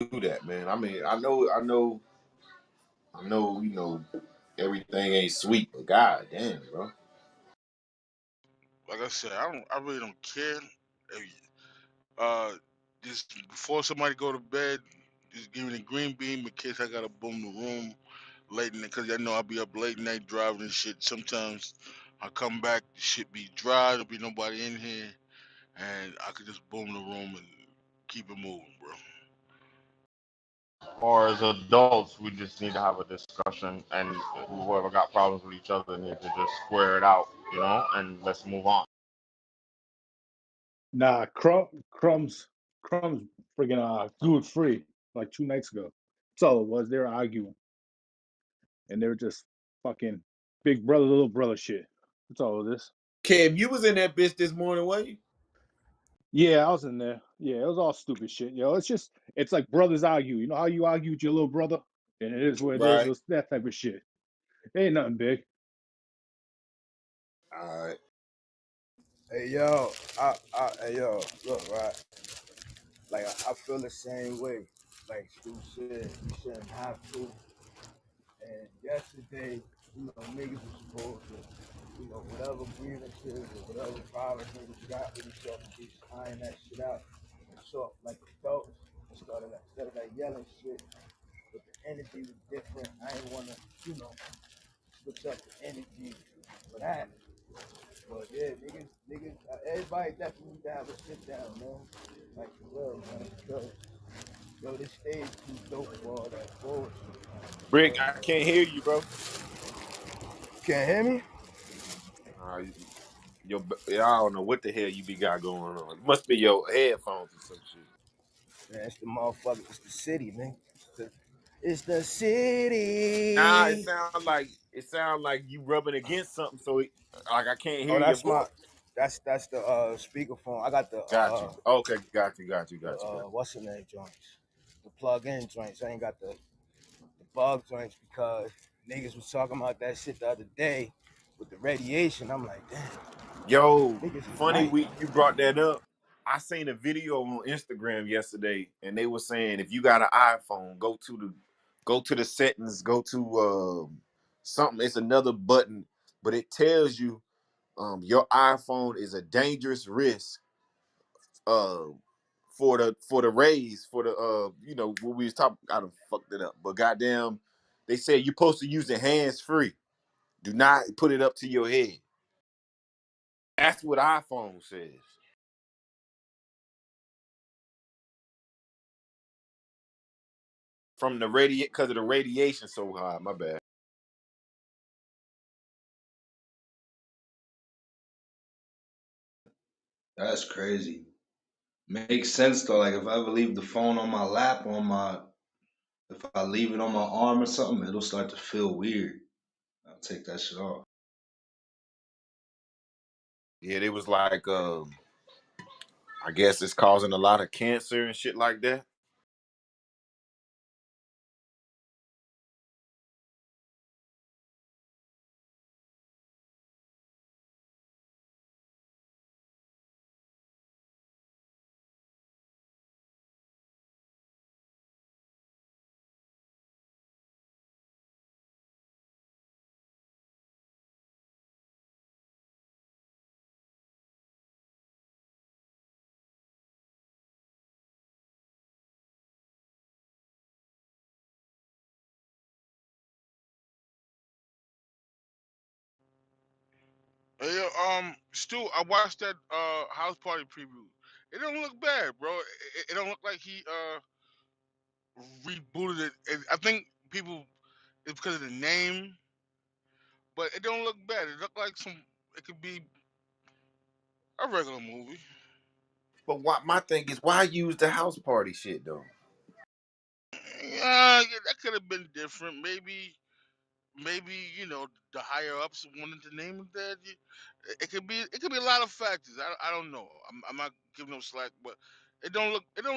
do that, man. I mean, I know, everything ain't sweet, but god damn, bro. Like I said, I really don't care. If, uh, just before somebody go to bed, just give me the green beam in case I gotta boom the room late in because I know I'll be up late night driving and shit. Sometimes I come back, the shit be dry, there'll be nobody in here, and I could just boom the room and keep it moving, bro. Or as adults, we just need to have a discussion, and whoever got problems with each other need to just square it out, and let's move on. Nah, Crumbs friggin' glute free like 2 nights ago. That's all it was. They were arguing and they were just fucking big brother, little brother shit. That's all it is. Kev, you was in that bitch this morning, wasn't you? Yeah, I was in there. Yeah, it was all stupid shit, yo. It's like brothers argue. You know how you argue with your little brother? And it is what it is. Right. It's that type of shit. It ain't nothing big. All right. Hey yo, hey yo, look right. Like I feel the same way. Like Stu said, you shouldn't have to. And yesterday, niggas was supposed to, whatever grievances or whatever problems niggas got with each other, just iron that shit out and talk like adults instead of that yelling shit. But the energy was different. I didn't wanna, you know, switch up the energy for that. But yeah, niggas, everybody definitely need to have a sit down, man. Like for real, man. Because yo, this stage too dope for all that bullshit. Brick, I can't hear you, bro. Can't hear me? Uh, I don't know what the hell you be got going on. It must be your headphones or some shit. Man, it's the motherfucker. It's the city, man. It's the Nah, city. it sound like you rubbing against something, so like I can't hear Oh, your that's voice. my. That's the speakerphone. I got Got you. Okay, the got you. what's the name joints, the plug-in joints. I ain't got the bug joints because niggas was talking about that shit the other day with the radiation. I'm like, damn, Yo, niggas is funny right. you brought that up. I seen a video on Instagram yesterday, and they were saying if you got an iPhone, go to the settings, go to something. It's another button, but it tells you your iPhone is a dangerous risk uh, for the rays for the what we was talking. I done fucked it up, but goddamn, they said you're supposed to use it hands free. Do not put it up to your head. That's what iPhone says. From the radiate because of the radiation so high. My bad. That's crazy. Makes sense though. Like if I ever leave the phone on my lap, if I leave it on my arm or something, it'll start to feel weird. I'll take that shit off. Yeah, it was like I guess it's causing a lot of cancer and shit like that. Hey, yo, Stu, I watched that house party preview. It don't look bad, bro. It don't look like he rebooted it. I think people it's because of the name, but it don't look bad. It look like some. It could be a regular movie. But what my thing is, why use the house party shit though? Yeah, that could have been different. Maybe the higher ups wanted to name it that. It could be a lot of factors. I don't know. I'm not giving no slack, but it don't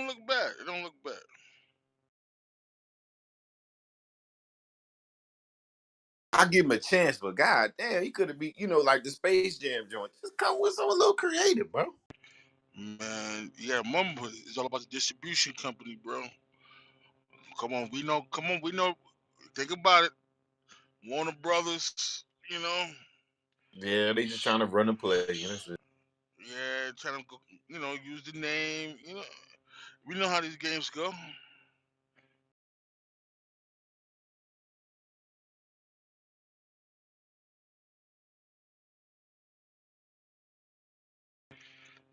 look bad. It don't look bad. I give him a chance, but god damn, he could have been, like the Space Jam joint. Just come with some a little creative, bro. Man, you gotta remember, it's all about the distribution company, bro. Come on, we know. Come on, we know. Think about it. Warner Brothers, Yeah, they just trying to run a play. That's it. yeah, trying to use the name. We know how these games go.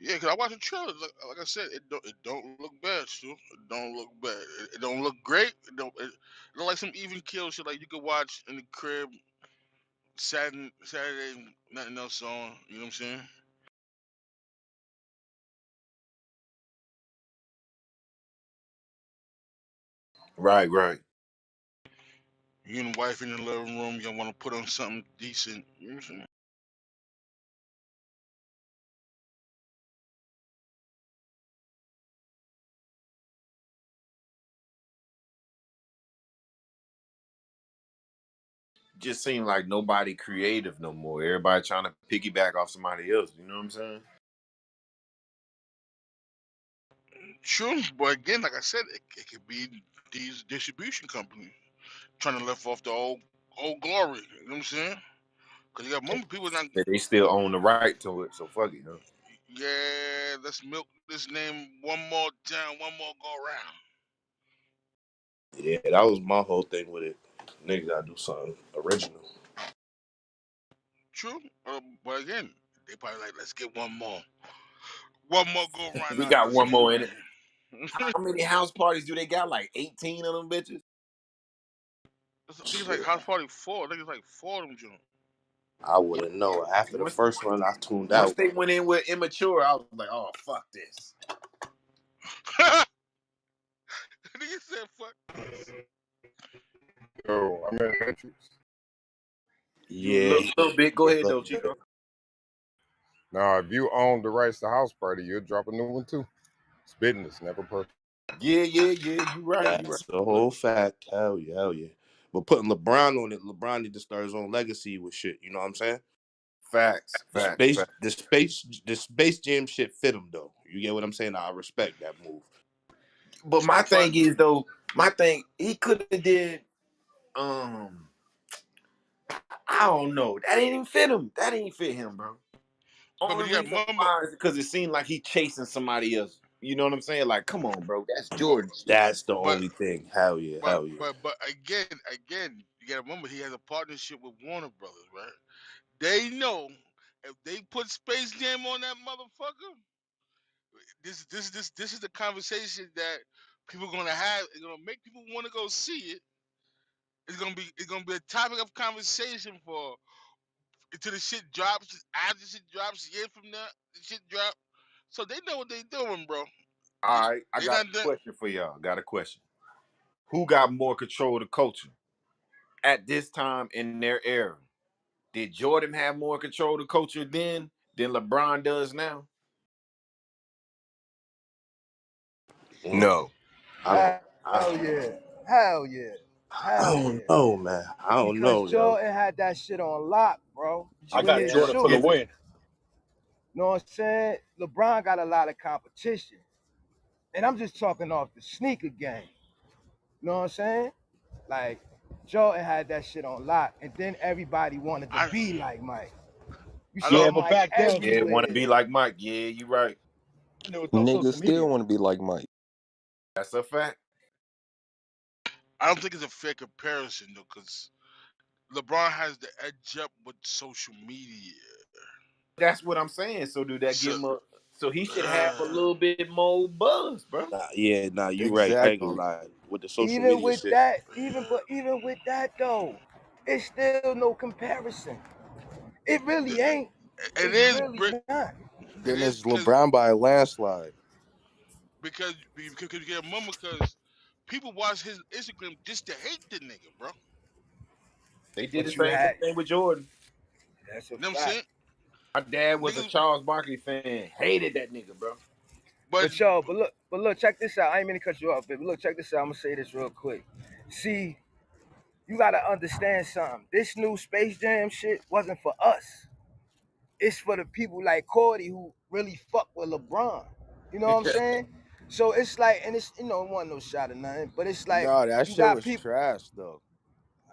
Yeah, cause I watched the trailer. Like I said, it don't look bad, Stu. It don't look bad. It don't look great. It look like some even kill shit like you could watch in the crib Saturday, nothing else on. You know what I'm saying? Right, right. You and the wife in the living room, you want to put on something decent. You know what I'm saying? Just seem like nobody creative no more. Everybody trying to piggyback off somebody else. You know what I'm saying? True, but again, like I said, it could be these distribution companies trying to lift off the old glory. You know what I'm saying? Because you got And remember people not. they still own the right to it, so fuck it, huh? Yeah, let's milk this name one more time, one more go around. Yeah, that was my whole thing with it. Niggas gotta do something original. True, but again, they probably like let's get one more go around We out got this one more in movie. it. How many house parties do they got? Like 18 of them bitches? I think it's like Shit. House Party 4. I think it's like four of them joints. I wouldn't know. After the Once first one, I tuned once out. they went in with immature, I was like, oh fuck this. Nigga said fuck this. Yo, I'm in the Matrix. You Yeah, little bit. Go yeah, ahead look, though, Chico. Now, if you own the rights to House Party, you'll drop a new one too. It's business, never perfect. Yeah, yeah, yeah. You right. You right. that's the whole fact. Hell yeah, hell yeah. But putting LeBron on it, LeBron need to start his own legacy with shit. You know what I'm saying? Facts, The facts, space, facts. the Space Jam shit fit him though. You get what I'm saying? I respect that move. But my But thing is though, my thing he could have did. Um, I don't know. That ain't even fit him. That ain't fit him, bro. but Only you got reason remember, why is because it seemed like he chasing somebody else. You know what I'm saying? Like, come on, bro. That's Jordan shit. That's the but only thing. Hell yeah, but hell yeah. but again, you gotta remember he has a partnership with Warner Brothers, right? They know if they put Space Jam on that motherfucker, this is the conversation that people gonna have. It's gonna make people want to go see it. It's gonna be a topic of conversation for until the shit drops. After the shit drops, a year from now, the shit drop. So they know what they doing, bro. They, All right, I they got not a done. question for y'all. Got a question. Who got more control of the culture at this time in their era? Did Jordan have more control of the culture then than LeBron does now? Mm, No. I don't. Hell yeah. Hell yeah. I Hell don't yeah. know, man. I don't Because know, yo. Jordan had that shit on lock, bro. I With got his Yeah, Jordan for the shooting. yeah. win. You know what I'm saying? LeBron got a lot of competition. And I'm just talking off the sneaker game. You know what I'm saying? Like, Jordan had that shit on lock. And then everybody wanted to I be like Mike. You I saw know. Yeah, but Mike back then, Yeah, want to everywhere. be like Mike. Yeah, you right. there was no Niggas social media. still want to be like Mike. That's a fact. I don't think it's a fair comparison though, because LeBron has the edge up with social media. That's what I'm saying. So do that So give him a? So he should have a uh, little bit more buzz, bro. Nah, yeah, nah, you right. I ain't gonna Exactly. lie. With the social Even media with shit, that, even with that though, it's still no comparison. It really ain't. it It's is really brick. not. It Then is it's LeBron by a landslide. because you get a moment because people watch his Instagram just to hate the nigga, bro. They did the But you same had thing with Jordan. that's a You know what I'm fact. saying? My dad was a Niggas, Charles Barkley fan. Hated that nigga, bro. but But yo, but look, check this out. I ain't mean to cut you off, but look, check this out. I'm gonna say this real quick. See, you gotta understand something. This new Space Jam shit wasn't for us. It's for the people like Cordy who really fuck with LeBron. You know what I'm saying? So it's like, and it's it wasn't no shot or nothing, but it's like No, that you shit got was people. trash though.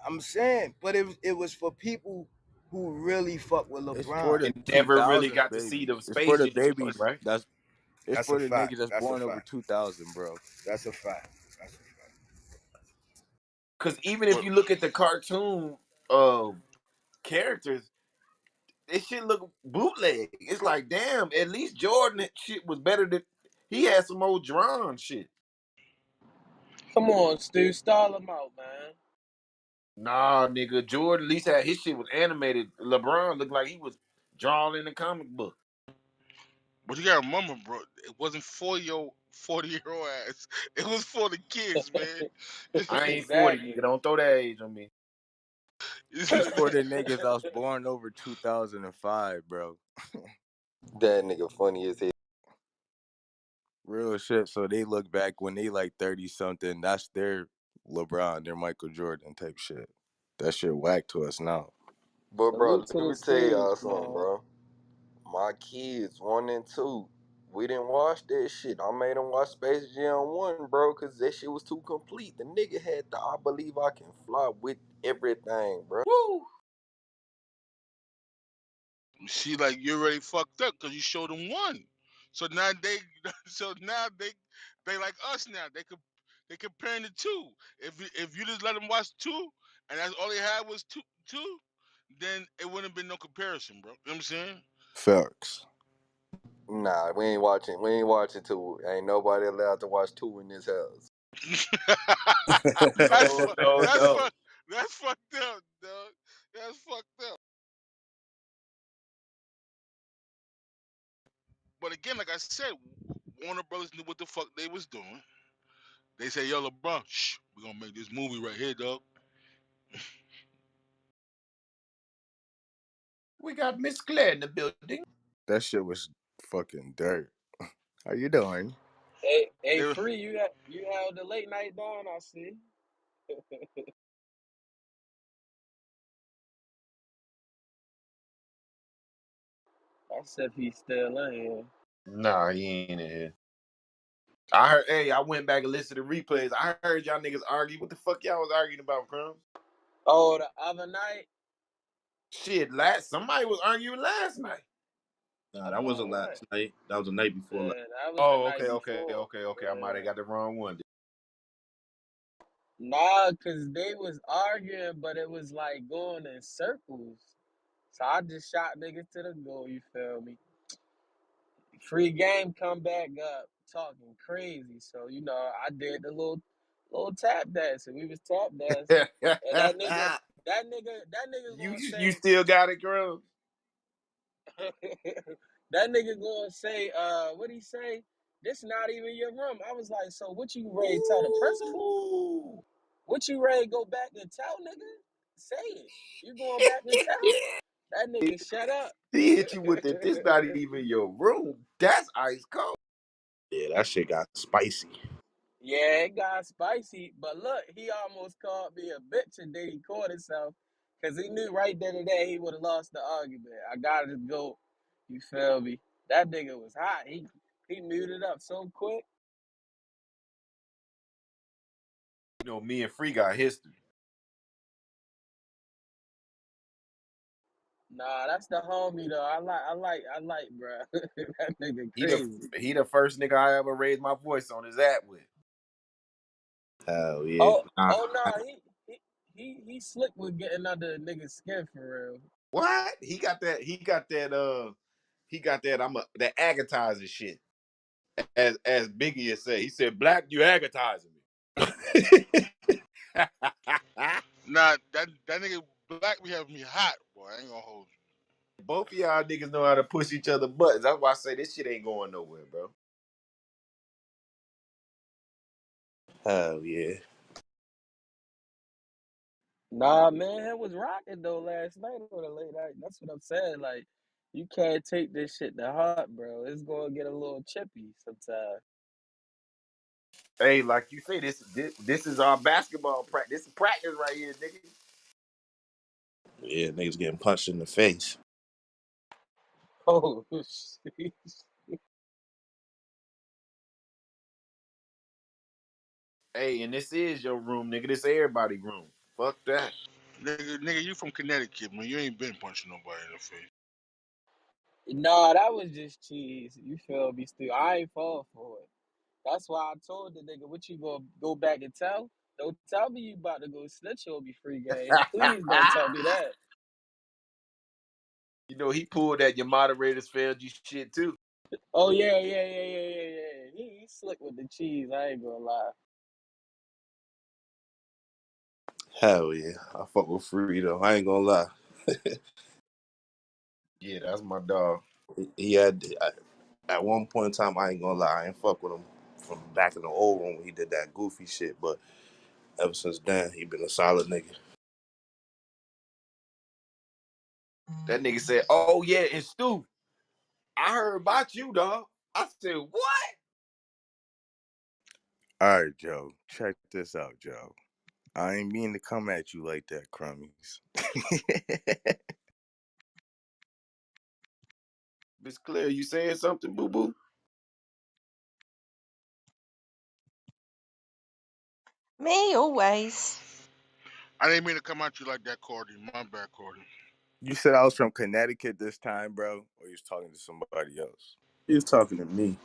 I'm saying, but it was for people who really fuck with It's for LeBron. the And never really 2000s got to see babies. the It's for Space the Jam babies part, right? it's That's a for the fact. niggas that's That's a born over fact. 2000, bro. That's a fact. That's a fact. Because even if But you look at the cartoon uh, characters, it shit look bootleg. It's like, damn, at least Jordan shit was better than he had some old drawn shit. Come on, Stu, stall him out, man. Nah, nigga, Jordan at least had his shit was animated. LeBron looked like he was drawn in a comic book. you gotta remember, bro, it wasn't for your 40-year-old ass. It was for the kids, man. I ain't 40, nigga. Exactly. Don't throw that age on me. It's for the niggas that was born over 2005, bro. That nigga funny as hell. Real shit. So they look back when they like 30 something, that's their LeBron, their Michael Jordan type shit. That shit whack to us now. But bro, Salute let to the me tell stage, y'all something, man. bro. My kids, 1 and 2, we didn't watch that shit. I made them watch Space Jam 1, bro, because that shit was too complete. The nigga had the I Believe I Can Fly with everything, bro. Woo! See, like you already fucked up because you showed them one. So now they, so now they like us now. They comparing the two. If you just let them watch two, and that's all they had was two, then it wouldn't have been no comparison, bro. You know what I'm saying? Facts. Nah, we ain't watching. We ain't watching 2. Ain't nobody allowed to watch 2 in this house. that's No, fu- no, that's no. fuck that's fucked up, dog. That's fucked up. But again, like I said, Warner Brothers knew what the fuck they was doing. They say, "Yo, LeBron, shh, we gonna make this movie right here, dog." We got Miss Claire in the building. That shit was fucking dirt. How you doing? Hey, They, free. You held the late night down. I see. I said he's still in here. Nah, he ain't in here. I heard. Hey, I went back and listened to replays. I heard y'all niggas argue. What the fuck y'all was arguing about, Crumbs? Oh, the other night. Shit, last somebody was arguing last night. Nah, that wasn't All right. last night. That was the night before last. Yeah, that was the Oh, night okay, okay, before. okay, okay. I might Yeah. have got the wrong one. Nah, cause they was arguing, but it was like going in circles. So I just shot niggas to the goal. You feel me? Free game come back up talking crazy. So I did the little tap dance, and we was tap dancing. And that nigga you gonna you say, still got it, Crumbs? that nigga gonna say, what he say? This not even your room. I was like, so what you ready to tell the principal? Ooh. What you ready to go back and tell, nigga? Say it. You going back and tell? That nigga shut up. He hit you with it. This not even your room. That's ice cold. Yeah, that shit got spicy. Yeah, it got spicy. But look, he almost called me a bitch and then he caught himself because he knew right then and there he would have lost the argument. I got to go. You feel me? That nigga was hot. He muted up so quick. You know, me and Free got history. Nah, that's the homie though. I like, bro. That nigga He the crazy. he the first nigga I ever raised my voice on his app with. Hell yeah. Oh, Nah, oh no, he slick with getting under the nigga's skin for real. What? He got that. He got that. He got that. That agatizer shit. As Biggie had said, he said, "Black, you agatizing me." nah, that nigga Black be having me hot, boy. I ain't gonna hold you. Both of y'all niggas know how to push each other buttons. That's why I say this shit ain't going nowhere, bro. hell yeah. Nah, man, it was rocking though last night on the late night. That's what I'm saying. Like, you can't take this shit to heart, bro. It's gonna get a little chippy sometimes. Hey, like you say, this is our basketball practice. This is practice right here, nigga. Yeah, niggas getting punched in the face. Oh, shit. Hey, and this is your room, nigga. This everybody room. Fuck that. Nigga, you from Connecticut, man. You ain't been punching nobody in the face. Nah, that was just cheese. You feel me? Still, I ain't fall for it. That's why I told the nigga, what you gonna go back and tell? Don't tell me you about to go snitch on me, free game. Please don't tell me that. You know he pulled that your moderators failed you shit too. Oh yeah. He slick with the cheese. I ain't gonna lie. Hell yeah, I fuck with Free though. I ain't gonna lie. Yeah, that's my dog. He had at one point in time. I ain't gonna lie. I ain't fuck with him from back in the old one when he did that goofy shit. But ever since then, he been a solid nigga. That nigga said, "Oh yeah, and Stu, I heard about you, dog." I said, "What?" All right, Joe. Check this out, Joe. I ain't mean to come at you like that, Crummies. Miss Claire, you saying something, boo boo? Me always. I didn't mean to come at you like that, Cordy. My bad, Cordy. You said I was from Connecticut this time, bro, or you was talking to somebody else? He was talking to me.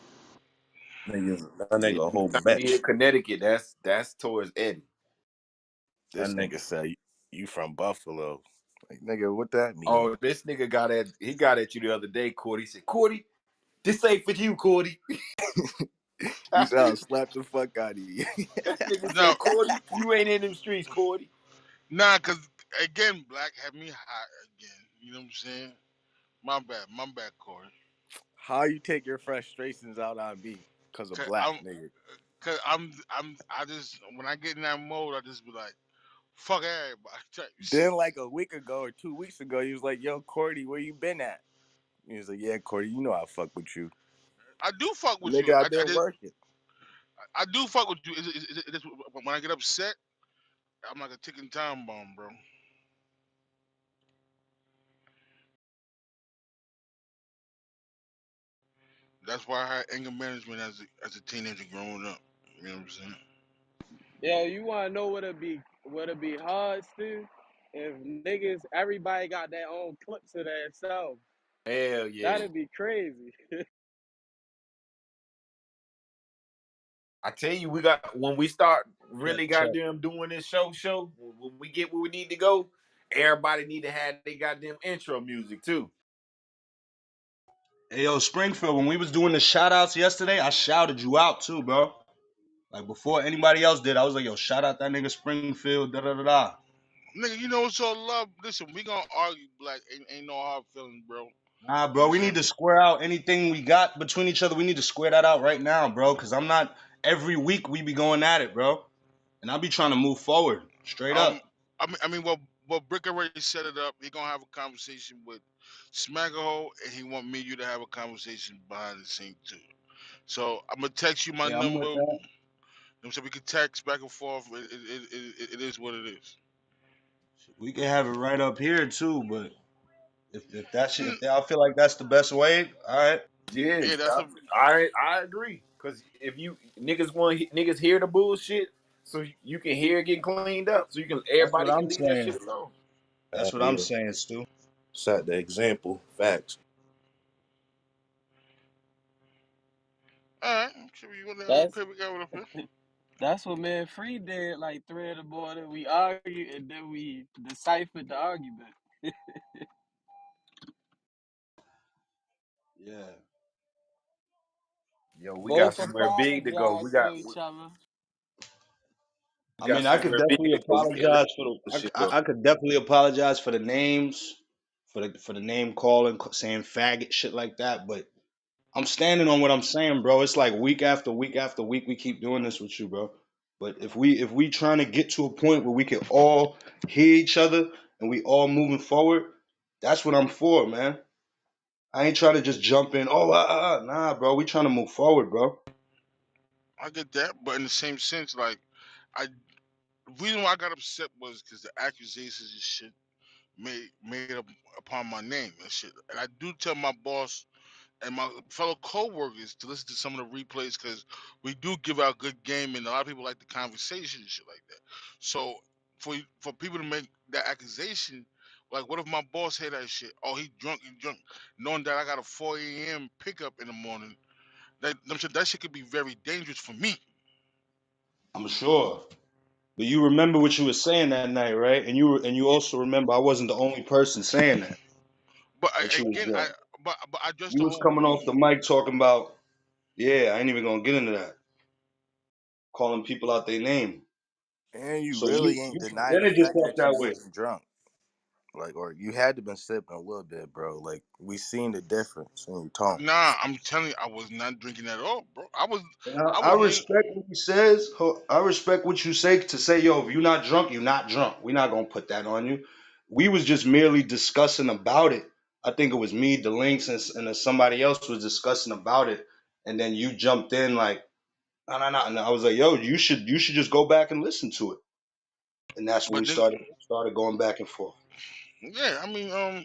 That Yeah, nigga a whole anytime you hear bitch. Connecticut, that's towards Eddie. That This nigga nigga. said you from Buffalo. Like, nigga, what that mean? Oh, this nigga got at you the other day, Cordy. He said, "Cordy, this ain't for you, Cordy." You That said I'll slap the fuck out of you. nigga No, said, "Cordy, you ain't in them streets, Cordy." nah, cause again, black had me hot again. You know what I'm saying? My bad, Corey. How you take your frustrations out on me because of Cause black, I'm, nigga? I just when I get in that mode, I just be like, fuck everybody type shit. Then like a week ago or 2 weeks ago, he was like, "Yo, Cordy, where you been at?" He was like, "Yeah, Cordy, you know I fuck with you, I do fuck with you. nigga. I've been working." I do fuck with you. When I get upset, I'm like a ticking time bomb, bro. That's why I had anger management as a teenager growing up. You know what I'm saying? Yo, you wanna know what'll be hard, Stu? If niggas, everybody got their own clips of themselves. Hell yeah. That'd be crazy. I tell you, we got when we start Check, really check. goddamn doing this show, when we get where we need to go, everybody need to have their goddamn intro music too. Hey yo, Springfield, when we was doing the shout outs yesterday, I shouted you out too, bro. Like before anybody else did, I was like, yo, shout out that nigga Springfield, da da da da. Nigga, you know it's all love. Listen, we gonna argue, black. Ain't no hard feelings, bro. Nah, You know what bro, I'm we saying? need to square out anything we got between each other. We need to square that out right now, bro. Cause I'm not every week we be going at it, bro. And I be trying to move forward. Straight Um, up. well, Brick already set it up. He gonna have a conversation with Smackerhole, and he want me you to have a conversation behind the scene too. So I'm gonna text you my Yeah, I'm number. with that. So we can text back and forth. It is what it is. We can have it right up here too, but if that shit, Mm, if y'all feel like that's the best way, all right. Yeah, yeah, that's a I agree. Cause if you niggas hear the bullshit, so you can hear it getting cleaned up, so you can That's what everybody can I'm leave that saying. shit alone. That's Hell what I'm yeah. saying, Stu. Set the example. Facts. all right. Sure, you want to That's okay? We got it up here. that's what me and Free did like 3 in the morning. We argued and then we deciphered the argument. Yeah. Yo, we got Both somewhere big to go. apologized to each other. We I got mean, I could somewhere big definitely to go. We can't let apologize for this the. shit go. I could definitely apologize for the names, for the name calling, saying faggot, shit like that. But I'm standing on what I'm saying, bro. It's like week after week after week we keep doing this with you, bro. But if we trying to get to a point where we can all hear each other and we all moving forward, that's what I'm for, man. I ain't trying to just jump in. Oh, nah, bro. We trying to move forward, bro. I get that, but in the same sense, like I, the reason why I got upset was because the accusations and shit made up upon my name and shit. And I do tell my boss and my fellow co-workers to listen to some of the replays because we do give out good game and a lot of people like the conversation and shit like that. So for people to make that accusation, like what if my boss hear that shit? Oh, he drunk, knowing that I got a 4 a.m. pickup in the morning. That shit could be very dangerous for me. I'm sure. But you remember what you were saying that night, right? And you Yeah, also remember I wasn't the only person saying that but you was again, drunk. but I addressed You the was whole coming off room. the mic talking about, yeah, I ain't even gonna get into that, calling people out their name. And you So really ain't you deny the presented fact yourself that that you way. wasn't drunk. Like, or you had to been sipping a little bit, bro. Like, we seen the difference in your tone. Nah, I'm telling you, I was not drinking at all, bro. And I I was hanging. respect what he says. I respect what you say to say, yo, if you're not drunk, you're not drunk. We're not gonna put that on you. We was just merely discussing about it. I think it was me, the links, and then somebody else was discussing about it, and then you jumped in like, no, no, no. And I was like, yo, you should just go back and listen to it. And that's when we But started going back and forth. yeah, I mean,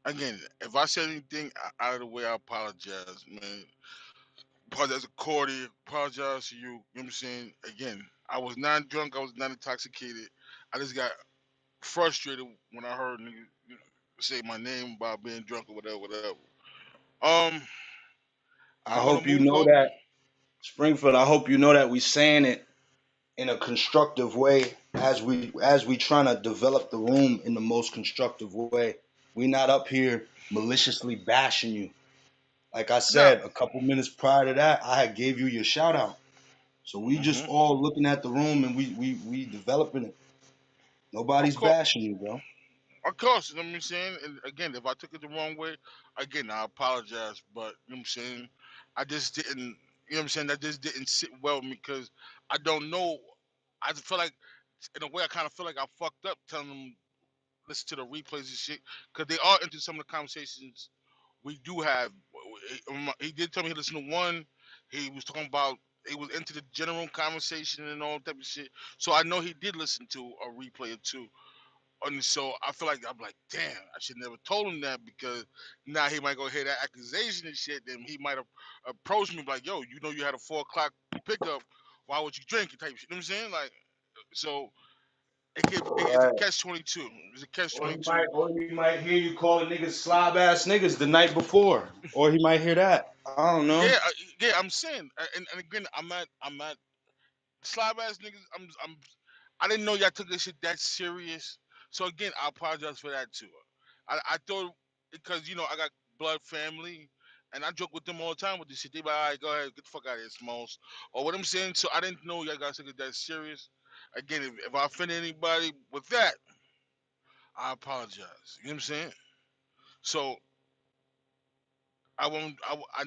again, if I said anything out of the way, I apologize, man. Apologize to Cordy, apologize to you. You know what I'm saying? Again, I was not drunk, I was not intoxicated. I just got frustrated when I heard niggas say my name about being drunk or whatever, whatever. Um, I I'm gonna hope you move know up. that, Springfield. I hope you know that we saying it in a constructive way as we trying to develop the room in the most constructive way. We not up here maliciously bashing you. Like I Now, said a couple minutes prior to that, I had gave you your shout out. So we just hmm all looking at the room and we developing it. of Nobody's course, bashing you, bro. of course, you know what I'm saying? And again, if I took it the wrong way, again, I apologize. But you know what I'm saying? I just didn't, you know what I'm saying? That just didn't sit well with me because I don't know. I just feel like, in a way, I kind of feel like I fucked up telling them listen to the replays and shit because they are into some of the conversations we do have. He did tell me he listened to one. He was talking about he was into the general conversation and all type of shit. So I know he did listen to a replay or two. And so I feel like I'm like, damn, I should never told him that because now he might go hear that accusation and shit. Then he might have approached me like, yo, you know, you had a 4 o'clock pickup. Why would you drink it? Type shit. You know what I'm saying? Like, so it's a Right. catch 22. It's a catch Or he 22. might or he might hear you calling niggas slob ass niggas the night before. Or he might hear that. I don't know. Yeah, yeah. I'm saying, and again, I'm at slob ass niggas. I didn't know y'all took this shit that serious. So again, I apologize for that too. I thought because I got blood family, and I joke with them all the time with this shit. They be like, all right, go ahead, get the fuck out of here, Smalls, or what I'm saying. So I didn't know y'all guys took it that serious. Again, if I offended anybody with that, I apologize. You know what I'm saying? So I won't.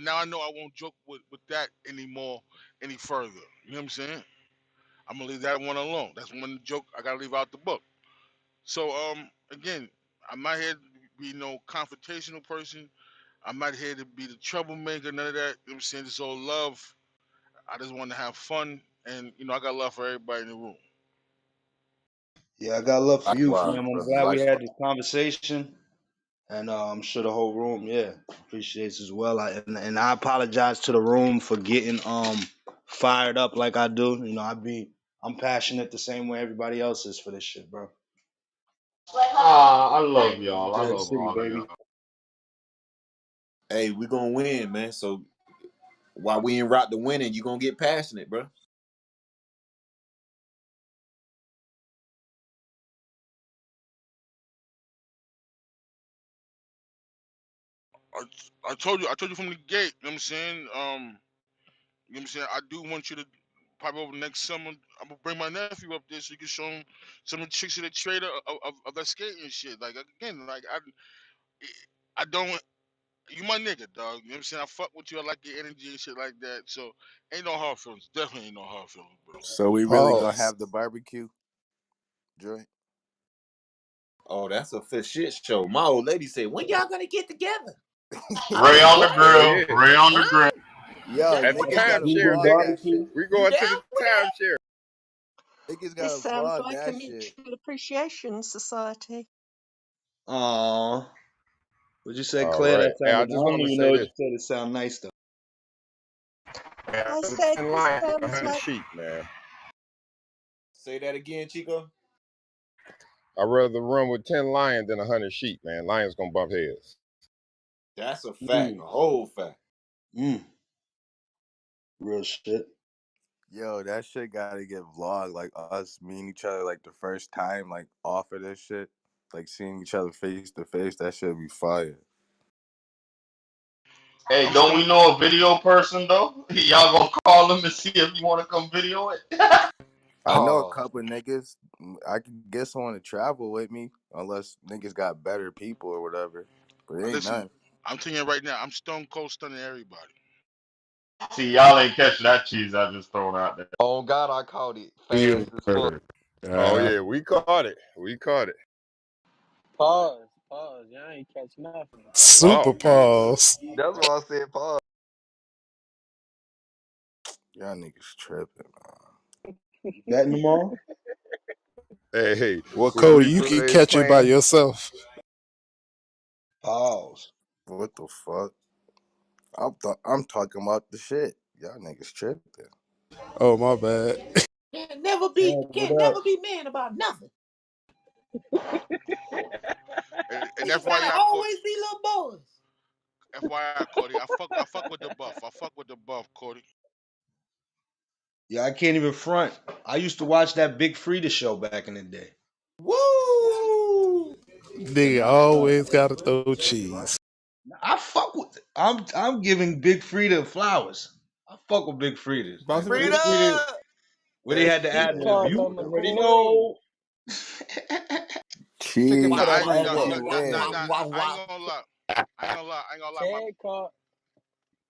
Now I know I won't joke with that anymore any further. You know what I'm saying? I'm gonna leave that one alone. That's one joke I gotta leave out the book. So again, I'm not here to be no confrontational person. I'm not here to be the troublemaker, none of that. You know what I'm saying? It's all love. I just want to have fun, and I got love for everybody in the room. Yeah, I got love for you, Likewise, fam. I'm brother. glad we Likewise. had this conversation. And I'm sure the whole room, yeah, appreciates as well. And I apologize to the room for getting fired up like I do. I'm passionate the same way everybody else is for this shit, bro. I love y'all. I Dread love City, all of baby. y'all. Hey, we gonna win, man. So while we in route to winning, you gonna get passionate, bro. I, I told you from the gate. You know what I'm saying? You know what I'm saying? I do want you to probably over next summer. I'm gonna bring my nephew up there so you can show him some of the tricks of the trader of that skating and shit. Like again, like I don't. You my nigga, dog. You know what I'm saying? I fuck with you. I like your energy and shit like that. So ain't no hard feelings. Definitely ain't no hard feelings, bro. So we really gonna Pause. have the barbecue joint? Oh, that's a for shit show. My old lady said, "When y'all gonna get together?" I Ray said, on the "What? Hell grill. yeah. Ray on the grill. Huh? You Yo, At the down? niggas gotta timeshare, Cuban vlog nigga. that shit. barbecue. We You going to down the with that?" timeshare. Niggas This gotta sounds vlog like a that shit. mutual appreciation society. Aw. What'd you say, All Claire? right. That Hey, I sounded. I just don't wanted to even say know what you this. said. It sound nice though. Man, I the said 10 this lions, sounds 100 like sheep, man. Say that again, Chico. I'd rather run with 10 lions than 100 sheep, man. Lions gonna bump heads. That's a fact, Mm, a whole fact. mm, real shit. Yo, that shit gotta get vlogged. Like us meeting each other like the first time, like off of this shit. Like seeing each other face to face, that should be fire. Hey, I'm don't we stone. know a video person though? Y'all gonna call him and see if you want to come video it? I know a Oh, couple niggas. I could get someone to travel with me, unless niggas got better people or whatever. But it ain't Listen, nothing. I'm telling you right now, I'm stone cold stunning everybody. See, y'all ain't catch that cheese I just thrown out there. Oh God, I caught it You fast as fuck. heard. Oh yeah, we caught it. We caught it. Pause. Pause. Y'all ain't catch nothing. super Pause. pause. That's why I said pause. Y'all niggas tripping. You betting tomorrow? Hey, What with color? Cody, you can replays catch it by playing. yourself. Pause. What the fuck? I'm talking about the shit. Y'all niggas tripping. Oh my bad. Pause. can't What up? never be man about nothing. And Niggas gotta FYI, always be little boys. FYI, Cody, I fuck with the buff. I fuck with the buff, Cody. Yeah, I can't even front. I used to watch that Big Frida show back in the day. Woo! And Nigga always gotta throw cheese. I fuck with. I'm giving Big Frida flowers. I fuck with Big Frida. Bounce Like it. Big Frida! Frida, where they That had the shit ad She was lib. called You them the already beautiful. queen. know. Chicken Nah, for Cheese that I night. nah, every nah, Walk. nah, nah, way. nah, I ain't gonna lie. I ain't gonna lie. Ted called.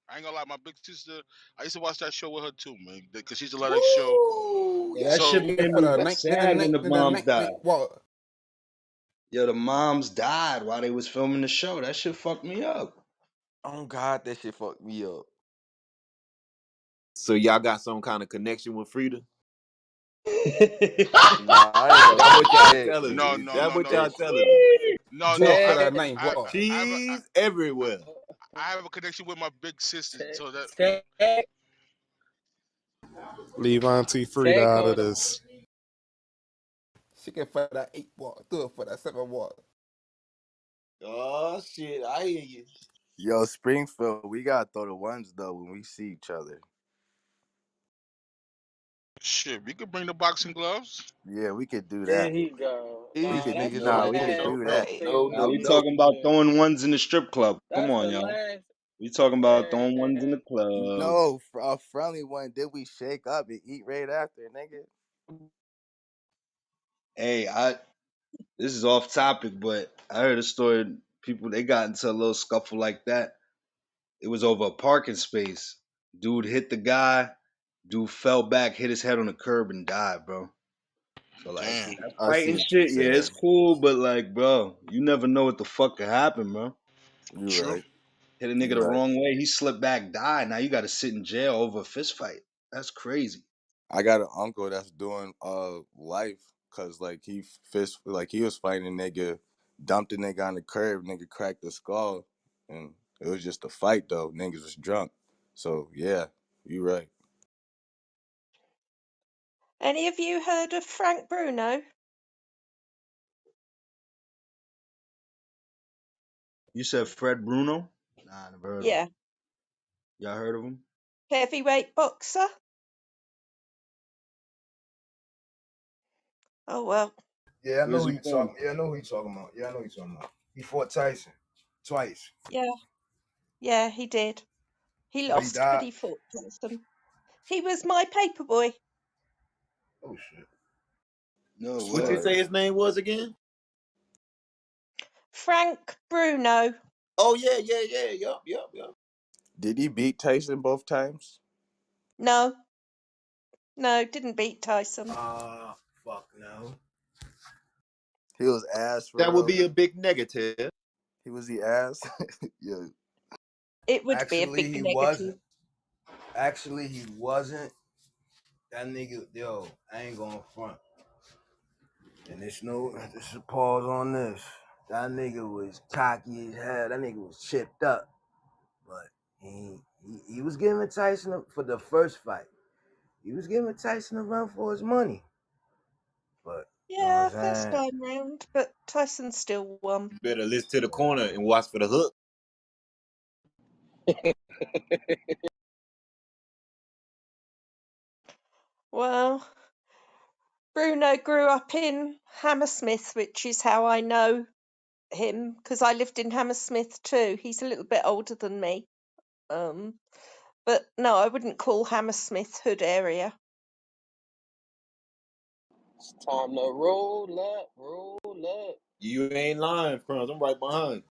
I ain't gonna lie. My big sister, I used to watch that show with her too, man, because she used to love that show. Woo! Yeah, that Yes, shit So Chicken made for me that night. sad when the moms died. Walk. Yo, the moms died while they was filming the show. That shit fucked me up. Oh God, that shit fucked me up. so y'all got some kind of connection with Frida? Nah, I ain't gonna That lie. what y'all Ted, telling me? no, Is no, that no, what no, y'all telling me? no, no. Chicken for I that Ted, night. I Walk. I have a Cheese everywhere. I have a connection with my big sister, so that Ted, Leave Auntie Frida Ted out of called. this. Chicken for that 8 walk. Do it for that 7 walk. Oh shit, I hear you. Yo, Springfield, we gotta throw the ones though when we see each other. shit. We could bring the boxing gloves. Yeah, we could do There that. he go. We these Nah, could that's niggas the in Nah, the we pick could last. of do That's that. the No, Now no, we intimate no. talking about shit. throwing ones in the strip club. Come That's on, the y'all. last. We talking about throwing ones in Man, the club. No, for a friendly one, did we shake up and eat right after, nigga? Hey, this is off topic, but I heard a story. People they got into a little scuffle like that. It was over a parking space. Dude hit the guy. Dude fell back, hit his head on the curb, and died, bro. So like Damn. that I see fighting what you're shit, yeah, it's saying. cool, but like, bro, you never know what the fuck could happen, bro. You True. right. Hit a nigga You the right. wrong way, he slipped back, died. Now you got to sit in jail over a fist fight. That's crazy. I got an uncle that's doing life because like he was fighting a nigga, dumped a nigga on the curb, nigga cracked the skull, and it was just a fight though. Niggas was drunk. So yeah, you right. any of you heard of Frank Bruno? You said Fred Bruno? Nah, I never heard of him. Yeah, Y'all heard of him? heavyweight boxer. Oh well, Yeah, I know Where's who he you from? talking. Yeah, I know who you talking about. Yeah, I know who you talking about. He fought Tyson twice. yeah, yeah, he did. He But he lost, but died. he fought Tyson. He was my paper boy. Oh shit. No What you way. say Word. his name was again? Frank Bruno. Oh yeah, yeah, yeah. Yup. Did he beat Tyson both times? No, no, didn't beat Tyson. Fuck no. He was ass for That would real. be a big negative. He was the ass. Yeah. It would be a Actually, big he wasn't. negative. Actually, he wasn't. That nigga, yo, I ain't going front. And there's no, there's a pause on this. That nigga was cocky as hell. That nigga was chipped up, but he was giving Tyson for the first fight. He was giving Tyson a run for his money, but you know what I'm Yeah, first saying? time round, but Tyson still won. You better listen to the Yeah. corner and watch for the hook. Well, Bruno grew up in Hammersmith, which is how I know him because I lived in Hammersmith too. He's a little bit older than me. Um, but no, I wouldn't call Hammersmith hood area. It's time to roll up, roll up. You ain't lying, Crumbs. I'm right behind.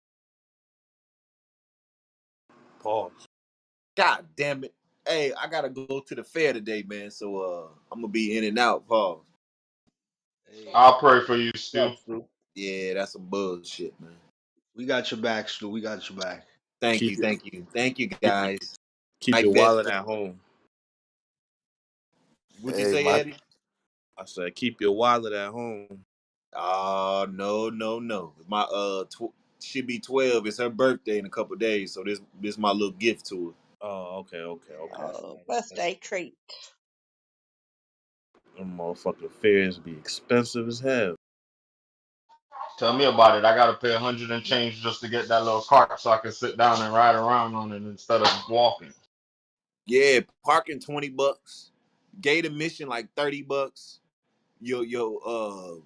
Pause. God damn it. Hey, I gotta go to the fair today, man. So I'm gonna be in and out, Paul. Hey, I'll pray for you, what's Stu. up, Stu? Yeah, that's some bullshit, man. We got your back, Stu. We got your back. Thank Keep you, your thank you. Thank you keep, guys. keep Like your that. wallet at home. What'd you Hey, say, my Eddie? I said keep your wallet at home. Oh no, no, no. My should be 12. It's her birthday in a couple days, so this my little gift to her. Oh, okay, okay, Yeah, okay. that's Oh, nice. That's birthday treat. Them motherfucking fairs be expensive as hell. Tell me about it. I gotta pay 100 and change just to get that little cart so I can sit down and ride around on it instead of walking. Yeah, parking $20. Gate admission like $30. Your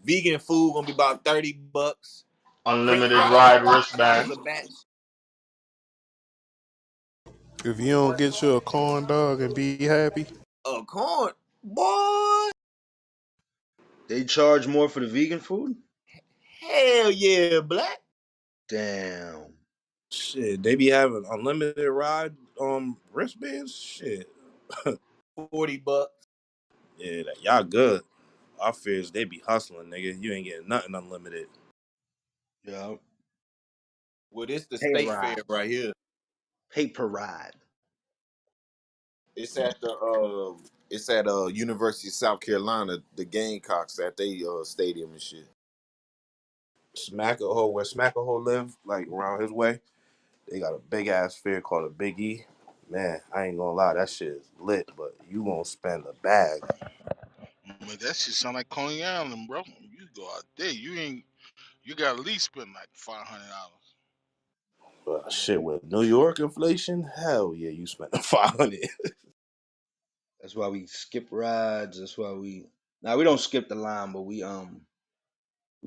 vegan food gonna be about $30. French Unlimited fries ride $5 wristband. a batch. If you don't get you a corn dog and be happy, A corn, boy. They charge more for the vegan food? Hell yeah, black. Damn. shit, they be having unlimited ride wristbands. Shit. $40. Yeah, y'all good. Our fears they be hustling, nigga. You ain't getting nothing unlimited. Yeah. Well, this the Pay state fair ride. right here. Paper ride. It's at the University of South Carolina, the Gamecocks at they stadium and shit. Smackahoe, where Smackahoe live, like around his way, they got a big ass fair called a Big E. Man, I ain't gonna lie, that shit is lit, but you gonna spend a bag. Man, that shit sound like Coney Island, bro. You go out there, you got at least spend like $500. But shit, with New York inflation, hell yeah, you spend 500. That's why we skip rides. That's why we now we don't skip the line, but we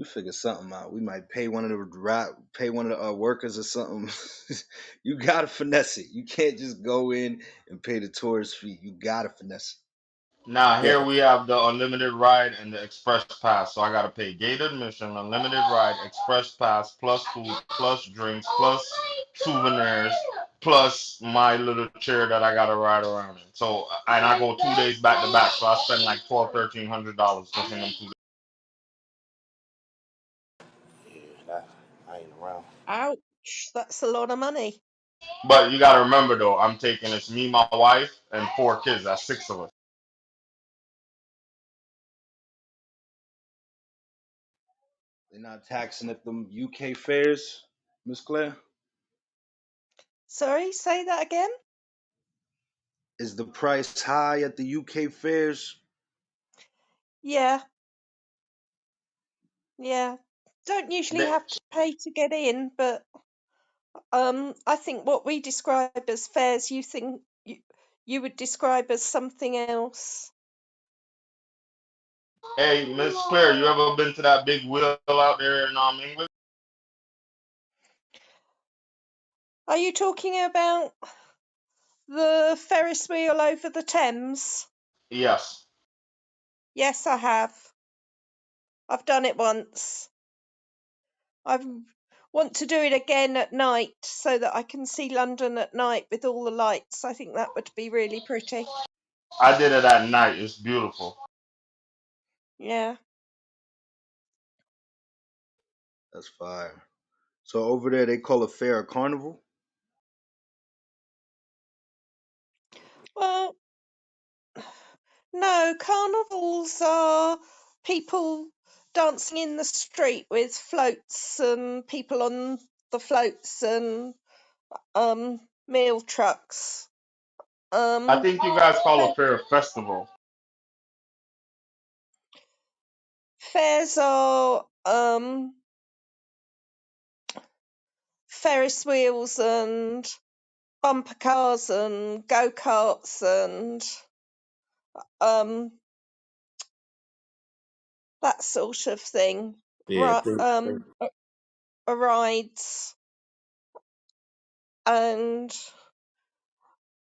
figure something out. We might pay one of the workers or something. You gotta finesse it. You can't just go in and pay the tourist fee. You gotta finesse Now Yeah, here we have the unlimited ride and the express pass. So I gotta pay gate admission, unlimited ride, express pass, plus food, plus drinks, plus souvenirs, plus my little chair that I gotta ride around in. So and I go 2 days back to back, so I spend like $1,200-$1,300 just in them 2 days. Yeah, that, I ain't around. Ouch, that's a lot of money. But you gotta remember though, I'm taking it's me, my wife, and 4 kids. That's 6 of us. it. They're not taxing at them UK fairs, Miss Claire. Sorry, say that again? Is the price high at the UK fairs? Yeah, yeah. Don't usually They, have to pay to get in, but I think what we describe as fares, you would describe as something else. hey, Miss Claire, you ever been to that big wheel out there in England? Are you talking about the Ferris wheel over the Thames? Yes. Yes, I have. I've done it once. I want to do it again at night so that I can see London at night with all the lights. I think that would be really pretty. I did it at night. It's beautiful. Yeah. That's fire. So over there they call a fair a carnival. Well, no, carnivals are people dancing in the street with floats and people on the floats and meal trucks. I think you guys call a fair a festival. Fairs are Ferris wheels and bumper cars and go-karts and um that sort of thing. Yeah, I think Rides and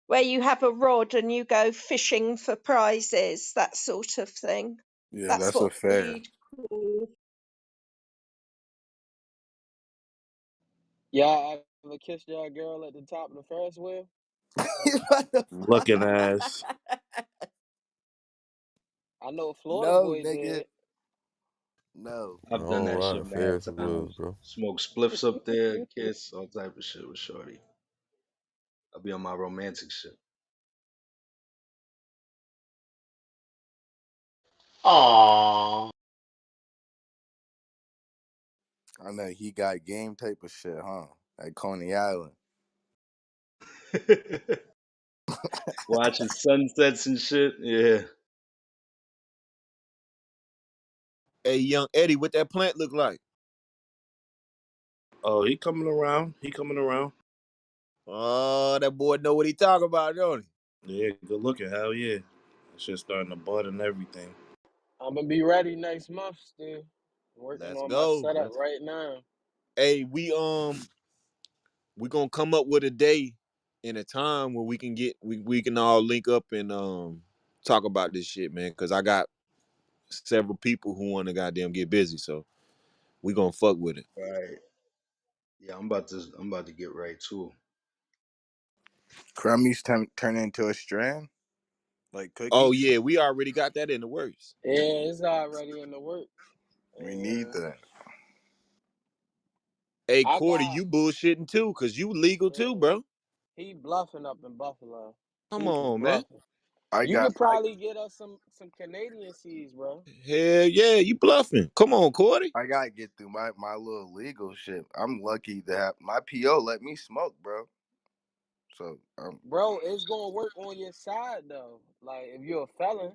where you have a rod and you go fishing for prizes, that sort of thing. Yeah, That's that's a what fair. we'd call. Y'all ever kissed your girl at the top of the Ferris wheel? What the looking ass. I know Florida no, boy nigga. did. No. I I've done don't that ride shit mad Ferris wheels, times. bro. Smoke spliffs up there, kiss, all type of shit with shorty. I'll be on my romantic shit. Aww. I know he got game type of shit, huh? At Coney Island. Watching sunsets and shit. Yeah. Hey, young Eddie, what that plant look like? Oh, he coming around. He coming around. Oh, that boy know what he talking about, don't he? Yeah, good looking. Hell yeah. That shit starting to bud and everything. I'm gonna be ready next month, still. Working Let's on my go. setup right now. Hey, we gonna come up with a day and a time where we can all link up and talk about this shit, man. Cause I got several people who wanna goddamn get busy, so we gonna fuck with it. Right. Yeah, I'm about to get right too. Crummy's turn into a strand? Like Oh cookies? yeah, we already got that in the works. Yeah, it's already in the works. We need And that. Hey I Cordy, got you bullshitting too, cause you legal too, man, bro. he bluffing up in Buffalo. Come He is on, man. bluffing. I You got could probably get us some Canadian seeds, bro. Hell yeah, you bluffing. Come on, Cordy. I gotta get through my little legal shit. I'm lucky to have my PO let me smoke, bro. So Bro, it's gonna work on your side though. Like if you're a felon,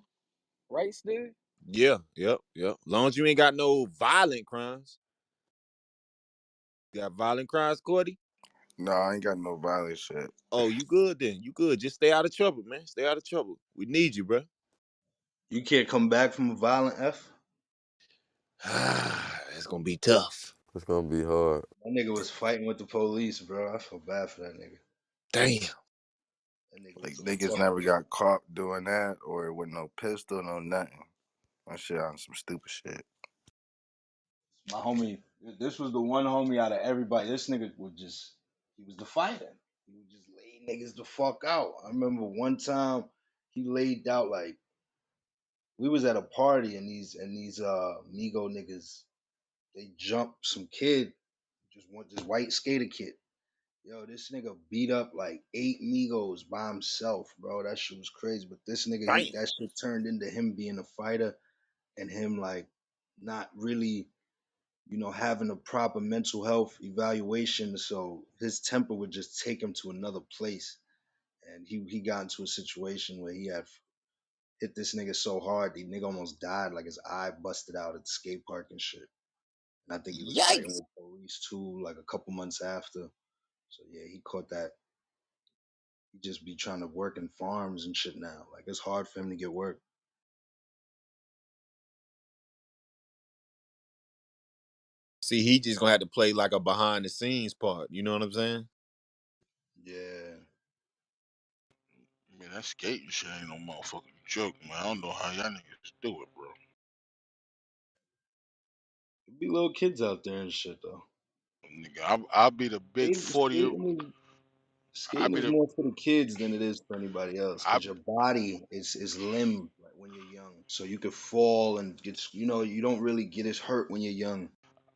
right, Steve? Yeah, yep. Long as you ain't got no violent crimes. You got violent crimes, Cordy? no, I ain't got no violent shit. Oh, you good then. You good. Just stay out of trouble, man. Stay out of trouble. We need you, bro. You can't come back from a violent F. It's gonna be tough. It's gonna be hard. That nigga was fighting with the police, bro. I feel bad for that nigga. Damn. That nigga Like was a niggas fucking. never got caught doing that or with no pistol, no nothing. My shit on some stupid shit. My homie, this was the one homie out of everybody. This nigga he was the fighter. He would just lay niggas the fuck out. I remember one time he laid out like we was at a party and these Migo niggas they jumped some kid, just want this white skater kid. Yo, this nigga beat up like 8 Migos by himself, bro. That shit was crazy. But this nigga, Damn. that shit turned into him being a fighter and him like not really having a proper mental health evaluation. So his temper would just take him to another place. And he got into a situation where he had hit this nigga so hard, the nigga almost died. Like his eye busted out at the skate park and shit. And I think he was fighting Yikes. with police too, like a couple months after. So yeah, he caught that. He just be trying to work in farms and shit now. Like it's hard for him to get work. See, he just gonna have to play like a behind the scenes part. You know what I'm saying? Yeah. Man, that skating shit ain't no motherfucking joke, man. I don't know how y'all niggas do it, bro. There be little kids out there and shit though. Nigga, I'll be the big Skating, 40. skating I'll Skating be is the more for the kids than it is for anybody else I because your body is limb like when you're young, so you could fall and get you don't really get as hurt when you're young.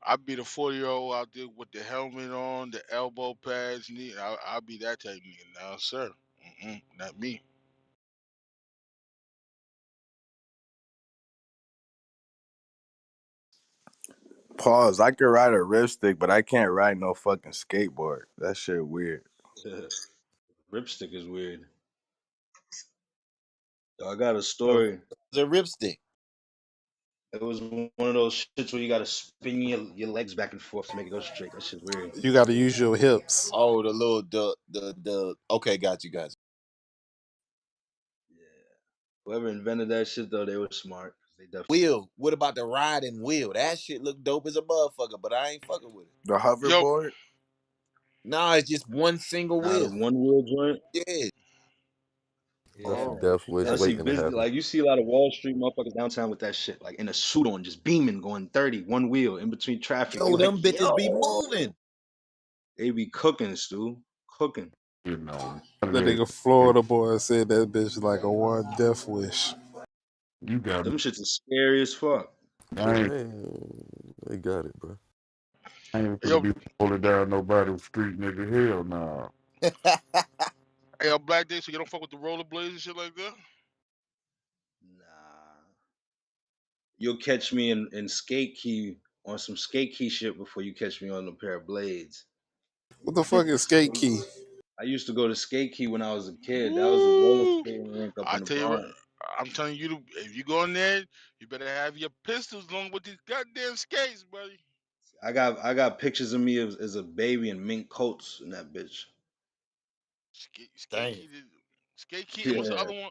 I be the 40-year-old out there with the helmet on, the elbow pads, knee. I'll be that type of nigga now, sir. Not me. Pause. I could ride a ripstick, but I can't ride no fucking skateboard. That shit weird. Ripstick is weird. Yo, I got a So story. the ripstick. It was one of those shits where you gotta spin your legs back and forth to make it go straight. That shit's weird. You got to use your hips. Oh, the little the. Okay, got you, guys. Yeah. Whoever invented that shit though, they were smart. They definitely. Wheel. What about the riding wheel? That shit look dope as a motherfucker, but I ain't fucking with it. The Yo, hoverboard. Nah, it's just one single Not a wheel. one wheel joint. Yeah. That's a Yeah. death wish I see waiting to business happen. like you see a lot of Wall Street motherfuckers downtown with that shit, like in a suit on, just beaming, going 30, one wheel in between traffic. Yo, You're like, them bitches be yo, moving. they be cooking, Stu. Cooking. You know, The nigga Florida boy said that bitch like a one death wish. you got me. Them shits are scary as fuck. Man, they got it, bro. I ain't gonna yo, be pulling down nobody's street, nigga. Hell nah. yo, Black Day, so you don't fuck with the rollerblades and shit like that? Nah. You'll catch me in skate key on some skate key shit before you catch me on a pair of blades. What the fuck is skate key? I used to go to skate key when I was a kid. That was a roller Woo! skating rink up I in the tell you what, Bronx. I'm telling you, if you go in there, you better have your pistols along with these goddamn skates, buddy. I got pictures of me as a baby in mink coats in that bitch. Skate Damn. key, skate key, and what's the Yeah, other one?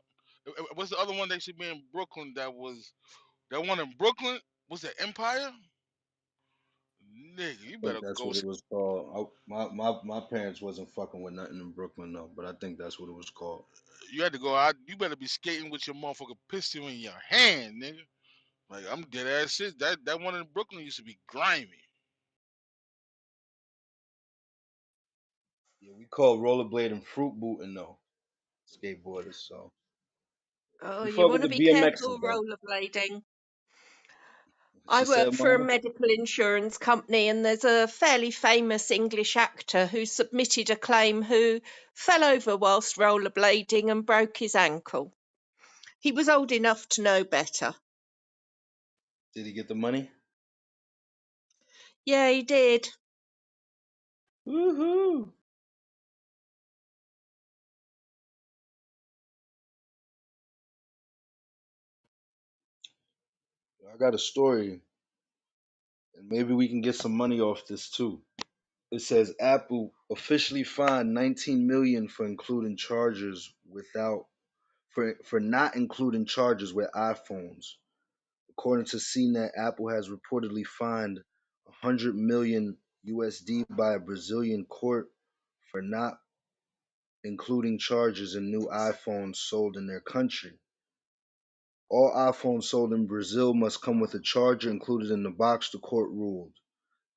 What's the other one that should be in Brooklyn? That one in Brooklyn. Was it Empire? Nigga, you I think better that's go. what it was called. My parents wasn't fucking with nothing in Brooklyn though, but I think that's what it was called. You had to go out. You better be skating with your motherfucking pistol in your hand, nigga. Like I'm dead ass shit. That one in Brooklyn used to be grimy. Yeah, we call rollerblade and fruit booting though, skateboarders. So Oh, we you fuck want with to the be careful BMXs though. rollerblading. I She work said, for a "Mama, medical insurance company, and there's a fairly famous English actor who submitted a claim who fell over whilst rollerblading and broke his ankle. He was old enough to know better. did he get the money?" Yeah, he did. Woohoo! I got a story, and maybe we can get some money off this too. It says Apple officially fined 19 million for including chargers without for not including chargers with iPhones. According to CNET, Apple has reportedly fined 100 million USD by a Brazilian court for not including chargers in new iPhones sold in their country. All iPhones sold in Brazil must come with a charger included in the box, the court ruled.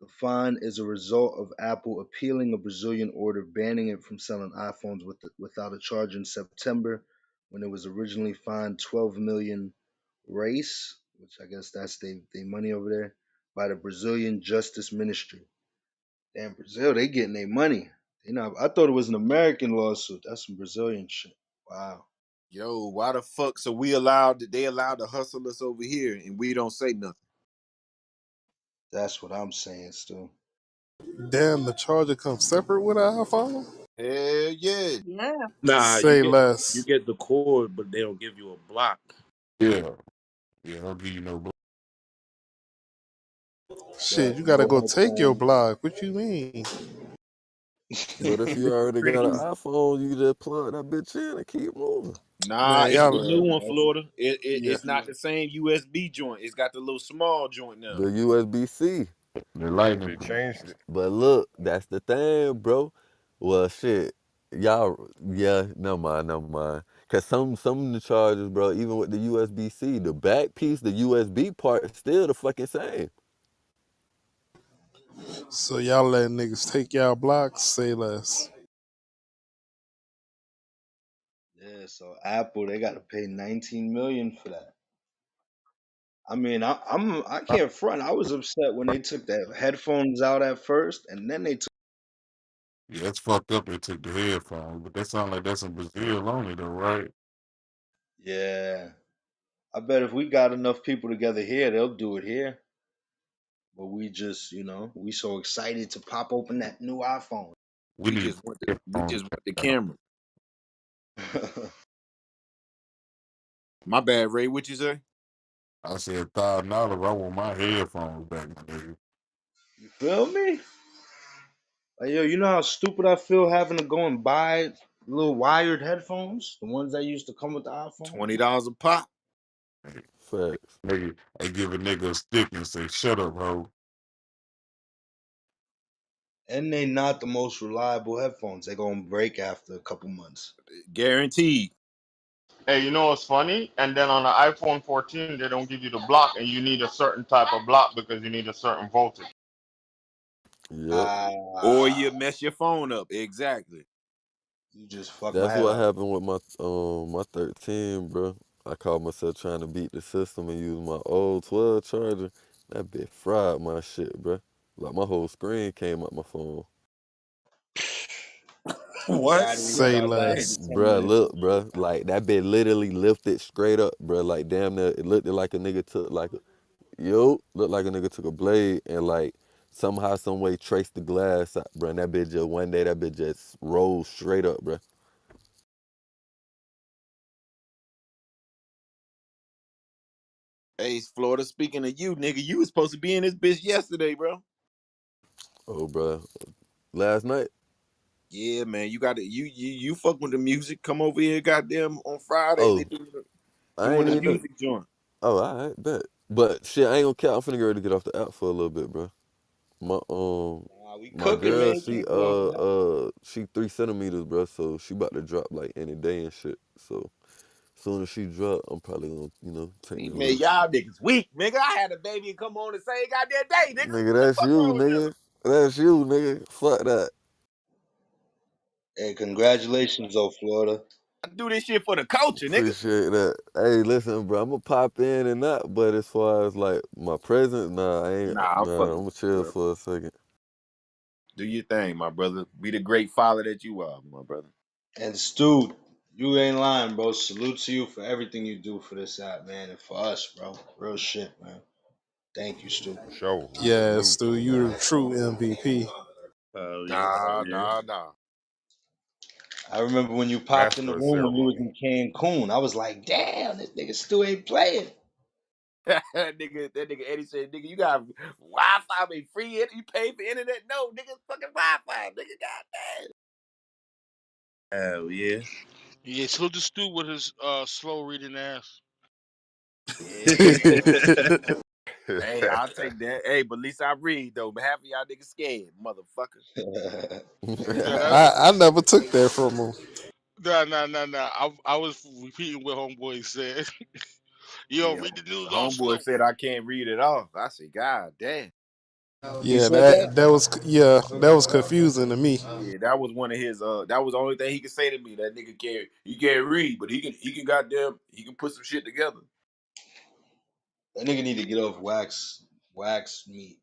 The fine is a result of Apple appealing a Brazilian order banning it from selling iPhones without a charger in September, when it was originally fined 12 million reais, which I guess that's they money over there, by the Brazilian Justice Ministry. Damn, Brazil, they getting their money. I thought it was an American lawsuit. That's some Brazilian shit. Wow, Yo, why the fuck? So we allowed they allowed to hustle us over here and we don't say nothing. that's what I'm saying. Still, Damn, the charger comes separate with an iPhone? Hell yeah. Yeah. Nah, Say you less. get the cord, but they don't give you a block. Yeah. Yeah, I'll give you no Shit, but you gotta no go take your headphones. block. What you mean? But if you already got an Crazy. iPhone, you just plug that bitch in and keep moving. Nah, Man, it's y'all. the Yeah, new one, that's Florida. yeah. It's not the same USB joint. It's got the little small joint now. The USB-C. the lightning. They changed it. But look, that's the thing, bro. Well, shit. Y'all, yeah, never mind, never mind. Cause some of the chargers, bro, even with the USB-C, the back piece, the USB part, is still the fucking same. So y'all letting niggas take y'all blocks? Say less. Yeah, so Apple they got to pay 19 million for that. I mean, I can't front. I was upset when they took the headphones out at first, and then they took. Yeah, that's fucked up. They took the headphones, but that sounds like that's in Brazil only, though, right? Yeah, I bet if we got enough people together here, they'll do it here. but we just, we so excited to pop open that new iPhone. We We need just want we headphones just want the back out. camera. My bad, Ray. What you say? I said $1,000. I want my headphones back, my nigga. You feel me? Like, yo, you know how stupid I feel having to go and buy little wired headphones, the ones that used to come with the iPhone, $20 a pop. Hey, Facts. nigga, they give a nigga a stick and say, "Shut up, ho." and they not the most reliable headphones. They gonna break after a couple months. Guaranteed. Hey, you know what's funny? And then on the iPhone 14, they don't give you the block, and you need a certain type of block because you need a certain voltage. Yep. Or Ah, you mess your phone up. Exactly. you just fucked my That's head what up. happened with my 13, bro. I caught myself trying to beat the system and use my old 12 charger. That bit fried my shit, bro. Like my whole screen came out my phone. What? Battery Say started dying less. in 10 Bruh, minutes. look, bruh. Like that bit literally lifted straight up, bruh. Like damn near it looked like a nigga took like looked like a nigga took a blade and like somehow, some way traced the glass out, bruh. And that bit just one day that bit just rolled straight up, bruh. Hey, Florida, speaking of you, nigga, you was supposed to be in this bitch yesterday, bro. Oh, bruh. Last night. Yeah, man. You got to you fuck with the music. Come over here, goddamn, on Friday. They Oh, I doing ain't the even know. music joint. Oh, all right, bet. But shit, I ain't gonna care. I'm finna get ready to get off the app for a little bit, bro. My Nah, we my cooking, girl, man. Keep going, man. she 3 centimeters, bro. So she about to drop like any day and shit. So soon as she drop, I'm probably gonna take See, me a man, little. y'all niggas weak, nigga. I had a baby and come on the same goddamn day, nigga. Nigga, What the that's fuck you, wrong with them? nigga. That's you, nigga. Fuck that. Hey, congratulations, though, Florida. I do this shit for the culture, nigga. Appreciate that. Hey, listen, bro. I'm gonna pop in and out, but as far as like my presence, nah, I ain't. Nah, I'm Nah, fucking I'm gonna with you, chill bro. for a second. Do your thing, my brother. Be the great father that you are, my brother. And Stu, you ain't lying, bro. Salute to you for everything you do for this app, man, and for us, bro. Real shit, man. Thank you, Stu. For sure. Yeah, Salute. Stu, you the true MVP. Hell yeah, hell Nah, yeah. nah, nah. I remember when you popped in the Master of room when you was ceremony. in Cancun. I was like, damn, this nigga Stu ain't playing. That nigga Eddie said, nigga, you got Wi-Fi be free. You pay for internet? No, nigga, fucking Wi-Fi, nigga. Goddamn. Hell yeah. Yeah, salute to Stu with his slow reading ass. Yeah. Hey, I'll take that. Hey, but at least I read though. But half of y'all niggas scared, motherfucker. Yeah, that. I never took that from him. Nah. I was repeating what homeboy said. You don't Yeah, read the news all slow. homeboy said I can't read it off. I said, God damn. He Yeah, said that? that was confusing to me. Yeah, that was one of his. That was the only thing he could say to me. That nigga can't. He can't read, but he can goddamn. He can put some shit together. That nigga need to get off wax meat.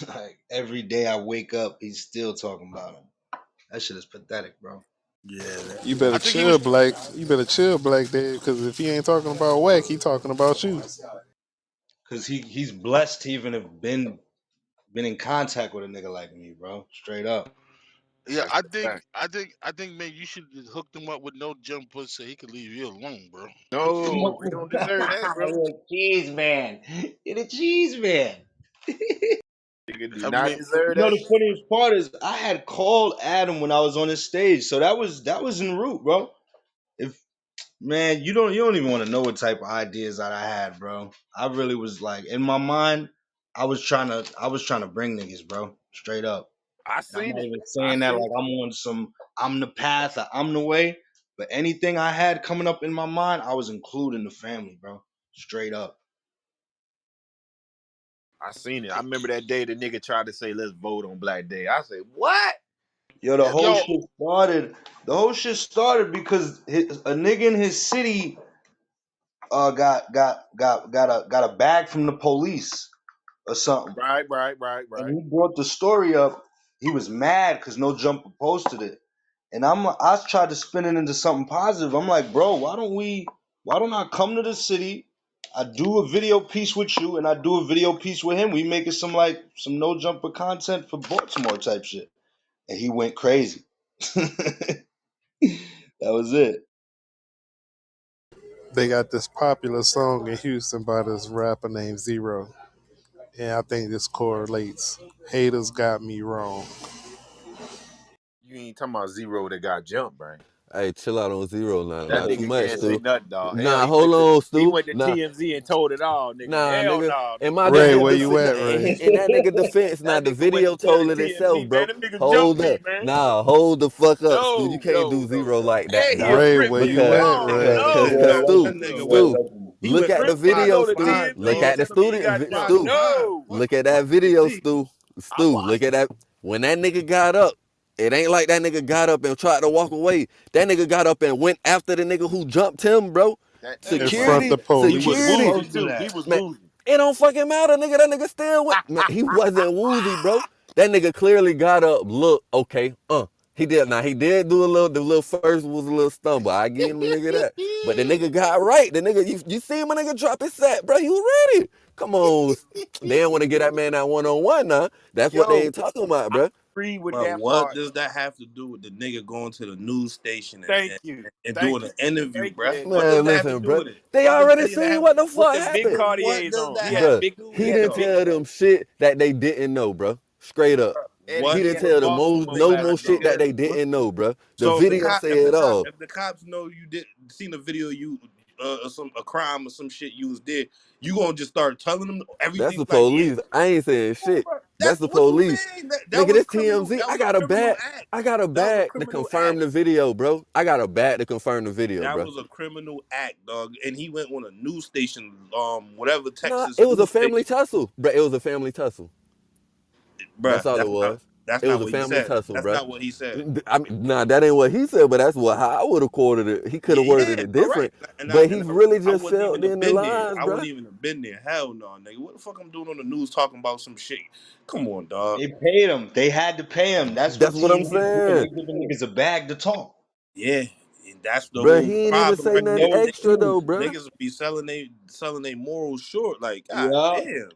Like every day I wake up, he's still talking about him. That shit is pathetic, bro. Yeah, that, You better I think he chill, was. Blake. You better chill, Blake, Dave, because if he ain't talking about whack, he talking about you. Cause he's blessed to even have been in contact with a nigga like me, bro. Straight up. Yeah, That's I a think, fact. I think, I think, man, you should just hook them up with no jump puss so he could leave you alone, bro. No, he don't deserve that, bro. You're a cheese man. You're the cheese man. Nigga do I not mean, deserve You know that. the funniest part is I had called Adam when I was on his stage, so that was en route, bro. If man, you don't even want to know what type of ideas that I had, bro. I really was like in my mind, I was trying to bring niggas, bro, straight up. I And I'm seen not it. even I saying that seen like I'm on some I'm the path or I'm the way, but anything I had coming up in my mind, I was including the family, bro, straight up. I seen it. I remember that day the nigga tried to say let's vote on Black Day. I said what? Yo, the That whole yo, shit started. The whole shit started because a nigga in his city got a bag from the police or something, and right. he brought the story up. He was mad because no jumper posted it, and I tried to spin it into something positive. I'm like, bro, why don't I come to the city? I do a video piece with you, and I do a video piece with him. We making some no jumper content for Baltimore type shit, and he went crazy. That was it. They got this popular song in Houston by this rapper named Zero. And I think this correlates. Haters got me wrong. You ain't talking about Zero that got jumped, bro. Hey, chill out on Zero now. That Not too nigga much, can't say Stu. nothing, dog. Hell, Nah, hold on, he Stu. went to Nah, TMZ and told it all, nigga. nah, Hell nigga. no, In nigga. my Ray, nigga where you defense, at, Ray? in that nigga defense, now That the nigga went video to tell the told it itself, TMZ, man. bro. Them niggas jumped Hold me, up. man. Nah, hold the fuck up, Stu. You No, can't do no, no, Zero no. like that, Hey, he a dog. Ray, crip, where nigga. you Because, at, No, Ray? cause, no, cause Yeah, no, Stu, let no, me no. know. Stu, Let me He look was at the tripping to video, go to Stu. five, TMZ Look and bro. at the tell him he student, got jumped. Stu. five. No, Look at that video, see, Stu. I Stu, look watched at it. that. When that nigga got up, it ain't like that nigga got up and tried to walk away. That nigga got up and went after the nigga who jumped him, bro. That In nigga front Security, the wasn't. He was police. security. woozy Supposed to do too. He that. was Man, woozy. it don't fucking matter, nigga. That nigga still went. Man, he wasn't woozy, bro. That nigga clearly got up. Look, okay, he did. Now he did do a little. The little first was a little stumble. I give him a nigga that. But the nigga got right. The nigga, you see him a nigga drop his sack, bro. He was ready. Come on, they don't want to get that man that 1-on-1 now. That's what they Yo, ain't talking about, I bro. agree with But that what part. does that have to do with the nigga going to the news station Thank you. and Thank doing you. an interview, Thank you, bruh? Ed. What does Man, that have to listen, do bro. with it? They He didn't already tell you to seen have. what the With fuck the big happened. But what Cartiers does on. He that had have Bruh, to big do he he with had it the didn't big though? tell them shit that they didn't know, bruh. Straight up. Eddie, He What he didn't had tell did them the Baltimore big no got more to bag do shit with that Cartier. they it? What? didn't know, bruh. The So if the video cop, if the said cop, all. if the cops know you did seen a video, you a crime or some shit you was did, you gonna just start telling them That's everything the like, yeah, police. I ain't saying shit. that's That's the what you police. mean. That Nigga, was this criminal. TMZ. That was a criminal act. I got a That was a bag to criminal confirm act. the video, bro. I got a bag to confirm the video, That bro. was a criminal act, dog. And he went on a news station, whatever Nah, Texas it was a news family station, tussle. Bro, it was a family tussle. bruh. That's all it was. That's It was not a what he family said. tussle, That's bro. not what he said. I mean, nah, that ain't what he said, but that's what how I would have quoted it. He could have worded Yeah, it all right. different, but he And really I just wouldn't felt even have in the been there. lines, I wouldn't bro. even have been there. Hell no, nigga. What the fuck I'm doing on the news talking about some shit? Come on, dog. They paid him. They had to pay him. That's what That's what I'm TMZ do. saying, They giving niggas a bag to talk. Yeah, and that's the bro. whole He ain't even problem say right nothing there. No extra Niggas, though, proof. bro. niggas be selling they morals short. Like, god Yeah. damn.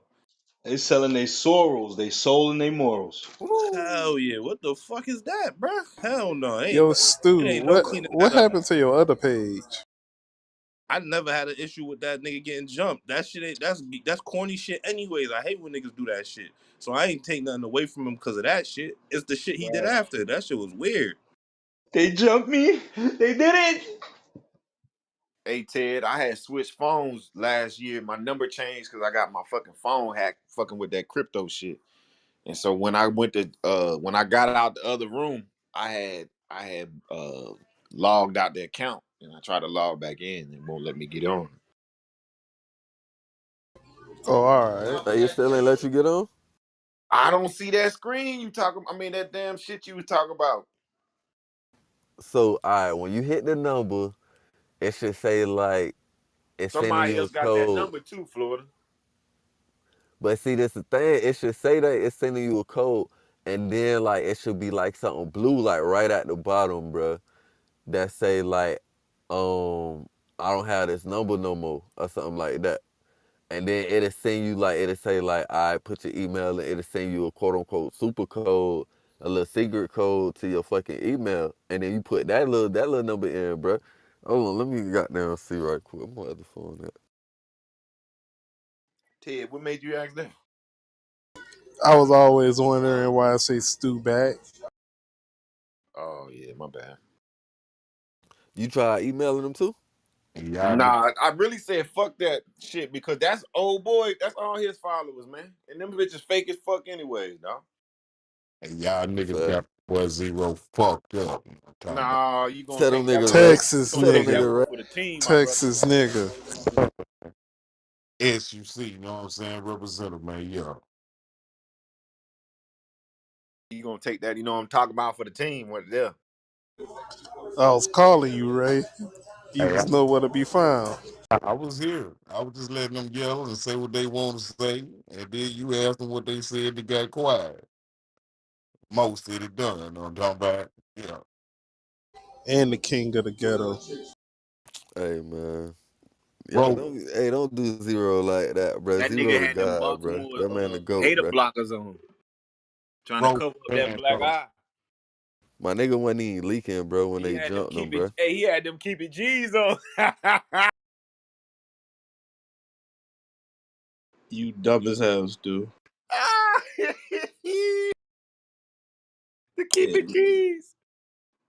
They selling their sorrows, they soul and their morals. Hell yeah. What the fuck is that, bruh? Hell no. Yo, It Stu, ain't no what cleaning what that up. happened to your other page? I never had an issue with that nigga getting jumped. That shit ain't that's corny shit anyways. I hate when niggas do that shit. So I ain't take nothing away from him because of that shit. It's the shit he did Right. after. That shit was weird. They jumped me. They did it. Hey Ted, I had switched phones last year. My number changed because I got my fucking phone hacked fucking with that crypto shit. And so when I got out the other room, I had logged out the account and I tried to log back in and it won't let me get on. Oh, all right. Hey, you still ain't let you get on. I don't see that screen you talking I mean that damn shit you was talking about. So, all right, when you hit the number, it should say like it's sending Somebody you a else got that code. number too, Florida. But see, this the thing. It should say that it's sending you a code, and then like it should be like something blue, like right at the bottom, bro. That say like, I don't have this number no more, or something like that. And then it'll send you like it'll say like, I put your email, and it'll send you a quote unquote super code, a little secret code to your fucking email, and then you put that little number in, bro. Hold on, let me goddamn see right quick. I'm on the phone now. Ted, what made you ask that? I was always wondering why I say Stu back. Oh yeah, my bad. You try emailing them too? And y'all, Nah, I really said fuck that shit because that's old boy. That's all his followers, man. And them bitches fake as fuck anyways, dog. and y'all niggas Fair. got boy Zero fucked up. I'm talking about Nah, you gonna Tell them take that nigga one. Ray. You Texas gonna Tell them take nigga. that nigga one Ray. for the team, my brother. Texas nigga. SUC, you know what I'm saying? Representative, man. Yeah. You gonna take that? You know what I'm talking about for the team. What there? I was calling you, Ray. You Hey, was nowhere to be found. I was here. I was just letting them yell and say what they want to say, and then you asked them what they said. They got quiet. Most said it done. You know what I'm talking about? Yeah. And the king of the ghetto. Hey man. Yo, Bro, don't do Zero like that, bro. That Zero nigga the had them god, bro. Baltimore That man the goat, hater bro. blockers on, trying to bro, cover up that man, black bro. eye. My nigga wasn't even leaking, bro, when He they had them jumped him, keep it. bro. Hey, he had them keep it G's on. You dumb as hell, Stu. The keep Yeah. it G's.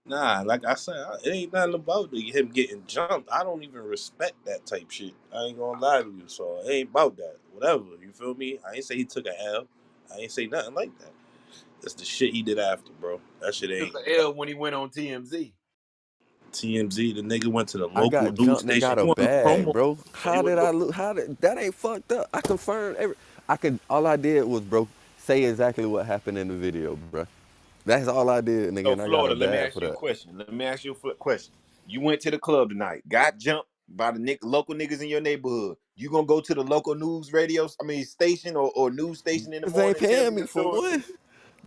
Nah, like I said, it ain't nothing about him getting jumped. I don't even respect that type shit. I ain't gonna lie to you. So it ain't about that. Whatever. You feel me? I ain't say he took a L. I ain't say nothing like that. It's the shit he did after, bro. That shit He took ain't a L when he went on TMZ. TMZ. The nigga went to the I local got news jumped and station. got He a want bag, promo. bro. He How was did doing, I look? How did that ain't fucked up? I confirmed all I did was, bro, say exactly what happened in the video, bro. That's all I did, nigga, So and I got a Florida, let me bag ask for you a that. question. Question. You went to the club tonight, got jumped by the local niggas in your neighborhood. You gonna go to the local news station or news station in the Niggas ain't morning and tell paying me me the for story?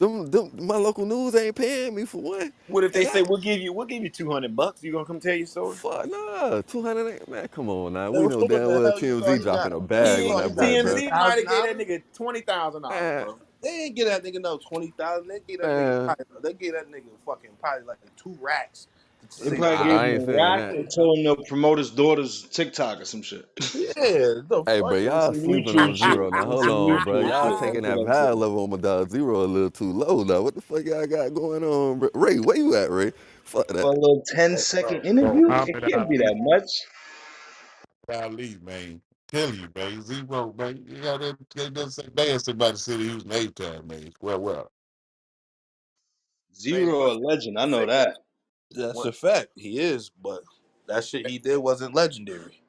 one. My local news ain't paying me for one. What if they And say I we'll give you $200? You gonna come tell your story? fuck nah, 200 man. Come on now, we yo, know what damn the well hell you thought TMZ he got? dropping a What you bag on thought he that got? boy, bro. TMZ might have gave that $20,000? nigga $20,000, Man, bro. They ain't get that nigga no 20,000. They gave that nigga man, they gave that nigga fucking probably like 2 racks to They say, probably all gave I him ain't a saying rack that. or told him to promote his daughter's TikTok or some shit. yeah, the Hey, fuck. bro, On y'all some sleeping YouTube on shit. Zero now. On Hold some on, bro. YouTube Y'all shit. That's taking what that I'm vibe saying. level on my dog Zero a little too low now. What the fuck y'all got going on, bro? Ray, where you at, Ray? Fuck For a that. little Hey, 10-second bro, interview, it Muhammad can't be Ali, that much. Ali, man. Tell you, man. Zero, man. You got that, they just say dancing by the city Houston 8 time, man. Well. Man, Zero a legend. I one know second. that. That's What? a fact. He is, but that shit he did wasn't legendary.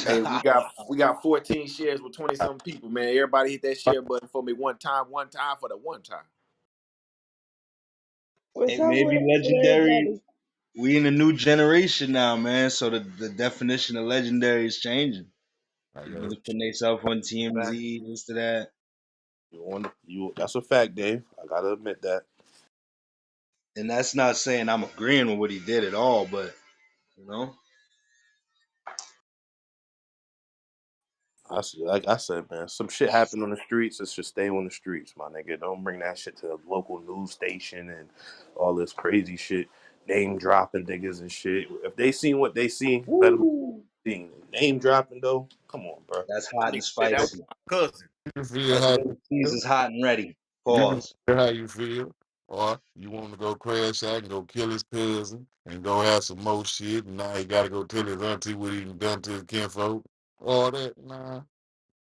Hey, we got 14 shares with 20 something people, man. Everybody hit that share button for me one time for the one time. It may be legendary. We in a new generation now, man. So the definition of legendary is changing. I People guess. just putting themselves on Fact. TMZ, this to that. That's a fact, Dave. I gotta admit that. And that's not saying I'm agreeing with what he did at all, but you know, Like I said, man, some shit happened on the streets. It should stay on the streets, my nigga. Don't bring that shit to the local news station and all this crazy shit. Name dropping niggas and shit. If they seen what they seen, let them woo, see. Name dropping though, come on, bro. that's That hot nigga and said that was spicy. my cousin. You feel That how little you cheese feel. is hot and ready. You can Pause. feel how you feel. Or you want to go crash out and go kill his cousin and go have some more shit. And now he got to go tell his auntie what he done done to his kinfolk. All that, nah.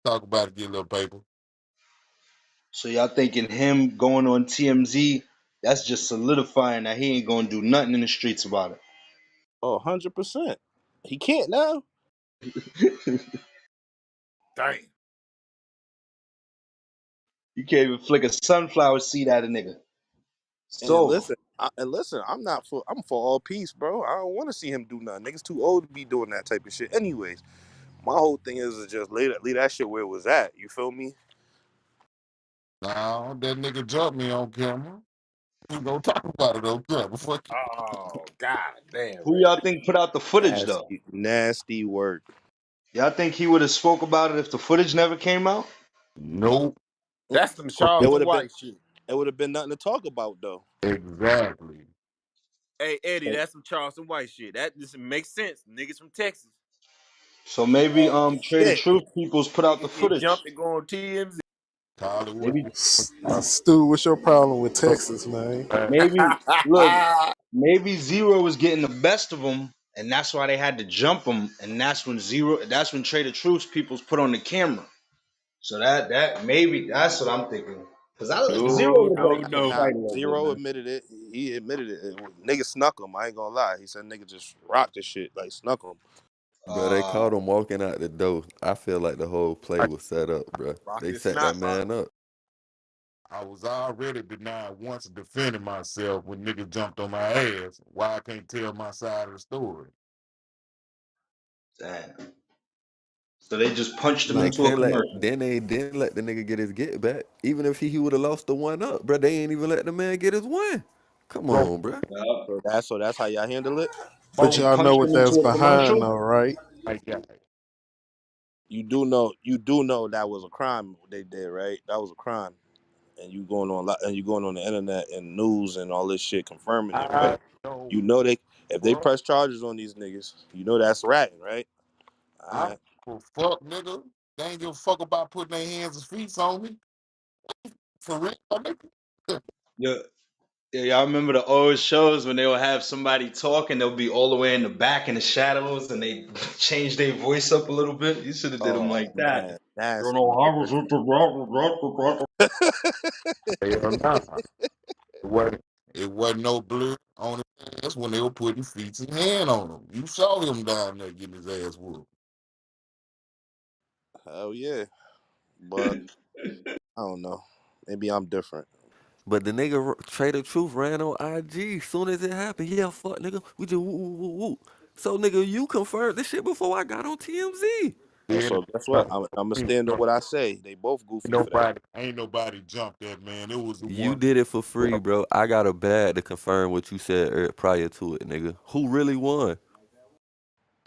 Talk about it, get a little paper. So y'all thinking him going on TMZ, that's just solidifying that he ain't gonna do nothing in the streets about Oh, 100%. He can't now. it. Damn. You can't even flick a sunflower seed at a nigga. It's And over. listen, I'm for all peace, bro. I don't want to see him do nothing. Niggas too old to be doing that type of shit. Anyways, my whole thing is to just leave that shit where it was at. You feel me? Now, that nigga jumped me on camera. We gonna talk about it on camera. Fuck it. Oh, god damn, Who Ray. y'all think put out the footage though? Nasty work. Y'all think he would have spoke about it if the footage never came out? Nope. That's some It would Charleston have been White shit. it would have been nothing to talk about though. Exactly. Hey, Eddie, So, that's some Charleston White shit. That just makes sense. Niggas from Texas. so maybe Trader Shit. Truth Peoples put out the Niggas get footage. jumped and go on TMZ. Call it what Maybe you Stu, what's your problem with want. Texas, man? maybe look, maybe Zero was getting the best of him, and that's why they had to jump him, and that's when Trader Truth Peoples put on the camera. So that maybe that's what I'm thinking. Cause Zero No, looked no, like he could no. fight a little bit, Zero man. admitted it. He admitted it. Nigga snuck him. I ain't gonna lie. He said nigga just rocked the shit like snuck him. Bro, they Uh caught him walking out the door. I feel like the whole play was set up, bro. They Rocket set that snot, man up. I was already denied once defending myself when niggas jumped on my ass. Why I can't tell my side of the story? damn. So they just punched him They into a couldn't let commercial. then they didn't let the nigga get his get back. Even if he would have lost the one up, bro, they ain't even let the man get his one. Come Bro, on, bro. Yeah. So that's how y'all handle it. But But both you y'all know punched what him that's into a behind, commercial? though, right? like that. you do know that was a crime what they did, right? That was a crime, and you going on the internet and news and all this shit confirming it, right? I know, You know they if they bro. press charges on these niggas, you know that's ratting, right? I All right. don't give a fuck, nigga. They ain't give a fuck about putting their hands and feet on me. For real, nigga. Yeah, yeah, y'all remember the old shows when they would have somebody talk and they'll be all the way in the back in the shadows and they change their voice up a little bit? You should have did them Oh like that. man, You nasty. know, I was with the Hell nah. It wasn't no blur on it. That's when they were putting feet and hand on him. You saw him down there getting his ass whooped. Hell yeah, but I don't know. Maybe I'm different. But the nigga Trader Truth ran on IG soon as it happened. Yeah, fuck nigga, we just woo woo woo woo. So nigga, you confirmed this shit before I got on TMZ. And Yeah, so guess what? I'm gonna ain't stand on what I say. They both goofy for that. nobody jumped that man. It was the You one. did it for free, bro. I got a bad to confirm what you said prior to it, nigga. Who really won?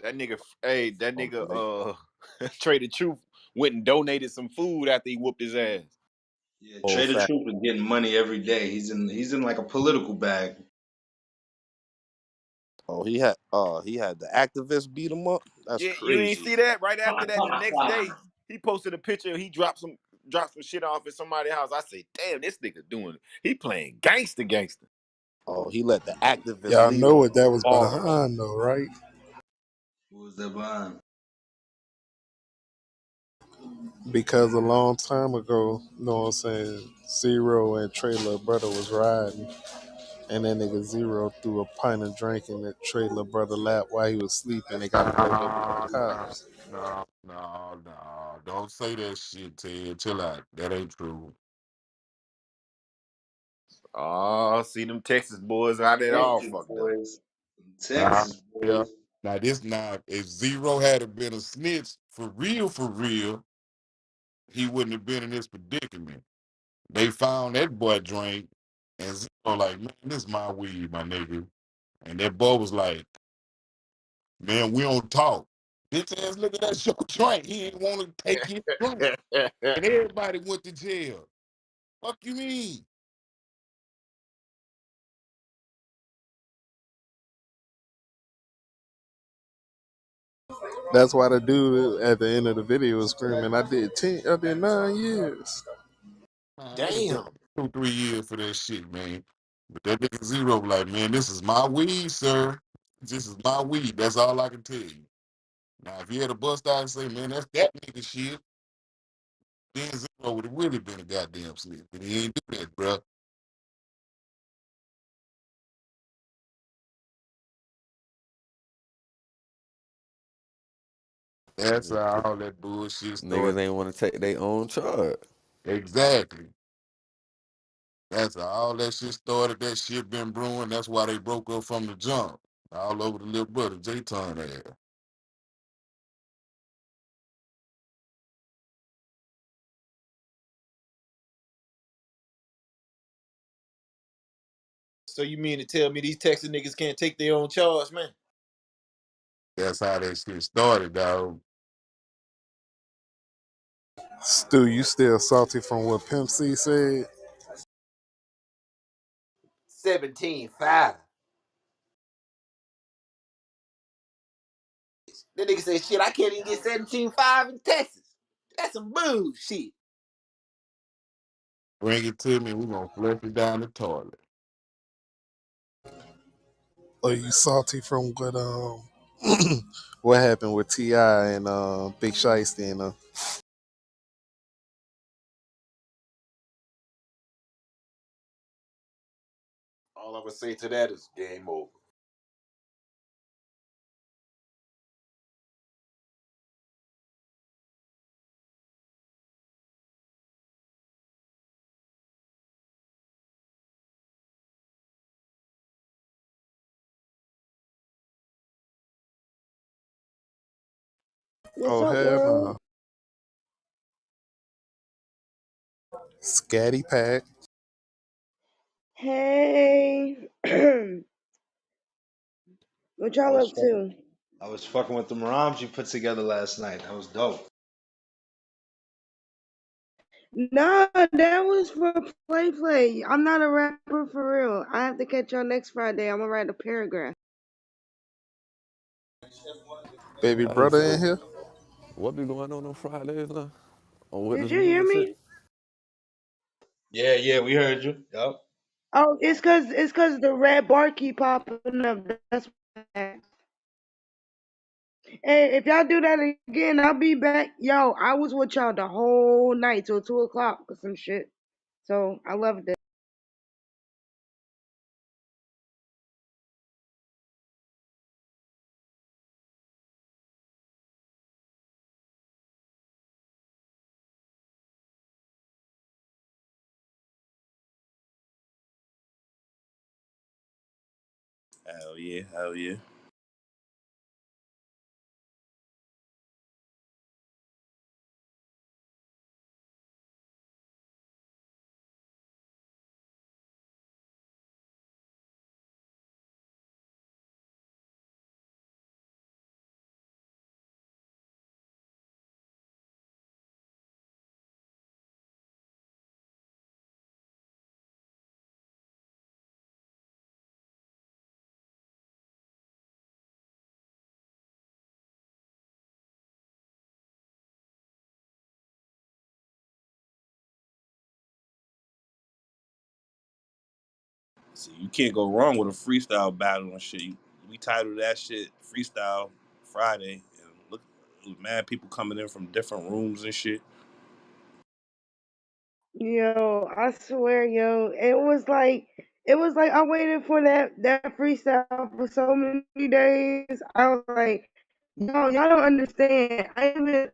That nigga, hey, that Oh, nigga, boy. Traded Truth went and donated some food after he whooped his ass. Yeah, Oh, Trader fact. Truth is getting money every day. He's in like a political bag. Oh, he had the activists beat him up. That's Yeah, you ain't crazy. see that? Right after that, the next day, he posted a picture. He dropped some shit off at somebody's house. I say, damn, this nigga doing. He playing gangster, gangster. Oh, he let the activists Y'all lead know him. what that was Bars. behind, though, right? Who was that behind? Because a long time ago, you know what I'm saying, Zero and Trey Little Brother was riding, and that nigga Zero threw a pint of drink in that Trey Little Brother lap while he was sleeping. They got pulled over by the Nah, nah, cops. nah, nah, nah. Don't say that shit, Ted. Chill out. That ain't true. Oh, see them Texas boys how they all Texas fucked up. boys. Nah, Texas yeah. boys. Now if Zero had been a snitch for real, he wouldn't have been in this predicament. They found that boy drink, and Zero like, man, this is my weed, my nigga. And that boy was like, man, we don't talk. Bitch ass nigga, that's your joint. He ain't want to take his drink. And everybody went to jail. Fuck you mean? That's why the dude at the end of the video was screaming, I did 9 years. Man, I would have done Damn. 2, 3 years for that shit, man. But that nigga Zero like, man, this is my weed, sir. This is my weed. That's all I can tell you. Now, if he had a bust out and say, man, that's that nigga shit, then Zero would have really been a goddamn snitch. But he ain't do that, bro. That's how all that bullshit Niggas started. ain't want to take their own charge. Exactly. That's how all that shit started. That shit been brewing. That's why they broke up from the jump. All over the little brother, J-Ton ass. So you mean to tell me these Texas niggas can't take their own charge, man? That's how that shit started, dog. Stu, you still salty from what Pimp C said? 17-5. That nigga said, shit, I can't even get 17-5 in Texas. That's some bullshit. Bring it to me. We're going to flush it down the toilet. Or you salty from what what happened with T.I. and Big Shiesty and All I would say to that is game over. What's oh up, hell world? no. Scatty Pack. Hey, what I y'all was up fucking to? I was fucking with the ROMs you put together last night. That was dope. No, that was for play. I'm not a rapper for real. I have to catch y'all next Friday. I'm gonna write a paragraph. Baby Hey, brother in so here. what be going on Fridays now? On Did Witness you Lee hear and shit? me? Yeah, yeah, we heard you. Yup. Oh, it's cause the red bar keep popping up. That's why. Hey, if y'all do that again, I'll be back. Yo, I was with y'all the whole night till 2 o'clock or some shit. So I loved it. Hell yeah, hell yeah. See, you can't go wrong with a freestyle battle and shit. We titled that shit Freestyle Friday, and look, it was mad people coming in from different rooms and shit. Yo, I swear, yo, it was like I waited for that freestyle for so many days. I was like, yo, y'all don't understand. I even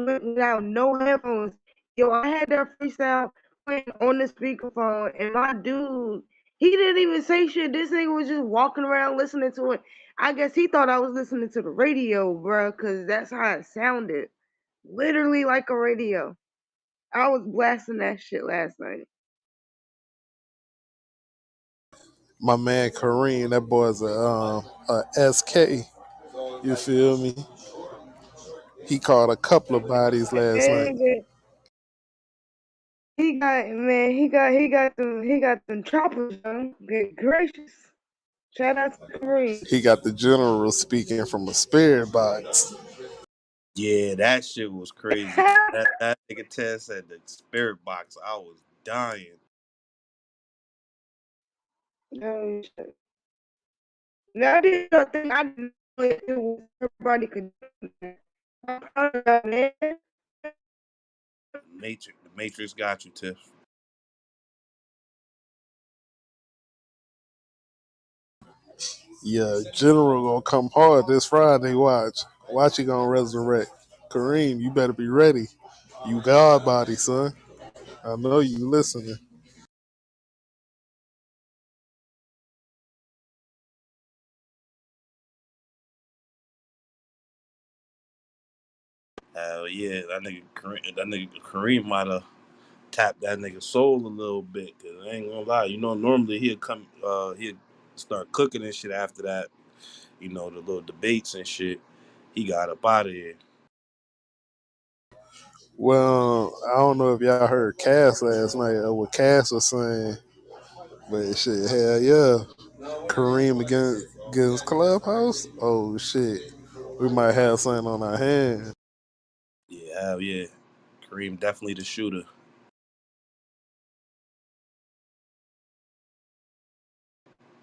went without no headphones. Yo, I had that freestyle playing on the speakerphone, and my dude, he didn't even say shit. This nigga was just walking around listening to it. I guess he thought I was listening to the radio, bro, cause that's how it sounded, literally like a radio. I was blasting that shit last night. My man Kareem, that boy's a SK. You feel me? He caught a couple of bodies last night. And he got man, he got them choppers, yo. Good gracious. Shout out to Kareem. He got the general speaking from a spirit box. Yeah, that shit was crazy. That nigga Tess said the spirit box. I was dying. Oh, shit. Now I didn't think I didn't know it was everybody could do that. I'm proud of that, man. The Matrix got you, Tiff. Yeah, general gonna come hard this Friday. Watch he gonna resurrect. Kareem, you better be ready. You God body, son. I know you listening. Hell yeah, that nigga Kareem might have tapped that nigga soul a little bit. Cause I ain't gonna lie, normally he'd start cooking and shit after that. The little debates and shit. He got up out of here. Well, I don't know if y'all heard Cass last night or what Cass was saying, but shit, hell yeah. Kareem against Clubhouse? Oh shit. We might have something on our hands. Yeah, hell yeah. Kareem definitely the shooter.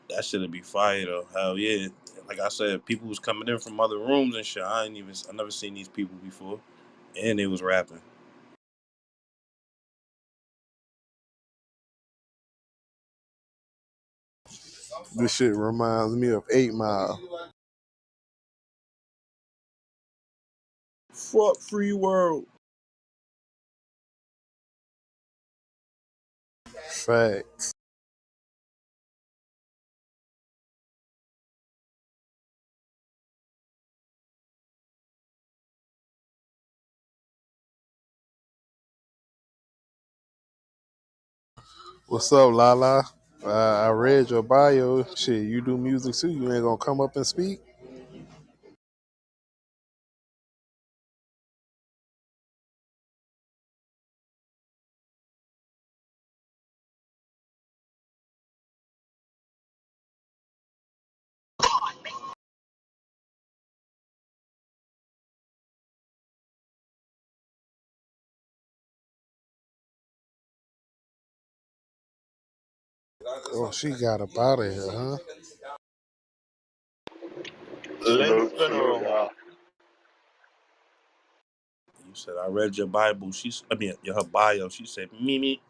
That shit'd be fire though. Hell yeah. Like I said, people was coming in from other rooms and shit. I never seen these people before. And they was rapping. This shit reminds me of 8 Mile. Fuck free world. Facts. What's up, Lala? I read your bio. Shit, you do music too. You ain't gonna come up and speak? Oh, she got up out of here, huh? Let's Salute, spin her salute, y'all. around. You said I read your Bible. I mean, her bio. She said Mimi.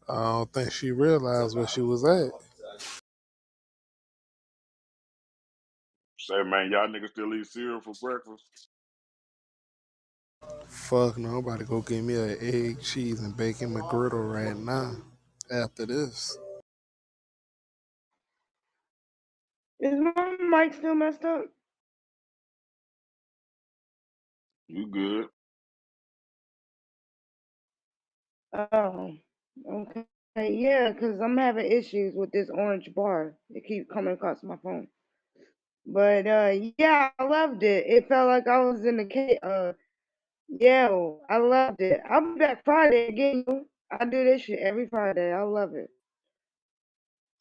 I don't think she realized where she was at. Say, man, y'all niggas still eat cereal for breakfast? Fuck no, I'm about to go get me an egg, cheese, and bacon McGriddle right now. After this. Is my mic still messed up? You good? Oh, okay. Yeah, because I'm having issues with this orange bar. It keeps coming across my phone. But yeah, I loved it. It felt like I was in the cave. Yeah, I loved it. I'll be back Friday again. I do this shit every Friday. I love it.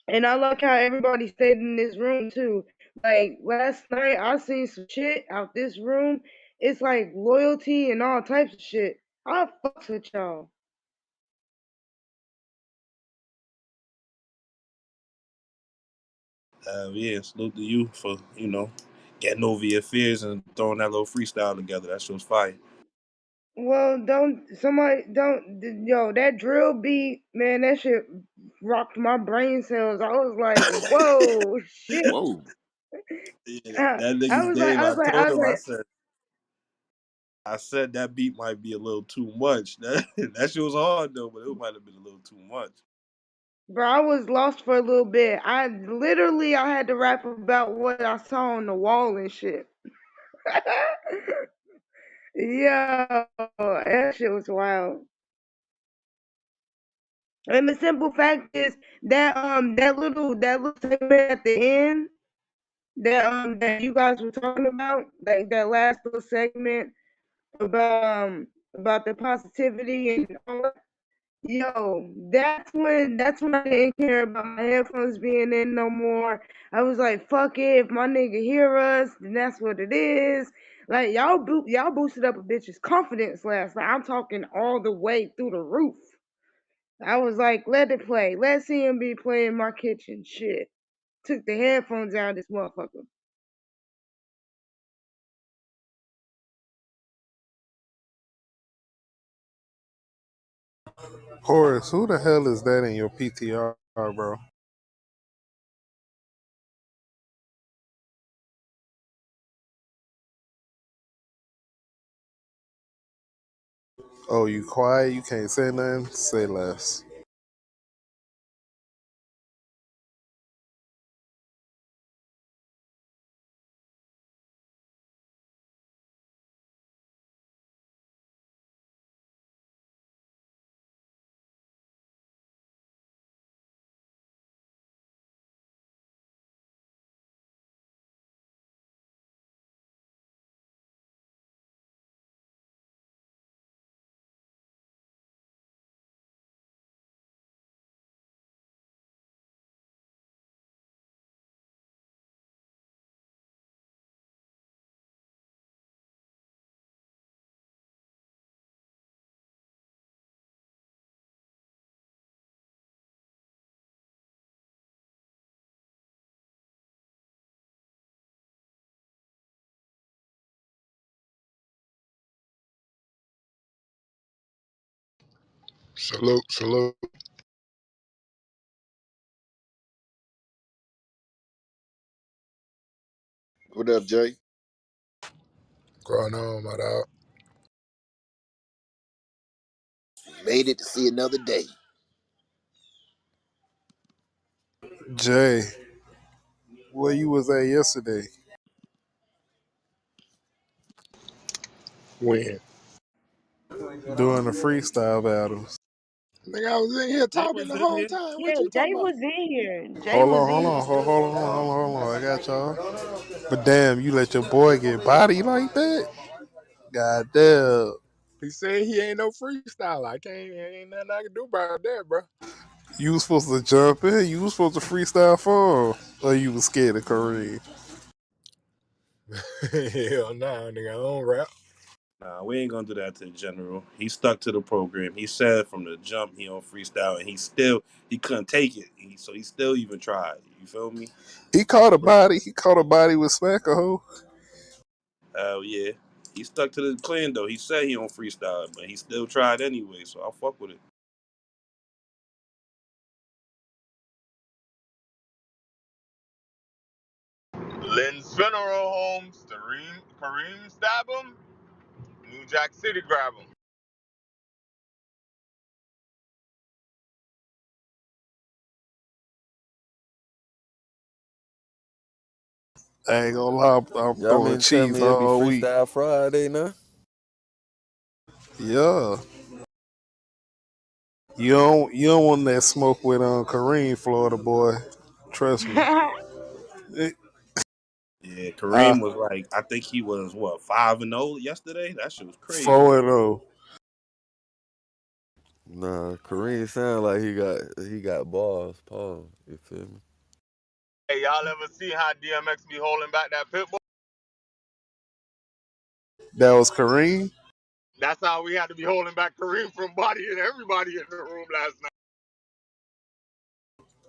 And I like how everybody stayed in this room too. Like last night, I seen some shit out this room. It's like loyalty and all types of shit. I fucks with y'all. Yeah, salute to you for getting over your fears and throwing that little freestyle together. That shit was fire. Well, yo, that drill beat, man, that shit rocked my brain cells. I was like, whoa, shit. Whoa. Yeah, I that I nigga was like, Dave. I I was like, I told was him. like, I said that beat might be a little too much. That shit was hard though, but it might have been a little too much. bro, I was lost for a little bit. I had to rap about what I saw on the wall and shit. Yo, that shit was wild. And the simple fact is that little segment at the end that you guys were talking about, like that last little segment about the positivity and all that. Yo, that's when I didn't care about my headphones being in no more. I was like, fuck it, if my nigga hear us, then that's what it is. Like y'all boosted up a bitch's confidence last night. I'm talking all the way through the roof. I was like, let it play. Let C.M.B play in my kitchen. Shit. Took the headphones out of this motherfucker. Horace, who the hell is that in your PTR, bro? Oh, you quiet? You can't say nothing? Say less. Salute, salute. What up, Jay? Going on, my dog. Made it to see another day. Jay, where you was at yesterday? When? Doing the freestyle battles. Nigga, I was in here Jay talking was the in whole here. time. What Yeah, you Jay talking about? was in here. Jay Hold was on, in hold here. on, hold on. I got y'all. But damn, you let your boy get body like that? God damn. He said he ain't no freestyle. I can't, ain't nothing I can do about that, bro. You was supposed to jump in. You was supposed to freestyle for him. Or you was scared of Kareem. Hell nah, nigga, I don't rap. Nah, we ain't gonna do that to the general. He stuck to the program. He said from the jump he on freestyle, and he couldn't take it. So he still even tried. You feel me? He caught a body. He caught a body with smack a hoe. Hell yeah. He stuck to the plan though. He said he on freestyle, but he still tried anyway. So I'll fuck with it. Lynn's funeral home, Kareem stab him, New Jack City grab him. I ain't gonna lie, I'm Y'all throwing mean to tell cheese me it'll be all week. Freestyle Friday now? Yeah. You don't want that smoke with Kareem, Florida boy. Trust me. Yeah, I Kareem was like, I think he was what 5-0 yesterday. That shit was crazy. 4-0. Nah, Kareem sound like he got balls. Paul, you feel me? Hey, y'all ever see how DMX be holding back that pit bull? That was Kareem. That's how we had to be holding back Kareem from bodying everybody in the room last night.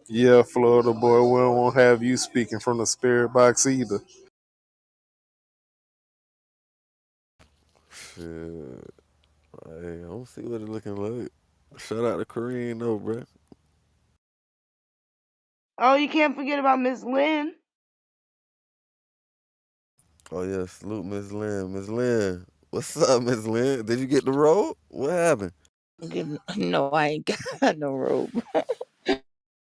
Yeah, Florida boy. We won't have you speaking from the spirit box either. Shit. Hey, I don't see what it looking like. Shout out to Kareem though, bruh. Oh, you can't forget about Miss Lynn. Oh yeah, salute Miss Lynn. Miss Lynn. What's up, Miss Lynn? Did you get the road? What happened? No, I ain't got no robe.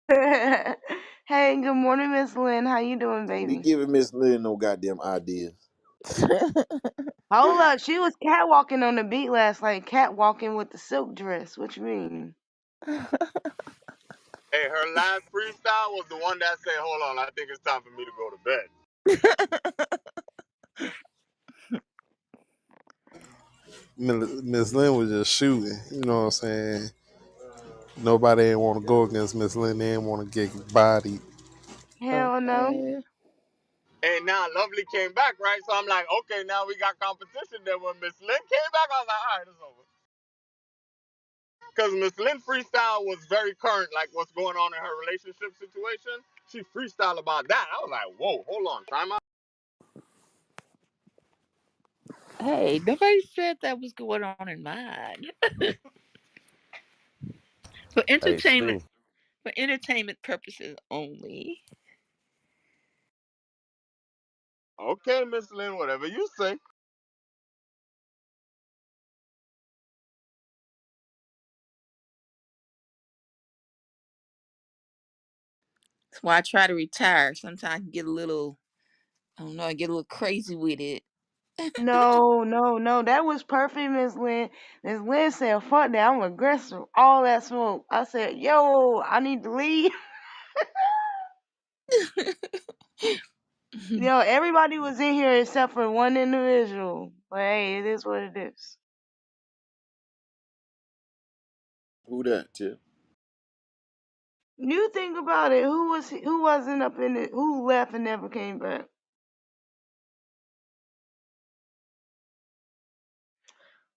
Hey, good morning, Miss Lynn. How you doing, Don't be baby? giving Miss Lynn no goddamn ideas. Hold up, she was catwalking on the beat last night. Catwalking with the silk dress. What you mean? Hey, her last freestyle was the one that said, "Hold on, I think it's time for me to go to bed." Miss Lynn was just shooting. You know what I'm saying? Nobody ain't want to go against Miss Lynn. They ain't want to get bodied. Hell no. Okay. And now Lovely came back, right? So I'm like, okay, now we got competition. Then when Miss Lynn came back, I was like, all right, it's over. Because Miss Lynn freestyle was very current, like what's going on in her relationship situation. She freestyle about that. I was like, whoa, hold on, time out. Hey, nobody said that was going on in mine. For Hey, entertainment, Stu. for entertainment purposes only. Okay, Miss Lynn, whatever you say. That's why I try to retire. Sometimes I can get a little, I don't know, I get a little crazy with it. No, no, no. That was perfect, Miss Lynn. Miss Lynn said, fuck that. I'm aggressive. All that smoke. I said, yo, I need to leave. Yo, everybody was in here except for one individual. But hey, it is what it is. Who that, Tip? You think about it. Who wasn't up in it? Who left and never came back?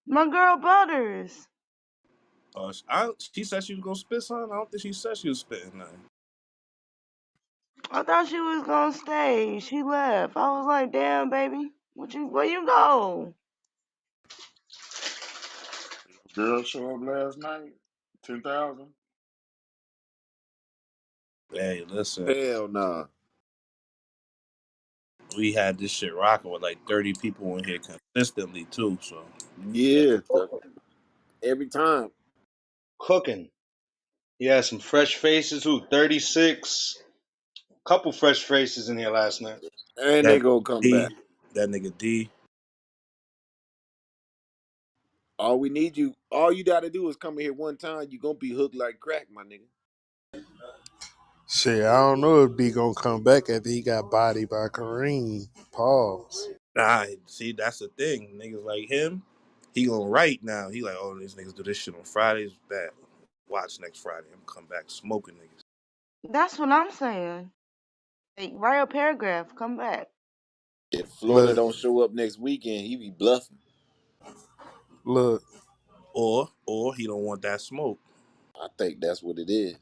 My girl Butters. She said she was gonna spit something. I don't think she said she was spitting nothing. I thought she was gonna stay. She left. I was like, damn, baby, where you go? Girl show up last night. 10,000. Hey, listen, Hell nah. we had this shit rocking with like 30 people in here consistently too. So yeah, Yeah, every time. Cooking. He had some fresh faces who 36. Couple fresh faces in here last night. And they that gonna come back. D, that nigga D. All you gotta do is come in here one time, you gonna be hooked like crack, my nigga. Shit, I don't know if D gonna come back after he got bodied by Kareem. Pause. Nah, see that's the thing. Niggas like him, he gonna write now. He like, oh, these niggas do this shit on Fridays. Bad. Watch next Friday. I'm come back smoking niggas. That's what I'm saying. Like, write a paragraph. Come back. If Florida Look, don't show up next weekend, he be bluffing. Look, or he don't want that smoke. I think that's what it is.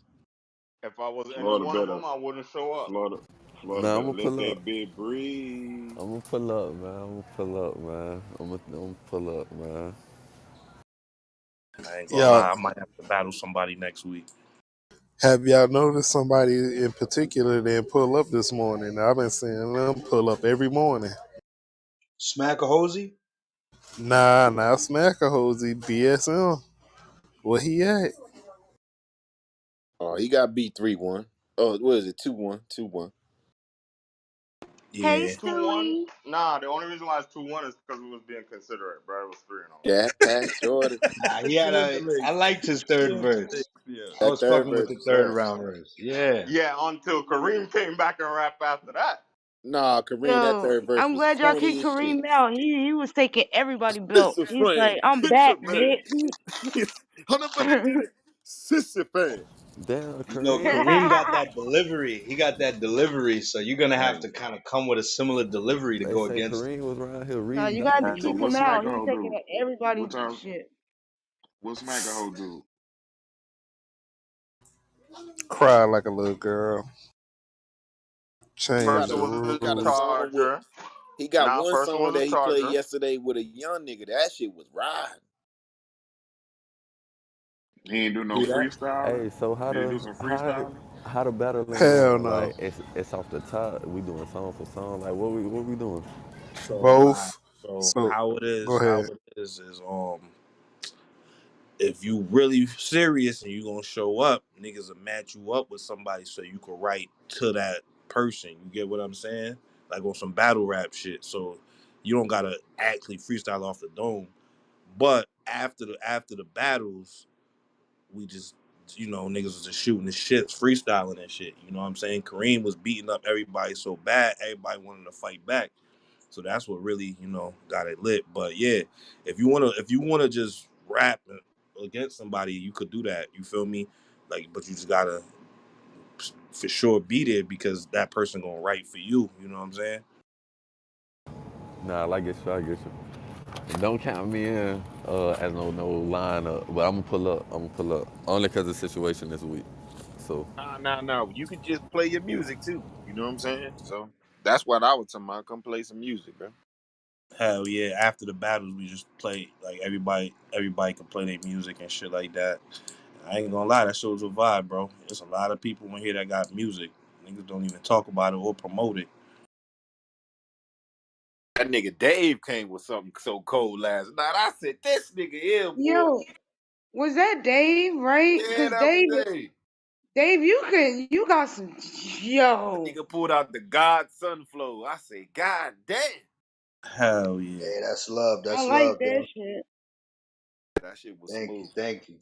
If I was any Florida one of better. them, I wouldn't show up. Florida. Florida Nah, I'm better gonna let pull up. that bit breathe. I'm gonna pull up, man. I'm gonna pull up, man. I'm gonna pull up, man. I ain't gonna y'all, lie, I might have to battle somebody next week. have y'all noticed somebody in particular that pull up this morning? I've been seeing them pull up every morning. Smack a hosey? Nah, not Smackahozy, BSM. Where he at? Oh, he got beat 3-1. Oh, what is it? 2-1. 2-1. Hey, Yeah. 2-1. Stewie. Nah, the only reason why it's 2-1 is because we was being considerate, bro. It was 3-0. Yeah, Pat Jordan. Nah, he had Send the a. link. I liked his third Send the verse. link. Yeah. I That was third fucking with verse the was third hard. round verse. Yeah. Yeah, until Kareem came back and rapped after that. Nah, Kareem, that Yo, third verse I'm was glad y'all corny kicked as shit. Kareem out. He was taking everybody belt. Sister He's like, friend. I'm Sister back, man. bitch. 100% Sissy fan. Damn, You know, Kareem. Kareem got that delivery. He got that delivery, so you're gonna have Hey, to kind of come with a similar delivery to They go say against him. Kareem was around here No, reading you gotta hey, so keep diamonds. what him out. He was Smackaho taking do? everybody What time? shit. What Smackaho do? Cry like a little girl. He got Change the Person a was he a got a rules. song with charger. he got Nah, one person song was that a he played charger. yesterday with a young nigga. That shit was riding. He ain't do no See that? freestyling. Hey, so Did he do some freestyling? how the battling Hell going? no. Like it's off the top. We doing song for song. Like what we doing? So nah. Both. So So how it go is, ahead. if you really serious and you gonna show up, niggas will match you up with somebody so you can write to that person. You get what I'm saying? Like on some battle rap shit. So you don't gotta actually freestyle off the dome. But after the battles, we just niggas was just shooting the shit, freestyling and shit. You know what I'm saying? Kareem was beating up everybody so bad, everybody wanted to fight back. So that's what really, got it lit. But yeah, if you wanna just rap against somebody, you could do that. You feel me? Like, but you just gotta for sure be there because that person gonna write for you. You know what I'm saying? Nah, I get you. I get you. Don't count me in as no lineup, but I'm gonna pull up. I'm gonna pull up only because the situation this week. So Nah. You could just play your music too. You know what I'm saying? So that's what I was talking about. Come play some music, bro. Hell yeah! After the battles, we just play like everybody can play their music and shit like that. I ain't gonna lie, that show's a vibe, bro. There's a lot of people in here that got music. Niggas don't even talk about it or promote it. That nigga Dave came with something so cold last night. I said, this nigga here, boy. Yo, was that Dave, right? Yeah, Because that was Dave, Dave. You got some, That yo. nigga pulled out the God Sunflow. I said, God damn. Hell yeah. Hey, that's love. I That's like love, that yo. shit. That shit was Thank you. smooth. Thank you.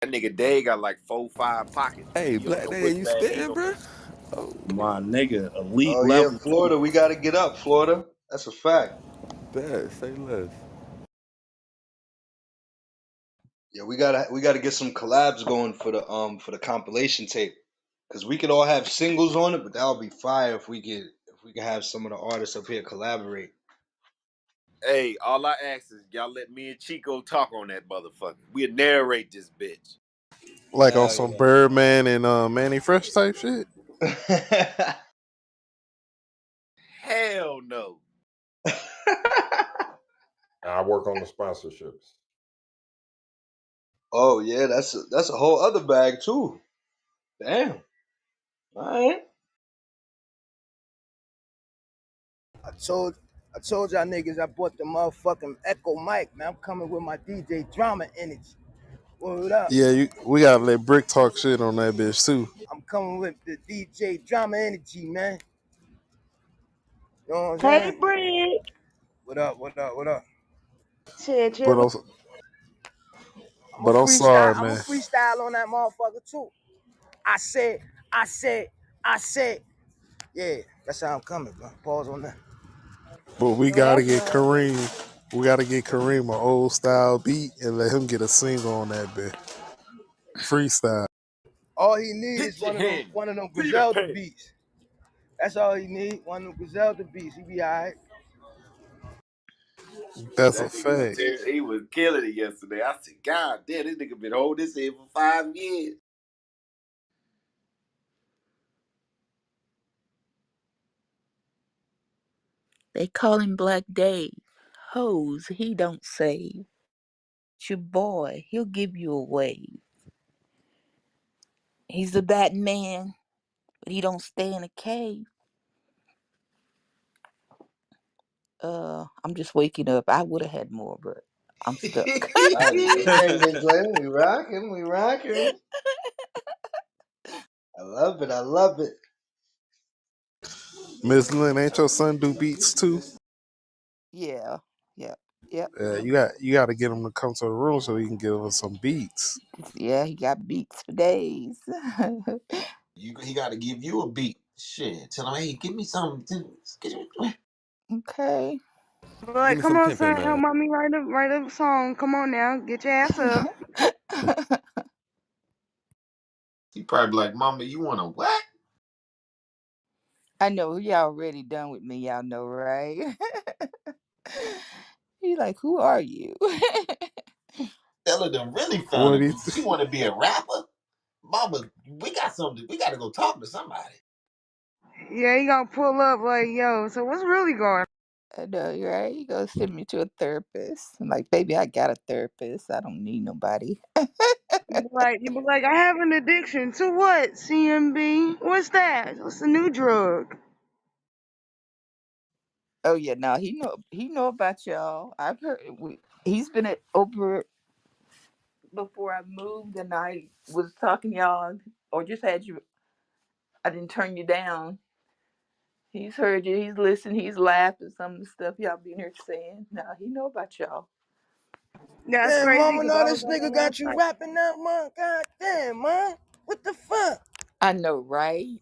That nigga Dave got like 4, 5 pockets. hey, You don't Black know Day, which you bag he spitting, gonna bro? put. My nigga, elite Oh yeah, level too. Florida. We got to get up, Florida. That's a fact. Bet, say less. Yeah, we gotta get some collabs going for the compilation tape, because we could all have singles on it, but that would be fire if we could have some of the artists up here collaborate. Hey, all I ask is y'all let me and Chico talk on that motherfucker. We'll narrate this bitch. Like on Hell some Birdman and Manny Fresh type shit. yeah. Hell no. I work on the sponsorships. Oh yeah, that's a whole other bag too. Damn. All right. I told y'all niggas I bought the motherfucking Echo mic, man. I'm coming with my DJ drama energy. Word up. Yeah, we gotta let Brick talk shit on that bitch too. I'm coming with the DJ drama energy, man. You know what I'm Hey, saying? Brick. What up, what up, what up? Shit, But chillin'. I'm a but I'm freestyle, sorry, I'm a man. freestyle on that motherfucker too. I said, I said, I said. Yeah, that's how I'm coming, bro. Pause on that. But we Oh, gotta that's get love. Kareem. We gotta get Kareem an old style beat and let him get a single on that bit. Freestyle. All he need is Get your hand. one of them See the Griselda pay. beats. That's all he need. One of them Griselda beats. He be alright. That's a That nigga was fact. he was killing it yesterday. I said, God damn, this nigga been holding this in for 5 years. They call him Black Dave. Hoes, he don't save. It's your boy, he'll give you a wave. He's the Batman, but he don't stay in a cave. I'm just waking up. I would have had more, but I'm stuck. We can't complain. We rocking. We rocking. I love it. I love it. Miss Lynn, ain't your son do beats too? Yeah, yep, yep. You got to get him to come to the room so he can give us some beats. Yeah, he got beats for days. He got to give you a beat. Shit, tell him, hey, give me something. Okay. Give But me come some on, pimping, son, help man. mommy write a song. Come on now, get your ass up. He probably like, Mama, you want a what? I know y'all already done with me. Y'all know, right? He like, who are you? Ella done really found What it. he? She want to be a rapper. Mama, we got something. We got to go talk to somebody. Yeah, he gonna pull up like, yo, so what's really going? I know, right? You go send me to a therapist. I'm like, baby, I got a therapist. I don't need nobody. You be like, I have an addiction to what? C.M.B. What's that? What's a new drug? Oh yeah, no, he know about y'all. I've heard he's been at over before I moved, and I was talking to y'all, or just had you. I didn't turn you down. He's heard you. He's listened. He's laughed at some of the stuff y'all been here saying. Now he know about y'all. That's Damn, crazy mama, because now I was this on nigga there last got you night. rapping that, man. God damn, man. What the fuck? I know, right?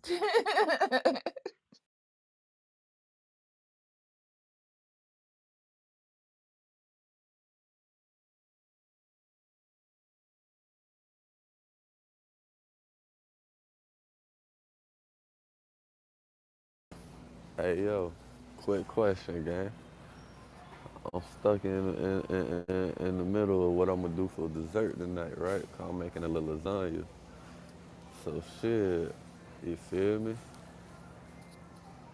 Hey yo, quick question, gang. I'm stuck in the middle of what I'm gonna do for dessert tonight, right? 'Cause I'm making a little lasagna. So shit, you feel me?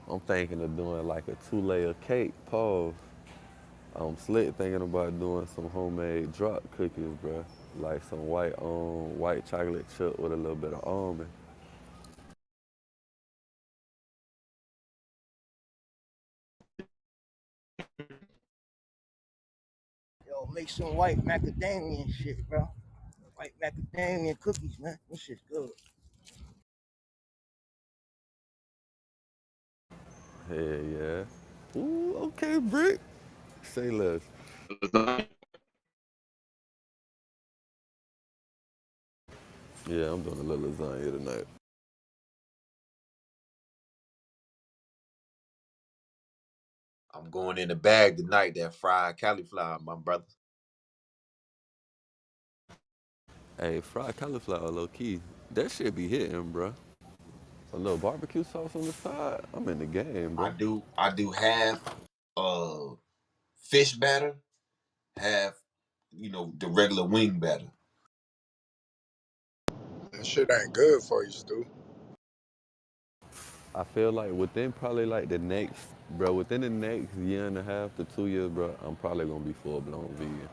I'm thinking of doing like a 2 layer cake. Pause. I'm slick thinking about doing some homemade drop cookies, bro. Like some white chocolate chip with a little bit of almond. Yo, make some white macadamia and shit, bro. White macadamia cookies, man. This shit's good. Hell yeah. Ooh, okay, Brick. Say less. Yeah, I'm doing a little lasagna tonight. I'm going in the bag tonight, that fried cauliflower, my brother. Hey, fried cauliflower, low key. That shit be hitting, bro. A little barbecue sauce on the side. I'm in the game, bro. I do half uh fish batter, half, the regular wing batter. That shit ain't good for you, Stu. I feel like within probably like the next, bro, within the next year and a half to 2 years, bro, I'm probably gonna be full blown vegan.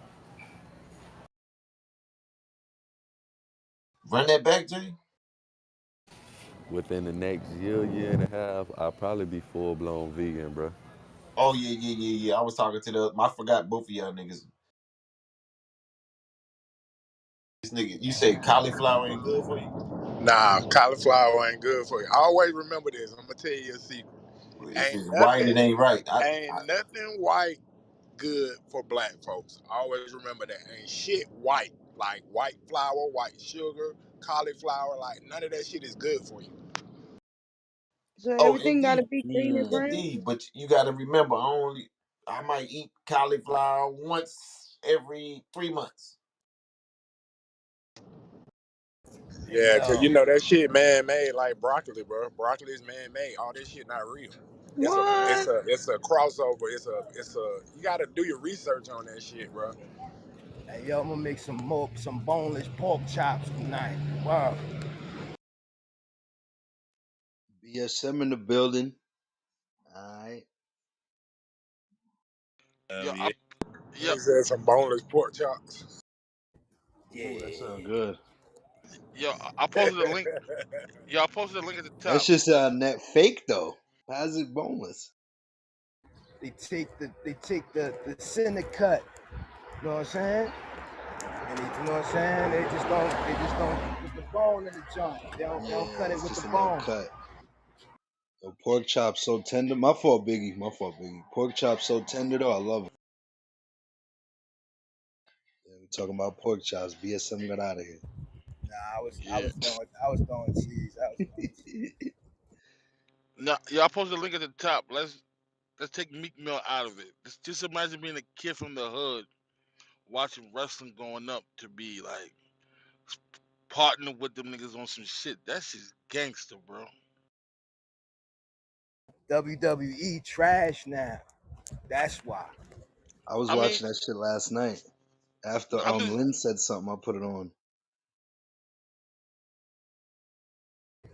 Run that back, Jay. Within the next year and a half, I'll probably be full blown vegan, bro. Oh yeah, yeah, yeah, yeah. I was talking to I forgot both of y'all niggas. This nigga, you say cauliflower ain't good for you? Nah, cauliflower ain't good for you. Always remember this. I'm gonna tell you a secret. Well, if Ain't it's white, it nothing, ain't right. ain't nothing white good for black folks. Always remember that. Ain't shit white. Like white flour, white sugar, cauliflower, like none of that shit is good for you. So Oh, everything gotta indeed, be green and Mm. brown. indeed. But you got to remember, I might eat cauliflower once every 3 months. Hey, Yeah, cause you know that shit man made like broccoli, bro. Broccoli is man made. All this shit not real. What? It's a crossover. It's a you gotta do your research on that shit, bro. Hey, yo, I'm gonna make some boneless pork chops tonight. Wow. BSM in the building. All right. Yo, Yeah. yo, He said some boneless pork chops. Ooh, that Yeah. sounds good. I posted a link. Yo, I posted a link at the That top. shit's net fake though. How's it boneless? They take the center cut. You know what I'm saying? And you know what I'm saying? They just don't put the bone in the joint. They don't Yeah, cut it it's with the just a little bone. cut. The pork chop so tender. My fault, Biggie. My fault, Biggie. Pork chop so tender though. I love it. Yeah, we talking about pork chops. BSM got out of here. Nah, I Yeah. was throwing cheese. I was throwing cheese. Now, yeah, I posted a link at the top. Let's take Meek Mill out of it. Just imagine being a kid from the hood watching wrestling going up to be like partnering with them niggas on some shit. That's just gangster, bro. WWE trash now. That's why. I was I mean, watching that shit last night. After I'm just Lynn said something, I put it on.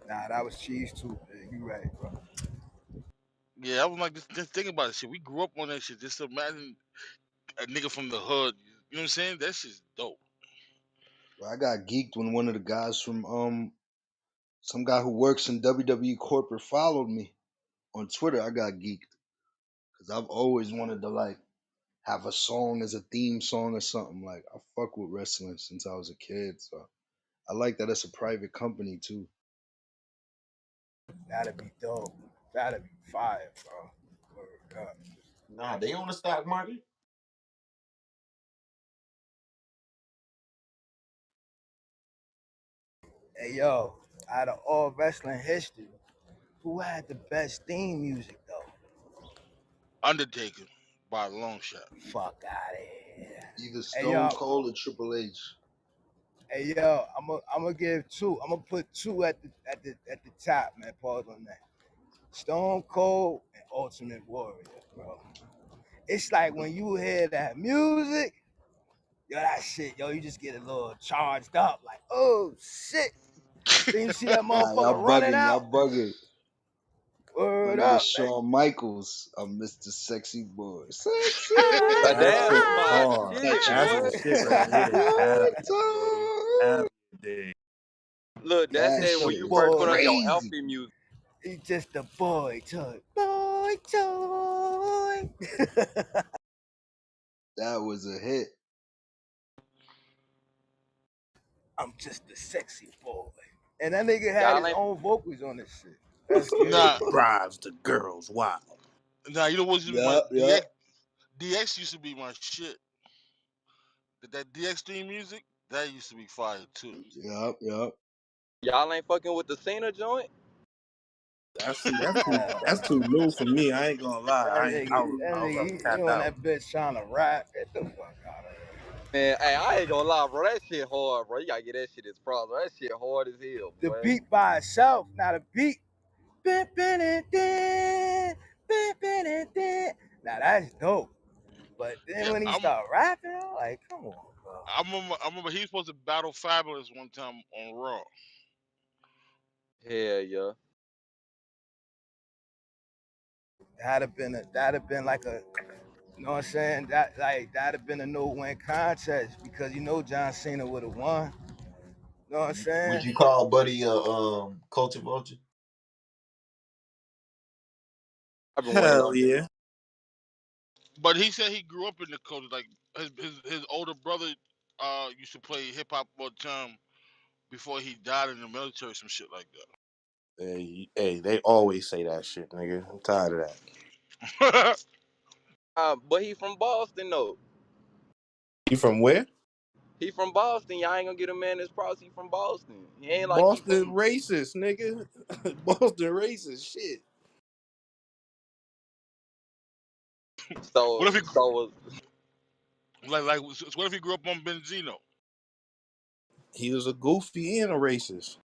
Nah, that was cheese too. Big. You right, bro. yeah. I was like, just think about it. Shit, we grew up on that shit. Just imagine a nigga from the hood. You know what I'm saying? That shit's dope. Well, I got geeked when one of the guys from some guy who works in WWE corporate followed me on Twitter. I got geeked because I've always wanted to like have a song as a theme song or something. Like I fuck with wrestling since I was a kid, so I like that it's a private company too. That'd be dope. That'd be fire, bro. Word up. Nah, they on the stock market. Hey yo, out of all wrestling history, who had the best theme music though? Undertaker by a long shot. Fuck out of here. Either Hey Stone yo, Cold or Triple H. I'm gonna give two. I'm gonna put two at the top, man. Pause on that. Stone Cold and Ultimate Warrior, bro. It's like when you hear that music, yo, that shit, yo, you just get a little charged up, like, oh shit. Then you see that Nah, y'all motherfucker running bugging, out. y'all bugging. My Word nigga up, man. Shawn Michaels, I'm Mr. Sexy Boy. Sexy But That damn, shit that's Boy. my hard. That shit, shit That's boy. the hard. shit right there. Hell One yeah. time. Hell yeah. Look, that's That Just that a when shit you is first put boy. on your crazy. healthy music. He's just a boy toy. Boy toy. That was a hit. I'm just a sexy boy. And that nigga had Y'all his ain't own vocals on this shit. That's Nah, crazy. Drives the girls wild. you know what used to be my Yup, yup, DX? DX used to be my shit. That DX theme music, that used to be fire too. yup, yup. y'all ain't fucking with the Cena joint. That's too new for me. I ain't gonna lie. I was He tapped on out. that bitch trying to rap. Get the fuck out of here. Man, hey, I ain't gonna lie, bro. That shit hard, bro. You gotta get that shit as proper. That shit hard as hell, The boy. beat by itself, not a beat. Now that's dope. But then Yeah, when he start rapping, I'm like, come on, bro. I remember he was supposed to battle Fabulous one time on Raw. Hell yeah. That'd have been like a, you know what I'm saying? That'd have been a no-win contest because you know John Cena would have won. You know what I'm Would saying? you call Buddy a culture vulture? I've been waiting Hell on that. yeah. But he said he grew up in the culture. Like his older brother used to play hip hop all the time before he died in the military, some shit like Hey, they always say that shit, nigga. I'm tired of that. that. But he from Boston though. You from where? He from Boston. Y'all ain't gonna get a man this props. He from Boston. He ain't like he Boston from. racist, nigga. Boston racist shit. what if he So what if he grew up on Benzino? He was a goofy and a racist.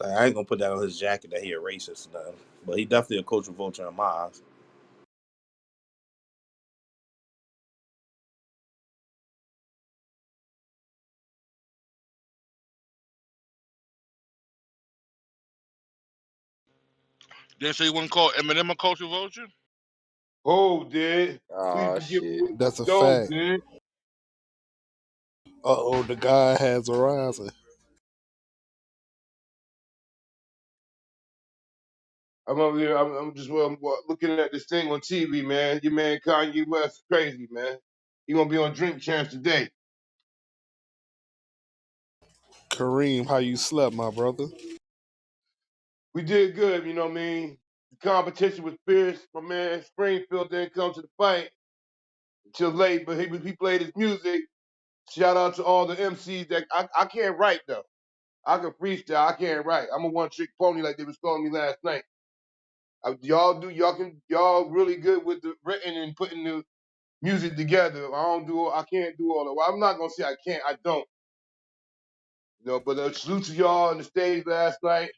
Like, I ain't gonna put that on his jacket that he a racist or nothing. But he definitely a cultural vulture in my eyes. Didn't say you wouldn't call Eminem a culture vulture? Oh, dude. Please Oh forgive shit. me. That's a Those, fact. dude. Uh-oh, the guy has a rising. I'm over here. I'm just looking at this thing on TV, man. Your man Kanye West, crazy, man. He gonna be on Drink Champs today. Kareem, how you slept, my brother? We did good, you know what I mean? The competition was fierce. My man Springfield didn't come to the fight until late, but he played his music. Shout out to all the MCs that I can't write though. I can freestyle. I can't write. I'm a one trick pony like they was calling me last night. Y'all really good with the written and putting the music together. I can't do all that. Well, I'm not gonna say I can't. I don't. But salute to y'all on the stage last night.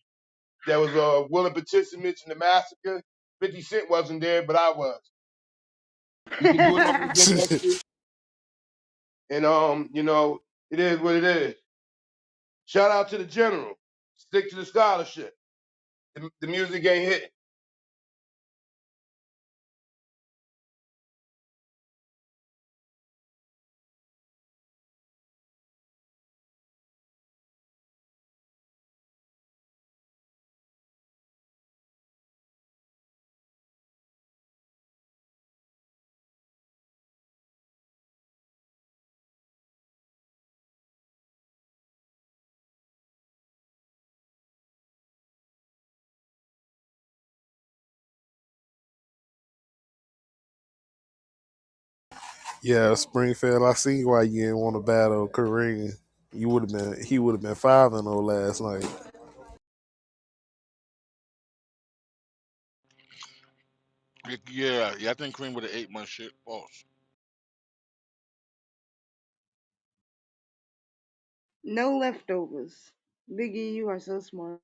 There was willing participants in the massacre. 50 Cent wasn't there, but I was. We can do it all again next week. And it is what it is. Shout out to the general. Stick to the scholarship. The music ain't hitting. Yeah, Springfield, I see why you didn't want to battle Kareem. He would have been 5-0 last night. Yeah. I think Cream would have ate my shit. Pause. No leftovers. Biggie, you are so smart.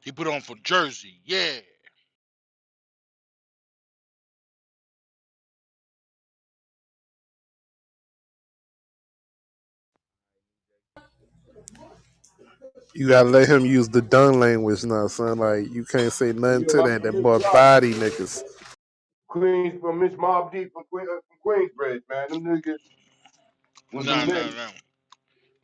He put on for Jersey. Yeah. You gotta let him use the done language now, son. Like you can't say nothing Yo, to I that. see That this boy drop. body niggas. Queens from Miss Mob Deep from Queensbridge, man. Them niggas was a Nah, minute. nah.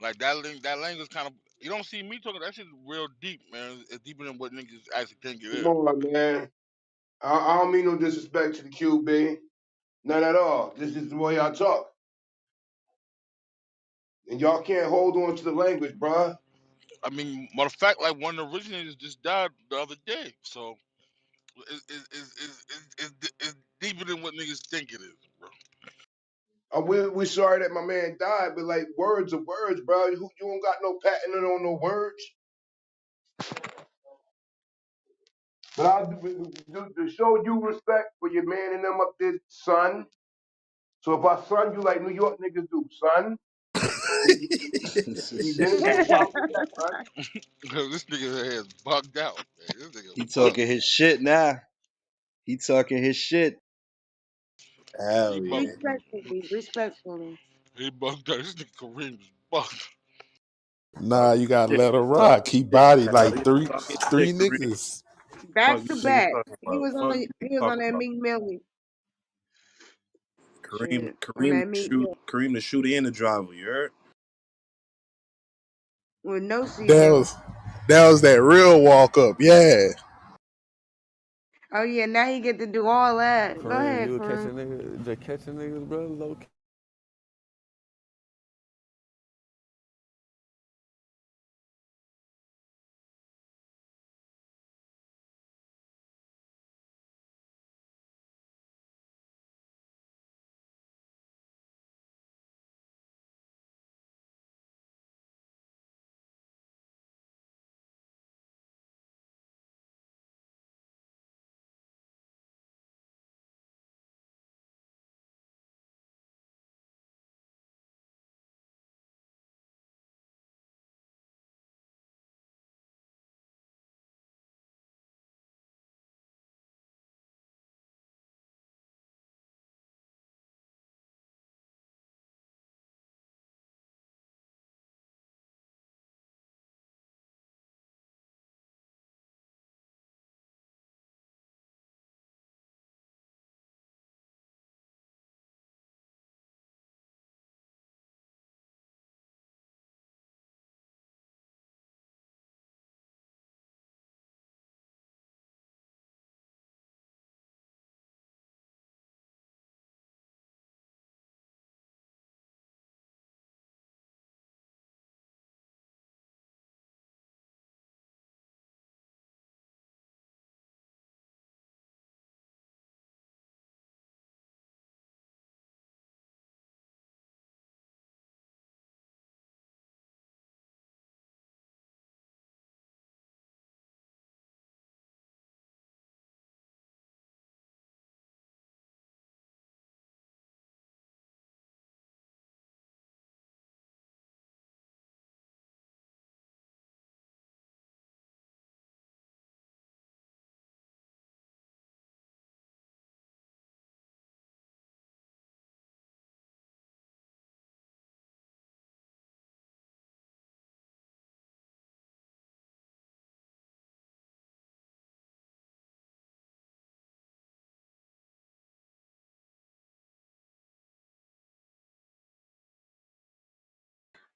Like that language kind of. You don't see me talking. That shit real deep, man. It's deeper than what niggas actually think it Come is. on, man. I don't mean no disrespect to the QB. None at all. This is the way I talk. And y'all can't hold on to the language, bruh. I mean, matter of fact, like one of the originators just died the other day. So it's deeper than what niggas think it is, bro. We sorry that my man died, but like words are words, bro. You don't got no patenting on no words. But I do to show you respect for your man and them up there, son. So if I son you like New York niggas do, son, then it's no problem with that, son. This nigga head is bugged out, man. This nigga He bugged. talking his shit now. He talking his shit. He Hell bugged. yeah. Respectfully, respectfully. He bugged out. This nigga Kareem is bugged. Nah, you gotta Shit, let him talk rock. He shit. body Hell, like you three talking three shit, Kareem. niggas. Fuck Back you to niggas back. talking about. Fuck you He niggas was on talking that about. Meek Millie Kareem, shit. On Kareem, that Meek shoot, Mill Kareem the shooter and the driver. You heard? with no That seatbelt. was that was that real walk up. Yeah. Oh yeah, now he get to do all that. Go Kareem, ahead, you a Kareem. catching nigga, just catching niggas, bro. Low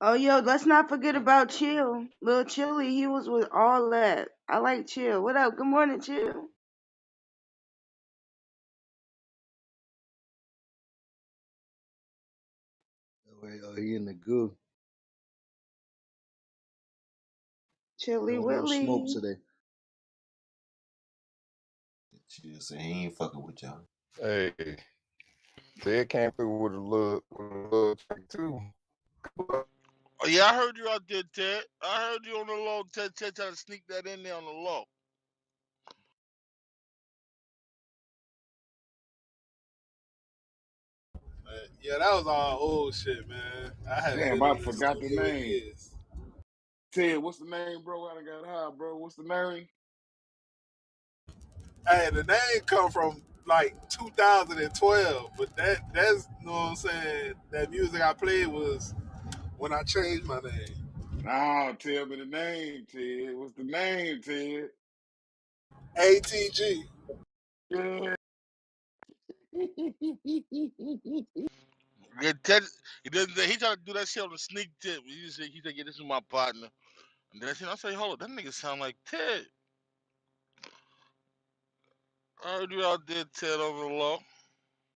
Oh, yo, let's not forget about Chill. Lil Chilly, he was with all that. I like Chill. What up? Good morning, Chill. Oh, he in the goo. He Chilly don't want smoke Willy. today. She just said he ain't fucking with y'all. Hey, Ted came through with a little track too. Oh, yeah, I heard you out there, Ted. I heard you on the low. Ted trying to sneak that in there on the low. Yeah, that was all old shit, man. I hadn't Damn, been I in the forgot the studio in name. years. Ted, what's the name, bro? I done got high, bro. What's the name? Hey, the name come from like 2012, but that's you know what I'm saying. That music I played was when I changed my name. Nah, tell me the name, Ted. What's the name, Ted? ATG. Yeah. Yeah, Ted, he doesn't. He trying to do that shit on the sneak tip. He said, "Yeah, this is my partner." And then I say, "Hold on, that nigga sound like Ted." I heard you out there, Ted, over the low.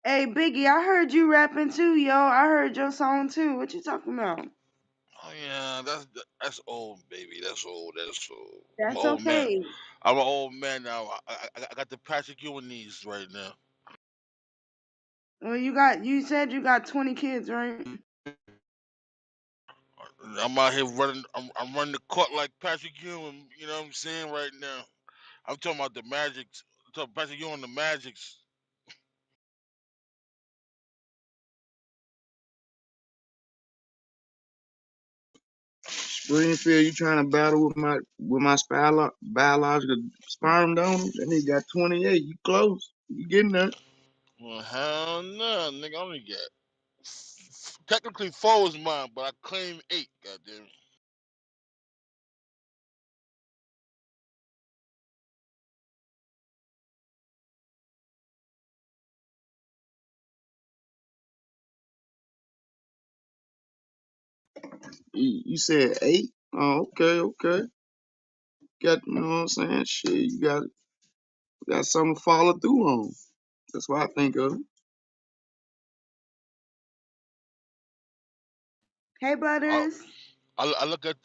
Hey, Biggie, I heard you rapping too, yo. I heard your song too. What you talking about? Oh yeah, that's old, baby. That's old. That's old. I'm an That's old man. okay. I'm an old man now. I got the Patrick Ewing knees right now. Well, you said you got 20 kids, right? I'm out here running. I'm running the court like Patrick Ewing. You know what I'm saying right now. I'm talking about the Magics. I'm talking Patrick Ewing, the Magics. Springfield, you trying to battle with my biological sperm donor? That nigga got 28. You close. You getting there? Well, hell no, nigga. I only got technically four is mine, but I claim eight. Goddamn. You said 8? Oh, okay, okay. Got, you know what I'm saying? Shit, you got something to follow through on. That's what I think of it. Hey, I, Butters. I look at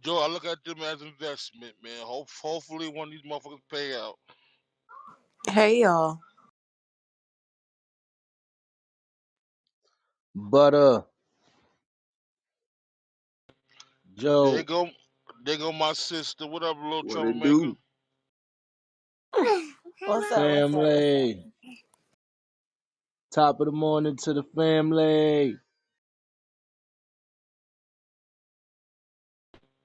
Joe. I look at them as investment, man. Hopefully, one of these motherfuckers pay out. Hey y'all. But There Joe, go, there go my sister. What up, little What it troublemaker? do? What's up? What's up? What's up? family. Top of the morning to the family.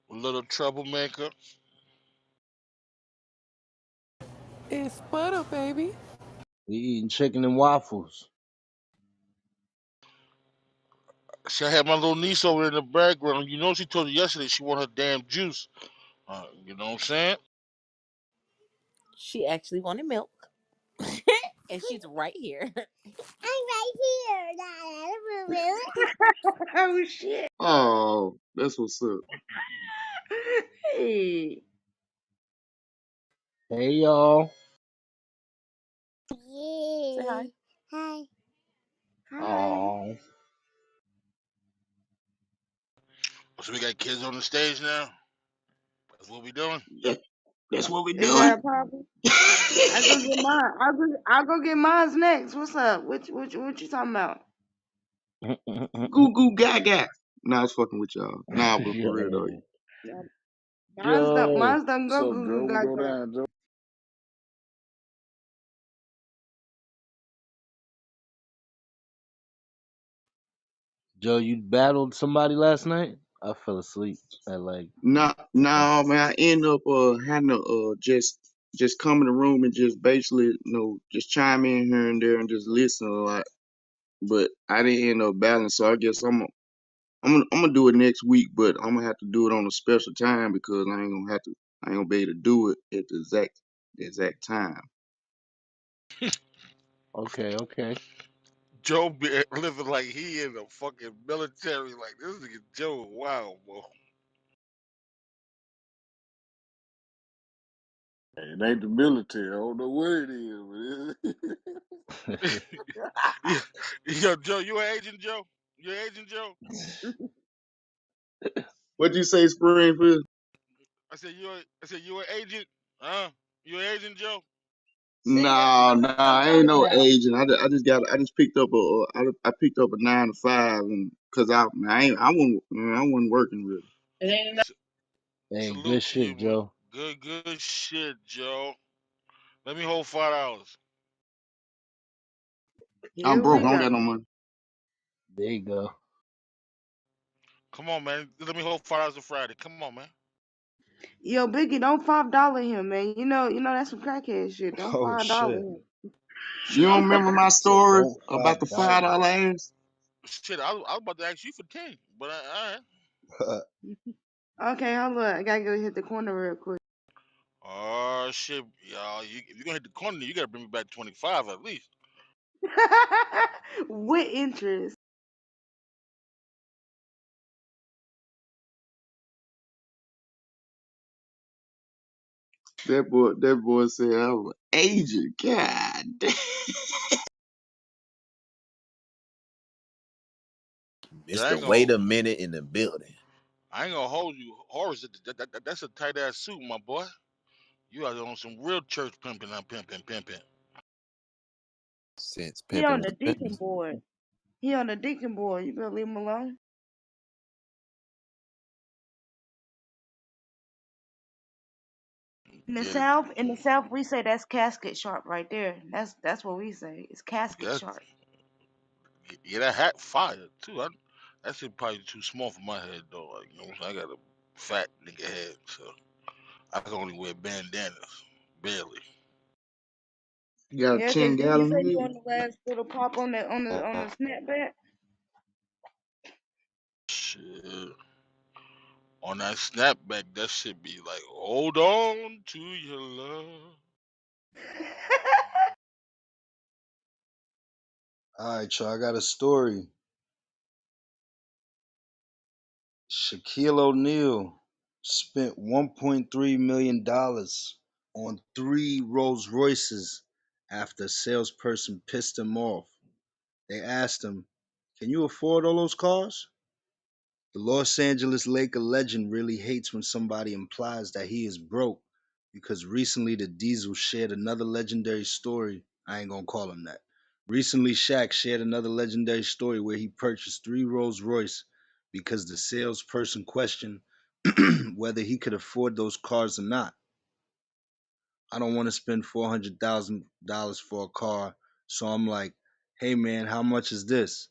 Little troublemaker. It's butter, baby. We eating chicken and waffles. See, I had my little niece over in the background. You know, she told you yesterday she want her damn juice. You know what I'm saying? She actually wanted milk, and she's right here. I'm right here. Milk. Oh, shit. Oh, that's what's up. Hey. Hey y'all. Yeah. Say hi. Hi. Hi. Oh, So we got kids on the stage now. That's what we doing. Yeah, that's what we Is doing. that a problem? I go get mine. I'll go get mine's next. What's up? What you talking about? Goo goo gaga. Nah, I was fucking with y'all. Nah, but for real though. yo, Yeah, Joe. mine's done What's go up, goo Joe? goo What go gaga. down, Joe? Joe, you battled somebody last night? I fell asleep at like Nah, 10. nah, man. I end up having to just come in the room and just basically just chime in here and there and just listen a lot. But I didn't end up battling, so I guess I'm gonna do it next week. But I'm gonna have to do it on a special time because I ain't gonna be able to do it at the exact time. Okay, okay. Joe be living like he in the fucking military. Like this nigga Joe, wow, boy. It ain't the military. I don't know what it is, but Yeah, yo, Joe, you an agent, Joe? You an agent, Joe? What'd you say, Springfield? I said you an agent? Huh? You an agent, Joe? Nah, nah, I ain't no agent. I just picked up I picked up a 9 to 5, and cause I wasn't working really. S- Hey, Salute good to you, shit, man. Joe. Good shit, Joe. Let me hold $5. I'm Here broke. we I don't go. got no money. There you go. Come on, man. Let me hold $5 on Friday. Come on, man. Yo, Biggie, don't $5 him, man. You know that's some crackhead shit. Don't Oh $5 shit. him. You don't remember my Say story don't about the $5. $5 ass? Shit, I was about to ask you for 10, but all right. Okay, hold on. I gotta go hit the corner real quick. Oh shit, y'all. If you're gonna hit the corner, you gotta bring me back 25 at least. With interest. That boy said I was an agent. God damn. Yeah, I Mr. ain't Wait gonna. a minute in the building. I ain't gonna hold you. Horace, that's a tight ass suit, my boy. You are on some real church pimping. I'm pimping. Since He pimping on was the deacon pimping. board. He on the deacon board. You better leave him alone. Get it? In the South, we say that's casket sharp right there. That's what we say. It's casket Yeah, sharp. yeah. That hat fire too. That shit probably too small for my head though. Like you know, what I'm saying? I got a fat nigga head, so I can only wear bandanas, barely. You got a Yeah, 'cause 10 didn't you gallon say you head? on the last little pop on the snapback? Shit. On that snapback, that shit be like, hold on to your love. All right, y'all. I got a story. Shaquille O'Neal spent $1.3 million on 3 Rolls Royces after a salesperson pissed him off. They asked him, "Can you afford all those cars?" The Los Angeles Laker legend really hates when somebody implies that he is broke because recently the Diesel shared another legendary story. I ain't gonna call him that. Recently, Shaq shared another legendary story where he purchased 3 Rolls Royce because the salesperson questioned whether he could afford those cars or not. I don't want to spend $400,000 for a car. So I'm like, hey man, how much is this?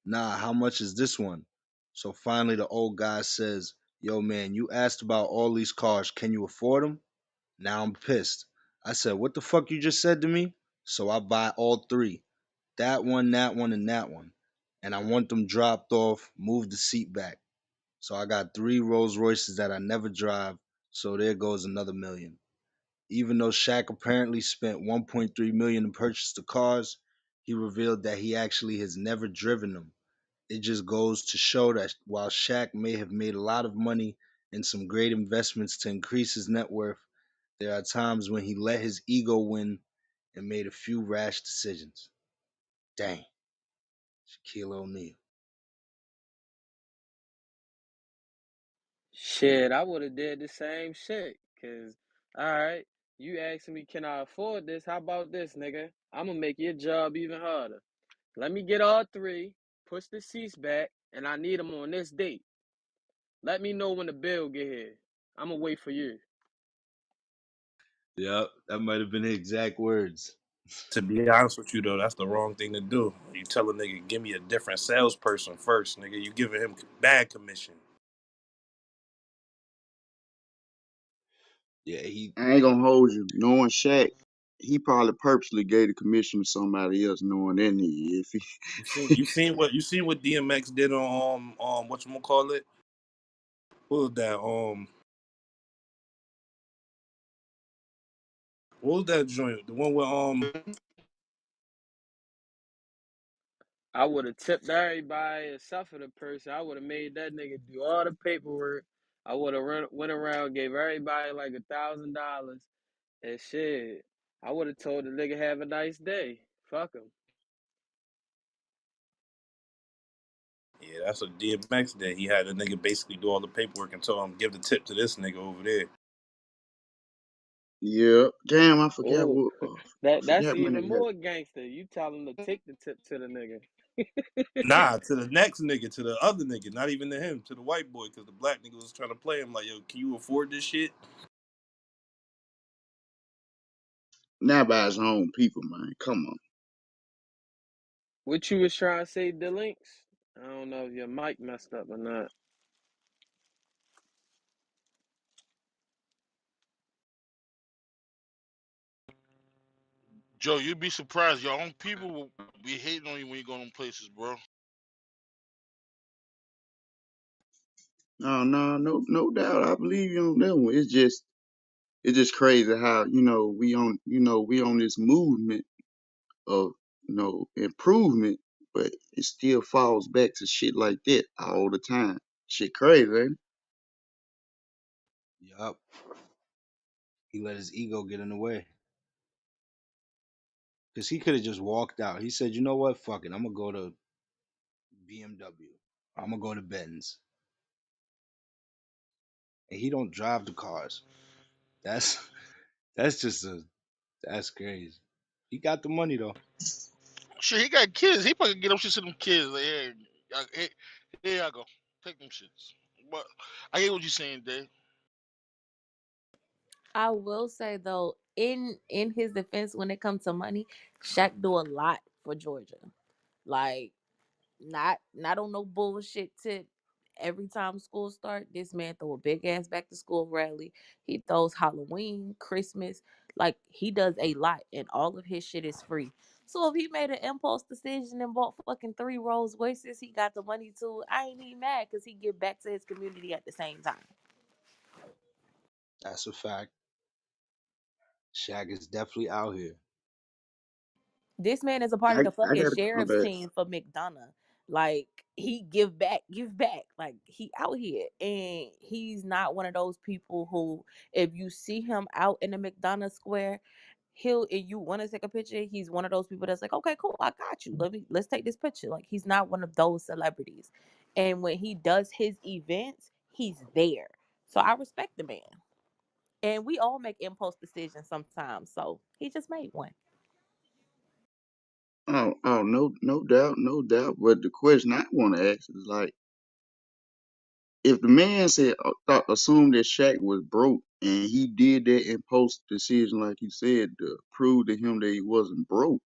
Nah, how much is this one? So finally the old guy says, yo man, you asked about all these cars. Can you afford them? Now I'm pissed. I said, what the fuck you just said to me? So I buy all 3. That one, and that one. And I want them dropped off, move the seat back. So I got 3 Rolls Royces that I never drive. So there goes another million. Even though Shaq apparently spent 1.3 million to purchase the cars, he revealed that he actually has never driven them. It just goes to show that while Shaq may have made a lot of money and some great investments to increase his net worth, there are times when he let his ego win and made a few rash decisions. Dang, Shaquille O'Neal. Shit, I would have did the same shit. Cause, all right, you asking me, can I afford this? How about this, nigga? I'm gonna make your job even harder. Let me get all 3, push the seats back, and I need them on this date. Let me know when the bill get here. I'm gonna wait for you. Yep, that might have been the exact words. To be honest with you though, that's the wrong thing to do. You tell a nigga, give me a different salesperson first, nigga. You giving him bad commission. Yeah, he. I ain't gonna hold you. Knowing Shaq, he probably purposely gave the commission to somebody else, knowing that nigga. If he, You seen what DMX did on whatchamacallit? What was that? What was that joint? The one with I would have tipped everybody except for the person. I would have made that nigga do all the paperwork. I would have went around, gave everybody like $1,000 and shit. I would have told the nigga have a nice day. Fuck him. Yeah, that's what DMX did. He had the nigga basically do all the paperwork and told him give the tip to this nigga over there. Yeah. Damn, I forgot Oh, what. I that's forgot when even they had. more gangster. You tell him to take the tip to the nigga. Nah, to the next nigga, to the other nigga, not even to him, to the white boy, because the black nigga was trying to play him like, yo, can you afford this shit? Now by his own people, man. Come on. What you was trying to say, the links? I don't know if your mic messed up or not. Joe, you'd be surprised. Your own people will be hating on you when you go to them places, bro. No doubt. I believe you on that one. It's just crazy how we on this movement of improvement, but it still falls back to shit like that all the time. Shit crazy, ain't it? Yup. He let his ego get in the way. Because he could have just walked out. He said, you know what? Fuck it. I'm going to go to BMW. I'm going to go to Benz. And he don't drive the cars. That's that's just a that's crazy. He got the money though. Shit, he got kids. He probably get them shit to them kids. Like, here I go. Take them shits. But I get what you're saying, Dave. I will say though, in his defense, when it comes to money, Shaq do a lot for Georgia. Like not on no bullshit tip. Every time school start, this man throw a big ass back to school rally. He throws Halloween, Christmas, like he does a lot, and all of his shit is free. So if he made an impulse decision and bought fucking 3 Rolls Royces, he got the money to. I ain't even mad because he give back to his community at the same time. That's a fact. Shaq is definitely out here. This man is a part of I the I fucking got my sheriff's bad. team for McDonough. Like he give back. Like he out here, and he's not one of those people who, if you see him out in the McDonough Square, he'll and you want to take a picture. He's one of those people that's like, okay, cool, I got you. Let's take this picture. Like he's not one of those celebrities, and when he does his events, he's there. So I respect the man, and we all make impulse decisions sometimes. So he just made one. No doubt, no doubt. But the question I want to ask is like, if the man said assumed that Shaq was broke and he did that impulse decision, like you said, to prove to him that he wasn't broke,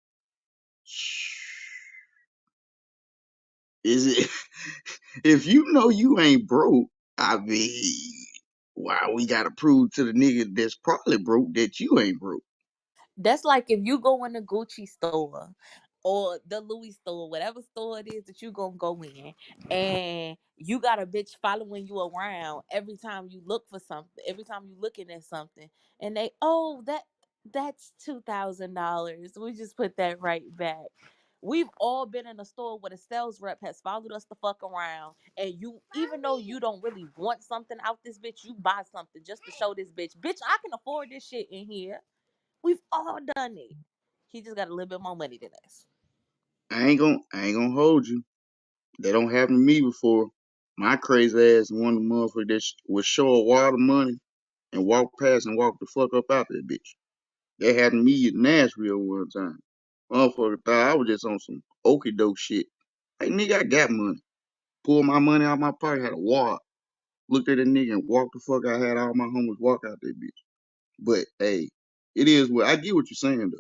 is it? If you know you ain't broke, I mean, why we gotta prove to the nigga that's probably broke that you ain't broke? That's like if you go in the Gucci store or the Louis store, whatever store it is that you gonna go in, and you got a bitch following you around every time you look for something, every time you looking at something, and they, oh, that's $2,000. We just put that right back. We've all been in a store where the sales rep has followed us the fuck around, and you, even though you don't really want something out this bitch, you buy something just to show this bitch, I can afford this shit in here. We've all done it. He just got a little bit more money than us. I ain't gonna hold you. That don't happen to me before. My crazy ass one of the motherfuckers that was short water money and walk past and walk the fuck up out that bitch. That happened to me in Nashville one time. Motherfucker thought I was just on some okey doke shit. Hey nigga, I got money. Pulled my money out my pocket, had a wallet. Looked at the nigga and walked the fuck out. Had all my homies walk out that bitch. But hey, it is what I get what you're saying though.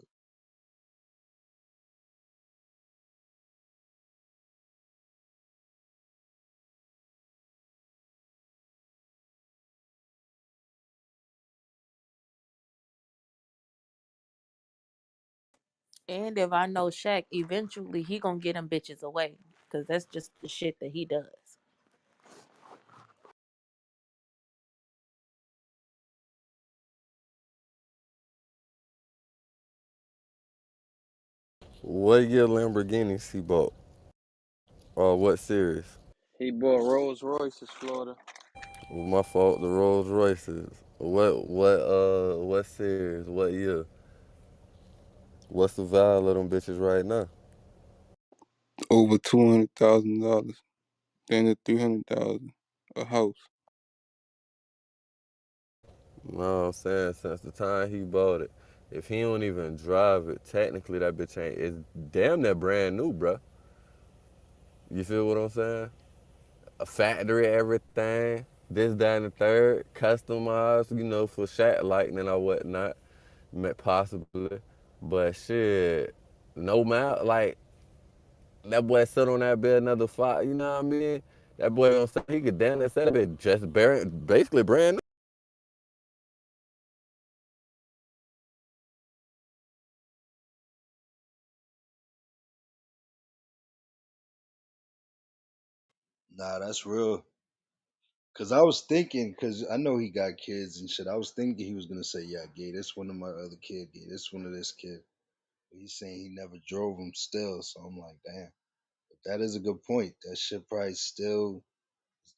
And if I know Shaq, eventually he gonna get them bitches away. Cause that's just the shit that he does. What year Lamborghinis he bought? What series? He bought Rolls Royces, Florida. Well, my fault. The Rolls Royces. What series? What year? What's the value of them bitches right now? Over $200,000, then the 300,000 a house. No, I'm saying since the time he bought it, if he don't even drive it, technically that bitch ain't. It's damn near brand new, bruh. You feel what I'm saying? A factory, everything. This, that, and the third, customized, for shot lightning or whatnot, possibly. But shit, no matter, like, that boy sit on that bed another 5, you know what I mean? That boy gonna say he could damn near say that bitch just basically brand new. Nah, that's real. Cause I was thinking, cause I know he got kids and shit. I was thinking he was gonna say, "Yeah, gay. This one of my other kid. Gay. This one of this kid." But he's saying he never drove him still. So I'm like, damn. But that is a good point. That shit probably still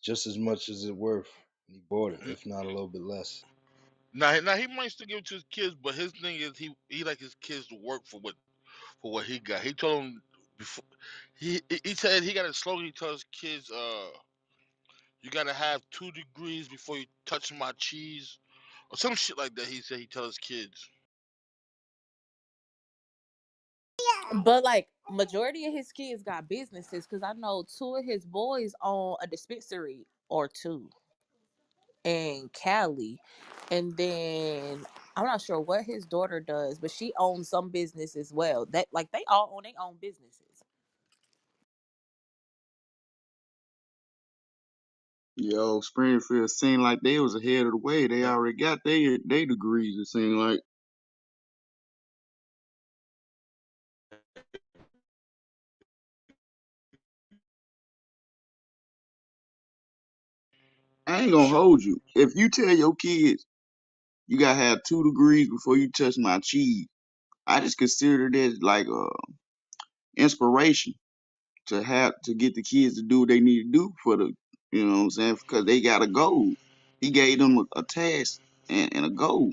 just as much as it worth when he bought it, if not a little bit less. Now he might still give it to his kids, but his thing is he like his kids to work for what he got. He told him before he said he got a slogan. He tells kids, you gotta have 2 degrees before you touch my cheese, or some shit like that. He said he tells kids. But like majority of his kids got businesses because I know two of his boys own a dispensary or two in Cali. And then I'm not sure what his daughter does, but she owns some business as well. That like they all own their own businesses. Yo, Springfield seemed like they was ahead of the way. They Yeah. already got their degrees. It seemed like I ain't gonna Shit. hold you. If you tell your kids you gotta have 2 degrees before you touch my cheese, I just consider that like inspiration to have to get the kids to do what they need to do for the, you know what I'm saying? Because they got a goal. He gave them a task and a goal.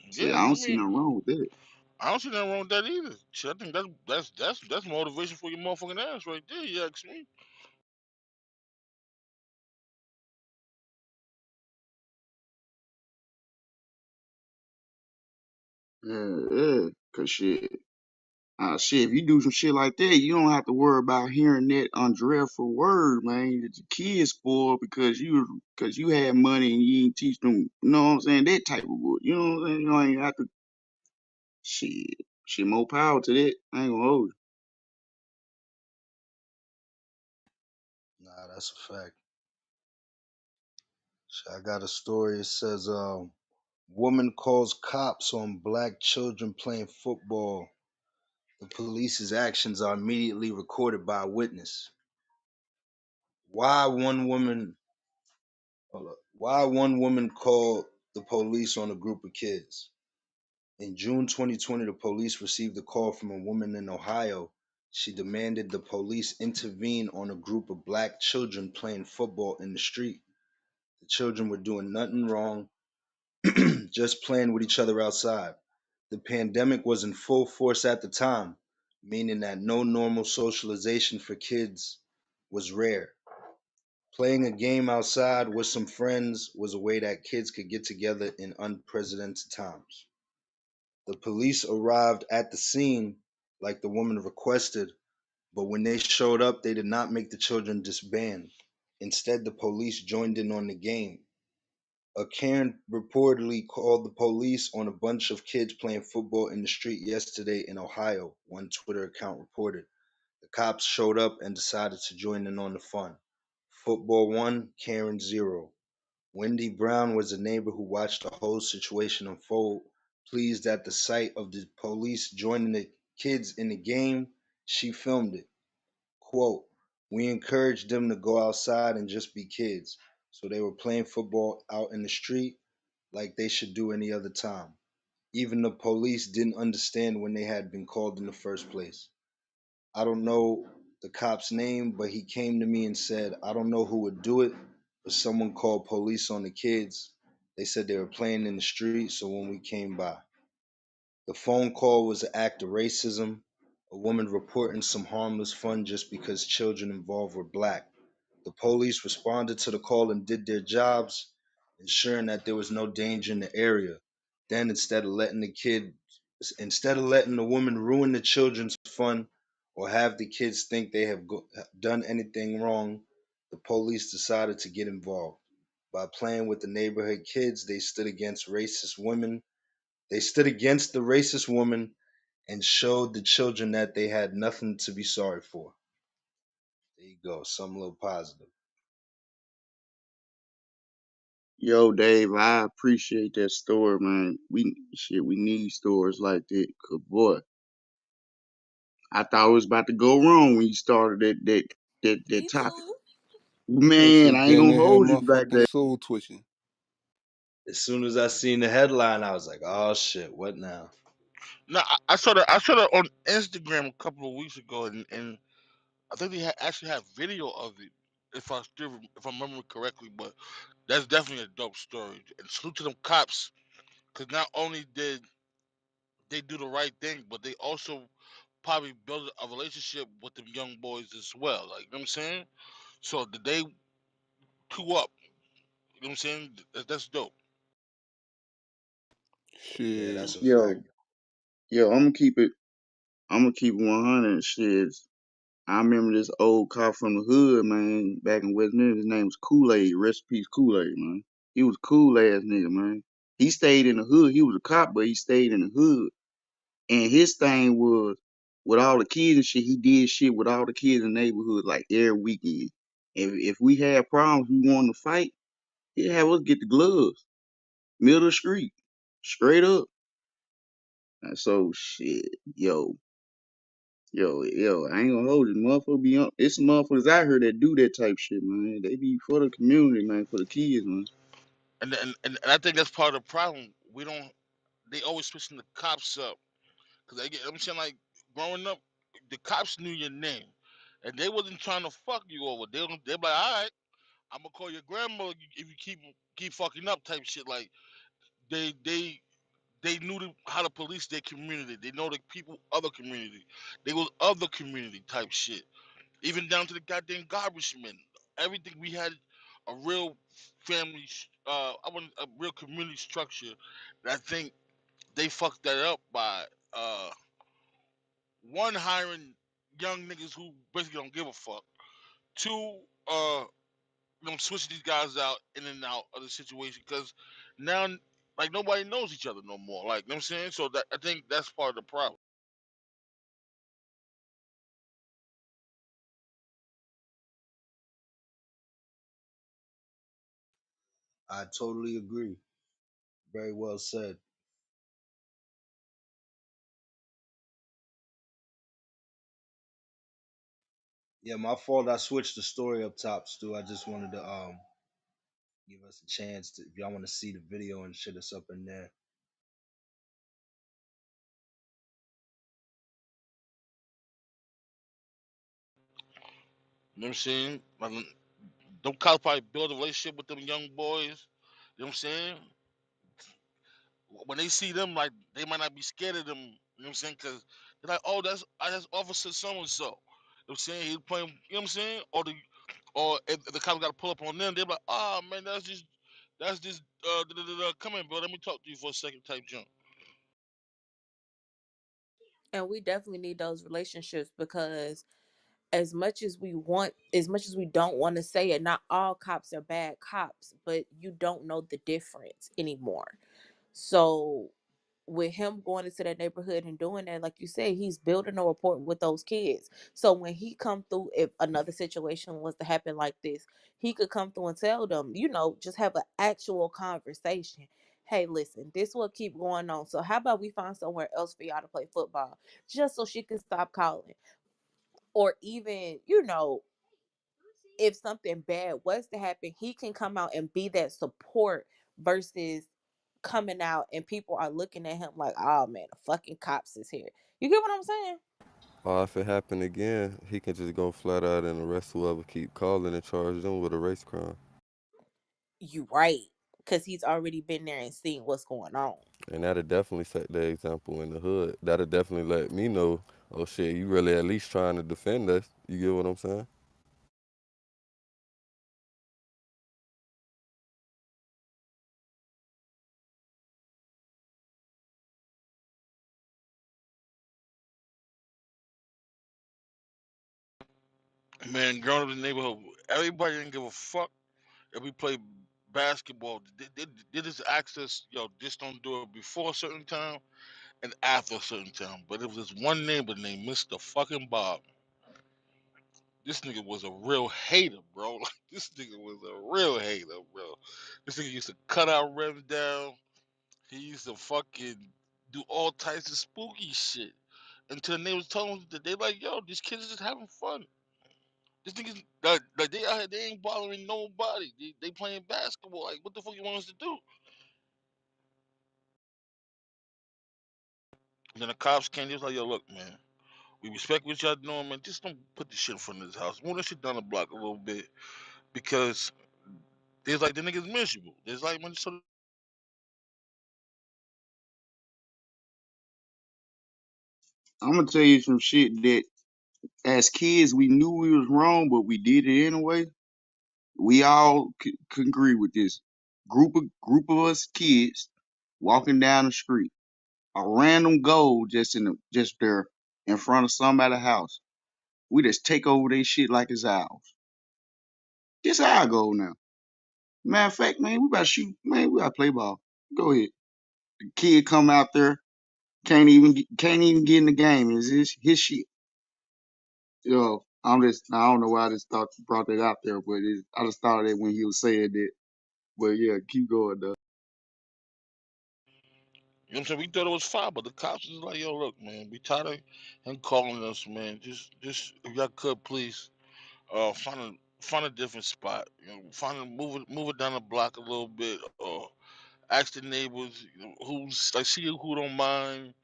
So Yeah, I don't I see mean, nothing wrong with that. I don't see nothing wrong with that either. Shit, I think that's motivation for your motherfucking ass right there. You ask me. Yeah, yeah. Cause shit, if you do some shit like that, you don't have to worry about hearing that undreadful word, man. That your kids spoiled because you had money and you didn't teach them. You know what I'm saying? That type of word. You know what I'm saying? You ain't have to. Shit, shit, more power to that. I ain't gonna hold Nah, that's a fact. Shit, I got a story. It says, woman calls cops on black children playing football. The police's actions are immediately recorded by a witness. Why one woman? Hold up. Why one woman called the police on a group of kids? In June 2020, the police received a call from a woman in Ohio. She demanded the police intervene on a group of black children playing football in the street. The children were doing nothing wrong, just playing with each other outside. The pandemic was in full force at the time, meaning that no normal socialization for kids was rare. Playing a game outside with some friends was a way that kids could get together in unprecedented times. The police arrived at the scene like the woman requested, but when they showed up, they did not make the children disband. Instead, the police joined in on the game. A Karen reportedly called the police on a bunch of kids playing football in the street yesterday in Ohio, one Twitter account reported. The cops showed up and decided to join in on the fun. Football 1, Karen 0. Wendy Brown was a neighbor who watched the whole situation unfold. Pleased at the sight of the police joining the kids in the game, she filmed it. Quote, we encouraged them to go outside and just be kids. So they were playing football out in the street like they should do any other time. Even the police didn't understand when they had been called in the first place. I don't know the cop's name, but he came to me and said, I don't know who would do it, but someone called police on the kids. They said they were playing in the street, so when we came by, the phone call was an act of racism, a woman reporting some harmless fun just because children involved were black. The police responded to the call and did their jobs, ensuring that there was no danger in the area. Then instead of letting the woman ruin the children's fun or have the kids think they have done anything wrong, the police decided to get involved. By playing with the neighborhood kids, they stood against the racist woman and showed the children that they had nothing to be sorry for. There you go, some little positive. Yo, Dave, I appreciate that story, man. We need stories like that. 'Cause boy, I thought it was about to go wrong when you started that Me topic. too. That Man, shit I ain't damn gonna near had hold you back motherfucking there. soul twitching. As soon as I seen the headline, I was like, "Oh shit, what now?" No, I saw that on Instagram a couple of weeks ago, and I think they actually had video of it, if I remember correctly. But that's definitely a dope story. And salute to them cops, because not only did they do the right thing, but they also probably built a relationship with them young boys as well. Like, you know what I'm saying? So did they two up? You know what I'm saying? That's dope. Yeah, that's Shit. a Yo, fact. yo, I'm gonna keep it 100. Shit, I remember this old cop from the hood, man, back in West Memphis. His name was Kool-Aid. Rest in peace, Kool-Aid, man. He was a cool ass nigga, man. He stayed in the hood. He was a cop, but he stayed in the hood. And his thing was, with all the kids and shit, he did shit with all the kids in the neighborhood like every weekend. If we had problems, we wanted to fight, he'd have us get the gloves, middle of the street, straight up. And so shit, yo, I ain't gonna hold you, motherfucker. Be on. It's some motherfuckers out here that do that type shit, man. They be for the community, man, for the kids, man. And I think that's part of the problem. We don't. They always switching the cops up because I'm saying, like, growing up, the cops knew your name, and they wasn't trying to fuck you over. They're like, all right, I'm gonna call your grandma if you keep fucking up type shit. Like, they they they knew how to police their community. They know the people other community. They was other community type shit. Even down to the goddamn garbage men. Everything we had a real family. I want a real community structure. And I think they fucked that up by uh one, hiring young niggas who basically don't give a fuck. Two, switching these guys out in and out of the situation because now, like, nobody knows each other no more. Like, you know what I'm saying? So that I think that's part of the problem. I totally agree. Very well said. Yeah, my fault. I switched the story up top, Stu. I just wanted to give us a chance to, if y'all want to see the video and shit, it's up in there. You know what I'm saying? Like, them cops probably build a relationship with them young boys. You know what I'm saying? When they see them, like, they might not be scared of them. You know what I'm saying? Because they're like, oh, that's Officer so and so. You know what I'm saying? He's playing. You know what I'm saying? Or if the cops got to pull up on them, they're like, oh man, that's just come in, bro. Let me talk to you for a second, type jump. And we definitely need those relationships because as much as we don't want to say it, not all cops are bad cops, but you don't know the difference anymore. So with him going into that neighborhood and doing that, like you said, he's building a rapport with those kids. So when he come through, if another situation was to happen like this, he could come through and tell them, just have an actual conversation. Hey, listen, this will keep going on. So how about we find somewhere else for y'all to play football, just so she can stop calling, or even, if something bad was to happen, he can come out and be that support versus coming out and people are looking at him like, oh man, the fucking cops is here. You get what I'm saying? Or if it happen again, he can just go flat out and arrest whoever keep calling and charge them with a race crime. You right. Cause he's already been there and seen what's going on. And that'll definitely set the example in the hood. That'll definitely let me know, oh shit, you really at least trying to defend us. You get what I'm saying? Man, growing up in the neighborhood, everybody didn't give a fuck if we played basketball. They just asked us, yo, just don't do it before a certain time and after a certain time. But it was this one neighbor named Mr. fucking Bob. This nigga was a real hater, bro. Like, this nigga was a real hater, bro. This nigga used to cut our rims down. He used to fucking do all types of spooky shit. Until the neighbors told him that they like, yo, these kids are just having fun. This niggas like they out here, they ain't bothering nobody. They playing basketball. Like, what the fuck you want us to do? And then the cops came. They was like, yo, look, man, we respect what y'all doing, man. Just don't put this shit in front of this house. Move that shit down the block a little bit because there's like the niggas miserable. There's like man, so I'm gonna tell you some shit that as kids we knew we was wrong, but we did it anyway. We all could agree with this. Group of us kids walking down the street. A random goal just there in front of somebody's house. We just take over their shit like it's ours. This our goal now. Matter of fact, man, we about to shoot. Man, we got to play ball. Go ahead. The kid come out there, can't even get in the game. Is his shit? Yo, I don't know why I just thought brought that out there, but I just thought of that when he was saying that. But yeah, keep going though. you know what I'm saying? We thought it was fine, but the cops was like, yo, look, man, we tired of him calling us, man. Just if y'all could please find a different spot. You know, move it down the block a little bit, or ask the neighbors, you know, who's like see who don't mind,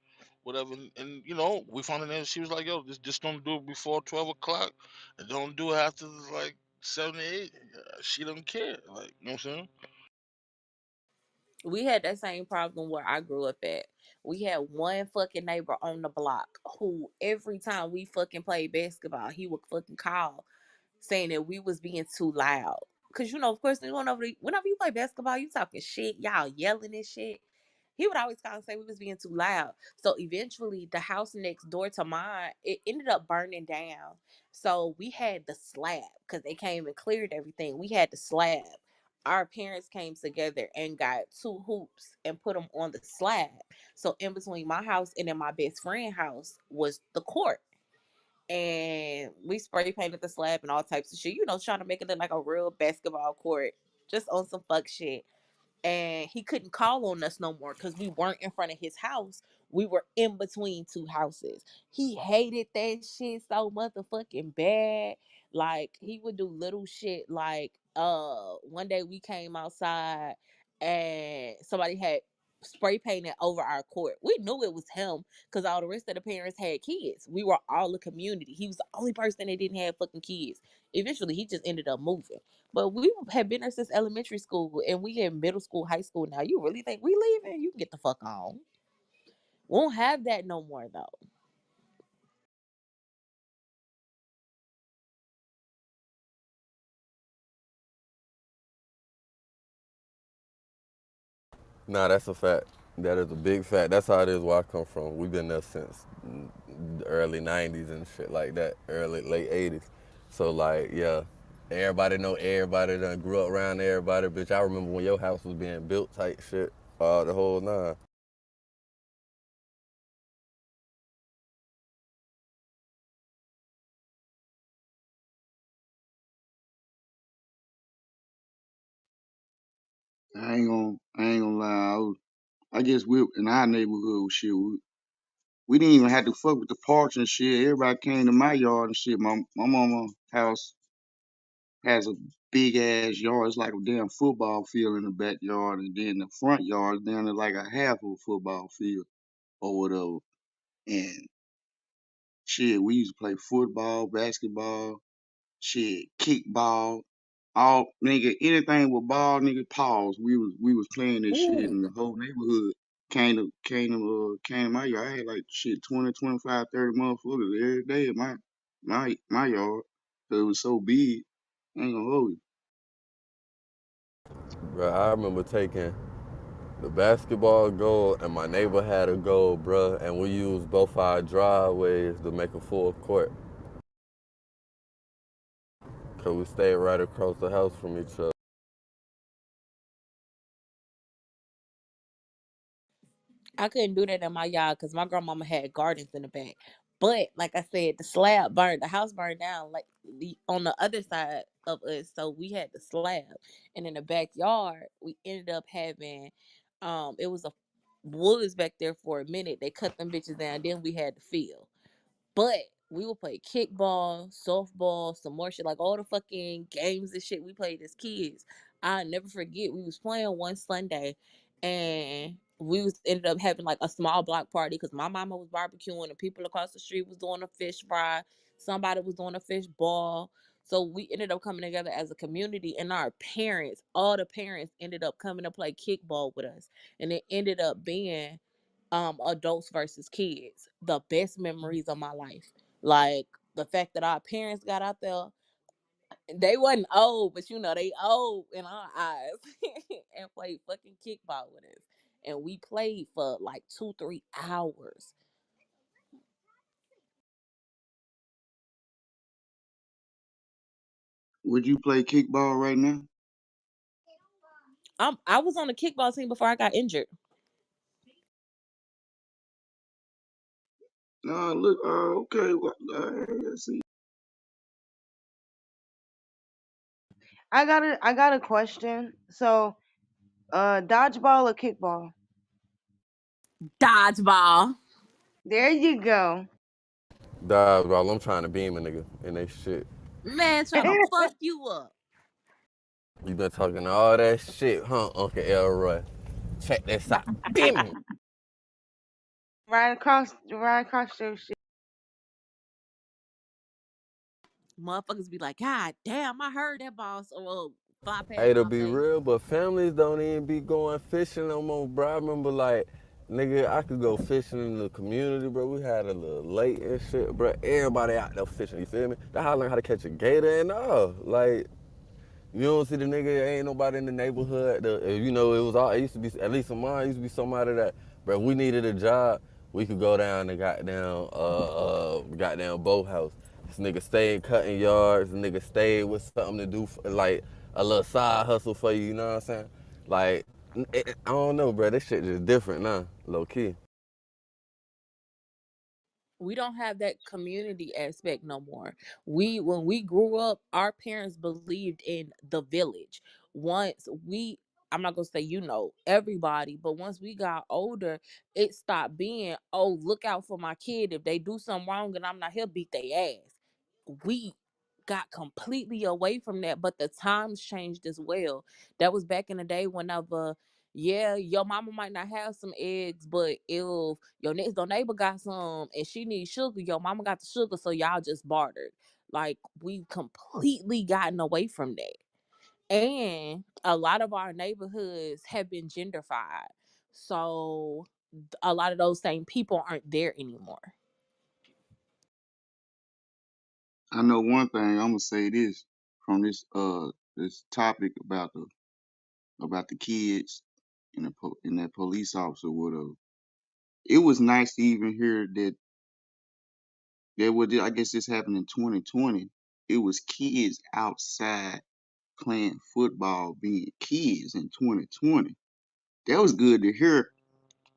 whatever. And you know, we found out she was like, yo, just don't do it before 12 o'clock, and don't do it after like 7 or 8. She don't care, like you know what I'm saying? We had that same problem where I grew up at. We had one fucking neighbor on the block who every time we fucking played basketball, he would fucking call saying that we was being too loud. Cause you know, of course, whenever you play basketball, you talking shit, y'all yelling and shit. He would always call and say we was being too loud. So eventually, the house next door to mine, it ended up burning down. So we had the slab because they came and cleared everything. We had the slab. Our parents came together and got two hoops and put them on the slab. So in between my house and then my best friend house was the court, and we spray painted the slab and all types of shit. You know, trying to make it look like a real basketball court, just on some fuck shit. And he couldn't call on us no more because we weren't in front of his house. We were in between two houses. He hated that shit so motherfucking bad. Like he would do little shit like one day we came outside and somebody had spray painted over our court. We knew it was him because all the rest of the parents had kids. We were all a community. He was the only person that didn't have fucking kids. Eventually he just ended up moving. But we have been there since elementary school, and we in middle school, high school now. You really think we leaving? You can get the fuck on. Won't have that no more though. Nah, that's a fact. That is a big fact. That's how it is where I come from. We've been there since the early '90s and shit like that, early late '80s. So like, yeah, everybody know everybody. Done grew up around everybody. Bitch, I remember when your house was being built, type shit. The whole nine. I ain't gonna lie. I guess we in our neighborhood shit. We didn't even have to fuck with the parks and shit. Everybody came to my yard and shit. My mama house has a big ass yard. It's like a damn football field in the backyard, and then the front yard is down to like a half of a football field or whatever. And Shit, we used to play football, basketball, shit, kickball, all nigga, anything with ball, nigga, pause. We was playing this shit, Ooh, and the whole neighborhood came to my yard. I had like shit 20, 25, 30 motherfuckers every day in my yard. 'Cause it was so big. I ain't gonna hold you. Bro, I remember taking the basketball goal and my neighbor had a goal, bro, and we used both our driveways to make a full court. Cause we stayed right across the house from each other. I couldn't do that in my yard because my grandmama had gardens in the back. But like I said, the slab burned. The house burned down like on the other side of us, so we had the slab. And in the backyard, we ended up having, it was a woods back there for a minute. They cut them bitches down. Then we had the field. But we would play kickball, softball, some more shit, like all the fucking games and shit we played as kids. I never forget we was playing one Sunday and we was ended up having like a small block party because my mama was barbecuing and people across the street was doing a fish fry. Somebody was doing a fish ball. So we ended up coming together as a community and our parents, all the parents ended up coming to play kickball with us. And it ended up being adults versus kids, the best memories of my life. Like the fact that our parents got out there, they wasn't old, but you know they old in our eyes, and played fucking kickball with us, and we played for like 2-3 hours. Would you play kickball right now? I was on the kickball team before I got injured. No, look, okay, well, let's see. I got a question. So, dodgeball or kickball? Dodgeball. There you go. Dog, bro, I'm trying to beam a nigga and they shit. Man, trying to fuck you up. You been talking all that shit, huh, Uncle Elroy? Check this out. Beam. right across your shit. Motherfuckers be like, God damn, I heard that boss or fly Hey, past to my be face. real, but families don't even be going fishing no more, bro. I remember, like, nigga, I could go fishing in the community, bro. We had a little lake and shit, bro. Everybody out there fishing, you feel me? That's how I learned how to catch a gator and all. Like, you don't see the nigga, ain't nobody in the neighborhood. You know, it was all, it used to be, at least in mine, used to be somebody that, bro, if we needed a job, we could go down to goddamn boathouse. This nigga stayed cutting yards, the nigga stayed with something to do, like a little side hustle for you, you know what I'm saying? Like, I don't know, bro, this shit just different now, low key. We don't have that community aspect no more. We when we grew up, our parents believed in the village. Once we I'm not gonna say everybody, but once we got older, it stopped being, oh, look out for my kid. If they do something wrong and I'm not here, beat their ass. We got completely away from that, but the times changed as well. That was back in the day whenever, yeah, your mama might not have some eggs, but if your next door neighbor got some and she needs sugar, your mama got the sugar, so y'all just bartered. Like we've completely gotten away from that. And a lot of our neighborhoods have been gentrified. So a lot of those same people aren't there anymore. I know one thing. I'm gonna say this from this topic about the kids and that police officer would have. It was nice to even hear that I guess this happened in 2020. It was kids outside playing football, being kids in 2020. That was good to hear.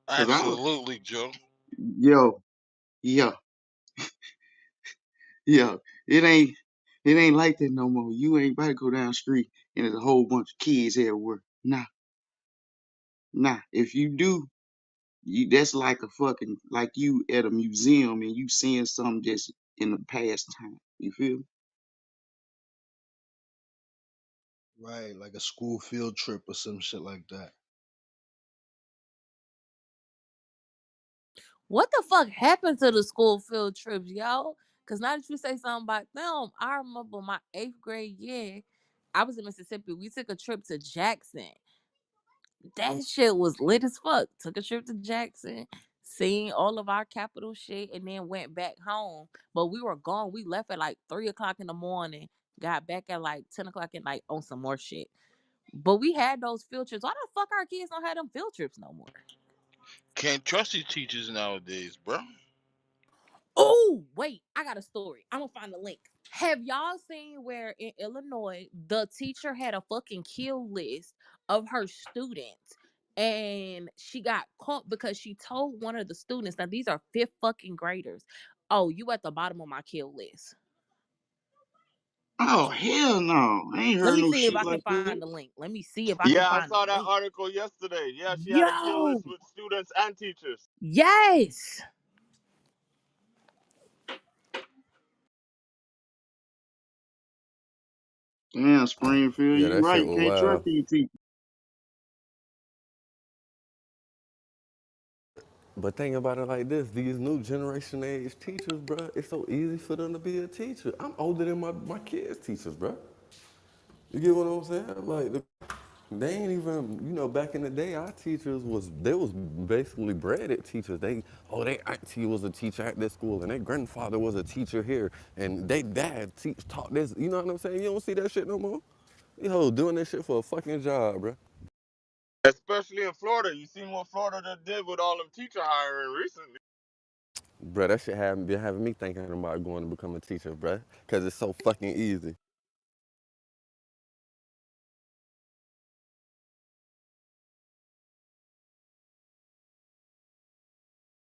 Cause I was, Absolutely, Joe. yo, yo, yo, it ain't it ain't like that no more. You ain't about to go down the street and there's a whole bunch of kids everywhere. Nah, nah. If you do, that's like a fucking like you at a museum and you seeing something just in the past time. You feel me? Right, like a school field trip or some shit like that. What the fuck happened to the school field trips, yo? Cause now that you say something about them, I remember my 8th grade year. I was in Mississippi. We took a trip to Jackson. That shit was lit as fuck. Took a trip to Jackson, seen all of our capital shit, and then went back home. But we were gone. We left at like 3 o'clock in the morning. Got back at like 10 o'clock at night on some more shit. But we had those field trips. Why the fuck our kids don't have them field trips no more? Can't trust these teachers nowadays, bro. Oh, wait, I got a story. I'm gonna find the link. Have y'all seen where in Illinois the teacher had a fucking kill list of her students and she got caught because she told one of the students, now these are fifth fucking graders, oh, you at the bottom of my kill list. Oh hell no! I ain't Let heard me no see if shit I can like that. find the link. Let me see if I can Yeah, I find the saw that link. article yesterday. Yeah, she had a kill Yo, list with students and teachers. yes. Damn, Springfield, Yeah, you that shit right. was Can't trust wild. these people. But think about it like this: these new generation age teachers, bro, it's so easy for them to be a teacher. I'm older than my kids' teachers, bro. You get what I'm saying? Like, they ain't even, back in the day, our teachers they was basically bred teachers. They auntie was a teacher at this school, and their grandfather was a teacher here, and they dad taught this. You know what I'm saying? You don't see that shit no more. You hoes doing this shit for a fucking job, bro. Especially in Florida. You seen what Florida done did with all them teacher hiring recently. Bro, that shit been having me thinking about going to become a teacher, bro, because it's so fucking easy.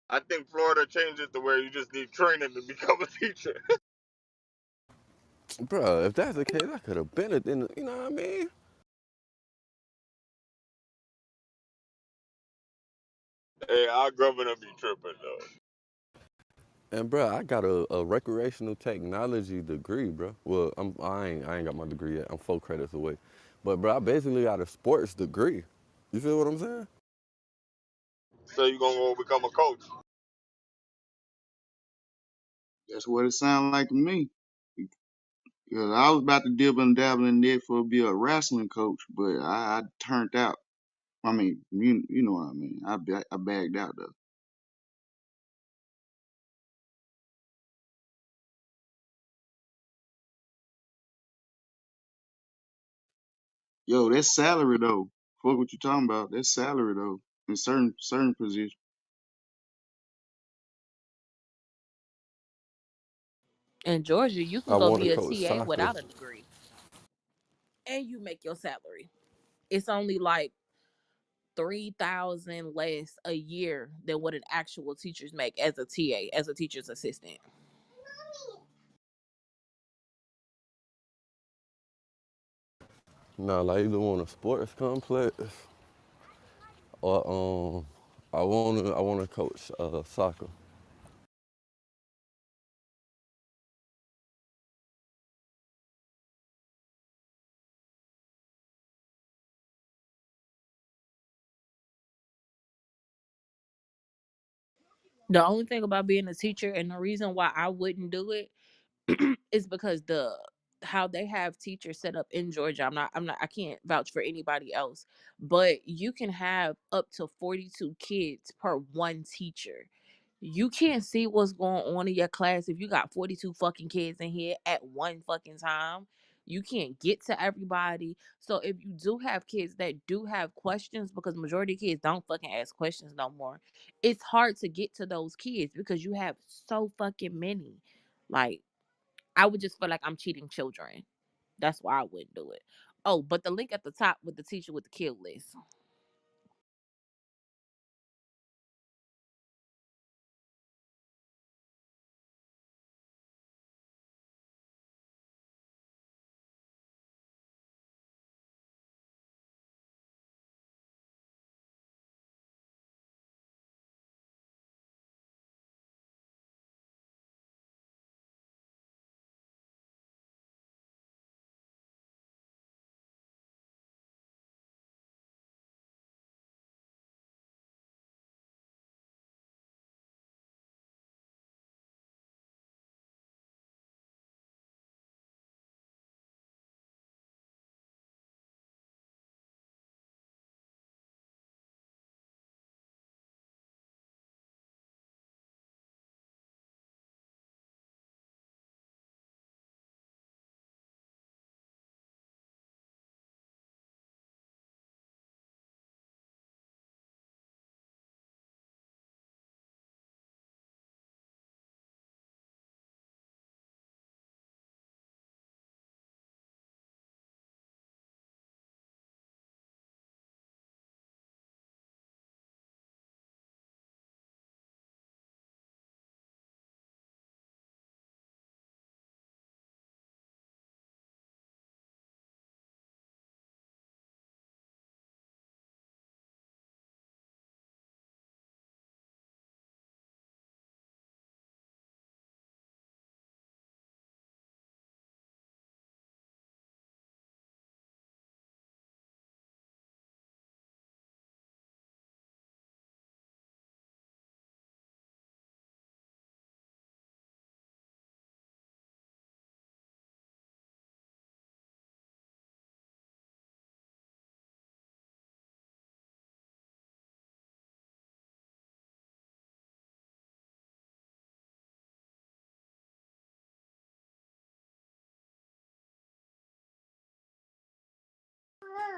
I think Florida changed it to where you just need training to become a teacher. Bro, if that's the case, I could have been it. You know what I mean? Hey, our governor be tripping though. And bro, I got a recreational technology degree, bro. Well, I ain't got my degree yet. I'm 4 credits away. But bro, I basically got a sports degree. You feel what I'm saying? So you gonna go become a coach? That's what it sounded like to me. Cause I was about to dib and dabble in there for be a wrestling coach, but I turned out. I mean, you know what I mean. I bagged out though. Yo, that's salary though. Fuck what you talking about. That's salary though. In certain positions. In Georgia, you can I go want to be a coach TA soccer. without a degree and you make your salary. It's only like 3,000 less a year than what an actual teachers make as a TA, as a teacher's assistant. No, like either want a sports complex or I wanna coach soccer. The only thing about being a teacher and the reason why I wouldn't do it is because the how they have teachers set up in Georgia. I'm not I can't vouch for anybody else, but you can have up to 42 kids per one teacher. You can't see what's going on in your class if you got 42 fucking kids in here at one fucking time. You can't get to everybody. So if you do have kids that do have questions, because majority of kids don't fucking ask questions no more, it's hard to get to those kids because you have so fucking many. Like, I would just feel like I'm cheating children. That's why I wouldn't do it. Oh, but the link at the top with the teacher with the kill list.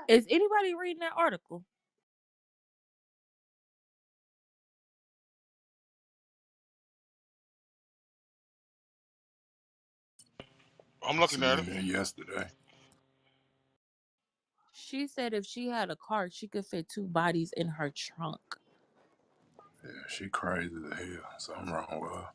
Is anybody reading that article? I'm I looking at seen it. that yesterday. She said if she had a car, she could fit two bodies in her trunk. Yeah, she crazy as hell. Something wrong with her.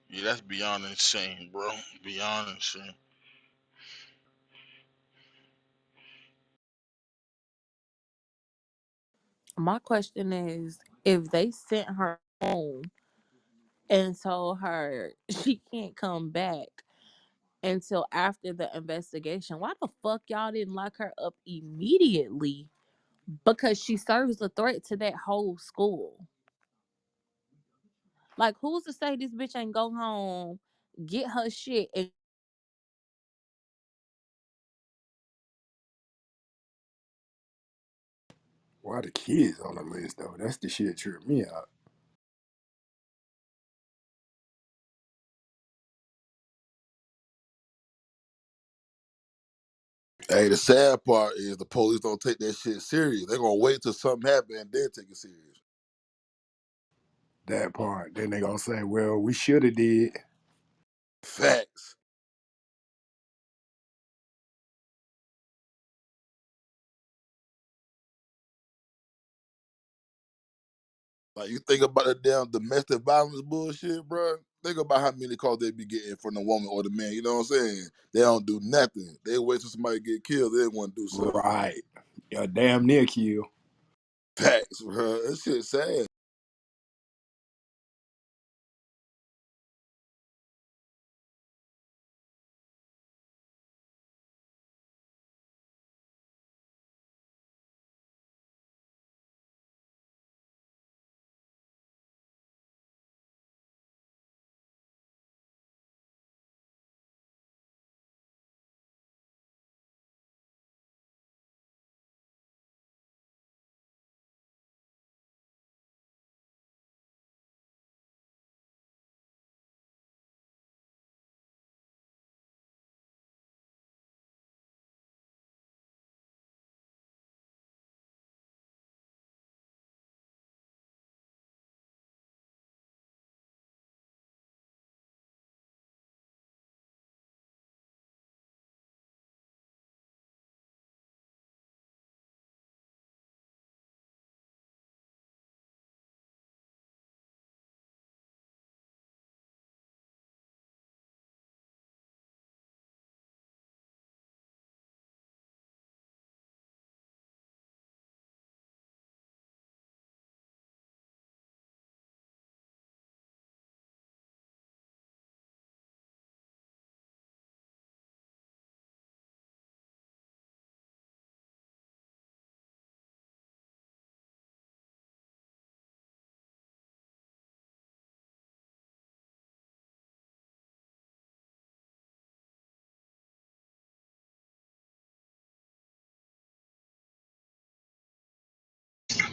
Yeah, that's beyond insane, bro. Beyond insane. My question is, if they sent her home and told her she can't come back until after the investigation, why the fuck y'all didn't lock her up immediately? Because she serves a threat to that whole school. Like, who's to say this bitch ain't go home, get her shit, and Why the kids on the list though? That's the shit tripped me out. Hey, the sad part is the police don't take that shit serious. They're gonna wait till something happens and then take it serious. That part. Then they gonna say, well, we should have did. Facts. Like you think about the damn domestic violence bullshit, bro. Think about how many calls they be getting from the woman or the man. You know what I'm saying? They don't do nothing. They wait till somebody get killed. They want to do something. Right. Yeah, damn near kill. Facts, bro. That shit sad.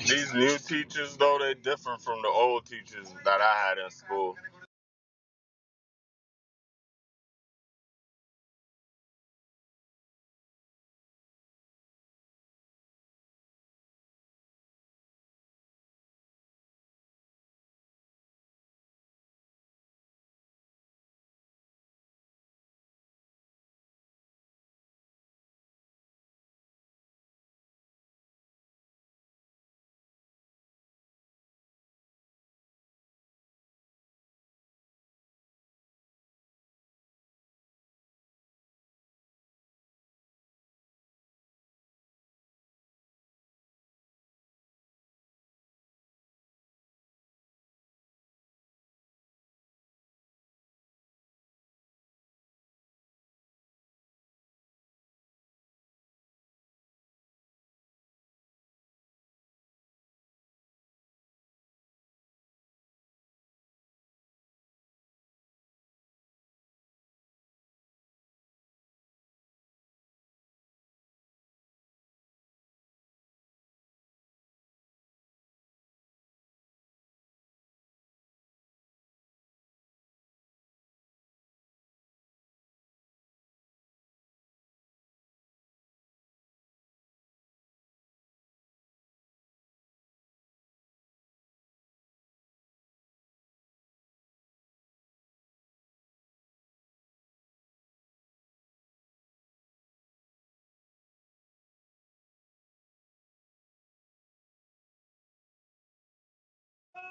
These new teachers, though, they different from the old teachers that I had in school.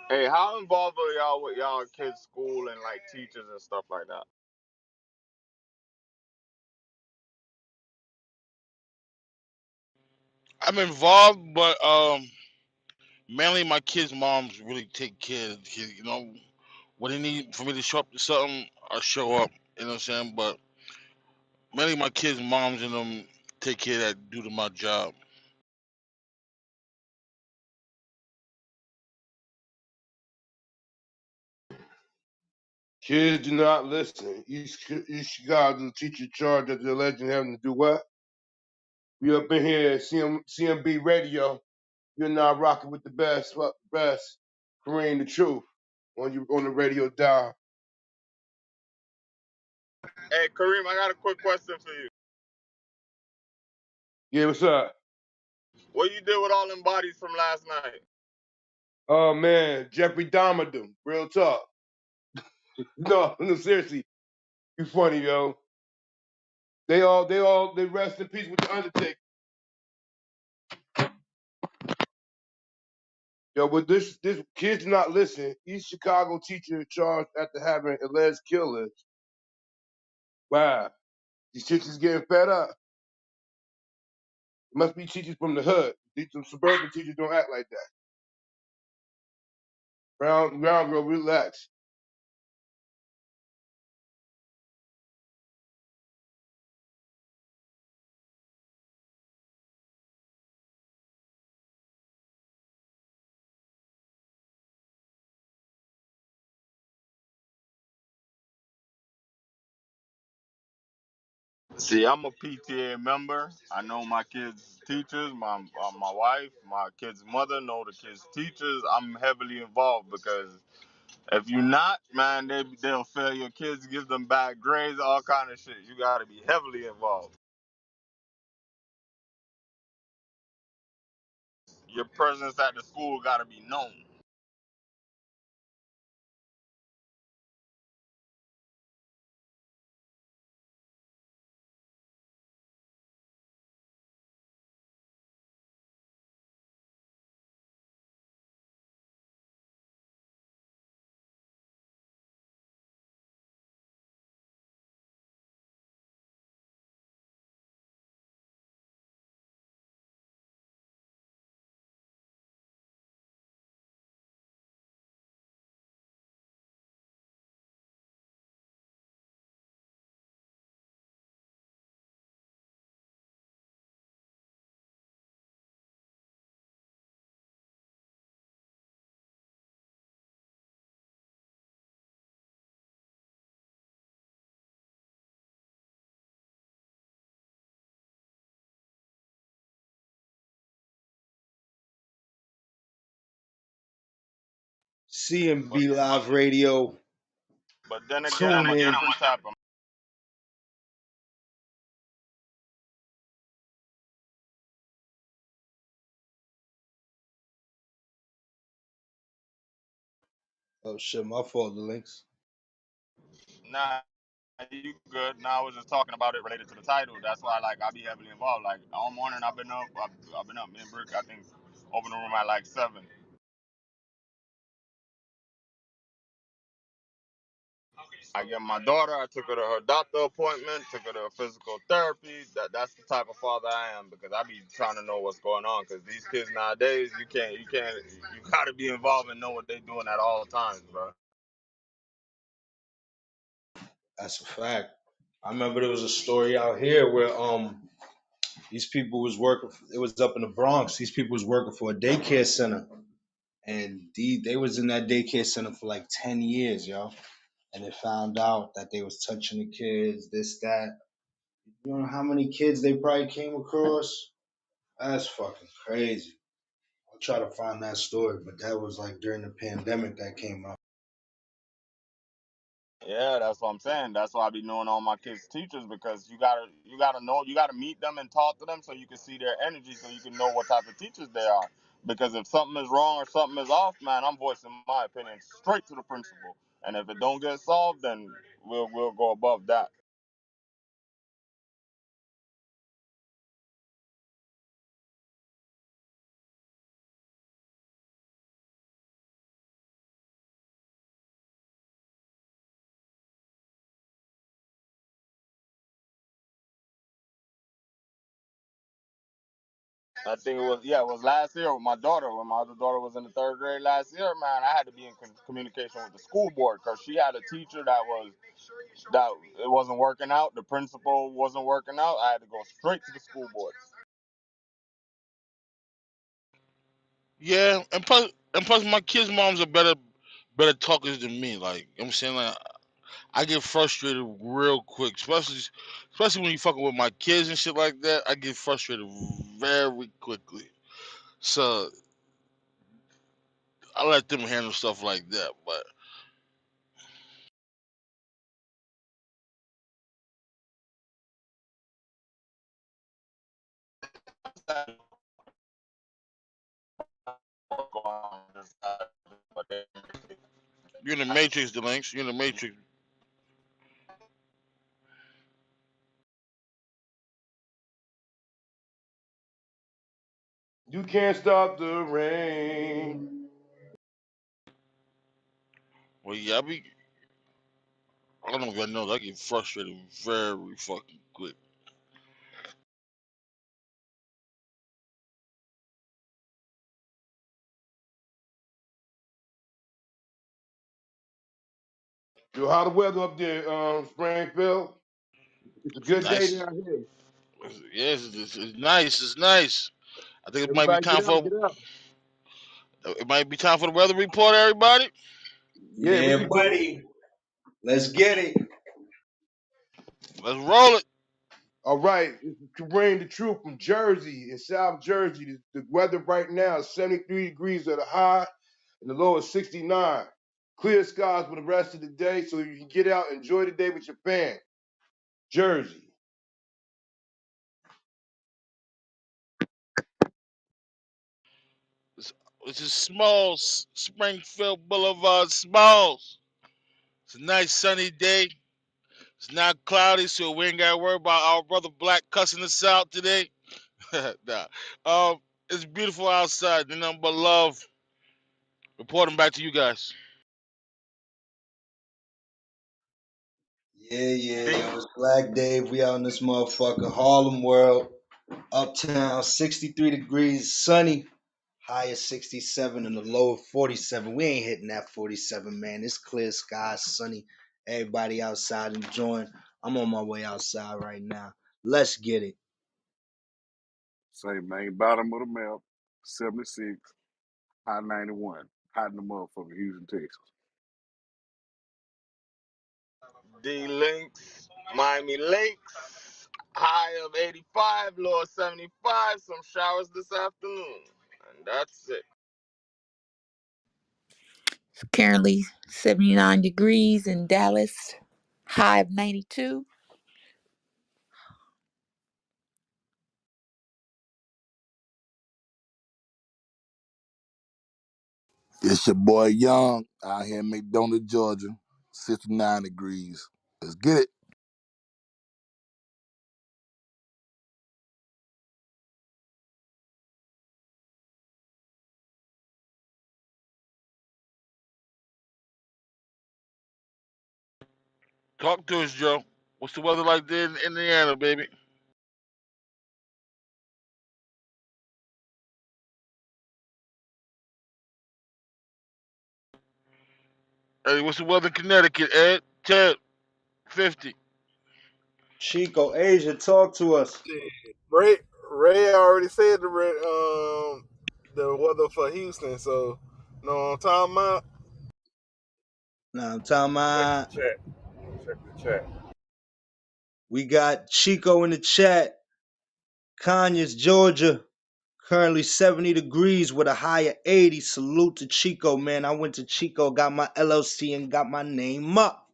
Hey, how involved are y'all with y'all kids' school and like teachers and stuff like that? I'm involved, but mainly my kids' moms really take care of the kids. You know, when they need for me to show up to something, I show up. You know what I'm saying? But mainly my kids' moms and them take care of that due to my job. Kids do not listen. East Chicago teacher charged at the legend having to do what? We up in here at CMB radio. You're now rocking with the best, what best? Kareem the truth. On the radio dial. Hey, Kareem, I got a quick question for you. Yeah, what's up? What you did with all them bodies from last night? Oh man, Jeffrey Dahmer them. Real talk. No, no, seriously. You funny, yo. They rest in peace with the Undertaker. Yo, but this kids not listen. East Chicago teacher charged after having alleged killers. Wow, these teachers getting fed up. It must be teachers from the hood. These some suburban teachers don't act like that. Brown girl, relax. See, I'm a PTA member. I know my kids' teachers, my wife, my kids' mother know the kids' teachers. I'm heavily involved because if you're not, man, they'll fail your kids, give them bad grades, all kind of shit. You got to be heavily involved. Your presence at the school got to be known. But C.M.B. Live Radio. then again, I'm Tune a in. different type of. Oh shit, my fault, the links. Nah, you good? Now I was just talking about it related to the title. That's why like I be heavily involved. Like all morning I've been up. I've been up. Me and Brick, I think, open the room at like 7. I get my daughter. I took her to her doctor appointment. Took her to physical therapy. That's the type of father I am because I be trying to know what's going on. Because these kids nowadays, you gotta be involved and know what they're doing at all times, bro. That's a fact. I remember there was a story out here where these people was working. It was up in the Bronx. These people was working for a daycare center, and they was in that daycare center for like 10 years, yo. And they found out that they was touching the kids, this, that. You know how many kids they probably came across? That's fucking crazy. I'll try to find that story, but that was like during the pandemic that came out. Yeah, that's what I'm saying. That's why I be knowing all my kids' teachers because you gotta meet them and talk to them so you can see their energy so you can know what type of teachers they are. Because if something is wrong or something is off, man, I'm voicing my opinion straight to the principal. And if it don't get solved, then we'll go above that. I think it was last year with my daughter. When my other daughter was in the third grade last year, man, I had to be in communication with the school board because she had a teacher that it wasn't working out. The principal wasn't working out. I had to go straight to the school board. Yeah, and plus my kids' moms are better talkers than me. Like you know what I'm saying, like I get frustrated real quick, especially when you fucking with my kids and shit like that. I get frustrated very quickly. So I let them handle stuff like that. But you're in the matrix, Delanks. You're in the matrix. You can't stop the rain. Well, yeah, I don't know if I know. I get frustrated very fucking quick. Yo, how the weather up there, Springfield? It's a It's good day nice. down here. Yes, it's nice. It's nice. I think it might be Everybody time get out, for get out. the weather report, everybody. Yeah, we Yeah, could do it. buddy. Let's get it. Let's roll it. All right, it's Kareem the Truth from Jersey, in South Jersey. The weather right now is 73 degrees at a high, and the low is 69. Clear skies for the rest of the day, so you can get out and enjoy the day with your fam. Jersey. It's, it's a Smalls, Springfield Boulevard, Smalls. It's a nice sunny day. It's not cloudy, so we ain't got to worry about our brother Black cussing us out today. Nah. It's beautiful outside. Nothing but love. Reporting back to you guys. Yeah, yeah, yo. It's Black Dave. We out in this motherfucker. Harlem World. Uptown, 63 degrees, sunny. High of 67 and the low of 47. We ain't hitting that 47, man. It's clear skies, sunny. Everybody outside enjoying. I'm on my way outside right now. Let's get it. Say, man, bottom of the map, 76, high 91, hot in the motherfucker, Houston, Texas. D Links, Miami Lakes, high of 85, low of 75, some showers this afternoon. And that's it. Currently 79 degrees in Dallas, high of 92. It's your boy Young out here in McDonough, Georgia. 69 degrees. Let's get it. Talk to us, Joe. What's the weather like there in Indiana, baby? Hey, what's the weather in Connecticut, Ed? Ted, 50. Chico Asia, talk to us. Ray Ray already said the weather for Houston, so you know what I'm talking about. Now I'm talking Check about the chat. Check the chat. we got Chico in the chat. Conyers, Georgia. Currently 70 degrees with a high of 80. Salute to Chico, man. I went to Chico, got my LLC, and got my name up.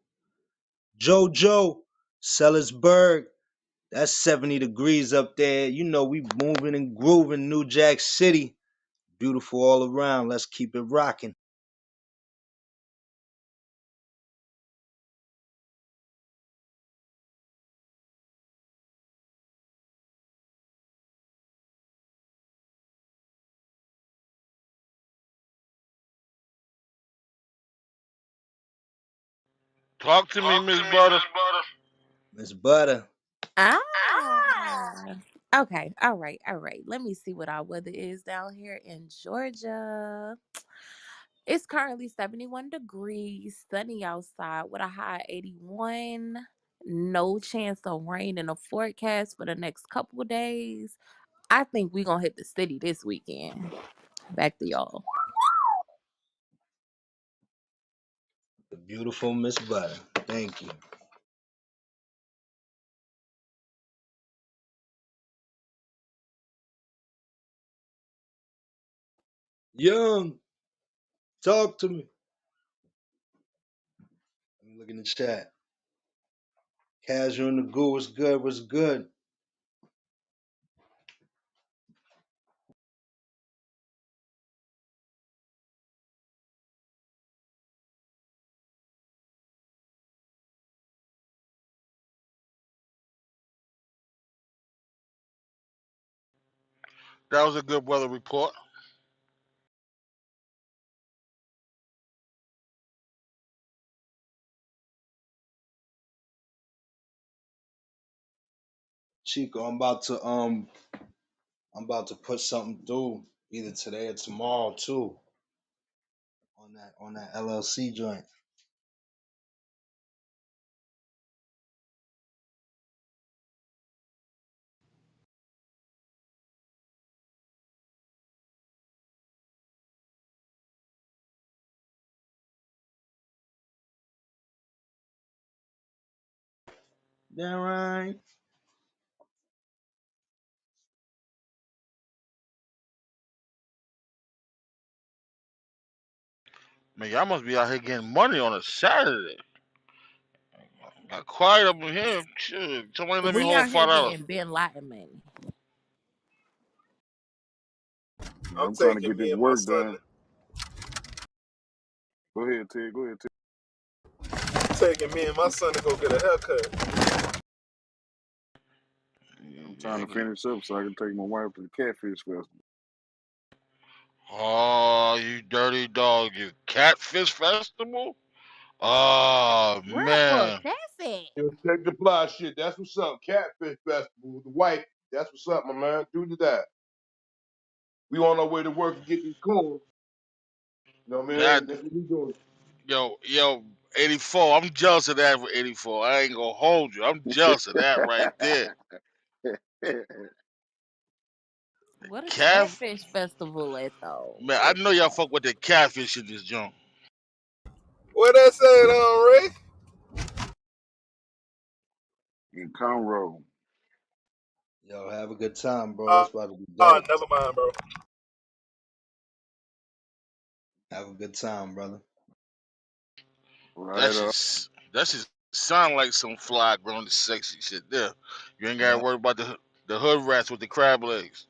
JoJo, Sellersburg. That's 70 degrees up there. You know, we moving and grooving New Jack City. Beautiful all around. Let's keep it rocking. Talk to me, Miss Butter. Miss Butter. Ah. Okay, all right, all right. Let me see what our weather is down here in Georgia. It's currently 71 degrees, sunny outside with a high of 81. No chance of rain in the forecast for the next couple of days. I think we're going to hit the city this weekend. Back to y'all. The beautiful Miss Butter. Thank you. Young, talk to me. Let me look in the chat. Casual in the goo, what's good? What's good? That was a good weather report. Chico, I'm about to put something through either today or tomorrow too on that LLC joint. That right. Man, y'all must be out here getting money on a Saturday. Got quiet up in here. Shit, somebody let me We hold out here $5. getting Ben Laden money. Yeah, I'm I'm trying to taking get this me and my work son. done. Go ahead, Ted. Go ahead, Ted. Taking me and my son to go get a haircut. Yeah, I'm trying Yeah, to finish up so I can take my wife to the Catfish Festival. oh, you dirty dog. You Catfish Festival? Oh, Where the fuck man. that's at? Yo, check the fly shit. That's what's up. Catfish Festival, the white. That's what's up, my man. Do to that. We on our way to work and get these coons. You know what I That, mean? That's what we doing. yo, 84. I'm jealous of that for 84. I ain't gonna hold you. I'm jealous of that right there. What a Calf, catfish festival at though? man, I know y'all fuck with the catfish in this joint. What that said, Ray? In Conroe. Yo, have a good time, bro. Uh, It's about to be dope. never mind, bro. Have a good time, brother. That Right up. just sound like some fly grown sexy shit there. You ain't gotta Yeah. worry about the hood rats with the crab legs.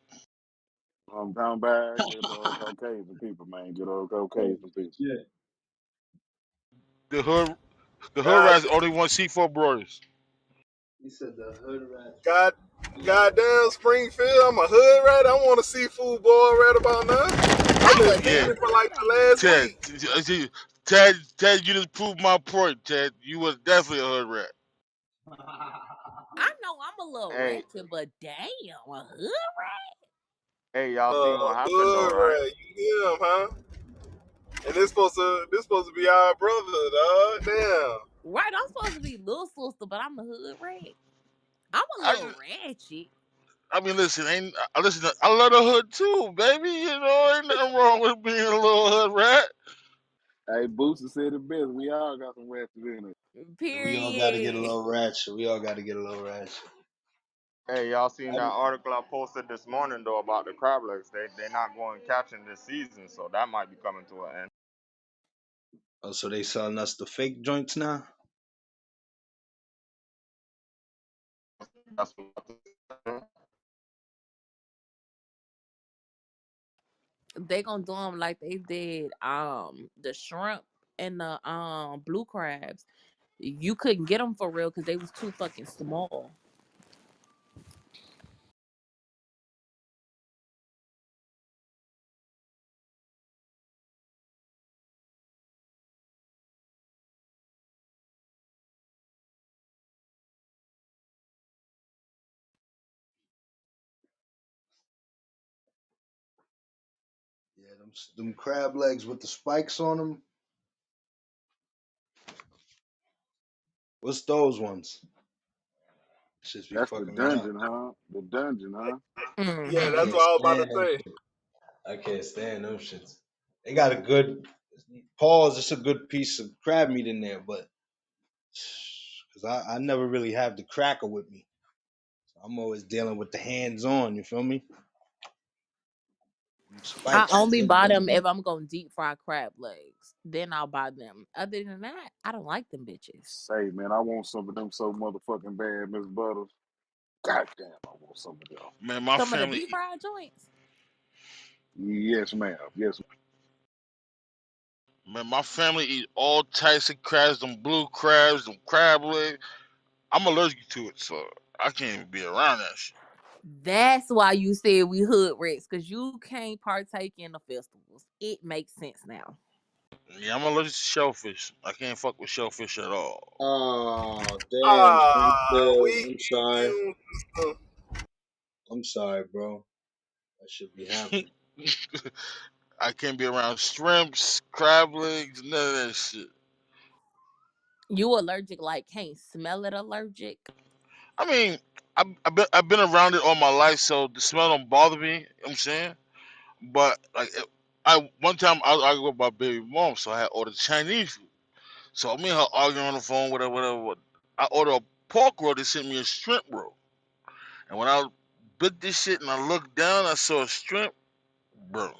Come back. Good old Caucasian people, man. Good old Oh, Caucasian people. shit. The hood the hood God, rats only want C4 brothers. He said the hood rat. God, goddamn Springfield. I'm a hood rat. I want a seafood boil right about now. I've I been was Yeah, feeding just for like gonna the say last Ted, week. Ted, you just proved my point, Ted. You was definitely a hood rat. I know I'm a little Hey, ratchet, but damn, a hood hey, y'all seen what happened though, Hood right? rat. You hear him, huh? And this supposed to be our brother, dog. Damn. right? I'm supposed to be little sister, but I'm a hood rat. I'm a I little just, ratchet. I mean, listen, ain't listen. I love the hood too, baby. You know, ain't nothing wrong with being a little hood rat. Hey, Booster said it best. We all got some ratchet in it. Yeah, we all got to get a Period. little ratchet. We all got to get a little ratchet. Hey, y'all seen that article I posted this morning though about the crab legs? They're not going catching this season, so that might be coming to an end. Oh, so they selling us the fake joints now? That's what They gonna do them like they did the shrimp and the blue crabs. You couldn't get them for real because they was too fucking small. Yeah, them crab legs with the spikes on them. What's those ones? Shits be That's the fucking me up. dungeon, huh? The dungeon, huh? Yeah, I that's Mm-hmm. can't what I was about stand to them say. shits. I can't stand them shits. They got a good pause. It's a good piece of crab meat in there, but because I never really have the cracker with me. So I'm always dealing with the hands on. You feel me? Them I spikes be only hitting buy them different. if I'm gonna deep fry crab legs. Then I'll buy them. Other than that, I don't like them bitches. Say, man, I want some of them so motherfucking bad, Miss Butters. God damn, I want some of them. Man, my Some of the family deep fried joints. Yes, ma'am. Yes, man, my family eat all types of crabs, them blue crabs, them crab legs. I'm allergic to it, so I can't even be around that shit. That's why you said we hood rats, cause you can't partake in the festivals. It makes sense now. Yeah, I'm allergic to shellfish. I can't fuck with shellfish at all. Oh damn, Ah, Springfield. weak I'm sorry. immune system. I'm sorry, bro. That should be happening. I can't be around shrimps, crab legs, none of that shit. You allergic, like can't smell it allergic. I mean, I've been around it all my life, so the smell don't bother me. You know what I'm saying? But like, I one time I was arguing with my baby mom, so I had ordered Chinese food. So me and her arguing on the phone, whatever, whatever. I ordered a pork roll. They sent me a shrimp roll, and when I bit this shit and I looked down, I saw a shrimp, bro.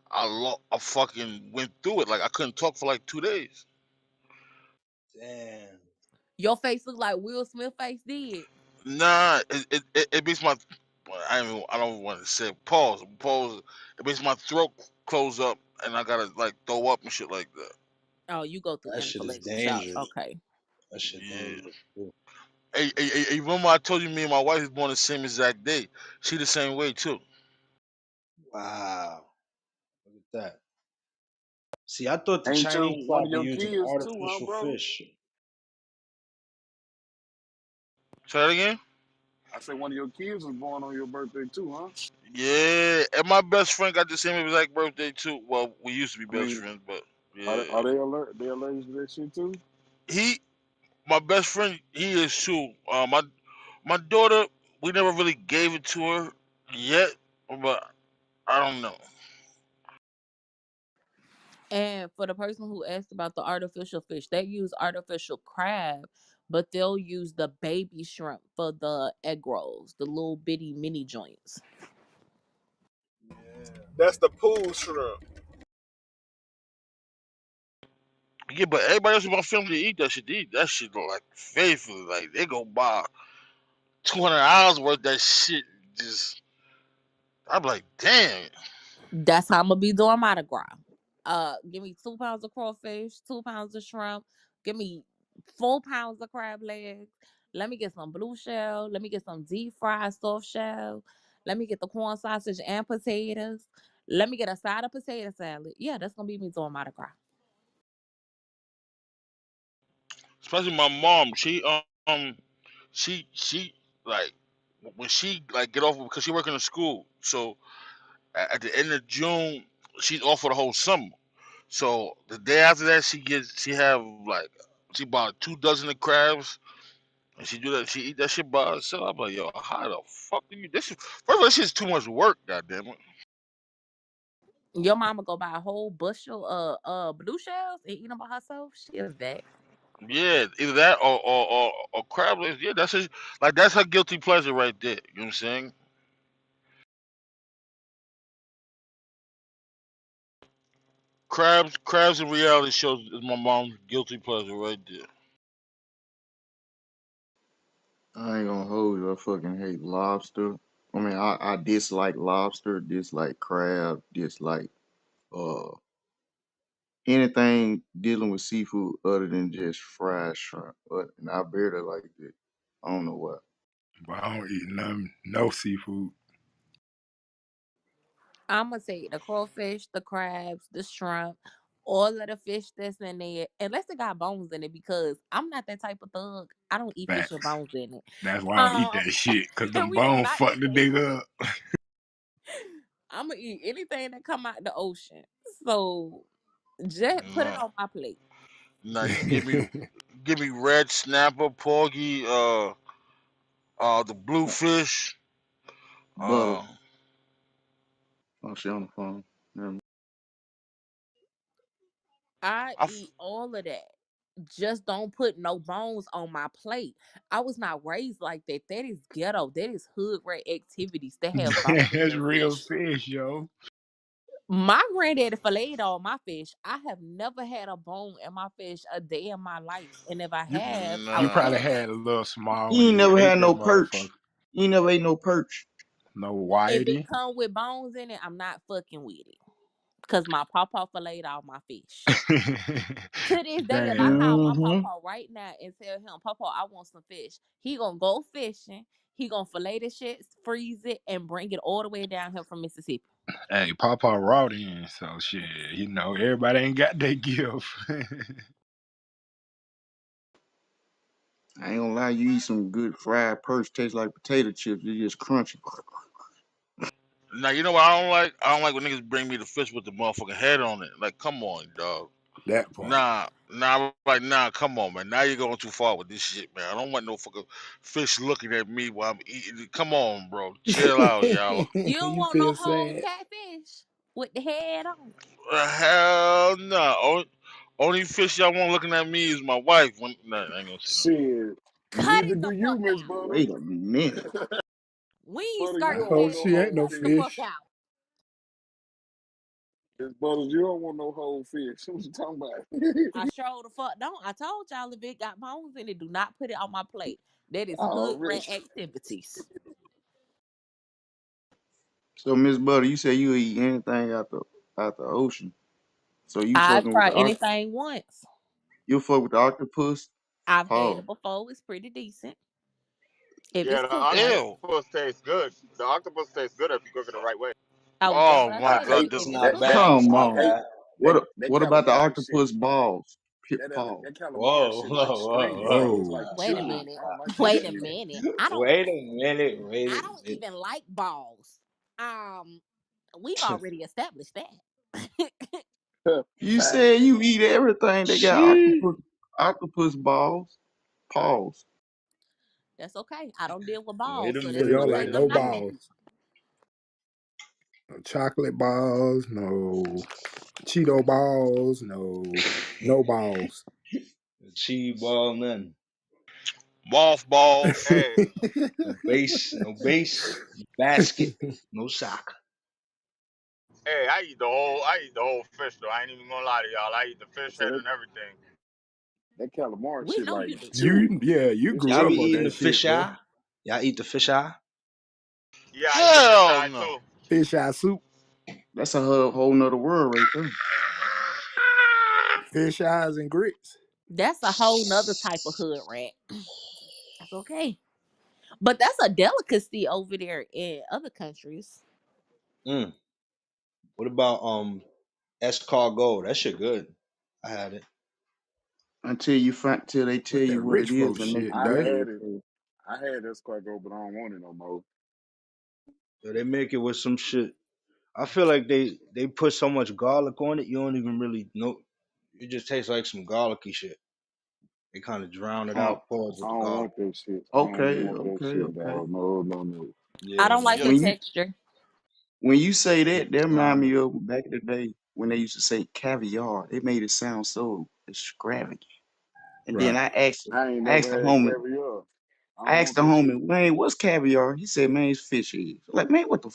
I fucking went through it. Like I couldn't talk for like 2 days. Damn. Your face look like Will Smith face did. Nah, it makes my I don't want to say pause. It makes my throat close up and I gotta like throw up and shit like that. Oh, you go through That shit is anaphylactic shock. dangerous. Okay. That shit Yeah. dangerous too. Hey, remember I told you me and my wife is born the same exact day. She the same way too. Wow. Look at that. See, I thought the Ain't Chinese you one tried of to your use an kids too, huh, artificial brother? fish. Say that again? I say one of your kids was born on your birthday too, huh? Yeah. And my best friend got the same exact birthday too. Well, we used to be I best mean, friends, but are yeah. are they alert? They allergic to that shit too? He my best friend, he is too. My daughter, we never really gave it to her yet, but I don't know. And for the person who asked about the artificial fish, they use artificial crab, but they'll use the baby shrimp for the egg rolls, the little bitty mini joints. Yeah. That's the pool shrimp. Yeah, but everybody else in my family eat that shit. They eat that shit like faithfully. Like they go buy 200 hours worth of that shit. Just I'm like, damn. That's how I'm gonna be doing Mardi Gras. Give me 2 pounds of crawfish, 2 pounds of shrimp. Give me 4 pounds of crab legs. Let me get some blue shell. Let me get some deep fried soft shell. Let me get the corn sausage and potatoes. Let me get a side of potato salad. Yeah, that's gonna be me doing Mardi Gras. Especially my mom. She like when she like get off because she work in a school. So at the end of June, she's off for the whole summer. So the day after that, she have like she bought 2 dozen of crabs and she do that. She eat that shit by herself. I'm like, yo, how the fuck do you? First of all, this shit's too much work. Goddamn it. Your mama go buy a whole bushel of blue shells and eat them by herself. She is that. Yeah, either that or crab legs. Yeah, that's her guilty pleasure right there. You know what I'm saying? Crabs and reality shows is my mom's guilty pleasure right there. I ain't gonna hold you. I fucking hate lobster. I mean, I dislike lobster, dislike crab, dislike uh anything dealing with seafood other than just fried shrimp. But and I barely like it. I don't know what. But I don't eat none, no seafood. I'm gonna take the crawfish, the crabs, the shrimp, all of the fish that's in there, unless it got bones in it, because I'm not that type of thug. I don't eat fish with Facts. bones in it. That's why I don't eat Um, that shit. Cause them we do bones not fuck eat the that nigga shit. up. I'ma eat anything that come out the ocean. So just put it No, on my plate. no, you give me red snapper, porgy, the bluefish, Butter. uh, Oh, she on the phone. I I f- eat all of that. Just don't put no bones on my plate. I was not raised like that. That is ghetto. That is hood rat activities that have bones in That's their real fish. fish, yo. My granddaddy filleted all my fish. I have never had a bone in my fish a day in my life. And if I You have, I you would nah. probably tell you. had a little small You when ain't you never ate had that no motherfucker. perch. You ain't never ate no perch. No If it whitey. come with bones in it, I'm not fucking with it. Cause my papa filleted all my fish. To this day, if I Damn. call my Mm-hmm. papa right now and tell him, Papa, I want some fish, he gonna go fishing. He gonna fillet the shit, freeze it, and bring it all the way down here from Mississippi. Hey, Papa raw then, so shit, everybody ain't got that gift. I ain't gonna lie, you eat some good fried perch, tastes like potato chips. You just crunchy. Now you know what I don't like? I don't like when niggas bring me the fish with the motherfucking head on it. Like, come on, dog. That part. Nah, come on, man. Now you're going too far with this shit, man. I don't want no fucking fish looking at me while I'm eating. Come on, bro. Chill out, y'all. You don't You want no feel whole sad? catfish with the head on. Hell no. Only fish y'all want looking at me is my wife. Nah, I ain't gonna say nothing. Shit. Cut Neither it do the you, fuck Miss out. Butter. Wait a minute. We ain't Butter, you I skirting don't hope want past no she that. ain't whole no Cut it the fish. fuck fish. out. Miss Butter, you don't want no whole fish. What you talking about? I sure the fuck don't. I told y'all if it got bones in it, do not put it on my plate. That is hood Already. rat activities. So Miss Butter, you say you eat anything out the ocean. So you I've fucking with the tried anything once. you fuck with the octopus? I've had Paul. it before. It's pretty decent if it's Yeah, the cooked right. Ew. octopus tastes good. The octopus tastes good if you cook it the right way. That's Oh what I my I said. If, god. ate if it's it's not That cooked that bad. right. It's Come not on. hey, bad. that What about the calamari shit. octopus balls? That Paul. calamari Whoa, shit like whoa, stringy, whoa, bro. It's Whoa. like Wait a chewy. whoa. minute. I don't like that Wait a shit. minute. I don't. Wait a minute. Wait I a don't minute. even like balls. Um, we've already established that. You Facts. said you eat everything that got She. octopus balls. Pause. That's okay. I don't deal with Wait balls, a so So that's minute. y'all one Wait like thing a I'm no not minute. gonna do. balls, no chocolate balls, no Cheeto balls, no balls. Chi ball, none. Mothballs. Hey, No base. No base. Basket. No sock. I eat the whole fish though. I ain't even gonna lie to y'all. I eat the fish So head and everything. that calamari We shit know like you do. chewy. You It's grew Y'all be up chewy. on eating the that shit, fish boy. eye? Y'all eat the fish eye? Yeah, I eat the fish Hell eye no. too. Fish eye soup, That's a whole nother world right there. fish eyes and grits. That's a whole nother type of hood rat. That's okay. But that's a delicacy over there in other countries. Mm. What about escargot? That shit good. I had it. Till they tell That's that you what rich it is folks and make shit, it I boy. bad. had it. So, I had escargot, but I don't want it no more. So they make it with some shit. I feel like they put so much garlic on it, you don't even really know. It just tastes like some garlicky shit. They kind of drown it huh. out, pause I with the don't garlic. want that shit. I don't Okay, want that okay, shit, okay. dog. No, no, no. I Yeah, don't like Yeah. the When you texture. when you say that, that remind drown it. me of back in the day when they used to say caviar. It made it sound so extravagant. And then Right. I ain't I never asked the had homie, caviar. I I don't asked want the that shit. homie, Wayne, what's caviar? He said, man, it's fish eggs. Like, man, what the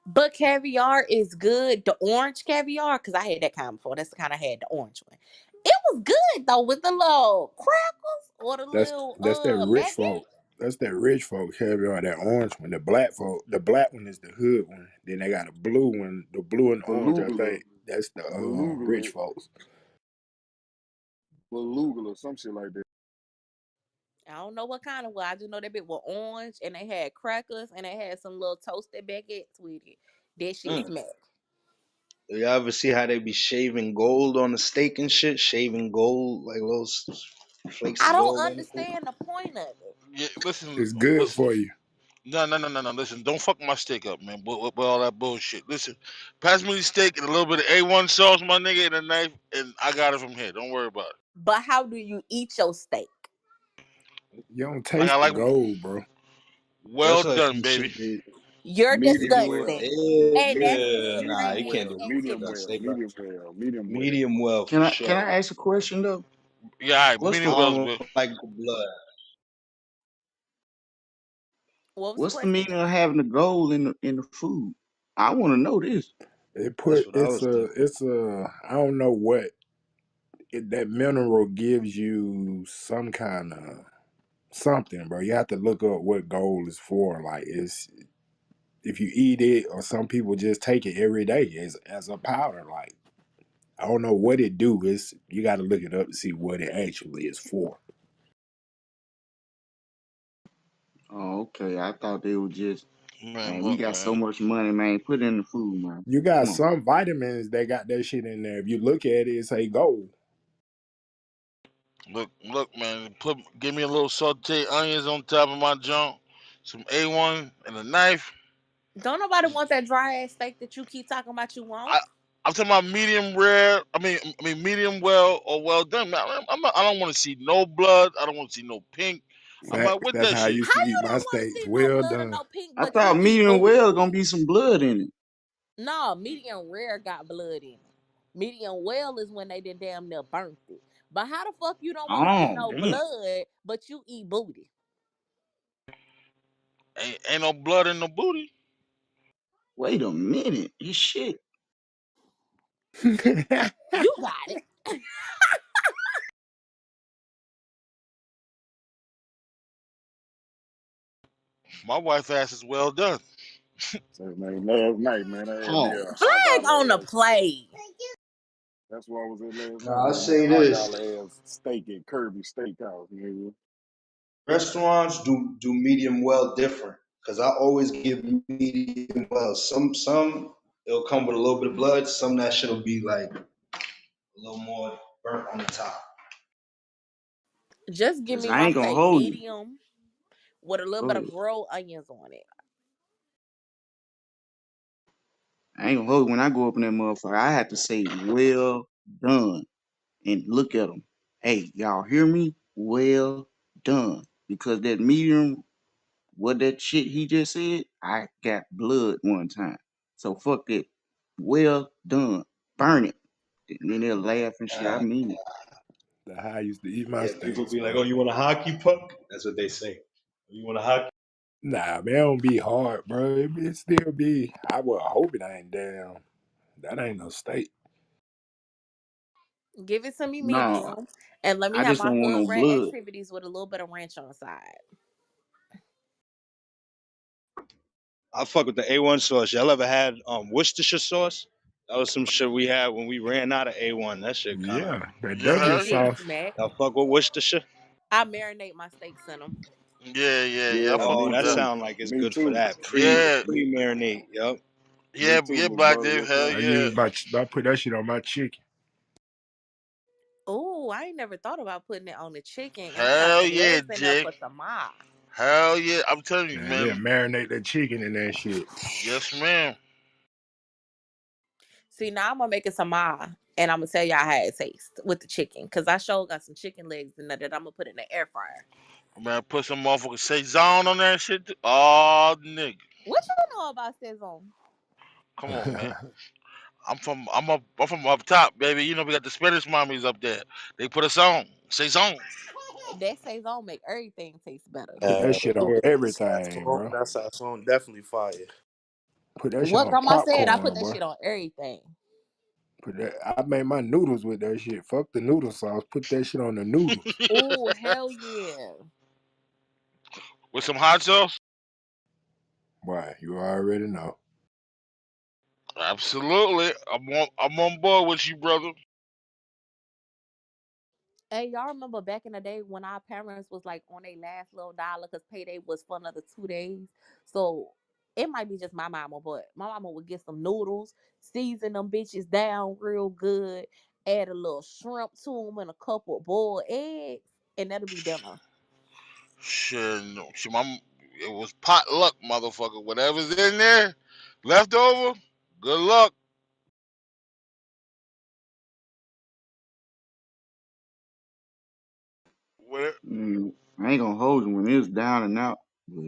But caviar is good. The orange caviar, because I had that kind before. That's the kind I had, the orange one. It was good though, with the little crackers or the little That's that rich folk. baguette. That's that rich folk caviar, that orange one. The black one is the hood one. Then they got a blue one. The blue and the orange, I Beluga, think that's the rich beluga, folks. beluga, some shit like that. I don't know what kind of was. I just know that bit was orange and they had crackers and they had some little toasted baguettes with it. That shit Mm. smack. You ever see how they be shaving gold on the steak and shit? Shaving gold, like little flakes I of don't gold on the steak. understand the point of it. Yeah, listen, It's good listen. for you. No. Listen, don't fuck my steak up, man. With all that bullshit. Listen, pass me the steak and a little bit of A1 sauce, my nigga, and a knife, and I got it from here. Don't worry about it. But how do you eat your steak? You don't Like I taste the like gold, bro. well That's like done, some shit baby. that You're Medium people. well, disgusting. And that's Yeah, it. nah, medium you Thank can't you. well, do Thank that. medium you. That well, steak, medium well, medium well. medium well for Can sure. I ask a question though? Yeah, all right, What's medium the I well's don't good. like blood. What was the what's the question? meaning of having the gold in the food? I want to know this. That's what I was thinking. It's a I don't know what that mineral gives you some kind of something, bro. You have to look up what gold is for. Like it's if you eat it, or some people just take it every day as a powder. Like I don't know what it do. It's you got to look it up to see what it actually is for. Oh, okay. I thought they were just Man, man. We look, got so man. much money, man. Put it in the food, man. You got Come on. some vitamins that got that shit in there. If you look at it, it say gold. Look, man. Give me a little sauteed onions on top of my junk, some A1 and a knife. Don't nobody want that dry ass steak that you keep talking about you want. I, I'm talking about medium rare. I mean medium well or well done. Man, I don't want to see no blood. I don't want to see no pink. I'm like, Facts. what That's that how I shit? used How to eat you my don't want to steaks. see no Well blood or done. no pink, I but you thought eat medium booty? well gonna be some blood in it. No, medium rare got blood in it. Medium well is when they did damn near burnt it. But how the fuck you don't want to see Oh no damn! blood, but you eat booty? Ain't no blood in no booty. Wait a minute. This shit. You got it. My wife ass is well done. So man, last night, man, I had me Oh, a high Flag on the dollar ass. play. That's why I was at last night. Now I Made me a say high this: dollar ass steak at Kirby Steakhouse, nigga. restaurants do medium well different. Cause I always give medium well. Some it'll come with a little bit of blood. Some that shit'll be like a little more burnt on the top. Just give cause me I my ain't gonna steak hold you. medium with a little Go bit of ahead. grilled onions on it. I ain't gonna hold you. When I go up in that motherfucker, I have to say well done and look at them. Hey, y'all hear me? Well done. Because that medium, what that shit he just said, I got blood one time. So fuck that. Well done. Burn it. And then they'll laugh and shit. I Uh, mean it. That's how I used to eat my yeah, people steaks, be like, bro. "Oh, you want a hockey puck?" That's what they say. You want a hockey? Nah, man, it don't be hard, bro. It still be. I would hope it ain't damn. That ain't no steak. Give it to me No, medium, and let me I have just my don't want no hood rat blood. activities with a little bit of ranch on the side. I fuck with the A1 sauce. Y'all ever had Worcestershire sauce? That was some shit we had when we ran out of A1. That shit kind of. Yeah, that Yeah, It Douglas hell yeah. gets sauce. smacked. Y'all fuck with Worcestershire? I marinate my steaks in them. Yeah. I Yeah, fuck Oh, me with that that. too. sound like it's Me good for too. that Yeah, pre marinate. Yup. Me too, yeah, little Black brother. Dave. Yes, Hell I sir. yeah. use I put that shit on my chicken. Oh, I ain't never thought about putting it on the chicken, and I got Hell some yeah, legs in there Jay. for tomorrow. Hell yeah. I'm telling you, Yeah, man. marinate that chicken in that shit. Yes, ma'am. See, now I'm gonna make it tomorrow, and I'm gonna tell y'all how it tastes with the chicken, cause I sure got some chicken legs in there that I'm gonna put in the air fryer. Man, put some motherfucking Saison on that shit. Oh, nigga. What you know about Saison? Come on, man. I'm from up top, baby. You know we got the Spanish mommies up there. They put us on. Saison. That Saison make everything taste better. Put that Yeah, shit on everything, bro. that song definitely fire. Put that shit What on grandma said, I put popcorn, that boy. shit on everything. Put that. I made my noodles with that shit. Fuck the noodle sauce. Put that shit on the noodles. Oh, hell yeah. With some hot sauce. Boy, you already know. Absolutely. I'm on board with you, brother. Hey, y'all remember back in the day when our parents was like on their last little dollar because payday was for another 2 days? So it might be just my mama, but my mama would get some noodles, season them bitches down real good, add a little shrimp to them and a couple of boiled eggs, and that'll be dinner. Shit, no. Shit, mom. It was pot luck, motherfucker. Whatever's in there, left over, good luck. What- I ain't gonna hold you when it was down and out. But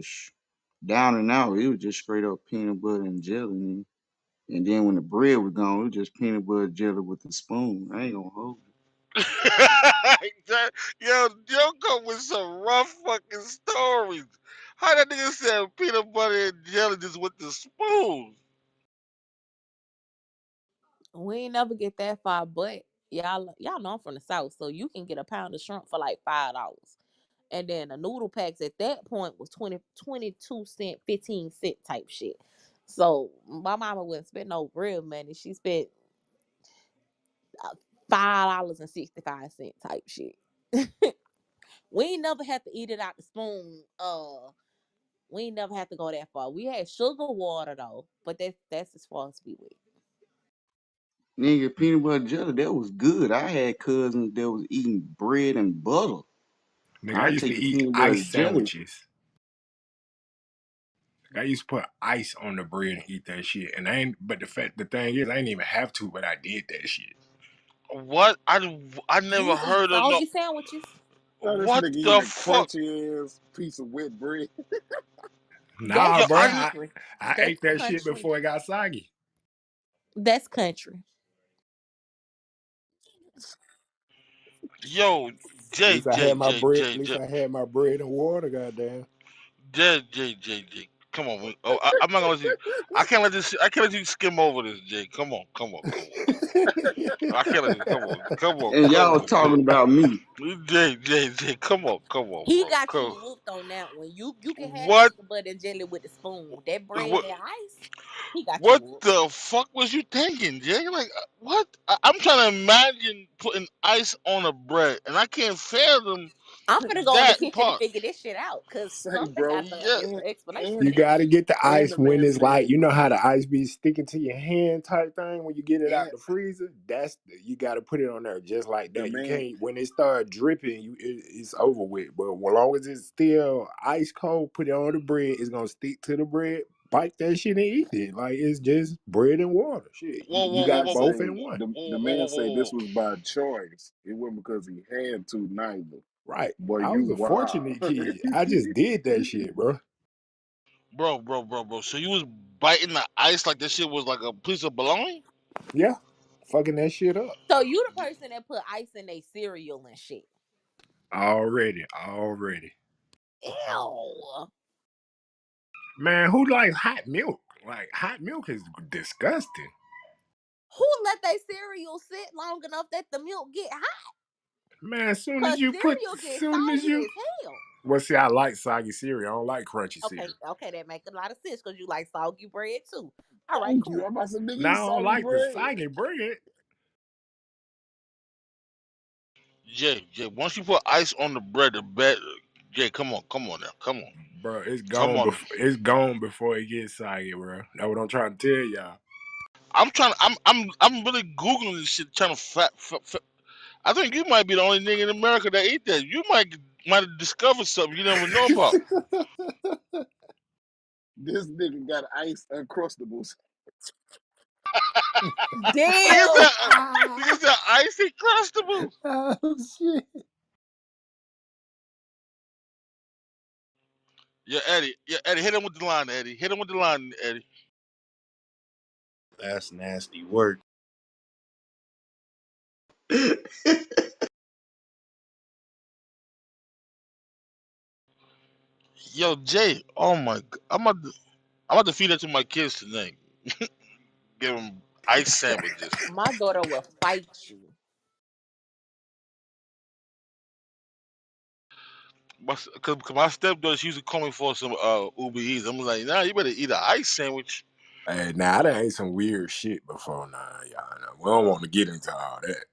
down and out, it was just straight up peanut butter and jelly. And then when the bread was gone, it was just peanut butter jelly with the spoon. I ain't gonna hold you. Yo, come with some rough fucking stories. How that nigga said peanut butter and jelly just with the spoon? We ain't never get that far, but y'all know I'm from the south, so you can get a pound of shrimp for like $5. And then the noodle packs at that point was 22 cent, 15 cent type shit. So my mama wouldn't spend no real money. She spent $5.65 type shit. We ain't never had to eat it out the spoon. We ain't never had to go that far. We had sugar water though, but that's as far as we went. Nigga, peanut butter jelly, that was good. I had cousins that was eating bread and butter. Nigga, I I used to take the eat peanut butter ice jelly. sandwiches. I used to put ice on the bread and eat that shit. And I ain't, but the thing is, I didn't even have to, but I did that shit. What? I You never was eating heard of no. soggy sandwiches. Now this What nigga eating the a fuck? crunchy ass piece of wet bread. That's Nah, Yo, bro, country. I That's ate that shit country. before it got soggy. That's country. yo, At J least I J had my J bread. At J least J I had my bread and water. Goddamn. J. Come on, I'm not gonna let you. I can't let this. I can't let you skim over this, Jay. Come on, come on, come on. I can't let you. Come on, come on, And come y'all on, Jay. talking about me. J. Come on, He bro. got you Come. whooped on that one. You can have What? peanut butter and jelly with the spoon. That bread What? and ice, he got you What whooped. the fuck was you thinking, Jay? Like what? I'm trying to imagine putting ice on a bread, and I can't fathom I'm gonna go in the that kitchen and part. figure this shit out because Say, something bro, got the Yeah. explanation for and You that gotta shit. get the and ice the when man it's like, said, you know how the ice be sticking to your hand type thing when you get it out and the freezer. You gotta put it on there just like the that. You man, can't when it start dripping, it's over with. But as long as it's still ice cold, put it on the bread. It's gonna stick to the bread. Bite that shit and eat it. Like it's just bread and water. Shit, Whoa, you whoa, whoa, got whoa, say whoa, both in one. the whoa, man whoa, whoa, say whoa, this whoa. was by choice. It wasn't because he had to neither. Right. Boy, I you was a wild. fortunate kid. I just did that shit, bro. Bro. So you was biting the ice like this shit was like a piece of bologna? Yeah, fucking that shit up So you the person that put ice in their cereal and shit. already. Ew. Man, who likes hot milk? Like hot milk is disgusting. Who let their cereal sit long enough that the milk get hot? Man, Cause cereal gets soggy as hell. well, see, I like soggy cereal. I don't like crunchy Okay, cereal. okay, that make a lot of sense because you like soggy bread too. All right, Thank you. cool. I'm about to say, nigga, Now you I don't soggy like the bread. soggy bread, Jay, once you put ice on the bread, the bread, Jay, come on now, bro. come on. It's gone before it gets soggy, bro. That's what I'm trying to tell y'all. I'm really googling this shit, trying to I think you might be the only nigga in America that eat that. You might have discovered something you never know about. This nigga got ice uncrustables. Nigga Damn. said, nigga said icy crustables. Oh shit! Yeah, Eddie, hit him with the line, Eddie. Hit him with the line, Eddie. That's nasty work. Yo, Jay, oh my, I'm about to feed that to my kids tonight. Give them ice sandwiches. My daughter will fight you. Cause my stepdaughter, she used to call me for some Uber Eats. I'm like, nah, you better eat an ice sandwich. Hey, now I done ate some weird shit before. Nah, y'all know. We don't want to get into all that.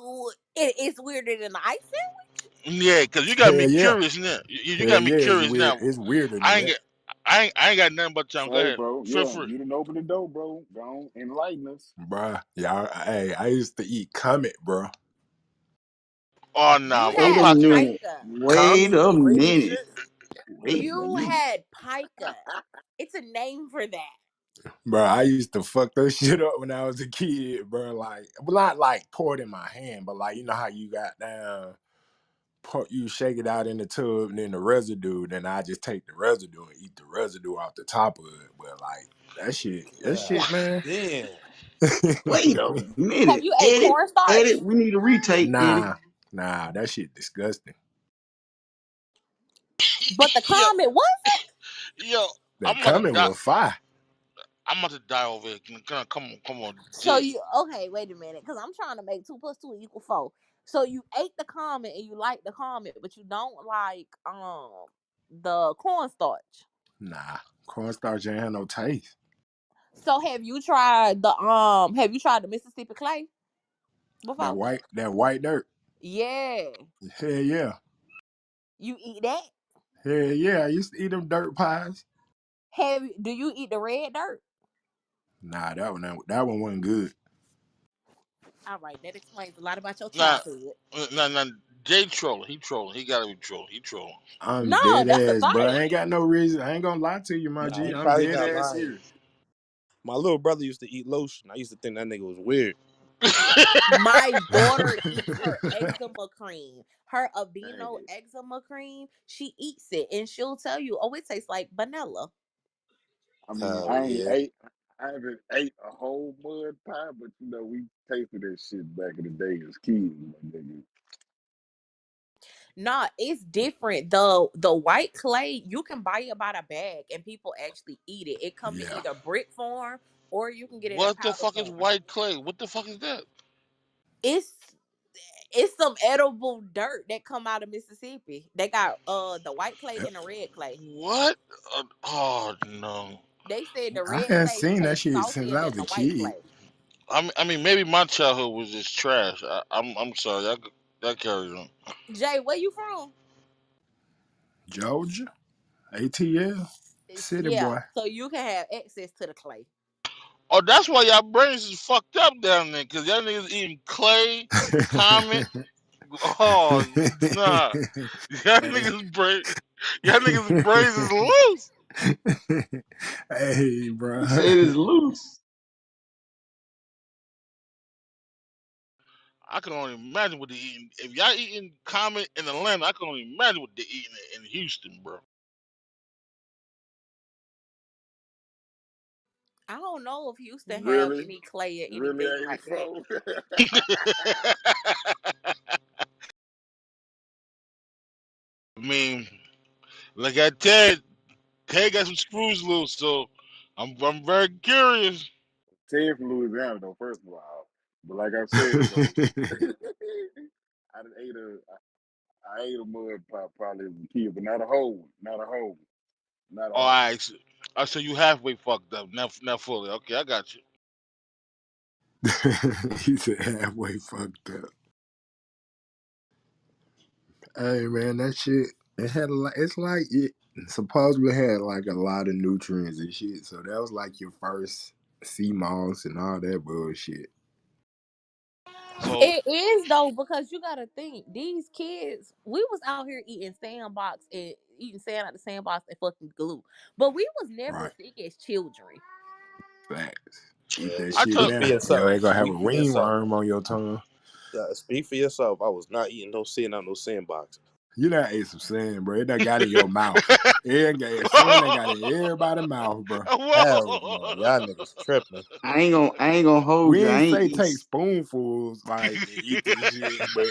Ooh, it's weirder than the ice sandwich. Yeah, cause you got me Hell yeah, curious now. You hell got me yeah. It's curious weird. now. It's weirder than I ain't that. get, I ain't got nothing but time. Go Say, ahead, bro, feel yeah, free. you didn't open the door, bro. Go on, enlighten us. Bruh, y'all, hey, I used to eat Comet, bro. Oh You nah, had Wait a pop. a minute. Micah. Wait Comet a green minute. shit. Wait a You minute. had pica. It's a name for that. Bro, I used to fuck that shit up when I was a kid, bro. Like, well, not like pour it in my hand, but like, you know how you got down, you shake it out in the tub and then the residue, then I just take the residue and eat the residue off the top of it. But like, that God shit, man. damn. Wait a Have minute. you ate Edit. cornstarch? Edit. We need a retake. Edit. nah, that shit disgusting. But the yo, comment was yo, That I'm about to coming die. with fire. I'm about to die over here. Come on, so Jay. you okay? Wait a minute, because I'm trying to make 2 + 2 = 4. So you ate the comment and you like the comment, but you don't like the cornstarch. Nah, cornstarch ain't have no taste. So have you tried the Mississippi clay before? That white dirt. Yeah, Hell yeah. you eat that. Hell yeah. I used to eat them dirt pies. Do you eat the red dirt? Nah, that one wasn't good. All right, that explains a lot about your Nah, childhood. nah. Jay trolling. He trolling. He gotta be trolling. He trolling. I'm No, dead that's a ass, bro. fact. I ain't got no reason. I ain't gonna lie to you, my Nah, G. he I'm probably dead not ass lying. serious. My little brother used to eat lotion. I used to think that nigga was weird. My daughter eat her eczema cream, her Aveeno Hey, eczema cream. She eats it, and she'll tell you, "Oh, it tastes like vanilla." I mean, Oh I ain't yeah. ate. I haven't ate a whole mud pie, but we tasted that shit back in the day as kids, my nigga. Nah, it's different. The white clay you can buy it by the bag, and people actually eat it. It come in Yeah. either brick form or you can get it in What the powder fuck is form. white clay? What the fuck is that? It's it's some edible dirt that come out of Mississippi. They got the white clay and the red clay. What? Oh no. They said the I red hadn't clay seen that tastes shit since saltier I than was the a white kid. clay. I mean, maybe my childhood was just trash. I'm sorry. That carries on. Jay, where you from? Georgia, ATL, city Yeah, boy. so you can have access to the clay. Oh, that's why y'all brains is fucked up down there, cause y'all niggas eating clay, comet. Oh nah, y'all hey, niggas y'all niggas brains is loose. hey, He bro. said it's loose. I can only imagine what they eating. If y'all eating comet in Atlanta, I can only imagine what they eating in Houston, bro. I don't know if Houston have Really, any clay or really anything ain't like that. so. I mean, like I said, Tay got some screws loose, so I'm very curious. Ted from Louisiana, though. First of all, but like I said, though, I done ate a I ate a mud pie probably as a kid, but not a whole one, not a whole one, not a All whole right, so you halfway fucked up, not fully. Okay, I got you. He said halfway fucked up. Hey man, that shit it had a lot. It's like it supposedly had like a lot of nutrients and shit. So that was like your first sea moss and all that bullshit. So It is though, because you gotta think these kids. We was out here eating sandbox and eating sand out the sandbox and fucking glue, but we was never Right. sick as children. Facts. Eat that I shit took Speak for now. Yo, yourself. ain't gonna have a Speak for yourself. ringworm on your tongue. Speak for yourself. I was not eating no sitting out no sandbox. You done ate some sand, bro. It done got in your mouth. It got sand that got in everybody's mouth, bro. Hell no. whoa. Y'all niggas tripping. I ain't gonna hold We you. I ain't ain't say eat. take spoonfuls like and eat this shit, but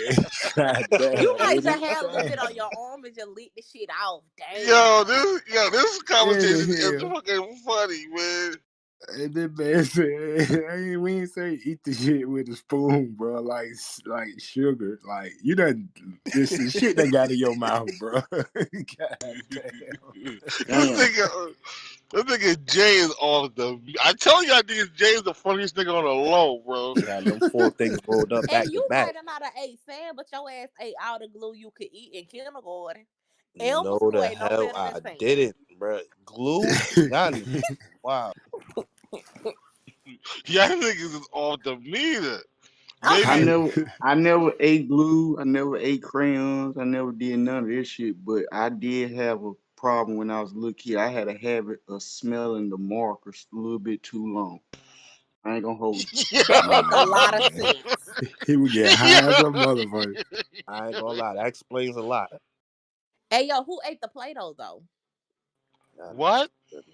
god You damn, might it just is have a little bit on damn. your arm and just lick the shit off. Yo, Damn. this In the conversation is hell. fucking funny, man. And then man said, we ain't say eat the shit with a spoon, bro. Like sugar. Like you done this is shit that got in your mouth, bro. God damn. Damn. This nigga Jay is all of them. I tell you, I think Jay is the funniest nigga on the low, bro. Got them four things rolled up And back to you might back. have not have ate sand, but your ass ate all the glue you could eat in kindergarten. No, Elmer's glue the ain't no hell better than I sand. didn't, bruh. Glue? Y'all niggas. Wow. Y'all niggas is off the meter. I Maybe Okay. never I never ate glue. I never ate crayons. I never did none of this shit. But I did have a problem when I was a little kid. I had a habit of smelling the markers a little bit too long. I ain't gonna hold you. That make a Nah, lot of man. sense. He would get high as a motherfucker. I ain't gonna lie, that explains a lot. Hey yo, who ate the Play-Doh though? Y'all niggas What? tripping.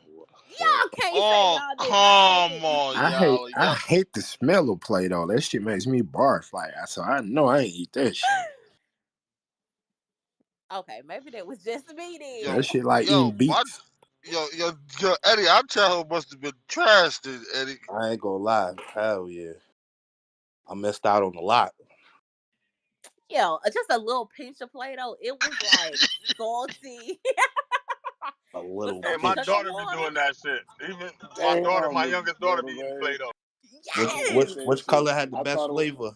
Hell, Y'all can't say Oh, y'all did not come fucking eat. on, y'all. I hate the smell of Play-Doh. That shit makes me barf. Like, so I know I ain't eat that shit. Okay, maybe that was just me Yo, That then. shit like eating yo, my, beets. yo, Eddie, our childhood must have been trashed, Eddie. I ain't gonna lie. Hell yeah. I missed out on a lot. Yo, just a little pinch of Play-Doh. It was like salty A with little some Hey, my pinch. sugar daughter be water. doing that shit. Even Damn, my youngest daughter brother be eating man. Play-Doh. I Which was gonna which Yes. say the which shit. color had the I best thought it was flavor?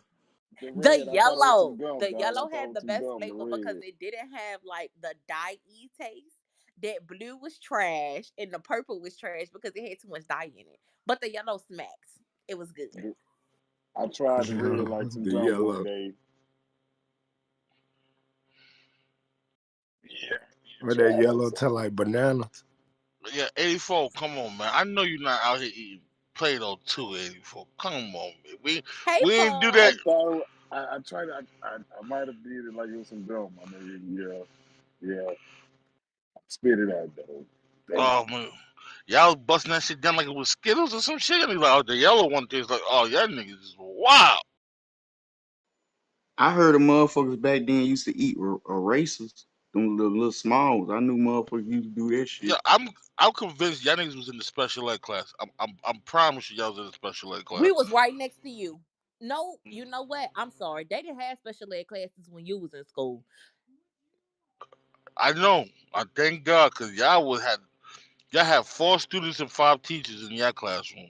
the The red. I thought it was some yellow. gum, The dog. I yellow thought it had was the some best gum, the flavor because red. it didn't have like the dye taste. That blue was trash and the purple was trash because it had too much dye in it. But the yellow smacks. It was good. I tried the red like some The gum one yellow. day. Yeah, you Or that tried yellow some. taste like bananas. Yeah, 84. Come on, man. I know you're not out here eating Play-Doh too, 84. Come on, man. Hey We ain't do I that. Paul. thought it was, I tried. I might have did it like it was some gum. I mean, yeah, yeah. Spit it out though. Damn. Oh man, y'all was busting that shit down like it was Skittles or some shit. And he's like, oh, the yellow one tastes like, oh, y'all niggas is wild. I heard of motherfuckers back then used to eat erasers, them little small ones. I knew motherfuckers used to do that Yeah, shit. I'm convinced y'all niggas was in the special ed class. I'm promise you y'all was in the special ed We class. was right next to you. No, you know what? I'm sorry. They didn't have special ed classes when you was in school. I know. I thank God because y'all had 4 students and 5 teachers in your classroom.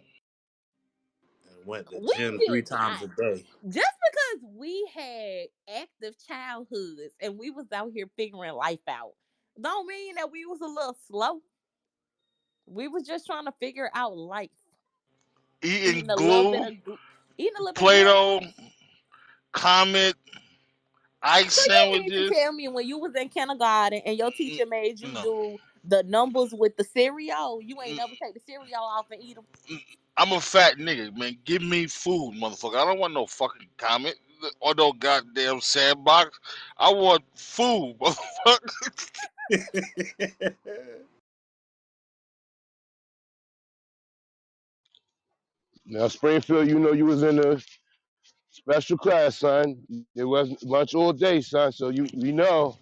And went to We gym three did times not. a day. Just because we had active childhoods and we was out here figuring life out, don't mean that we was a little slow. We was just trying to figure out life, eating Eating a little bit glue, of eating a little bit of Play-Doh, gum. Comet, ice So you mean to sandwiches. tell me when you was in kindergarten and your Mm, teacher made you No. do the numbers with the cereal, you ain't never take the cereal off and eat them? I'm a fat nigga, man. Give me food, motherfucker. I don't want no fucking comment or no goddamn sandbox. I want food, motherfucker. Now, Springfield, you know you was in a special class, son. It wasn't lunch all day, son. So we know.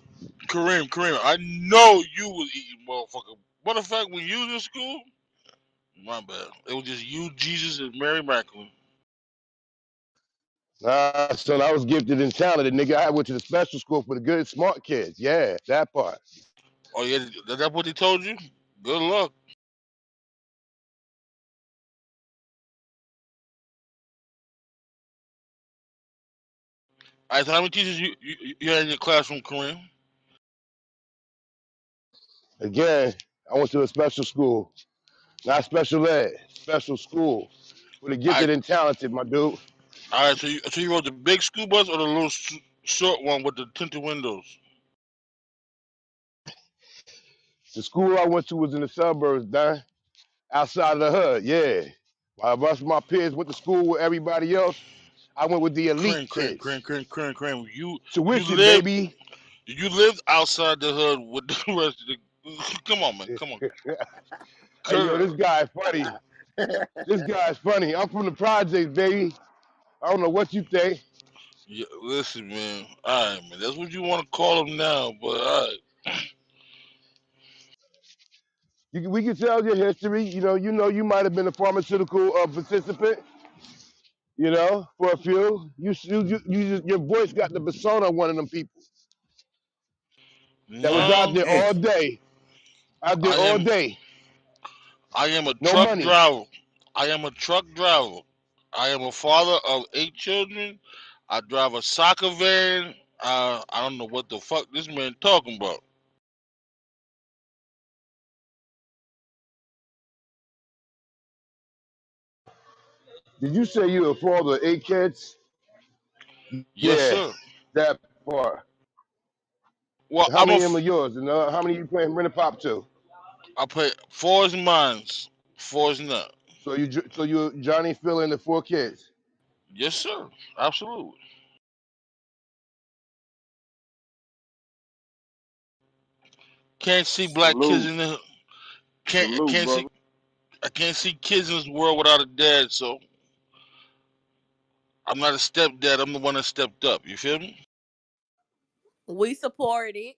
Kareem, I know you was eating, motherfucker. Matter of fact, when you was in school, my bad. It was just you, Jesus, and Mary Magdalene. Nah, son, I was gifted and talented, nigga. I went to the special school for the good, smart kids. Yeah, that part. Oh yeah, that what they told you? Good luck. All right, so how many teachers you had in your classroom, Kareem? Again, I went to a special school, not special ed, special school for the All gifted right, and talented, my dude. all right. So you rode the big school bus or the little short one with the tinted windows? The school I went to was in the suburbs, done outside of the hood. Yeah, while the rest of my peers went to school with everybody else, I went with the elite kids. Cream. You Tuition, lived baby. outside the hood with the rest of the. Come on, man. Come on. Hey, yo, this Cause, guy is funny. This guy's funny. I'm from the projects, baby. I don't know what you think. yeah, listen, man. All right, man. That's what you want to call them now, but all right. We can tell your history. You might have been a pharmaceutical participant. For a few. Your voice got the persona of one of them people that was out No, there Yeah. all day, out there I all am. day, I am a no truck money. driver. I am a truck driver. I am a father of 8 children. I drive a soccer van. I don't know what the fuck this man talking about. Did you say you were a father of 8 kids? Yes, Yeah, sir. that part. Well, How many of them are yours? And how many you playing rent a pop to? I play four is mines, four is not. So you Johnny Phil and the four kids. Yes, sir. Absolutely. Can't see black kids Salute. in the Salute, can't see brother. I can't see kids in this world without a dad. So I'm not a stepdad. I'm the one that stepped up. You feel me? We support it.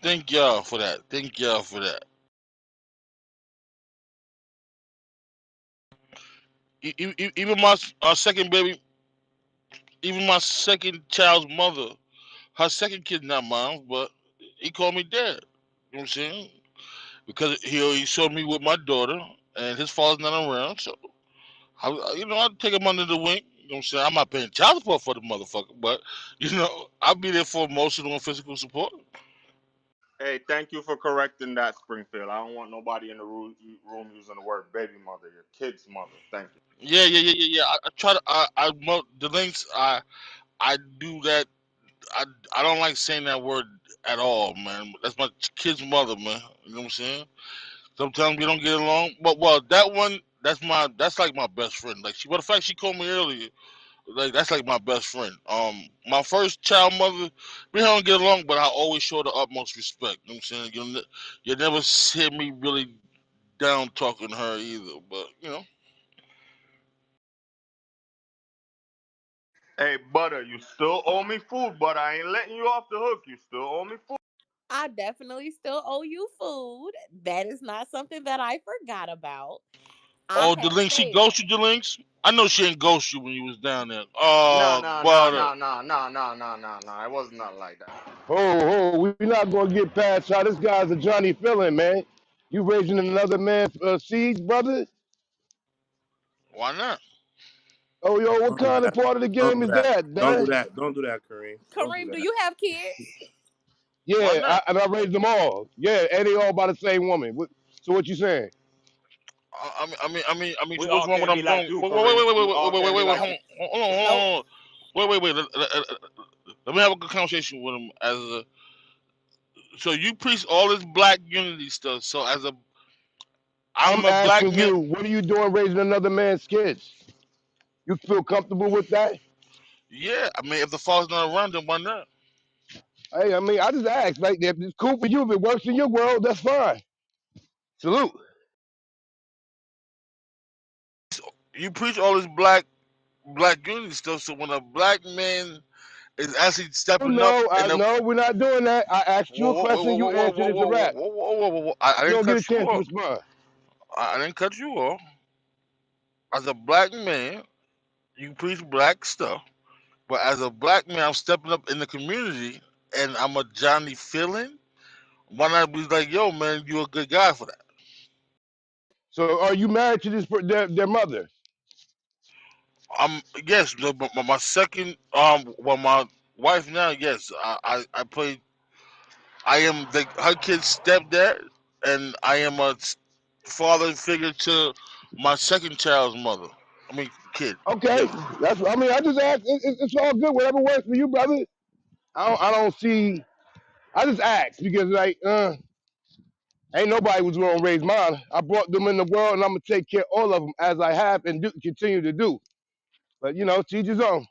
Thank y'all for that. Thank y'all for that. Even my second baby, even my second child's mother, her second kid not mine, but he called me dad. You know what I'm saying? Because he showed me with my daughter, and his father's not around, so I'll take him under the wing. You know what I'm saying? I'm not paying child support for the motherfucker, but I'll be there for emotional and physical support. Hey, thank you for correcting that, Springfield. I don't want nobody in the room using the word baby mother, your kid's mother. Thank you. Yeah. I try to the links. I do that. I I don't like saying that word at all, man. That's my kid's mother, man. You know what I'm saying? Sometimes we don't get along, but well, that one, that's like my best friend. Like she, well, the fact she called me earlier, like that's like my best friend. My first child mother, we don't get along, but I always show the utmost respect. You know what I'm saying? You never hear me really down talking her either, but Hey, Butter, you still owe me food, but I ain't letting you off the hook. You still owe me food. I definitely still owe you food. That is not something that I forgot about. I oh, the have links, she said, ghosted the links. I know she ain't ghost you when you was down there. No, Oh, no, no, butter. no, no, no, no, no, no, no. It was not like that. We're not gonna get past how this guy's a Johnny Feeling, man. You raising another man's seeds, brother? Why not? Oh, yo, what Don't do kind of that. part of the Don't game do is that. that, Don't do man? that. Don't do that, Kareem. Don't do Kareem, do that. you have kids? Why Yeah, not? and I raised them all. Yeah, and they all by the same woman. So what you saying? So We what's all wrong with can't be I'm like doing? you, Wait, wait, wait, Kareem. wait, We wait, all wait, wait, can't wait, be wait, wait, like hold you. on, hold on, hold on, Nope. hold on. Wait. Let me have a good conversation with him as a. So you preach all this black unity stuff. So I'm I'm a black asking man. you, what are you doing raising another man's kids? You feel comfortable with that? Yeah, I mean, if the father's not around, then why not? Hey, I mean, I just asked. Like, if it's cool for you, if it works in your world, that's fine. Salute. You preach all this black unity stuff. So when a black man is actually Oh, stepping up no, in the we're not doing that. I asked you a question, you answered it to rap. I You didn't don't get a cut you chance to off. respond. I didn't cut you off. As a black man, you preach black stuff. But as a black man, I'm stepping up in the community, and I'm a Johnny feeling. Why not be like, yo, man, you're a good guy for that? So are you married to their mother? Yes, my second, well, my wife now, yes, I play. I am her kid's stepdad, and I am a father figure to my second child's mother. I mean, kid. Okay, Yeah. I mean, I just asked. It's all good. Whatever works for you, brother. I don't see. I just asked because like, ain't nobody was gonna raise mine. I brought them in the world, and I'm gonna take care of all of them as I have and continue to do. But to each his own.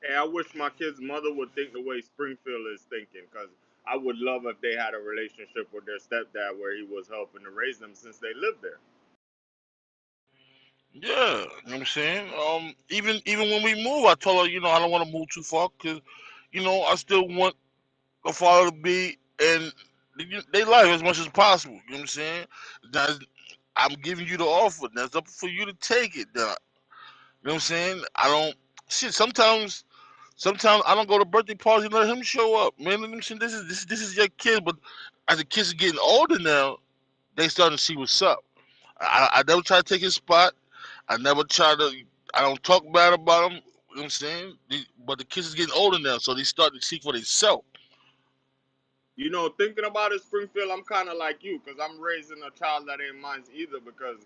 Hey, I wish my kid's mother would think the way Springfield is thinking, because I would love if they had a relationship with their stepdad where he was helping to raise them since they lived there. Yeah, you know what I'm saying? Even when we move, I told her, I don't want to move too far because, I still want a father to be in their life as much as possible. You know what I'm saying? That's, I'm giving you the offer. That's up for you to take it. You know what I'm saying? I don't shit. Sometimes I don't go to birthday parties and let him show up. Man, let me see. This is your kid, but as the kids are getting older now, they starting to see what's up. I never try to take his spot. I never try to. I don't talk bad about him. You know what I'm saying? But the kids is getting older now, so they starting to see for themselves. Thinking about it, Springfield, I'm kind of like you, because I'm raising a child that ain't mine either, because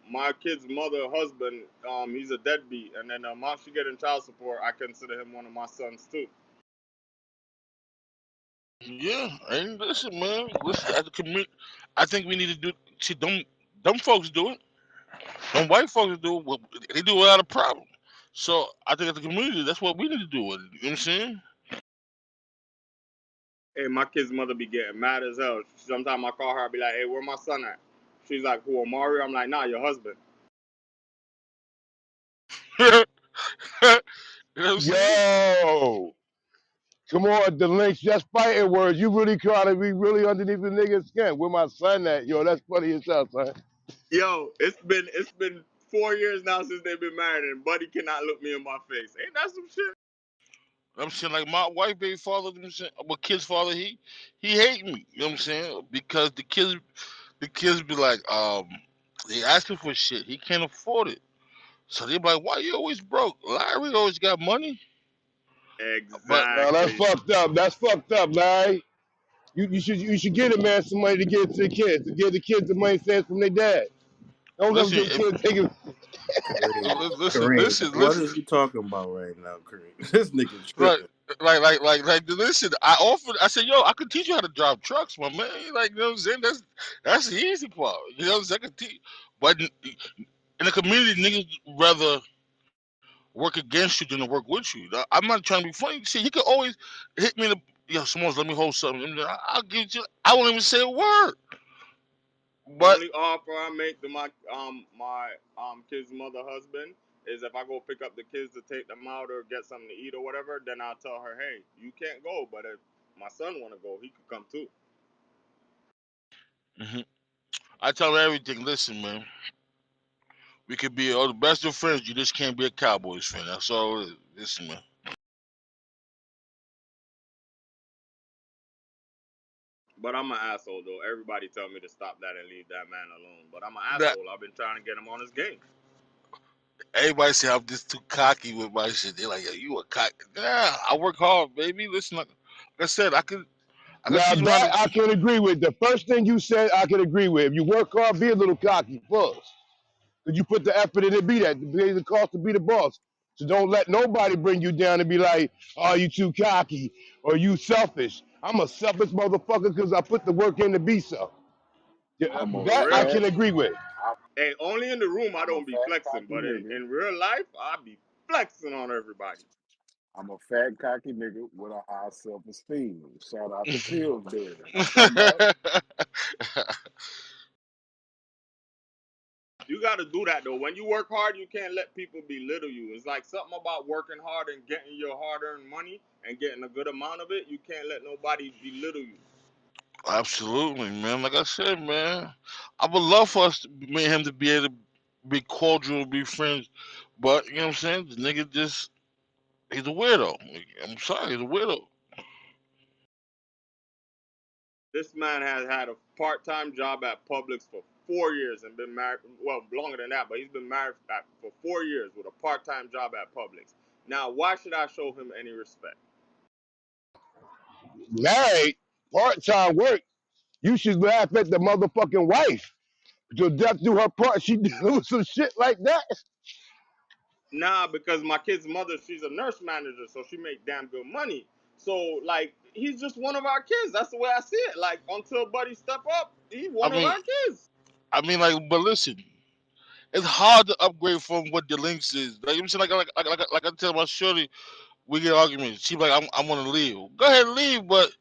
my kid's mother husband, he's a deadbeat, and then the amount she get in child support, I consider him one of my sons too. Yeah, and listen, man. Listen, as a community, I think we need to do. See, them folks do it. Them white folks do it. Well, they do it without a problem. So I think as a community, that's what we need to do with it. You know what I'm saying? Hey, my kid's mother be getting mad as hell. Sometimes I call her, I be like, "Hey, where my son at?" She's like, "Who, Mario?" I'm like, "Nah, your husband." You know what I'm saying? Yo, come on, the links just fighting words. You really trying to be really underneath the nigga's skin. Where my son at? Yo, that's funny as hell, son. Yo, it's been 4 years now since they've been married, and Buddy cannot look me in my face. Ain't that some shit? I'm saying like my wife, baby father, you know what I'm saying, my kid's father, he hate me. You know what I'm saying? Because the kids be like, they asking for shit. He can't afford it. So they be like, why you always broke? Larry always got money. But No, that's Exactly. fucked up. That's fucked up, Larry. You should get a man some money to give to the kids, to give the kids the money sent from their dad. Don't let listen, the kids take it. Kareem, listen, Kareem, listen, what listen. is you talking about right now, Kareem? This nigga Like, tripping. listen. I offered. I said, yo, I could teach you how to drive trucks, my man. Like, you know what I'm saying? That's the easy part. You know what I'm saying? I could teach, but in the community, niggas rather work against you than to work with you. I'm not trying to be funny. See, you can always hit me in the yo, Simone, let me hold something. I'll give you. I won't even say a word. But Only offer I make to my kid's mother husband is if I go pick up the kids to take them out or get something to eat or whatever, then I'll tell her, hey, you can't go, but if my son wanna go, he could come too. mhm, I tell her everything. Listen, man, we could be all the best of friends. You just can't be a Cowboys fan. That's all. It is. Listen, man. But I'm an asshole though. Everybody tell me to stop that and leave that man alone. But I'm an That asshole. I've been trying to get him on his game. everybody say I'm just too cocky with my shit. They're like, yo, you a cock. Yeah, I work hard, baby. Listen, like I said, I could Now teach him how that to. I can agree with. The first thing you said, I can agree with. If you work hard, be a little cocky first. Because you put the effort in to be that, to pay the cost to be the boss. So don't let nobody bring you down and be like, oh, you too cocky or you selfish. I'm a selfish motherfucker because I put the work in to be so. Yeah, I'm a For that I real. fat, can agree with. I, Hey, only in the room I I'm a don't be fat flexing, cocky but nigga. in real life I be flexing on everybody. I'm a fat cocky nigga with a high self esteem. Shout out to Pillsbury. I'm talking about. You got to do that though. When you work hard, you can't let people belittle you. It's like something about working hard and getting your hard-earned money and getting a good amount of it. You can't let nobody belittle you. Absolutely, man. Like I said, man, I would love for us, me and him, to be able to be cordial, be friends. But you know what I'm saying? The nigga just he's a weirdo. I'm sorry, he's a weirdo. This man has had a part-time job at Publix for 4 years and been married. Well, longer than that, but he's been married for 4 years with a part-time job at Publix. Now, why should I show him any respect? Married, part-time work, you should laugh at the motherfucking wife. To death do her part, she do some shit like that. Nah, because my kid's mother, she's a nurse manager, so she make damn good money. So like, he's just one of our kids. That's the way I see it. Like, until Buddy step up, he's I one of mean, our kids. like, but listen, it's hard to upgrade from what the links is. Like you know what I'm saying, like I tell my shorty, we get arguments. She be like, I want to leave. Go ahead and leave, but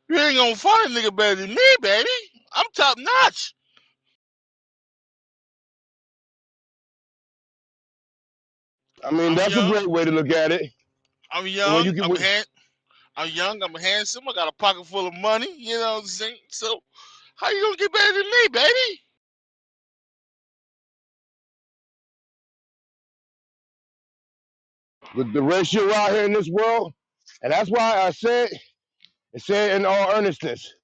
you ain't gonna find a nigga better than me, baby. I'm top notch. I mean, I'm that's a young. great way to look at it. I'm When young. you get with, I'm young. I'm handsome. I got a pocket full of money. You know what I'm saying? So, how you gonna get better than me, baby? with the ratio out here in this world, and that's why I said, and say it in all earnestness.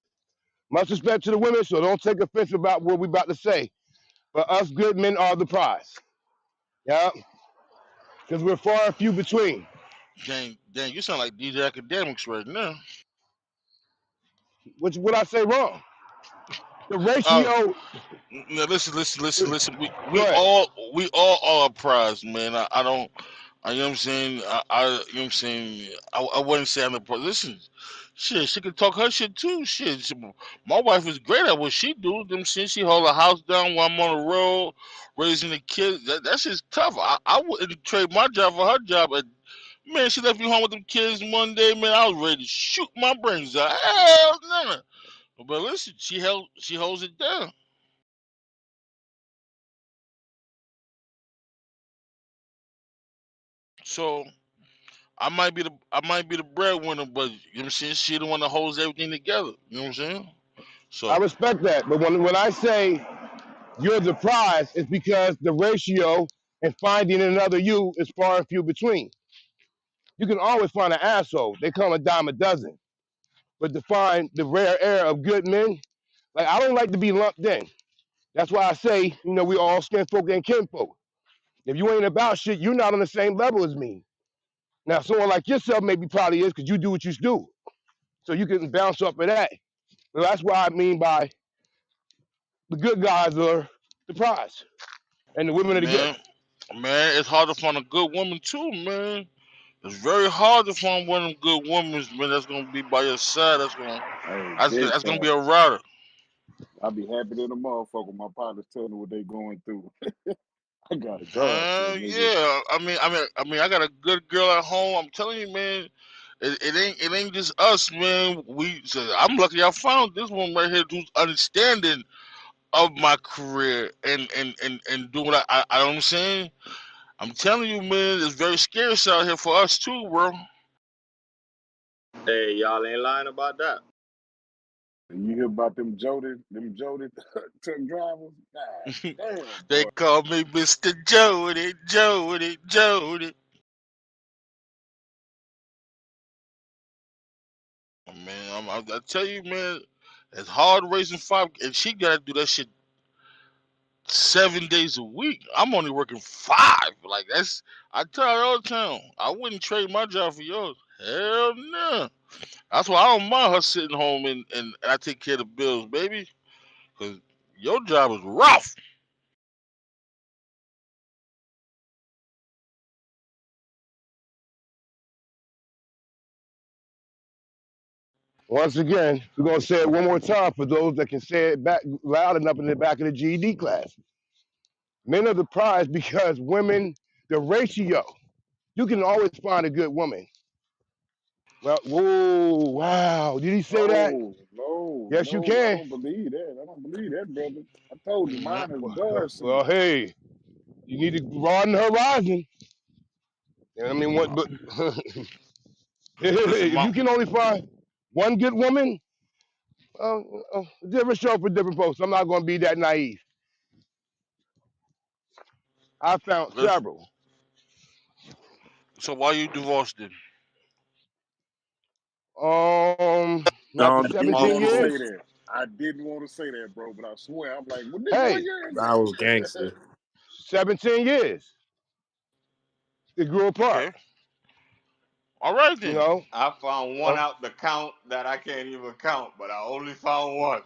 Much respect to the women, so don't take offense about what we about to say. But us good men are the prize. Yeah, because we're far and few between. Dang, you sound like DJ Academics right now. Which would I say wrong? The Uh, ratio. now listen. Go ahead. We all are a prize, man. I don't. You know what I'm saying? You know what I'm saying? I wouldn't say I'm the pro. Listen, shit, she can talk her shit too. My wife is great at what she do. You know what I'm saying? She hold her house down while I'm on the road, raising the kids. That's just tough. I wouldn't trade my job for her job. Man, she left me home with them kids one day, man. I was ready to shoot my brains out. Hell no. But listen, she holds it down. So I might be the breadwinner, but you know what I'm saying? She the one that holds everything together. You know what I'm saying? I So respect that, but when I say you're the prize, it's because the ratio and finding another you is far and few between. You can always find an asshole. They come a dime a dozen. But to find the rare air of good men, like I don't like to be lumped in. That's why I say, we all skin folk and kinfolk. If you ain't about shit, you're not on the same level as me. Now, someone like yourself maybe probably is because you do what you do. So you can bounce off of that. So that's why I mean by the good guys are the prize and the women are the man, gift. man, it's hard to find a good woman too, man. It's very hard to find one of them good women, man. That's gonna be by your side. Hey, big That's gonna be time. a rider. I be happy to the motherfucker. My partners tell me what they going through. I got a God for a nigga. Yeah. I got a good girl at home. I'm telling you, man. It ain't just us, man. I'm lucky I found this one right here who's understanding of my career and doing what I know what I'm saying. I'm telling you, man, it's very scarce out here for us too, bro. Hey, y'all ain't lying about that. And you hear about them Jody truck drivers? God damn, They boy. call me Mr. Jody, Jody, Jody. Man, I tell you, man, it's hard raising five, and she gotta do that shit 7 days a week. I'm only working five. Like I tell her all the time, I wouldn't trade my job for yours. Hell no. That's why I don't mind her sitting home and I take care of the bills, baby. Cause your job is rough. Once again, we're going to say it one more time for those that can say it back loud enough in the back of the GED class. Men are the prize because women, the ratio, you can always find a good woman. Well, whoa, wow. Did he say that? No, no, Yes, you no, I can. don't believe that. I don't believe that, brother. I told you, Mhm. mine is Well, God sent. hey, you need to broaden the horizon. You know what I mean? What, but Listen, if you can only find one good woman, different show for different folks. I'm not going to be that naive. I found listen. several. So why you divorced then? After I Gone too didn't long 17 want to ago. say years, that. I didn't want to say that, bro, but I swear, I'm like, well, nigga, where hey, you I was at? gangster. 17 years. It grew apart, Okay. All right you then. know. I found one Uh, out the count that I can't even count, but I only found one.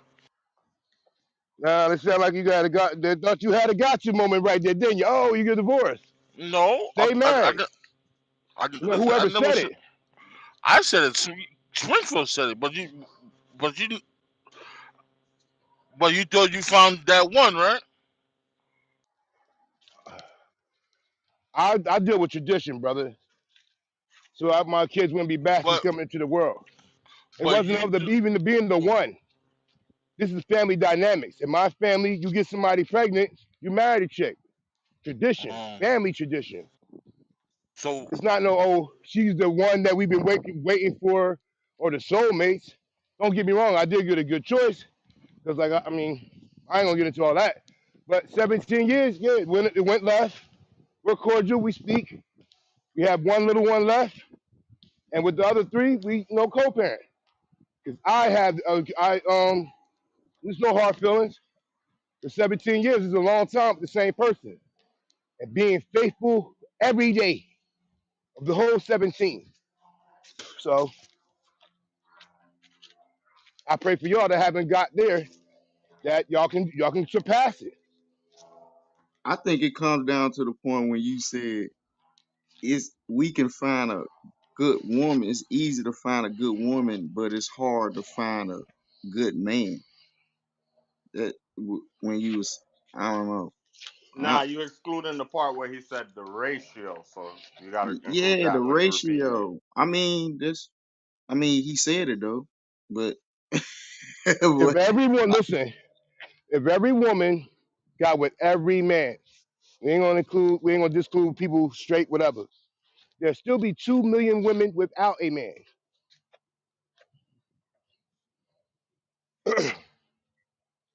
now it sound like you they thought you had a gotcha moment right there, didn't you? Oh, you get divorced. No, Stay married. listen. I Whoever never said said. it. I said it. Springfield said it, but you, but you thought you found that one, right? I deal with tradition, brother. So my kids wouldn't be bastards But coming into the world. It but wasn't you of the do. even the being the one. This is family dynamics. In my family, you get somebody pregnant, you marry the chick. Tradition, Um. family tradition. So It's not no, oh, she's the one that we've been waiting for or the soulmates. Don't get me wrong, I did get a good choice because, like, I mean, I ain't gonna get into all that. But 17 years, yeah, it went left. We're cordial, we speak. We have one little one left, and with the other three, we co-parent. Because there's no hard feelings. For 17 years is a long time with the same person, and being faithful every day of the whole 17. So I pray for y'all that haven't got there. that y'all can surpass it. I think it comes down to the point when you said it's we can find a good woman. It's easy to find a good woman, but it's hard to find a good man. When you was, I don't know. Nah, you excluding the part where he said the ratio, so you gotta include Yeah, the that when you're repeating it. ratio. I mean, this. I mean, he said it though, but, If but everyone listen, if every woman got with every man, we ain't gonna disclude people straight, whatever. There'll still be 2 million women without a man.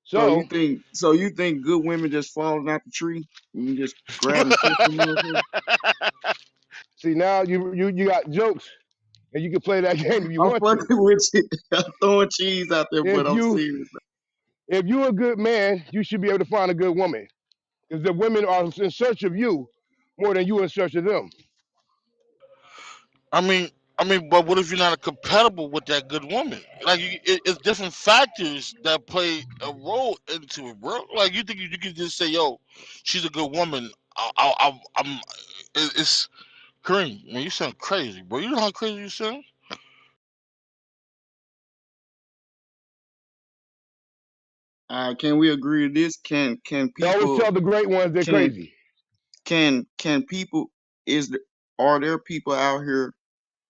So so you think good women just falling out the tree and you just grab and push them motherfuckers? see now you got jokes and you can play that game if you I'm want fucking to. with you. I'm throwing cheese out there, If but I'm you serious. if you're a good man, you should be able to find a good woman. Because the women are in search of you more than you in search of them. I mean, but what if you're not compatible with that good woman? Like, it's different factors that play a role into it, bro. Like, you think you can just say, "Yo, she's a good woman." It's Kareem, man. You sound crazy, bro. You know how crazy you sound. Can we agree to this? They always tell the great ones they're can crazy. can people are there people out here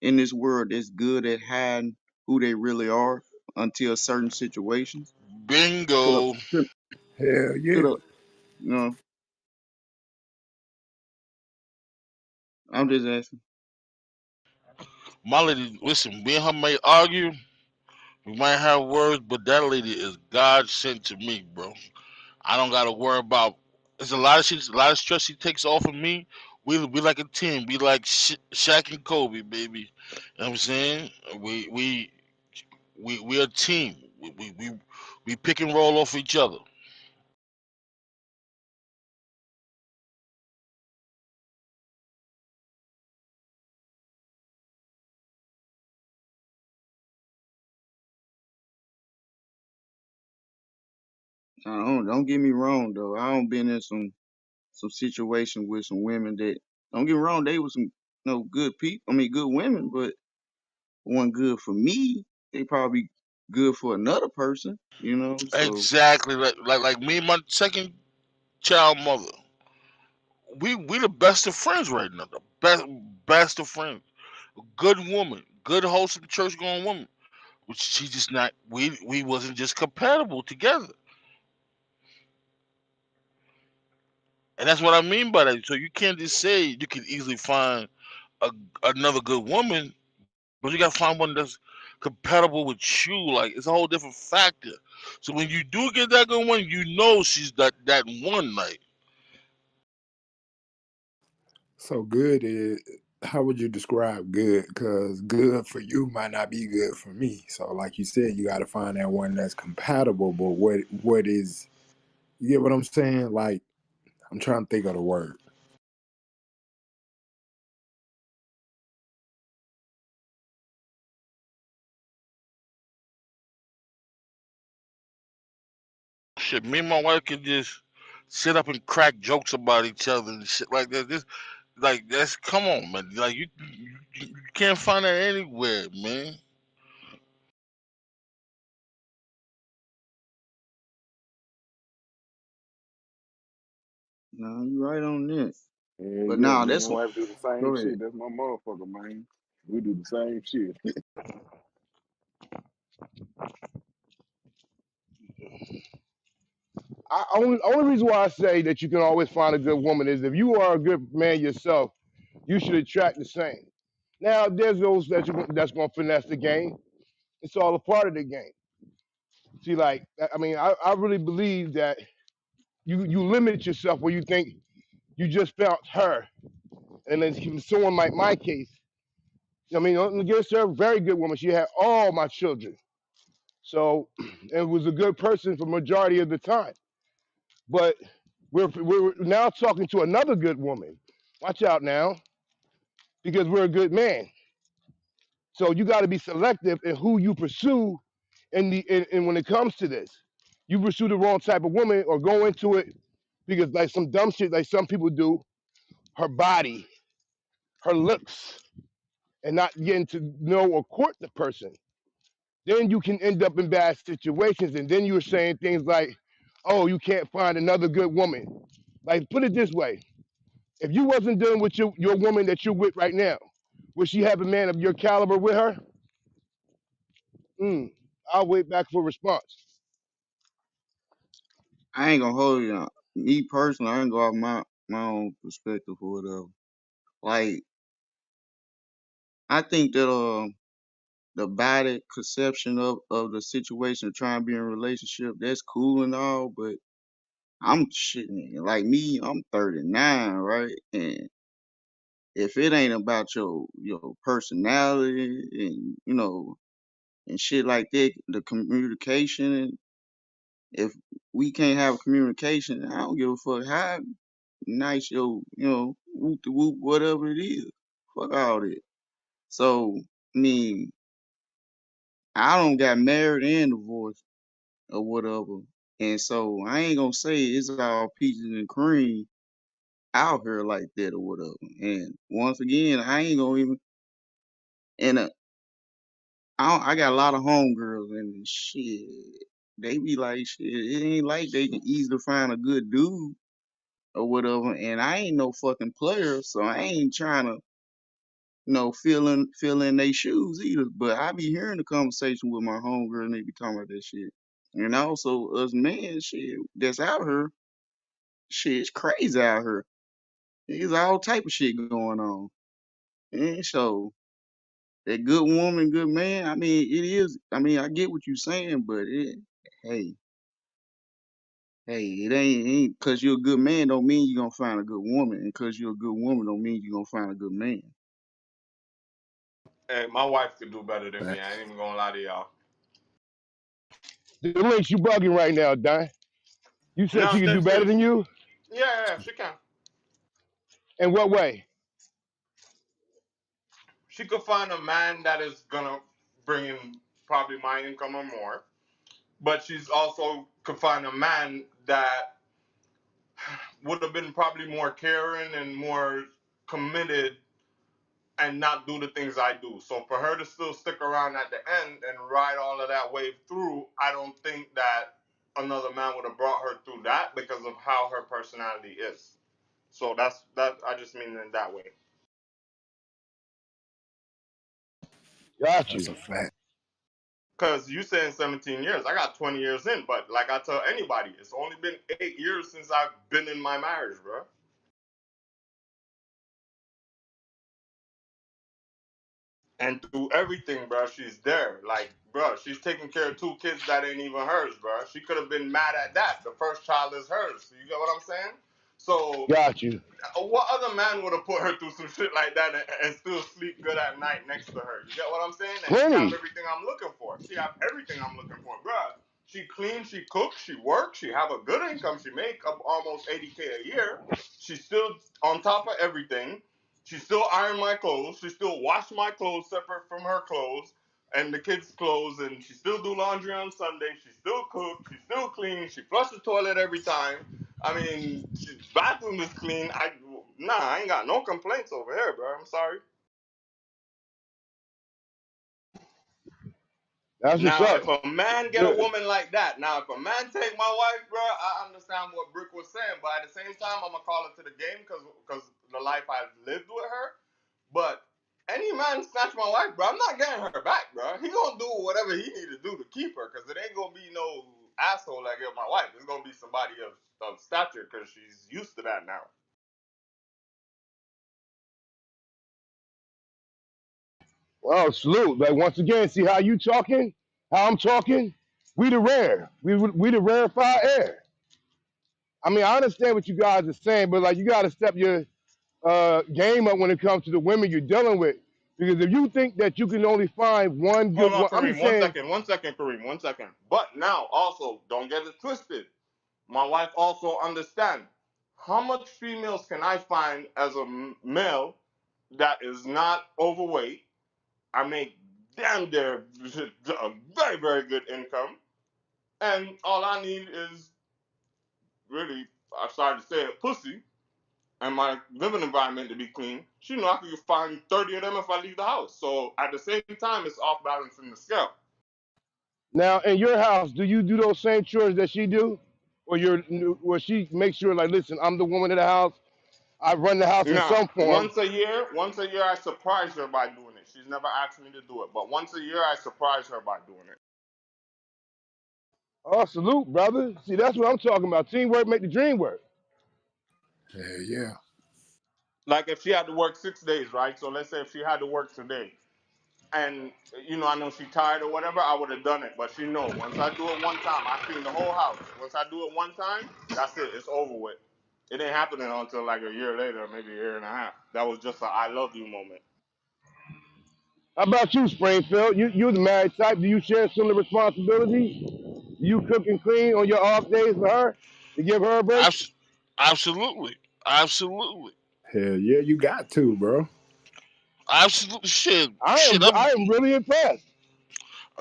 in this world that's good at hiding who they really are until certain situations? Could a Bingo. could, Hell could yeah. a you know? I'm just asking. My lady, listen. Me and her may argue. We might have words, but that lady is God sent to me, bro. I don't gotta worry about. There's a lot of stress she takes off of me. We like a team. We like Shaq and Kobe, baby. You know what I'm saying? We a team. We pick and roll off each other. Don't get me wrong though. I don't been in some situation with some women that, don't get me wrong, they was some good people. I mean good women, but one good for me. They probably good for another person. So Exactly. Like me and my second child mother. We the best of friends right now. The best of friends. Good woman. Good wholesome church going woman. Which she just not. We wasn't just compatible together. And that's what I mean by that. So you can't just say you can easily find a, another good woman, but you gotta find one that's compatible with you. Like, it's a whole different factor. So when you do get that good one, you know she's that one. Like, So good is how would you describe good? Because good for you might not be good for me. So like you said, you got to find that one that's compatible. But what is, you get what I'm saying? Like I'm trying to think of the word. shit, me and my wife can just sit up and crack jokes about each other and shit like that. This, like, that's, come on, man. Like, you can't find that anywhere, man. no, you right on that. Yeah, But yeah. nah, Me and that's my what. wife do the same Go ahead. shit. That's my motherfucker, man. We do the same shit. Only reason why I say that you can always find a good woman is if you are a good man yourself, you should attract the same. Now there's those that's gonna finesse the game. It's all a part of the game. See, like I mean, I really believe that you limit yourself where you think you just found her, and then someone like my case. I mean, against her, a very good woman. She had all my children, so it was a good person for majority of the time. But we're now talking to another good woman. Watch out now, because we're a good man. So you got to be selective in who you pursue in when it comes to this. you pursue the wrong type of woman or go into it because like some dumb shit like some people do, her body, her looks, and not getting to know or court the person, then you can end up in bad situations. And then you're saying things like, oh, you can't find another good woman. Like, put it this way. If you wasn't dealing with your woman that you're with right now, would she have a man of your caliber with her? I'll wait back for a response. I ain't gonna hold you. Me personally, I ain't go off my own perspective or whatever. Like I think that the body conception of the situation of trying to be in a relationship, that's cool and all, but I'm shitting like me, I'm 39, right? And if it ain't about your personality and and shit like that, the communication, if we can't have communication, I don't give a fuck how nice your whoop the whoop whatever it is. Fuck all that. So I mean, I don't got married and divorced or whatever, and so I ain't gonna say it's all peaches and cream out here like that or whatever. And once again, I ain't gonna even and I got a lot of homegirls and shit. They be like shit. It ain't like they can easily find a good dude or whatever. And I ain't no fucking player, so I ain't trying to fill in their shoes either. But I be hearing the conversation with my homegirl and they be talking about that shit. And also us men, shit, that's out here, shit, it's crazy out here. There's all type of shit going on. And so that good woman, good man, I mean, it is. I mean, I get what you're saying, but hey, it ain't because you're a good man don't mean you're gonna find a good woman, and because you're a good woman don't mean you're gonna find a good man. Hey, my wife could do better than me. I Facts. ain't even gonna lie to y'all. The links you bugging right now, Don. You said No, she I'm could do dead better serious. than you. Yeah, yeah, yeah, she can. In what way? She could find a man that is gonna bring in probably my income or more. But she's also could find a man that would have been probably more caring and more committed and not do the things I do. So for her to still stick around at the end and ride all of that wave through, I don't think that another man would have brought her through that because of how her personality is. So that's that. I just mean in that way. Got That's you. a fact. Because you saying 17 years, I got 20 years in, but like I tell anybody, it's only been 8 years since I've been in my marriage, bro. And through everything, bro, she's there. Like, bro, she's taking care of two kids that ain't even hers, bro. She could have been mad at that. The first child is hers. You get what I'm saying? So Got you. what other man would have put her through some shit like that and still sleep good at night next to her? You get what I'm saying? And she have Plenty. everything I'm looking for. She have everything I'm looking for, bruh. She clean, she cooks, she works, she have a good income. She make up almost 80K a year. She's still on top of everything. She still iron my clothes. She still wash my clothes separate from her clothes and the kids' clothes. And she still do laundry on Sunday. She still cook. She still clean. She flush the toilet every time. I mean, bathroom is clean. I ain't got no complaints over here, bro. I'm sorry. That's what's Now, up. if a man get a Good. woman like that, now if a man take my wife, bro, I understand what Brick was saying, but at the same time, I'm gonna call it to the game because the life I've lived with her. But any man snatch my wife, bro, I'm not getting her back, bro. He gonna do whatever he need to do to keep her, because it ain't gonna be no asshole like my wife. It's gonna be somebody of stature, because she's used to that now. Well, salute. Like once again, see how you talking, how I'm talking. We the rare. We the rarefied air. I mean, I understand what you guys are saying, but like you got to step your game up when it comes to the women you're dealing with. Because if you think that you can only find one Hold good on, one, I'm just Kareem. saying, One second, Kareem. 1 second. But now, also, don't get it twisted. My wife also understand how much females can I find as a male that is not overweight. I make damn near a very very good income, and all I need is really, I started to say it, pussy, and my living environment to be clean. She know I could find 30 of them if I leave the house. So at the same time, it's off balancing the scale. Now, in your house, do you do those same chores that she do, or where she makes sure, like, listen, I'm the woman of the house. I run the house in Nah, some form. once a year, I surprise her by doing it. She's never asked me to do it, but once a year, I surprise her by doing it. Oh, salute, brother. See, that's what I'm talking about. Teamwork make the dream work. Hell yeah. Like if she had to work 6 days, right? So let's say if she had to work today, and I know she tired or whatever, I would have done it. But she know once I do it one time, I clean the whole house. Once I do it one time, that's it. It's over with. It ain't happening until like a year later, maybe a year and a half. That was just a I love you moment. How about you, Springfield? You're the married type. Do you share similar responsibilities? Do you cook and clean on your off days for her to give her a break? Abs- Absolutely, absolutely, Hell yeah, you got to, bro. absolutely. Shit, I shit. am I am really impressed.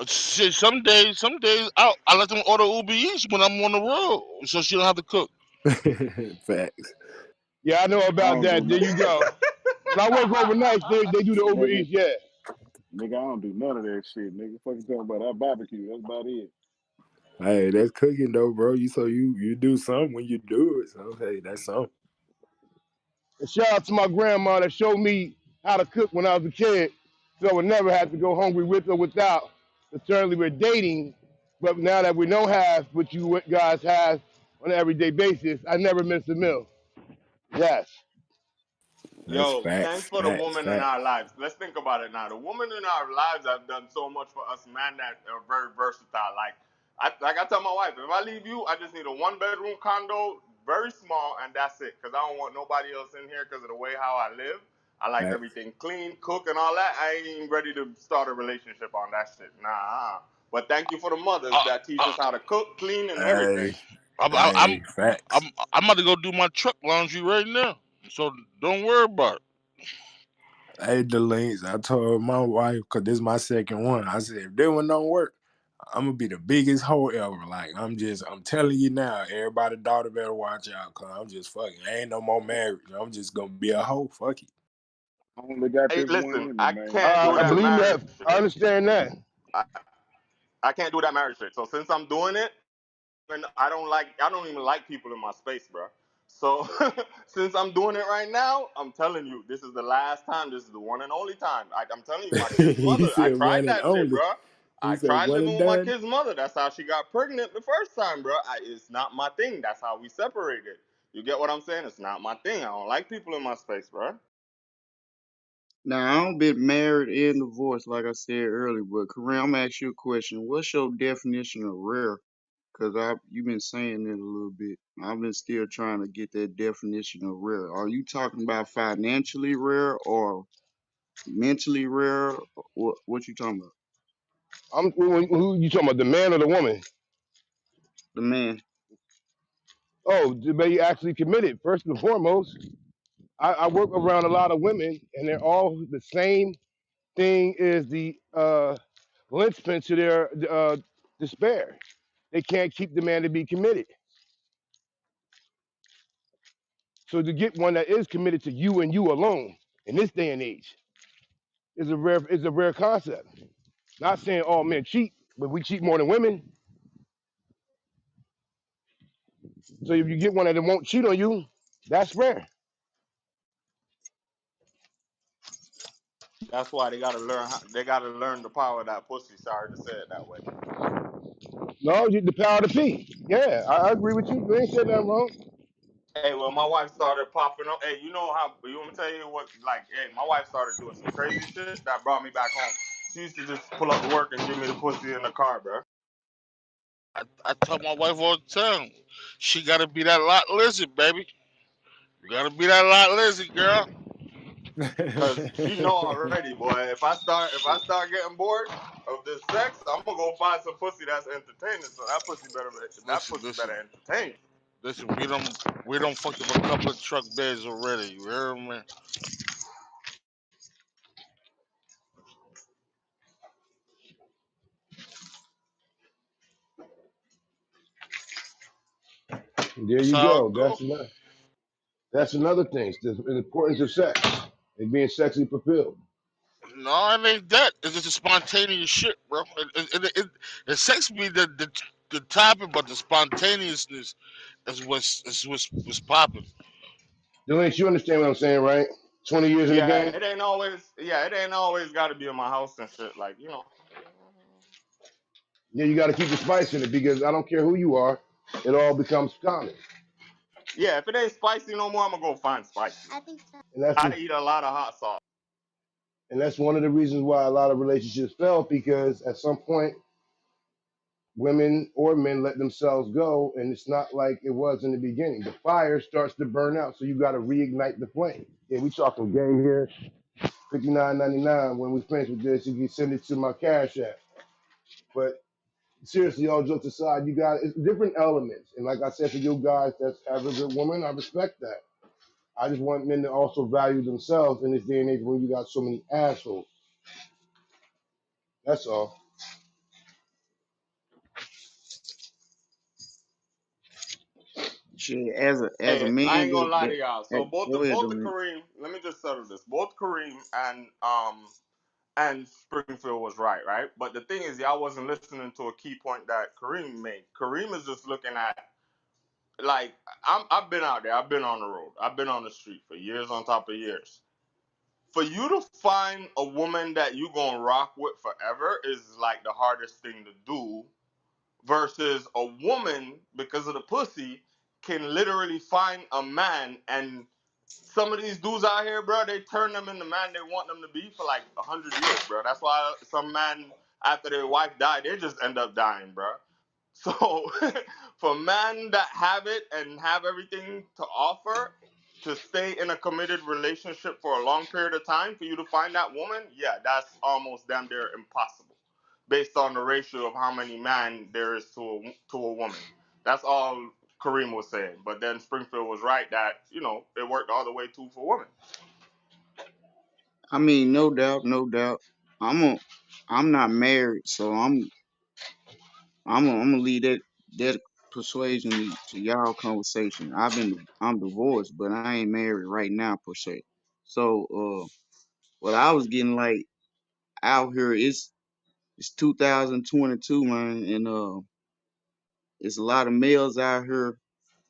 Shit. Some days I let them order Uber Eats when I'm on the road, so she don't have to cook. Facts. Yeah, I know I about don't do that. There none, you go. When I work overnight, they do the Uber nigga. Eats. Yeah. Nigga, I don't do none of that shit, nigga. Fucking talking about that barbecue. That's about it. Hey, that's cooking though, bro. You do something when you do it. So hey, that's something. And shout out to my grandma that showed me how to cook when I was a kid, so I would never have to go hungry with or without. But certainly we're dating, but now that we don't have what you guys have on an everyday basis, I never miss a meal. Yes. That's Yo, facts, thanks for the facts, woman in facts. our lives. Let's think about it now. The woman in our lives have done so much for us, man, that are very versatile. Like I tell my wife, if I leave you, I just need a one-bedroom condo, very small, and that's it. Cause I don't want nobody else in here because of the way how I live. I like Facts. everything clean, cook, and all that. I ain't even ready to start a relationship on that shit. Nah. But thank you for the mothers Uh, that teach uh, us how to cook, clean, and everything. Hey, I'm, I'm, hey, facts. I'm about to go do my truck laundry right now, so don't worry about it. Hey, the links. I told my wife, cause this is my second one. I said, if this one don't work, I'm gonna be the biggest hoe ever. Like I'm telling you now, everybody daughter better watch out, cause I'm just fucking. I ain't no more married. I'm just gonna be a hoe. Fuck it. I only got Hey, this one listen, in me, I man. can't do I that believe marriage that. I shit. understand that. I, I can't do that marriage shit. So since I'm doing it, and I don't even like people in my space, bro. So since I'm doing it right now, I'm telling you, this is the last time. This is the one and only time. I'm telling you, my kid's He mother. I said tried one and that shit, only. bro. He I said tried one living and with my done. kid's mother. That's how she got pregnant the first time, bro. It's not my thing. That's how we separated. You get what I'm saying? It's not my thing. I don't like people in my space, bro. Now I don't been married and divorced, like I said earlier. But Kareem, I'm gonna ask you a question. What's your definition of rare? Cause you've been saying it a little bit. I've been still trying to get that definition of rare. Are you talking about financially rare or mentally rare? What you talking about? Who you talking about, the man or the woman? The man. Oh, to be actually committed. First and foremost, I work around a lot of women, and they're all the same thing is the linchpin to their despair. They can't keep the man to be committed. So to get one that is committed to you and you alone in this day and age is a rare concept. Not saying all men cheat, but we cheat more than women. So if you get one that won't cheat on you, that's rare. That's why they gotta learn. They gotta learn the power of that pussy. Sorry to say it that way. No, the power of the P. Yeah, I agree with you. You ain't said nothing wrong. Hey, well, my wife started popping up. Hey, you know how you want me to tell you what? Like, hey, my wife started doing some crazy shit that brought me back home. She used to just pull up to work and give me the pussy in the car, bro. I tell my wife all the time, she gotta be that lot lizard, baby. You gotta be that lot lizard, girl. Cause she know already, boy. If I start getting bored of this sex, I'm gonna go find some pussy that's entertaining. So that Listen, pussy better listen, entertain. listen. We don't fucked up a couple of truck beds already. You hear me? There That's you how it go. go. That's another thing. The importance of sex and being sexually fulfilled. No, it ain't that. It's just a spontaneous shit, bro. The sex be the topic, but the spontaneousness is what's popping. Delaney, you understand what I'm saying, right? 20 years in the Yeah, game. it ain't always. Yeah, it ain't always got to be in my house and shit. Like Yeah, you got to keep the spice in it because I don't care who you are, it all becomes common. Yeah, if it ain't spicy no more, I'm gonna go find spicy. And that's I the, eat a lot of hot sauce. and that's one of the reasons why a lot of relationships fail because at some point women or men let themselves go and it's not like it was in the beginning. The fire starts to burn out, so you got to reignite the flame. Yeah, we talking game here. 59.99. When we finish with this, you can send it to my cash app. But seriously, all jokes aside, you got it's different elements. And like I said, for you guys that's have a good woman, I respect that. I just want men to also value themselves in this day and age when you got so many assholes. That's all. Shit, as a Hey, I man, ain't gonna lie to y'all. So go ahead, both the Delane. Kareem. Let me just settle this. Both Kareem and Springfield was right, right? But the thing is, y'all wasn't listening to a key point that Kareem made. Kareem is just looking at like I've been out there. I've been on the road. I've been on the street for years on top of years. For you to find a woman that you gonna rock with forever is like the hardest thing to do versus a woman because of the pussy can literally find a man and some of these dudes out here, bro, they turn them into man they want them to be for like 100 years, bro. That's why some man after their wife died, they just end up dying, bro. So for men that have it and have everything to offer to stay in a committed relationship for a long period of time for you to find that woman, yeah, that's almost damn near impossible based on the ratio of how many men there is to a woman. That's all Kareem was saying. But then Springfield was right that, it worked all the way too for women. I mean, no doubt, no doubt. I'm a, I'm not married, so I'm gonna leave that persuasion to y'all conversation. I'm divorced, but I ain't married right now per se. So what I was getting like out here it's 2022, man, and it's a lot of males out here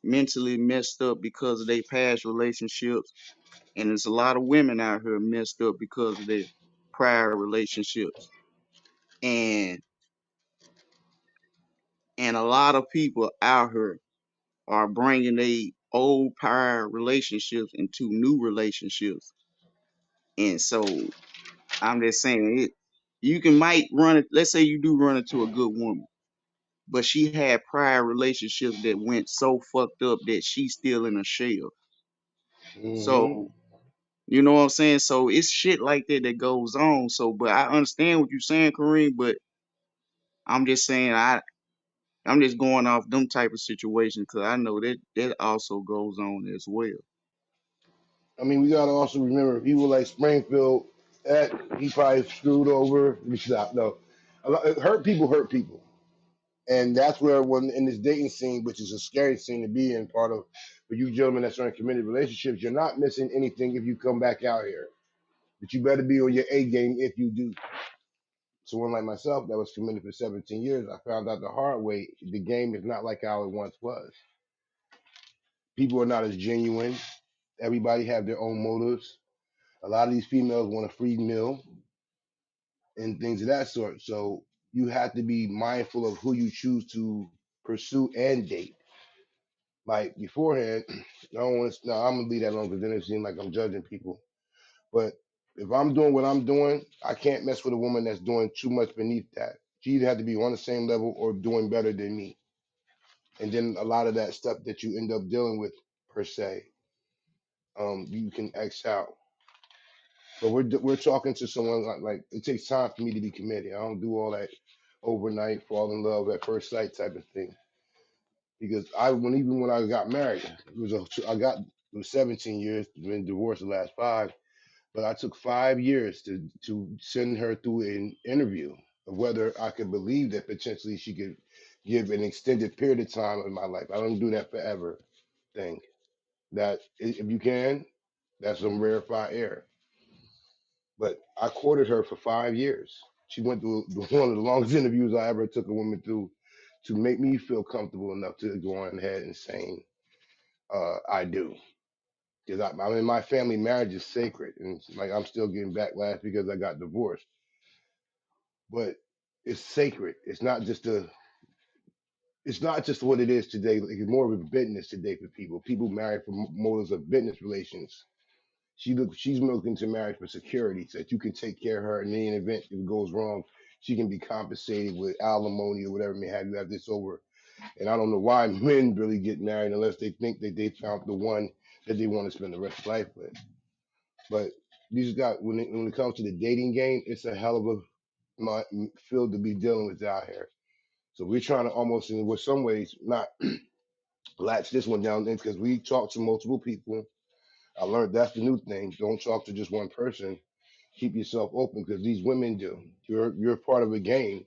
mentally messed up because of their past relationships, and there's a lot of women out here messed up because of their prior relationships, and a lot of people out here are bringing they old prior relationships into new relationships, and so I'm just saying it. You can might run it. Let's say you do run into a good woman, but she had prior relationships that went so fucked up that she's still in a shell. Hmm. So you know what I'm saying? So it's shit like that that goes on. So, but I understand what you're saying, Kareem. But I'm just saying I'm just going off them type of situations because I know that that also goes on as well. I mean, we got to also remember people like Springfield, that he probably screwed over. Let me stop. No. Hurt people hurt people. And that's where, when in this dating scene, which is a scary scene to be in, part of for you gentlemen that's in committed relationships, you're not missing anything if you come back out here. But you better be on your A game if you do. Someone like myself that was committed for 17 years, I found out the hard way the game is not like how it once was. People are not as genuine. Everybody have their own motives. A lot of these females want a free meal and things of that sort. So you have to be mindful of who you choose to pursue and date. Like beforehand, I don't want to. No, I'm gonna leave that alone because then it seems like I'm judging people. But if I'm doing what I'm doing, I can't mess with a woman that's doing too much beneath that. She either had to be on the same level or doing better than me. And then a lot of that stuff that you end up dealing with, per se, you can X out. But we're talking to someone like it takes time for me to be committed. I don't do all that overnight fall in love at first sight type of thing. Because even when I got married, it was 17 years, been divorced the last 5, but I took 5 years to send her through an interview of whether I could believe that potentially she could give an extended period of time in my life. I don't do that forever thing. That if you can, that's some rarefied air. But I courted her for 5 years. She went through one of the longest interviews I ever took a woman through to make me feel comfortable enough to go on ahead and saying, I do. Because I mean, my family marriage is sacred. And it's like I'm still getting backlash because I got divorced. But it's sacred. It's not just what it is today. Like, it's more of a business today for people. People marry for motives of business relations. She's looking to marriage for security, so that you can take care of her in any event if it goes wrong. She can be compensated with alimony or whatever may have you have this over. And I don't know why men really get married unless they think that they found the one that they want to spend the rest of life with. But these guys, when it comes to the dating game, it's a hell of a field to be dealing with out here. So we're trying to almost, in with some ways, not latch this one down because we talk to multiple people. I learned that's the new thing. Don't talk to just one person. Keep yourself open because these women do. You're part of a game,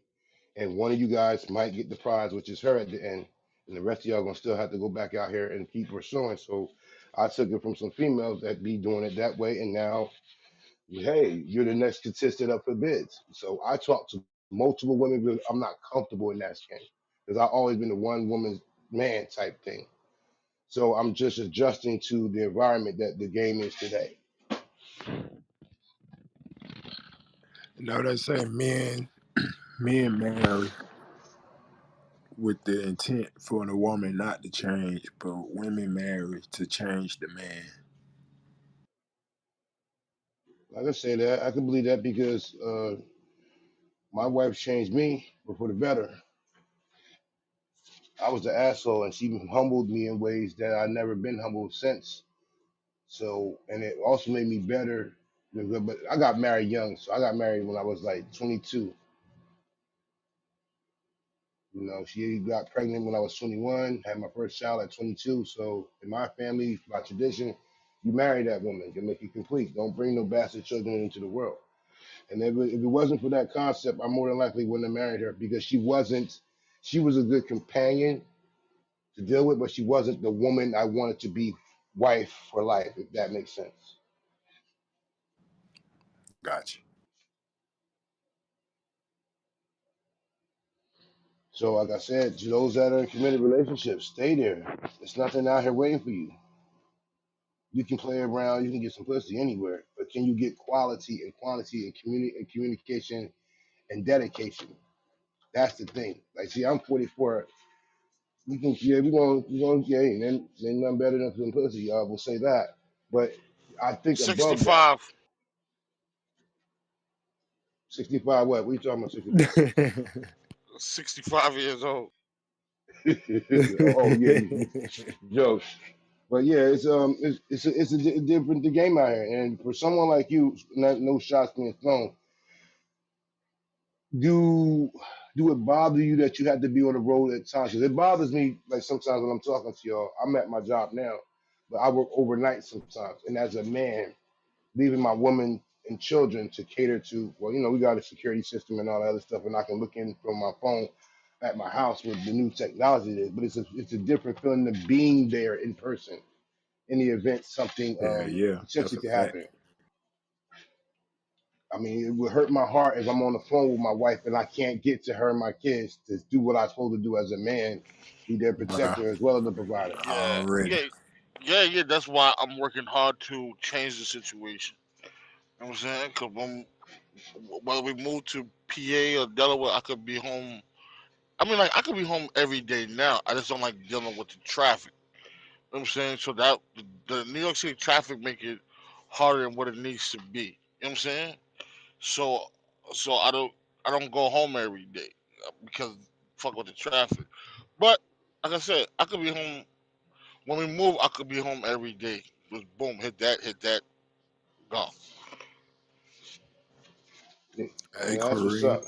and one of you guys might get the prize, which is her at the end, and the rest of y'all gonna still have to go back out here and keep pursuing. So I took it from some females that be doing it that way, and now, hey, you're the next contestant up for bids. So I talk to multiple women, but I'm not comfortable in that skin because I've always been a one woman man type thing. So I'm just adjusting to the environment that the game is today. You know, they say men marry with the intent for the woman not to change, but women marry to change the man. Like I say that, I can believe that because my wife changed me, but for the better. I was the asshole, and she humbled me in ways that I never been humbled since. So, and it also made me better. But I got married young, so I got married when I was like 22. You know, she got pregnant when I was 21, had my first child at 22. So, in my family, by tradition, you marry that woman, you make it complete. Don't bring no bastard children into the world. And if it wasn't for that concept, I more than likely wouldn't have married her because she was a good companion to deal with, but she wasn't the woman I wanted to be wife for life, if that makes sense. Gotcha. So, like I said, to those that are in committed relationships, stay there. There's nothing out here waiting for you. You can play around, you can get some pussy anywhere, but can you get quality and quantity and communication and dedication? That's the thing. Like, see, I'm 44. We can, yeah, yeah, ain't nothing better than some pussy. I will say that. But I think above that, 65. 65. What? What are you talking about? 65. 65 years old. Oh yeah, jokes. But yeah, it's a different the game out here. And for someone like you, no shots being thrown. Do do it bother you that you have to be on the road at times? Because it bothers me. Like sometimes when I'm talking to y'all, I'm at my job now, but I work overnight sometimes. And as a man, leaving my woman and children to cater to, well, you know, we got a security system and all that other stuff, and I can look in from my phone at my house with the new technology it is. But it's a different feeling than being there in person in the event something Yeah, yeah, that's potentially a could fact. happen. I mean, it would hurt my heart if I'm on the phone with my wife and I can't get to her and my kids to do what I'm supposed to do as a man, be their Bruh, protector as well as the provider. Yeah, already. yeah, yeah. That's why I'm working hard to change the situation. You know what I'm saying? Because whether we move to PA or Delaware, I could be home. I mean, like, I could be home every day now. I just don't like dealing with the traffic. You know what I'm saying? So that the New York City traffic make it harder than what it needs to be. You know what I'm saying? So, so I don't go home every day because fuck with the traffic. But like I said, I could be home when we move. I could be home every day. Just boom, hit that, go. Hey, And that's what's Kareem, up.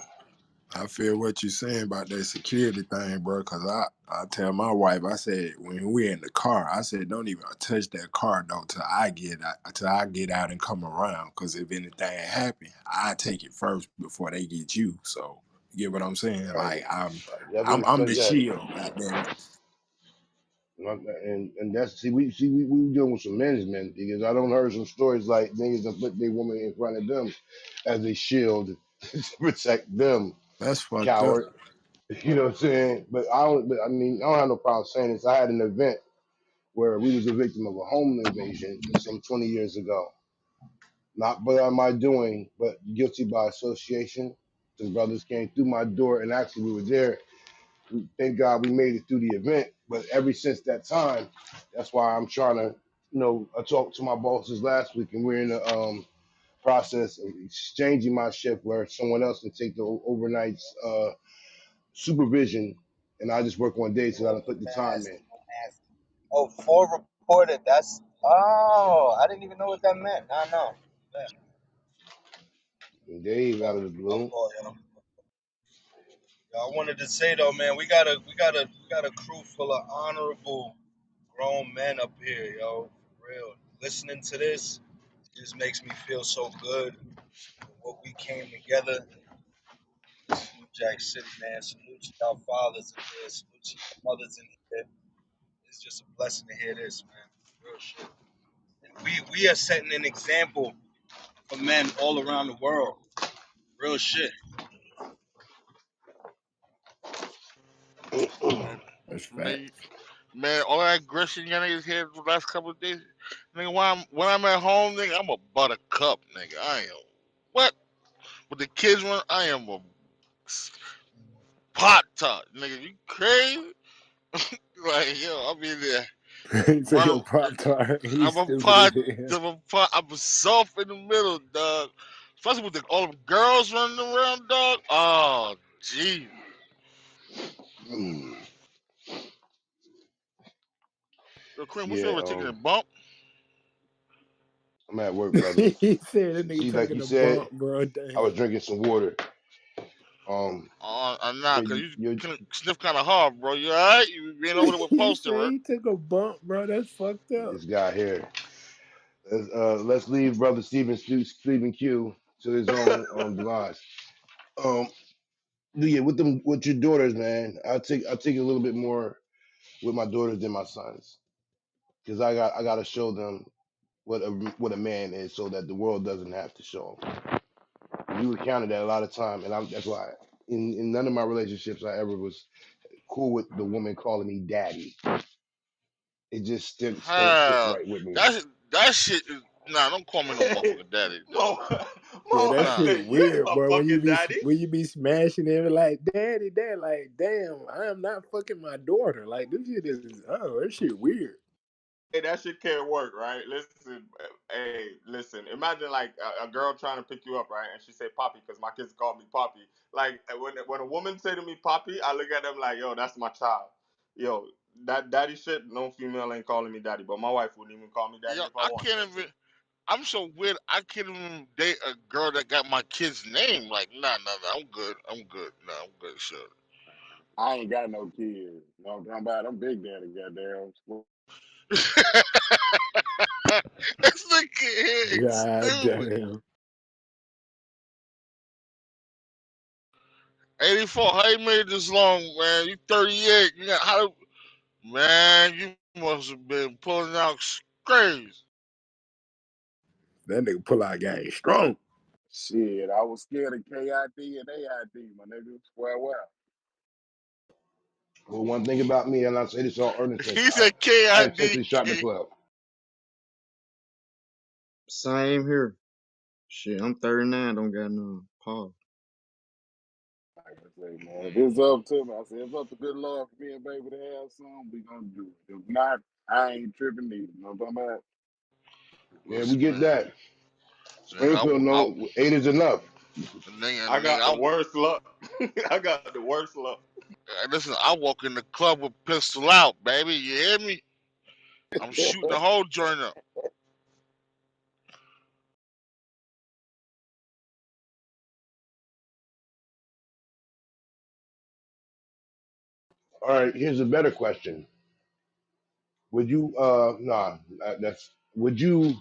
I feel what you're saying about that security thing, bro. Cause I tell my wife, I said when we in the car, I said don't even touch that car though till I get out and come around. Cause if anything happen, I take it first before they get you. So You get what I'm saying? Right. Like I'm Definitely I'm I'm respect the that. shield, goddamn it. And that's we dealing with some men's men because I don't heard some stories like niggas that put their woman in front of them as a shield to protect them, That's fucked up. coward. You know what I'm saying? But I don't. But I mean, I don't have no problem saying this. I had an event where we was a victim of a home invasion some 20 years ago. Not by my doing, but guilty by association. Some brothers came through my door, and actually we were there. Thank God we made it through the event. But ever since that time, that's why I'm trying to, I talked to my bosses last week, and we're in the process of exchanging my shift where someone else can take the overnight supervision, and I just work on days because I don't put the time in. Oh, four reported. That's I didn't even know what that meant. Nah, no. Yeah. And Dave out of the My blue. fault, yo. Yo, I wanted to say though, man, we got a crew full of honorable grown men up here, yo. For real. Listening to this just makes me feel so good. What we came together. This New Jack City, man. Salute to y'all fathers in here. Salute to your mothers in here. It's just a blessing to hear this, man. Real shit. And we are setting an example for men all around the world. Real shit. Man, That's man, facts. man, all that aggression y'all niggas had the last couple of days, nigga. When I'm at home, nigga, I'm a buttercup, nigga. I am what? With the kids run, I am a pot tot, nigga. You crazy? Like yo, I'll be there. He said Run. your pop tart. He's I'm a stupid as pot. hell. I'm a soft in the middle, dog. Especially with all them girls running around, dog. Oh, jeez. Yo, Cream, what's your Yeah, favorite taking a bump? I'm at work, brother. He said that nigga See, like taking you a said, bump, bro. I was Damn. drinking some water. Nah, Yeah, cause you you can sniff kind of hard, bro. You alright? You been over there with He Poster, said right? he took a bump, bro. That's fucked up. this guy here. Let's leave brother Stephen Q to his own demise. Um, yeah, with your daughters, man. I take it a little bit more with my daughters than my sons because I got to show them what a man is so that the world doesn't have to show them. You encounter that a lot of time, and that's why in none of my relationships I ever was cool with the woman calling me daddy. It just don't sit Hell, right with me. that shit is nah. Don't call me no Hey, motherfucking daddy, dog. Mo, Yeah, Mo, that I Nah. shit said, yes, weird, my boy. fucking daddy. When you be smashing it like daddy, dad, like damn, I am not fucking my daughter. Like this shit is that shit weird. Hey, that shit can't work, right? Listen, hey, listen. Imagine like a girl trying to pick you up, right? And she say "Poppy" because my kids call me Poppy. Like when a woman say to me "Poppy," I look at them like, "Yo, that's my child." Yo, that daddy shit. No female ain't calling me daddy, but my wife wouldn't even call me daddy Yo, if I I wanted her can't to. even. I'm so weird. I can't even date a girl that got my kid's name. Like, nah. I'm good. I'm good. Nah, I'm good. Sure. I ain't got no kids. No, I'm talking about I'm big daddy, goddamn. This nigga here is God stupid. damn. 84. How you made it this long, man? You 38. You got how? Man, you must have been pulling out crazy. That nigga pull out game strong. Shit, I was scared of KID and AID, my nigga. Well. Well, one thing about me, and I say this all earnestness, He said I intentionally shot in the KIDK. club. Same here. Shit, I'm 39. Don't got no pause. Like I say, man, if it's up to me, I say, if it's up to good Lord for me and baby to have some, we gonna do it. If not, I ain't tripping either. You know what I'm talking about? Yeah, we Listen, get man. that. Nigga, Springfield, no, 8 is enough. I got the worst luck. I got the worst luck. listen, I walk in the club with pistol out, baby. You hear me? I'm shooting the whole joint up. All right, here's a better question. Would you, would you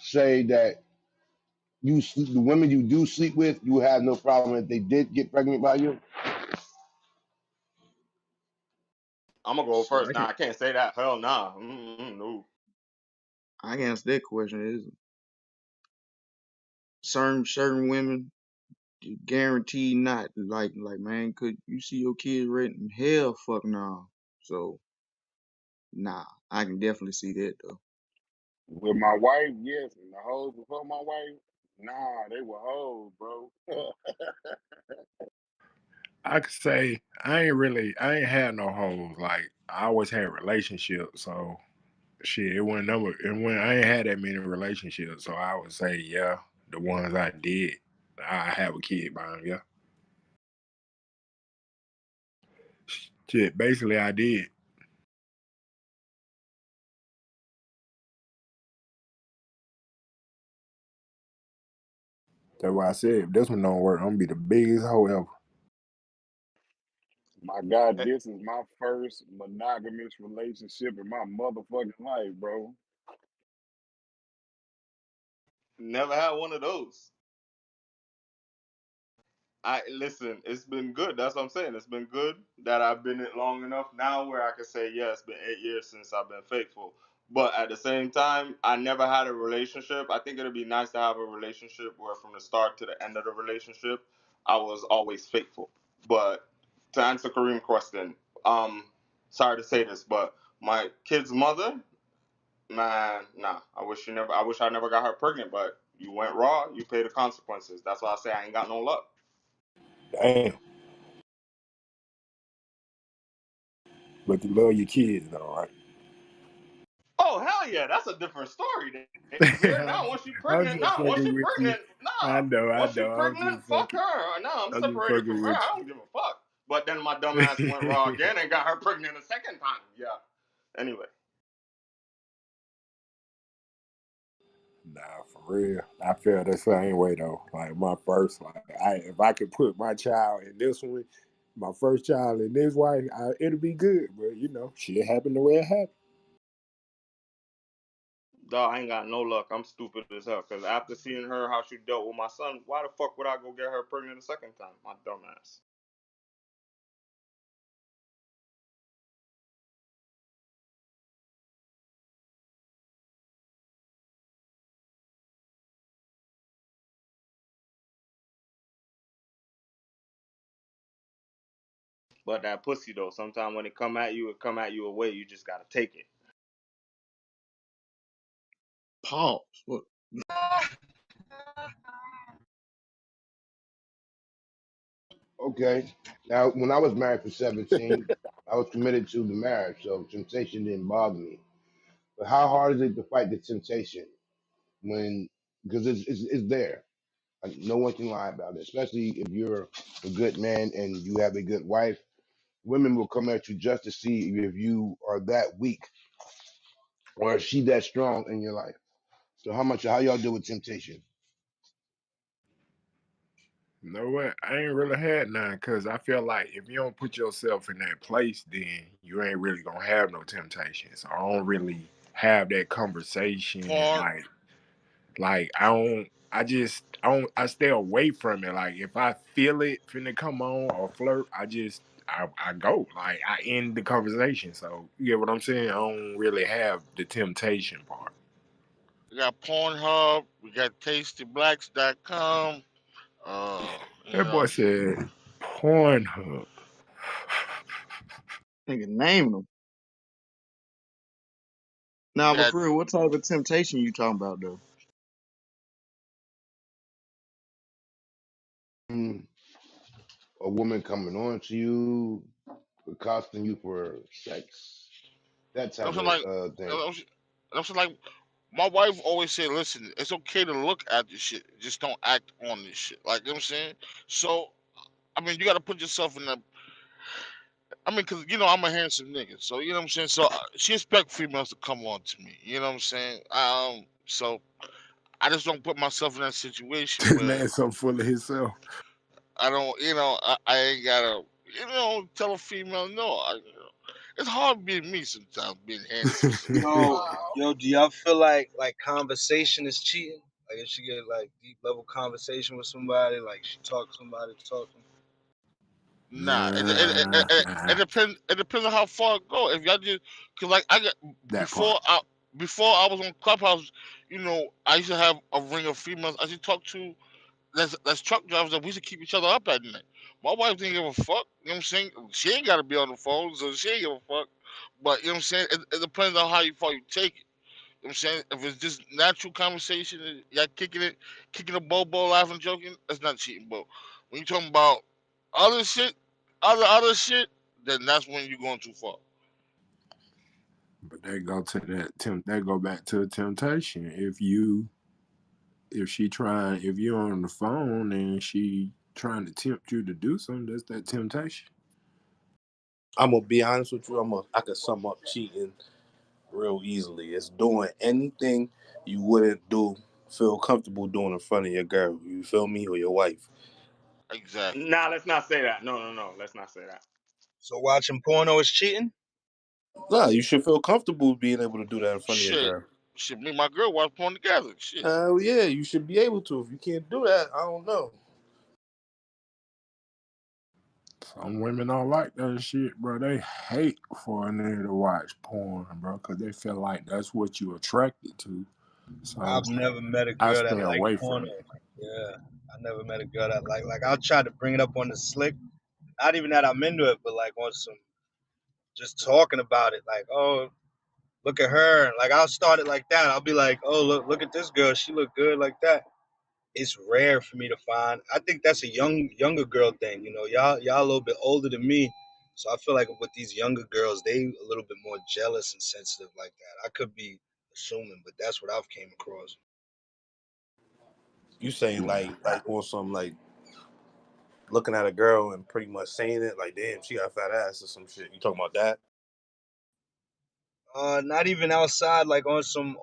say that you sleep, the women you do sleep with, you have no problem if they did get pregnant by you? I'm gonna go Shit, first. Nah, I can't say that. Hell nah. No. I can answer that question. Is certain women guaranteed not like man, could you see your kids rating? Hell, fuck no. So nah, I can definitely see that though. With my wife, yes, and the hoes before my wife, nah, they were hoes, bro. I could say I ain't had no hoes. Like I always had relationships, so shit, I ain't had that many relationships, so I would say yeah, the ones I did, I have a kid by them. Yeah, shit, basically I did. That's why I said if this one don't work, I'm gonna be the biggest hoe ever. My God, Eh, this is my first monogamous relationship in my motherfucking life, bro. Never had one of those. I listen, it's been good. That's what I'm saying. It's been good that I've been it long enough now where I can say, yeah, it's been 8 years since I've been faithful. But at the same time, I never had a relationship. I think it'd be nice to have a relationship where from the start to the end of the relationship, I was always faithful. But to answer Kareem's question, um, sorry to say this, but my kid's mother, man, nah. I wish I never got her pregnant, but you went raw, you pay the consequences. That's why I say I ain't got no luck. Damn, but you love your kids though, right? Oh hell yeah, that's a different story. There now, once you I'm pregnant, just nah, once fucking you with you. pregnant, I nah, know, I once you know. pregnant, fuck her. Nah, I'm I'm just separated from fucking her. with I don't give a fuck. But then my dumb ass went raw you. again and got her pregnant a second time. Yeah. Anyway, Nah, for real. I feel the same way though. Like my first, like if I could put my child in this one, my first child in this wife, it'll be good. But you know, shit happened the way it happened. dog, I ain't got no luck. I'm stupid as hell. Cause after seeing her how she dealt with my son, why the fuck would I go get her pregnant a second time? My dumb ass. But that pussy though, sometimes when it come at you away. You just gotta take it. Pause. What? Okay. Now, when I was married for 17, I was committed to the marriage, so temptation didn't bother me. But how hard is it to fight the temptation when, because it's there. Like, no one can lie about it, especially if you're a good man and you have a good wife. Women will come at you just to see if you are that weak or is she that strong in your life. So how y'all deal with temptation? You know what? I ain't really had none because I feel like if you don't put yourself in that place, then you ain't really gonna have no temptation. So I don't really have that conversation. Porn. Like I stay away from it. Like if I feel it finna come on or flirt, I go. Like I end the conversation. So you get what I'm saying? I don't really have the temptation part. We got Pornhub. We got TastyBlacks.com. You That boy know, said Pornhub. Nigga, name them. we Nah, but got for real, what type of temptation you talking about though? Mm, a woman coming on to you, accosting you for sex, that I'm type saying of like, thing. I'm saying like, my wife always said, listen, it's okay to look at this shit, just don't act on this shit. Like, you know what I'm saying? So, I mean, you got to put yourself in that. I mean, because, I'm a handsome nigga. So, you know what I'm saying? So, she expect females to come on to me. You know what I'm saying? So, I just don't put myself in that situation This where man so full of himself. I don't, I ain't got to, tell a female no. It's hard being me sometimes, being handsome. Yo, do y'all feel like conversation is cheating? Like if she get like deep level conversation with somebody, like she talk to somebody talking. Nah, it Nah, depends. It depends on how far it go. If y'all just, cause like I got that before part. I before I was on Clubhouse, I used to have a ring of females I used to talk to. That's truck drivers that we should keep each other up at night. My wife didn't give a fuck. You know what I'm saying? She ain't got to be on the phone, so she ain't give a fuck. But you know what I'm saying? It depends on how far you take it. You know what I'm saying? If it's just natural conversation, y'all kicking a bobo, laughing, joking, that's not cheating. But when you talking about other shit, other shit, then that's when you're going too far. But they go to they go back to the temptation. If you're on the phone and she trying to tempt you to do something, that's that temptation. I'm gonna be honest with you. I could sum up cheating real easily. It's doing anything you wouldn't feel comfortable doing in front of your girl. You feel me, or your wife. Exactly. Nah, let's not say that. No, no, no. Let's not say that. So watching porno is cheating? Nah, you should feel comfortable being able to do that in front of your Shit. girl. Shit, me and my girl watch porn together. Shit. Hell yeah, you should be able to. If you can't do that, I don't know. Some women don't like that shit, bro. They hate for a nigga to watch porn, bro, because they feel like that's what you attracted to. So I've never met a I girl that stay liked away porno. from it. Yeah, I never met a girl that like I'll try to bring it up on the slick. Not even that I'm into it, but like on some just talking about it. Like, oh, look at her. Like I'll start it like that. I'll be like, oh, look at this girl. She look good like that. It's rare for me to find. I think that's a younger girl thing. You know, y'all a little bit older than me, so I feel like with these younger girls, they a little bit more jealous and sensitive like that. I could be assuming, but that's what I've came across. You saying Yeah. like on some like looking at a girl and pretty much saying it like, damn, she got a fat ass or some shit. You talking about that? Not even outside, like on some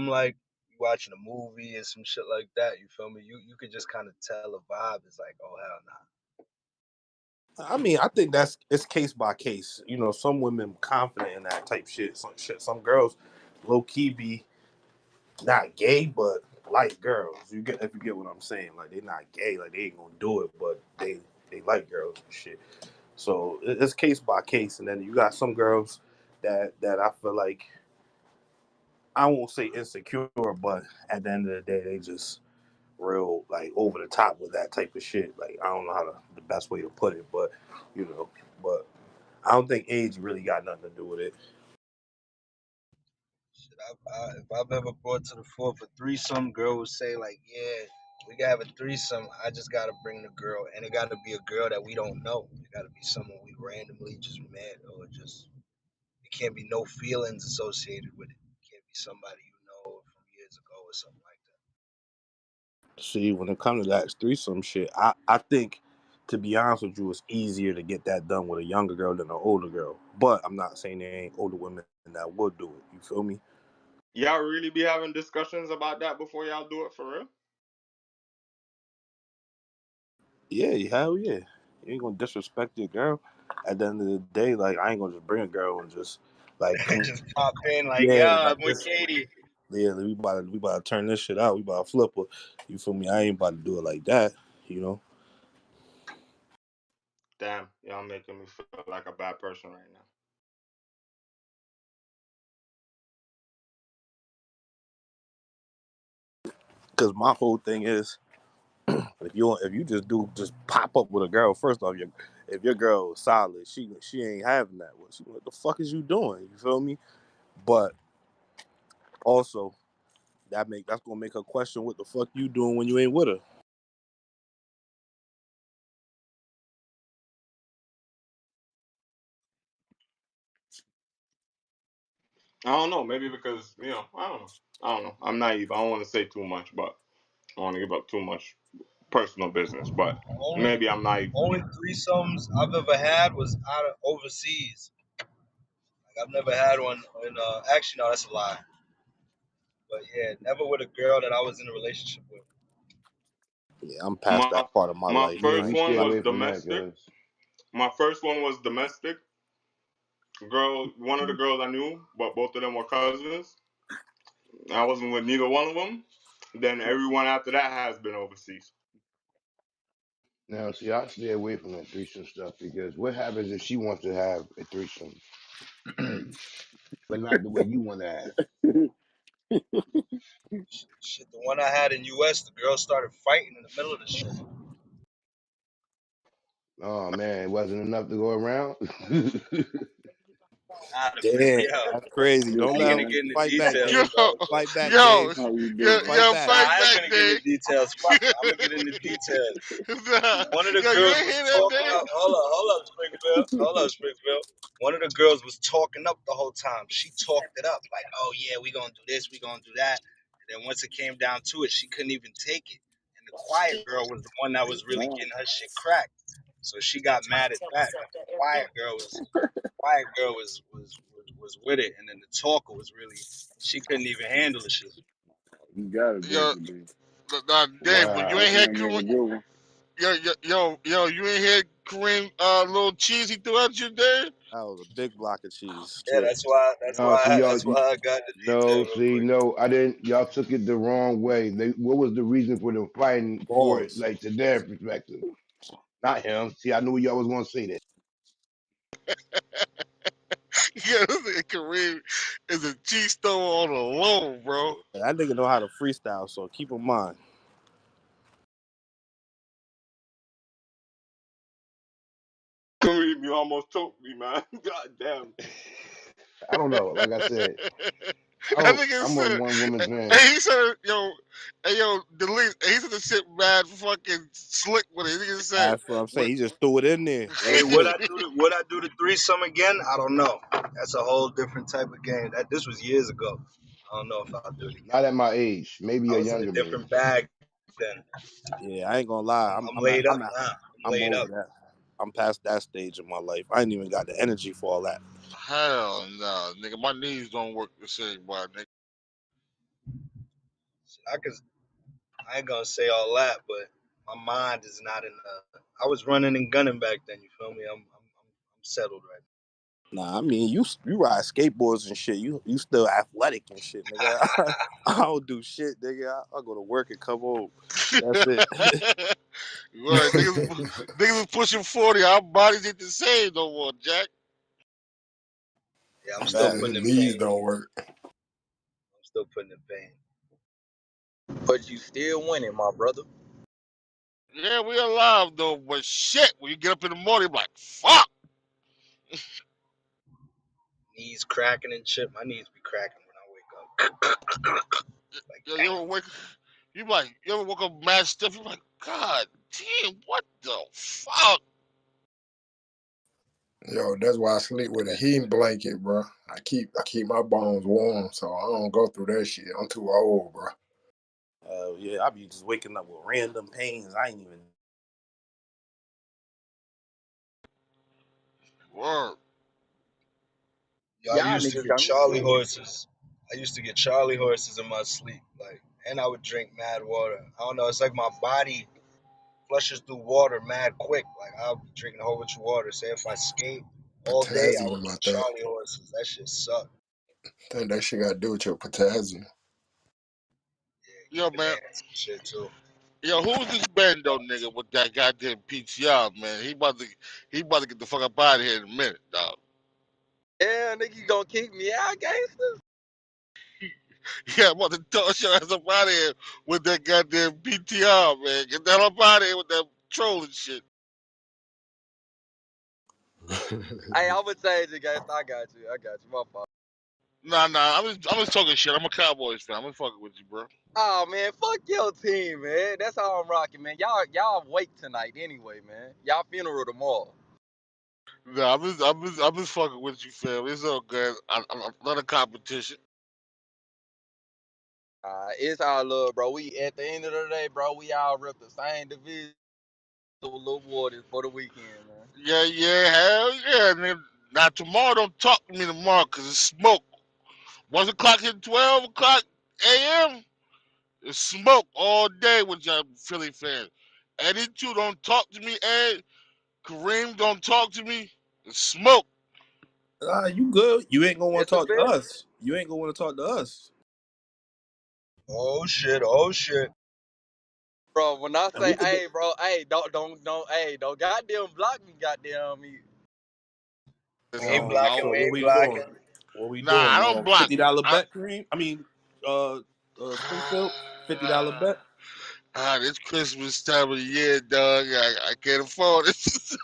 like watching a movie and some shit like that. You feel me? You could just kind of tell a vibe. It's like, oh hell nah. I mean, I think it's case by case. You know, some women confident in that type shit. Some girls low key be not gay, but like girls. If you get what I'm saying. Like they not gay, like they ain't gonna do it, but they like girls and shit. So it's case by case, and then you got some girls that I feel like I won't say insecure, but at the end of the day, they just real like over the top with that type of shit. Like I don't know the best way to put it, but you know, but I don't think age really got nothing to do with it. Shit, if I've ever brought to the fore for threesome, girl would say like, yeah, we gotta have a threesome. I just gotta bring the girl, and it gotta be a girl that we don't know. It gotta be someone we randomly just met, or just it can't be no feelings associated with it. It can't be somebody you know from years ago or something like that. See, when it comes to that threesome shit, I think to be honest with you, it's easier to get that done with a younger girl than an older girl. But I'm not saying there ain't older women that would do it. You feel me? Y'all really be having discussions about that before y'all do it for real? Yeah, hell yeah. You ain't gonna disrespect your girl. At the end of the day, like I ain't gonna just bring a girl and just like Just pop in like, yeah, yeah, I'm like with this. Katie. Yeah, we about to turn this shit out. We about to flip her. You feel me? I ain't about to do it like that. You know, Damn, y'all making me feel like a bad person right now. because my whole thing is if you just pop up with a girl. First off, if your girl is solid, she ain't having that. What the fuck is you doing? You feel me? But also that's gonna make her question what the fuck you doing when you ain't with her. I don't know. Maybe because I don't know. I don't know. I'm naive. I don't want to say too much, but I don't want to give up too much personal business. But Only maybe I'm naive. only threesomes I've ever had was out of overseas. Like I've never had one in actually no, that's a lie. But yeah, never with a girl that I was in a relationship with. Yeah, I'm past My that part of my my life. Yeah, first you one stay Like, was away from that, domestic. guys. My first one was domestic. Girl, one of the girls I knew, but both of them were cousins. I wasn't with neither one of them. Then everyone after that has been overseas. Now, see, I stay away from that threesome stuff because what happens if she wants to have a threesome, but not the way you want to have? Shit, the one I had in US, the girls started fighting in the middle of the shit. Oh man, it wasn't enough to go around. Nah, Damn, yo, that's crazy. Yes, Don't I ain't let gonna them man. get into fight back, Yo, details, Dave. bro. But Fight back, yo, Dave. How you yo, doing? Fight yo, nah, back. fight I ain't back, finna get into Dave. details. Fuck it, I'm gonna get into details. One of the Yo, you girls ain't was hear that, talking Dave? up. Hold up, Springfield. Hold up, Springfield. One of the girls was talking up the whole time. She talked it up like, "Oh yeah, we gonna do this, we gonna do that." And then once it came down to it, she couldn't even take it. And the quiet girl was the one that was really Wow. getting her shit cracked. So she got mad at that. But the quiet girl was with it, and then the talker was really she couldn't even handle the shit. You got it, Yo, baby. nah, Dave, but you Wow. ain't That had was a Kareem. good one. You ain't had Kareem little cheesy throughout your day? That was a big block of cheese. Yeah, True. No, see y'all. that's why I got the No, detail real see, quick. no, I didn't. Y'all took it the wrong way. What was the reason for them fighting for, Pause. like, to their perspective? Not him. See, I knew y'all was gonna say that. Yeah, this nigga Kareem is a cheese stove on the low, bro. That nigga know how to freestyle, so keep in mind. Kareem, you almost choked me, man. God damn. I don't know. Like I said, I That don't. nigga I'm a said, one woman man. and he said, delete. And he said the shit mad fucking slick with it. He nigga said, That's what I'm saying. what? He just threw it in there real Hey, quick. would I do the threesome again? I don't know. That's a whole different type of game. That this was years ago. I don't know if I'll do it again. Not at my age. Maybe I a was in a younger man. different bag then. Yeah, I ain't gonna lie. I'm laid up now. I'm I'm laid over up. that. I'm past that stage of my life. I ain't even got the energy for all that. Hell no, nigga. My knees don't work the same, boy, nigga. I could. I ain't gonna say all that, but my mind is not in the. I was running and gunning back then. You feel me? I'm settled right Nah, I mean you ride skateboards and shit. You still athletic and shit, nigga. I don't do shit, nigga. I go to work and come home. That's it. Right, niggas is pushing 40. Our bodies ain't the same no more, Jack. Yeah, I'm still Said Facts. his putting in knees pain. don't work. I'm still putting in pain. But you still winning, my brother. Yeah, we alive though, but shit, when you get up in the morning, you're like, fuck. Knees cracking and shit. My knees be cracking when I wake up. Like, Yo, you damn. ever wake, you ever woke up mad stiff? You're like, God damn, what the fuck? Yo, that's why I sleep with a heating blanket, bro. I keep my bones warm, so I don't go through that shit. I'm too old, bro. Yeah, I be just waking up with random pains. I ain't even. Word. Yo, I Y'all used to niggas get got me Charlie sleep. horses. I used to get Charlie horses in my sleep, like, and I would drink mad water. I don't know. It's like my body flushes through water mad quick. Like I'll be drinking a whole bunch of water. Say if I skate all day, I would Potassium, I get think. Charlie horses. That shit suck. I think that shit got to do with your potassium. Yeah, Yo, keeping man. ants and shit too. Yo, who's this bando nigga with that goddamn PTR, man? He about to get the fuck up out of here in a minute, dog. Yeah, nigga, you gonna kick me out, gangster? Yeah, I'm about to toss your ass up out of here with that goddamn PTR, man. Get that up out of here with that trolling shit. Hey, I'm gonna change it, gangster. I got you. I got you. My fault. Nah, I'm just talking shit. I'm a Cowboys fan. I'm just fucking with you, bro. Oh man, fuck your team, man. That's how I'm rocking, man. Y'all wake tonight anyway, man. Y'all funeral tomorrow. Nah, I'm just fucking with you, fam. It's all good. I'm not a competition. It's all love, bro. We at the end of the day, bro. We all rep the same division. A little water for the weekend, man. Yeah, hell yeah. Nigga. Now tomorrow, don't talk to me tomorrow, cause it's smoke. Once o'clock hit 12 o'clock a.m. It's smoke all day with y'all Philly fans. Eddie too, don't talk to me. Ed, Kareem, don't talk to me. It's smoke. You good? You ain't gonna want It's to a talk to bet. us. You ain't gonna want to talk to us. Oh shit! Oh shit! Bro, when I And say, we could do. hey, bro, hey, don't goddamn block me, goddamn me. We ain't I blocking. So We don't, what ain't we doing? blocking. What we nah, I doing? don't block you. $50 bet, Kareem? I mean, Springfield, $50 bet. This Christmas time of the year, dog. I can't afford it.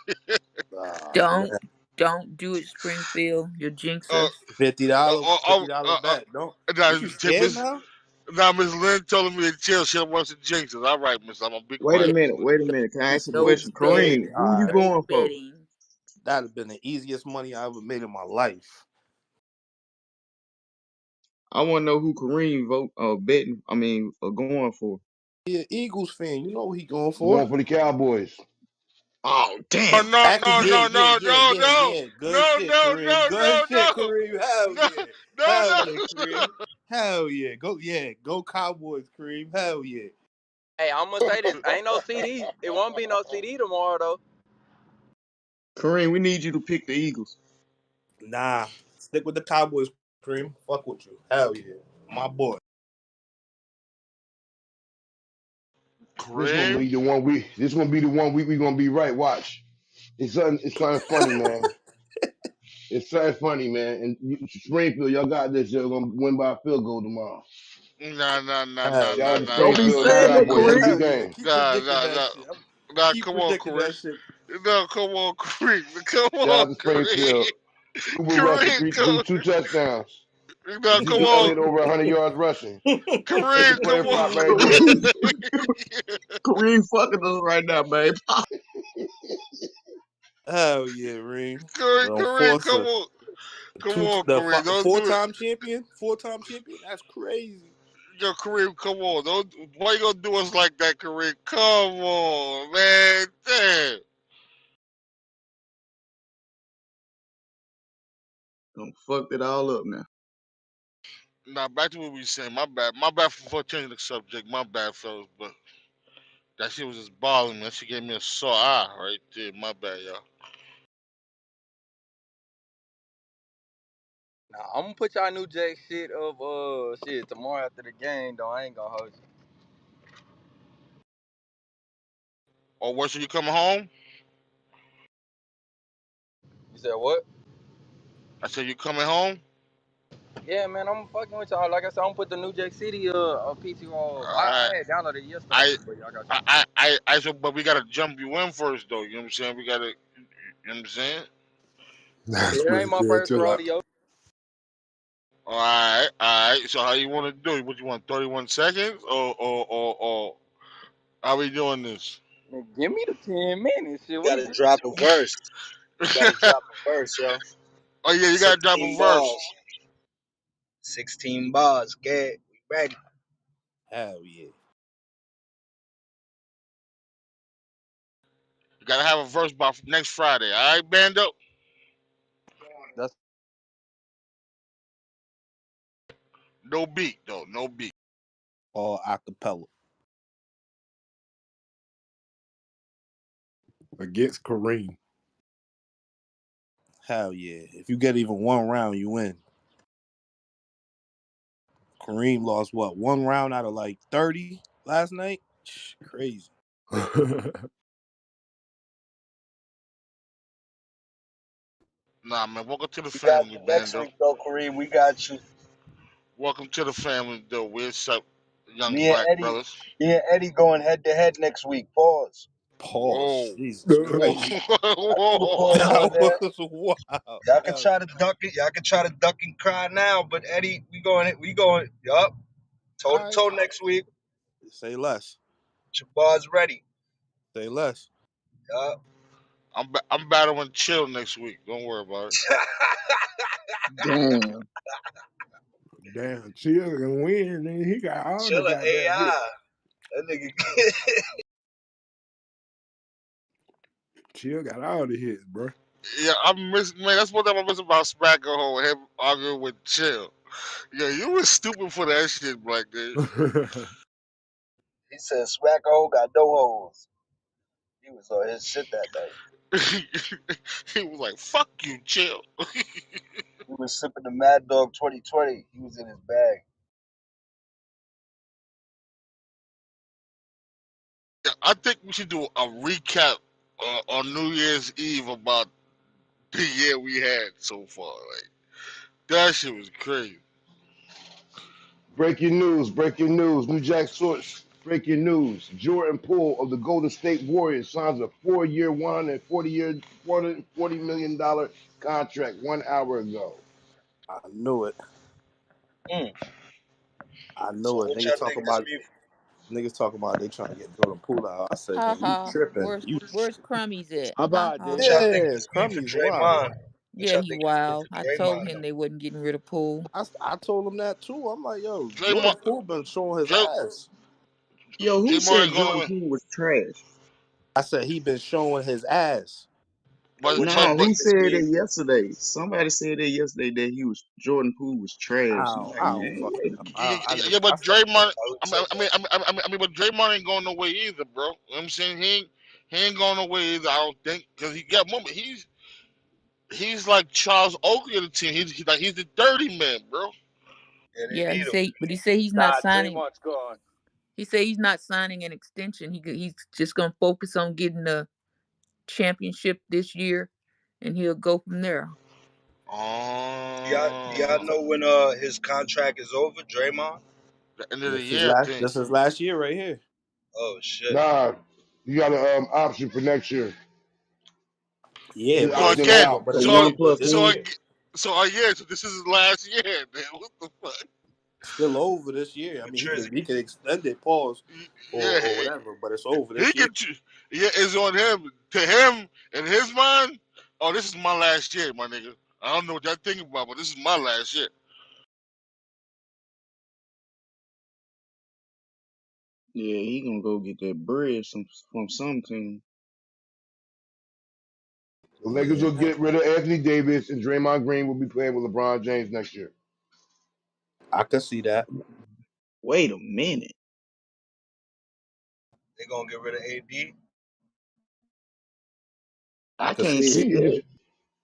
Ah Don't man, don't do it, Springfield. You'll jinx uh, us. fifty dollar, uh, uh, fifty dollar uh, uh, bet. Don't. now, What you scared Miss, now? now Miss Lynn told me to chill. She don't want to jinx us. All right, Miss, I'm gonna be Wait a quiet, Miss minute, Lynn. wait a minute. Can I ask a No question? Scared. betting. Kareem, who you All right. No going for? betting. That'd have been the easiest money I ever made in my life. I want to know who Kareem betting. I mean, going for. He an Eagles fan. You know what he going I'm for? going for the Cowboys. Oh Oh damn! no Actually, no no no no no Good no shit, no Kareem. no Good no shit, no Kareem. Hell no yeah. no Hell yeah, no. Kareem. Hell yeah. Go Cowboys, Kareem. Hell yeah. Hey, I'm gonna say this. Ain't no CD. It won't be no CD tomorrow though. Kareem, we need you to pick the Eagles. Nah. Stick with the Cowboys, Kareem. Fuck with you. Hell yeah. My boy. This gonna Kareem, be the one week. This gonna be the one week we gonna be right. Watch. It's something funny, man. It's something funny, man. And Springfield, y'all got this. You're gonna win by a field goal tomorrow. nah nah nah nah Hell Shout nah out yeah. to nah Don't be nah Springfield and the nah saying that, Cowboys. Have a Kareem. good Hell yeah. game. Keep nah predicting nah that nah. shit. Nah, Keep come on, predicting Kareem. that shit. No, come on, Kareem. Come Shout on, out to Springfield. Kareem. Cooper Rush for Kareem, two touchdowns. no, come Ezekiel on, Elliott over 100 yards rushing. It's a Kareem, coin come on, flop right there. Kareem, Kareem fucking us right now, babe. Hell yeah, Reem. Kareem, The Kareem, enforcer. come on, Kareem. Don't Four do it. time champion. 4-time champion. That's crazy. Yo, Kareem, come on. Don't. Why you gonna do us like that, Kareem? Come on, man. Damn. Don't fuck it all up now. Now back to what we saying. My bad. My bad for changing the subject. My bad, fellas. But that shit was just bothering me. That shit gave me a sore eye right there. My bad, y'all. Nah, I'm gonna put y'all New Jack shit up shit tomorrow after the game though. I ain't gonna hold you. Or what? So you coming home? You said what? I said you coming home. Yeah, man, I'm fucking with y'all. Like I said, I'm gonna put the New Jack City PTO. I, I had downloaded it yesterday, I, but y'all got y'all. I. So, but we gotta jump you in first, though. You know what I'm saying? We gotta. You know what I'm saying? Nah, It ain't my Springfield, first chill out. rodeo. All right, all right. So how you want to do it? What you want? 31 seconds, or how we doing this? Man, give me the 10 minutes. Shit, You we gotta good. drop a verse. You gotta drop a verse, yo. Oh yeah, you gotta drop a 16 verse. bars. 16 bars. Get we ready. Hell yeah. You gotta have a verse by next Friday. All right, Bando. That's No beat though. No beat. All acapella. Against Kareem. Hell yeah. If you get even one round, you win. Kareem lost what? One round out of like 30 last night? Crazy. Nah, man. Welcome to the We got family, you next Bando. week though, Kareem. We got you. Welcome to the family, though. What's up, young Me and black Eddie. brothers? Me and Eddie going head to head next week. Pause. Pause. Whoa. Jesus Yeah. Christ. I threw a Whoa. pause on That there. was wild. Y'all can Hell try to duck it. Y'all can try to duck and cry now, but Eddie, we going. We going. Yup. yeah. Toe All to right. toe next week. Say less. Get your bars ready. Say less. Yup. I'm battling chill next week. Don't worry about it. Damn. Damn, chill and win, and he got all the Chiller goddamn hits. AI. That nigga. Chill got all the hits, bro. Yeah, I'm missing, man. That's one thing I'm missing about Smack Hole. Him arguing with Chill. Yeah, you was stupid for that shit, Black dude. He said Smack hole got no holes. He was on his shit that night. He was like, "Fuck you, Chill." He was sipping the Mad Dog 2020. He was in his bag. I think we should do a recap on New Year's Eve about the year we had so far. Like that shit was crazy. Breaking news, breaking news. New Jack Source, breaking news. Jordan Poole of the Golden State Warriors signs a 4-year, $140 million contract 1 hour ago. I knew it. Mm. I So knew it. what y'all Niggas think talking this about mean? they trying to get Jordan Poole out. I said, Ha man, you ha. tripping. Where's You where's Crummies at? How Ha about What this? ha. y'all think yeah, this mean for Crummy's wild. Draymond? What Yeah, y'all he think it mean wild. for I told Draymond him though? they wasn't getting rid of Poole. I told him that too. I'm like, yo, Draymond, Jordan Poole been showing his Dray, ass. Yo, who Draymond said ain't going Jordan nowhere. Poole was trash? I said he been showing his ass. But But what y'all No, but think who this said mean that for? yesterday? Somebody said that yesterday that Jordan Poole was trash. I'm like, I don't man, fucking wait a know. minute. yeah, I yeah, didn't. but Draymond. Who said that? But Draymond ain't going nowhere either, bro. You know what I'm saying he ain't going nowhere either. I don't think because he got moment. He's like Charles Oakley of the team. He's the dirty man, bro. Yeah, they Yeah, need him. he said he's not Nah, signing. Draymond's gone. He said he's not signing an extension. He's just gonna focus on getting the championship this year, and he'll go from there. Do y'all know when his contract is over, Draymond? The end of the This is year, I last. think. This is last year right here. Oh shit. Nah, you got an option for next year. Yeah, It's but So it's opting again, over. out. But So it's so over. one But plus it's so one. ag- yeah. So this is his last year, man. What the fuck? still over this year. I But mean, Trizzy, he could extend it, pause, Yeah, or whatever. But it's over he this year. can. Yeah, it's on him. To him, in his mind, oh, this is my last year, my nigga. I don't know what y'all think about, but this is my last year. Yeah, he gonna go get that bread from some team. The Lakers will Yeah, get rid of Anthony Davis, and Draymond Green will be playing with LeBron James next year. I could see that. Wait a minute. they gonna get rid of AD. I I could can't see He it. see can that. just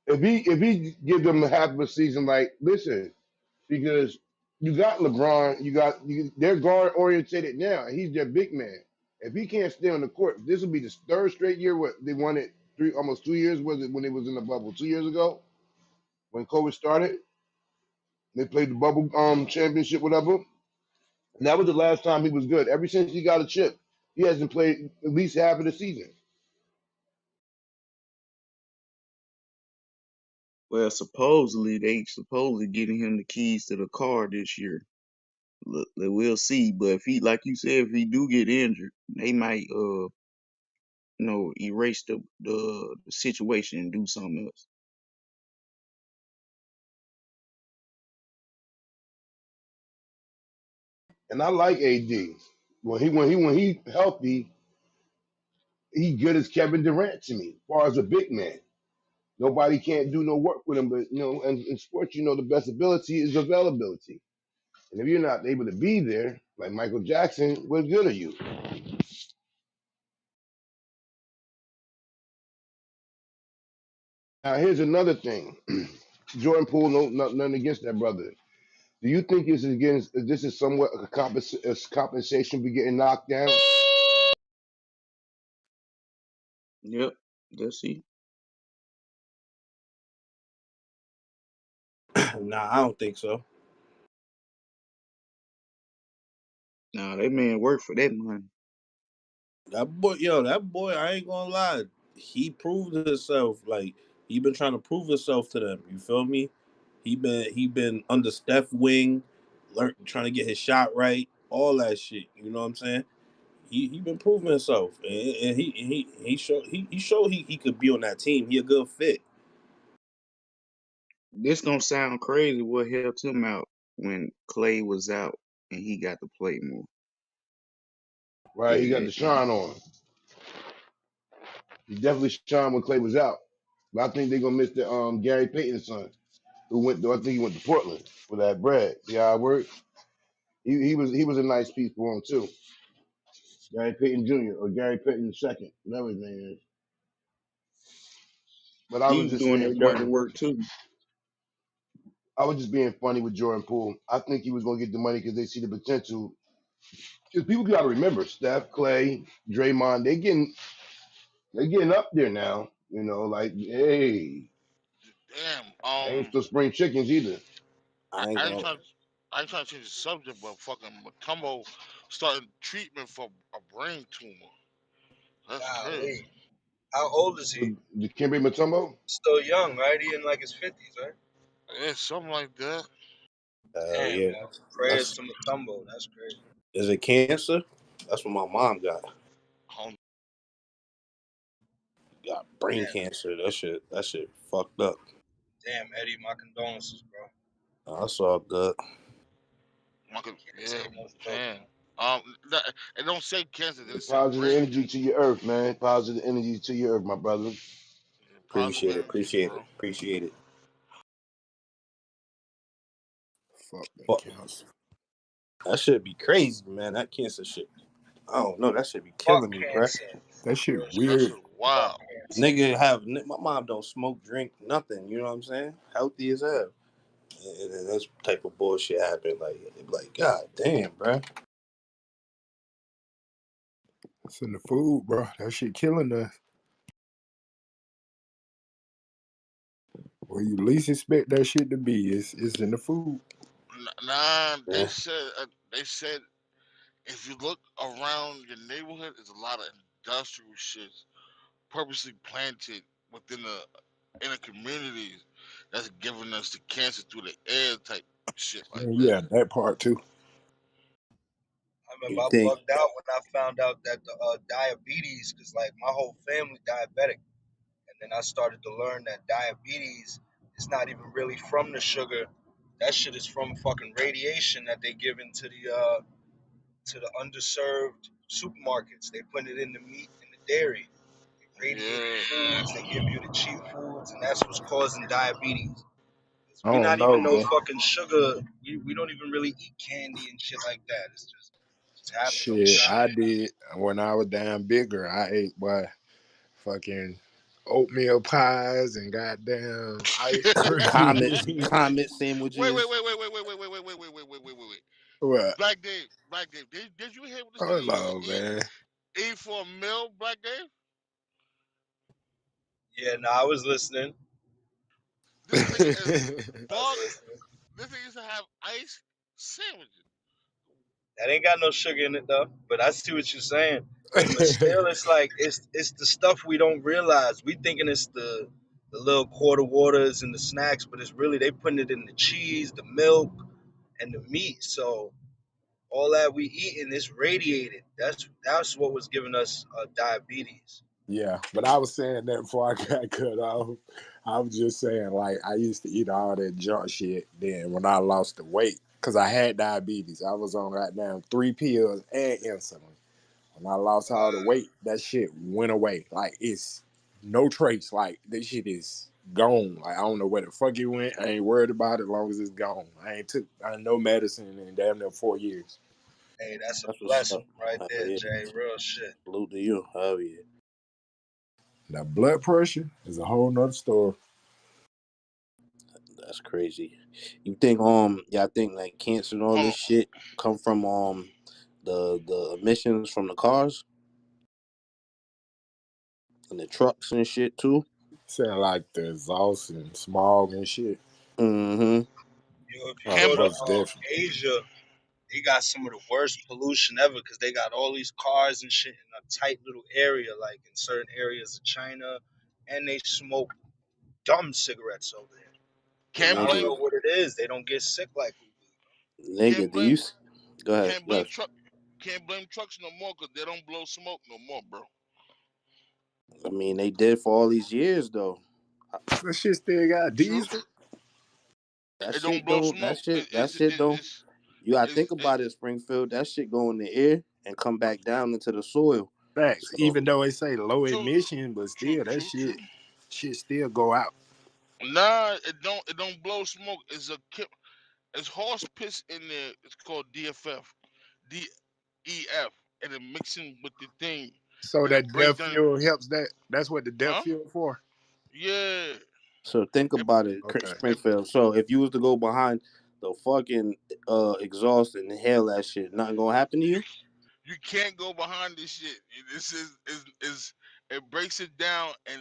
if he give them half of a season, like listen, because you got LeBron, they're guard orientated now, and he's their big man. If he can't stay on the court, this will be the third straight year. What they won it almost 2 years was it when it was in the bubble 2 years ago when COVID started. They played the bubble championship, whatever. And that was the last time he was good. Ever since he got a chip, he hasn't played at least half of the season. Well, supposedly they supposedly getting him the keys to the car this year. Look, we'll see. But if he, like you said, if he do get injured, they might erase the situation and do something else. And I like AD. When he healthy, he good as Kevin Durant to me, as far as a big man. Nobody can't do no work with him, but and in sports, the best ability is availability. And if you're not able to be there, like Michael Jackson, what good are you? Now here's another thing. Jordan Poole, nothing against that brother. Do you think this is somewhat a compensation for getting knocked down? Yep, that's it. Nah, I don't think so. Nah, that man worked for that money. That boy, I ain't gonna lie. He proved himself. Like he been trying to prove himself to them. You feel me? He been under Steph wing, trying to get his shot right, all that shit. You know what I'm saying? He been proving himself, and he showed he could be on that team. He a good fit. This gonna sound crazy. What helped him out when Clay was out and he got to play more. Right, he got Yeah, the shine on. He definitely shined when Clay was out. But I think they're gonna miss the Gary Payton's son, I think he went to Portland for that bread. See how it worked? He was a nice piece for him too. Gary Payton Jr. or Gary Payton II, whatever his name is. But I he was was just doing being that dirty funny. work too. I was just being funny with Jordan Poole. I think he was gonna get the money because they see the potential Because people got to remember, Steph, Clay, Draymond, they getting up there now. You know, like hey, Damn. they ain't still spring chickens either. I, I ain't I ain't gonna. trying. I ain't trying to change the subject, but fucking Matumbo starting treatment for a brain tumor. That's crazy. Golly. How old is he? With the Kimbe Mutombo, Still young, right? He in like his 50s, right? Yeah, something like that. Hell Damn, yeah. man. Prayers That's to Matumbo. That's crazy. is it cancer? That's what my mom got. Hold Got brain Damn, cancer. That shit fucked up. damn, Eddie. My condolences, bro. That's all good. Can't yeah, say much though. man. That, it don't say cancer. They say positive brain energy tumor. to your earth, man. Positive energy to your earth, my brother. Yeah, positive Appreciate it. energy, Appreciate it. bro. Appreciate it. Fuck that Fuck. cancer. That should be crazy, man. That cancer shit. I don't know. That should be Fuck killing me, bruh. cancer. That shit Real shit. That weird. shit Fuck wild. cancer. Nigga my mom don't smoke, drink, nothing. You know what I'm saying? Healthy as hell. And then this type of bullshit happened. Like, god damn, bruh. It's in the food, bro. That shit killing us. Where you least expect that shit to be, it's in the food. Nah, Yeah. they said if you look around your neighborhood, there's a lot of industrial shits purposely planted within the communities that's giving us the cancer through the air type shit like Man, that. yeah, that part too. I remember You I think? bugged out when I found out that the diabetes, because like my whole family diabetic, and then I started to learn that diabetes is not even really from the sugar. That shit is from fucking radiation that they give into to the underserved supermarkets. They put it in the meat and the dairy. They radiate Yeah, the foods. They give you the cheap foods, and that's what's causing diabetes. 'Cause I we don't not know, even no bro. fucking sugar. We don't even really eat candy and shit like that. It's just happens over Shit, time. I did when I was damn bigger. I ate fucking oatmeal pies and goddamn ice yeah. cream. Comet Wait, wait, sandwiches. wait, wait, wait, wait, wait, wait, wait, wait, wait, wait, wait, wait, wait. What? Black Dave, did you hear what this nigga Hold used to on, eat? man. Eat for a meal, Black Dave? Yeah, no, I was listening. This nigga is I was bugging. listening. This nigga used to have ice sandwiches. That ain't got no sugar in it though. But I see what you're saying. But still, it's like it's the stuff we don't realize. We thinking it's the little quarter waters and the snacks, but it's really they putting it in the cheese, the milk, and the meat. So all that we eating is radiated. That's what was giving us diabetes. Yeah, but I was saying that before I got cut off. I was just saying, like, I used to eat all that junk shit. Then when I lost the weight, because I had diabetes, I was on goddamn 3 pills and insulin. When I lost all the weight, that shit went away. Like, it's no trace. Like, this shit is gone. Like, I don't know where the fuck it went. I ain't worried about it as long as it's gone. I ain't no medicine in damn near 4 years. Hey, that's a That's what's blessing up. right Hell there, yeah. Jay. Real shit. Salute to you. Hell yeah. Now, blood pressure is a whole nother story. That's crazy. You think yeah, I think like cancer and all Hold on. this shit come from the emissions from the cars and the trucks and shit too. Saying like the exhaust and smog and shit. Mm-hmm. If you Oh, go Can to most definitely. Asia, they got some of the worst pollution ever because they got all these cars and shit in a tight little area, like in certain areas of China, and they smoke dumb cigarettes over there. And can't I don't blame Nigga, know what it is. They don't get sick like we do. nigga, can't do you blame go ahead? can't Go blame ahead. truck can't blame trucks no more because they don't blow smoke no more, bro. I mean, they did for all these years though. That shit still got True. diesel. That It don't shit blow don't. smoke. That shit don't. You gotta think It about it, Springfield. That shit go in the air and come back down into the soil. Facts. So Even though they say low true, emission, but still that true. shit still go out. Nah, it don't blow smoke. It's horse piss in there. It's called DFF, DEF, and it mixing with the thing, So and it that breaks death down. fuel helps that. That's what the death Huh? fuel for. Yeah. So think It, about it, Okay. it, Springfield. So if you was to go behind the fucking exhaust and inhale that shit, nothing gonna happen to you. You can't go behind this shit. This is it breaks it down and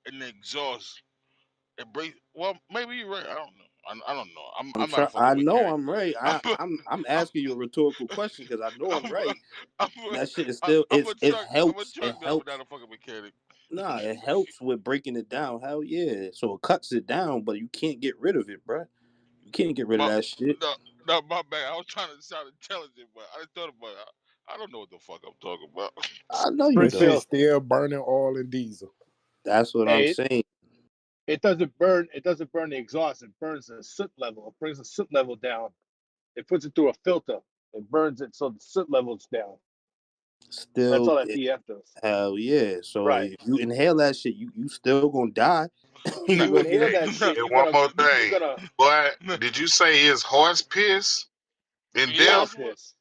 it exhausts. It breaks. Well, maybe you're right. I don't know. I don't know. I'm I'm not a trying. fucking I know mechanic. I'm right. I'm I, a, I'm I'm asking you a rhetorical question because I know I'm I'm a, right. I'm That shit is a, still I'm a it truck. I'm a helps. It truck driver, helps. not a fucking mechanic. Nah, it helps with breaking it down. Hell yeah. So it cuts it down, but you can't get rid of it, bruh. You can't get rid of My that shit. no, no, my bad. I was trying to sound intelligent, but I thought about it. I don't know what the fuck I'm talking about. I know you That shit don't. Springfield. still burning oil and diesel. That's what I'm Hey, saying. it doesn't burn. It doesn't burn the exhaust. It burns the soot level. It brings the soot level down. It puts it through a filter. It burns it so the soot level's down. That's Still, all that DF does. hell yeah. So Right. if you inhale that shit, you still gonna die. Nah, You You gonna get inhale it. that nah, shit. And one more thing, You're gonna boy, nah. did you say it's horse piss in Yeah, cow that's death? what. piss,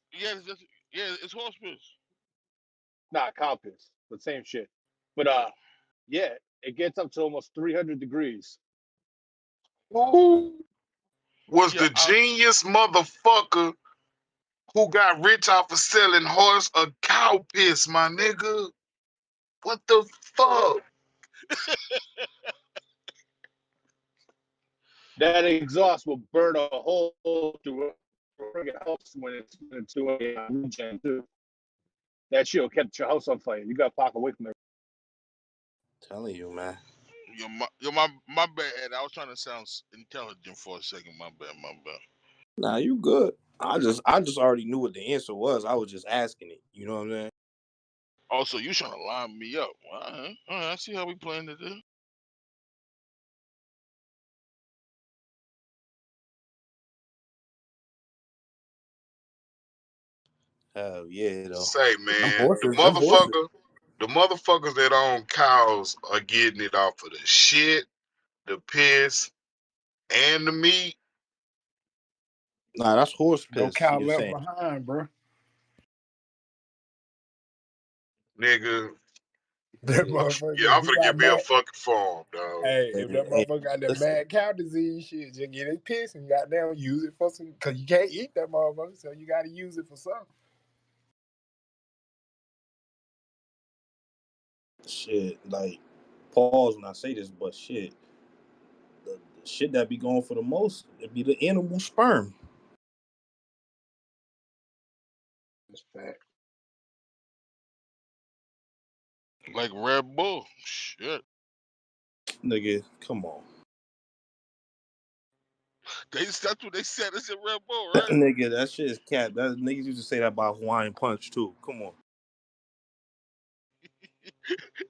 Yeah, it's horse piss. not cow piss, but same shit. But Yeah. yeah, it gets up to almost 300 degrees. Who was Yeah, the genius motherfucker who got rich off of selling horse or cow piss, my nigga? What the fuck? That exhaust will burn a hole through a friggin' house when it's into a regen too. That shit will catch your house on fire. You gotta park away from it. Telling you, man. my bad. Ed. I was trying to sound intelligent for a second. My bad. My bad. Nah, you good. I just already knew what the answer was. I was just asking it. You know what I'm saying? Also, you trying to line me up? Well, all right. I see how we playing today. Hell yeah, though. Say, Them man, horses, them horses. the motherfuckers that own cows are getting it off of the shit, the piss, and the meat, Nah, that's horse No piss. cow You're left saying? behind, bro. nigga. That Yeah, motherfucker, if I'm he finna got get me a mad, fucking farm, dog. hey, if Hey, that hey, motherfucker got that listen. mad cow disease shit, just get his piss and goddamn use it for some, cause you can't eat that motherfucker, so you gotta use it for something. Shit, like, pause when I say this, but shit, the shit that be going for the most, it be the animal sperm. That's fact. Like Red Bull. Shit. Nigga, come on. That's what they said. It's a Red Bull, right? Nigga, that shit is cat. That niggas used to say that about Hawaiian Punch too. Come on.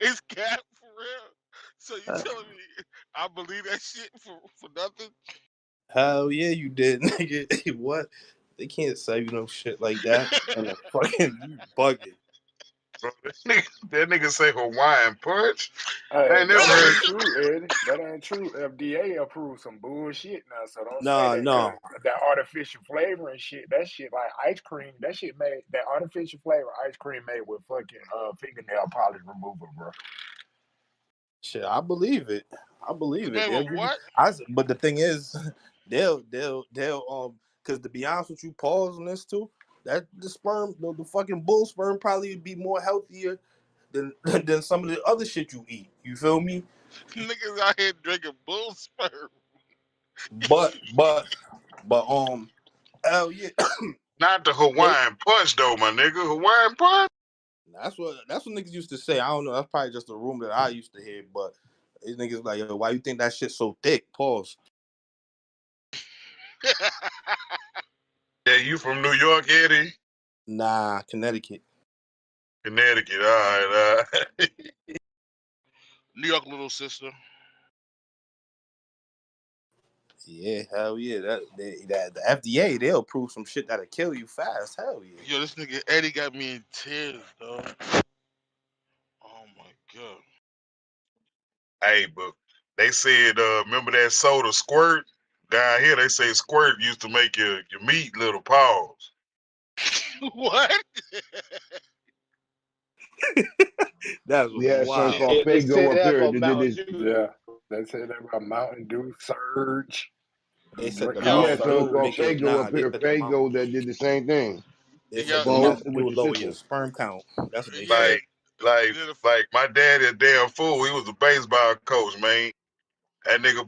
It's cap for real. So you Uh, telling me I believe that shit for nothing? Hell yeah, you did, nigga. What? They can't say you no shit like that. And the fucking you bugging. Bro, that nigga say Hawaiian punch. I Hey, ain't never that heard. ain't true, Eddie. That ain't true. FDA approved some bullshit now, so don't say Nah, that because no. that artificial flavor and shit, that shit like ice cream, that shit made that artificial flavor ice cream made with fucking fingernail polish remover, bro. Shit, I believe it. I It's believe it. made They'll with give you. what? But the thing is, they'll because to be honest with you, pause on this too. That the sperm, the fucking bull sperm probably would be more healthier than than some of the other shit you eat. You feel me? Niggas out here drinking bull sperm. But hell yeah. Not the They, Hawaiian punch though, my nigga. Hawaiian punch. that's what niggas used to say. I don't know. That's probably just a rumor that I used to hear. But these niggas like, yo, why you think that shit so thick? Pause. Yeah, you from New York, Eddie? Nah, Connecticut. Connecticut. All right, all right. New York little sister. Yeah, hell yeah. That the FDA they'll approve some shit that'll kill you fast. Hell yeah. Yo, this nigga Eddie got me in tears, dog. Oh my god. Hey, but they said, remember that soda squirt? Down here, they say squirt used to make your meat little paws. What? That's We had something wild. called Yeah, they say Fago up that here about that did Mountain this. Dew. Yeah, they say that about Mountain Dew Surge. They You said drink the all We Yo, had Mountain something Dew Surge. called make it Fago up nah. They here, said the Mountain Fago that did the same thing. They It, got it Bone definitely with do the lower your sickle. sperm count. That's what they yeah, say. Like, like, yeah, like my daddy a damn fool. He was a baseball coach, man. That nigga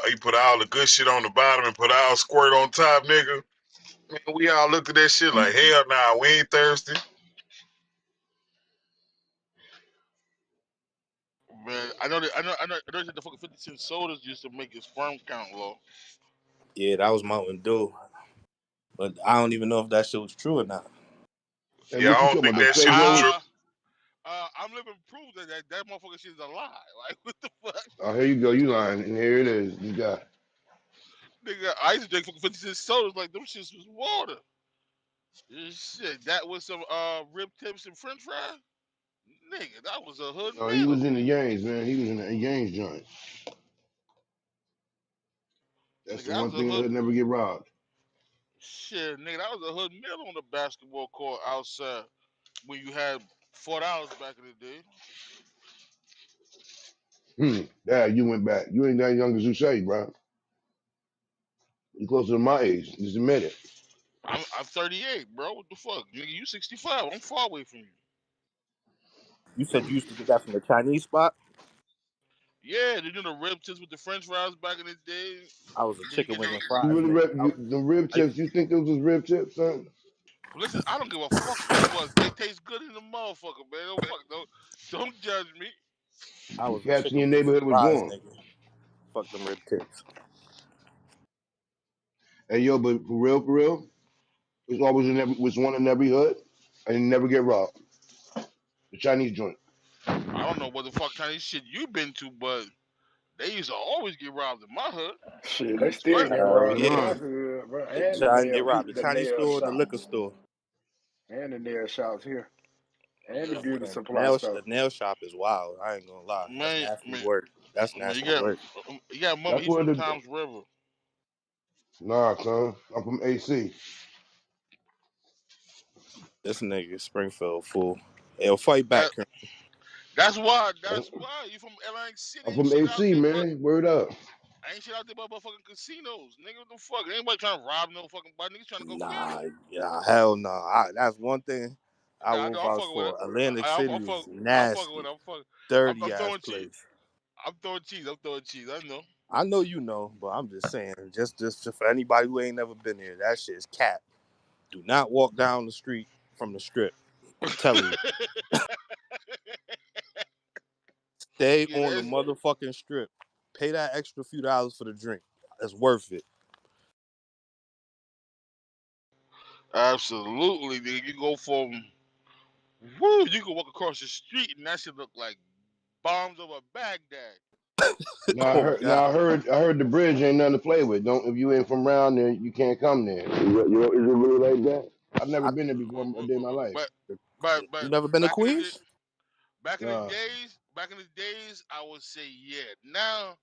he put all the good shit on the bottom and put all squirt on top, nigga. Man, we all looked at that shit like, hell nah, we ain't thirsty. man. I know that the fucking 50 cent sodas used to make your sperm count low. Yeah, that was Mountain Dew, but I don't even know if that shit was true or not. And Yeah, what I you don't talking think about? that The shit was true. Fazos? I'm living proof that motherfucker shit is a lie. Like what the fuck, Oh, here you go. You lying. And here it is. You got. nigga? I used to drink fucking 50 cent sodas like them shits was water. Shit, that was some rib tips and French fries. Nigga, that was a hood No, he was meal. in the Yangs, man. He was in the Yangs joint. That's Nigga, the that one was a thing that hood. would never get robbed. Shit, nigga, that was a hood meal on the basketball court outside when you had $4 back in the day. Dad, you went back. You ain't that young as you say, bro. You closer to my age. Just admit it. I'm 38, bro. What the fuck, nigga? You 65. I'm far away from you. You said you used to get that from the Chinese spot. Yeah, they do the rib tips with the French fries back in the day. I was a Then you chicken get wing the. and You fries really nigga. the rib I, tips? You think those was rib tips, son? Listen, I don't give a fuck what it was. They taste good in the motherfucker, man. Don't fuck, don't judge me. I was a Cats in chicken your wings and neighborhood was fries going. nigga. Fuck them rib tips. Hey, yo, but for real, it's always was one in every hood, and you never get robbed. The Chinese joint. I don't know what the fuck Chinese shit you been to, but they used to always get robbed in my hood. Shit, they still Swear. get Hell robbed in yeah. my Nah, hood, bro. The And the China, they nail, robbed the the Chinese nail store and the shop, liquor store. and the nail shops here, and the Yeah, beauty Man, supply store. the nail shop is wild. I ain't gonna lie. That's man, nasty man, work. That's man, nasty work. you got mama that's east where from the Tom's River. nah, son. I'm from AC. This nigga Springfield fool. They'll fight That back. Colonel. that's why you from Atlantic City. I'm Ain't from shit out AC, there, but man. Word up. ain't shit out there but motherfucking casinos, nigga. What the fuck? Anybody trying to rob no fucking body? Niggas trying to go get Nah, it. yeah, hell no. That's one thing I Nah, will no, I'm vouch fucking with it. for. Atlantic City I'm is fucking. I'm fucking with nasty, it. I'm fucking. dirty I'm ass throwing cheese. place. I'm throwing cheese. I'm throwing cheese. I know. I know you know, but I'm just saying, just for anybody who ain't never been here, that shit is cat. Do not walk down the street from the strip. I'm telling you, stay Yeah, on the that's motherfucking strip. Pay that extra few dollars for the drink. It's worth it. absolutely, nigga. You go from woo, you can walk across the street and that shit look like bombs over Baghdad. Oh Now God, I heard the bridge ain't nothing to play with. Don't if you ain't from around there, you can't come there. Is it really like that? I've never I, been there before a day in my life. But you never been to back in the Queens? Nah, back in the days, I would say yeah. Now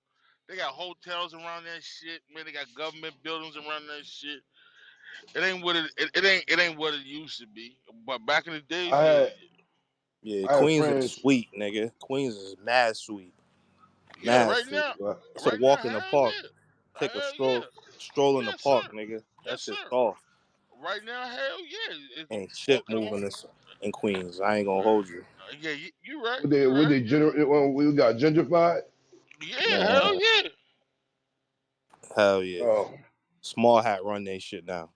they got hotels around that shit. Man, they got government buildings around that shit. It ain't what it ain't what it used to be. But back in the days, I yeah, had Yeah, I had Queens is friends. sweet, nigga. Queens is mad sweet, yeah. mad sweet. It's a Right now, walk in the hell park. yeah, Take a hell yeah, stroll in the yes park, sir, nigga. That yes shit's sir. soft. Right now, hell yeah. It's Ain't shit walking moving along. in Queens. I ain't gonna hold you. Yeah, you right, What they we got gentrified. yeah, hell Man, yeah. hell yeah. Oh, Small hat run they shit now.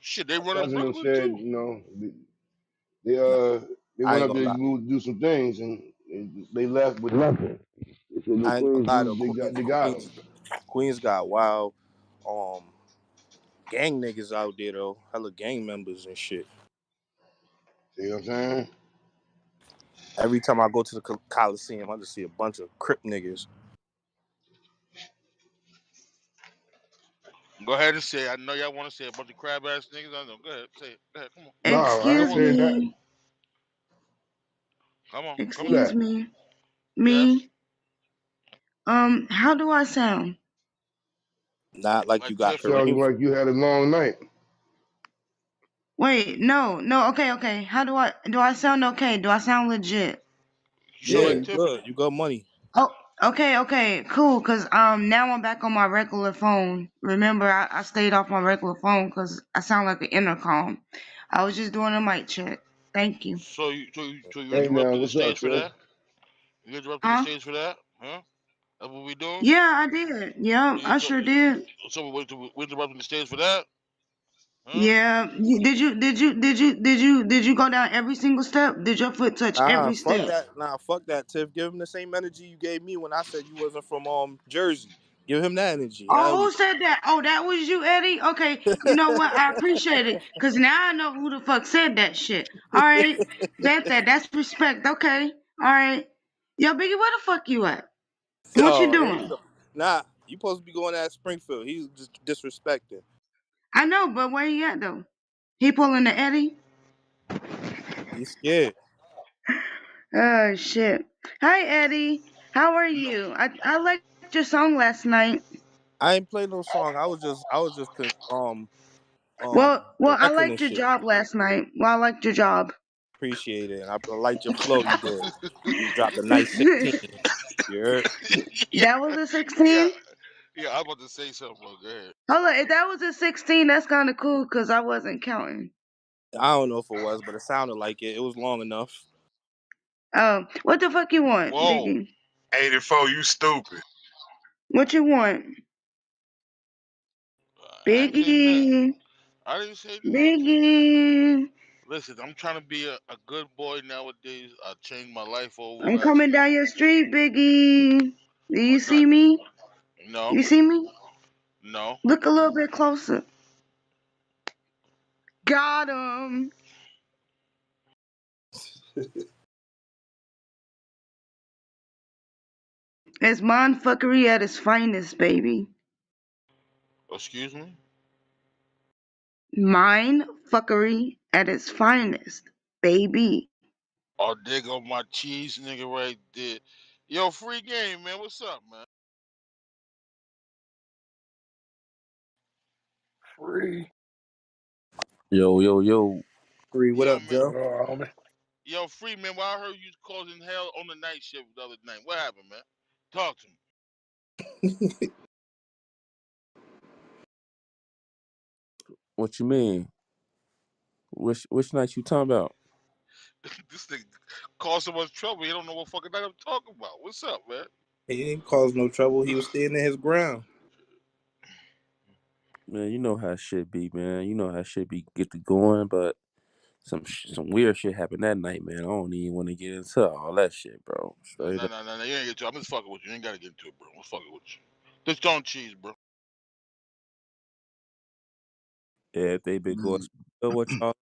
Shit, they my run in cousin Brooklyn said, too. they Nah, they I went ain't up gonna there lie. to do some things and they left with nothing. They said the I ain't gonna Queens lie though. dudes Queens, they got them. Queens got wild um gang niggas out there though. Hella gang members and shit. See what I'm saying? Every time I go to the Coliseum, I just see a bunch of Crip niggas. Go ahead and say it. I know y'all want to say a bunch of crab ass niggas. I know. Go ahead, say it. Go ahead, come on. No, I I ain't Excuse want. saying that. me. Come on, come Who on. Excuse that? me. Yes, Me. How do I sound? Not like you like got Tiffany. Sounds Kareem. like you had a long night. Wait, no, no, okay. How do I sound okay? Do I sound legit? You sound Yeah, like Yeah. you Tiffany. good. You got money. Oh, Okay, okay, cool. Cause now I'm back on my regular phone. Remember, I stayed off my regular phone because I sound like an intercom. I was just doing a mic check. Thank you. So you Hey now, interrupted the what's up, stage for sis? that? You interrupted the Huh? stage for that? Huh? That's what we doing? Yeah, I did. Yeah, You I inter- sure did. so we interrupting the stage for that? Huh? Yeah. Did you go down every single step? Did your foot touch Nah, every fuck step? that. Nah, fuck that, Tiff. Give him the same energy you gave me when I said you wasn't from Jersey. Give him that energy. Oh, who said that? Oh, that was you, Eddie? Okay, you know what? I appreciate it. Cause now I know who the fuck said that shit. Alright. That's respect. Okay. Alright. Yo, Biggie, where the fuck you at? What you Oh, here we doing? go. Nah, you supposed to be going at Springfield. He's just disrespecting. I know, but where he at though? He pulling the Eddie? He's scared. Oh shit. Hi Eddie. How are you? I liked your song last night. I ain't play no song. I was just Well, I correcting liked this your shit. job last night. Well, I liked your job. Appreciate it. And I liked your flow. You did. You dropped a nice 16. You heard? yeah, That was a yeah, 16? yeah. I'm about to say something. Bro. Go ahead. Hold on, if that was a 16, that's kind of cool because I wasn't counting. I don't know if it was, but it sounded like it. It was long enough. What the fuck you want, Whoa, Biggie? 84, you stupid. What you want? I ain't say nothing. Biggie. I didn't say nothing. Biggie. Listen, I'm trying to be a good boy nowadays. I changed my life over I'm last coming year. down your street, Biggie. Do you I'm see not. me? No, You see me? no. Look a little bit closer. Got him. It's mindfuckery at its finest, baby. Excuse me. Mindfuckery at its finest, baby. Oh, there go my cheese nigga right there. Yo, free game, man. What's up, man? Free. Yo, yo, yo. Free, what Yo, up, man. What Joe? up, homie? Yo, free man. Well, I heard you causing hell on the night shift the other night. What happened, man? Talk to me. What you mean? Which night you talking about? This nigga caused so much trouble. He don't know what fucking night I'm talking about. What's up, man? He ain't caused no trouble. He was standing his ground. Man, you know how shit be, man. You know how shit be get to going, but some weird shit happened that night, man. I don't even want to get into all that shit, bro. Straight No, up. no, no, no. You ain't get to. I'm just fucking with you. You ain't gotta get into it, bro. I'm fucking with you. Just don't cheese, bro. Yeah, if they been going, Man, what y'all?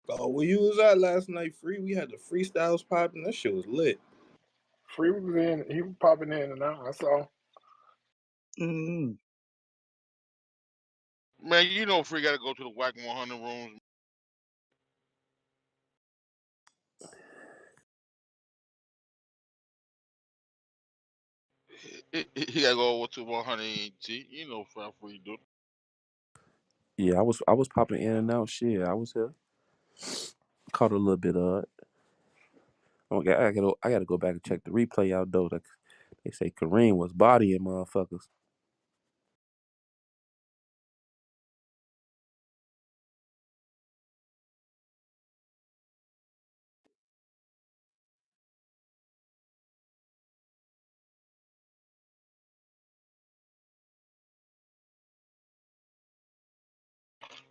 Oh, where you was at last night, Free? We had the freestyles popping. That shit was lit. Free was in. He was popping in and out. I saw. mm, Man, you know Free gotta go to the Whack 100 rooms. He gotta go over to 100 ENT. You know how Free do. Yeah, I was popping in and out. Shit, I was here. Caught a little bit of it. I gotta go back and check the replay out though. Like, they say Kareem was bodying motherfuckers.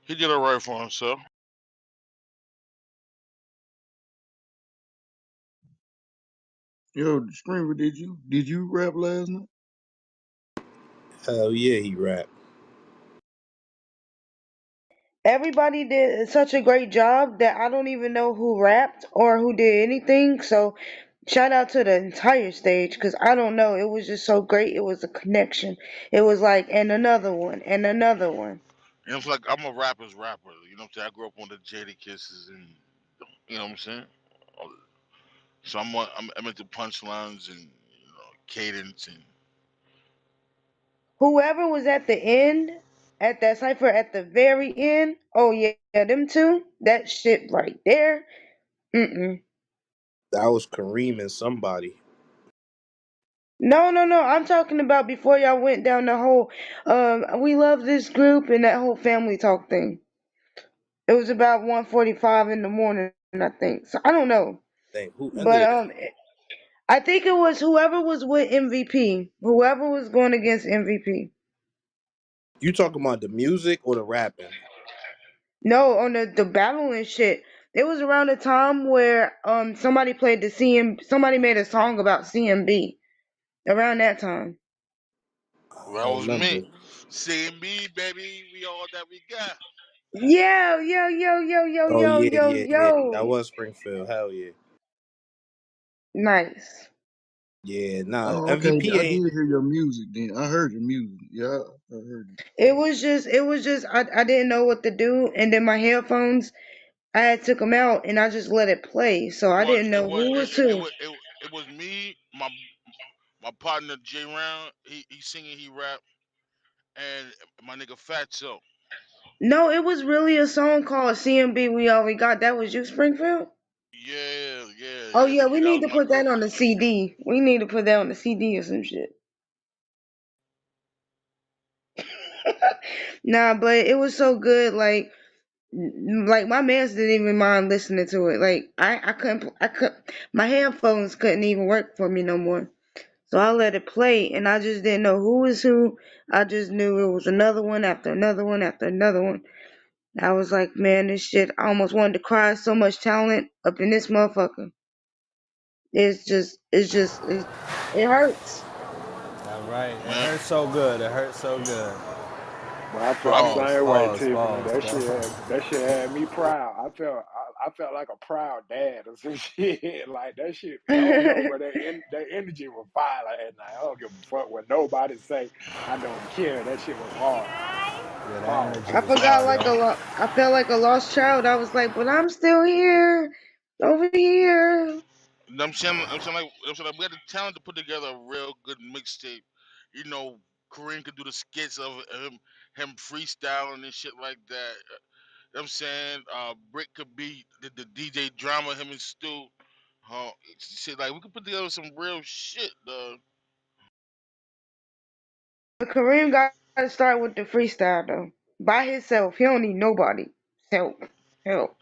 He did alright for himself. yo, Screamer, did you rap last night? Hell yeah, he rapped. Everybody did such a great job that I don't even know who rapped or who did anything. So, shout out to the entire stage because I don't know. It was just so great. It was a connection. It was like, and another one, and another one. You know, it's like I'm a rapper's rapper. You know what I'm saying? I grew up on the Jada Kisses and you know what I'm saying? So I'm into punchlines and cadence and Whoever was at the end, at that cipher at the very end, oh yeah, them two, that shit right there. Mm-mm. That was Kareem and somebody. No, no, no. I'm talking about before y'all went down the whole we love this group and that whole family talk thing. It was about 1:45 in the morning, I think. So I don't know. Dang, who But ended it? I think it was whoever was with MVP. Whoever was going against MVP. You talking about the music or the rapping? No, on the battle and shit. It was around the time where somebody played the CM somebody made a song about CMB. Around that time. I That don't was me. remember. C.M.B. baby, we all that we got. Yeah, yo, yo, yo, yo, Oh yo, yeah, yo, yeah, yeah. That yo. was Springfield. Hell yeah. Nice. Yeah, nah. Oh, okay. MVP I did ain't. hear your music then. I heard your music. Yeah, I heard it. It was just I didn't know what to do, and then my headphones I had took them out and I just let it play, so I What didn't it know was who it, was it, it who. was it was me, my partner J Round. He singing, he rap, and my nigga Fatso. No, it was really a song called C.M.B. We All We Got. That was you, Springfield. Yeah, yeah, Oh yeah, yeah, we yeah. That need was to my put that crew. on the CD. We need to put that on the CD or some shit. Nah, but it was so good. Like my mans didn't even mind listening to it. Like I couldn't. My headphones couldn't even work for me no more. So I let it play, and I just didn't know who was who. I just knew it was another one after another one after another one. I was like, man, this shit. I almost wanted to cry. So much talent up in this motherfucker. It hurts. All right. It Man, hurts so good. It hurts so good. But I felt the I'm Pause. same way, Pause. Tiffany. Pause. That Pause. shit had me proud. I felt like a proud dad or some shit. Like that shit. I don't know, but that energy was fire at night. I don't give a fuck what nobody say. I don't care. That shit was hard. Yeah, that energy Powerful. I was forgot hard, like yo. I felt like a lost child. I was like, but I'm still here, over here. I'm saying like we had the talent to put together a real good mixtape. You know, Kareem could do the skits of him freestyling and shit like that. I'm saying Brick could be the DJ drama, him and Stu. Shit, like we could put together some real shit, dog. But Kareem got to start with the freestyle though, by himself. He don't need nobody. Help, help.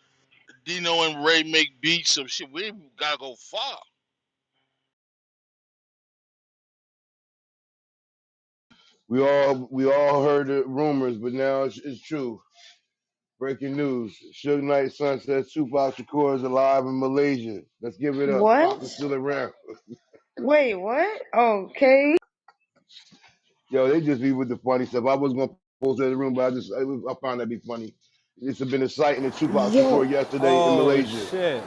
Dino and Ray make beats, some shit. We ain't gotta go far. We all heard the rumors, but now it's true. Breaking news: Suge Knight Sunset Tupac Shakur is alive in Malaysia. Let's give it up. Pac is What? still around. Wait, what? Okay. Yo, they just be with the funny stuff. I was gonna post it in the room, but I found that be funny. It's been a sighting of Tupac Yo, Shakur yesterday in Oh Malaysia. shit.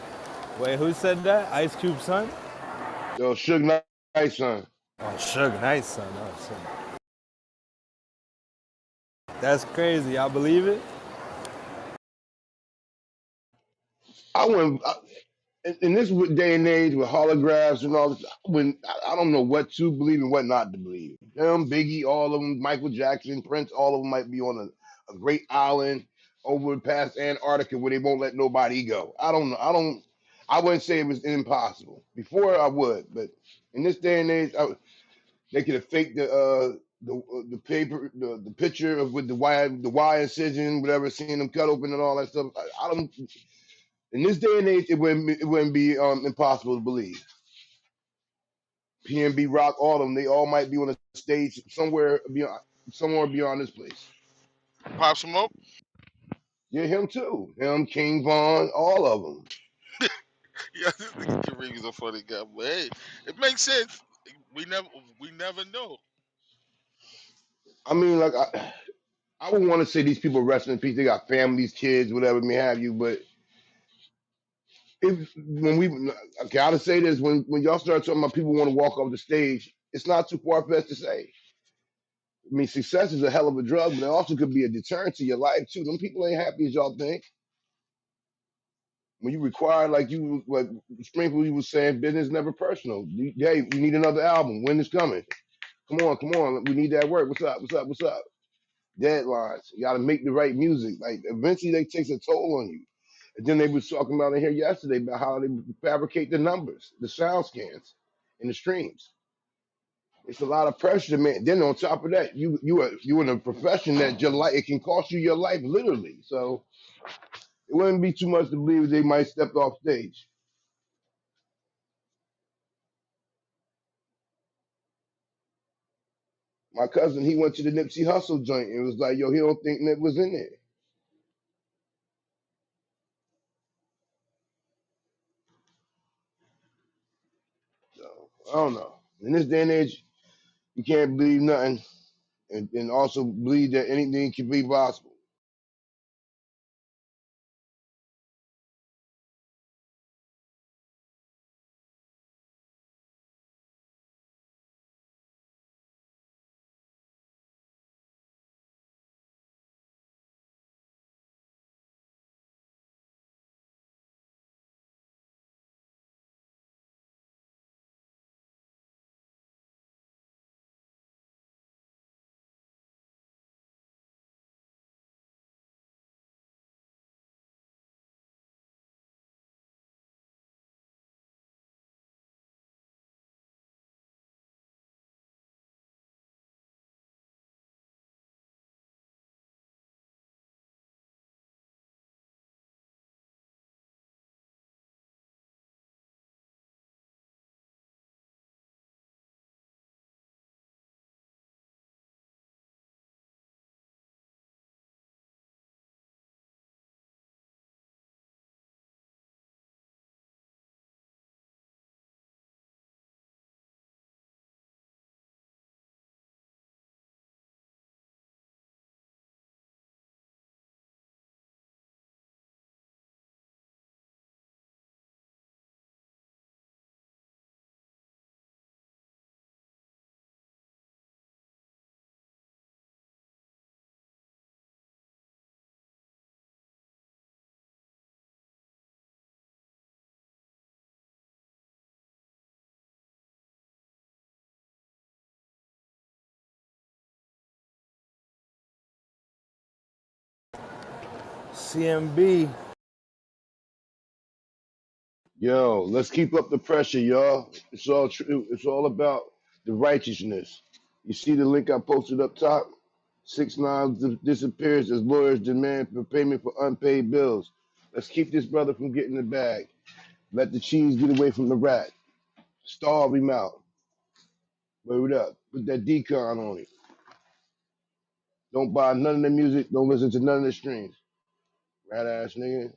Wait, who said that? Ice Cube son? Yo, Suge Knight son. Oh, Suge Knight son. Oh shit. That's crazy. Y'all believe it? I went. In this day and age with holographs and all this, when I don't know what to believe and what not to believe. Them, Biggie, all of them, Michael Jackson, Prince, all of them might be on a great island over past Antarctica where they won't let nobody go. I don't know. I wouldn't say it was impossible. Before I would, but in this day and age, they could have faked the paper, the picture of with the Y incision, whatever, seeing them cut open and all that stuff. I don't. In this day and age, it wouldn't be impossible to believe. PNB Rock, all of them, they all might be on a stage somewhere beyond this place. Pop Smoke. Yeah, him too. Him, King Von, all of them. Yeah, this nigga Kareem is a funny guy, but hey, it makes sense. We never we never know. I mean, like I would want to say these people rest in peace. They got families, kids, whatever may have you. But if when we okay, I'll say this: when y'all start talking about people want to walk off the stage, it's not too far fetched to say. I mean, success is a hell of a drug, but it also could be a deterrent to your life too. Them people ain't happy as y'all think. When you require, like Springfield, you was saying, business never personal. Hey, we need another album. When is coming? Come on. We need that work. What's up? What's up? What's up? Deadlines. You got to make the right music. Like eventually, they takes a toll on you. And then they was talking about in here yesterday about how they fabricate the numbers, the sound scans, and the streams. It's a lot of pressure, man. Then on top of that, you in a profession that your life it can cost you your life literally. So it wouldn't be too much to believe they might step off stage. My cousin, he went to the Nipsey Hustle joint and was like, "Yo, he don't think Nip was in there." So I don't know. In this day and age, you can't believe nothing, and also believe that anything can be possible. C.M.B. Yo, let's keep up the pressure, y'all. It's all true. It's all about the righteousness. You see the link I posted up top? 6 9 disappears as lawyers demand for payment for unpaid bills. Let's keep this brother from getting the bag. Let the cheese get away from the rat. Starve him out. Wave it up. Put that decon on it. Don't buy none of the music. Don't listen to none of the streams. Rat ass nigga.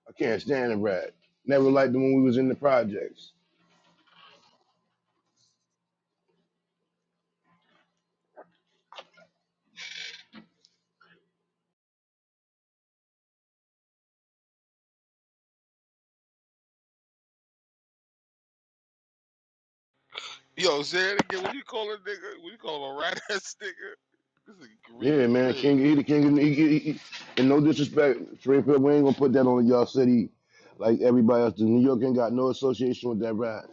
I can't stand the rat. Never liked him when we was in the projects. Yo, say it again. What you call a nigga? What you call him, a rat ass nigga? This is Yeah, green man. green. King, he the king. And no disrespect, Springfield, we ain't gonna put that on y'all city like everybody else. New York ain't got no association with that rat.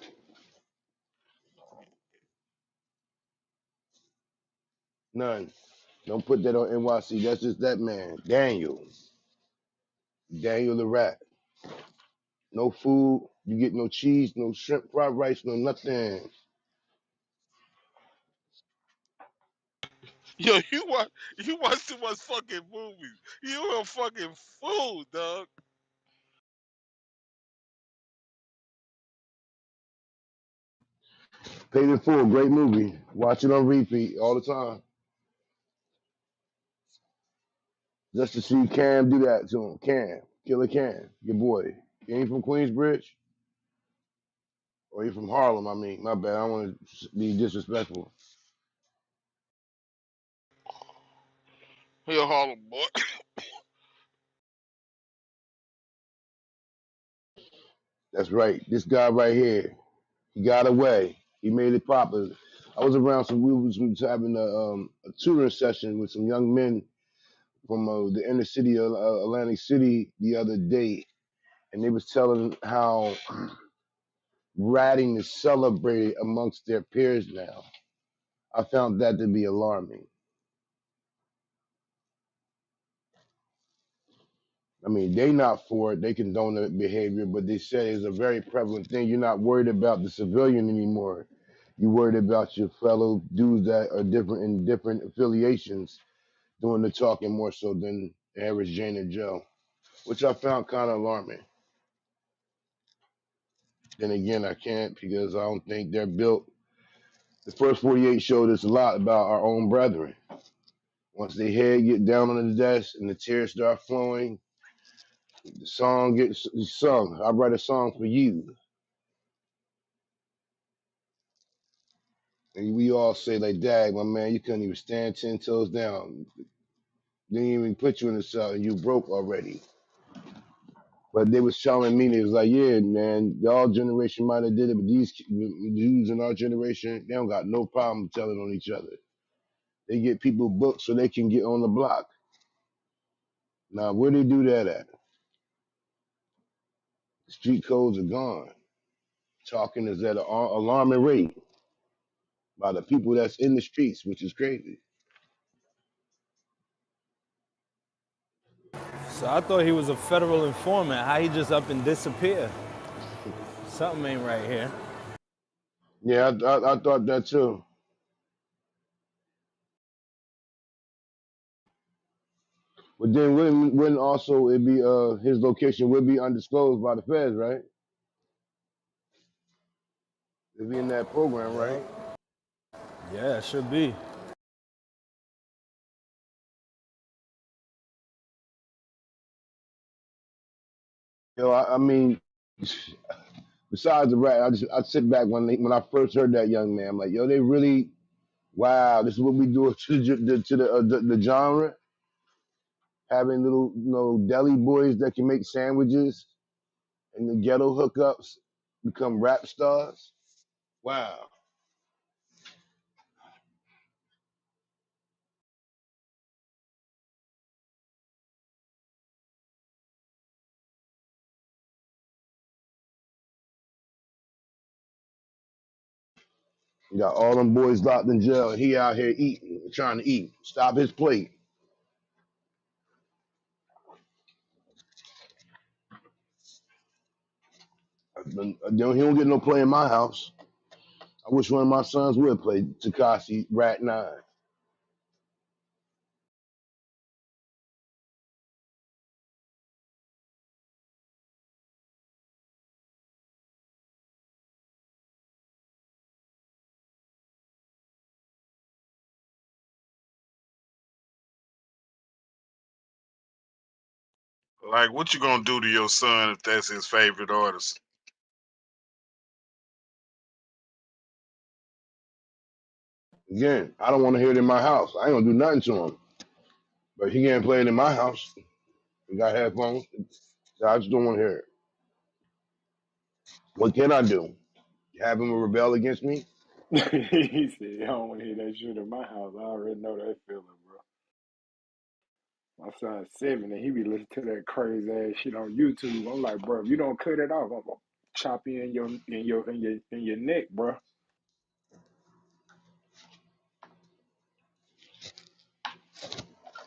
None. Don't put that on NYC. That's just that man, Daniel. Daniel the rat. No food. You get no cheese, no shrimp, fried rice, no nothing. Yo, you watch too much fucking movies. You a fucking fool, dog. Paid in Full, great movie. Watch it on repeat all the time. Just to see Cam do that to him. Cam, Killer Cam, your boy. He ain't from Queensbridge, or he from Harlem. I mean, my bad. I don't want to be disrespectful. He a Harlem boy. That's right. This guy right here, he got away. He made it popular. I was around some. We was having a tutoring session with some young men from the inner city of Atlantic City the other day, and they was telling how ratting is celebrated amongst their peers now. I found that to be alarming. I mean, they not for it. They condone the behavior, but they say it's a very prevalent thing. You're not worried about the civilian anymore. You're worried about your fellow dudes that are different in different affiliations doing the talking more so than the average Jane and Joe, which I found kind of alarming. Then again, I can't because I don't think they're built. The first 48 showed us a lot about our own brethren. Once they head get down on the desk and the tears start flowing, the song gets sung. I write a song for you. And we all say like, "Dag, my man, you couldn't even stand 10 toes down. They didn't even put you in the cell, and you broke already." But they was telling me, they was like, "Yeah, man, y'all generation might have did it, but these dudes in our generation, they don't got no problem telling on each other. They get people booked so they can get on the block. Now, where they do that at? The street codes are gone. Talking is at an alarming rate by the people that's in the streets, which is crazy." So I thought he was a federal informant. How he just up and disappear? Something ain't right here. Yeah, I thought that too. But then wouldn't also it be his location would be undisclosed by the feds, right? If he in that program, right? Yeah, it should be. I mean, besides the rap, I sit back when I first heard that young man, I'm like, yo, they really, wow, this is what we do to the genre, having little deli boys that can make sandwiches and the ghetto hookups become rap stars. Wow. You got all them boys locked in jail, and he out here eating, trying to eat. Stop his plate. He don't get no play in my house. I wish one of my sons would play Takashi Rat 9. Like, what you gonna do to your son if that's his favorite artist? Again, I don't want to hear it in my house. I ain't gonna do nothing to him. But he can't play it in my house. We got headphones. I just don't want to hear it. What can I do? Have him rebel against me? He said, I don't want to hear that shit in my house. I already know that feeling, bro. My son's 7 and he be listening to that crazy ass shit on YouTube. I'm like, bro, if you don't cut it off, I'm gonna chop you in your neck, bro.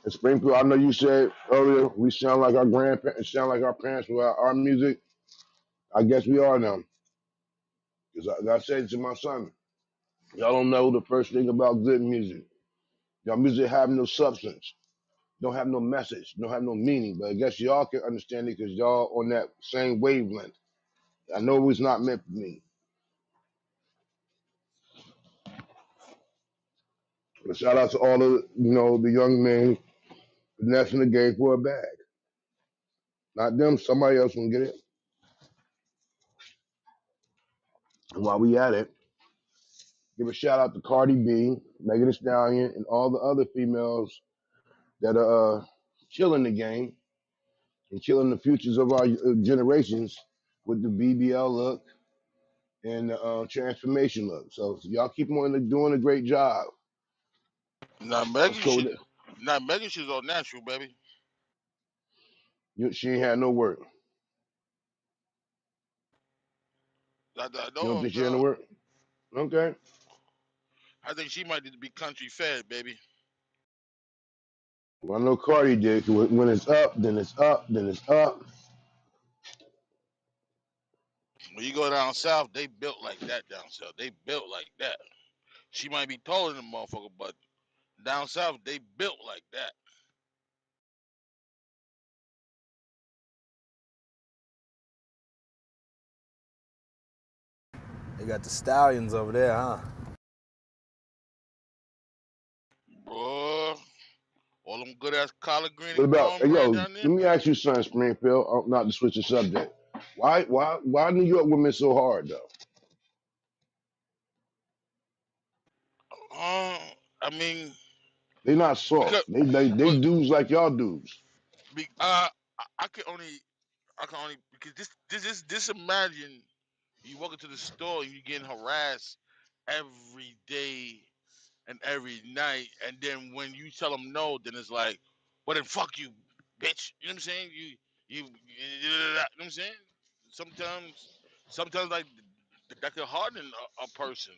In Springfield, I know you said earlier we sound like our grandparents, sound like our parents with our music. I guess we are now. Because I said to my son, y'all don't know the first thing about good music. Y'all music have no substance, don't have no message, don't have no meaning. But I guess y'all can understand it because y'all on that same wavelength. I know it was not meant for me. But shout out to all the the young men finessing the game for a bag. Not them, somebody else gonna get it. And while we at it, give a shout out to Cardi B, Megan Thee Stallion, and all the other females that are killing the game and killing the futures of our generations with the BBL look and the transformation look. So y'all keep on doing a great job. Now Let's Megan go with should, it. now Megan she's all natural, baby. She ain't had no work. You don't No, think she into no. work? Okay. I think she might need to be country fed, baby. Well, I know Cardi did. 'Cause when it's up, then it's up, then it's up. When you go down south, they built like that down south. They built like that. She might be taller than the motherfucker, but down south they built like that. They got the stallions over there, huh? Bro, all them good ass collard green What and about? Hey, cornbread yo, down there, let me man. ask you something, Springfield. Not to switch the subject. Why New York women so hard though? Uh, I mean, They not because soft. They well, dudes like y'all dudes. I can only because this imagine you walk into the store and you getting harassed every day and every night, and then when you tell them no, then it's like, well then fuck you, bitch. You know what I'm saying? You know what I'm saying? Sometimes, sometimes like that could harden a person.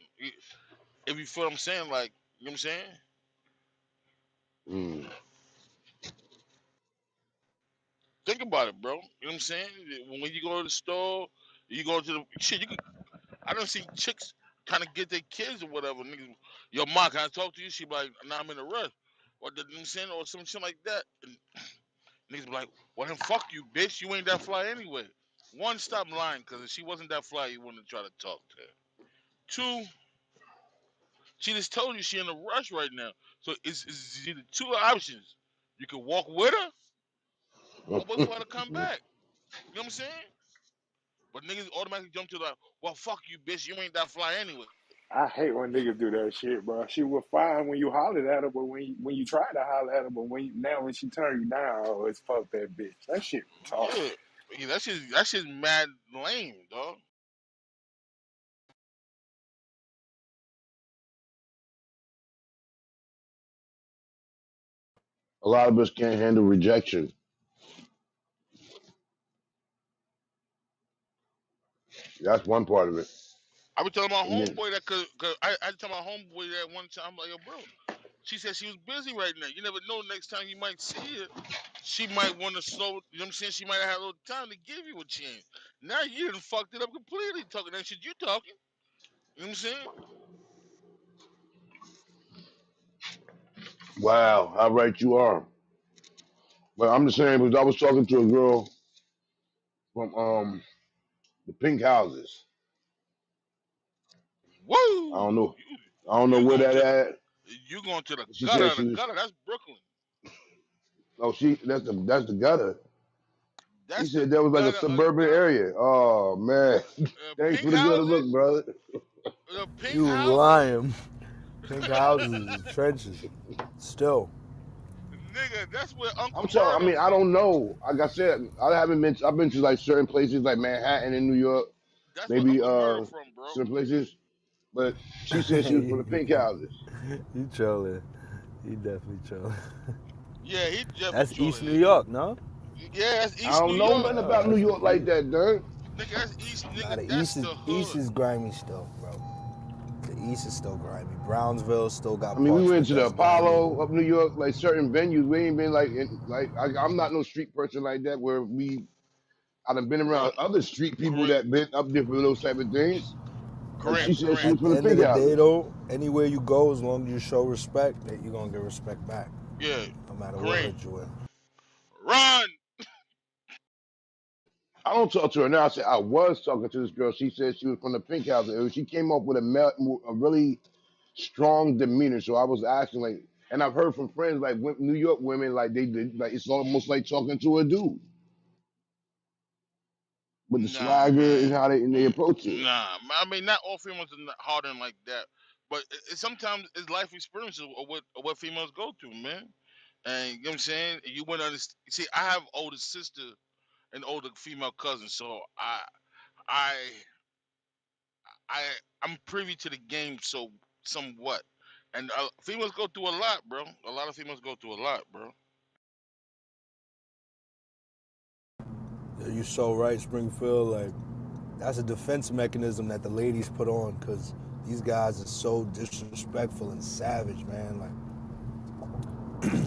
If you feel what I'm saying, like you know what I'm saying? Mm. Think about it, bro. You know what I'm saying? When you go to the store, you go to the shit. You could, I don't see chicks trying to get their kids or whatever. Niggas, yo, ma, can I talk to you? She be like, nah, I'm in a rush. Or you know what I'm saying, or some shit like that. And niggas be like, well then fuck you, bitch. You ain't that fly anyway. One, stop lying, cause if she wasn't that fly, you wouldn't try to talk to her. Two, she just told you she in a rush right now. So it's either two options. You can walk with her or wait for her to come back. You know what I'm saying? But niggas automatically jump to like, well, fuck you, bitch. You ain't that fly anyway. I hate when niggas do that shit, bro. She was fine when you hollered at her, but when you try to holler at her, but now when she turn you down, oh, it's fuck that bitch. That shit retarded. Yeah. Yeah, that shit's mad lame, dog. A lot of us can't handle rejection. That's one part of it. I be telling my And then, homeboy that cause I tell my homeboy that one time. I'm like, yo, bro. She said she was busy right now. You never know. Next time you might see her, she might want to slow. You know what I'm saying? She might have a little time to give you a chance. Now you done fucked it up completely talking that shit you talking. You know what I'm saying? wow, how right you are. But I'm just saying, because I was talking to a girl from the Pink Houses. I Woo! don't know. I don't know You where going that to at. you going to the She gutter said of the she was. gutter? That's Brooklyn. Oh, that's the gutter. He That's the said that was like a gutter of the suburban gutter. area. Oh man, thanks Pink for the good look, houses, brother. the pink You houses, lying. Pink houses is trenches. Still. nigga. That's where Uncle I'm telling. I Murder mean, I from. don't know. Like I said, I haven't been. I've been to like certain places, like Manhattan in New York, That's where maybe Uncle Murder from, bro. certain places. But she said she was from the you Pink Houses. trolling. You definitely trolling. Yeah, he definitely That's East trolling. New York, no? Yeah, that's I East New don't know York, nothing Oh, about New that's the York like East. that, dude. nigga. That's East, Nah, nigga. the That's the East hood. is grimy still, bro. The East is still grimy. Brownsville still I got mean, we parts of went it to the that's grimy. Apollo of New York, like certain venues. We ain't been like, I'm not no street person like that. Where I done been Bro, around other street people Kareem, that been up there for those type of things. But Kareem, she said she Kareem. was At from the the end of Pink the day, Houses. though, anywhere you go, as long as you show respect, that you're gonna get respect back, Yeah, no matter what Kareem. hood you in. Run, I don't talk to her now. I said I was talking to this girl. She said she was from the Pink House. And she came up with a really strong demeanor. So I was asking, like, and I've heard from friends like New York women, like they did, like it's almost like talking to a dude with the nah, swagger man. and how they approach it. Nah, I mean, not all females are not hardened like that, but sometimes it's life experiences or what females go through, man. And you know what I'm saying? You wouldn't understand. See, I have older sister and older female cousin, so I, I, I'm privy to the game, so somewhat. And females go through a lot, bro. A lot of females go through a lot, bro. Yeah, you so right, Springfield. Like That's a defense mechanism that the ladies put on because these guys are so disrespectful and savage, man. Like,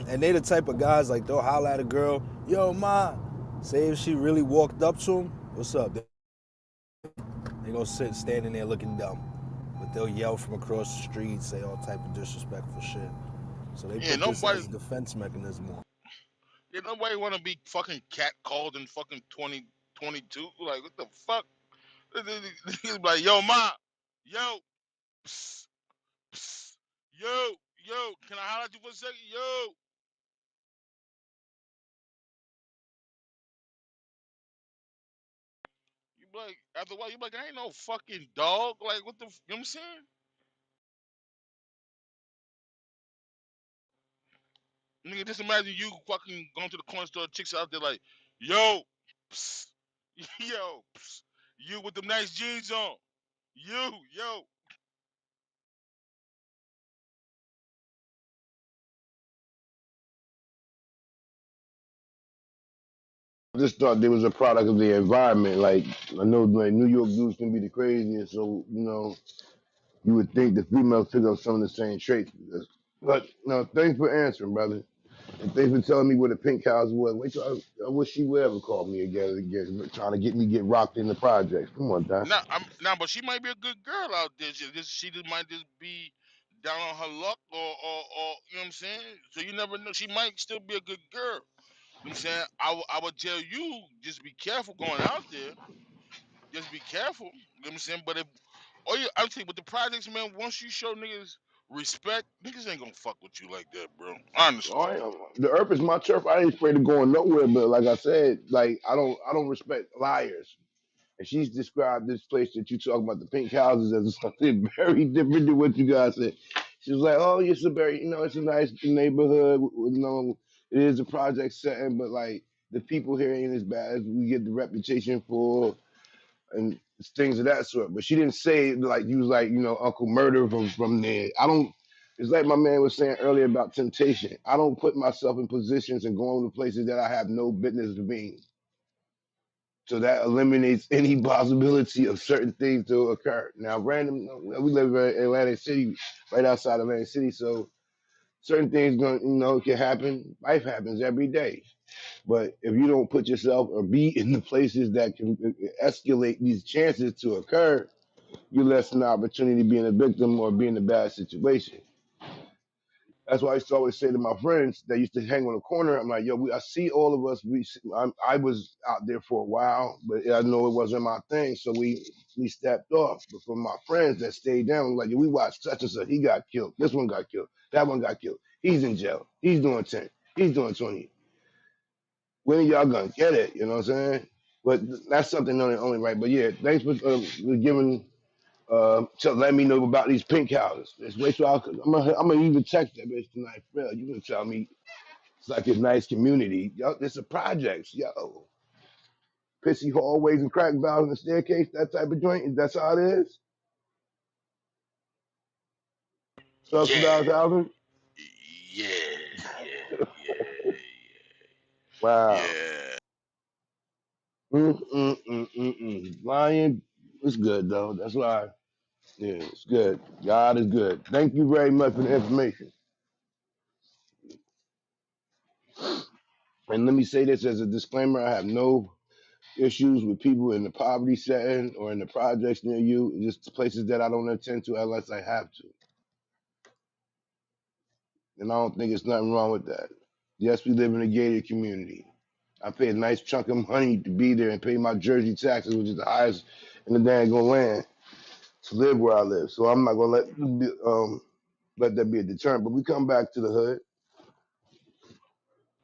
and they the type of guys like they'll holler at a girl, "Yo, ma." Say if she really walked up to him, "What's up?" They gonna sit standing there looking dumb, but they'll yell from across the street, say all type of disrespectful shit. So they Yeah, put this nobody. as a defense mechanism on. Yeah, nobody want to be fucking catcalled in fucking 2022. Like, what the fuck? He's like, yo, ma, yo, psst, psst, yo, yo, can I holler at you for a second? Yo. You be like, after a while, you be like, I ain't no fucking dog. Like, what the, you know what I'm saying? Nigga, just imagine you fucking going to the corner store, chicks out there like, yo, psst, yo, psst, you with them nice jeans on. You, yo. I just thought there was a product of the environment. Like I know, like New York dudes can be the craziest, so you would think the females pick up some of the same traits. But no, thanks for answering, brother. And thanks for telling me where the pink house was. Wait till I wish she would ever call me again, trying to get me get rocked in the projects. Come on, Don. Nah, but she might be a good girl out there. She just might just be down on her luck, or you know what I'm saying. So you never know. She might still be a good girl. You know what I'm saying. I would tell you just be careful going out there. Just be careful. You know what I'm saying. But if I'm telling you, with the projects, man, once you show niggas respect, niggas ain't gonna fuck with you like that, bro. Honestly. The earth is my turf. I ain't afraid of going nowhere, but like I said, like I don't respect liars. And she's described this place that you talk about, the pink houses, as something very different than what you guys said. She was like, "Oh, it's a very, it's a nice neighborhood. It is a project setting, but like the people here ain't as bad as we get the reputation for, and things of that sort." But she didn't say like you was like, Uncle Murder from there. I don't. It's like my man was saying earlier about temptation. I don't put myself in positions and going to places that I have no business being. So that eliminates any possibility of certain things to occur. Now, we live in Atlantic City, right outside of Atlantic City, so certain things going, can happen. Life happens every day. But if you don't put yourself or be in the places that can escalate these chances to occur, you lessen the opportunity to being a victim or be in a bad situation. That's why I used to always say to my friends that used to hang on the corner, I'm like, yo, I see all of us. I was out there for a while, but I know it wasn't my thing. So we stepped off. But for my friends that stayed down, like, yo, we watched such and such. He got killed. This one got killed. That one got killed. He's in jail. He's doing 10. He's doing 20. When are y'all going to get it? You know what I'm saying? But that's something only right. But yeah, thanks for giving to let me know about these pink houses. Just wait till I'm gonna even text that bitch tonight. Bro, you gonna tell me it's like a nice community. Yo, it's a projects, yo. Pissy hallways and crack valves in the staircase, that type of joint. That's how it is. Yeah, Subsidized housing. yeah, yeah, yeah, Wow. yeah. Lion, it's good though. That's why. Yeah, it's good. God is good. Thank you very much for the information. And let me say this as a disclaimer: I have no issues with people in the poverty setting or in the projects near you. Just places that I don't attend to unless I have to. And I don't think it's nothing wrong with that. Yes, we live in a gated community. I pay a nice chunk of money to be there and pay my Jersey taxes, which is the highest in the dang land, to live where I live. So I'm not gonna let that be a deterrent. But we come back to the hood.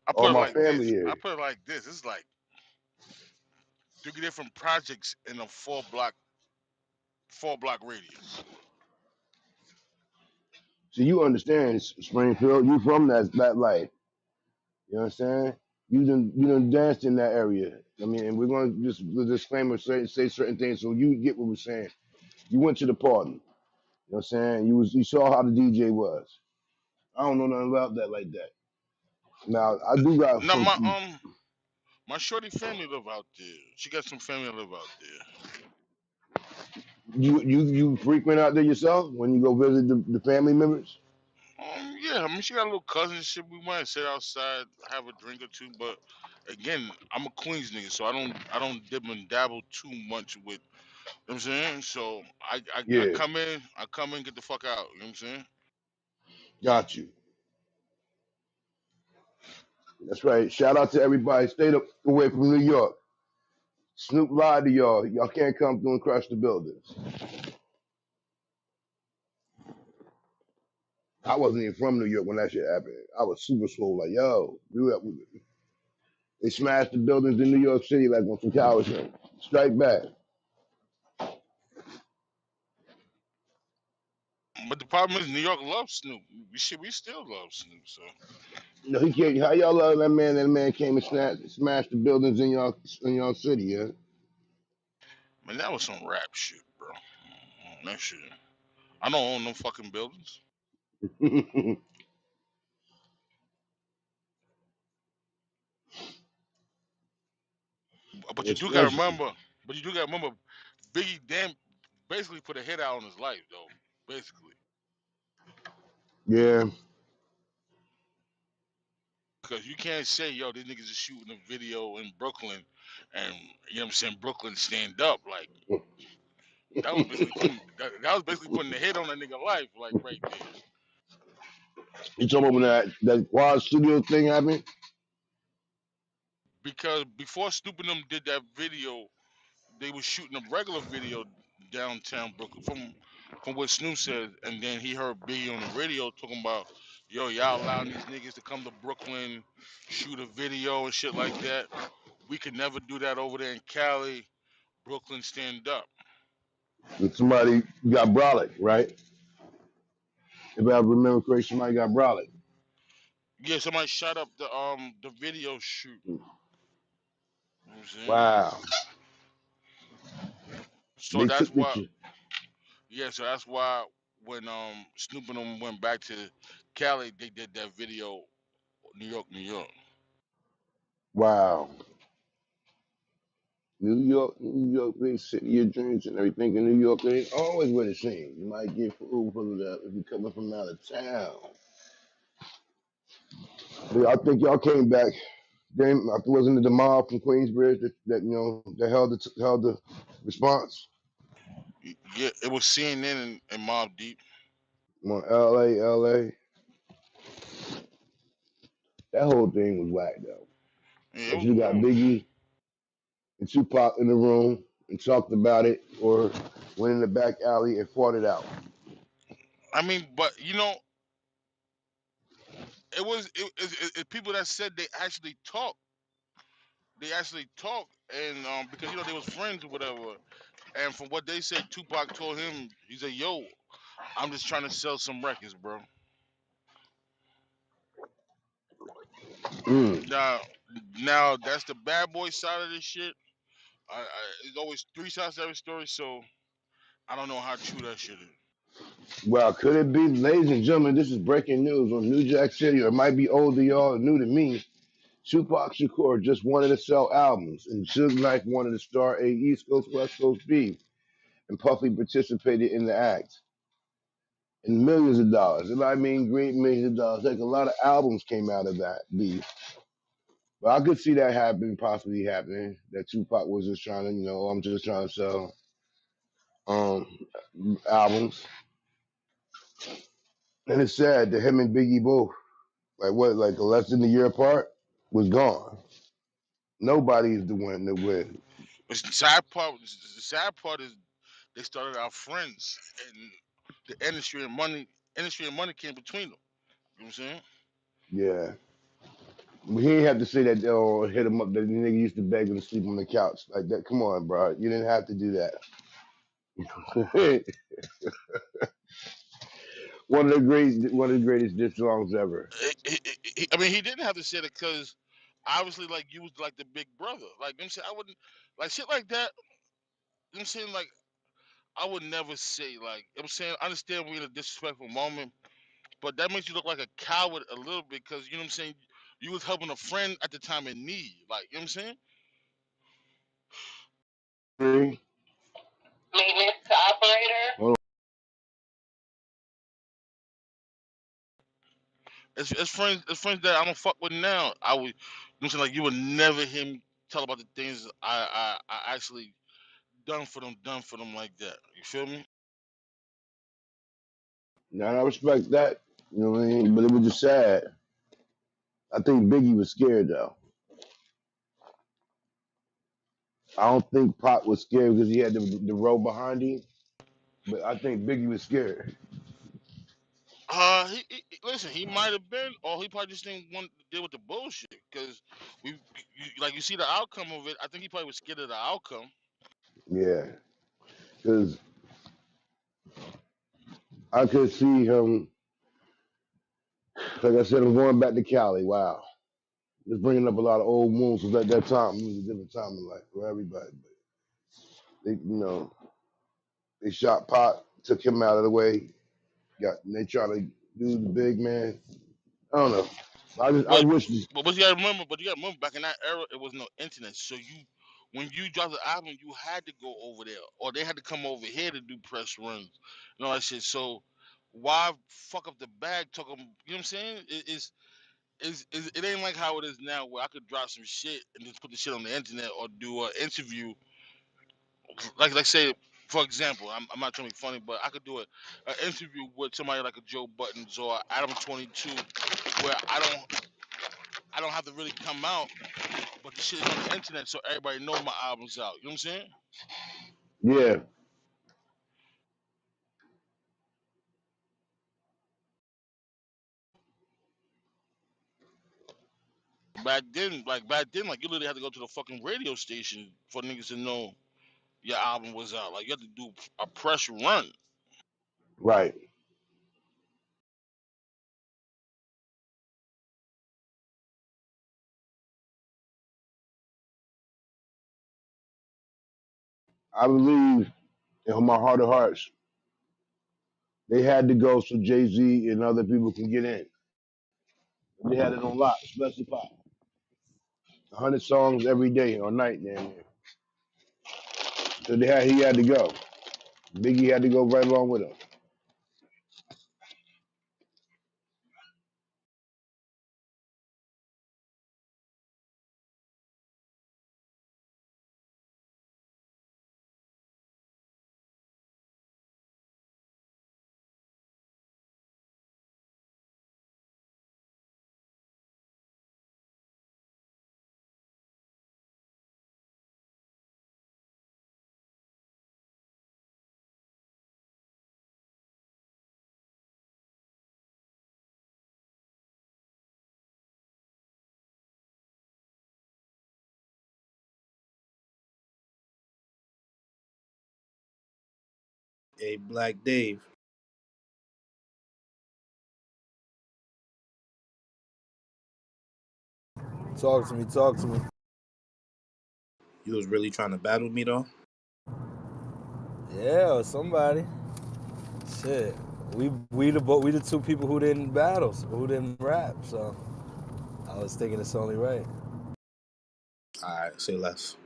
I All put it my like family this. here. I put it like this. It's like 3 different projects in a four block radius. So you understand, Springfield, you from that life. You know what I'm saying? You done danced in that area. I mean, and we're gonna just the disclaimer say certain things so you get what we're saying. You went to the party. You know what I'm saying? You saw how the DJ was. I don't know nothing about that like that. Now I do got Now some. my shorty family live out there. She got some family that live out there. You frequent out there yourself when you go visit the family members? Yeah, I mean, she got a little cousin and shit. We might sit outside, have a drink or two. But again, I'm a Queens nigga, so I don't dip and dabble too much with. You know what I'm saying? So I Yeah, come in, get the fuck out. You know what I'm saying? got you. That's right. Shout out to everybody. Stayed up away from New York. Snoop lied to y'all. Y'all can't come through and crush the buildings. I wasn't even from New York when that shit happened. I was super slow. Like, yo, they smashed the buildings in New York City like on some coward shit. Strike back. But the problem is, New York loves Snoop. We still love Snoop. So No, he can't. How y'all love that man? That man came and smashed the buildings in y'all city, yeah. man, that was some rap shit, bro. That shit. I don't own no fucking buildings. But you do gotta Especially, remember. But you do gotta remember, Biggie damn basically put a hit out on his life though. Basically, yeah. because you can't say, yo, these niggas is shooting a video in Brooklyn, and you know what I'm saying, Brooklyn stand up. Like that was basically putting a hit on a nigga life, like right there. You talking about when that quad studio thing happened? Because before Snoop and them did that video, they was shooting a regular video downtown Brooklyn from what Snoop said, and then he heard Biggie on the radio talking about, yo, y'all allowing these niggas to come to Brooklyn, shoot a video and shit like that. We could never do that over there in Cali. Brooklyn stand up. And somebody got brolic, right? If I remember correctly, somebody got brolic. Yeah, somebody shot up the video shoot. You know what I'm saying? Wow. So They that's took the why so that's why when Snoop and them went back to Cali, they did that video New York, New York. wow. New York, big city of dreams and everything in New York. It ain't always what it seems. You might get food for that if you're coming from out of town. But I think y'all came back. Then I wasn't it the mob from Queensbridge that that held the response Yeah, it was CNN and Mob Deep. on LA. That whole thing was whack though. Yeah, it But was you got wrong. Biggie and Tupac in the room and talked about it, or went in the back alley and fought it out. I mean, but it was people that said they actually talked. They actually talked, and because they was friends or whatever. And from what they said, Tupac told him, he said, "Yo, I'm just trying to sell some records, bro." Mm. Now, now that's the bad boy side of this shit. There's always three sides to every story, so I don't know how true that shit is. Well, could it be, ladies and gentlemen? This is breaking news on New Jack City, or it might be old to y'all, or new to me. Tupac Shakur just wanted to sell albums, and Suge Knight wanted to start a East Coast West Coast beef, and Puffy participated in the act. And millions of dollars, and I mean great millions of dollars. Like a lot of albums came out of that beef. But I could see that possibly happening. That Tupac was just trying to, I'm just trying to sell um albums. And it's sad that him and Biggie both, like less than a year apart, was gone. Nobody's the one to win. The sad part is they started out friends, and the industry and money came between them. You know what I'm saying? Yeah. But he didn't have to say that, or hit him up that the nigga used to beg him to sleep on the couch. Like that. Come on, bro. You didn't have to do that. one of the greatest diss songs ever. I mean, he didn't have to say it because obviously, like, you was like the big brother. Like, you know what I'm saying, I wouldn't like shit like that. You know what I'm saying, like, I would never say, like, you know what I'm saying, I understand we're in a disrespectful moment, but that makes you look like a coward a little bit because you know what I'm saying. You was helping a friend at the time in need, like, you know what I'm saying. Agree. It's friends that I don't fuck with now. I would, you know what I'm saying, like you would never hear me tell about the things I actually done for them like that. You feel me? Now I respect that. You know what I mean? But it was just sad. I think Biggie was scared though. I don't think Pop was scared because he had the row behind him. But I think Biggie was scared. Listen. He might have been, or he probably just didn't want to deal with the bullshit because like you see the outcome of it. I think he probably was scared of the outcome. Yeah. Because I could see him, like I said, I'm going back to Cali. Wow. It's bringing up a lot of old wounds. Because at that time, it was a different time in life for everybody. But they shot Pop, took him out of the way. They try to do the big man. I don't know. I But wish this, but you gotta remember back in that era, it was no internet. So when you dropped the album, you had to go over there, or they had to come over here to do press runs, and all that shit. So why fuck up the bag? You know what I'm saying? It ain't like how it is now, where I could drop some shit and just put the shit on the internet or do an interview. Like say, for example, I'm not trying to be funny, but I could do an interview with somebody like a Joe Buttons or Adam 22, where I don't have to really come out, but the shit is on the internet, so everybody know my album's out. You know what I'm saying? yeah, Back then, like you literally had to go to the fucking radio station for niggas to know your album was out. Like you had to do a press run. right. I believe in my heart of hearts, they had to go so Jay Z and other people can get in. They had it on lock, especially Pop. 100 songs every day or night, damn near. So he had to go. Biggie had to go right along with him. Hey, Black Dave. Talk to me, talk to me. You was really trying to battle me though? Yeah, or somebody. Shit. We the two people who didn't battle, who didn't rap, so I was thinking it's only right. Alright, say less.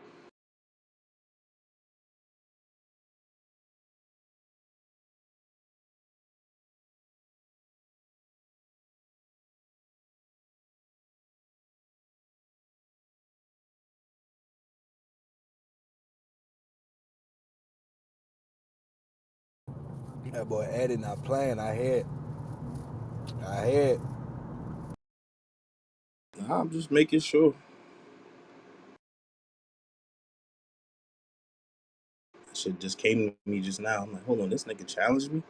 That boy Eddie not playing. I hear. Nah, I'm just making sure. Shit just came to me just now. I'm like, hold on, this nigga challenged me?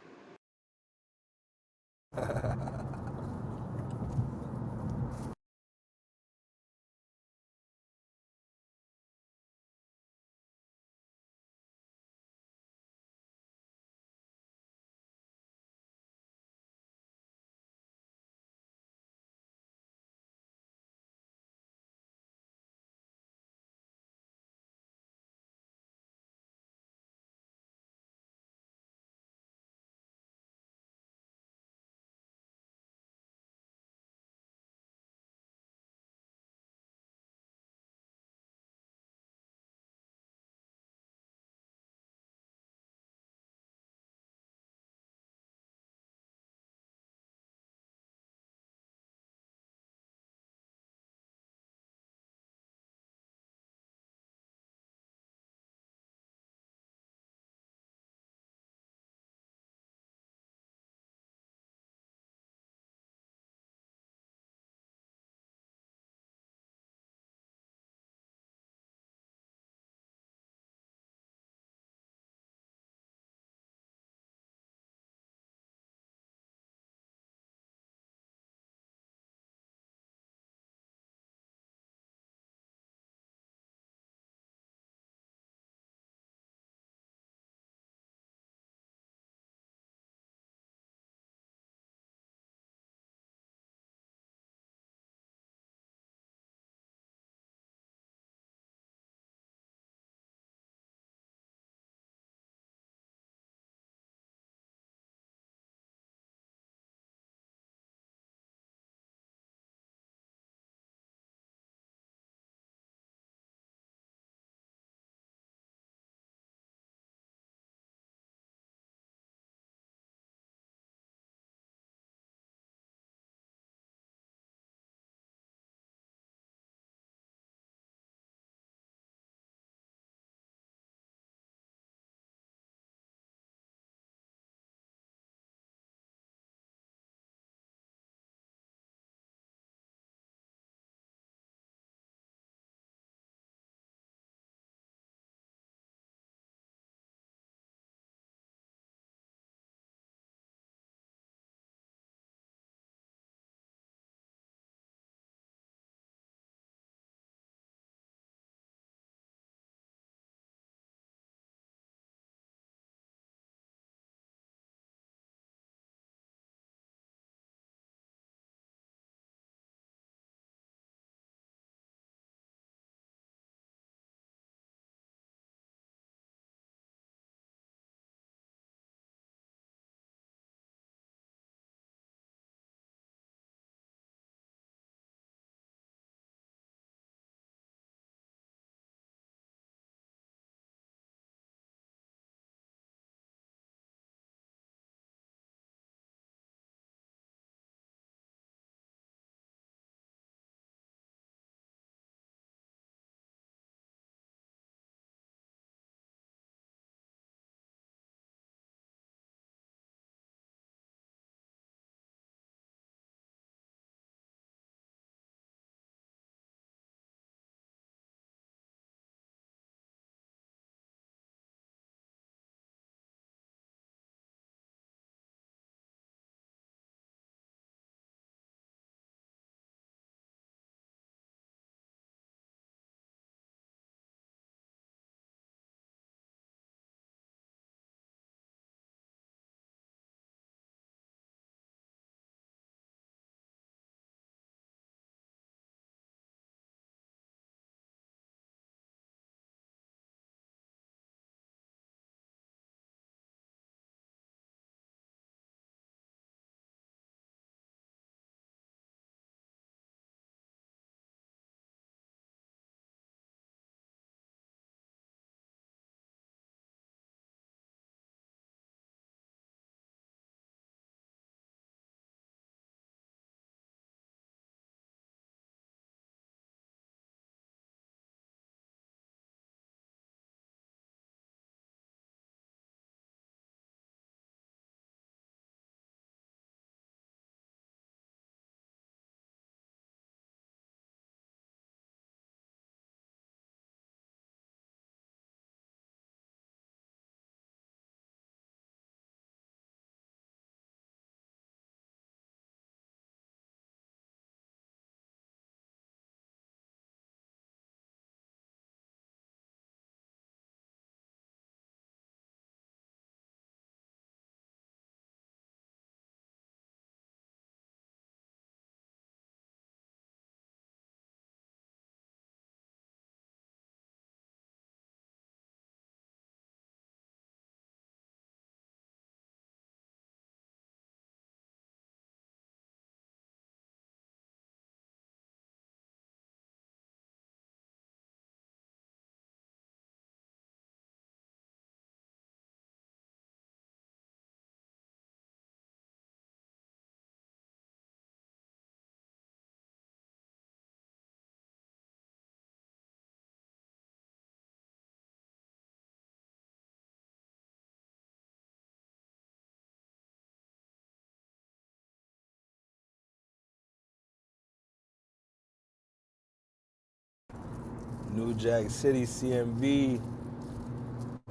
New Jack City, C.M.B,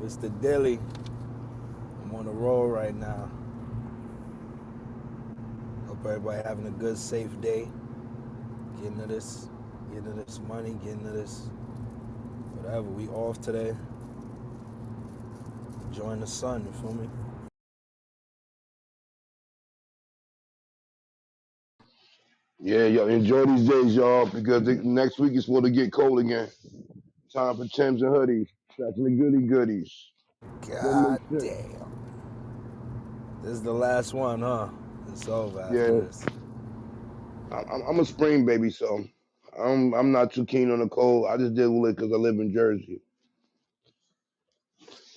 Mr. Dilly. I'm on the road right now. Hope everybody having a good, safe day. Getting to this money, getting to this whatever. We off today. Enjoying the sun, you feel me? Yeah, y'all enjoy these days, y'all, because next week is supposed to get cold again. Time for Timbs and hoodies. Snatching the goody goodies. Don't make God sense. damn. This is the last one, huh? It's over after Yeah, this. I'm a spring baby, so I'm not too keen on the cold. I just deal with it because I live in Jersey.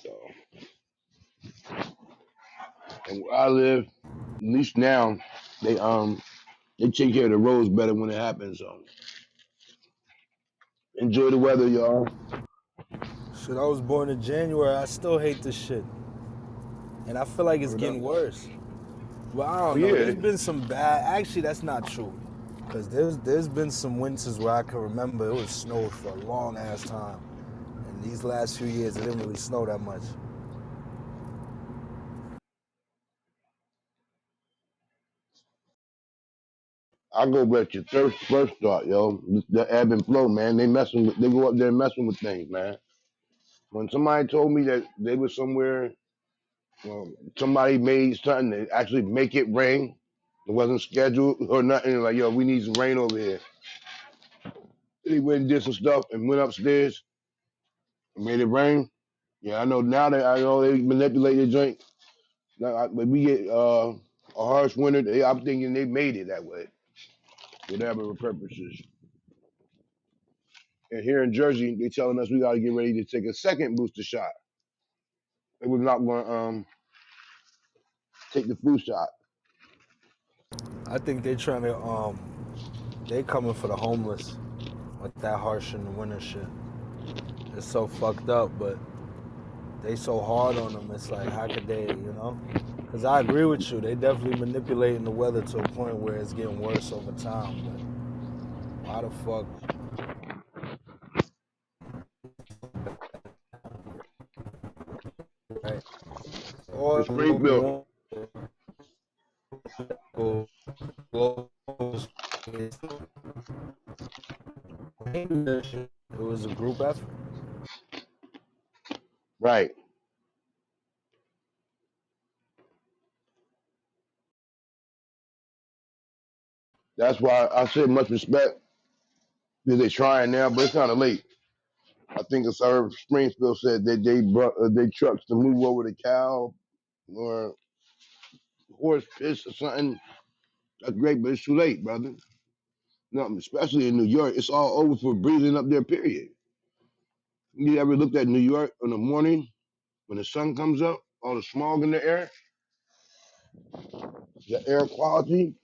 So, and where I live, at least now, they they take care of the roads better when it happens. So enjoy the weather, y'all. Shit, I was born in January. I still hate this shit. And I feel like it's Word up. getting worse. Well, I Oh don't know. yeah, There's been some bad. Actually, that's not true. Cause there's been some winters where I can remember it was snowed for a long ass time. And these last few years it didn't really snow that much. I go back to first start, yo. The ebb and flow, man. They go up there messing with things, man. When somebody told me that they were somewhere, somebody made something to actually make it rain. It wasn't scheduled or nothing. Like, yo, we need some rain over here. They went and did some stuff and went upstairs and made it rain. Yeah, I know now that I know they manipulate the joint. Now, when we get a harsh winter, I'm thinking they made it that way, whatever the purposes. And here in Jersey, they telling us we got to get ready to take a second booster shot. They was not going to take the flu shot. I think they trying to they coming for the homeless with that harsh in the winter shit. It's so fucked up, but they so hard on them. It's like how could they, you know? Cause I agree with you. They definitely manipulating the weather to a point where it's getting worse over time. But why the fuck? Right? In All Springfield, it was a group effort. right. That's why I said much respect because they're trying now, but it's kind of late. I think it's Springfield said that they brought they trucks to move over the cow or horse piss or something. That's great, but it's too late, brother. No, especially in New York, it's all over for breathing up there. Period. You ever looked at New York in the morning when the sun comes up? All the smog in the air, the air quality.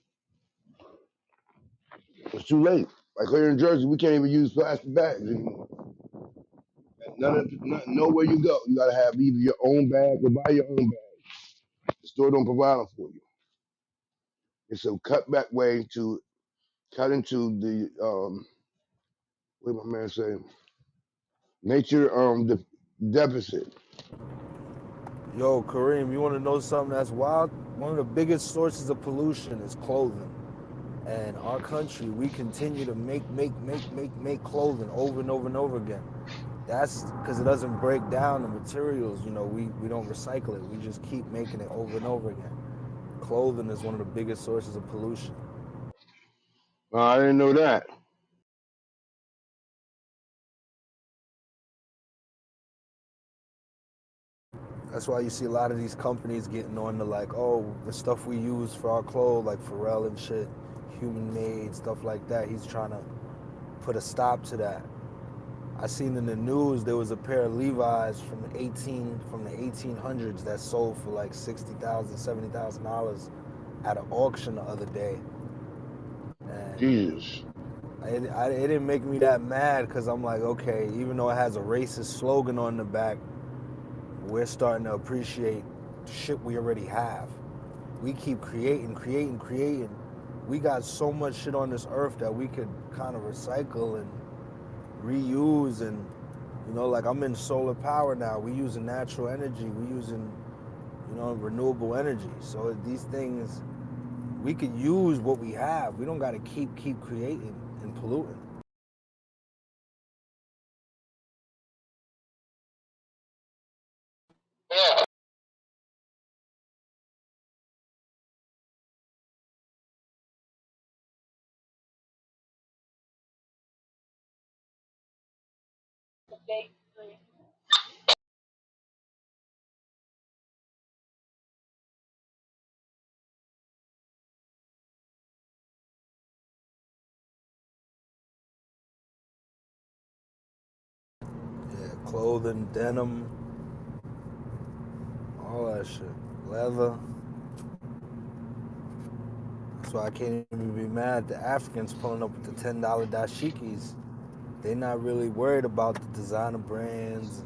It's too late. Like here in Jersey, we can't even use plastic bags anymore. Nowhere you go, you gotta have either your own bag or buy your own bag. The store don't provide them for you. It's a cutback way to cut into the what did my man say? Nature the deficit. Yo, Kareem, you want to know something that's wild? One of the biggest sources of pollution is clothing. And our country, we continue to make clothing over and over and over again. That's because it doesn't break down the materials. You know, we don't recycle it. We just keep making it over and over again. Clothing is one of the biggest sources of pollution. I didn't know that. That's why you see a lot of these companies getting on to like, oh, the stuff we use for our clothes, like Pharrell and shit, human made stuff like that. He's trying to put a stop to that. I seen in the news there was a pair of Levi's from the 1800s that sold for like $60,000, $70,000 at an auction the other day, and Jesus. it didn't make me that mad because I'm like, okay, even though it has a racist slogan on the back, we're starting to appreciate shit we already have. We keep creating. We got so much shit on this earth that we could kind of recycle and reuse and like I'm in solar power now. We using natural energy. We using renewable energy. So these things we could use what we have. We don't got to keep creating and polluting. Yeah, clothing, denim, all that shit, leather. So I can't even be mad at the Africans pulling up with the $10 dashikis. They not really worried about the designer brands,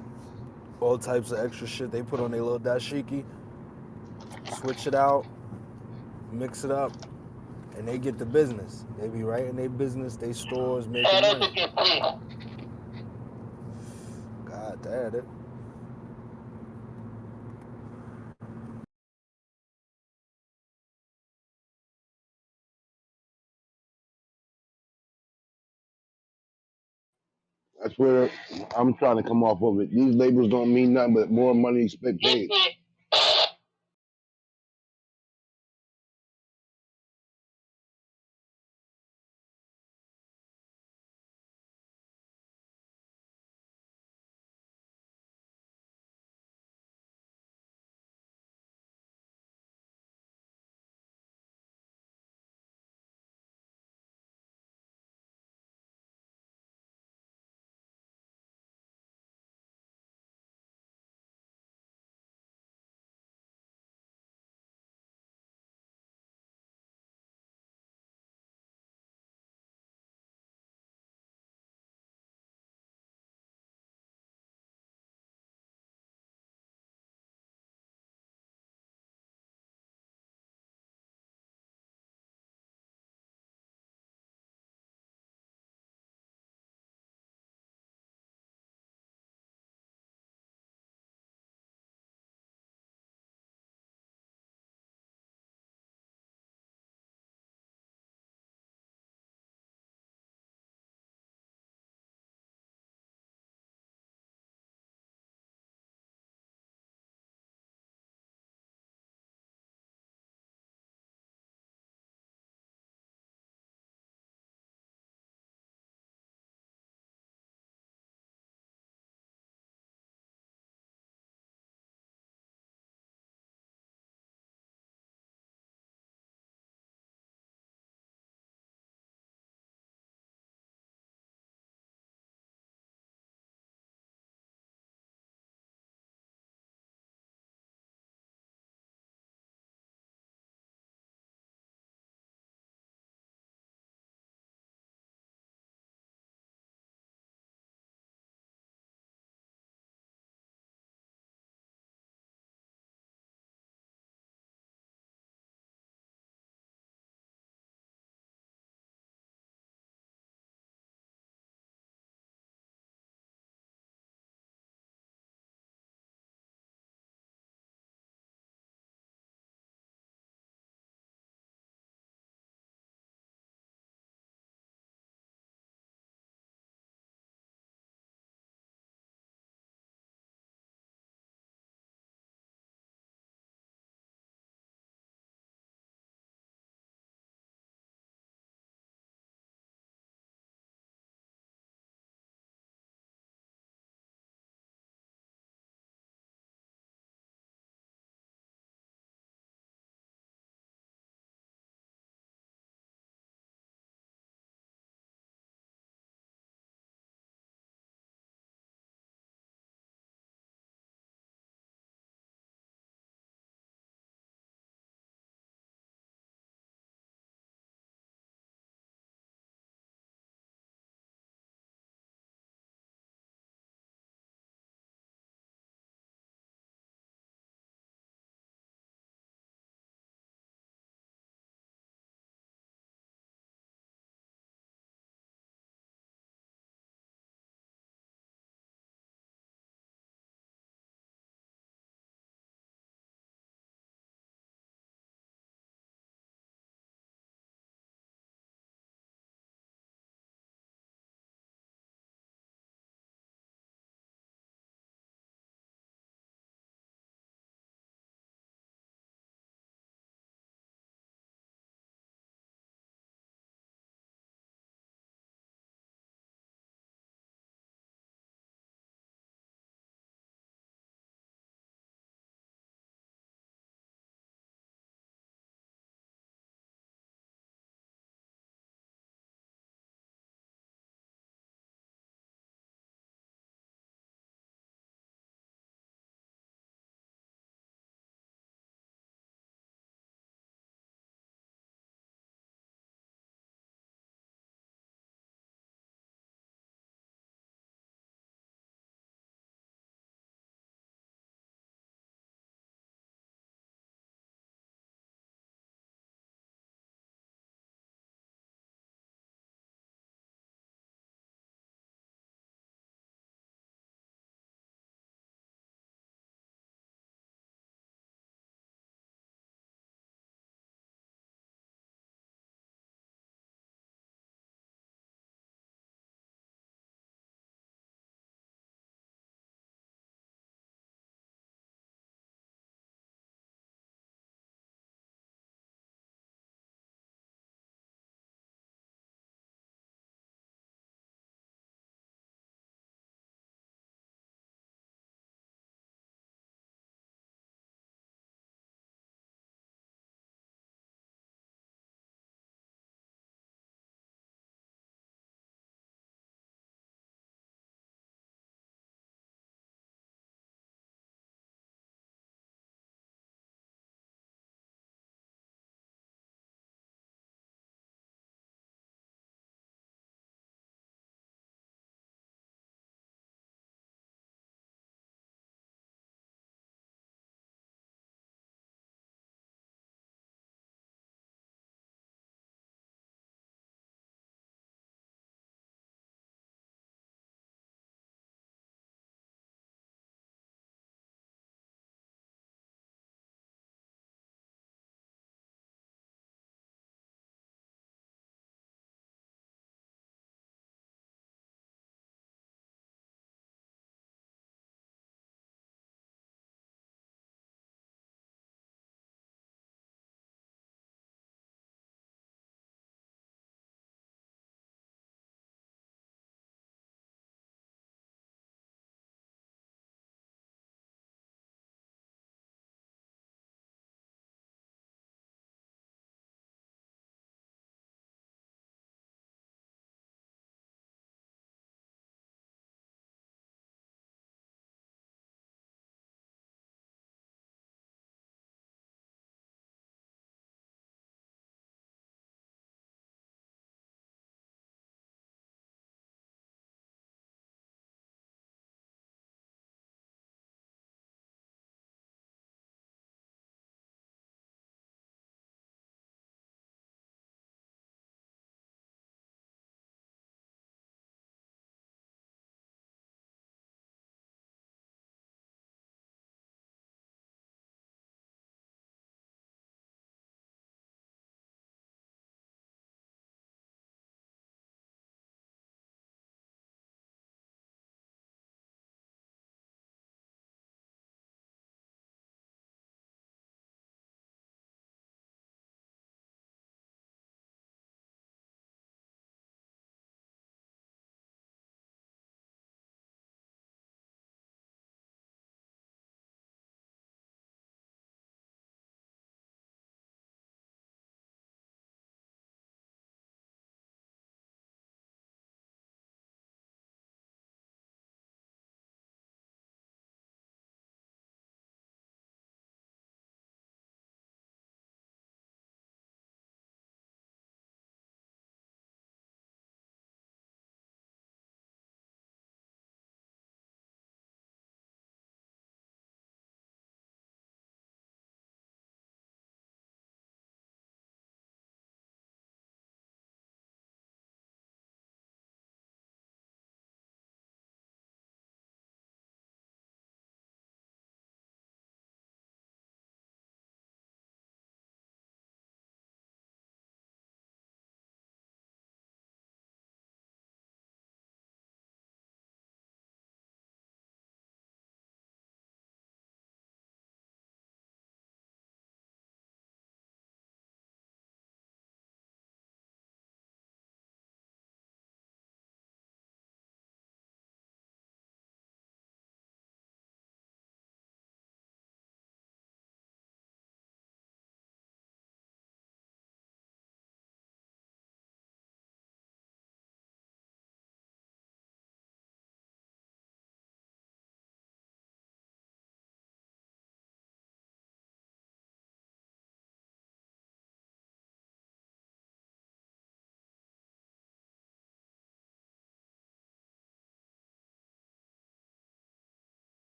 all types of extra shit they put on their little dashiki. Switch it out, mix it up, and they get the business. They be right in their business, they stores making money. God damn it. That's where I'm trying to come off of it. These labels don't mean nothing but more money expect paid.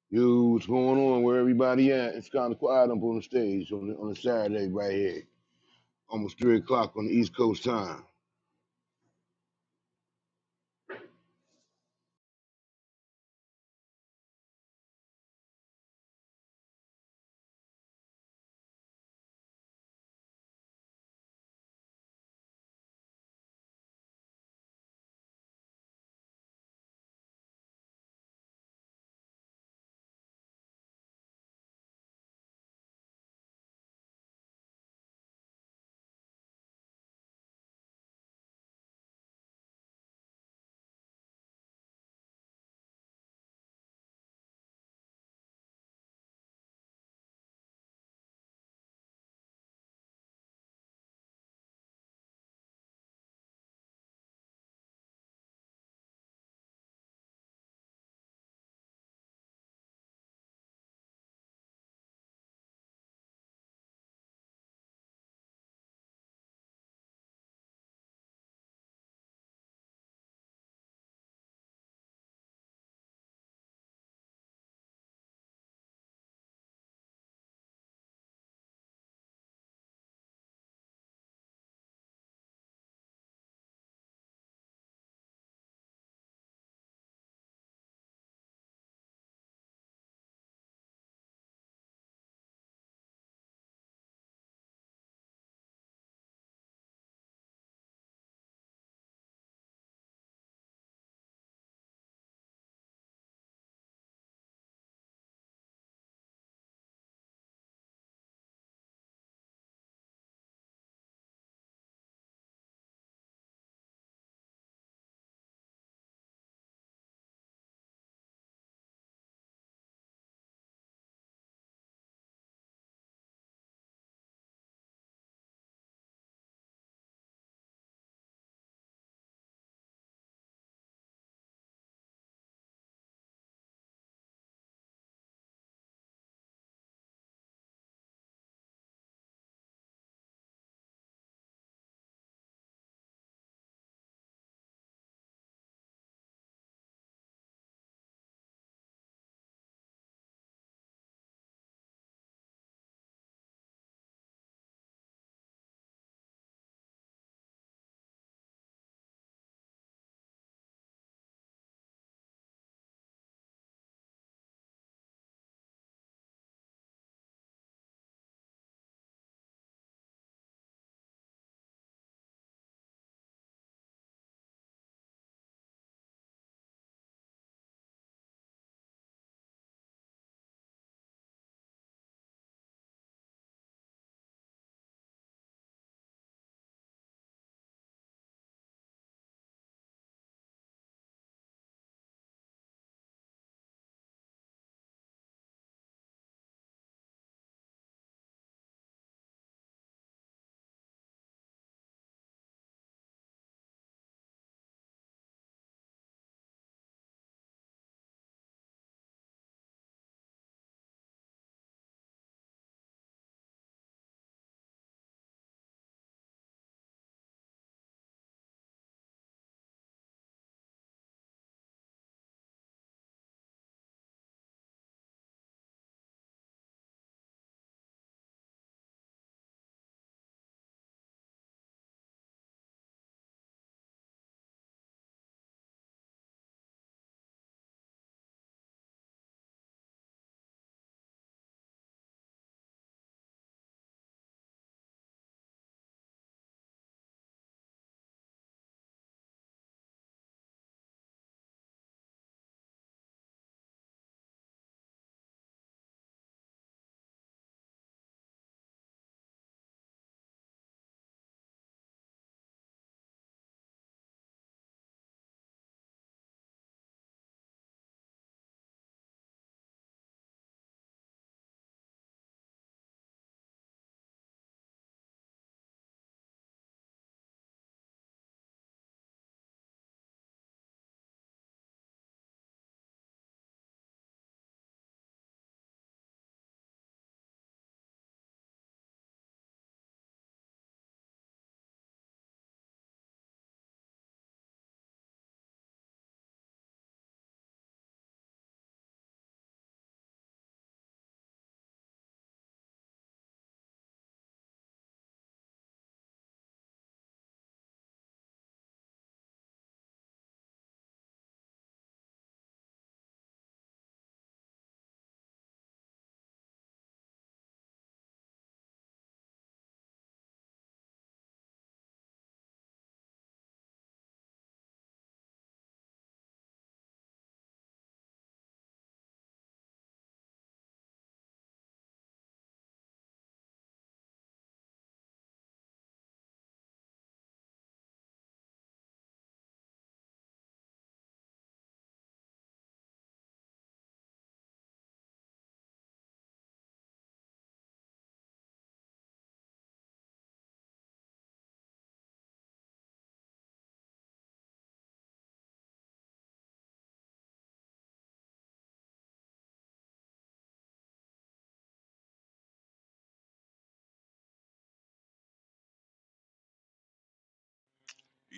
Yo, what's going on? Where everybody at? It's kind of quiet up on the stage on a Saturday right here. Almost 3 o'clock on the East Coast time.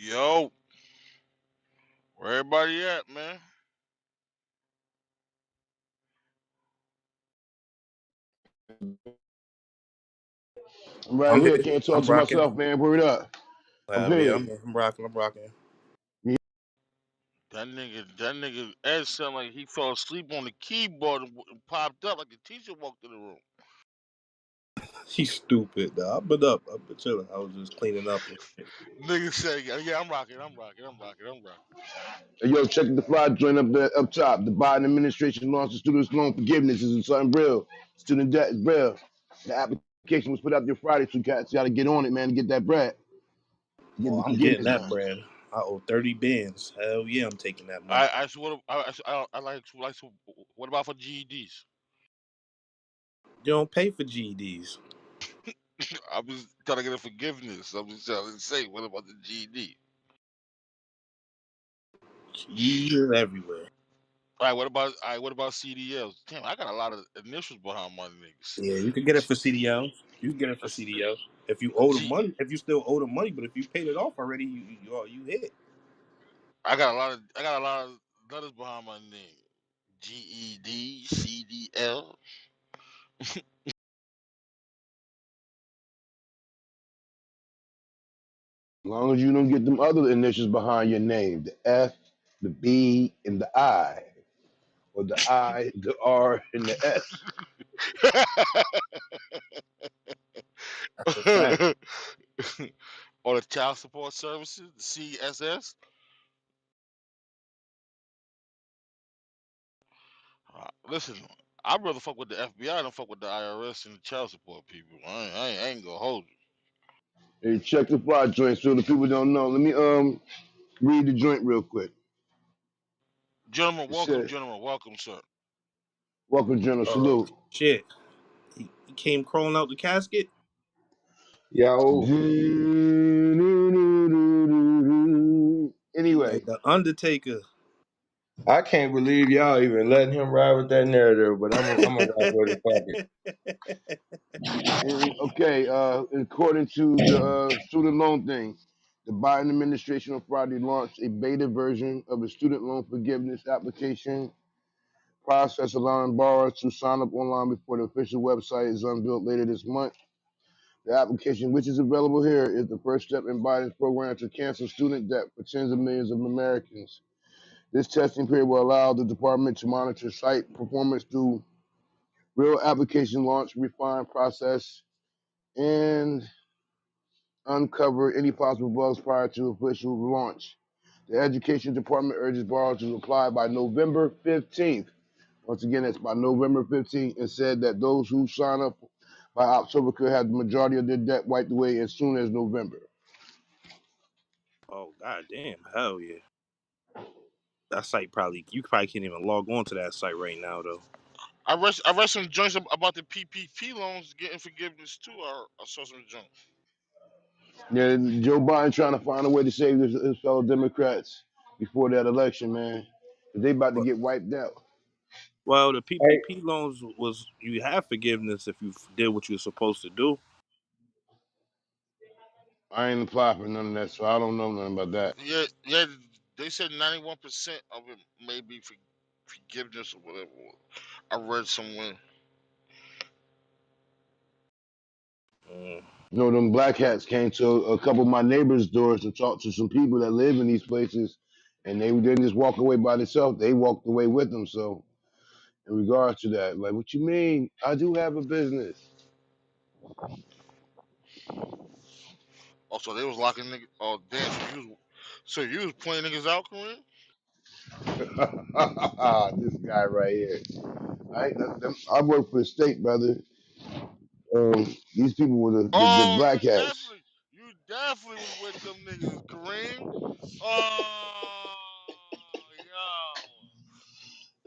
Yo, where everybody at, man? I'm right I'm here. here. Can't talk I'm to rocking. myself, man. Word up. I'm Yeah, here. I'm rocking. I'm rocking. That nigga Ed sounded like he fell asleep on the keyboard and popped up like the teacher walked in the room. He's stupid. Though. I've been up. I've been chilling. I was just cleaning up and shit. Nigga said, yeah, I'm rocking, I'm rocking, I'm rocking, I'm rocking. Hey, yo, check the fly joint up there, up top. The Biden administration launched the students' loan forgiveness. Is something real. Student debt is real. The application was put out there Friday, so cats got to get on it, man, to get that bread, to get Oh, the I'm getting forgiveness that done. bread. I owe 30 bins. Hell yeah, I'm taking that money. I swear, I like. What about for GEDs? You don't pay for GEDs. I was trying to get a forgiveness. I was trying to say, what about the GED? GEDs is everywhere. All right, what about CDLs? Damn, I got a lot of initials behind my niggas. Yeah, you can get it for CDLs. You can get it for That's CDLs if you a owe the G. money. If you still owe the money, but if you paid it off already, you hit. I got a lot of letters behind my name. GED, CDL. As long as you don't get them other initials behind your name, the F, the B, and the I, or the I, the R, and the S. That's a fact. Or the child support services, the CSS. Listen, I'd rather fuck with the FBI than fuck with the IRS and the child support people. I ain't gonna hold you. Hey, check the fly joint so the people don't know. Let me read the joint real quick. Gentlemen, It welcome, says, gentlemen, welcome, sir. welcome, General Oh Salute. shit! He came crawling out the casket. Yo, He Anyway, like the Undertaker. I can't believe y'all even letting him ride with that narrative, but I'm gonna ride with it. Fuck it. okay, according to the student loan thing, the Biden administration on Friday launched a beta version of a student loan forgiveness application process, allowing borrowers to sign up online before the official website is unveiled later this month. The application, which is available here, is the first step in Biden's program to cancel student debt for tens of millions of Americans. This testing period will allow the department to monitor site performance through real application launch, refine process, and uncover any possible bugs prior to official launch. The Education Department urges borrowers to apply by November 15th. Once again, that's by November 15th, and said that those who sign up by October could have the majority of their debt wiped away as soon as November. Oh god damn! Hell yeah! That site probably you probably can't even log on to that site right now though. I read some joints about the PPP loans getting forgiveness too. I saw some joints. Yeah, Joe Biden trying to find a way to save his fellow Democrats before that election, man. They about to But get wiped out. well, the Hey, PPP loans was you have forgiveness if you did what you were supposed to do. I ain't applied for none of that, so I don't know nothing about that. Yeah, yeah. They said 91% of it may be forgiveness or whatever. I read somewhere. Mm. You know, them black hats came to a couple of my neighbors' doors to talk to some people that live in these places, and they didn't just walk away by themselves. They walked away with them. So, in regards to that, like, what you mean? I do have a business. Oh, so they was locking niggas. Oh, damn. So you was playing niggas out, Kareem? This guy right here. I work for the state, brother. These people were the Oh, black hats. you definitely was with them niggas, Kareem. Oh,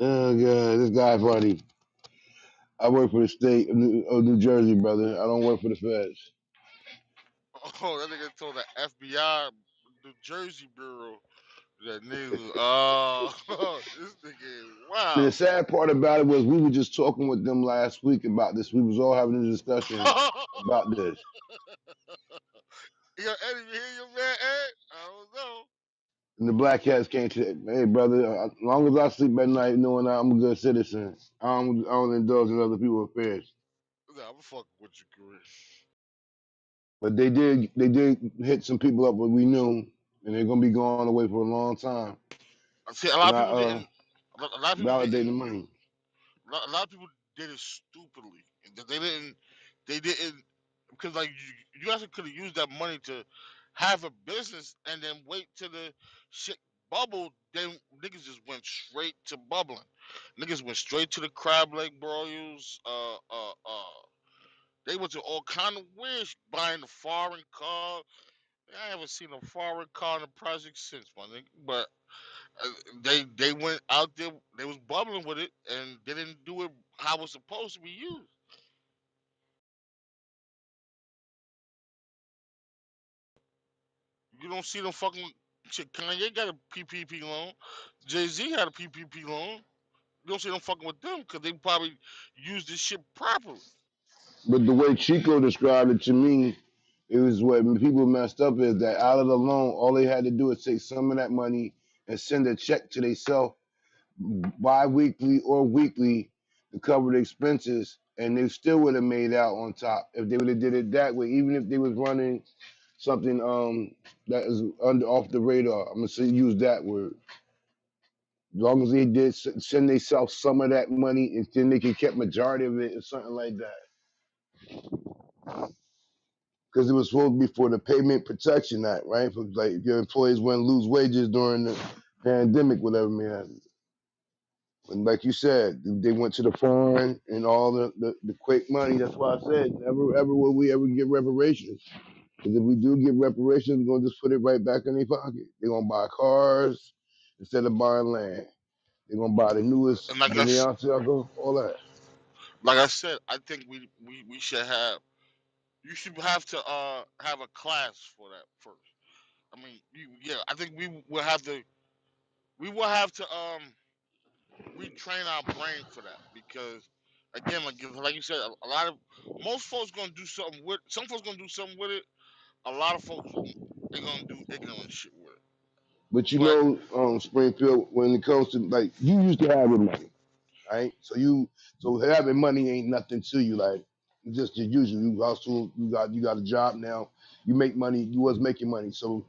Oh god, this guy funny. I work for the state of New Jersey, brother. I don't work for the feds. yo. Oh, that nigga told the FBI, the Jersey Bureau, that nigga. Oh, this nigga is And the wow. sad part about it was we were just talking with them last week about this. We was all having a discussion about this. Yo, Eddie, you hear your man, Ed? I don't know. And the black cats came to, hey brother, as long as I sleep at night knowing I'm a good citizen, I don't indulge in other people's affairs. Nah, I'm fucking with you, Chris. But they did hit some people up what we knew, and they're gonna be going away for a long time. See, a lot of Not people didn't. A lot of people validating the didn't. money. A lot of people did it stupidly. They didn't. They didn't because like you guys could have used that money to have a business and then wait till the shit bubbled. Then niggas just went straight to bubbling. Niggas went straight to the crab leg broils. They went to all kind of weird buying a foreign car. I haven't seen a foreign car in the project since, my nigga. But uh, they went out there. They was bubbling with it and they didn't do it how it was supposed to be used. You don't see them fucking shit. Kanye got a PPP loan. Jay Z had a PPP loan. You don't see them fucking with them because they probably used this shit properly. But the way Chico described it to me, it was what people messed up is that out of the loan, all they had to do is take some of that money and send a check to themselves bi-weekly or weekly to cover the expenses, and they still would have made out on top if they would have did it that way. Even if they was running something that is under off the radar, I'm gonna say use that word. As long as they did send themselves some of that money, and then they could kept majority of it or something like that. Because it was supposed to be for the Payment Protection Act, right? For like if your employees wouldn't lose wages during the pandemic, whatever, man. And like you said, they went to the foreign and all the quick money. That's why I said, ever will we ever get reparations? Because if we do get reparations, we're gonna just put it right back in their pocket. They're gonna buy cars instead of buying land. They're gonna buy the newest And Balenciaga, all that. like I said, I think we should have. You should have a class for that first. I mean, yeah, I think we will have to retrain our brain for that because again, like you said, a lot of most folks gonna do something with some folks gonna do something with it. A lot of folks they gonna do ignorant shit with it. But you But know, Springfield, when it comes to like you used to have money, right? So having money ain't nothing to you. Like just the usual. You hustle. You got a job now. You make money. You was making money. So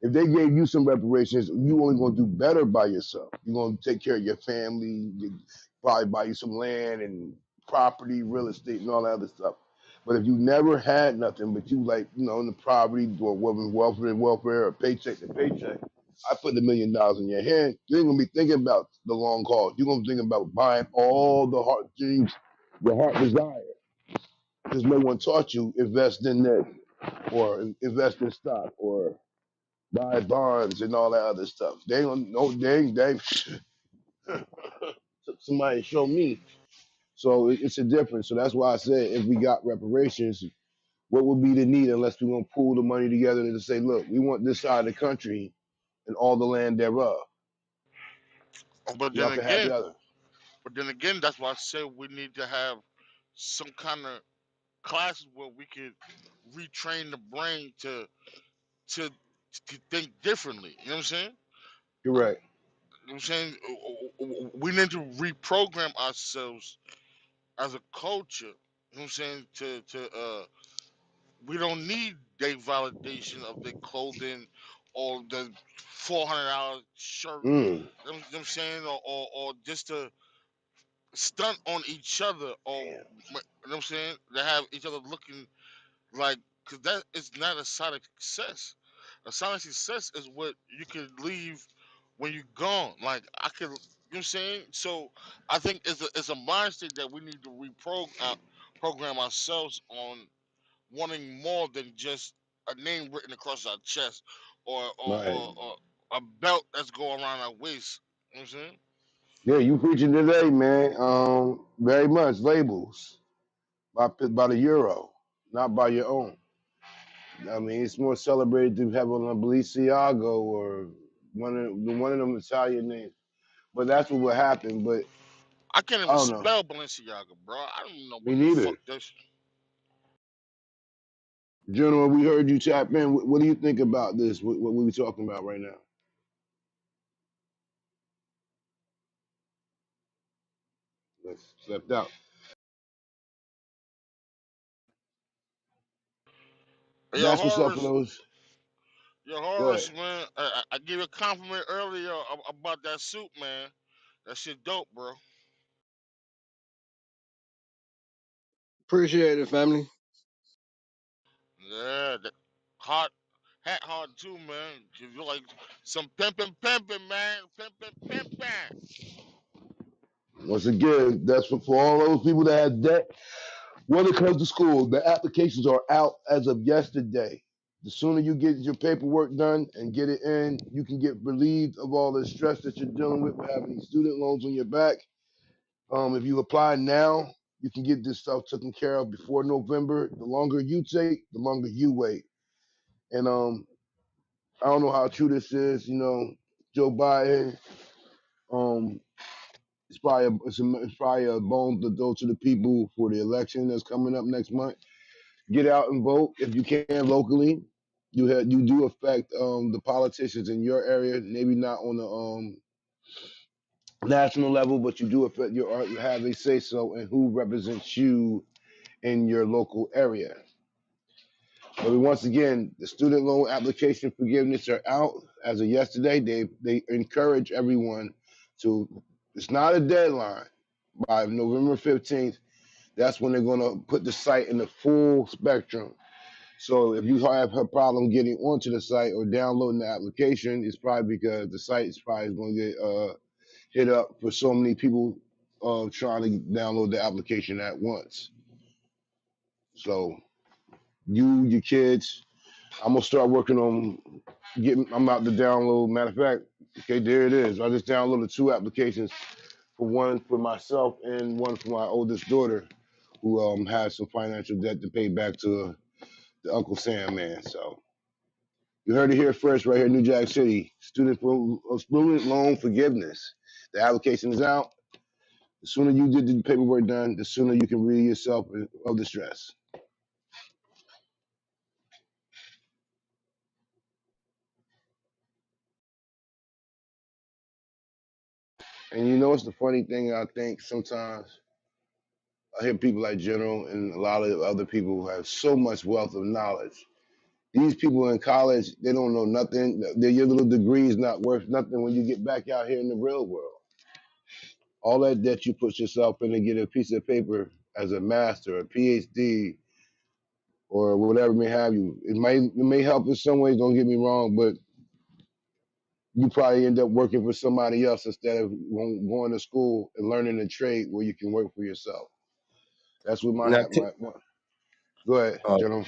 if they gave you some reparations, you only gonna do better by yourself. You're gonna take care of your family. You probably buy you some land and property, real estate, and all that other stuff. But if you never had nothing, but you like, in the poverty or welfare, or paycheck to paycheck, I put $1 million in your hand. You ain't gonna be thinking about the long haul. You're gonna think about buying all the heart dreams your heart desire. Because no one taught you invest in this or invest in stock or buy bonds and all that other stuff. They don't know. They somebody show me. So it's a difference. So that's why I said if we got reparations, what would be the need unless we're gonna pool the money together and just say, look, we want this side of the country and all the land thereof. but Y'all then can have again, the other. that's why I said we need to have some kind of classes where we could retrain the brain to to think differently. You know what I'm saying? Correct. You know what I'm saying? We need to reprogram ourselves as a culture. You know what I'm saying? To we don't need their validation of their clothing or the $400 shirt. Mm. You know what I'm saying? Or just to stunt on each other or Damn. you know what I'm saying? To have each other looking like, because that is not a sign of success. A sign of success is what you could leave when you're gone. Like I could, you know what I'm saying? So I think it's a mindset that we need to program ourselves on wanting more than just a name written across our chest Right. or a belt that's going around our waist. You know what I'm saying? Yeah, you preaching today, man. Very much labels by the euro, not by your own. I mean, it's more celebrated to have on a Balenciaga or one of them Italian names. But that's what would happen. But I can't I even don't know. spell Balenciaga, bro. I don't even know Me what the fuck neither. that's. General, we heard you tap in. What do you think about this? What we talking about right now? Let's stepped out. Yo, That's what's up for Horace. those. Yo, Go ahead. Horace, man. I gave you a compliment earlier about that suit, man. That shit dope, bro. Appreciate it, family. Yeah, that hot hat hard too, man. You feel like some pimping, man. Pimping. Once again, that's for all those people that have debt. When it comes to school, the applications are out as of yesterday. The sooner you get your paperwork done and get it in, you can get relieved of all the stress that you're dealing with having these student loans on your back. If you apply now, you can get this stuff taken care of before November. The longer you take, the longer you wait. And I don't know how true this is. Joe Biden. Um, it's probably a bone to throw to the people for the election that's coming up next month. Get out and vote if you can locally. You do affect the politicians in your area. Maybe not on the national level, but you do affect you have a say so in who represents you in your local area. But once again, the student loan application forgiveness are out as of yesterday. They encourage everyone to. It's not a deadline. By November 15th, that's when they're going to put the site in the full spectrum. So if you have a problem getting onto the site or downloading the application, it's probably because the site is probably going to get hit up for so many people trying to download the application at once. So your kids, I'm gonna start working on getting. I'm about to download. Matter of fact, okay, there it is. I just downloaded two applications for one for myself and one for my oldest daughter, who has some financial debt to pay back to the Uncle Sam man. So you heard it here first, right here, in New Jack City. Student loan forgiveness. The application is out. The sooner you get the paperwork done, the sooner you can relieve yourself of the stress. And you know, it's the funny thing. I think sometimes I hear people like General and a lot of other people who have so much wealth of knowledge. These people in college, they don't know nothing. Your little degree is not worth nothing when you get back out here in the real world. All that debt you put yourself in to get a piece of paper as a master, a PhD, or whatever may have you, it may help in some ways. Don't get me wrong, but you probably end up working for somebody else instead of going to school and learning a trade where you can work for yourself. That's what Now, my go ahead, uh, General.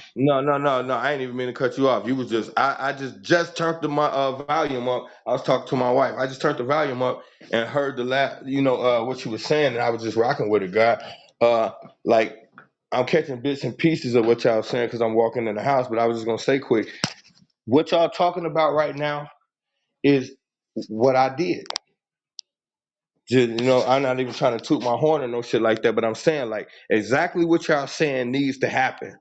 no. I ain't even mean to cut you off. You was just I just turned my volume up. I was talking to my wife. I just turned the volume up and heard the what you were saying, and I was just rocking with it, guy. Like I'm catching bits and pieces of what y'all was saying because I'm walking in the house. But I was just gonna say quick, what y'all talking about right now is what I did. Just, I'm not even trying to toot my horn or no shit like that, but I'm saying like exactly what y'all saying needs to happen.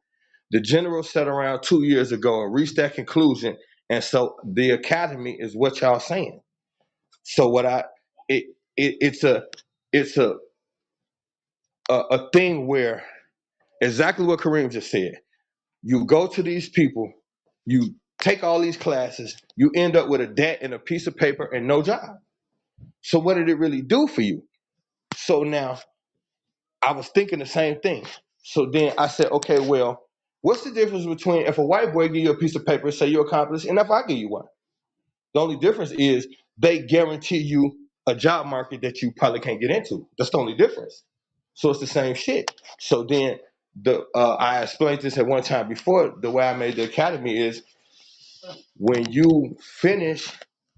The general sat around 2 years ago and reached that conclusion, and so the academy is what y'all saying. So what I it's a thing where exactly what Kareem just said. You go to these people, you take all these classes, you end up with a debt and a piece of paper and no job. So what did it really do for you? So now I was thinking the same thing. So then I said, okay, well, what's the difference between if a white boy give you a piece of paper and say you're accomplished, and if I give you one? The only difference is they guarantee you a job market that you probably can't get into. That's the only difference. So it's the same shit. So then I explained this at one time before. The way I made the academy is when you finish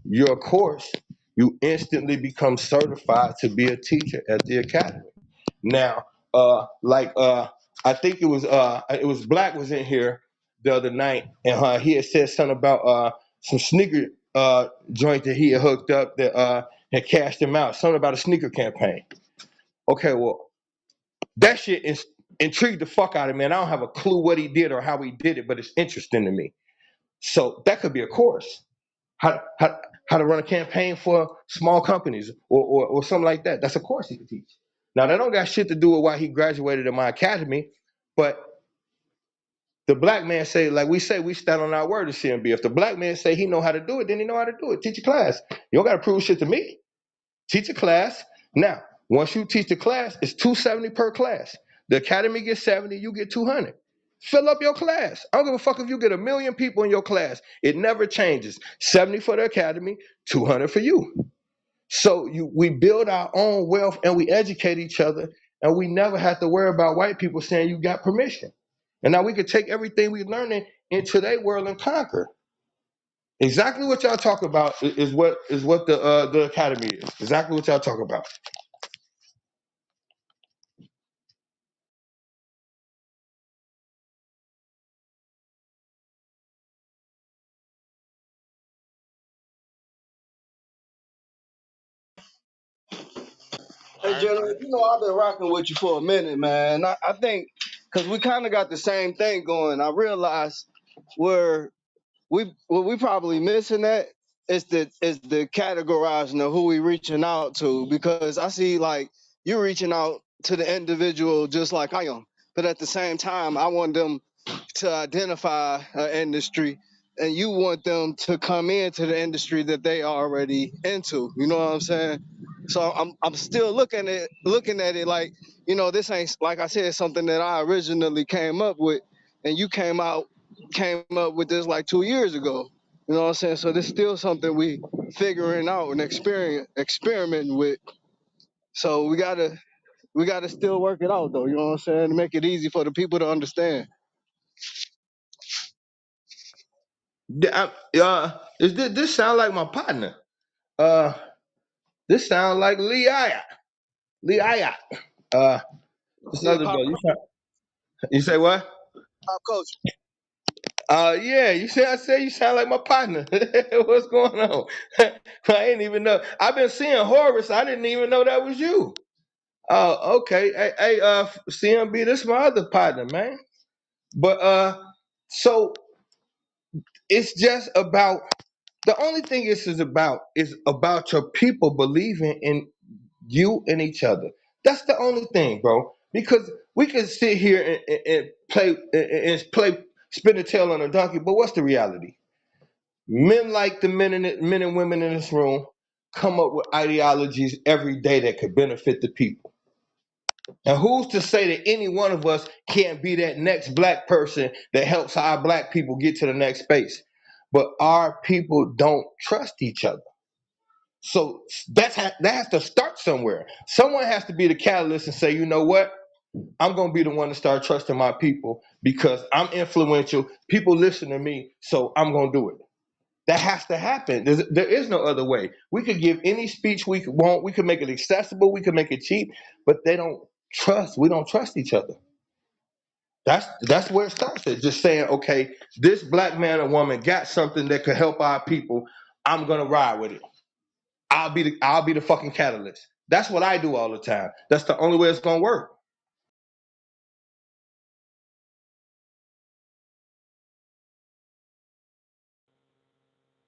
your course, you instantly become certified to be a teacher at the academy. Now, I think it was Black was in here the other night, and he had said something about some sneaker joint that he had hooked up that had cashed him out. Something about a sneaker campaign. Okay, well, that shit is intrigued the fuck out of me. And I don't have a clue what he did or how he did it, but it's interesting to me. So that could be a course. How, how, how to run a campaign for small companies or something like that. That's a course he could teach. Now, that don't got shit to do with why he graduated in my academy, but the black man say, like we say, we stand on our word to C.M.B. If the black man say he know how to do it, then he know how to do it. Teach a class. You don't got to prove shit to me. Teach a class. Now, once you teach the class, it's 270 per class. The academy gets 70, you get 200. Fill up your class. I don't give a fuck if you get 1,000,000 people in your class. It never changes. 70 for the academy, 200 for you. So we build our own wealth and we educate each other, and we never have to worry about white people saying you got permission. And now we can take everything we're learning into their world and conquer. Exactly what y'all talk about is what the academy is. Exactly what y'all talk about. Hey, I General, agree. you know I've been rocking with you for a minute, man. I think because we kind of got the same thing going. I realized where we probably missing that is the categorizing of who we reaching out to, because I see like you're reaching out to the individual just like I am, but at the same time I want them to identify an industry, and you want them to come into the industry that they already into. You know what I'm saying? So I'm still looking at it like, this ain't, like I said, something that I originally came up with, and you came up with this like 2 years ago. You know what I'm saying? So this still something we figuring out and experimenting with. So we gotta still work it out though. You know what I'm saying? To make it easy for the people to understand. This sound like my partner. Uh, this sound like Lee Ayak. Lee Ayak. Uh, this Yeah, other pop brother. You say what? culture. Yeah, I say you sound like my partner. What's going on? I didn't even know. I've been seeing Horace. I didn't even know that was you. Oh, okay. Hey, C.M.B, this is my other partner, man. But so it's just about the only thing is about your people believing in you and each other. That's the only thing, bro. Because we can sit here and play spin the tail on a donkey, but what's the reality? Men like the men and women in this room come up with ideologies every day that could benefit the people. And who's to say that any one of us can't be that next black person that helps our black people get to the next space? But our people don't trust each other. So that has to start somewhere. Someone has to be the catalyst and say, you know what? I'm gonna be the one to start trusting my people because I'm influential. People listen to me, so I'm gonna do it. That has to happen. There is no other way. We could give any speech we want. We could make it accessible. We could make it cheap, but they don't trust. We don't trust each other. That's where it starts. At just saying, okay, this black man or woman got something that could help our people. I'm gonna ride with it. I'll be the fucking catalyst. That's what I do all the time. That's the only way it's gonna work.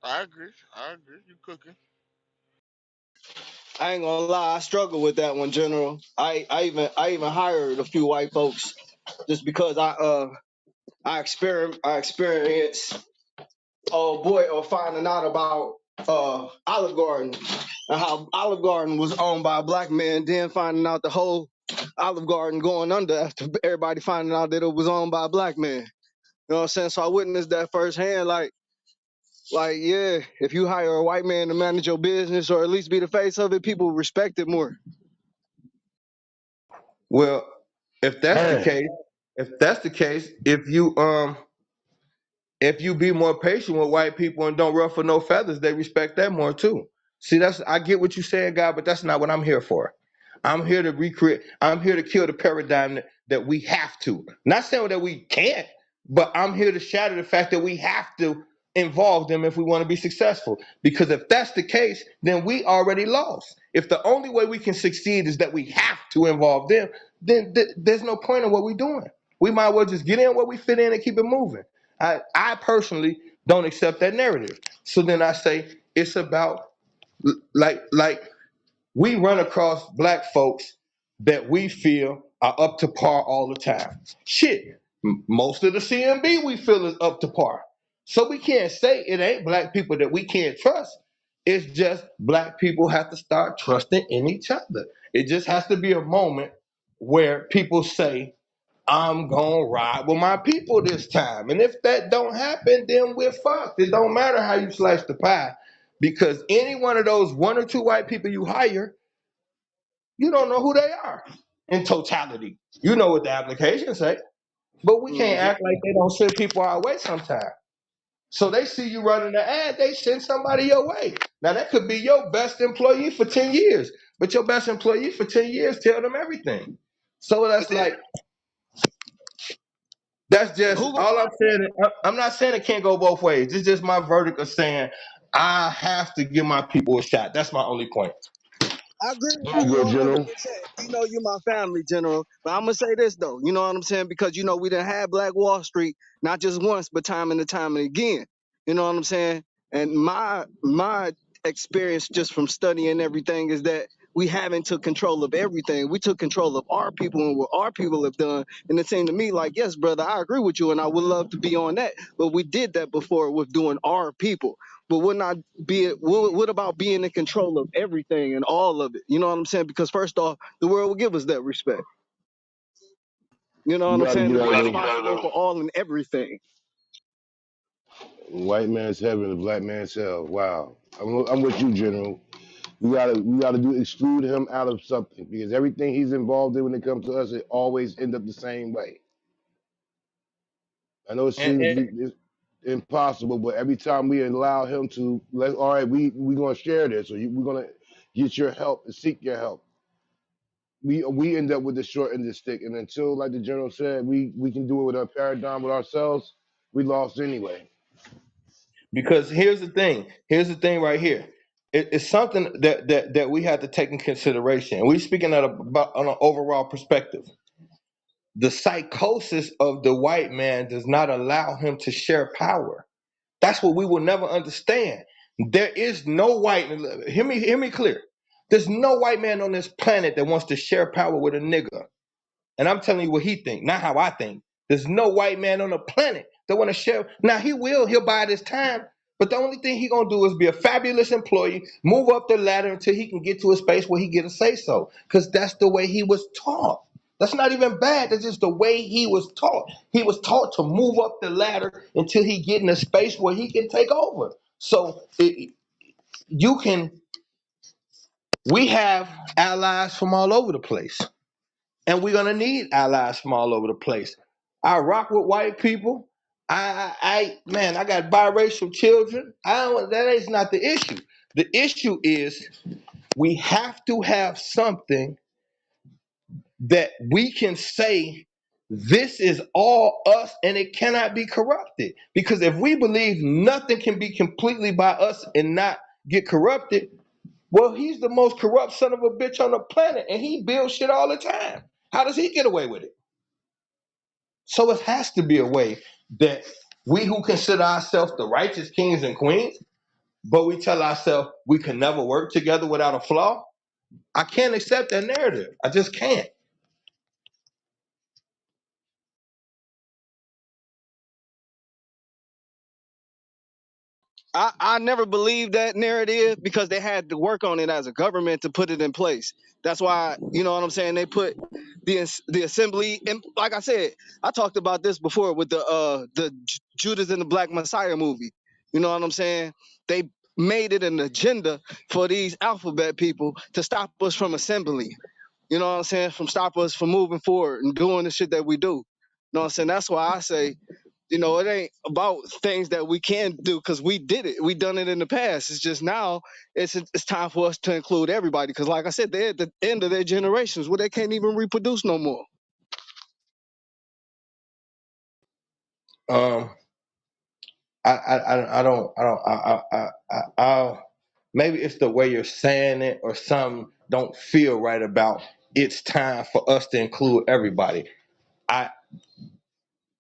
I agree. I agree. You cooking? I ain't gonna lie, I struggle with that one, General. I even hired a few white folks just because I experienced, oh boy, or finding out about Olive Garden and how Olive Garden was owned by a black man, then finding out the whole Olive Garden going under after everybody finding out that it was owned by a black man. You know what I'm saying? So I witnessed that firsthand. Like, yeah, if you hire a white man to manage your business or at least be the face of it, people respect it more. Well, if that's the Man, case, if you be more patient with white people and don't ruffle no feathers, they respect that more too. See, I get what you're saying, God, but that's not what I'm here for. I'm here to recreate. I'm here to kill the paradigm that we have to. Not saying that we can't, but I'm here to shatter the fact that we have to involve them if we want to be successful. Because if that's the case, then we already lost. If the only way we can succeed is that we have to involve them, then there's no point in what we're doing. We might as well just get in where we fit in and keep it moving. I personally don't accept that narrative. So then I say it's about like we run across black folks that we feel are up to par all the time. Shit, most of the C.M.B. we feel is up to par. So we can't say it ain't black people that we can't trust. It's just black people have to start trusting in each other. It just has to be a moment where people say, I'm gonna ride with my people this time. And if that don't happen, then we're fucked. It don't matter how you slice the pie. Because any one of those one or two white people you hire, you don't know who they are in totality. You know what the application say, but we can't Hmm. act like they don't send people our way sometimes. So they see you running the ad, they send somebody your way. Now that could be your best employee for 10 years, but your best employee for 10 years tell them everything. So But that's then like, that's just who? all I'm saying. I'm not saying it can't go both ways. It's just my verdict of saying I have to give my people a shot. That's my only point. I agree with There you you go, 100%. General. You know, you my family, General. But I'm gonna say this though. You know what I'm saying? Because you know we done had Black Wall Street not just once, but time and again. You know what I'm saying? And my experience just from studying everything is that we haven't took control of everything. We took control of our people and what our people have done. And it seemed to me like, yes, brother, I agree with you, and I would love to be on that. But we did that before with doing our people. But would not be it what about being in control of everything and all of it? You know what I'm saying? Because first off, the world will give us that respect. You know what You I'm got to saying? get To be out of responsible for all and everything. white man's heaven and black man's hell. Wow. I'm with you, General. We gotta do exclude him out of something because everything he's involved in when it comes to us, it always end up the same way. I know it And, seems impossible, but every time we allow him to, all right, we gonna share this, or we're gonna get your help and seek your help. We end up with the short end of the stick, and until, like the general said, we can do it with our paradigm with ourselves, we lost anyway. because here's the thing right here. It's something that we have to take in consideration. And we're speaking about on an overall perspective. The psychosis of the white man does not allow him to share power. That's what we will never understand. There is no white. Hear me clear. There's no white man on this planet that wants to share power with a nigga. And I'm telling you what he think, not how I think. There's no white man on the planet that want to share. Now he'll bide his time, but the only thing he gonna do is be a fabulous employee, move up the ladder until he can get to a space where he get a say so. Because that's the way he was taught. That's not even bad. That's just the way he was taught. He was taught to move up the ladder until he get in a space where he can take over. So you can. We have allies from all over the place, and we're gonna need allies from all over the place. I rock with white people. Man, I got biracial children. I don't. That is not the issue. The issue is we have to have something that we can say this is all us and it cannot be corrupted. Because if we believe nothing can be completely by us and not get corrupted, well, he's the most corrupt son of a bitch on the planet and he builds shit all the time. How does he get away with it? So it has to be a way that we who consider ourselves the righteous kings and queens, but we tell ourselves we can never work together without a flaw. I can't accept that narrative. I just can't. I never believed that narrative because they had to work on it as a government to put it in place. That's why, you know what I'm saying, they put the assembly, and like I said, I talked about this before with the Judas and the Black Messiah movie. You know what I'm saying? They made it an agenda for these alphabet people to stop us from assembly. You know what I'm saying? From stop us from moving forward and doing the shit that we do. You know what I'm saying? That's why I say, you know, it ain't about things that we can do because we did it. We done it in the past. It's just now it's time for us to include everybody because, like I said, they're at the end of their generations where they can't even reproduce no more. Um, I maybe it's the way you're saying it or some don't feel right about it's time for us to include everybody. I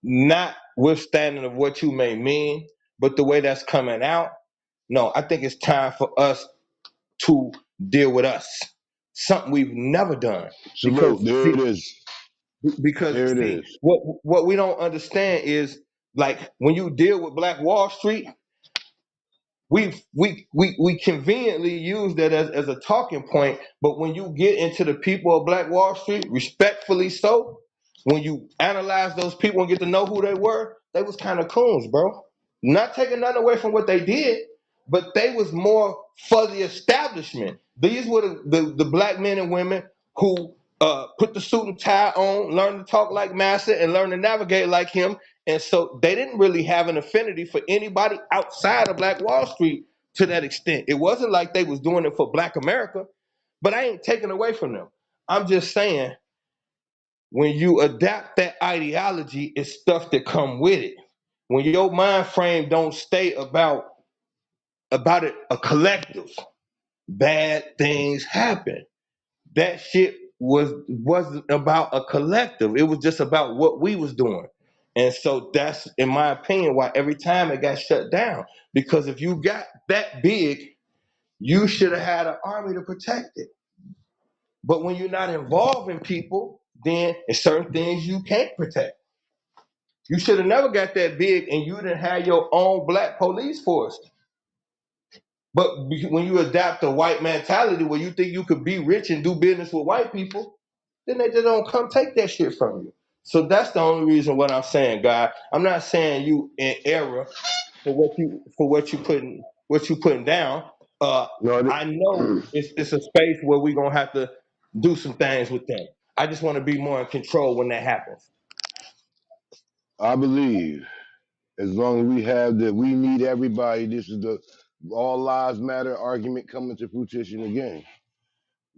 notwithstanding of what you may mean, but the way that's coming out, no, I think it's time for us to deal with us. Something we've never done. Salute. Because There see, it is. because There it see, is. what we don't understand is like when you deal with Black Wall Street, we conveniently use that as a talking point, but when you get into the people of Black Wall Street, respectfully so, when you analyze those people and get to know who they was kind of coons, bro. Not taking nothing away from what they did, but they was more for the establishment. These were the black men and women who put the suit and tie on, learned to talk like Massa, and learned to navigate like him. And so they didn't really have an affinity for anybody outside of Black Wall Street to that extent. It wasn't like they was doing it for Black America, but I ain't taking away from them. I'm just saying when you adapt that ideology, it's stuff that come with it. When your mind frame don't stay about it a collective, bad things happen. That shit wasn't about a collective. It was just about what we was doing. And so that's, in my opinion, why every time it got shut down. Because if you got that big, you should have had an army to protect it. But when you're not involving people, then it's certain things you can't protect. You should have never got that big and you didn't have your own black police force. But when you adapt a white mentality where you think you could be rich and do business with white people, then they just don't come take that shit from you. So that's the only reason what I'm saying, God. I'm not saying you in error for what you putting down. Uh, No, I know it's a space where we're gonna have to do some things with them. I just want to be more in control when that happens. I believe as long as we have that, we need everybody. This is the all lives matter argument coming to fruition again.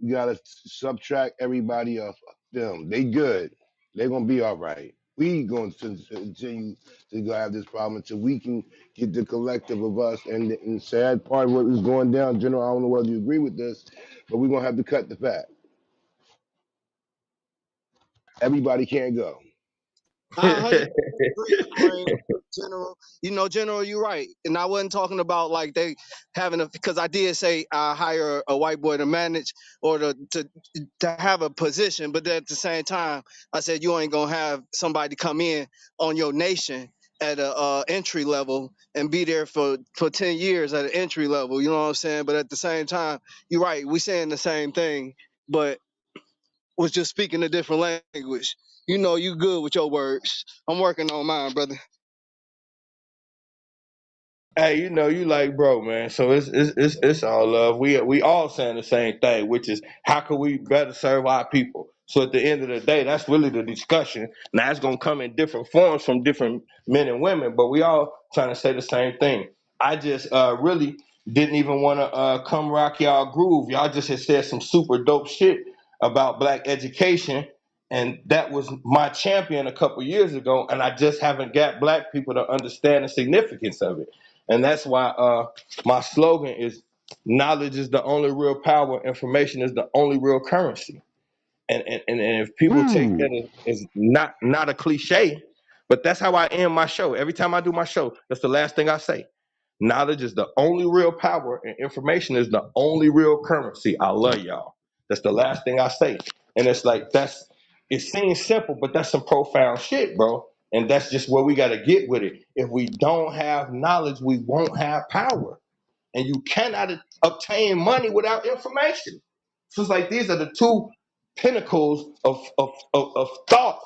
You gotta subtract everybody off them. They good. They're gonna be all right. We going to continue to go have this problem until we can get the collective of us. And the sad part of what is going down, General, I don't know whether you agree with this, but we're gonna have to cut the fat. Everybody can't go. I 100% agree, Kareem, General. You know, General, you're right. And I wasn't talking about like they having a, because I did say I hire a white boy to manage or to have a position, but then at the same time, I said you ain't gonna have somebody come in on your nation at a entry level and be there for 10 years at an entry level. You know what I'm saying? But at the same time, you're right. We saying the same thing, but was just speaking a different language. You know, you good with your words. I'm working on mine, brother. Hey, you know, you like bro, man. So it's all love. We all saying the same thing, which is how can we better serve our people. So at the end of the day, that's really the discussion. Now it's gonna come in different forms from different men and women, but we all trying to say the same thing. I just really didn't even want to come rock y'all groove. Y'all just had said some super dope shit about black education, and that was my champion a couple years ago. And I just haven't got black people to understand the significance of it. And that's why my slogan is knowledge is the only real power, information is the only real currency. And if people take Woo! that as not a cliche, but that's how I end my show. Every time I do my show, that's the last thing I say. Knowledge is the only real power, and information is the only real currency. I love y'all. That's the last thing I say. And it's like it seems simple, but that's some profound shit, bro. And that's just where we gotta get with it. If we don't have knowledge, we won't have power. And you cannot obtain money without information. So it's like these are the two pinnacles of thought,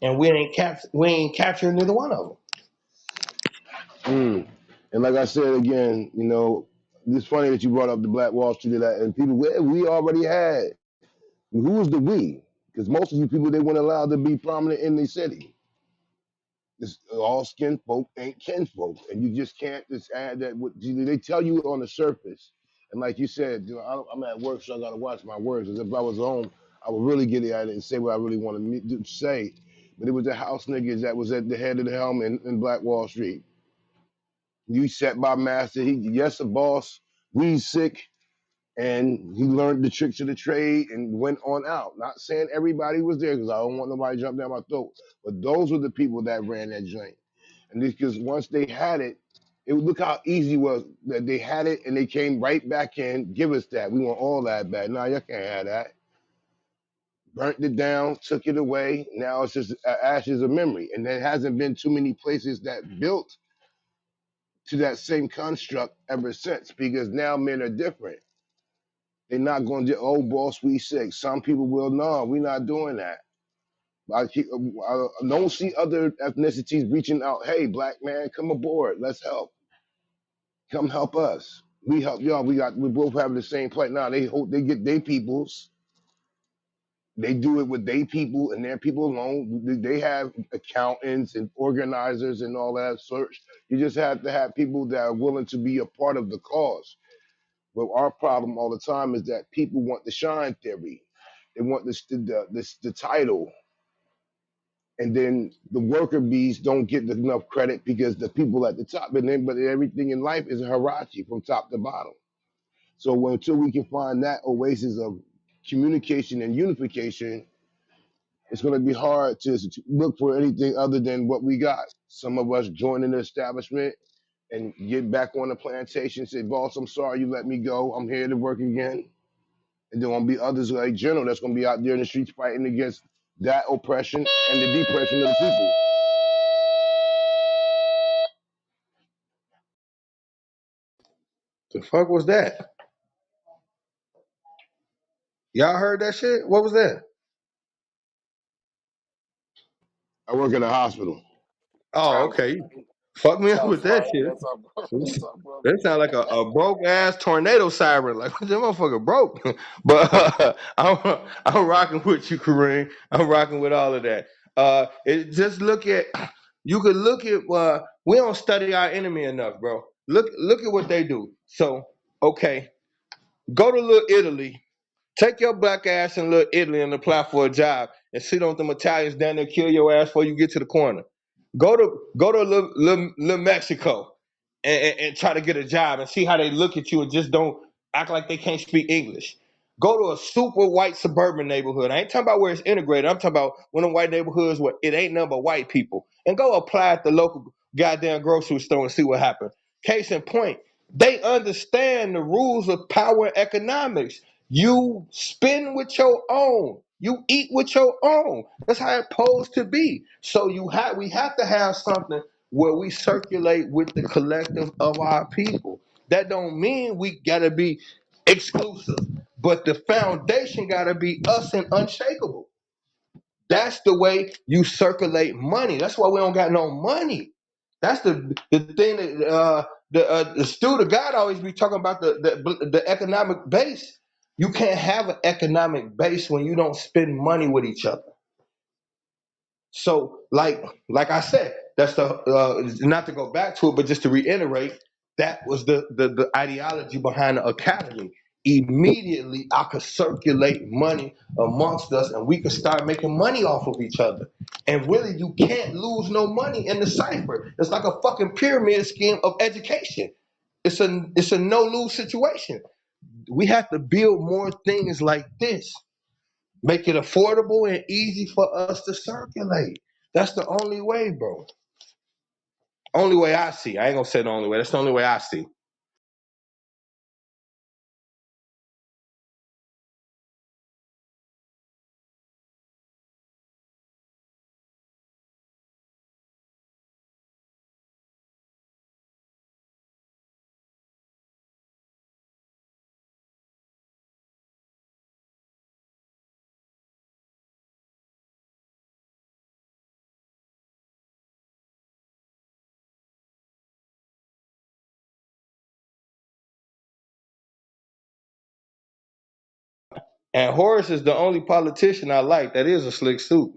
and we ain't capturing neither one of them. Mm. And like I said again, it's funny that you brought up the Black Wall Street and people we already had. Who was the we? Because most of you people they weren't allowed to be prominent in the city. It's all skin folk ain't kinfolk, and you just can't just add that. They tell you on the surface, and like you said, I'm at work, so I gotta watch my words. As if I was home, I would really get at it and say what I really want to say. But it was the house niggas that was at the head of the helm in Black Wall Street. You set by master. He yes, a boss. We sick. and he learned the tricks of the trade and went on out. Not saying everybody was there because I don't want nobody to jump down my throat, but those were the people that ran that joint. And because once they had it, look how easy it was that they had it and they came right back in. Give us that. We want all that back. Nah, you can't have that. Burnt it down, took it away. Now it's just ashes of memory. And there hasn't been too many places that built to that same construct ever since because now men are different. They're not going to do, oh, boss, we sick. Some people will, no, we're not doing that. I don't see other ethnicities reaching out, hey, black man, come aboard. Let's help. Come help us. We help y'all. We both have the same plight. Now they hope they get their peoples. They do it with their people and their people alone. They have accountants and organizers and all that search. You just have to have people that are willing to be a part of the cause. But our problem all the time is that people want the shine theory. They want the title. And then the worker bees don't get enough credit because the people at the top, but everything in life is a hierarchy from top to bottom. So until we can find that oasis of communication and unification, it's going to be hard to look for anything other than what we got. Some of us joining the establishment and get back on the plantation, say, boss, I'm sorry you let me go. I'm here to work again. And there will be others like General that's going to be out there in the streets fighting against that oppression and the depression of the people. The fuck was that? Y'all heard that shit? What was that? I work at a hospital. Oh, Top, okay. Fuck me up top with that five. shit. That's our top brother. That sound like a broke ass tornado siren. Like that motherfucker broke. But I'm rocking with you, Kareem. I'm rocking with all of that. Just look at you could look at we don't study our enemy enough, bro. Look at what they do. So okay, go to Little Italy. Take your black ass in Little Italy and apply for a job and sit on them Italians down there, kill your ass before you get to the corner. Go to Little Mexico and try to get a job and see how they look at you and just don't act like they can't speak English. Go to a super white suburban neighborhood. I ain't talking about where it's integrated. I'm talking about one of the white neighborhoods where it ain't nothing but white people. And go apply at the local goddamn grocery store and see what happens. Case in point, they understand the rules of power and economics. You spend with your own. You eat with your own. That's how it's supposed to be. So we have to have something where we circulate with the collective of our people. That don't mean we gotta be exclusive, but the foundation gotta be us and unshakable. That's the way you circulate money. That's why we don't got no money. That's the thing that the student of God always be talking about the economic base. You can't have an economic base when you don't spend money with each other. So, like I said, that's the not to go back to it, but just to reiterate, that was the ideology behind the academy. Immediately, I could circulate money amongst us, and we could start making money off of each other. And really, you can't lose no money in the cipher. It's like a fucking pyramid scheme of education. It's a no lose situation. We have to build more things like this. Make it affordable and easy for us to circulate. That's the only way, bro. Only way I see. I ain't gonna say the only way. That's the only way I see. And Horace is the only politician I like that is a slick suit.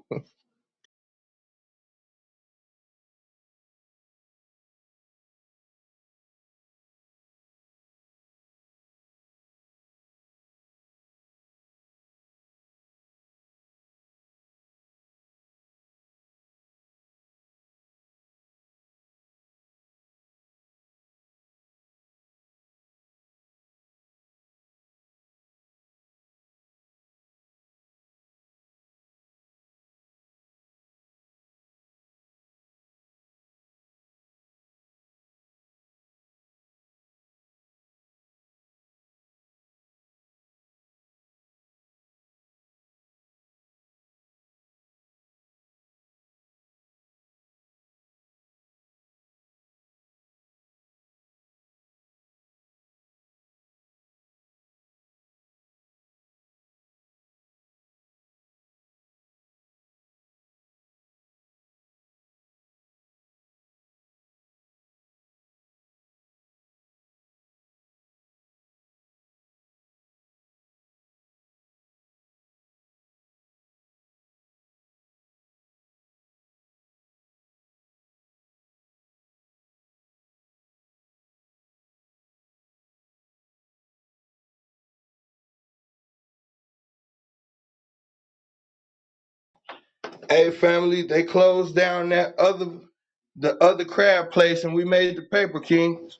Hey family, they closed down the other crab place and we made the paper, King.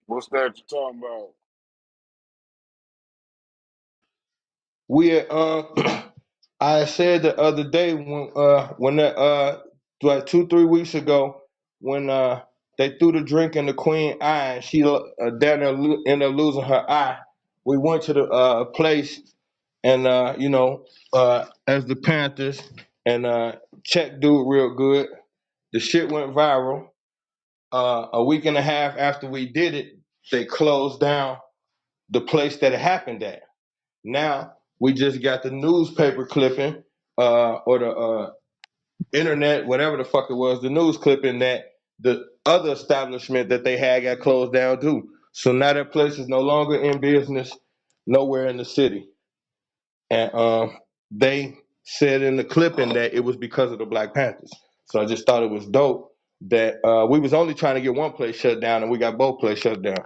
What's that you talking about? We had, I said the other day when that like 2 3 weeks ago when they threw the drink in the queen eye and she down there ended up losing her eye. We went to the place and as the Panthers and checked dude real good. The shit went viral. A week and a half after we did it, they closed down the place that it happened at. Now we just got the newspaper clipping or the internet, whatever the fuck it was, the news clipping that the other establishment that they had got closed down too. So now that place is no longer in business nowhere in the city. And they said in the clipping that it was because of the Black Panthers. So I just thought it was dope that we was only trying to get one place shut down and we got both places shut down.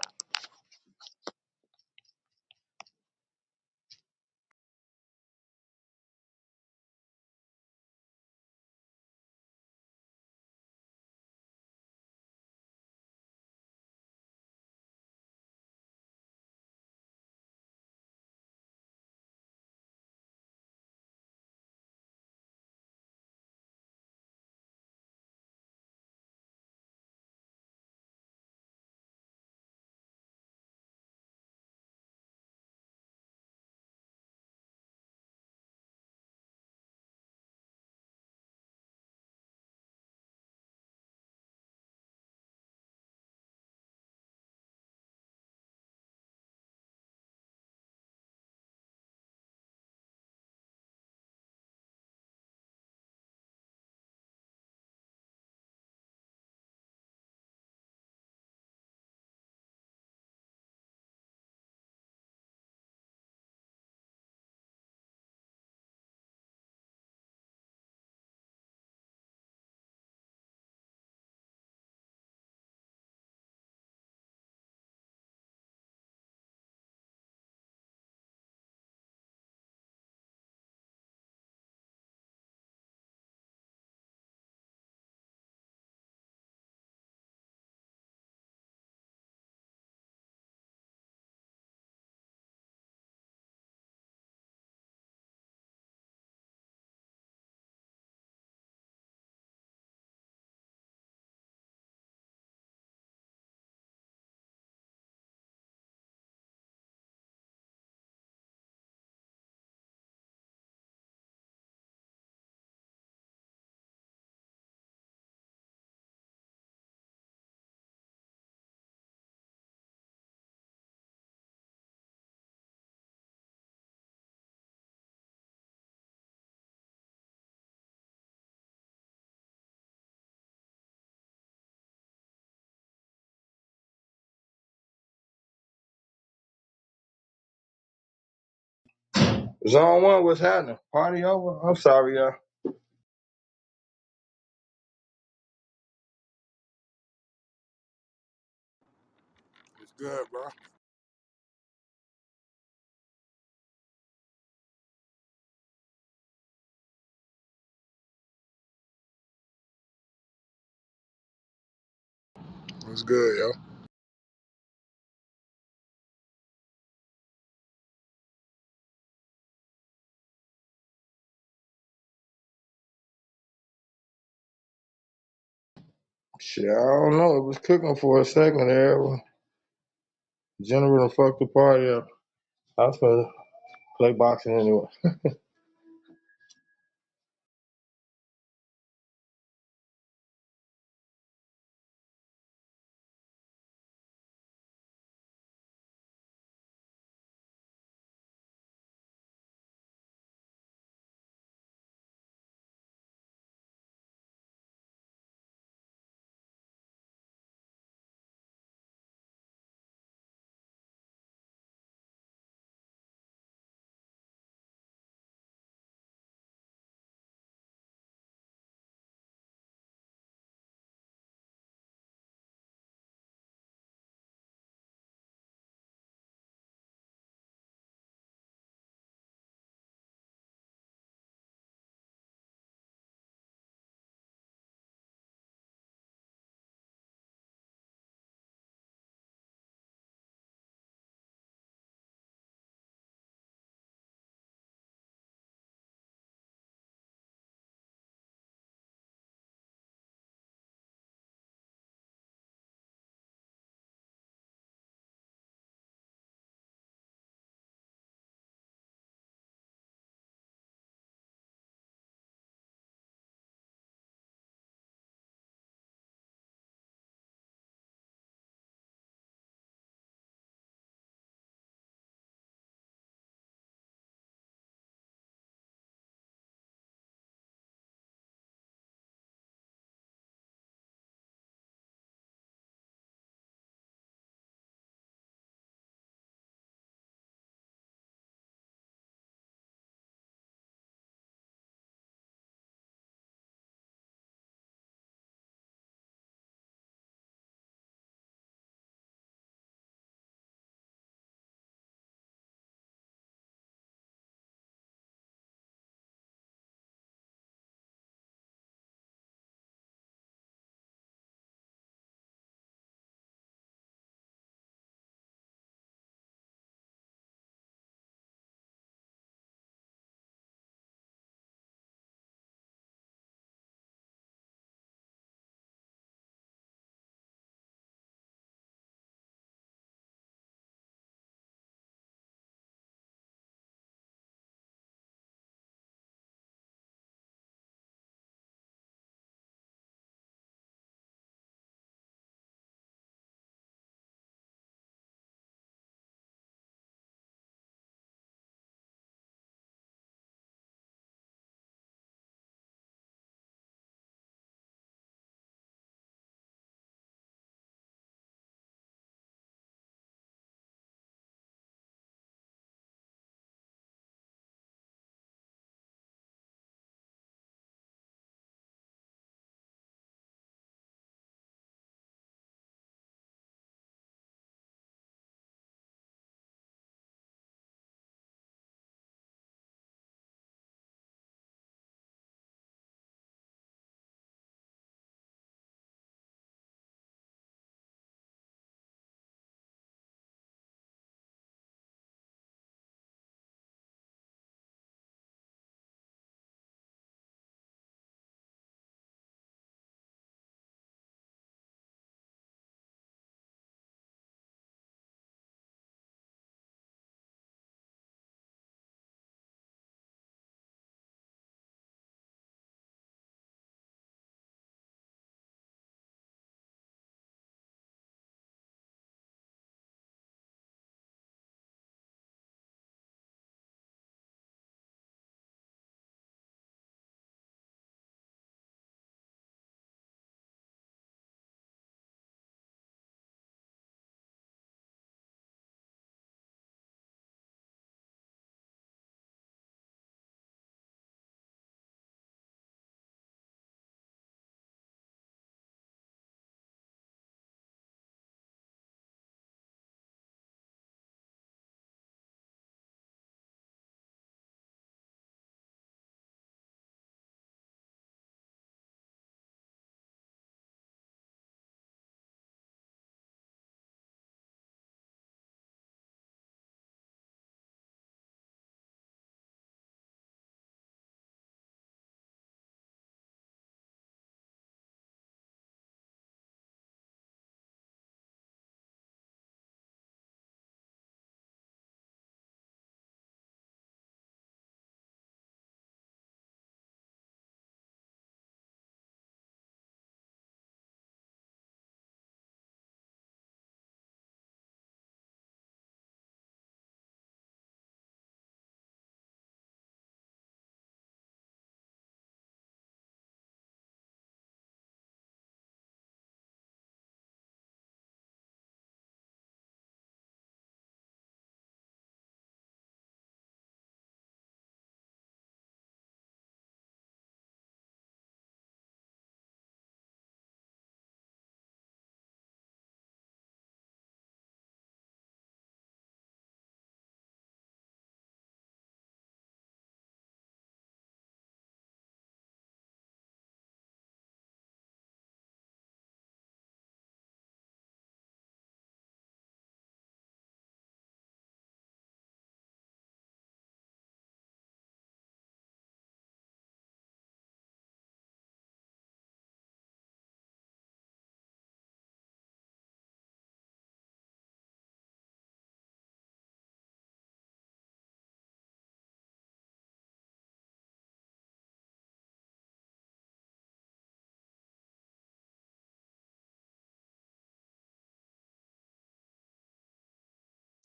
Zone one, what's happening? Party over? I'm sorry, y'all. It's good, bro. It's good, yo. Shit, I don't know. It was cooking for a second there. General fucked the party up. I was gonna play boxing anyway.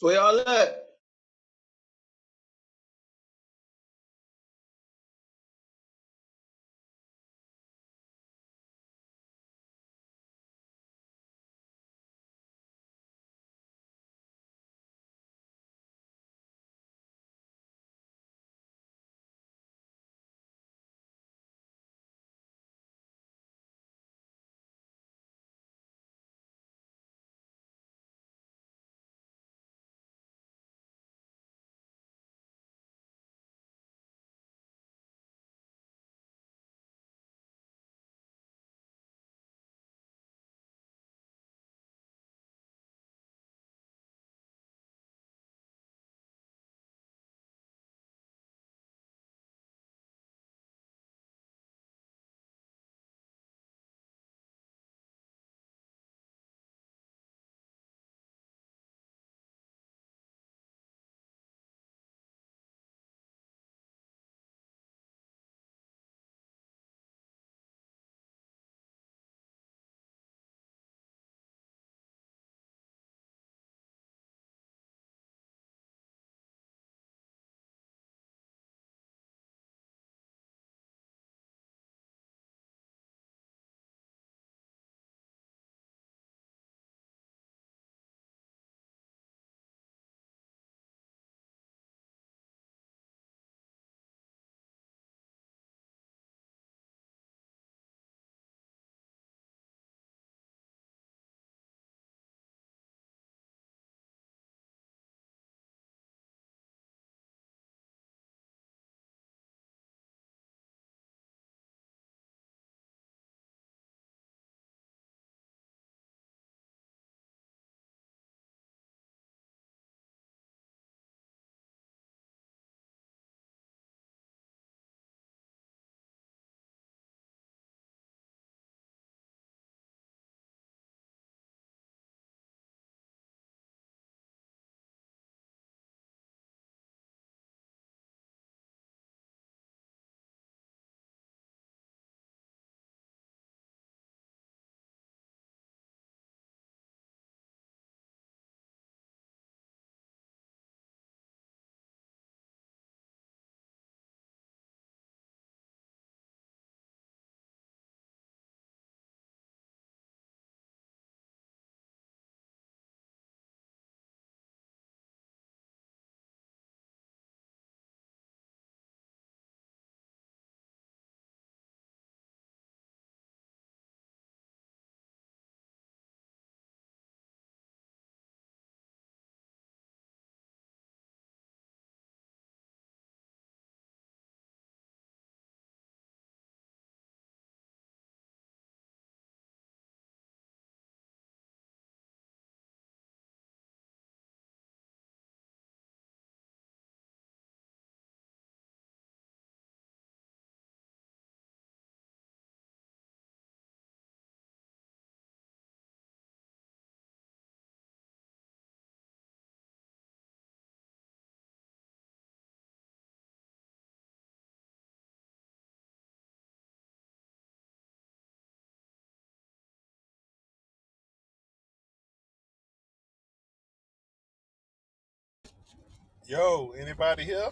Where y'all at? Yo, anybody here?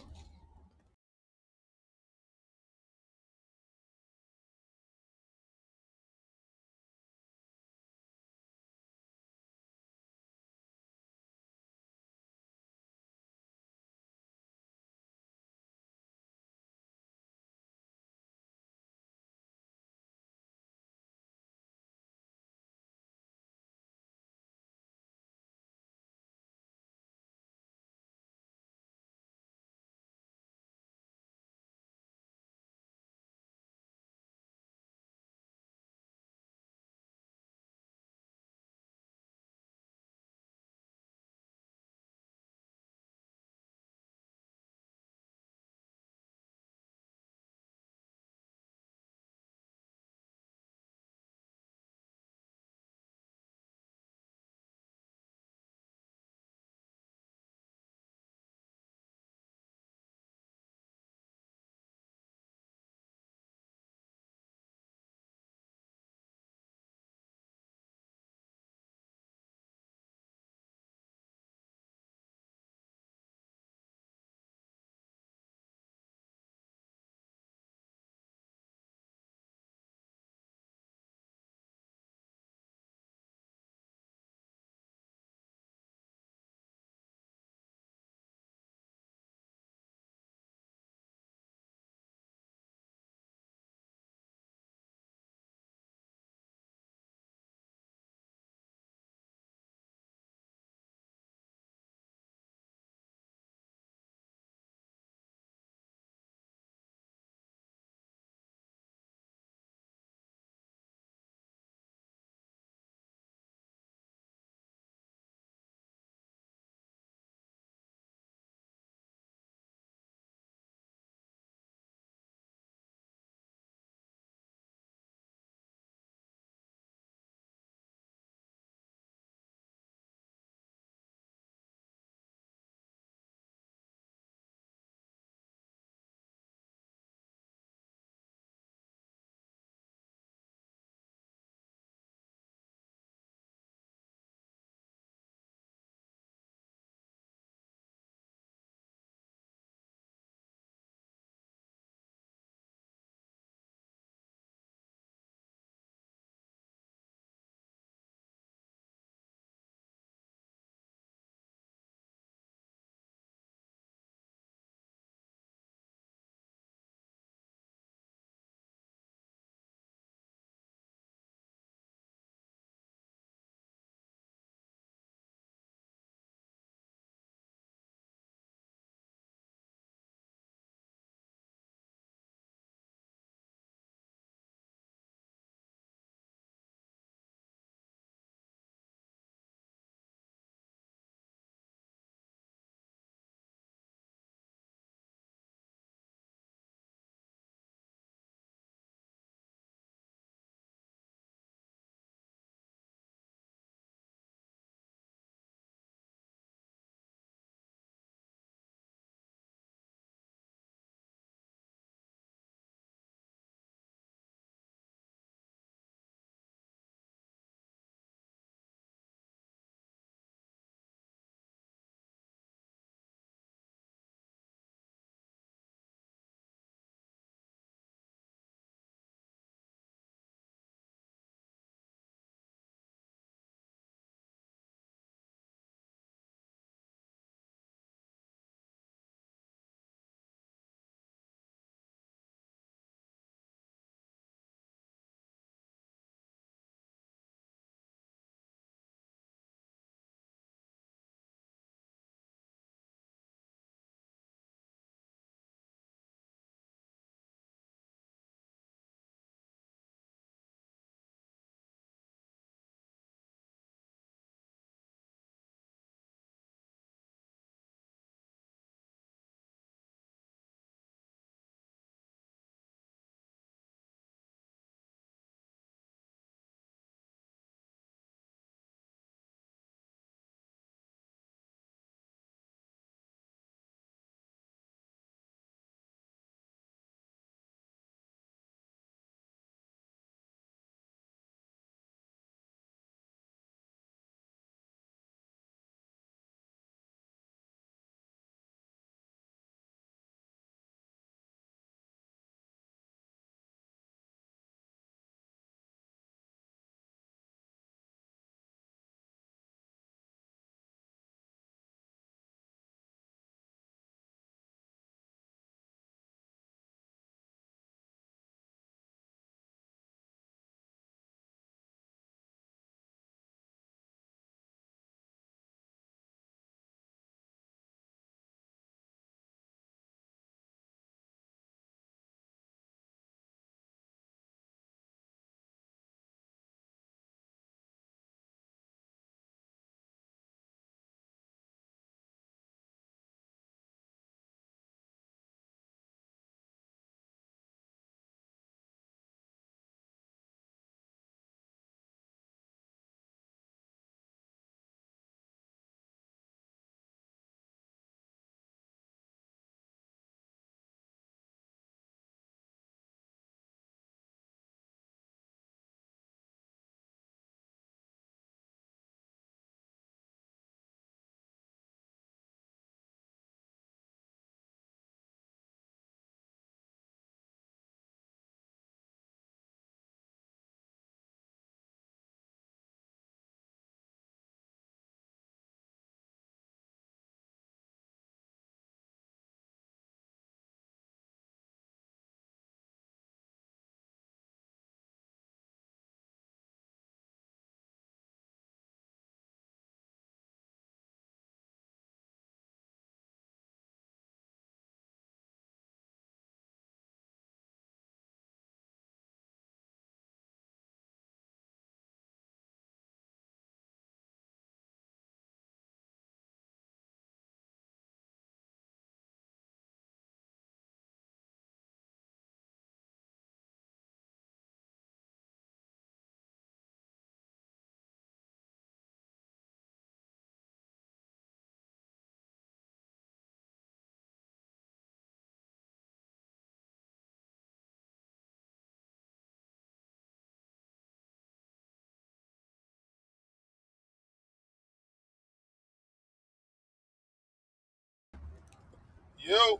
Yo,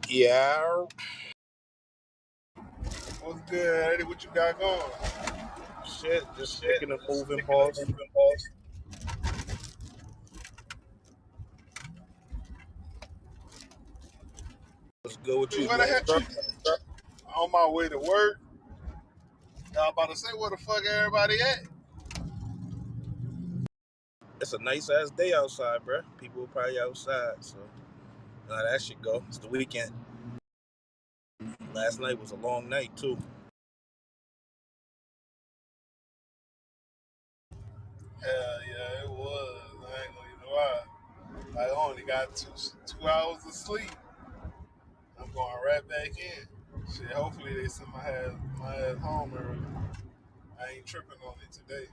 Yeah, what's good, Eddie? What you got going? shit, just Shit, sticking a just moving sticking to pause. moving balls. What's good with Dude, you? where You the at heck work? you? On my way to work. I was about to say, where the fuck everybody at? It's a nice ass day outside, bro. People are probably outside, so that shit go. It's the weekend. Last night was a long night too. Hell yeah, it was. I ain't gonna even lie. I only got two hours of sleep. I'm going right back in. Shit, hopefully they send my ass home early. I ain't tripping on it today.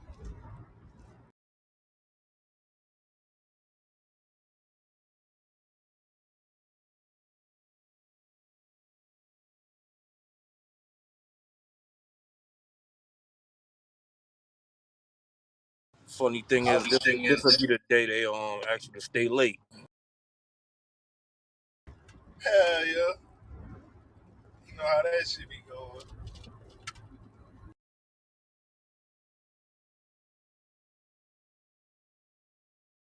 Funny thing is, Funny thing this is, will be the day they actually stay late. hell yeah, you know how that shit be going.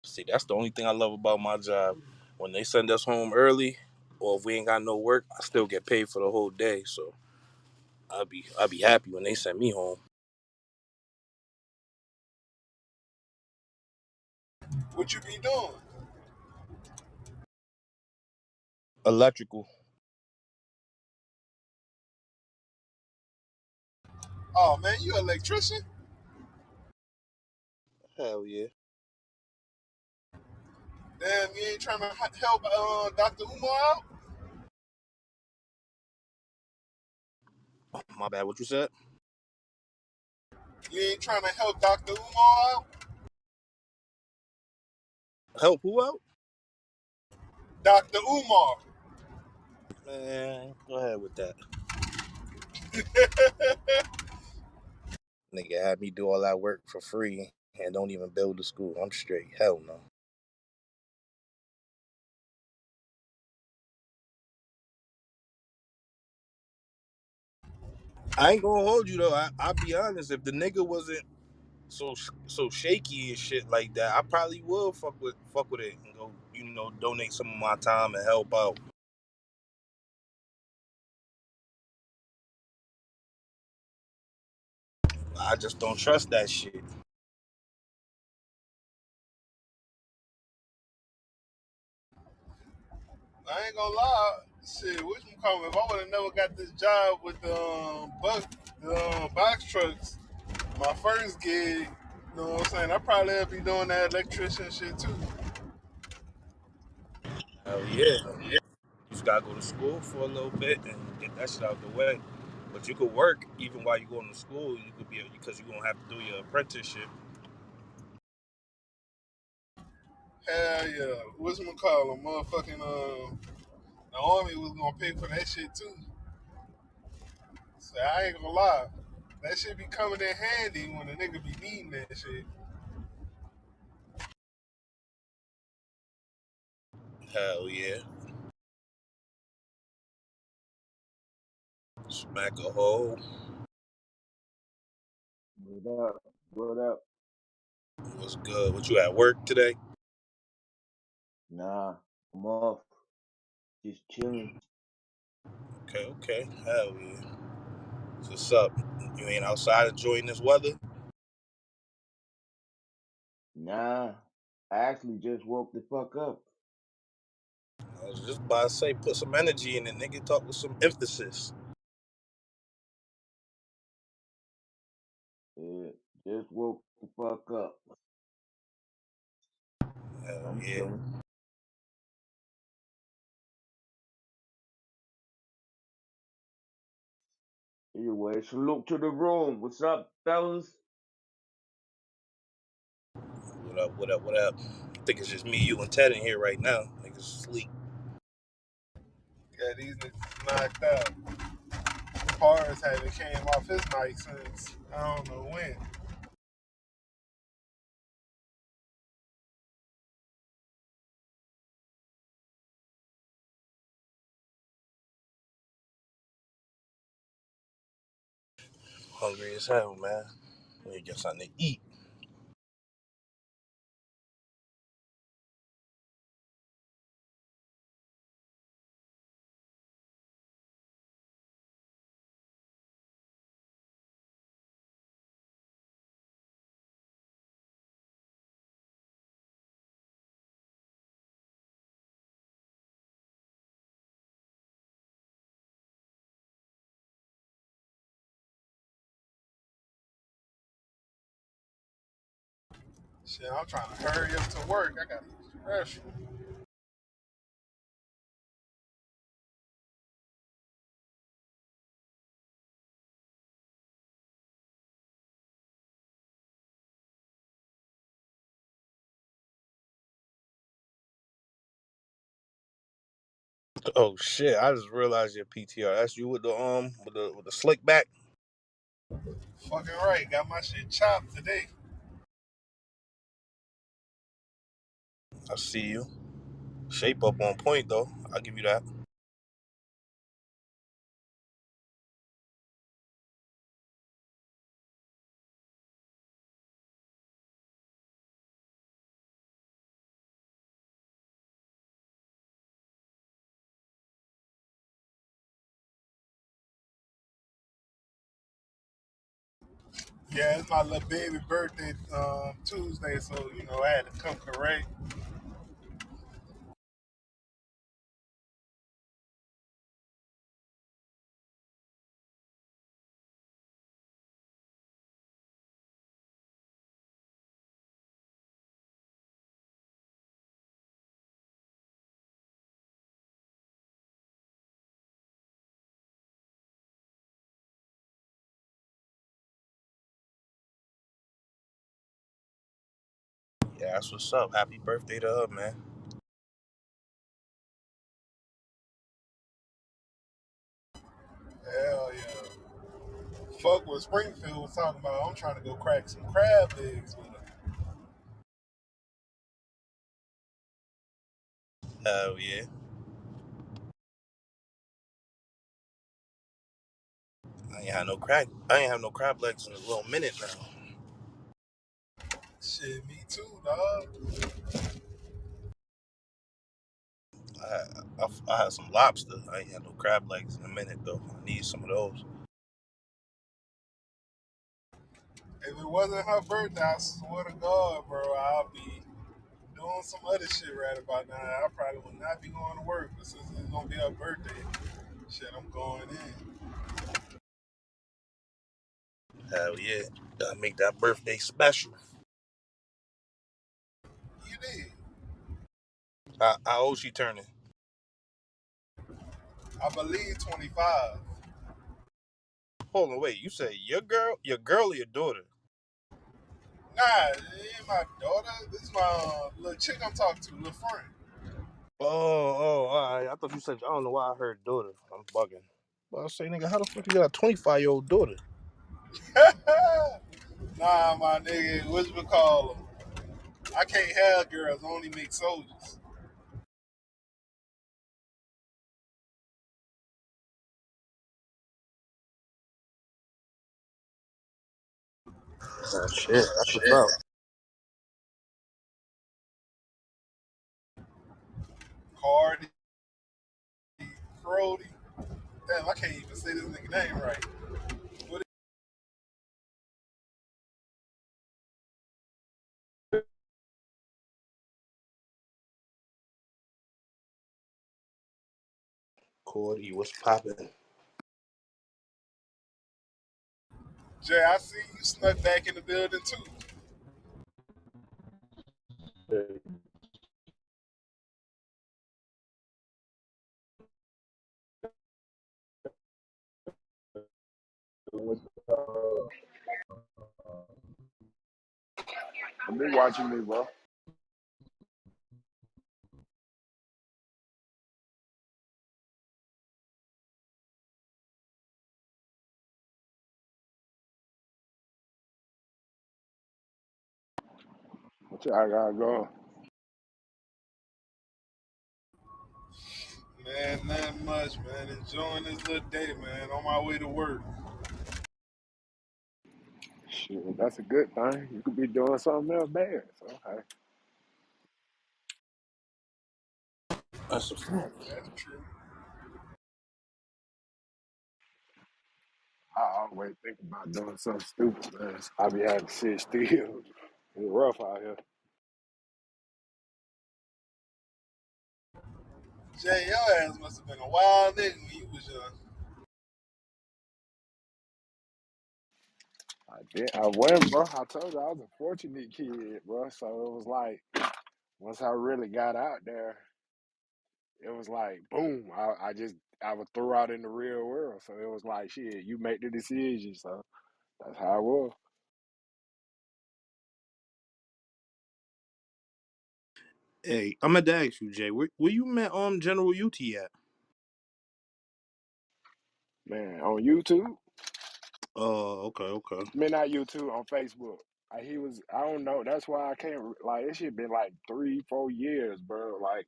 See, that's the only thing I love about my job. When they send us home early, or if we ain't got no work, I still get paid for the whole day. So I'll be happy when they send me home. What you be doing? Electrical. Oh man, you an electrician? Hell yeah. Damn, you ain't trying to help Dr. Umar out? My bad. What you said? You ain't trying to help Dr. Umar out? Help who out? Dr. Umar. Man, go ahead with that. Nigga had me do all that work for free and don't even build the school. I'm straight. Hell no. I ain't gonna hold you though. I'll be honest. If the nigga wasn't so shaky and shit like that, I probably would fuck with it and go, donate some of my time and help out. I just don't trust that shit. I ain't gonna lie. Shit, which one call me? If I would have never got this job with the box trucks, my first gig, you know what I'm saying? I probably would be doing that electrician shit too. Hell yeah. You just gotta go to school for a little bit and get that shit out the way. But you could work even while you going to school. You could be because you're gonna have to do your apprenticeship. Hell yeah. Which one call him? Motherfucking the army was gonna pay for that shit too. So I ain't gonna lie. That shit be coming in handy when a nigga be needing that shit. Hell yeah. Smack a hole. What up? What up? What's good? What you at work today? Nah, I'm off. Just chilling. Okay. Hell yeah. What's up? You ain't outside enjoying this weather? Nah, I actually just woke the fuck up. I was just about to say, put some energy in it, nigga. Talk with some emphasis. Yeah, just woke the fuck up. Hell I'm yeah. chilling. Anyway, salute to the room. What's up, fellas? What up? What up? What up? I think it's just me, you, and Ted in here right now. Niggas sleep. Yeah, these niggas knocked out. Pars haven't came off his mic since I don't know when. Hungry as hell, man. Need to get something to eat. Shit, I'm trying to hurry up to work. I gotta use the restroom. Oh shit! I just realized your PTR. That's you with the slick back. Fucking right, got my shit chopped today. I see you. Shape up on point though. I'll give you that. Yeah, it's my little baby birthday Tuesday, so you know I had to come correct. Yeah, that's what's up. Happy birthday to her, man. Hell yeah. Fuck what Springfield was talking about. I'm trying to go crack some crab legs with her. Hell yeah. I ain't had no crab legs in a little minute now. Shit, me too, dog. I had some lobster. I ain't had no crab legs in a minute though. I need some of those. If it wasn't her birthday, I swear to God, bro, I'll be doing some other shit right about now. I probably would not be going to work, but since it's gonna be her birthday, shit, I'm going in. Hell yeah. Gotta make that birthday special. You did. How old she turning? I believe 25. Hold on, wait. You say your girl or your daughter? Nah, it ain't my daughter. This is my little chick I'm talking to, little friend. All right. I thought you said, I don't know why I heard daughter. I'm bugging. Well, I say, nigga, how the fuck you got a 25-year-old daughter? Nah, my nigga, what's we call them? I can't have girls, I only make soldiers. Oh, shit. That's what's up. Cardi, Crody. Damn, I can't even say this nigga name right. What Cordy, what's poppin'? Jay, I see you snuck back in the building too. I've been watching me, bro. I gotta go. Man, nothing much, man. Enjoying this little day, man. On my way to work. Shit, that's a good thing. You could be doing something else bad. So hey, That's a fact. that's true. I always think about doing something stupid, man. I be having to sit still. It's rough out here. Jay, your ass must have been a wild nigga when you was young. I did. I went, bro. I told you I was a fortunate kid, bro. So it was like once I really got out there, it was like boom. I was thrown out in the real world. So it was like shit. You make the decision. So that's how it was. Hey, I'm gonna ask you, Jay, where you met General UT at? Man, on YouTube. Oh, okay, okay. I mean, not YouTube, on Facebook. I don't know. That's why I can't, like, it should been like 3, 4 years, bro. Like,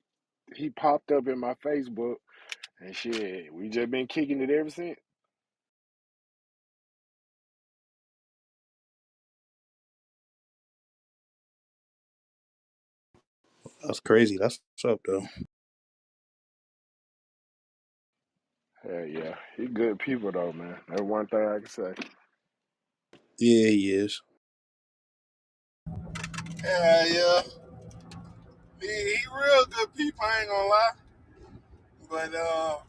he popped up in my Facebook and shit. We just been kicking it ever since. That's crazy. That's what's up though. Hell yeah. He good people, though, man. That's one thing I can say. Yeah, he is. Yeah, yeah. He real good people, I ain't gonna lie. But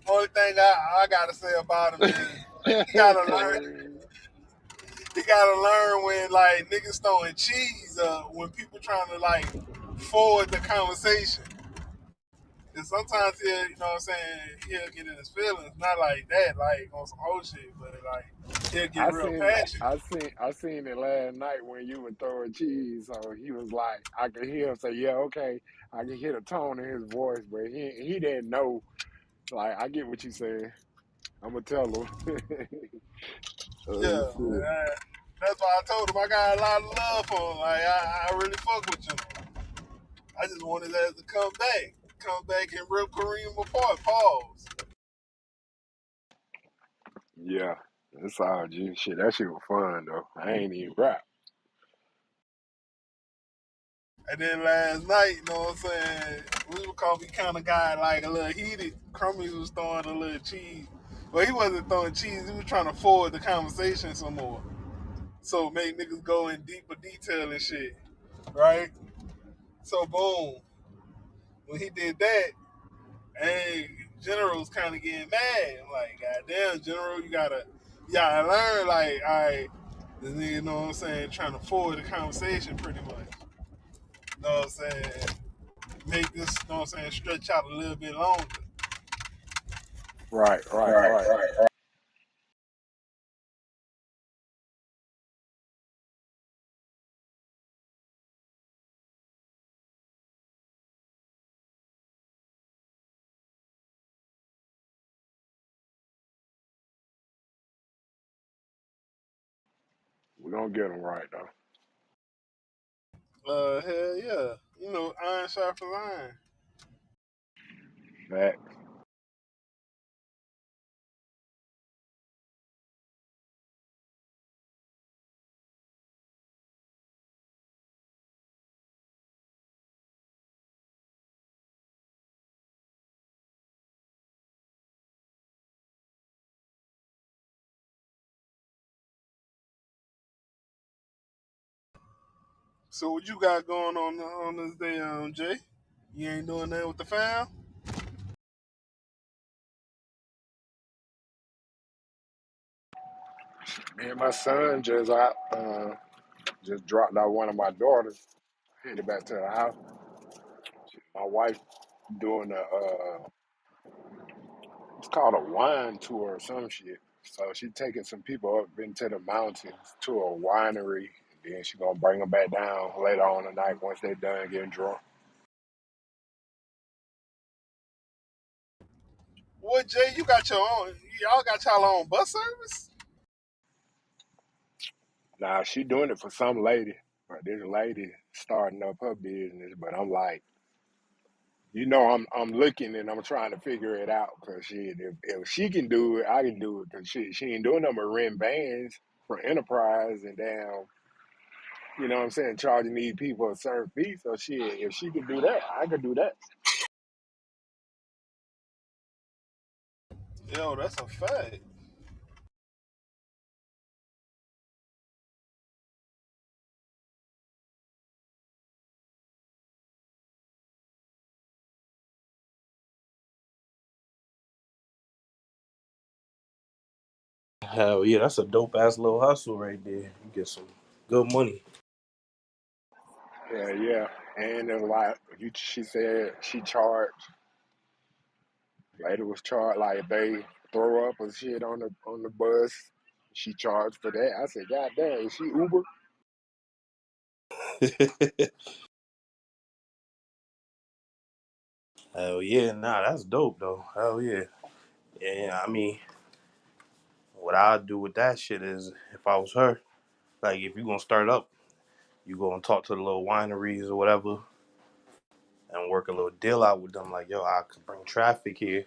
only thing I gotta say about him is he gotta learn. Kareem. He gotta learn when like niggas throwing cheese when people trying to like forward the conversation. And sometimes he'll, you know what I'm saying, he'll get in his feelings. Not like that, like on some whole shit, but like he'll get I real seen, passionate. I seen it last night when you were throwing cheese. So he was like, I could hear him say, "Yeah, okay." I could hear the tone in his voice, but he didn't know. Like, I get what you saying. I'm gonna tell him. Yeah, Shit. that's why I told him I got a lot of love for him. Like I really fuck with you. I just wanted that to come back and rip Kareem apart. Pause. Yeah, it's all G shit. That shit was fun though. I ain't even rap. And then last night, you know what I'm saying, we were called, we kind of got like a little heated. Crummies was throwing a little cheese. But he wasn't throwing cheese, he was trying to forward the conversation some more. So make niggas go in deeper detail and shit. Right? So boom. When he did that, hey, General's kind of getting mad. I'm like, goddamn, General, you gotta learn. Like, all right, this nigga, you know what I'm saying, trying to forward the conversation pretty much. You know what I'm saying? Make this, you know what I'm saying, stretch out a little bit longer. Right, right, Right, right. right, right. We gonna get him right though. Hell yeah. You know, iron sharpens iron. That So what you got going on this day, Jay? You ain't doing that with the fam? me and my son just dropped out one of my daughters. Headed back to the house. My wife doing it's called a wine tour or some shit. So she taking some people up into the mountains to a winery. And then she gonna bring them back down later on tonight once they done getting drunk. What, Jay, you got your own, y'all got y'all own bus service? Nah, she doing it for some lady. But this lady starting up her business. But I'm like, I'm looking and I'm trying to figure it out because if she can do it, I can do it because she ain't doing no marin bands. for enterprise and damn, you know what I'm saying, charging these people a certain fee. So shit, if she could do that, I could do that. Yo, that's a fact. Hell yeah, that's a dope ass little hustle right there. You get some good money. Yeah, yeah. And then like she said she charged later was charged like if they throw up or shit on the bus, she charged for that. I said, God damn, is she Uber? Hell yeah, nah, that's dope though. Hell yeah. Yeah, I mean, what I'd do with that shit is if I was her, like if you gonna start up, you go and talk to the little wineries or whatever and work a little deal out with them, like, yo, I could bring traffic here.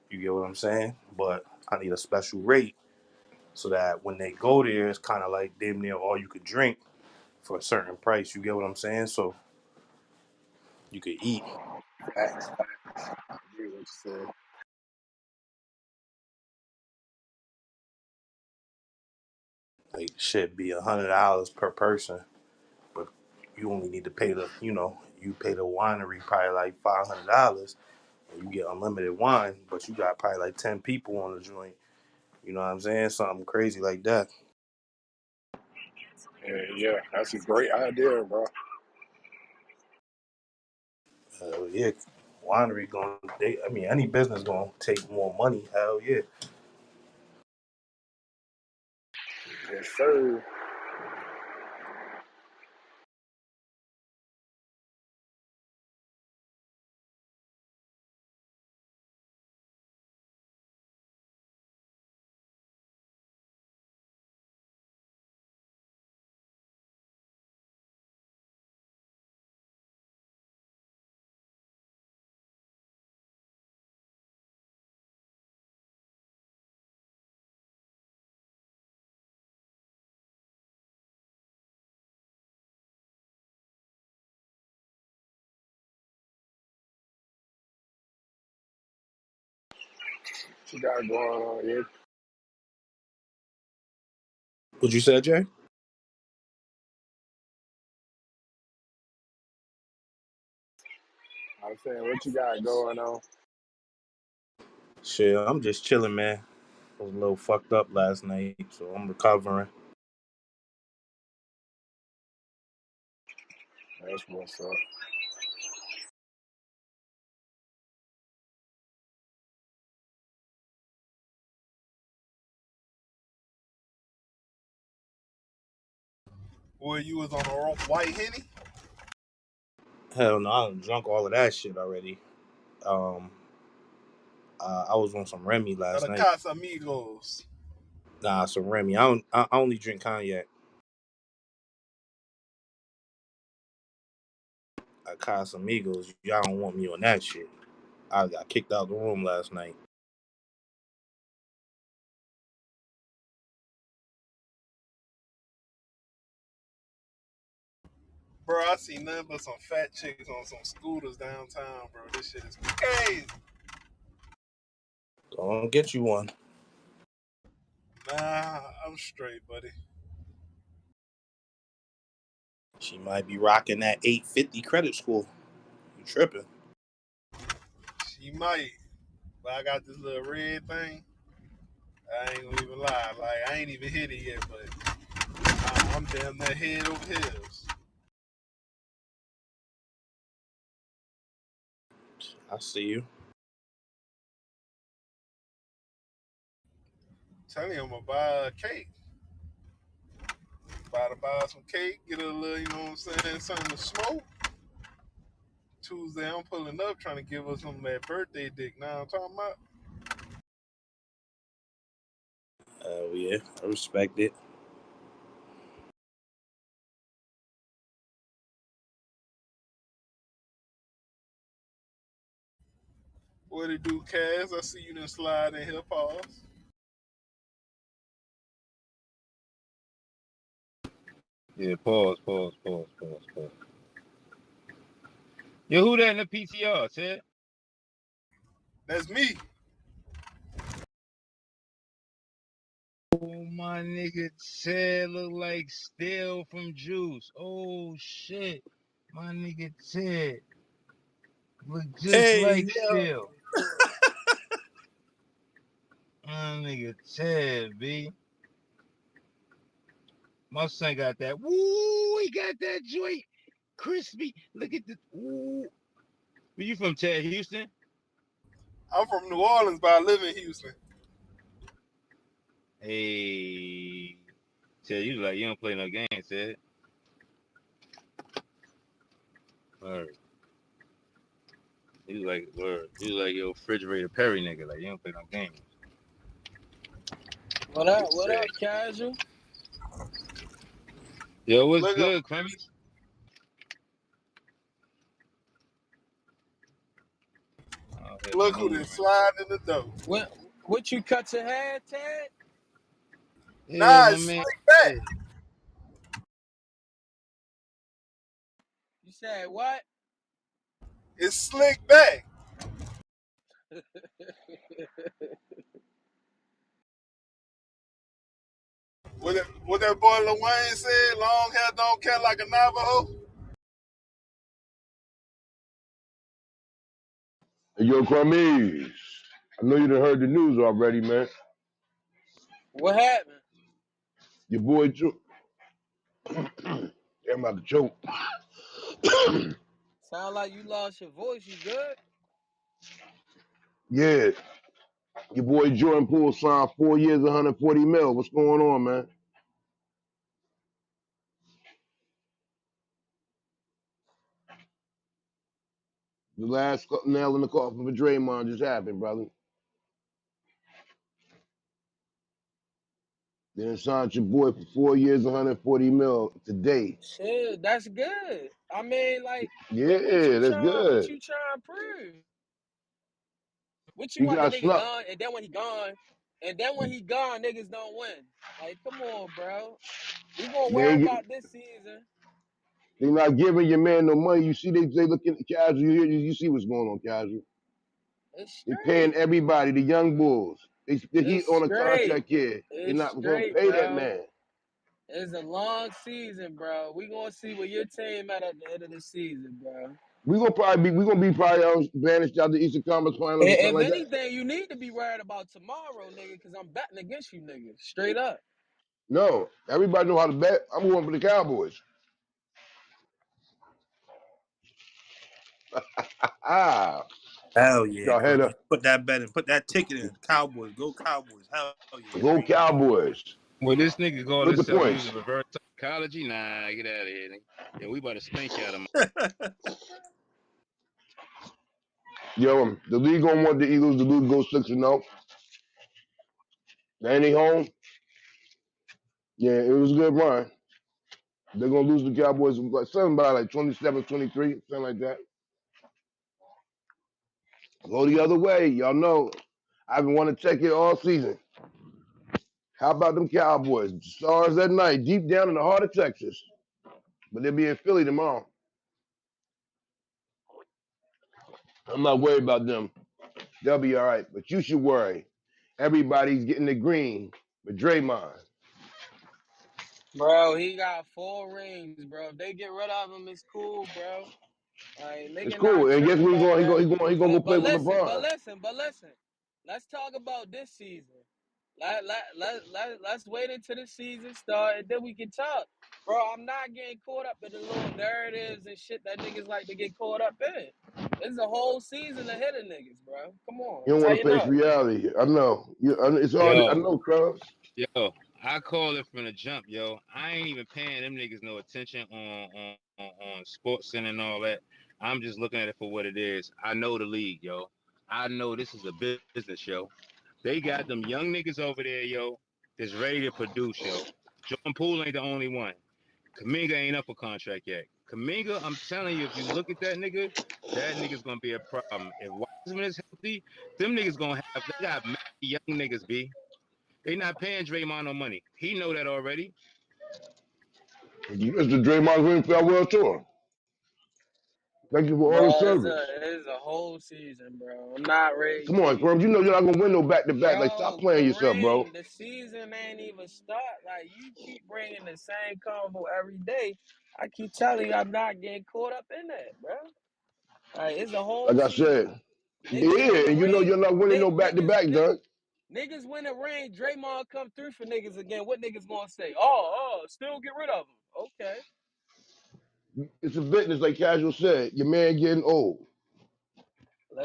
You get what I'm saying? But I need a special rate so that when they go there, it's kind of like damn near all you could drink for a certain price. You get what I'm saying? So you could eat. Facts, facts. I agree with what you said. Like shit be $100 per person, but you only need to pay you pay the winery probably like $500, and you get unlimited wine, but you got probably like 10 people on the joint. You know what I'm saying? Something crazy like that. Yeah, yeah, that's a great idea, bro. Hell yeah, winery going. I mean, any business gonna take more money. Hell yeah. Yes, sir. What you got going on, yeah? What you said, Jay? I'm saying, what you got going on? Shit, I'm just chilling, man. I was a little fucked up last night, so I'm recovering. That's what's up. Where you was on a white henny? Hell no, I done drunk all of that shit already. Um, I was on some Remy Or last the night. Casamigos? Nah, some Remy. I don't. I only drink cognac. At Casamigos, y'all don't want me on that shit. I got kicked out the room last night. Bro, I see nothing but some fat chicks on some scooters downtown, bro. This shit is crazy. Don't get you one. Nah, I'm straight, buddy. She might be rocking that 850 credit score. You tripping? She might, but I got this little red thing. I ain't gonna even lie. Like, I ain't even hit it yet, but I'm damn near head over heels. I see you. Telling you, I'm gonna buy a cake. About to buy some cake, get a little, you know what I'm saying, something to smoke. Tuesday, I'm pulling up trying to give her some of that birthday dick. Now I'm talking about. Yeah, I respect it. What it do, Cass? I see you done slide in here, pause. Yeah, pause, pause, pause, pause, pause. Yo, who that in the PTR, Ted? That's me. Oh, my nigga Ted look like Steel from Juice. Oh, shit. My nigga Ted look just Hey, like yo. Steel. My nigga Ted, B. My son got that. Woo, he got that joint. Crispy. Look at the. Woo. Where you from, Ted? Houston? I'm from New Orleans, but I live in Houston. Hey. Ted, you like, you don't play no games, Ted. Word. You like, word. You like your refrigerator Perry nigga. Like, you don't play no games. What Nigga up? What Ted. up, casual? Yo, what's Look up, good, Clemmies? I'll hit look who moon they right slide in the door. What what you cut your hair, Ted? there. Yeah, Nah, my it's man. slick back. Ted. You said what? It's slick back. What that boy Lil Wayne said, long hair don't care like a Navajo. Hey, yo, Kwames. I know you done heard the news already, man. What happened? Your boy, I'm about to choke. Sound like you lost your voice. You good? Yeah, your boy Jordan Poole signed 4 years, 140 mil. What's going on, man? The last nail in the coffin for Draymond just happened, brother. Then signed your boy for 4 years, 140 mil today. Shit, that's good. I mean, like, Yeah, that's what good. you trying to prove? What you He want the got nigga snuck. gone, and then when he gone, niggas don't win. Like, come on, bro. We gonna They worry ain't, about this season. they not giving your man no money. You see, they looking at casual. You see what's going on, casual. It's They paying straight. everybody, the young bulls. He It's on a straight. contract here. They're It's not gonna straight, pay that bro. man. It's a long season, bro. We gonna see where your team at the end of the season, bro. We gonna be probably vanished out the Eastern Conference Finals or something If like that. anything, you need to be worried about tomorrow, nigga, because I'm betting against you, nigga. Straight up. No, everybody know how to bet. I'm going for the Cowboys. Ah, Hell yeah, y'all had Clemmy. to Put that bet in. Put that ticket in. Cowboys. Go Cowboys. Hell yeah. go Cowboys Well, this nigga call with the himself points. using reverse psychology. Nah, get out of here, nigga. Yeah, we about to spank y'all tomorrow. Yo, the league gonna want the Eagles to lose, go 6-0. They ain't home. Yeah, it was a good run. They're gonna lose the Cowboys like something by like 27, 23, something like that. Go the other way. Y'all know I've been wanting to check it all season. How about them Cowboys? Stars at night, deep down in the heart of Texas. But they'll be in Philly tomorrow. I'm not worried about them. They'll be all right. But you should worry. Everybody's getting the green with Draymond. Bro, he got 4 rings, bro. If they get rid of him, it's cool, bro. Like, It's nigga cool. not And guess tripping where he about going? that. He going to go play But with listen, but LeBron. listen, but listen. Let's talk about this season. Let's wait until the season start and then we can talk. Bro, I'm not getting caught up in the little narratives and shit that niggas like to get caught up in. It's a whole season ahead of niggas, bro. Come You on, don't want to tighten face up. reality. I know. It's hard. I Yo, know, Cubs. yo, I call it from the jump, yo. I ain't even paying them niggas no attention on sports center and all that. I'm just looking at it for what it is. I know the league, yo. I know this is a business, yo. They got them young niggas over there, yo, that's ready to produce, yo. Jordan Poole ain't the only one. Kaminga ain't up for contract yet. Kaminga, I'm telling you, if you look at that nigga's gonna be a problem. If Wiseman is healthy, them niggas gonna have they got many young niggas, B. They not paying Draymond no money. He know that already. It's the Draymond Green Farewell Tour. Thank you for all the Bro, service. it's a whole season, bro. I'm not ready Come to on, Sperm. You know even. you're not gonna win no back to back. Like, stop Bro, playing yourself, bro. Kareem, the season ain't even start. Like, you keep bringing the same convo every day. I keep telling you, I'm not getting caught up in that, bro. Like, it's a whole Like I season. said, Niggas win yeah, the and you know ring. you're not winning no back to Niggas, back, done. niggas win the ring. Draymond come through for niggas again. What niggas gonna say? Oh, still get rid of him. Okay. It's a business, like Casual said. Your man getting old.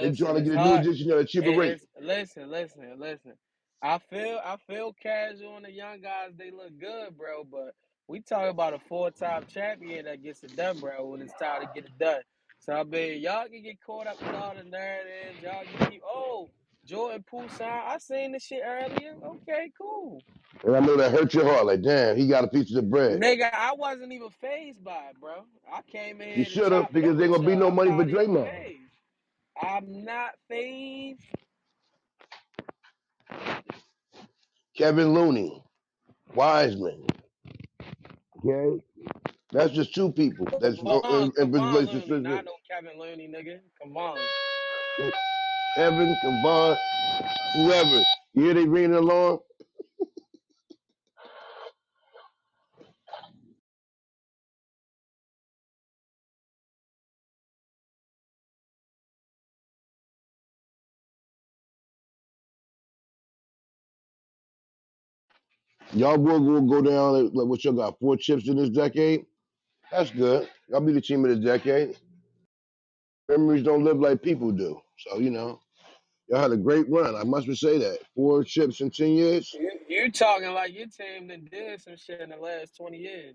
They trying Listen, to it's get a new hard. edition at a cheaper rate. It's listen. I feel casual on the young guys. They look good, bro. But we talk about a four-time champion that gets it done, bro. When it's time to get it done. So I mean, y'all can get caught up with all the narratives. Y'all can keep Jordan Poole sign. I seen this shit earlier. Okay, cool. And I know that hurt your heart. Like, damn, he got a piece of the bread. Nigga, I wasn't even phased by it, bro. I came in You here to should have, chop it up because there ain't with gonna be no y'all. I'm money for not even Draymond. phased. I'm not phased. Kevin Looney, Wiseman. Okay, that's just two people. That's in Kavon Looney, relationship. not no Kevin Looney, nigga. Come on. Kevin, Kevon, whoever. You hear they ringing the alarm? Y'all will go down like what y'all got, 4 chips in this decade? That's good. Y'all be the team of the decade. Memories don't live like people do. So, y'all had a great run. I must say that. 4 chips in 10 years. You talking like your team that did some shit in the last 20 years.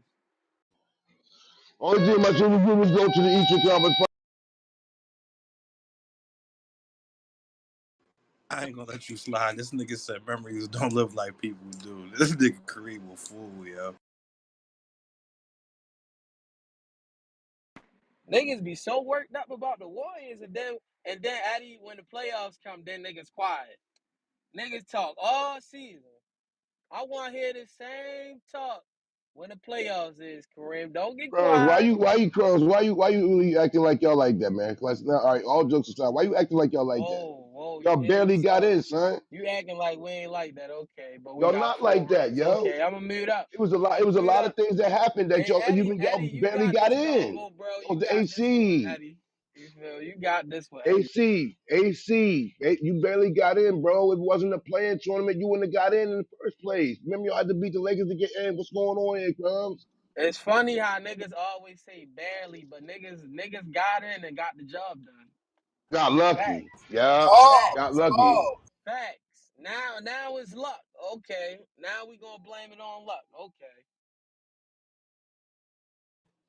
Only thing my team would do was go to the Eastern Conference. I ain't gonna let you slide. This nigga said memories don't live like people do. This nigga Kareem will fool, yo. Niggas be so worked up about the Warriors and then Addy when the playoffs come, then niggas quiet. Niggas talk all season. I want to hear the same talk when the playoffs is, Kareem. Don't get Carlos, quiet. why you really acting like y'all like that, man? Now, all right, all jokes aside, why you acting like y'all like that? Whoa, Y'all you getting me barely got started. in, son. You acting like we ain't like that, okay? But we Y'all got not four like that, rings, yo. okay? I'm gonna mute up. It was a Mute lot of up. things that happened that Hey y'all Eddie, you barely got got this in. convo, bro. On You the got this one, AC. Eddie. You feel? You got this one, Eddie. AC. You barely got in, bro. It wasn't a playing tournament. You wouldn't have got in the first place. Remember, y'all had to beat the Lakers to get in. What's going on here, Crumbs? It's funny how niggas always say barely, but niggas got in and got the job done. Got lucky. Facts, Yeah, got facts, lucky. facts. Now it's luck. Okay, now we gonna blame it on luck. Okay.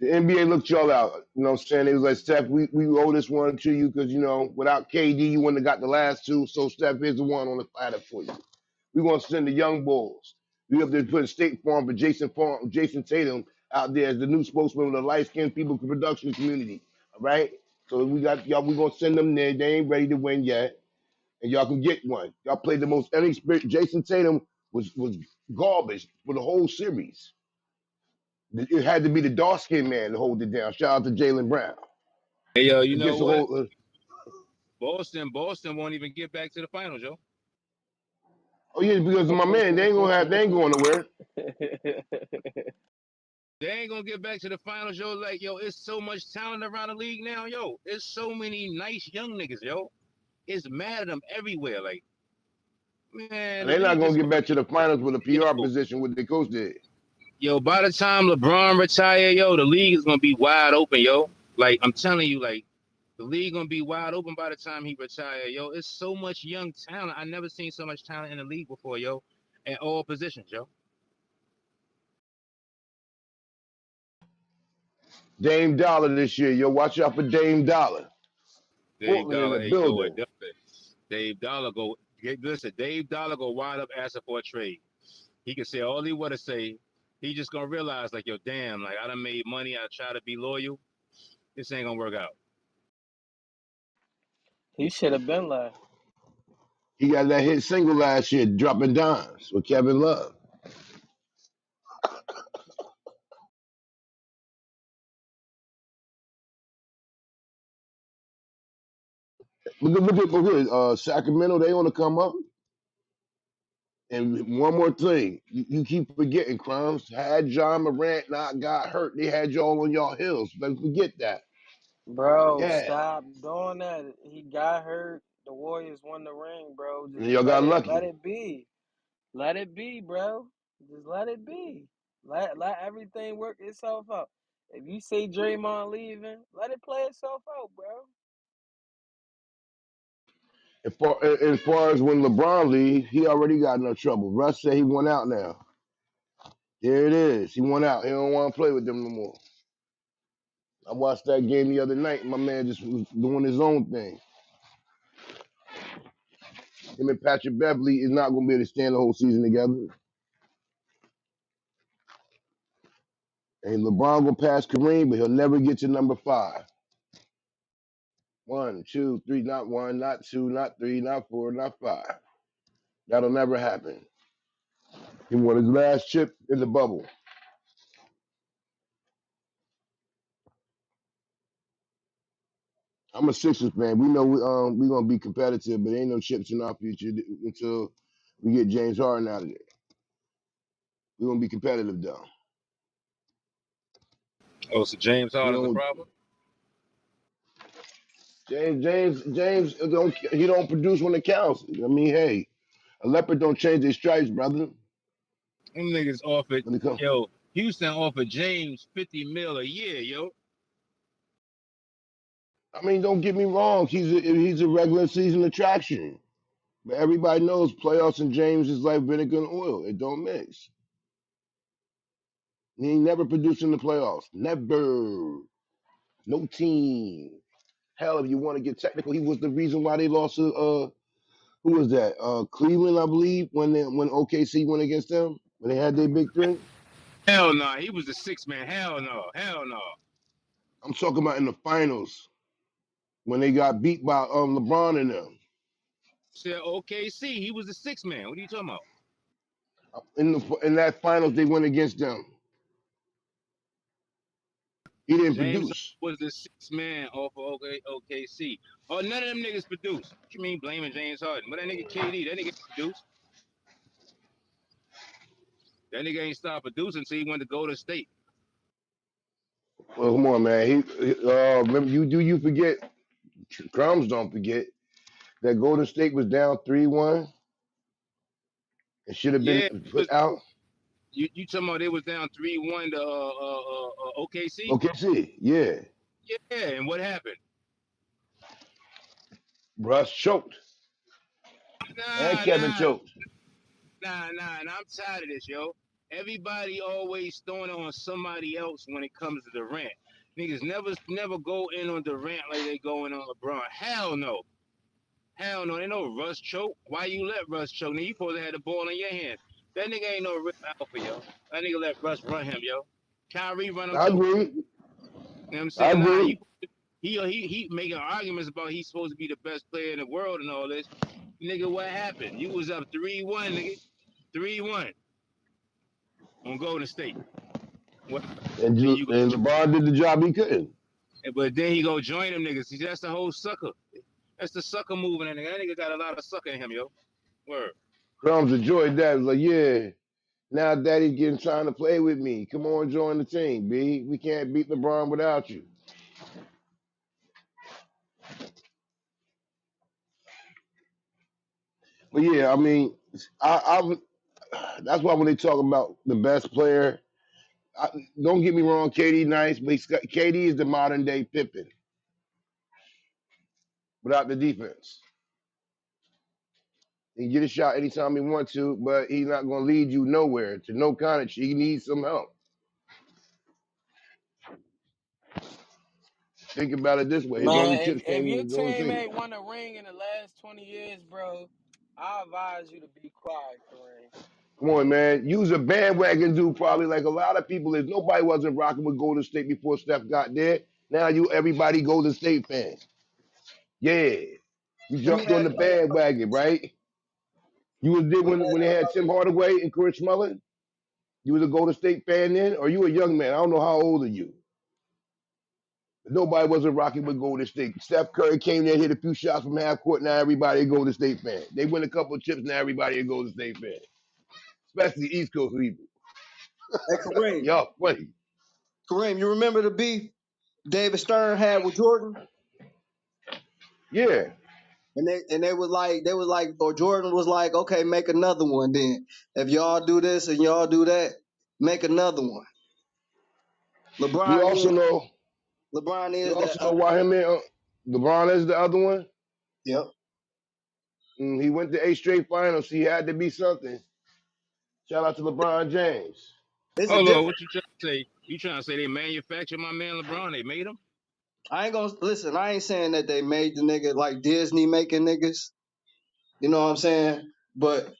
The NBA looked y'all out. You know what I'm saying? It was like, Steph, we owe this one to you because, without KD, you wouldn't have got the last two. So, Steph, here's the one on the platter for you. We're going to send the young bulls. We have to put a state farm for Jason Tatum out there as the new spokesman of the light skinned people production community. All right? So, we got y'all, we're going to send them there. They ain't ready to win yet. And y'all can get one. Y'all played the most inexperienced. Jason Tatum was garbage for the whole series. It had to be the dark skinned man to hold it down. Shout out to Jalen Brown. Hey, yo, you know Against the what? whole. Boston won't even get back to the finals, yo. Oh yeah, because of my man, they ain't going nowhere. They ain't gonna get back to the finals, yo. Like, yo, it's so much talent around the league now, yo. It's so many nice young niggas, yo. It's mad at them everywhere. Like, man, And the they're not league gonna is get gonna back to be, the finals with a yo, PR position what the coach did. yo. By the time LeBron retire, yo, the league is gonna be wide open, yo. Like, I'm telling you, like, the league gonna be wide open by the time he retire, yo. It's so much young talent. I never seen so much talent in the league before, yo. At all positions, yo. Dame Dollar this year, yo. Watch out for Dame Dollar. Dave Portland in Dollar, the hey, yo, building. Dave Dollar go get listen. Dave Dollar go wind up asking for a trade. He can say all he want to say. He just gonna realize like, yo, damn, like I done made money. I try to be loyal. This ain't gonna work out. He should have been left. He got that hit single last year, dropping dimes with Kevin Love. Look at Sacramento. They on the come up. And one more thing, you keep forgetting, Crumbs. Had John Morant not got hurt, they had y'all on y'all heels. Don't forget that. Bro, Yeah. stop doing that. He got hurt. The Warriors won the ring, bro. Just And y'all got let lucky. it be. Let it be, bro. Just let it be. Let everything work itself out. If you say Draymond leaving, let it play itself out, bro. As far as when LeBron leave, he already got no trouble. Russ said he went out now. There it is. He went out. He don't want to play with them no more. I watched that game the other night. My man just was doing his own thing. Him and Patrick Beverly is not going to be able to stand the whole season together. And LeBron will pass Kareem, but he'll never get to number 5. 1, 2, 3, not 1, not 2, not 3, not 4, not 5. That'll never happen. He won his last chip in the bubble. I'm a Sixers fan. We know we gonna be competitive, but ain't no chips in our future until we get James Harden out of there. We're gonna be competitive though. Oh, so James We Harden's the don't problem? James don't he don't produce when it counts. I mean, hey, a leopard don't change their stripes, brother. Them niggas offered, When it comes, yo, Houston offered James 50 mil a year, yo. I mean, don't get me wrong. He's a regular season attraction, but everybody knows playoffs and James is like vinegar and oil. It don't mix. He ain't never produced in the playoffs. Never. No team. Hell, if you want to get technical, he was the reason why they lost to who was that? Cleveland, I believe, when OKC went against them when they had their big three. Hell no, he was the sixth man. Hell no, hell no. I'm talking about in the finals when they got beat by LeBron and them. Said OKC, he was the sixth man. What are you talking about? In that finals they went against them. He didn't James produce. was the sixth man off of OKC. Oh, none of them niggas produced. What you mean blaming James Harden? But that nigga KD, that nigga ain't produced. That nigga ain't stopped producing until he went to go to state. Well, come on, man. Remember you forget? Crumbs don't forget that Golden State was down 3-1 and should have been Yeah, put out. you talking about they was down 3-1 to OKC? Okay, see, yeah. Yeah, and what happened? Russ choked and Nah, Kevin nah, choked. and I'm tired of this, yo. Everybody always throwing it on somebody else when it comes to Durant. Niggas never go in on Durant like they going on LeBron. Hell no. Hell no. They know Russ choke. Why you let Russ choke? Nigga, you supposed to have the ball in your hands. That nigga ain't no real alpha, yo. That nigga let Russ run him, yo. Kyrie run him I too. agree. You know what I'm I saying? Nah, agree. he making arguments about he's supposed to be the best player in the world and all this. Nigga, what happened? You was up 3-1, nigga. 3-1 on Golden State. What? And, Then you go, and LeBron did the job he couldn't. but then he go join them niggas. See, that's the whole sucker. That's the sucker moving that nigga. That nigga got a lot of sucker in him, yo. Word. Crumbs enjoyed that. It was like, yeah, now daddy's getting trying to play with me. Come on, join the team, B. We can't beat LeBron without you. But yeah, I mean, that's why when they talk about the best player, I, don't get me wrong, KD nice, but KD is the modern day Pippen without the defense. He can get a shot anytime he wants to, but he's not going to lead you nowhere to no kind of. He needs some help. Think about it this way: his only Man, chips if came in your the Golden team State. ain't won a ring in the last 20 years, bro, I advise you to be quiet, Kareem. Come on, man. You was a bandwagon dude, probably like a lot of people is. Nobody wasn't rocking with Golden State before Steph got there. Now everybody Golden State fans. Yeah. You Let me jumped on ask the y'all a bandwagon, question. right? You was there Let me when ask they y'all had Tim Hardaway and Chris Mullin. You was a Golden State fan then, or you a young man? I don't know how old are you. Nobody wasn't rocking with Golden State. Steph Curry came there, hit a few shots from half court. Now everybody a Golden State fan. They win a couple of chips. Now everybody a Golden State fan, especially East Coast people. Hey, Kareem, Y'all funny. Kareem, you remember the beef David Stern had with Jordan? Yeah, And they was like, or Jordan was like, okay, make another one then. If y'all do this and y'all do that, make another one. you LeBron also is know. LeBron You is that also know why him and LeBron is the other one. yep. He went to 8 straight finals. He had to be something. Shout out to LeBron James. It's a Hold on, different what you trying to say? You trying to say they manufactured my man LeBron? They made him? I ain't gonna listen, I ain't saying that they made the nigga like Disney making niggas. You know what I'm saying? But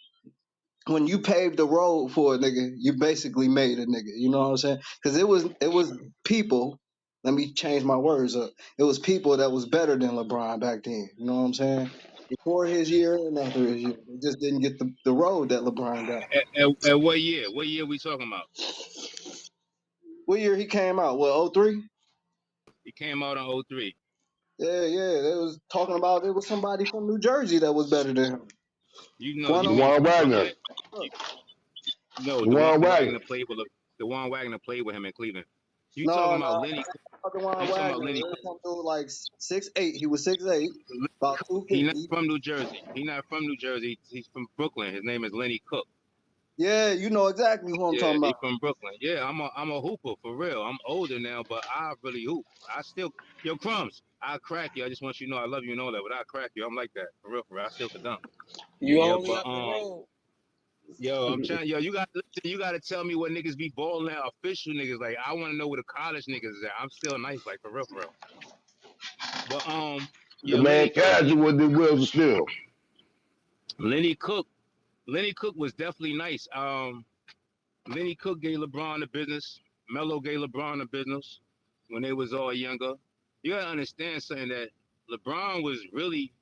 when you paved the road for a nigga, you basically made a nigga. You know what I'm saying? Because it was people. Let me change my words up. It was people that was better than LeBron back then. You know what I'm saying? Before his year and after his year, they just didn't get the road that LeBron got. At what year? What year we talking about? What year he came out? What, '03? He came out in '03. Yeah, yeah. They was talking about it was somebody from New Jersey that was better than him. You know, Point you on ain't Dewan from Wagner. yet. You, no, Dewan Wagner. Dewan Wagner played with him in Cleveland. You talking no, about no, Lenny? Dewan You talking about Wagner. Lenny? There's some dude like 6'8". He was 6'8", about He not 250. from New Jersey. He not from New Jersey. He's from Brooklyn. His name is Lenny Cook. Yeah, you know exactly who I'm Yeah, talking he about. from Brooklyn. Yeah, I'm a hooper for real. I'm older now, but I really hoop. I still yo crumbs. I crack you. I just want you to know I love you and all that, but I crack you. I'm like that for real. For real. I still could dunk. You Yeah, only but up the road. yo, I'm trying. Yo, you got to listen. You got to tell me what niggas be balling at. Official niggas. Like I want to know where the college niggas is at. I'm still nice, like for real, for real. But The yeah, man Lenny Cook. casual with the wheels of steel. Lenny Cook. Lenny Cook was definitely nice. Lenny Cook gave LeBron the business. Melo gave LeBron the business when they was all younger. You gotta understand something that LeBron was really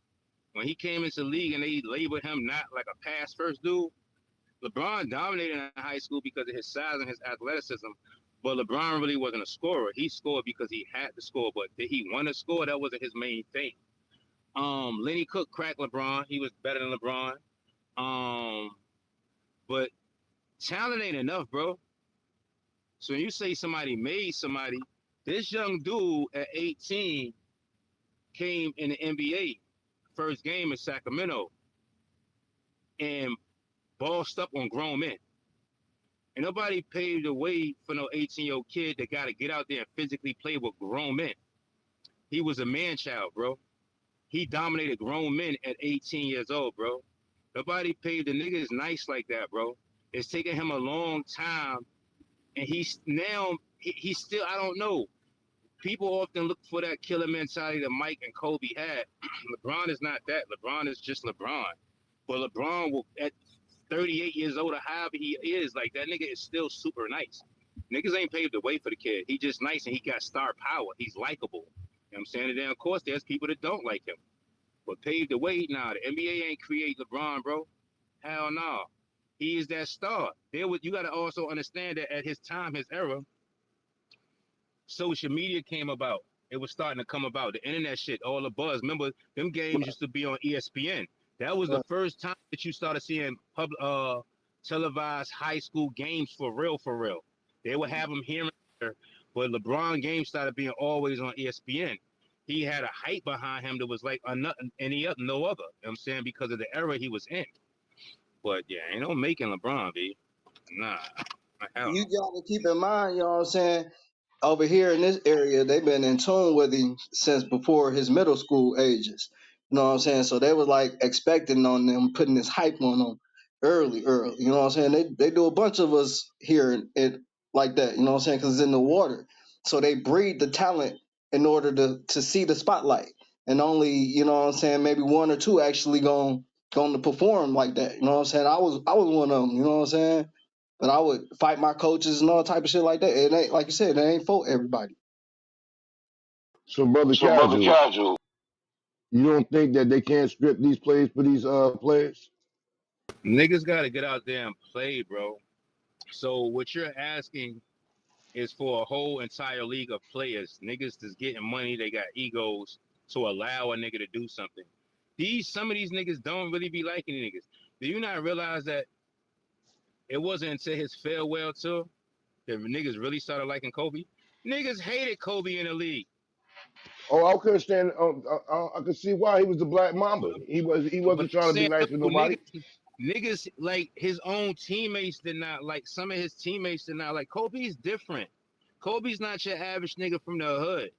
when he came into the league and they labeled him not like a pass first dude. LeBron dominated in high school because of his size and his athleticism, but LeBron really wasn't a scorer. He scored because he had to score, but did he want to score? That wasn't his main thing. Lenny Cook cracked LeBron. He was better than LeBron. Um, but talent ain't enough, bro. So when you say somebody made somebody, this young dude at 18 came in the NBA first game in Sacramento and bossed up on grown men. And nobody paved the way for no 18-year-old kid that got to get out there and physically play with grown men. He was a man child, bro. He dominated grown men at 18 years old, bro. Nobody paved the niggas nice like that, bro. It's taken him a long time, and he's still, I don't know. People often look for that killer mentality that Mike and Kobe had. LeBron is not that. LeBron is just LeBron. But LeBron will at 38 years old or however he is, like that nigga is still super nice. Niggas ain't paved the way for the kid. He just nice and he got star power. He's likable. You know what I'm saying? And then of course there's people that don't like him. But paved the way, nah, the NBA ain't create LeBron, bro. Hell no. Nah. He is that star. You gotta also understand that at his time, his era, social media came about. It was starting to come about. The internet shit, all the buzz. Remember, them games used to be on ESPN. That was the Right. first time that you started seeing televised high school games for real, for real. They would have them here and there, but LeBron games started being always on ESPN. He had a hype behind him that was like any other, no other. You know what I'm saying? Because of the era he was in. But yeah, ain't no making LeBron, B. Nah, hell You no. got to keep in mind, you know what I'm saying? Over here in this area, they've been in tune with him since before his middle school ages. You know what I'm saying? So they was like expecting on them, putting this hype on them early, early. You know what I'm saying? They do a bunch of us here it like that. You know what I'm saying? Because it's in the water. So they breed the talent in order to see the spotlight, and only you know what I'm saying maybe one or two actually going to perform like that. You know what I'm saying? I was one of them. You know what I'm saying? But I would fight my coaches and all type of shit like that. It ain't like you said, it ain't for everybody. So brother So, brother casual, Casual, you don't think that they can't strip these plays for these players? Niggas gotta get out there and play, bro. So what you're asking is for a whole entire league of players. Niggas that's getting money, they got egos to allow a nigga to do something. Some of these niggas don't really be liking niggas. Do you not realize that it wasn't until his farewell tour that niggas really started liking Kobe? Niggas hated Kobe in the league. Oh, I couldn't stand. I could see why he was the Black Mamba. He But wasn't I'm trying to be saying, nice with no, nobody. niggas like his own teammates did not like. Some of his teammates did not like. Kobe's different. Kobe's not your average nigga from the hood.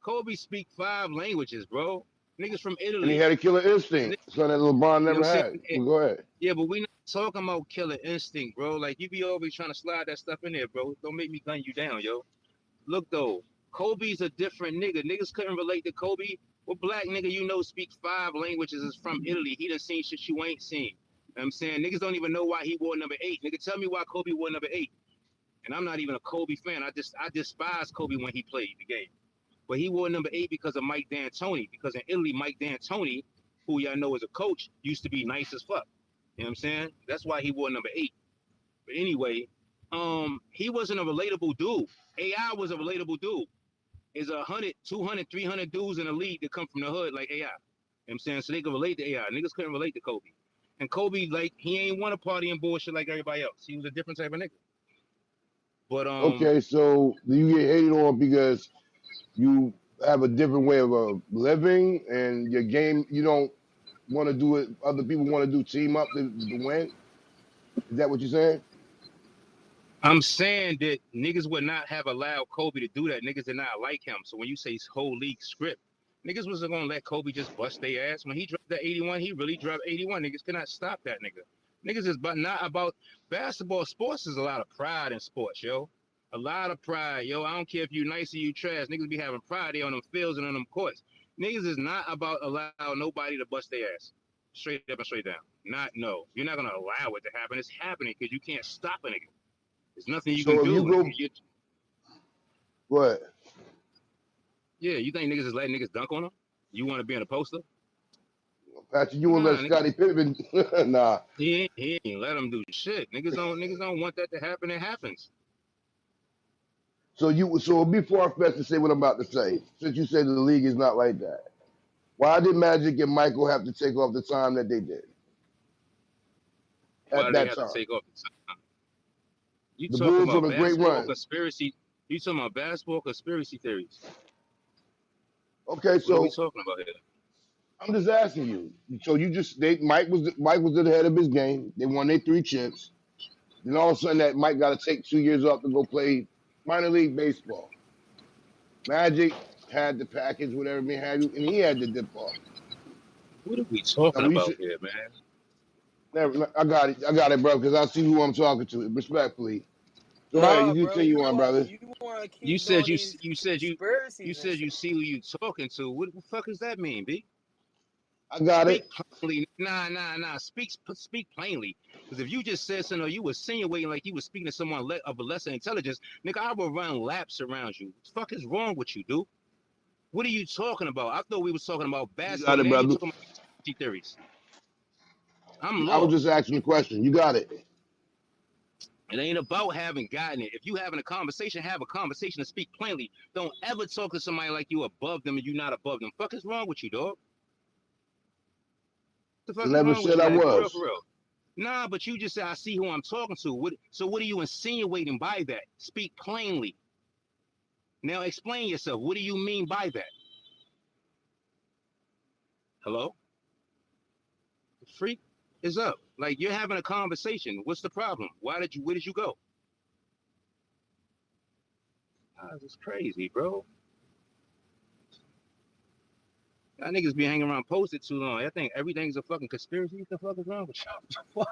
Kobe speak 5 languages, bro. Niggas from And he Italy. had a killer instinct, something that LeBron You know what I'm never saying? had. Well, go ahead. Yeah, but we not talking about killer instinct, bro. Like you be always trying to slide that stuff in there, bro. Don't make me gun you down, yo. Look though, Kobe's a different nigga. Niggas couldn't relate to Kobe. What black nigga you know speaks 5 languages is from Italy? He done seen shit you ain't seen. You know what I'm saying? Niggas don't even know why he wore number 8. Nigga, tell me why Kobe wore number 8. And I'm not even a Kobe fan. I despise Kobe when he played the game. But he wore number 8 because of Mike D'Antoni. Because in Italy, Mike D'Antoni, who y'all know as a coach, used to be nice as fuck. You know what I'm saying? That's why he wore number 8. But anyway, he wasn't a relatable dude. AI was a relatable dude. Is 100, 200, 300 dudes in the league that come from the hood like AI. You know what I'm saying? So they can relate to AI. Niggas couldn't relate to Kobe. And Kobe, like, he ain't want to party and bullshit like everybody else. He was a different type of nigga. But Okay, so you get hated on because you have a different way of living, and your game you don't want to do it. Other people want to do team up to win. Is that what you're saying? I'm saying that niggas would not have allowed Kobe to do that. Niggas did not like him. So when you say whole league script, niggas wasn't gonna let Kobe just bust their ass. When he dropped that 81, he really dropped 81. Niggas cannot stop that nigga. Niggas is but not about basketball. Sports is a lot of pride in sports, yo. A lot of pride, yo. I don't care if you nice or you trash. Niggas be having pride there on them fields and on them courts. Niggas is not about allow nobody to bust their ass. Straight up and straight down. Not no. You're not gonna allow it to happen. It's happening because you can't stop a nigga. There's nothing you can So if you do. go, what? Yeah, you think niggas is letting niggas dunk on them? You want to be in a poster? Patrick, you wouldn't let Nah, nigga. Scottie Pippen? Nah. He ain't let them do shit. Niggas don't want that to happen. It happens. So it'd be far fetched to say what I'm about to say. Since you said the league is not like that, why did Magic and Michael have to take off the time that they did Why at do they that have to time? take off the time? You The talk Bulls on about a great basketball run. conspiracy. You talking about basketball conspiracy theories. Okay, What are we so talking about here? I'm just asking you. So Mike was ahead of his game. They won their 3 chips. Then all of a sudden that Mike got to take 2 years off to go play minor league baseball. Magic had the package, whatever may have you, and he had to dip off. What are we Now talking we about should here, man? never. I got it, bro, because I see who I'm talking to. Respectfully, go ahead. Nah, You bro, continue on, brother. you want to You keep said doing you these you said you you conspiracies and said shit. you see who you talking to. What the fuck does that mean, B? I got Speak it. plainly. Nah. Speak plainly. Because if you just said something, or you were insinuating like you were speaking to someone of a lesser intelligence, nigga, I will run laps around you. What the fuck is wrong with you, dude? What are you talking about? I thought we was talking about You got basketball. it, Now you brother. talking about conspiracy theories. I'm I was just lost. asking the question. You got it. It ain't about having gotten it. If you having a conversation, have a conversation and speak plainly. Don't ever talk to somebody like you above them and you not above them. Fuck is wrong with you, dog? What the I fuck is never wrong with said you? I Like, for real, was. for real. Nah, but you just said I see who I'm talking to. So what are you insinuating by that? Speak plainly. Now explain yourself. What do you mean by that? Hello? The freak is up. Like you're having a conversation. What's the problem? Where did you go? This is crazy, bro. Y'all niggas be hanging around posted too long. I think everything's a fucking conspiracy. What the fuck is wrong with y'all?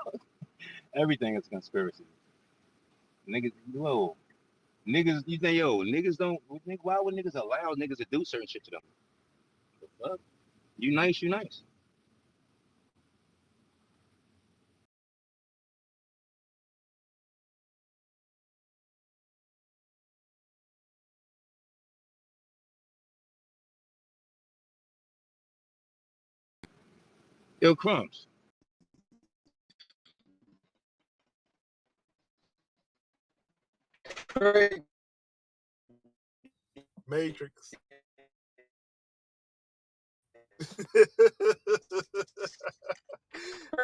Everything is a conspiracy. Niggas, whoa. Niggas, you think, niggas don't, why would niggas allow niggas to do certain shit to them? The fuck? You nice, you nice. Yo, Crumbs. Crazy. Matrix.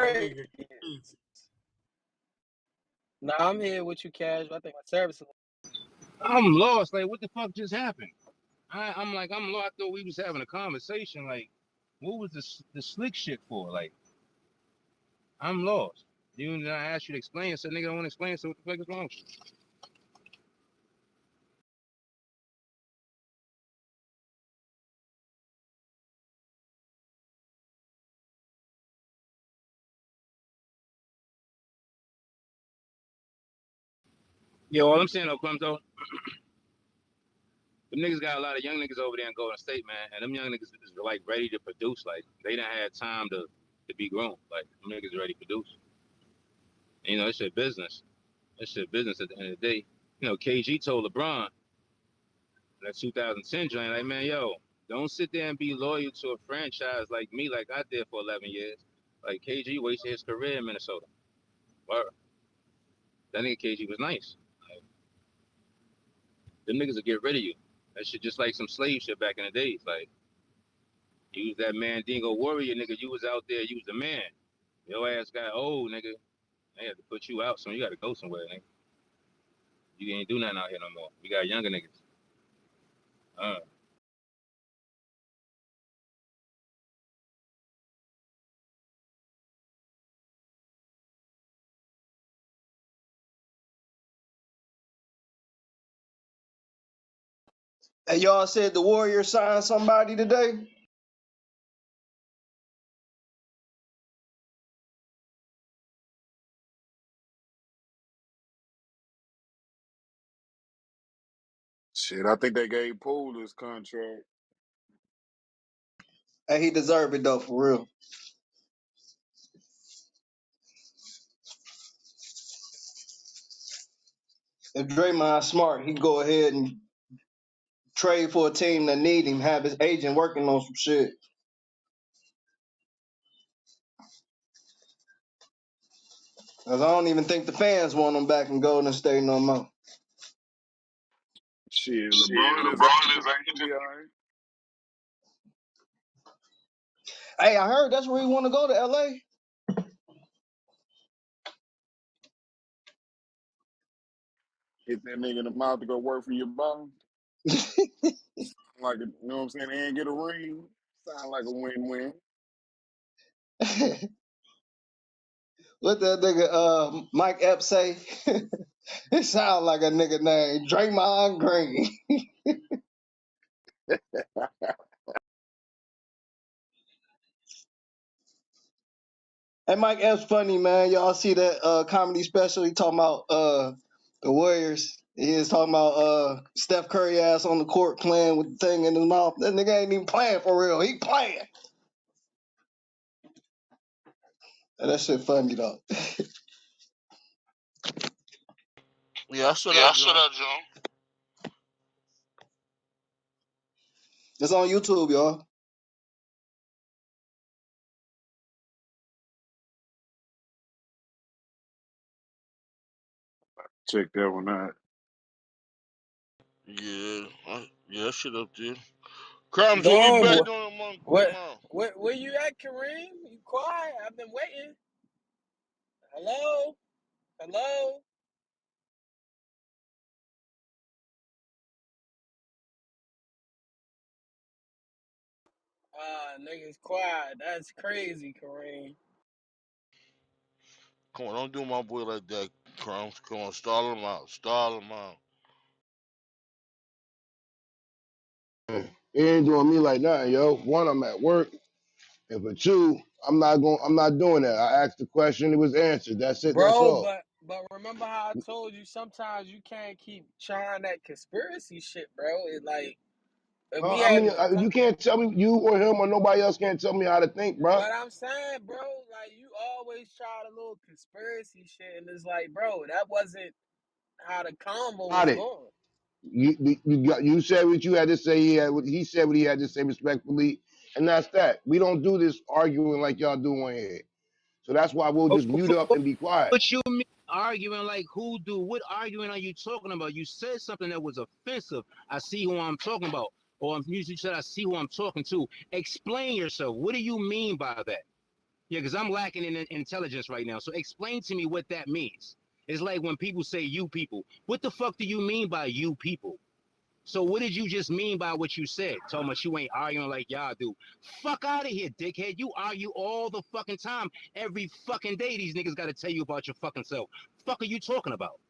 That nigga crazy. Nah, I'm here with you, Cash. I think my service. I'm lost. Like, what the fuck just happened? I'm like, I'm lost. I thought we was having a conversation. Like, what was the slick shit for? Like, I'm lost. You and I asked you to explain. So nigga don't want to explain. So what the fuck is wrong with you? Yeah, all I'm saying though, Clemso, the niggas got a lot of young niggas over there in Golden State, man, and them young niggas is like ready to produce. Like, they done had time to be grown. Like, them niggas ready to produce. And, you know, it's shit business. It's shit business at the end of the day. You know, KG told LeBron that 2010 joint, like, man, yo, don't sit there and be loyal to a franchise like me, like I did for 11 years. Like, KG wasted his career in Minnesota. Word. That nigga KG was nice. Like, them niggas will get rid of you. That shit just like some slave shit back in the days. Like, you was that Mandingo warrior, nigga. You was out there, you was the man. Your ass got old, nigga. They had to put you out, so you got to go somewhere, nigga. You ain't do nothing out here no more. We got younger niggas. Uh, Hey, y'all said the Warriors signed somebody today. Shit, I think they gave Poole this contract. Hey, he deserved it though, for real. If Draymond's smart, he go ahead and trade for a team that need him. Have his agent working on some shit. Cause I don't even think the fans want him back in Golden State no more. Shit, Shit, LeBron is LeBron agent. is He'll be agent. all right. Hey, I heard that's where he want to go to L.A. Hit that nigga in the mouth to go work for your boss. Like, you know what I'm saying? And get a ring. Sound like a win-win. What that nigga Mike Epps say? It sound like a nigga named Draymond Green. And Mike Epps funny, man. Y'all see that comedy special? He talking about the Warriors. He is talking about Steph Curry ass on the court playing with the thing in his mouth. That nigga ain't even playing for real. He playing. And that shit funny though. Yeah, I saw Yeah, that I saw John. that, John. It's on YouTube, y'all. Check that one out. Yeah, yeah, that shit up there. Crumbs, when we Dog, back doing a month what? tomorrow. Where you at, Kareem? You quiet? I've been waiting. Hello, hello. Niggas quiet. That's crazy, Kareem. Come on, don't do my boy like that, Crumbs. Come on, stall him out. Stall him out. He ain't doing me like nothing, yo. One, I'm at work, and for two, I'm not doing that. I asked the question, it was answered. That's it. That's Bro, all. but remember how I told you sometimes you can't keep trying that conspiracy shit, bro. It like if we I had mean, the you can't tell me, you or him or nobody else can't tell me how to think, bro. but I'm saying, bro, like you always try the little conspiracy shit, and it's like, bro, that wasn't how the convo Got was it. going. You said what you had to say. He said what he had to say respectfully, and that's that. We don't do this arguing like y'all do on here. So that's why we'll just mute up and be quiet. What you mean? Arguing like who do? What arguing are you talking about? You said something that was offensive. I see who I'm talking about. Or you said I see who I'm talking to. Explain yourself. What do you mean by that? Yeah, because I'm lacking in intelligence right now. So explain to me what that means. It's like when people say you people. What the fuck do you mean by you people? So what did you just mean by what you said? Talking about you ain't arguing like y'all do. Fuck out of here, dickhead. You argue all the fucking time. Every fucking day these niggas gotta tell you about your fucking self. Fuck are you talking about?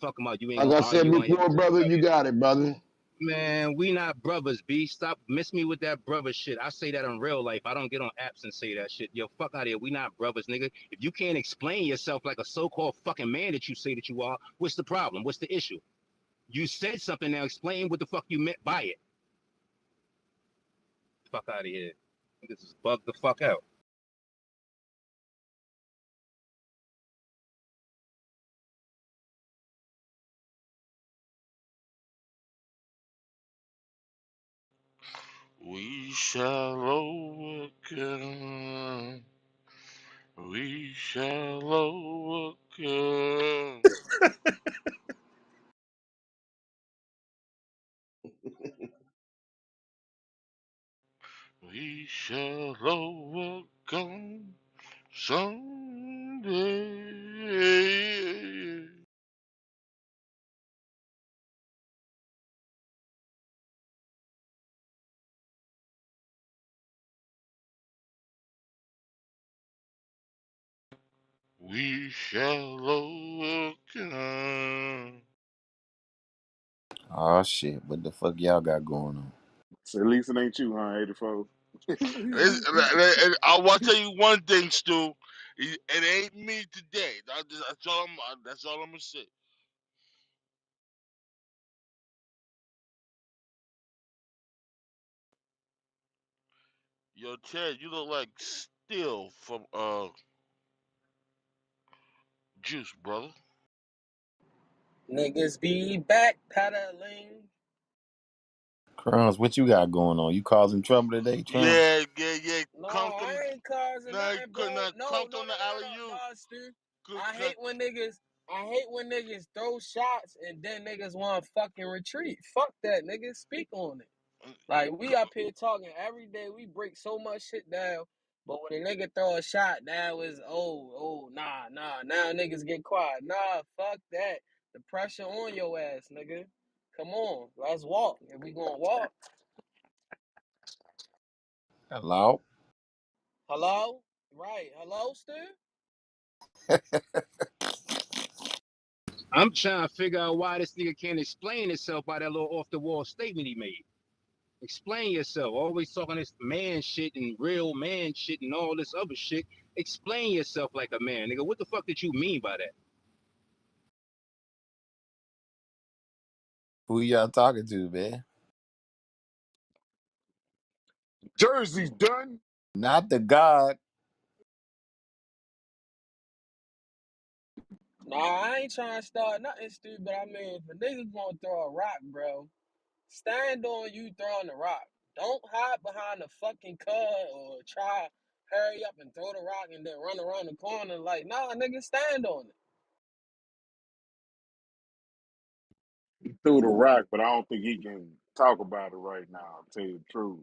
Fuck about you ain't Like gonna I said argue on here. before, brother, you got it, brother. Man, we not brothers, B. Stop miss me with that brother shit. I say that in real life. I don't get on apps and say that shit. Yo, fuck out of here. We not brothers, nigga. If you can't explain yourself like a so-called fucking man that you say that you are, what's the problem? What's the issue? You said something, now explain what the fuck you meant by it. Fuck out of here. This is bugged the fuck out. We shall overcome. We shall overcome. We shall overcome someday. We shall overcome. Oh shit! What the fuck y'all got going on? So at least it ain't you, huh, 84? I want to tell you one thing, Stu. It ain't me today. That's all I'm gonna say. Yo, Ted, you look like Steel from Juice, brother. Niggas be backpedaling. Crumbs, what you got going on? You causing trouble today, Crumbs? Yeah, yeah, yeah. No, Conked him. I ain't causing Nah, you nothing, could bro. not No, conked no, on no, the no, alley no, you. no, Stu. Good I cut. hate when niggas. I hate when niggas throw shots and then niggas want to fucking retreat. Fuck that, niggas. Speak on it. Like we up here talking every day. We break so much shit down. But when a nigga throw a shot, now is nah. Now niggas get quiet. Nah, fuck that. The pressure on your ass, nigga. Come on, let's walk. If we gonna walk, Hello? hello, right? Hello, Stu. I'm trying to figure out why this nigga can't explain himself by that little off the wall statement he made. Explain yourself. Always talking this man shit and real man shit and all this other shit. Explain yourself like a man, nigga. What the fuck did you mean by that? Who y'all talking to, man? Jersey's done. Not the God. Nah, I ain't trying to start nothing, Stu. But I mean, if a nigga gonna throw a rock, bro, stand on you throwing the rock. Don't hide behind the fucking car or try hurry up and throw the rock and then run around the corner. Like, nah, nigga, stand on it. He threw the rock, but I don't think he can talk about it right now, to tell you the truth.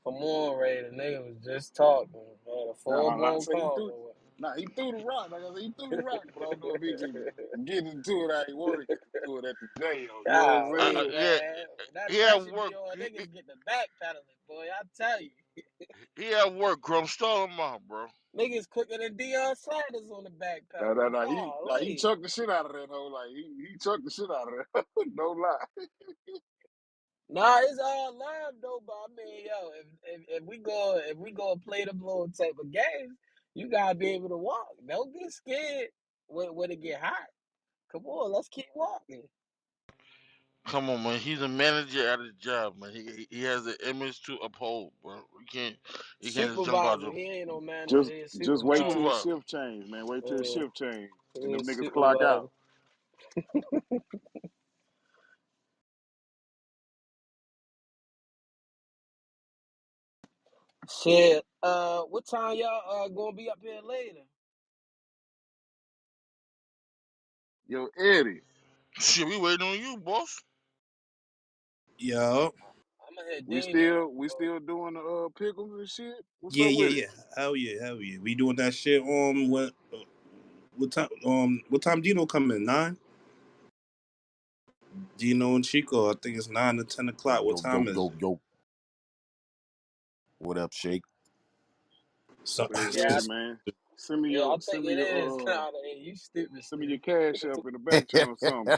Come on, Ray. The nigga was just talking. Had a Nah, full like I blown say, he call threw. or what? Nah, he threw the rock. Like I said, he threw the rock, but I don't know if he can get into it. I ain't want to get into it at the jail. You know what I'm Golly, saying? Yeah, man. That he at pressure work. be on niggas get the backpedaling, boy. I tell you. He at work, Crum. Stall him out, bro. Niggas quicker than Deion Sanders on the Nah, nah, backpedal. nah. He Golly. chucked the shit out of that hoe. Like he chucked the shit out of that. No lie. Nah, it's all love though. But I mean, yo, if we go play them little type of games, you gotta be able to walk. Don't get scared when it get hot. Come on, let's keep walking. Come on, man. He's a manager at his job, man. He has an image to uphold, bro. You can't just jump out Supervisor, the he ain't no manager. Just He a just wait till supervisor. his supervisor. shift change, man. Wait till his Yeah, shift change, he and a them niggas clock supervisor. out. Shit. What time y'all gonna be up here later? Yo, Eddie, Shit, we waiting on you, boss. Yo, I'm gonna hit we Dino. still we still doing the pickles and shit. What's yeah, up yeah, with it? yeah. Hell yeah, hell yeah. We doing that shit. What time? What time Dino coming? 9. Dino and Chico. I think it's 9 to 10 o'clock. What Yo, yo, time is yo, it? yo. What up, Shake? So, Say Yeah, Eddie, man. Send me yeah, I your think send me it your is. Nah, you stupid, send me your Stu. cash up in the back channel or something.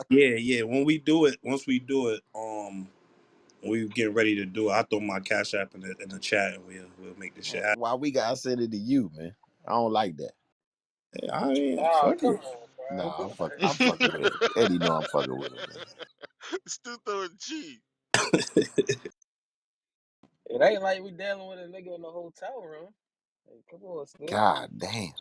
yeah, yeah. When we do it, once we do it, when we get ready to do it, I throw my cash app in the chat and we'll make this shit happen. Why we gotta send it to you, man? I don't like that. Yeah, I mean, Oh, fuck come it. on, Nah, bro. I'm fucking with it. Eddie know I'm fucking with him, man. Still throwing cheese. It ain't like we dealing with a nigga in the hotel room. Hey, come on, Stu. God damn.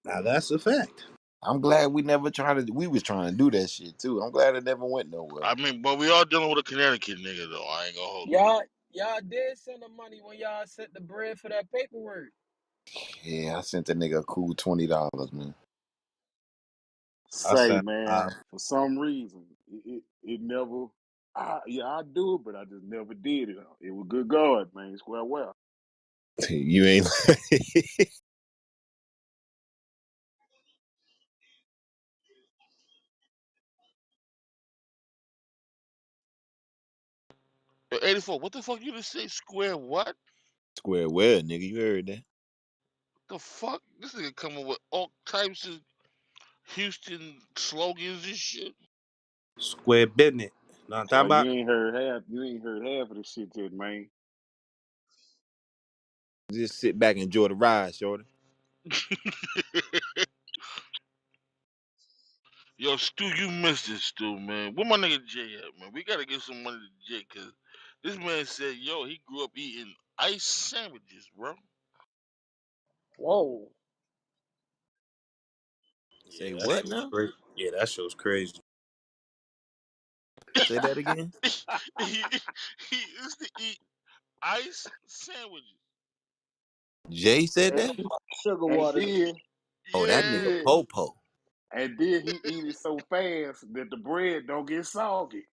Now that's a fact. I'm glad we never tried to. We was trying to do that shit too. I'm glad it never went nowhere. I mean, but we all dealing with a Connecticut nigga though. I ain't gonna hold you. Y'all did send the money when y'all sent the bread for that paperwork. Yeah, I sent the nigga a cool $20, man. I Say, said, man, for some reason, it never. Yeah, I do it, but I just never did it. It was good God, man. Square well. You ain't. Yo, 84, what the fuck you just say? Square what? Square well, nigga. You heard that? The fuck? This nigga coming with all types of Houston slogans and shit. square business. Now I'm talking Boy, about. you ain't heard half. You ain't heard half of the shit yet, man. Just sit back and enjoy the ride, shorty. Yo, Stu, you missed it, Stu, man. Where my nigga Jay at, man? We gotta give some money to Jay, cause this man said, yo, he grew up eating ice sandwiches, bro. Whoa. Say Yeah, that what show's now? crazy. Yeah, that show's crazy. Say that again. He used to eat ice sandwiches. Jay said And, that? Sugar and water. then Oh, that and Yeah. nigga then Popo. and then he eat it so fast that the bread don't get soggy.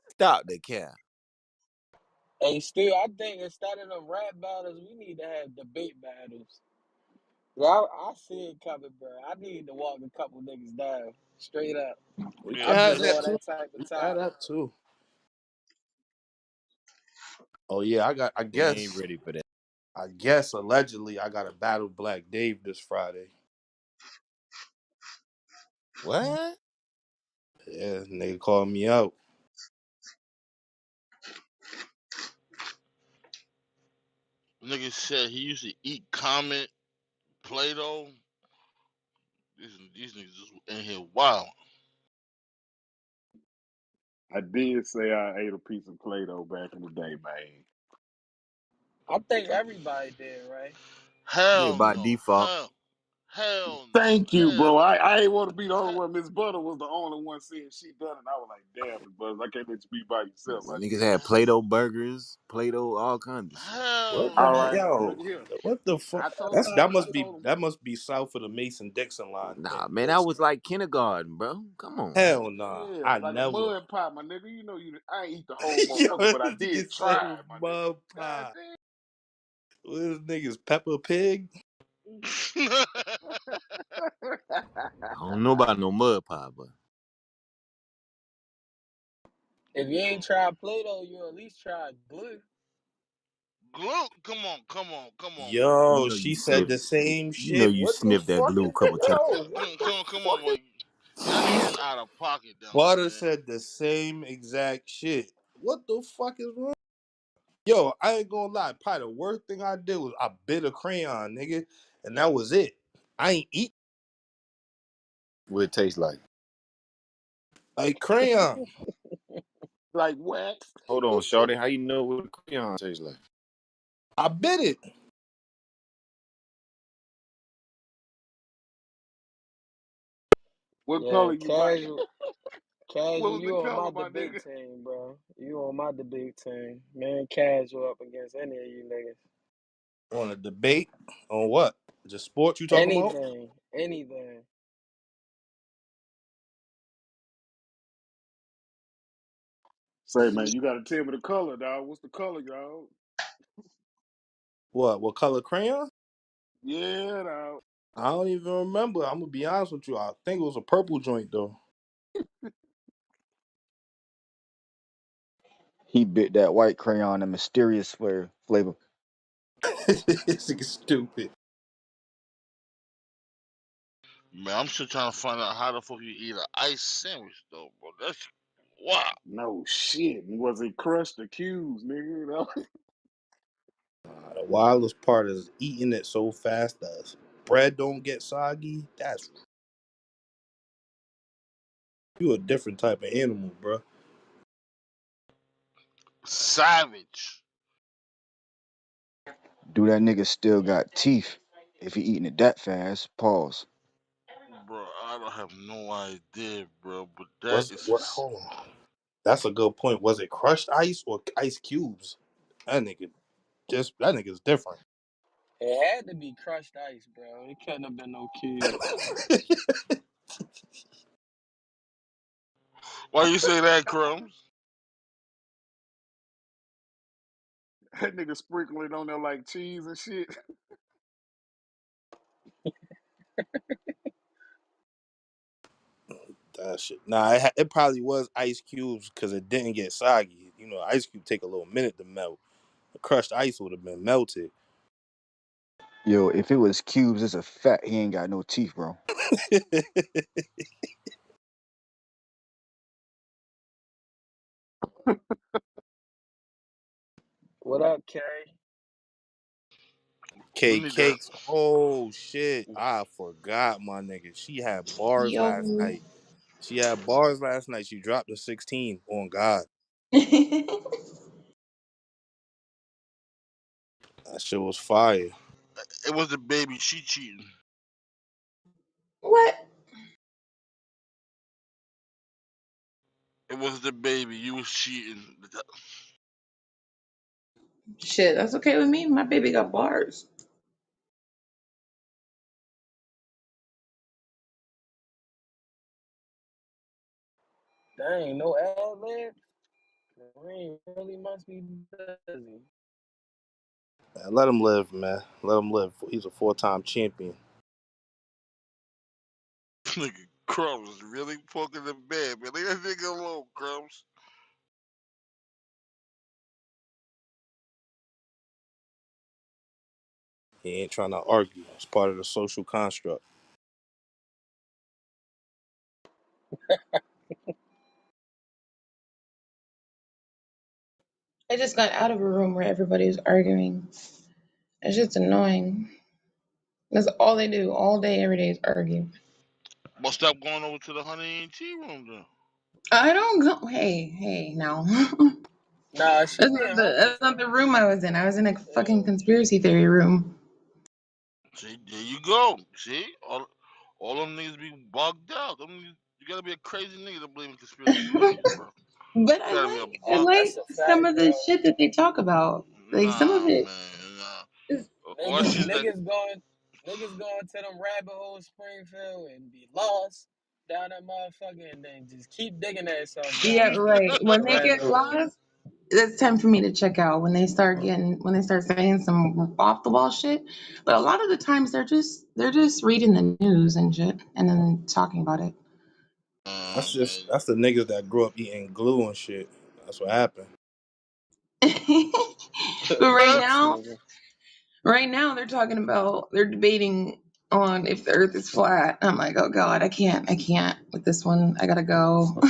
Stop the cap. Hey, Stu, I think instead of them rap battles, we need to have debate battles. Yeah, I see it coming, bro. I need to walk a couple niggas down. Straight up. We Yeah, can I'm have just that on facts. too. that type of We can have time. that too. Oh yeah, I got. I We ain't guess. ready for that. I guess allegedly I got to battle Black Dave this Friday. What? Yeah, nigga called me out. Nigga said he used to eat Comet, Play-Doh. These niggas just in here wild. I did say I ate a piece of Play-Doh back in the day, man. I think everybody did, right? Yeah, Hell by no. default. Hell no. Thank you, Hell. bro. I ain't want to be the only Hell. one. Miss Butter was the only one saying she done it. I was like, damn, Miss Butter, I can't let you be by yourself. I Niggas need had you too. Play-Doh burgers, Play-Doh, all kinds of shit. What Hell the All hell, right, no. look yo? at here. What the fuck? I told him. That must be south of the Mason Dixon line. Nah, Then, man, that 'cause was like kindergarten, bro. Come on. hell nah, Yeah, I like a never. mud pie, my nigga. You know, I ain't eat the whole Yo, motherfucker, but I this did nigga try, said my nigga. mud God pie. What this nigga's Peppa Pig? damn. I don't know about no mud pie, but If you ain't tried Play-Doh, you at least try glue. Glue. Come on, man. you Yo, know she you said sniff, the same you know shit. you What the sniffed that fuck glue is a that? couple times. Yo, what the Come on, fuck? man. Y'all niggas out of pocket down there, Butter man. said the same exact shit. What the fuck is wrong? Yo, I ain't gonna lie. Probably the worst thing I did was I bit a crayon, nigga, and that was it. I ain't eat What it tastes like. like crayon. Like wax. Hold on, Shorty. How you know what a crayon tastes like? I bit it. What Yeah, color you bite? casual. Casual, What was the you on color, my my debate nigga? team, bro. You on my debate team. Man, casual up against any of you niggas. On a debate on what? Just sports you talking about? Anything. Anything. Say, man, you gotta tell me the color, dog. What's the color, y'all? What? What color crayon? Yeah, dog. I don't even remember. I'm gonna be honest with you. I think it was a purple joint though. He bit that white crayon a mysterious flavor. This nigga stupid. Man, I'm still trying to find out how the fuck you eat an ice sandwich though, bro. That's wow. No shit. Was it crushed or cubes, nigga? The wildest part is eating it so fast that bread don't get soggy. That's you a different type of animal, bro. Savage. Do that nigga still got teeth if he eating it that fast? Pause. Bro, I don't have no idea, bro, but that Was is what? Hold on. That's a good point. Was it crushed ice or ice cubes? That nigga that nigga's different. It had to be crushed ice, bro. It couldn't have been no cubes. why you say that, Crumbs? That nigga sprinkling on there like cheese and shit. That shit. Nah, it probably was ice cubes because it didn't get soggy. You know, ice cube take a little minute to melt. The crushed ice would have been melted. Yo, if it was cubes, it's a fact he ain't got no teeth, bro. What up, Carrie? We Cake need that. cakes. Oh shit. I forgot my nigga. She had bars last Yo. night. She had bars last night. She dropped a 16 on God. That shit was fire. It was the baby. She cheating. What? It was the baby. You was cheating. Shit, that's okay with me. My baby got bars. Dang, no ad lib? Green really must be busy. Man, let him live, man. Let him live. He's a 4-time champion. Nigga, Crumbs really poking the bed, man. Leave that nigga alone, Crumbs. He ain't trying to argue. It's part of the social construct. I just got out of a room where everybody was arguing. It's just annoying. That's all they do all day, every day is argue. Well, stop going over to the honey and tea room then. I don't go. Hey, now. Nah, she be in her That's not the room. room I was in. I was in a fucking Yeah. conspiracy theory room. See, there you go. See, all them niggas be bugged out. You gotta be a crazy nigga to believe in conspiracy theories, bro. But You gotta be a I bug. That's like a some fact, of the bro. shit that they talk about. Like some of Nah, it man, nah. is All Niggas, shit that niggas going, niggas going to them rabbit holes, Springfield, and be lost down that motherfucker, and then just keep digging themselves yeah, down right. When the they rabbit get hole. lost, it's time for me to check out. When they start saying some off the wall shit. But a lot of the times they're just reading the news and shit and then talking about it. man. That's the niggas that grew up eating glue and shit. That's what happened. But This nigga. right now they're debating on if the earth is flat. I'm like, oh God, I can't with this one. I gotta go.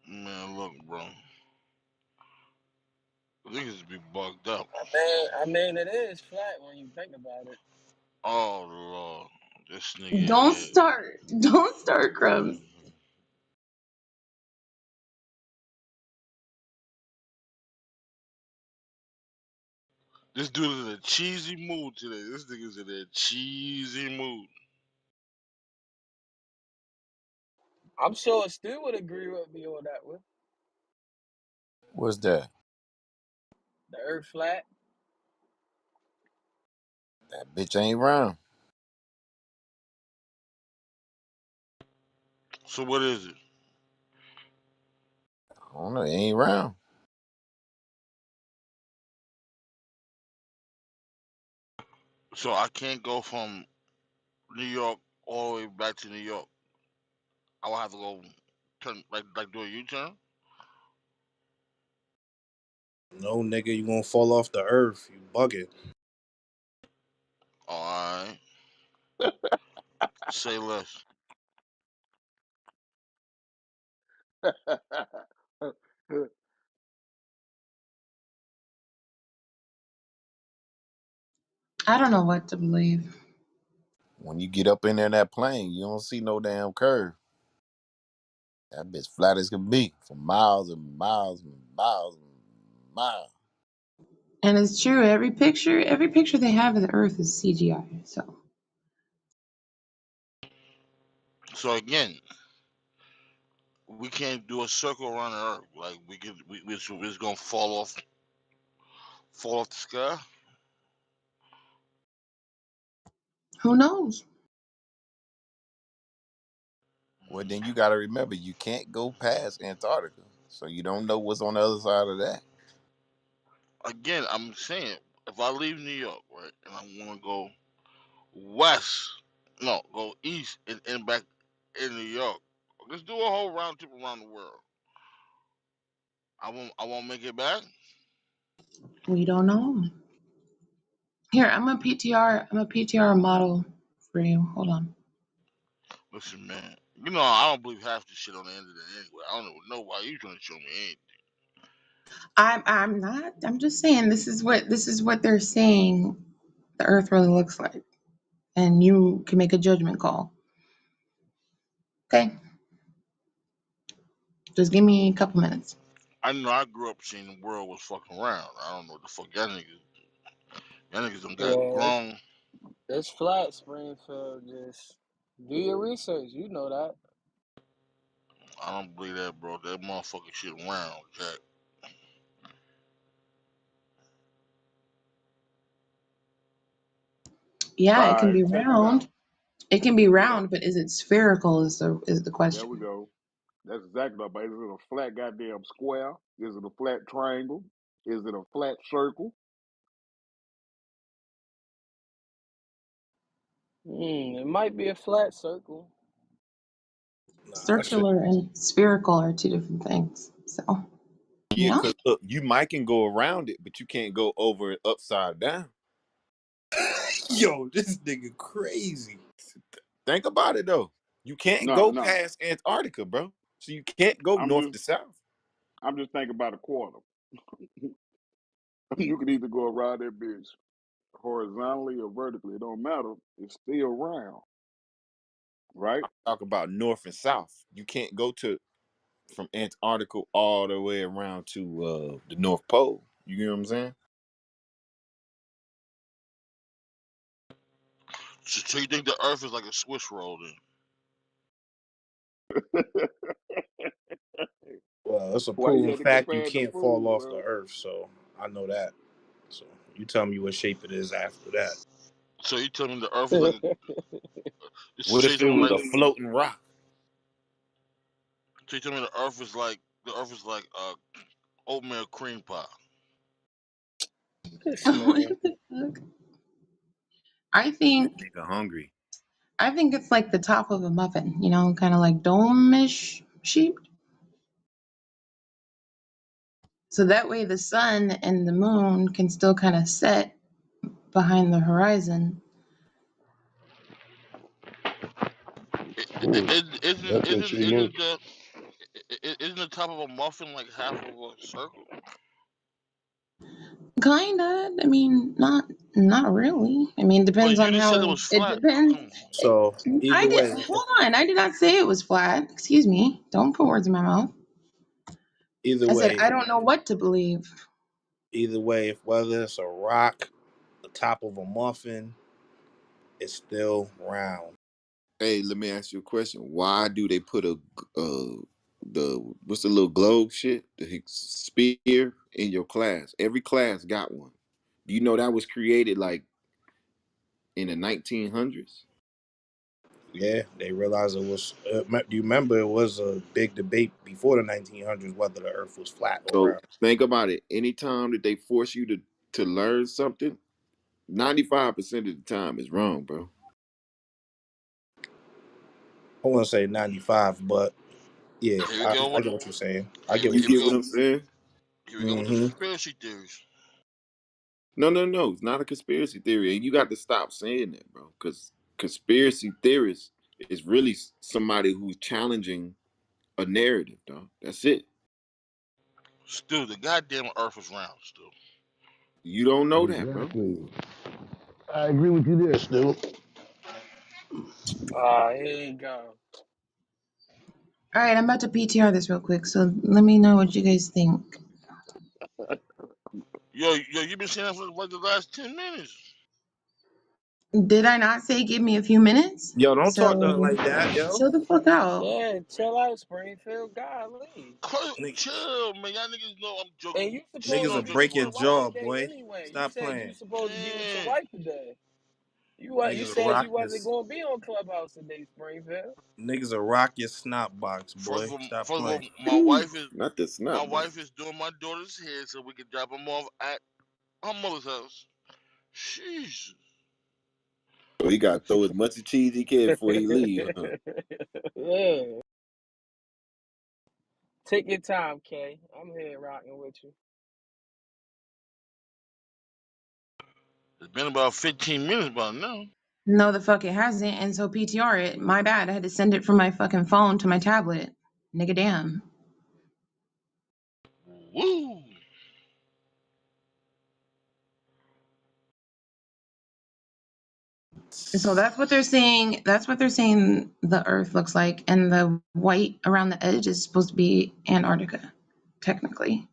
Man, look, bro. Niggas be bugged up. I mean, it is flat when you think about it. Oh lord, this nigga Don't here. start. Don't start, Crumbs. This dude is in a cheesy mood today. This nigga's in a cheesy mood. I'm sure Stu would agree with me on that one. What's that? The Earth flat. That bitch ain't round. So what is it? I don't know. It ain't round. So I can't go from New York all the way back to New York. I will have to go turn like do a U-turn. No, nigga, you gonna fall off the earth. You bugging. All right. Say less. I don't know what to believe. When you get up in there in that plane, you don't see no damn curve. That bitch flat as can be for miles and miles and miles and miles. And it's true. Every picture they have of the Earth is CGI. So So again, we can't do a circle around the Earth. Like we're just gonna fall off the sky. who knows? Well, then you got to remember you can't go past Antarctica, so you don't know what's on the other side of that. Again, I'm saying if I leave New York, right, and I want to go west, no, go east and back in New York. Let's do a whole round trip around the world. I won't make it back. We don't know. Here, I'm a PTR. I'm a PTR model for you. Hold on. Listen, man. You know I don't believe half the shit on the internet anyway. I don't know why you trying to show me anything. I'm not. I'm just saying this is what they're saying the Earth really looks like, and you can make a judgment call. Okay, just give me a couple minutes. I know I grew up seeing the world was fucking round. I don't know what the fuck y'all niggas done got Yeah, grown. it's flat, Springfield. Just do your research. You know that. I don't believe that, bro. That motherfucking shit round, Jack. Yeah, All it can right, be check this out. round. It can be Yeah, round, but is it spherical? Is the there we question. go. That's exactly about. Is it a flat goddamn square? Is it a flat triangle? Is it a flat circle? It might be a flat circle. Nah, I should. Circular and spherical are two different things. So you Yeah, know, because look, you might can go around it, but you can't go over it upside down. Yo, this nigga crazy. Think about it though. You can't No, go no. past Antarctica, bro. So you can't go I'm north just to south. I'm just thinking about a quarter. You could either go around that bitch horizontally or vertically. It don't matter. It's still round, right? Talk about north and south. You can't go to from Antarctica all the way around to the North Pole. You get what I'm saying? So you think the Earth is like a Swiss roll then? Well, it's a Why you proven had to fact you compare the can't fall food, off the bro? earth, so I know that. So you tell me what shape it is after that. So you telling me the Earth is like a What so you if it telling me was like a floating rock? so you telling me the Earth is like oatmeal cream pie. This what man. the fuck? I think Nigga hungry. I think it's like the top of a muffin. You know, kind of like dome-ish shape. So that way the sun and the moon can still kind of set behind the horizon. Isn't That's isn't intriguing. isn't the isn't the top of a muffin like half of a circle? Kinda. I mean, not really. I mean, But depends you on just said it how was it flat though. depends. Come on. So I either did. way, Hold on. I did not say it was flat. Excuse me. Don't put words in my mouth. either I said way, I don't know what to believe. Either way, if whether it's a rock, the top of a muffin, it's still round. Hey, let me ask you a question. Why do they put the what's the little globe shit, the spear in your class? Every class got one. Do you know that was created like in the 1900s? Yeah, they realized it was. Do you remember it was a big debate before the 1900s whether the Earth was flat or So round? think about it. Anytime that they force you to learn something, 95% of the time is wrong, bro. I want to say 95, but yeah, Here we I, go I with get what you're saying. I here get we what You here you're we get go what saying. I'm saying? here we go with the Hmm. conspiracy theories. No, no, no. It's not a conspiracy theory, and you got to stop saying that, bro. Because conspiracy theorists is really somebody who's challenging a narrative, dog. That's it. Still, the goddamn Earth is round. Still, You don't know that, bro. Exactly. I agree with you there, Stu. Ah, here you go. All right, I'm about to PTR this real quick, so let me know what you guys think. yo, you been saying that for like the last 10 minutes. Did I not say give me a few minutes? Yo, don't talk to her So like that, yo. chill the fuck out. Yeah, chill out, Springfield. Golly. Chill, man. Y'all niggas know I'm joking. And you Shit, you Niggas supposed know will to I'm be joking with break your your about. wife jaw, today boy. anyway. You Stop said you playing. supposed to be with your Man, wife today. You Niggas will said rock you wasn't this. going to be on Clubhouse today, Springfield. Niggas will rock your snot box, boy. Stop first of all, playing. Whew, not the my snap, bro. wife is doing my daughter's hair so we can drop them off at her mother's house. Jesus. So he got to throw as much cheese he can before he leave. Huh? Yeah. Take your time, Kay. I'm here rocking with you. It's been about 15 minutes by now. No, the fuck it hasn't, and so PTR it. My bad. I had to send it from my fucking phone to my tablet. Nigga, damn. Woo. So that's what they're saying. That's what they're saying the Earth looks like, and the white around the edge is supposed to be Antarctica, technically.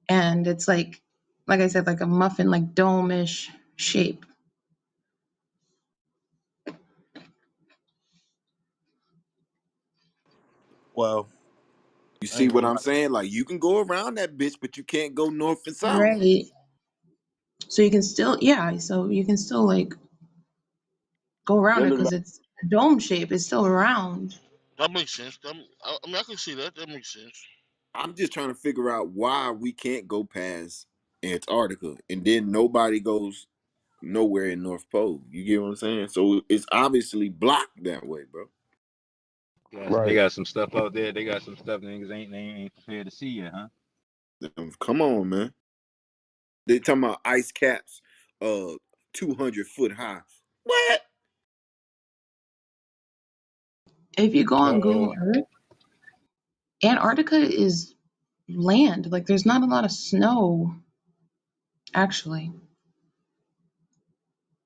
And it's like I said, like a muffin, like dome-ish shape. Well, You I see ain't what gonna I'm lie. saying? Like you can go around that bitch, but you can't go north and south. Right. So you can still, yeah. So you can still like go around it Remember because it's a dome shape. It's still round. That makes sense. I mean, I can see that. That makes sense. I'm just trying to figure out why we can't go past Antarctica, and then nobody goes nowhere in North Pole. You get what I'm saying? So it's obviously blocked that way, bro. Yes, they Right. got some stuff out there. They got some stuff niggas ain't prepared to see yet, huh? Come on, man. They talking about ice caps, 200 foot high. What? If you go on Google Uh, Earth, Antarctica is land. Like there's not a lot of snow, actually.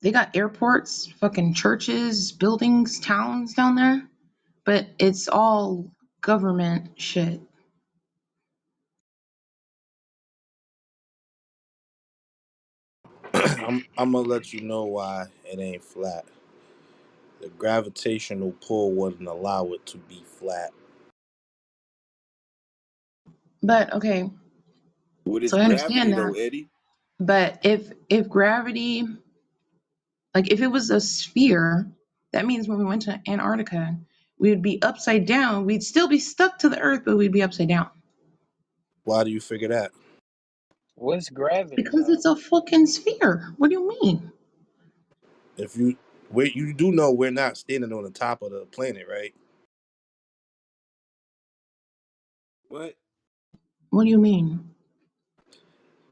They got airports, fucking churches, buildings, towns down there, but it's all government shit. I'm gonna let you know why it ain't flat. The gravitational pull wouldn't allow it to be flat. But okay, What is so I gravity understand though, that. Eddie? But if gravity, like if it was a sphere, that means when we went to Antarctica, we would be upside down. We'd still be stuck to the earth, but we'd be upside down. Why do you figure that? What's gravity, Because though? it's a fucking sphere. What do you mean? If you you do know we're not standing on the top of the planet, right? What? What do you mean?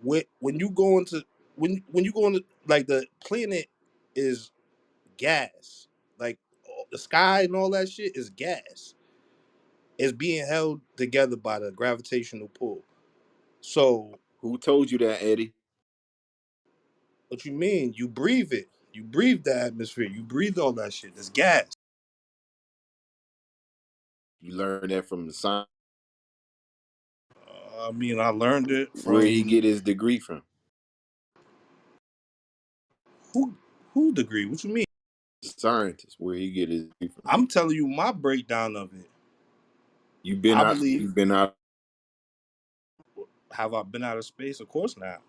When you go into when you go into like the planet is gas, like the sky and all that shit is gas. It's being held together by the gravitational pull. So Who told you that, Eddie? what you mean? You breathe it. You breathe the atmosphere. You breathe all that shit. It's gas. You learned that from the science. I mean, I learned it Where he from get his degree from? who? Who degree? What you mean? Scientist. Where he get his degree from? I'm telling you my breakdown of it. You been I out. believe. You been out. Have I been out of space? Of course not.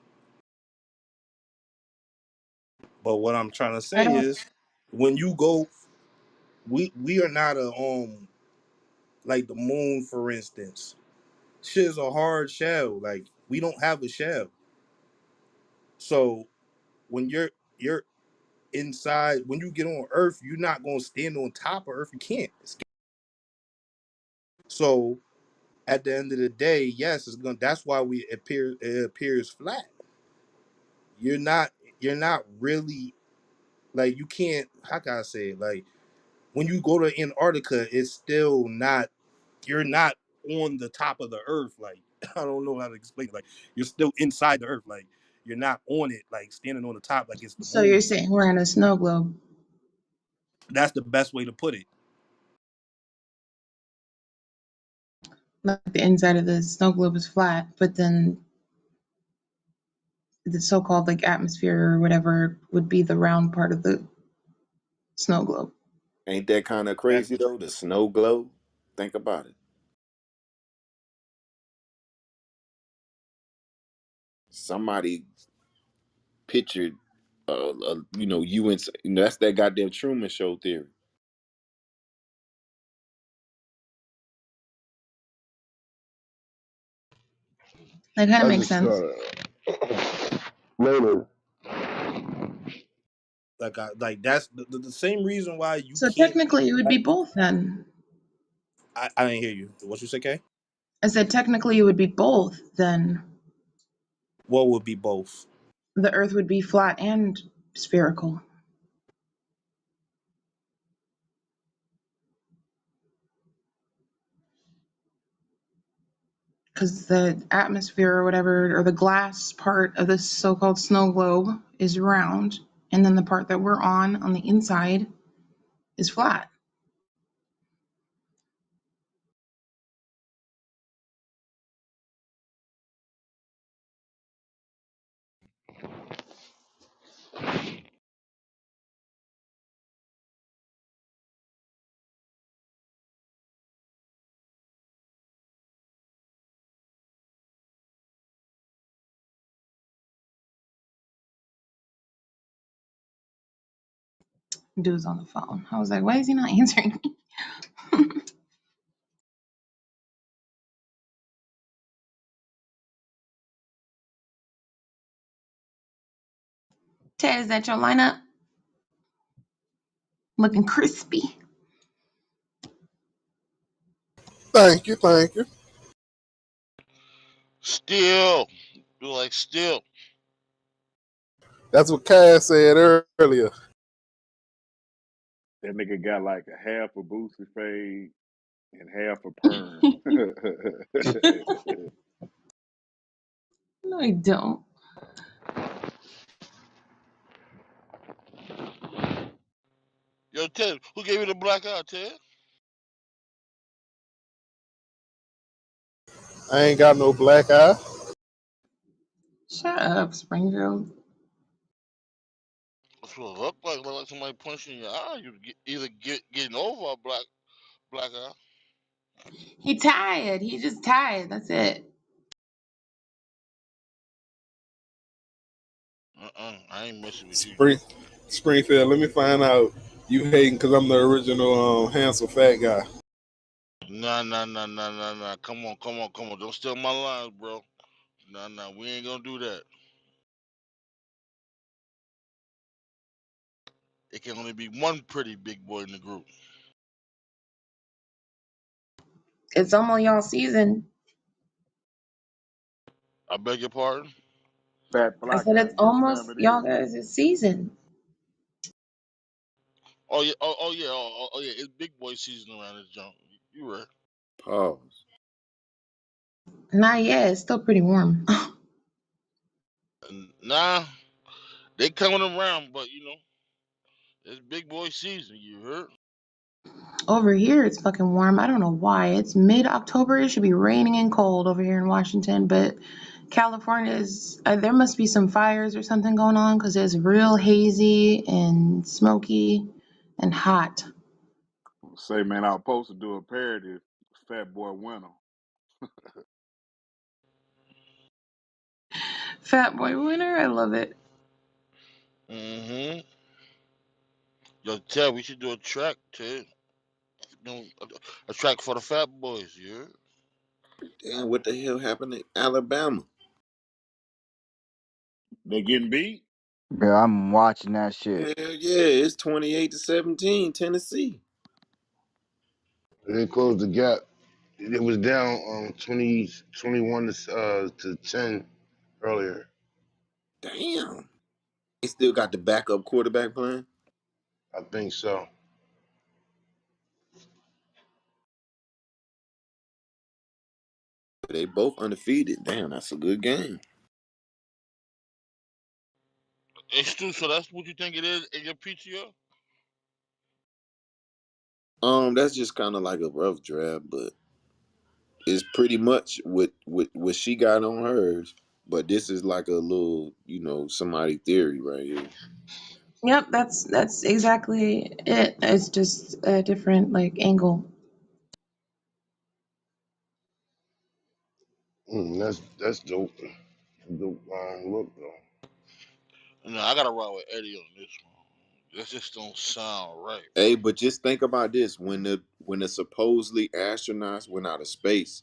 But what I'm trying to I say don't. is, when you go, we are not a like the moon, for instance. Shit is a hard shell. Like we don't have a shell. So when you're inside, when you get on Earth, you're not gonna stand on top of Earth. You can't. So at the end of the day, yes, it's gonna. That's why it appears flat. You're not. You're not really like you can't. How can I say it? Like when you go to Antarctica, it's still not. You're not on the top of the Earth. Like I don't know how to explain it. Like you're still inside the Earth. Like you're not on it. Like standing on the top. Like it's the So moon. you're saying we're in a snow globe, That's the best way to put it. like the inside of the snow globe is flat, but then the so-called like atmosphere or whatever would be the round part of the snow globe. Ain't that kind of That's crazy though? The snow globe. Think about it. Somebody pictured, you and that's that goddamn Truman Show theory. That kind of I makes just sense. later. like that's the same reason why you So can't. technically, it would I, be both then. I didn't hear you. What you say, Kay? I said technically it would be both then. What would be both? The Earth would be flat and spherical because the atmosphere or whatever, or the glass part of the so-called snow globe is round, and then the part that we're on the inside is flat. Dude's on the phone. I was like, why is he not answering me? Ted, is that your lineup? Looking crispy. Thank you, thank you. Still, you like still. That's what Cass said earlier. That nigga got like a half a boosted fade and half a perm. No, I don't. Yo, Ted, who gave you the black eye, Ted? I ain't got no black eye. Shut up, Springfield. That's what it look like somebody punching your eye. You either getting over a black eye. He tired. He just tired. That's it. I ain't messing with you, Spring, Joe. Springfield. Let me find out you hating because I'm the original handsome fat guy. Nah. Come on. Don't steal my lines, bro. Nah. We ain't gonna do that. It can only be one pretty big boy in the group. It's almost y'all season. I beg your pardon? Fat I black said guy, it's yes ma'am almost it y'all is. guys' season. Oh yeah, oh yeah. It's big boy season around this junk. You right. Pause. Not yet. It's still pretty warm. Nah, they coming around, but it's big boy season. You heard? Over here, it's fucking warm. I don't know why. It's mid-October. It should be raining and cold over here in Washington, but California is. There must be some fires or something going on because it's real hazy and smoky and hot. Say, man, I was supposed to do a parody of Fat Boy Winter. Fat boy winter. I love it. Mm-hmm. Yo, Ted, we should do a track, Ted. No, a track for the fat boys, yeah. Damn, what the hell happened in Alabama? They getting beat? Bro, I'm watching that shit. Hell yeah, it's 28-17, Tennessee. They closed the gap. It was down 21 to 10 earlier. Damn. They still got the backup quarterback playing. I think so. They both undefeated. Damn, that's a good game. It's true, so that's what you think it is in your PTO? That's just kind of like a rough draft, but it's pretty much what she got on hers. But this is like a little, somebody theory right here. Yep, that's exactly it. It's just a different like angle. That's dope. Dope look though. No, I gotta ride with Eddie on this one. This just don't sound right, bro. Hey, but just think about this: when the supposedly astronauts went out of space,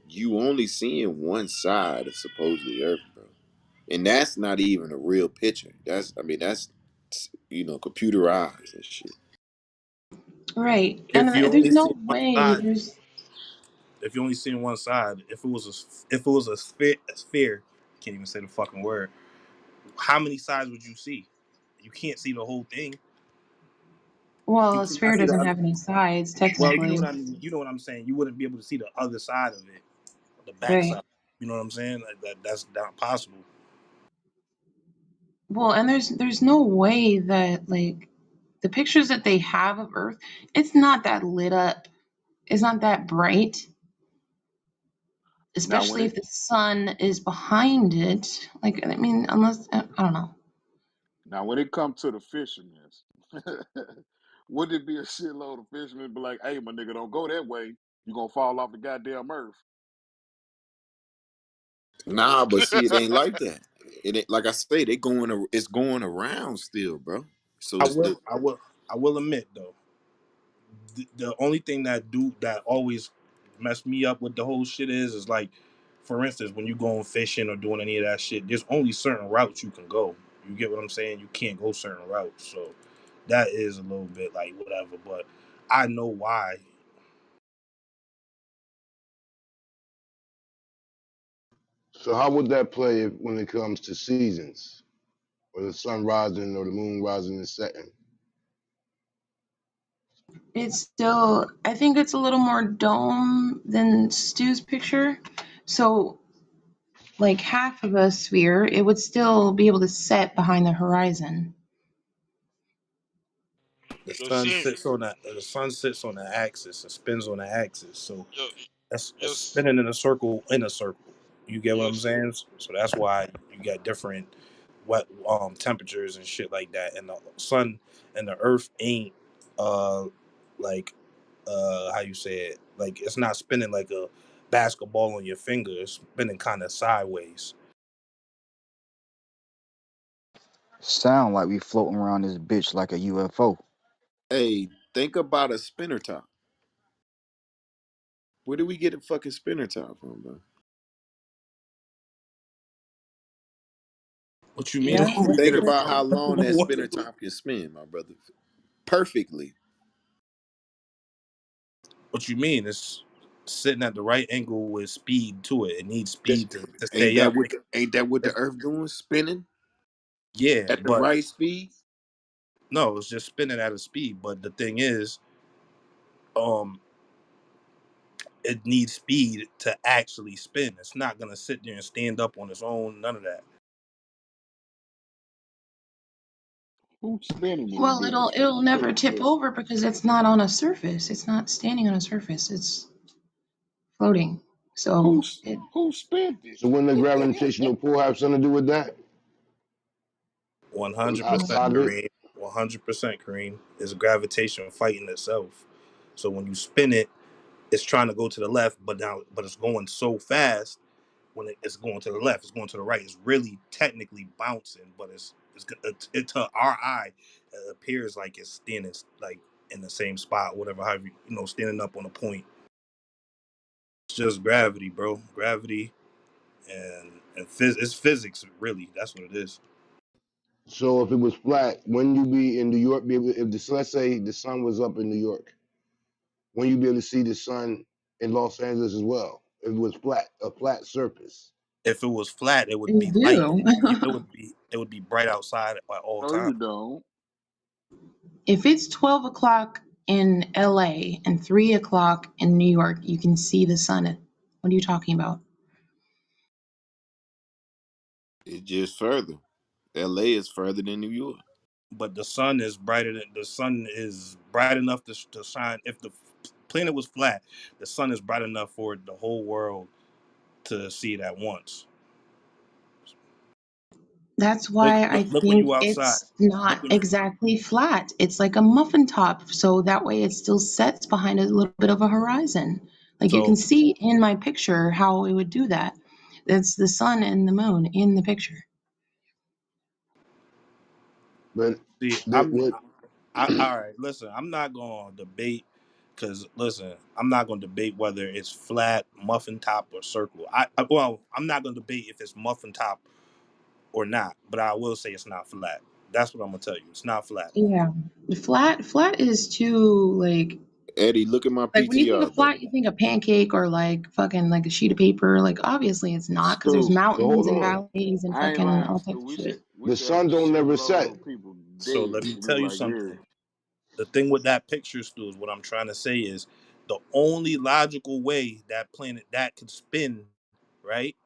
you only seeing one side of supposedly Earth, bro, and that's not even a real picture. That's computerized and shit. Right, and If you there's only no see one way. side, There's if you only see one side, if it was a sphere, can't even say the fucking word. How many sides would you see? You can't see the whole thing. well, You a cannot sphere see the doesn't other. have any sides Well, you know technically. what I mean. You know what I'm saying. You wouldn't be able to see the other side of it, the back Right. side. You know what I'm saying? That's not possible. Well, and there's no way that like the pictures that they have of Earth, it's not that lit up. It's not that bright, Now when especially it if the sun is behind it. Like I mean, unless I don't know. now when it comes to the fishermen, would it be a shitload of fishermen be like, "Hey, my nigga, don't go that way. You gonna fall off the goddamn earth." Nah, but see, it ain't like that. It ain't like I say. It's going around still, bro. So I it's will. the I will admit though, the only thing that always mess me up with the whole shit is like, for instance, when you going fishing or doing any of that shit, there's only certain routes you can go. You get what I'm saying? You can't go certain routes, so that is a little bit like whatever. But I know why. So how would that play when it comes to seasons, or the sun rising or the moon rising and setting? It's still, I think it's a little more dome than Stu's picture. So like half of a sphere, it would still be able to set behind the horizon. The Yo, sun see, sits on the axis and spins on the axis. So yo, that's yo, spinning in a circle in a circle. You get what yo, I'm saying? So that's why you got different wet temperatures and shit like that. And the sun and the earth ain't uh like how you say it, like it's not spinning like a basketball on your finger. It's spinning kind of sideways. Sound like we floating around this bitch like a UFO. hey, think about a spinner top. Where do we get a fucking spinner top from, bro? What you mean? Yeah, We get Think it about from? how long that what, spinner top can spin, my brother. Perfectly. what you mean? It's sitting at the right angle with speed to it. It needs That, speed to stay up. ain't that what the It's- Earth doing? Spinning yeah, at the but right speed? no, it's just spinning at a speed. But the thing is, um, it needs speed to actually spin. It's not gonna sit there and stand up on its own. None of that. Who's spinning it and Well, then it'll put never it tip together? over because it's not on a surface. It's not standing on a surface. It's floating. So Who's it who spent it? So wouldn't the gravitational pull have something to do with that? One From hundred well, percent, outside of it? Kareem. 100%, Kareem. Is gravitation fighting itself. So when you spin it, it's trying to go to the left, but it's going so fast when it's going to the left, it's going to the right. It's really technically bouncing, but it to our eye it appears like it's standing like in the same spot, whatever. However, standing up on a point. It's just gravity, bro. Gravity and it's physics, really. That's what it is. So if it was flat, wouldn't you be in New York? Be able, if the let's say the sun was up in New York, wouldn't you be able to see the sun in Los Angeles as well? If it was flat, a flat surface. If it was flat, it would you be light. do. It would be bright outside at all No, you times. don't. If it's 12 o'clock in LA and 3 o'clock in New York, you can see the sun. What are you talking about? It's just further. L.A. is further than New York. But the sun is bright enough to shine. If the planet was flat, the sun is bright enough for the whole world to see it at once. That's Look, why I look, look when think you outside. it's Look not when exactly flat. It's like a muffin top. So that way it still sets behind a little bit of a horizon. Like you can so see in my picture how it would do that. It's the sun and the moon in the picture. But see. that would All right. Listen, I'm not gonna debate because listen, I'm not gonna debate whether it's flat, muffin top, or circle. Well, I'm not gonna debate if it's muffin top or not, but I will say it's not flat. That's what I'm gonna tell you. It's not flat. Yeah. Flat is too Eddie, look at my like when you think of PTR, bro. flat, you think of pancake or like fucking like a sheet of paper. Like obviously it's not because there's Stu, so mountains hold and on. valleys and I ain't fucking lying, all Stu. types of shit. We The should have sun a don't never shitload set. of people So dead. let me It look tell you like something. everything. The thing with that picture, Stu, is what I'm trying to say is the only logical way that planet that could spin, right?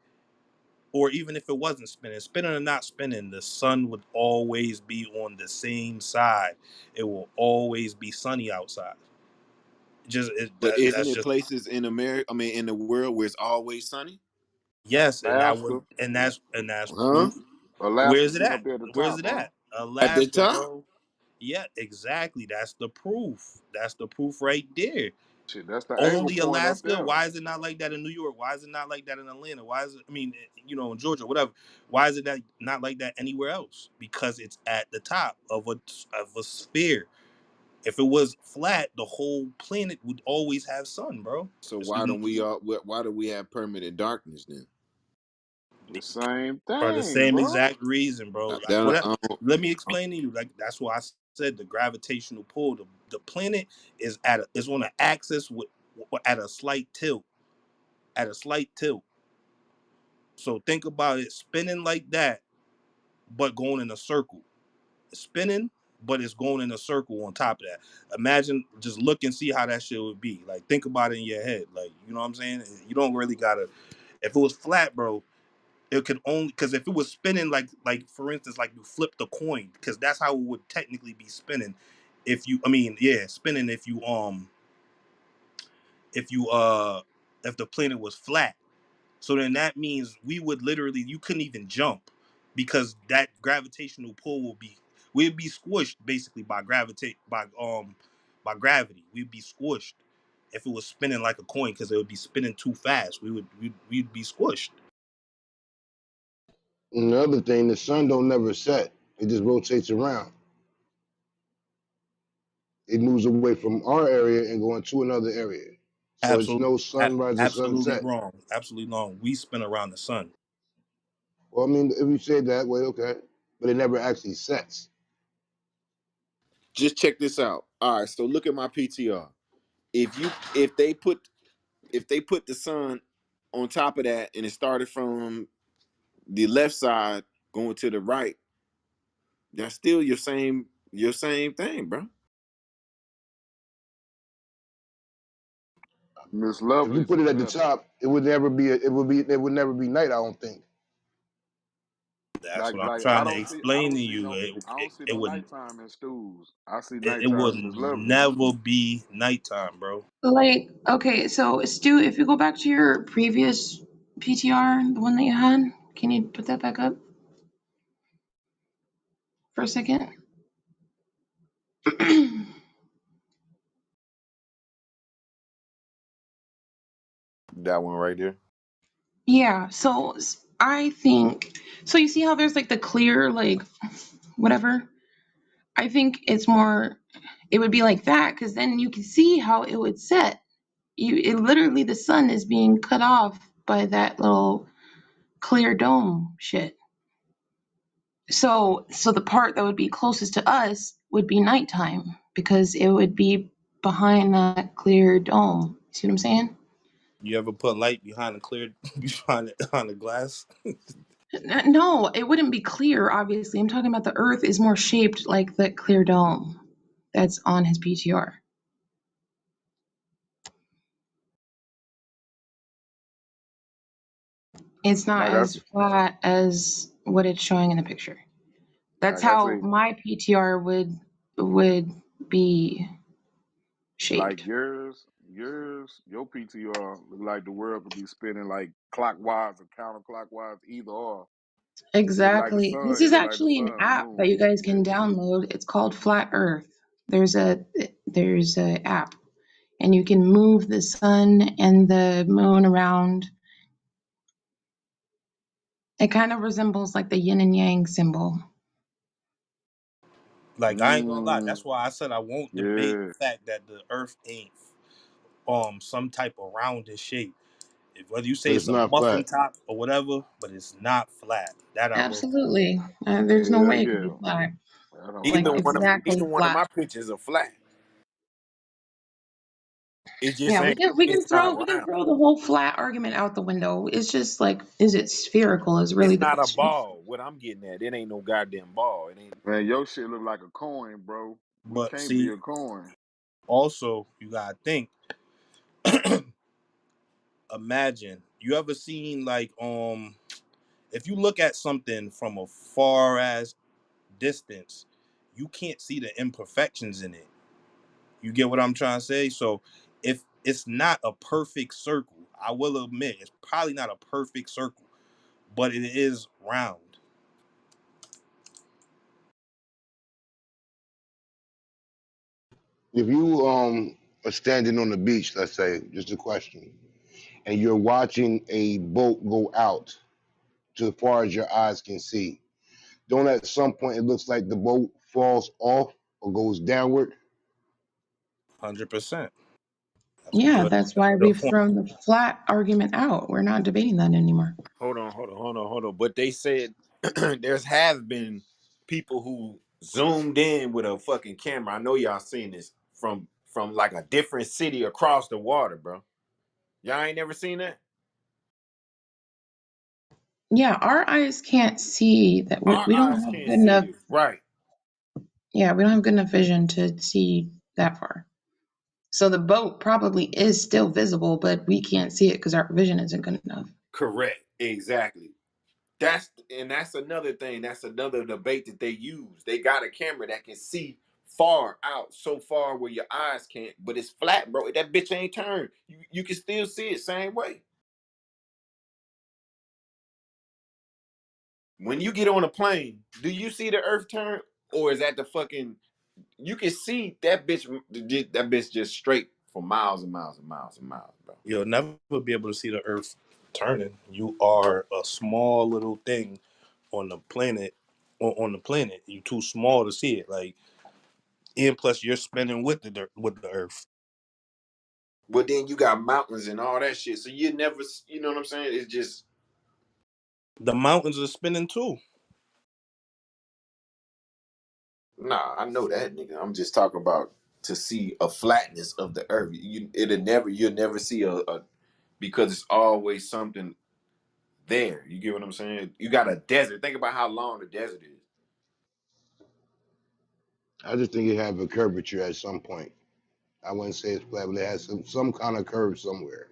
Or even if it wasn't spinning or not spinning, the sun would always be on the same side. It will always be sunny outside. But isn't That's it just places in America? I mean, in the world where it's always sunny? yes, and that would Alaska, and that's Huh? proof. Where Alaska is it sitting at? up there at the Where's top, it huh? at? At the Alaska, top? bro. Yeah, exactly. That's the proof. That's the proof right there. Shit, that's the angle Only point up Alaska. there. Why is it not like that in New York? Why is it not like that in Atlanta? Why is it? I mean, in Georgia, whatever. Why is it that not like that anywhere else? Because it's at the top of a sphere. If it was flat, the whole planet would always have sun, bro. So It's, why don't we all? Why do we have permanent darkness then? The same for the thing, same bro. exact reason, bro. Like That, what? Let me explain to you. Like that's why I said the gravitational pull. The planet is on an axis at a slight tilt. At a slight tilt. So think about it spinning like that, but going in a circle. It's spinning, but it's going in a circle on top of that. Imagine just look and see how that shit would be. Like think about it in your head. Like you know what I'm saying? You don't really gotta. If it was flat, bro, it could only because if it was spinning like for instance like you flip the coin because that's how it would technically be spinning. If you, I mean, yeah, spinning if you if the planet was flat. So then that means we would literally you couldn't even jump because that gravitational pull we'd be squished basically by gravity. We'd be squished if it was spinning like a coin because it would be spinning too fast. We'd be squished. Another thing, the sun don't never set. It just rotates around. It moves away from our area and going to another area. So it's Absolutely, no sunrise or absolutely sunset. wrong. Absolutely wrong. We spin around the sun. Well, I mean, if you say it that way, okay. But it never actually sets. just check this out. All right, so look at my PTR. If you if they put the sun on top of that and it started from the left side going to the right, that's still your same thing, bro. Miss If you Lovely's put a it at the mess. top, it would never be. It would never be night. I don't think. That's what I'm Like trying to explain to you. I don't see It no would nighttime in stools. I see it would nighttime as lovely. never be nighttime, bro. Like, okay, so Stu, if you go back to your previous PTR, the one that you had, can you put that back up for a second? That one right there. Yeah, so I think, so you see how there's like the clear, like, whatever? I think it's more, it would be like that, because then you can see how it would set. It literally, the sun is being cut off by that little clear dome shit. So the part that would be closest to us would be nighttime because it would be behind that clear dome. See what I'm saying? You ever put light behind the clear behind the glass? No, it wouldn't be clear, obviously. I'm talking about the earth is more shaped like that clear dome that's on his PTR. It's not Like as flat as what it's showing in the picture. That's I how say, my PTR would be like shaped. your PTR look like the world could be spinning like clockwise or counterclockwise, either or. Exactly. This It is look like the actually an sun, the app that moon. you guys can Yeah. download. It's called Flat Earth. There's a app, and you can move the sun and the moon around. It kind of resembles like the yin and yang symbol. Like I ain't gonna lie. Mm, That's why I said I won't debate yeah. the fact that the Earth ain't some type of rounded shape. If, whether you say but it's it's a not muffin flat. top or whatever, but it's not flat. That I will. Absolutely. There's no Hell way it could be yeah. flat, I don't like doubt that. Neither exactly one of flat. my pictures are flat. It just Yeah, we ain't. can we can It's not throw we can round. throw the whole flat argument out the window. It's just like, is it spherical? Is really It's the not a question. ball. What I'm getting at, it ain't no goddamn ball. It ain't. Man, your shit look like a coin, bro. We But can't be see, a coin. also you gotta think. Imagine you ever seen like if you look at something from a far as distance, you can't see the imperfections in it. You get what I'm trying to say? So if it's not a perfect circle, I will admit it's probably not a perfect circle, but it is round. If you are standing on the beach, let's say, just a question, and you're watching a boat go out to as far as your eyes can see, don't at some point it looks like the boat falls off or goes downward? 100%. That's a Yeah, good that's that's why a good we've point. thrown the flat argument out. We're not debating that anymore. Hold on. But they said there's have been people who zoomed in with a fucking camera. I know y'all seen this from like a different city across the water, bro. Y'all ain't never seen that. Yeah, our eyes can't see that. We, Our we don't eyes have can't good enough. see it, right? Yeah, we don't have good enough vision to see that far. So the boat probably is still visible, but we can't see it because our vision isn't good enough. Correct. Exactly. That's another thing. That's another debate that they use. They got a camera that can see far out, so far where your eyes can't, but it's flat, bro. That bitch ain't turned. You can still see it same way. When you get on a plane, do you see the earth turn? Or is that the fucking you can see that bitch just straight for miles and miles and miles and miles, bro. You'll never be able to see the earth turning. You are a small little thing on the planet on the planet. You're too small to see it. Like, and plus you're spinning with with the earth. But then you got mountains and all that shit. So you never, you know what I'm saying? It's just, The mountains are spinning too. nah, I know that, nigga. I'm just talking about to see a flatness of the earth. You'll never see because it's always something there. You get what I'm saying? You got a desert. Think about how long the desert is. I just think it have a curvature at some point. I wouldn't say it's flat, but it has some kind of curve somewhere.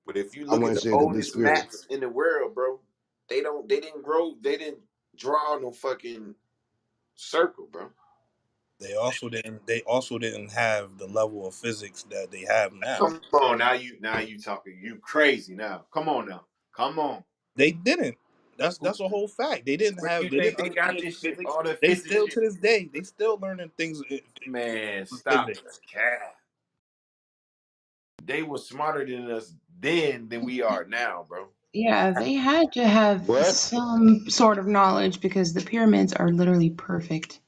But if you I look at wouldn't the say that this oldest sphere. maps in the world, bro, they didn't grow. They didn't. draw no fucking circle, bro. They also didn't have the level of physics that they have now. Come on, now you talking. You crazy now. Come on now. Come on. They didn't. Who, That's a whole fact. They didn't where have. you They think didn't they got understand this shit? physics. All the They physics still shit. to this day. They still learning things Man, in stop the physics. cap. They were smarter than us then than we are now, bro. Yeah, they had to have What? some sort of knowledge because the pyramids are literally perfect.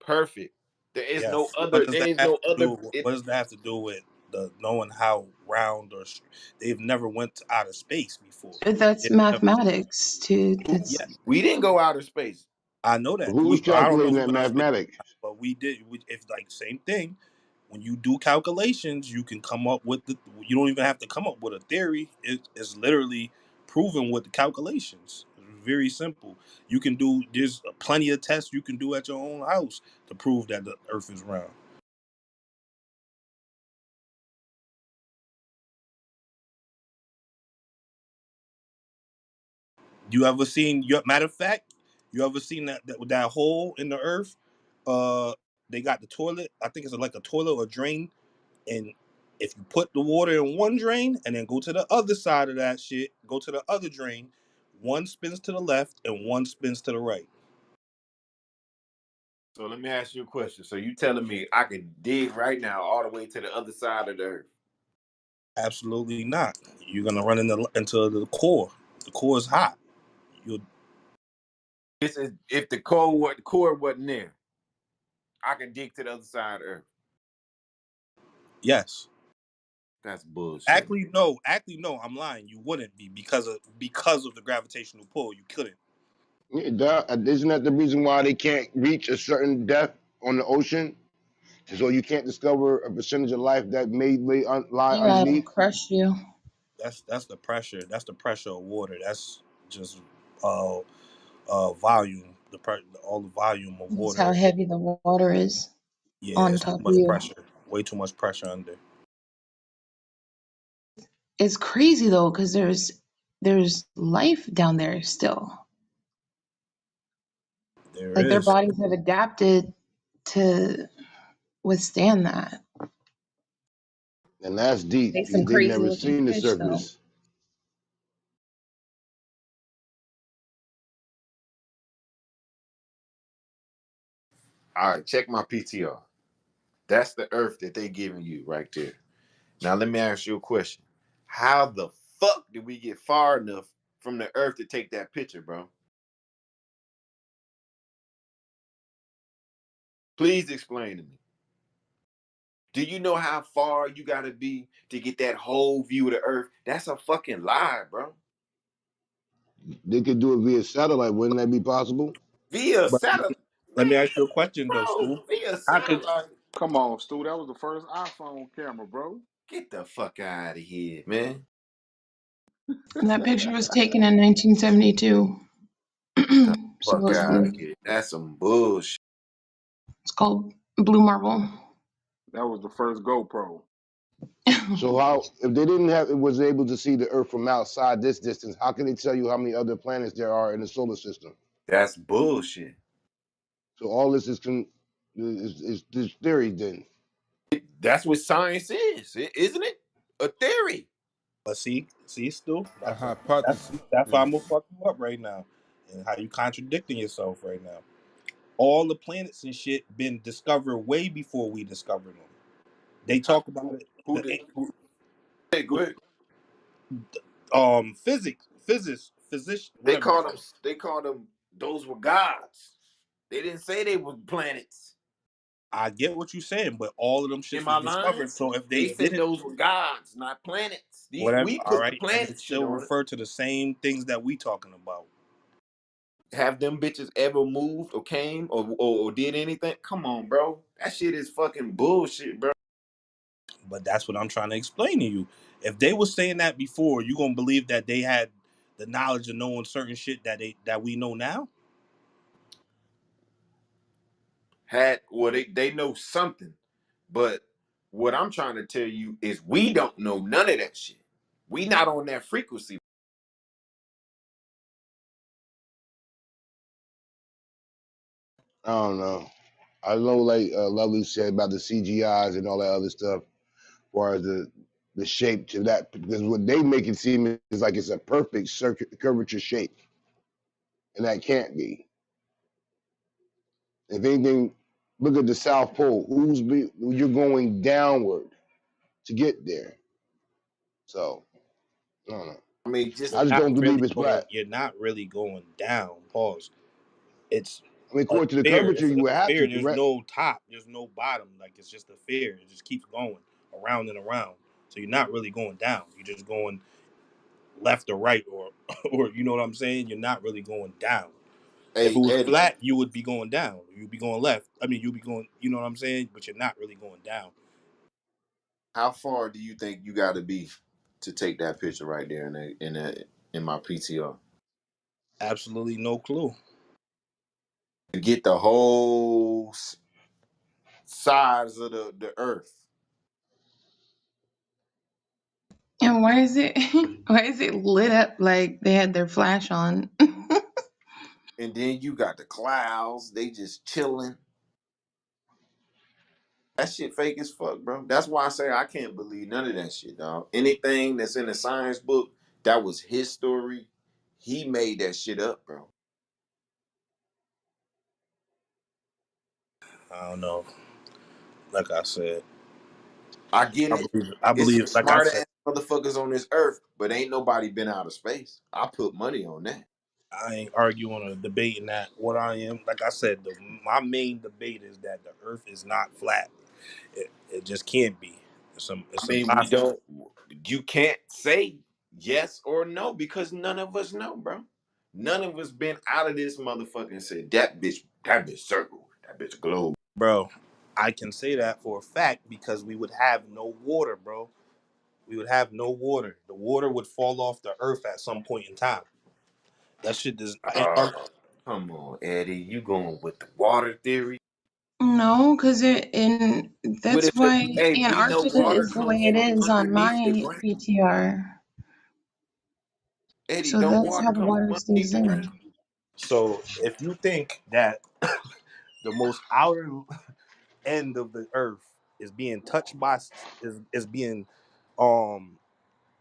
Perfect. There is no Yes. What other. does There that is have no to other. do? What does that have to do with the knowing how round or they've never went to outer space before? That's They've never, mathematics to that's yeah, We didn't go outer space. I know that. Who's I don't know calculating if we that went out of space, mathematics? but we did. It's like same thing. When you do calculations, you can come up with the. You don't even have to come up with a theory. It's literally proven with the calculations. It's very simple. You can do. There's plenty of tests you can do at your own house to prove that the Earth is round. You ever seen? Matter of fact, you ever seen that hole in the Earth? They got the toilet. I think it's like a toilet or drain. And if you put the water in one drain and then go to the other side of that shit, go to the other drain, one spins to the left and one spins to the right. So let me ask you a question. So you telling me I can dig right now all the way to the other side of the earth? Absolutely not. You're gonna run into the core. The core is hot. You This is if the core wasn't there, I can dig to the other side of the earth. yes. That's bullshit. Actually no. I'm lying. You wouldn't be because of the gravitational pull. You couldn't. Yeah, isn't that the reason why they can't reach a certain depth on the ocean? So you can't discover a percentage of life that may lie yeah, it'll underneath. crush you. That's the pressure. That's the pressure of water. That's just uh volume. All the volume of That's how water. heavy the water is Yeah, on it's top too of much you. pressure. Way too much pressure under. It's crazy though, because there's life down there still. There Like their is. bodies have adapted to withstand that. And that's deep They some because they've crazy never looking seen the fish though. surface. All right, check my PTR. That's the earth that they giving you right there. Now let me ask you a question. How the fuck did we get far enough from the earth to take that picture, bro? Please explain to me. Do you know how far you gotta be to get that whole view of the earth? That's a fucking lie, bro. They could do it via satellite. Wouldn't that be possible? Via But satellite, let me man, ask you a question though, bro. Stu. Via How could satellite. Come on, Stu. That was the first iPhone camera, bro. Get the fuck out of here, man. That picture was taken in 1972. The fuck out of Supposedly. here. That's some bullshit. It's called Blue Marble. That was the first GoPro. So how, if they didn't have, was able to see the Earth from outside this distance, how can they tell you how many other planets there are in the solar system? That's bullshit. So all this is this theory then. That's what science is, isn't it? A theory. but see, Stu? A That's hypothesis. that's why I'm gonna fuck you up right now. And how you contradicting yourself right now. All the planets and shit been discovered way before we discovered them. They How- talk about it. Who did? Hey, go ahead. Physics, physician, They whatever you called call them. it. They called them. Those were gods. They didn't say they were planets. I get what you're saying, but all of them Am shits was I lying? discovered. So if They they said didn't, those were gods, not planets. whatever, We all put the right, and planet it shit still on it. refer to the same things that we talking about. Have them bitches ever moved or came or did anything? Come on, bro. That shit is fucking bullshit, bro. But that's what I'm trying to explain to you. If they were saying that before, you gonna believe that they had the knowledge of knowing certain shit that we know now? Had well, they know something, but what I'm trying to tell you is we don't know none of that shit. We not on that frequency. I don't know. I know, like Lovely said about the CGIs and all that other stuff, as far as the shape to that, because what they make it seem is like it's a perfect circuit curvature shape, and that can't be. If anything, look at the South Pole. You're going downward to get there. So I don't know. I mean, just I just don't believe it's flat. You're not really going down. Pause. It's I mean, a according to the sphere. curvature, It's you a would have sphere. to, There's correct? no top. There's no bottom. Like it's just a sphere. It just keeps going around and around. So you're not really going down. You're just going left or right or or you know what I'm saying. You're not really going down. If it hey was Eddie, flat, you would be going down. You'd be going left. I mean, you'd be going. You know what I'm saying. But you're not really going down. how far do you think you got to be to take that picture right there in my PTR Absolutely no clue. to get the whole size of the Earth, And why is it why is it lit up like they had their flash on? and then you got the clouds. They just chilling. That shit fake as fuck, bro. That's why I say I can't believe none of that shit, dog. Anything that's in the science book, that was his story. He made that shit up, bro. I don't know. Like I said, I get I it. believe. I It's some believe. Like I smart said, ass motherfuckers on this earth, but ain't nobody been out of space. I put money on that. I ain't arguing or debating that. What I am, like I said, my main debate is that the Earth is not flat. It just can't be. I It's mean, we impossible, don't. You can't say yes or no because none of us know, bro. None of us been out of this motherfucker and said that bitch circle, that bitch globe. bro. I can say that for a fact because we would have no water, bro. We would have no water. The water would fall off the Earth at some point in time. That shit does. Oh, come on, Eddie. You going with the water theory? No, because What that's if it? why Hey, we know Antarctica water is the come way it from is on underneath the my ground. PTR. Eddie, So don't that's water how the come water from stays underneath the in. ground? So if you think that the most outer end of the Earth is being touched by is being um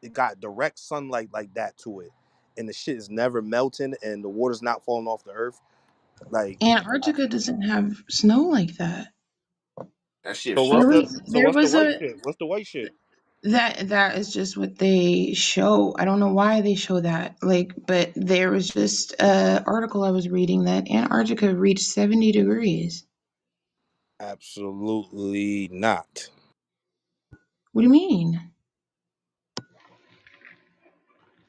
it got direct sunlight like that to it, and the shit is never melting, and the water's not falling off the Earth. Like, Antarctica doesn't have snow like that. That shit so There what's the frozen. was so there what's the was white a shit? What's the white shit? that is just what they show. I don't know why they show that. Like, but there was just a article I was reading that Antarctica reached 70 degrees. Absolutely not. What do you mean?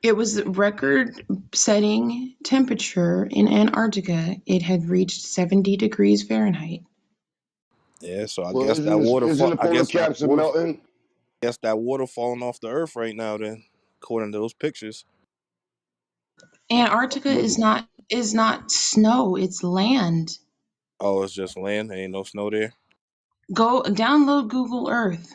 It was record setting temperature in Antarctica. It had reached 70 degrees Fahrenheit. Yeah, so Well, isn't the polar caps are melting? guess that water falling off the Earth right now. Then, according to those pictures. Antarctica But is not snow, it's land. Oh, it's just land. There ain't no snow there. Go download Google Earth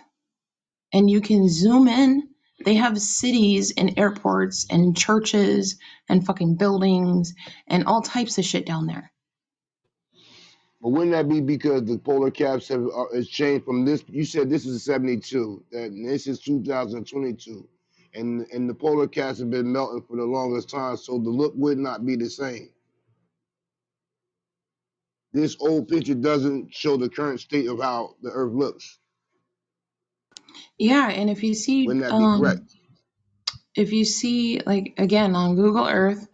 and you can zoom in. They have cities and airports and churches and fucking buildings and all types of shit down there. wouldn't that be because the polar caps has changed from this? You said this is 72, and this is 2022, and the polar caps have been melting for the longest time, so the look would not be the same. This old picture doesn't show the current state of how the Earth looks. Yeah, and Wouldn't that be correct? if you see like again on Google Earth,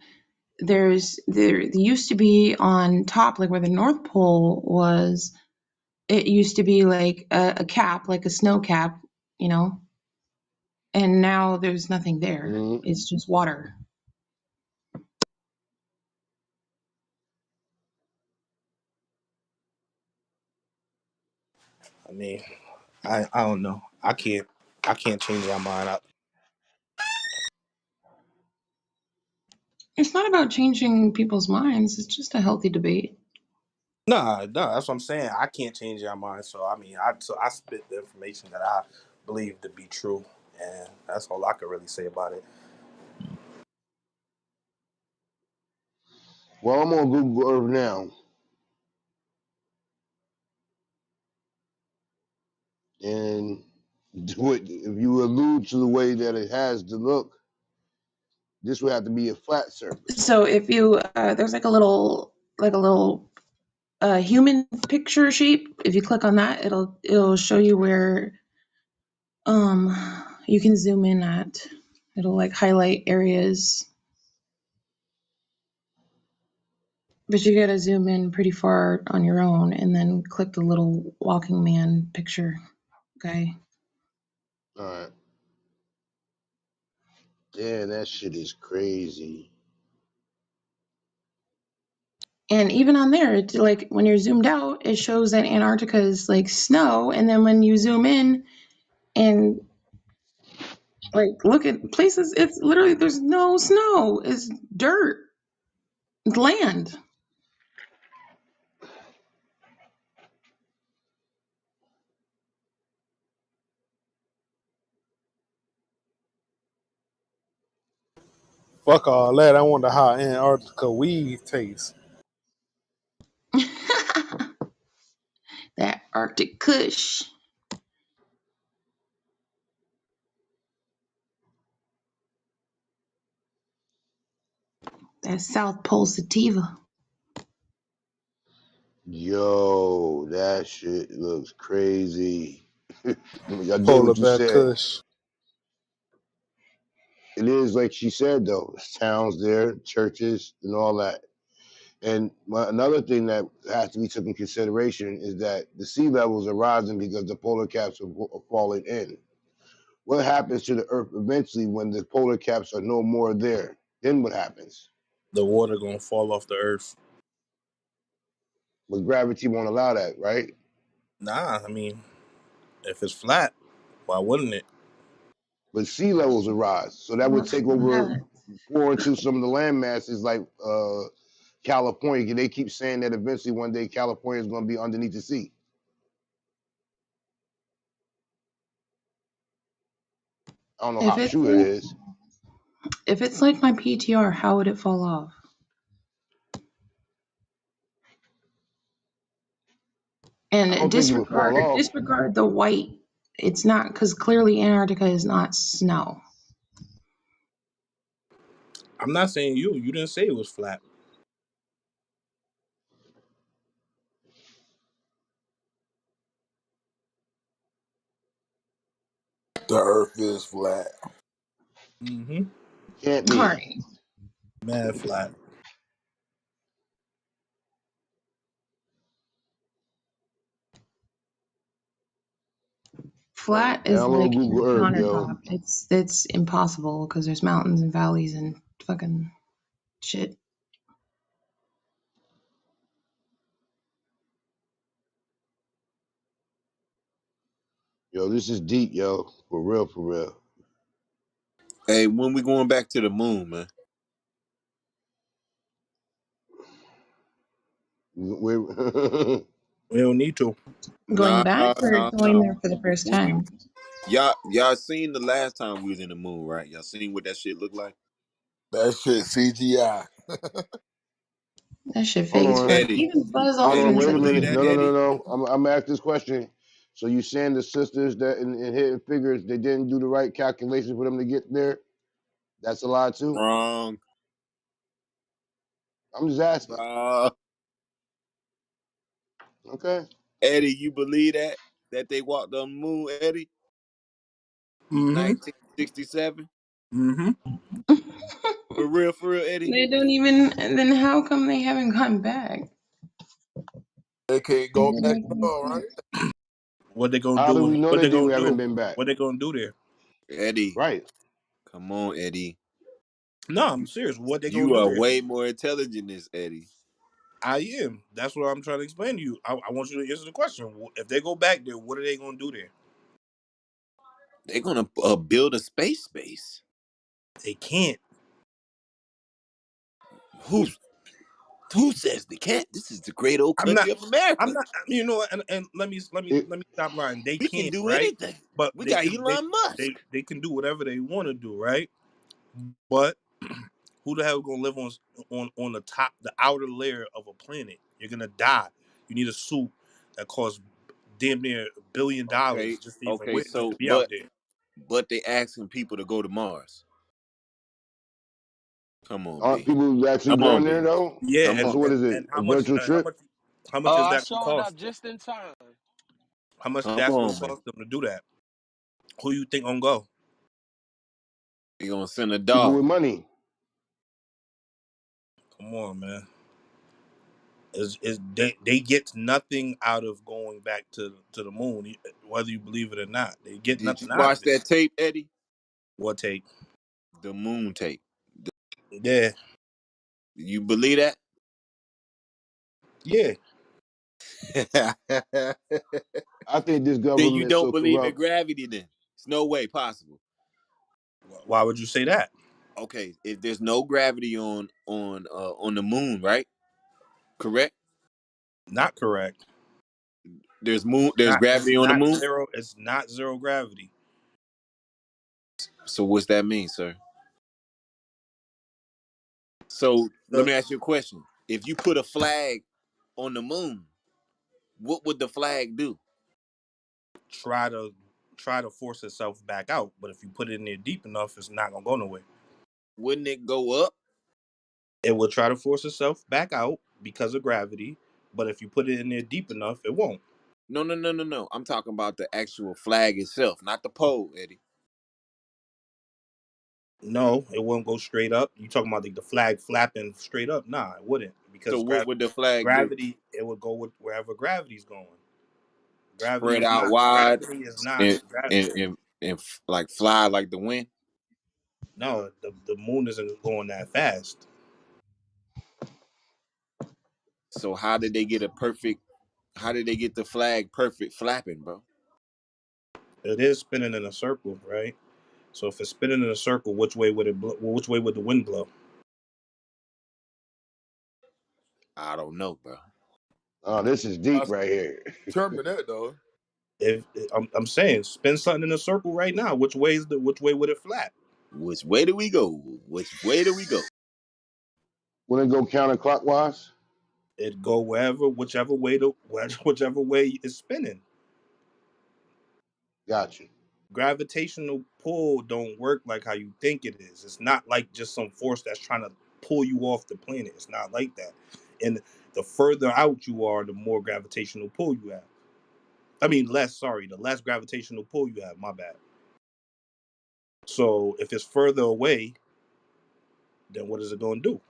there used to be on top, like where the North Pole was, it used to be like a cap, like a snow cap, you know, and now there's nothing there. Hmm. It's just water. I mean, I don't know. I can't change my mind. It's not about changing people's minds, it's just a healthy debate. Nah, no, that's what I'm saying. I can't change your mind. So I mean, I spit the information that I believe to be true, and that's all I could really say about it. Well, I'm on Google Earth now. And if you allude to the way that it has to look, this would have to be a flat surface. So if you there's like a little human picture shape. If you click on that, it'll show you where you can zoom in at. It'll like highlight areas, but you gotta zoom in pretty far on your own and then click the little walking man picture guy. All right. Damn, that shit is crazy. And even on there, it's like when you're zoomed out, it shows that Antarctica is like snow, and then when you zoom in and like look at places, it's literally there's no snow, it's dirt, it's land. Fuck all that. I wonder how Antarctica weed tastes. That Arctic Kush, that South Pole sativa. Yo, that shit looks crazy. I get Polar what you bear said. kush. It is like she said though. There's towns there, churches, and all that. And another thing that has to be taken into consideration is that the sea levels are rising because the polar caps are falling in. What happens to the Earth eventually when the polar caps are no more there? Then what happens? The water gonna fall off the earth. But gravity won't allow that, right? Nah, I mean, if it's flat, why wouldn't it? But sea levels will rise, so that would take over, pour into some of the land masses like California. They keep saying that eventually one day California is going to be underneath the sea. I don't know If how it's true it is, if it's like my PTR, how would it fall off? I And don't think it would fall off. disregard the white. It's not because clearly Antarctica is not snow. I'm not saying you. You didn't say it was flat. The earth is flat. Mm-hmm. Can't All be. right, Mad flat. All right, flat is download like your Google Earth, yo. countertop. It's impossible because there's mountains and valleys and fucking shit. Yo, this is deep, yo. For real, for real. Hey, when we going back to the moon, man? We're We don't need to. Going Nah, back or nah, going nah. there for the first When we time? y'all seen the last time we was in the moon, right? Y'all seen what that shit looked like? That shit CGI. That shit hold fake as fuck. on, Eddie, Even Buzz hold Eddie, on. Aldrin you Wait said a it believe minute. wasn't that, No, no, real. no, Eddie? no, no. I'm gonna ask this question. So you saying the sisters that in Hidden Figures they didn't do the right calculations for them to get there? That's a lie too. Wrong. I'm just asking. Wrong. Okay. Eddie, you believe that they walked on the moon, Eddie? Mm-hmm. 1967. Mm-hmm. For real, Eddie. They don't even. And then how come they haven't gone back? They can't It go doesn't back make any no, right? sense. What they gonna How do do? we know What that they they gonna haven't do? been back? What they gonna do there? Eddie, Right. come on, Eddie. No, I'm serious. What they gonna You do are there? way more intelligent than this, Eddie. I am. That's what I'm trying to explain to you. I want you to answer the question. If they go back there, what are they gonna do there? They're gonna build a space. They can't. Who who says they can't? This is the great old I'm not. country of America. I'm not. You know what? And It, let me stop lying. They We can can't, do right? anything. But We got Elon Musk. they can do whatever they want to do, right? But who the hell gonna live on the top, the outer layer of a planet? You're gonna die. You need a suit that costs damn near $1 billion Okay, just to even okay. witness to So, be out there. but they asking people to go to Mars. Come on, Aren't B. people actually Come going on, there B. though? Yeah, Come So on, what is and it? A virtual trip? how much Oh, is I that gonna showed up cost them? just in time. How much come that's gonna on, man. cost them to do that? Who you think gonna go? You gonna send a People dog? with money. Come on, man. Is they get nothing out of going back to the moon, whether you believe it or not. They get Did you nothing out watch of it. that tape, Eddie? What take? The moon tape. Yeah, You believe that? yeah. Then I think this you government don't so believe in corrupt. gravity. Then it's no way possible. Why would you say that? Okay, if there's no gravity on the moon, right? Correct. Not correct. There's Not it's gravity on the not moon. zero. It's not zero gravity. So what's that mean, sir? So let The me ask you a question. If you put a flag on the moon, what would the flag do? try to try to force itself back out, but if you put it in there deep enough, it's not gonna go nowhere. Wouldn't it go up? It will try to force itself back out because of gravity, but if you put it in there deep enough, it won't. No, no, no, no, no. I'm talking about the actual flag itself, not the pole, Eddie. No, it won't go straight up. You talking about the flag flapping straight up? Nah, it wouldn't So because what would the flag do? gravity it would go with wherever gravity's going. Gravity Spread is out not wide gravity is not and like fly like the wind. no, the moon isn't going that fast. So how did they get a perfect? How did they get the flag perfect flapping, bro? It is spinning in a circle, right? So if it's spinning in a circle, which way would it blow? Which way would the wind blow? I don't know, bro. Oh, this is I deep right here. determine that though. If I'm saying spin something in a circle right now, which way would it flap? Which way do we go? Which way do we go? When it go counterclockwise, It go whichever way whichever way it's spinning. got you. Gravitational pull don't work like how you think it is. It's not like just some force that's trying to pull you off the planet. It's not like that. And the further out you are, the more gravitational pull you have. I mean, the less gravitational pull you have. My bad. So if it's further away, then what is it going to do?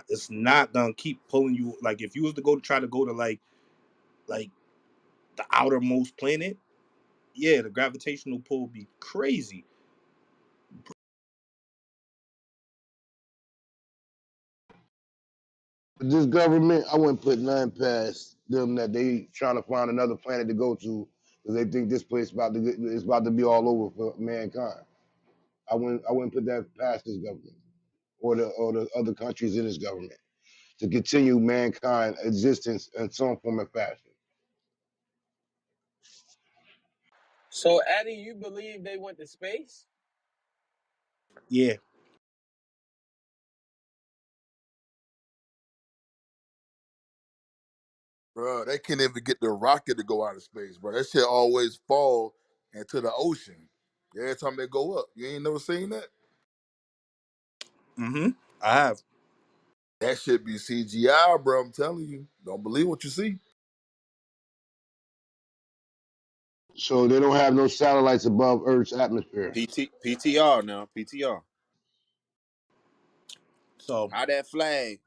It's not gonna keep pulling you. Like if you was to try to go to like the outermost planet, yeah, the gravitational pull would be crazy. But this government, I wouldn't put none past them that they trying to find another planet to go to because they think this place is about to be all over for mankind. I wouldn't put that past this government or the other countries in this government to continue mankind existence in some form and fashion. So, Eddie, you believe they went to space? Yeah, Bro, they can't even get the rocket to go out of space, bro. That shit always fall into the ocean every time they go up. You ain't never seen that? mm-hmm. I have. That shit be CGI, bro. I'm telling you. Don't believe what you see. So they don't have no satellites above Earth's atmosphere. PTR now. PTR. So How that flag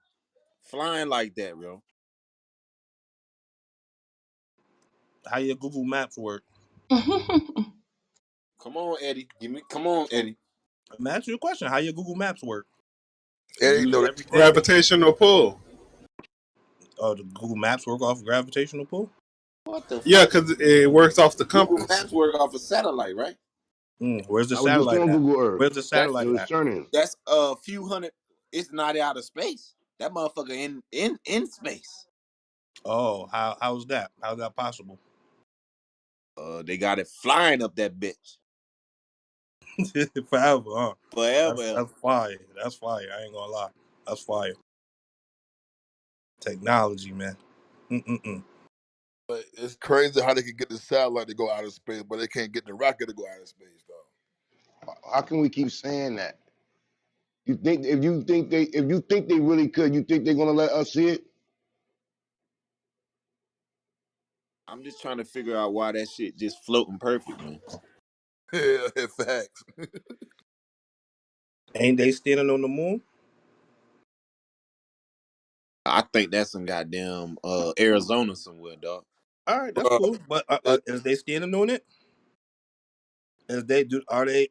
flying like that, bro? how your Google Maps work? Come on, Eddie. Come on, Eddie. I'm asking you a question. How your Google Maps work? You Hey, use know it that every day? Gravitational pull. Oh, the Google Maps work off gravitational pull. What the Yeah, fuck? because it works off the Google compass. Maps work off a satellite, right? Where's the I was just satellite on at? Google Earth. Where's the That's It satellite was at? turning. that's a few hundred. It's not out of space. That motherfucker in space. Oh, how's that? How's that possible? They got it flying up that bitch Forever, huh? forever. That's Ever. fire. That's fire. I ain't gonna lie. That's fire. Technology, man. Mm-mm-mm. But it's crazy how they can get the satellite to go out of space, but they can't get the rocket to go out of space, though. How can we keep saying that? You think if you think they really could, you think they're gonna let us see it? I'm just trying to figure out why that shit just floating perfect, man. Yeah, facts. Ain't they standing on the moon? I think that's some goddamn Arizona somewhere, dog. All right, that's Uh, cool. But it, is they standing on it? Is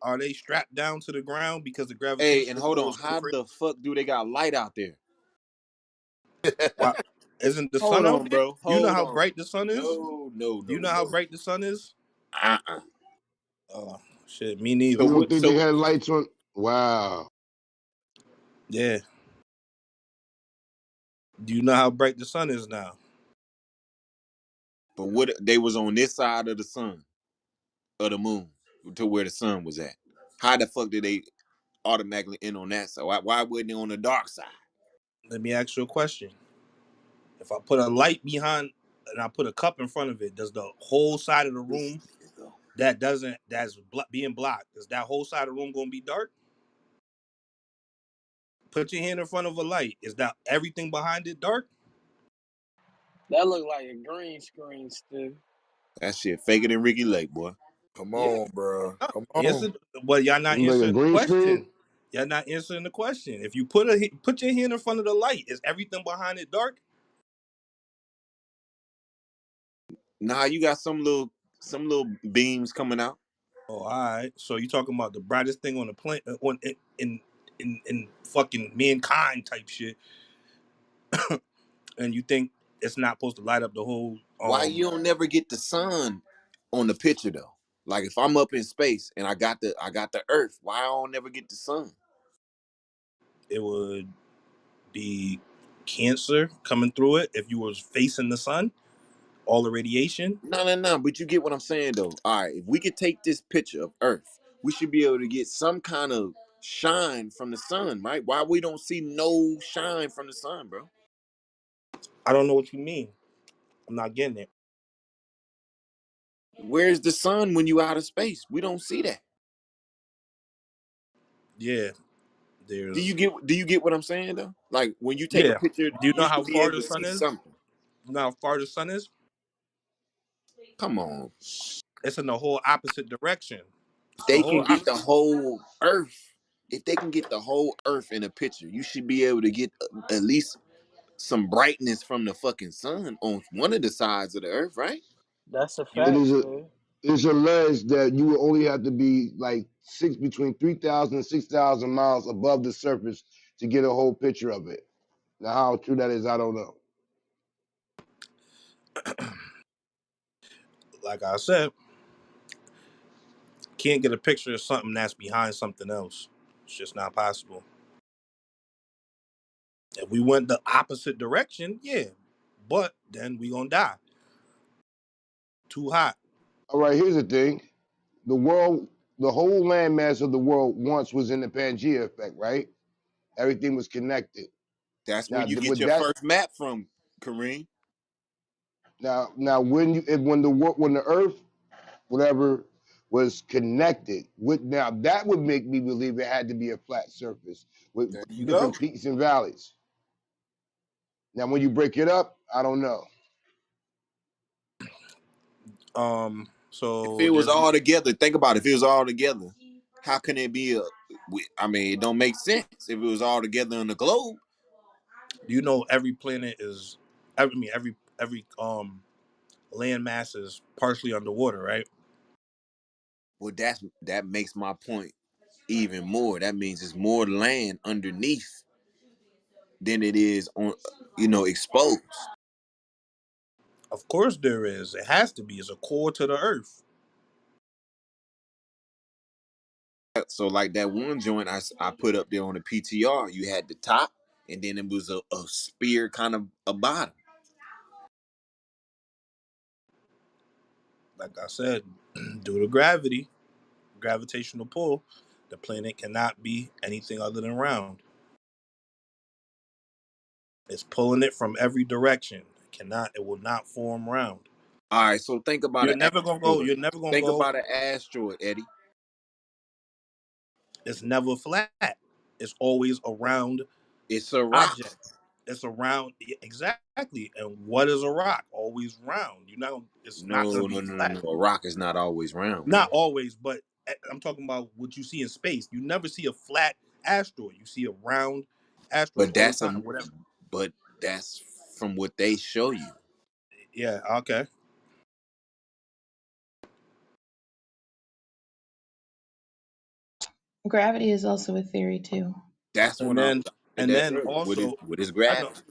are they strapped down to the ground because the Hey, and gravitational hold pull on, is so how crazy? the fuck do they got light out there? Why isn't the sun Hold out on, there? bro. Do you know Hold how on. bright the sun is? No, no, Do you no, know how no. bright the sun is? Uh-uh. Oh shit, me So neither. You don't what? think they So, had lights on? Wow. Yeah. Do you know how bright the sun is now? but what? They was on this side of the sun, of the moon, to where the sun was at. How the fuck did they automatically end on that side? Why wasn't they on the dark side? Let me ask you a question. If I put a light behind and I put a cup in front of it, does the whole side of the This room nigga go. being blocked, is that whole side of the room gonna be dark? Put your hand in front of a light. Is that everything behind it dark? That look like a green screen, Stu. That shit faker than Ricky Lake, boy. come Yeah. on, bro. No. Come on. Answer. Well, y'all not Like a answering the green screen? question. Y'all not answering the question. If you put your hand in front of the light, is everything behind it dark? Nah, you got some little beams coming out. Oh, all right. So you talking about the brightest thing on the planet, on in fucking mankind type shit, and you think it's not supposed to light up the whole Why you don't never get the sun on the picture though? Like if I'm up in space and I got the Earth, why I don't never get the sun? it would be cancer coming through it if you was facing the sun, all the radiation. No, no, no. But you get what I'm saying though. All right, if we could take this picture of Earth, we should be able to get some kind of shine from the sun, right? Why we don't see no shine from the sun, bro? I don't know what you mean. I'm not getting it. Where's the sun when you out of space? We don't see that. Yeah, Do you there's get what I'm saying though? Like when you take a yeah. picture, Do you you know how should be far able the to sun see is? something. You know how far the sun is? Come on. It's in the whole opposite direction. The They whole can get the opposite. whole Earth. If they can get the whole Earth in a picture, you should be able to get at least some brightness from the fucking sun on one of the sides of the Earth, right? That's a It fact, is a Stu. it's alleged that you will only have to be like between 3,000 and 6,000 miles above the surface to get a whole picture of it. Now, how true that is, I don't know. Like I said, can't get a picture of something that's behind something else. It's just not possible. If we went the opposite direction, yeah, but then we gonna die. Too hot. All right, here's the thing: the world, the whole landmass of the world once was in the Pangea effect, right? Everything was connected. That's where Now, you get with your that, first map from, Kareem. now when the Earth, whatever, was connected, with now that would make me believe it had to be a flat surface with There you go. different peaks and valleys. Now, when you break it up, I don't know. If So it was there's, all together, think about it. If it was all together, how can it be a? I mean, it don't make sense if it was all together on the globe. you know, every planet is, every land mass is partially underwater, right? Well, that makes my point even more. That means it's more land underneath than it is on, exposed. Of course there is. It has to be. It's a core to the earth. So like that one joint I put up there on the PTR, you had the top, and then it was a spear kind of a bottom. Like I said, due to gravity, gravitational pull, the planet cannot be anything other than round. It's pulling it from every direction. It will not form round. All right, so think about You're an never gonna go. asteroid. You're never gonna Think go. about an asteroid, Eddie. It's never flat. It's always a round It's a rock. object. It's a round, exactly. And what is a rock? Always round. You're not. It's not gonna No, be no, no, no, flat. no. A rock is not always round, Not bro. always, but I'm talking about what you see in space. You never see a flat asteroid. You see a round asteroid But all the that's time. Whatever. but that's from what they show you. Yeah. Okay. Gravity is also a theory too. That's And what I then was at and that then earlier. also, What is I know gravity?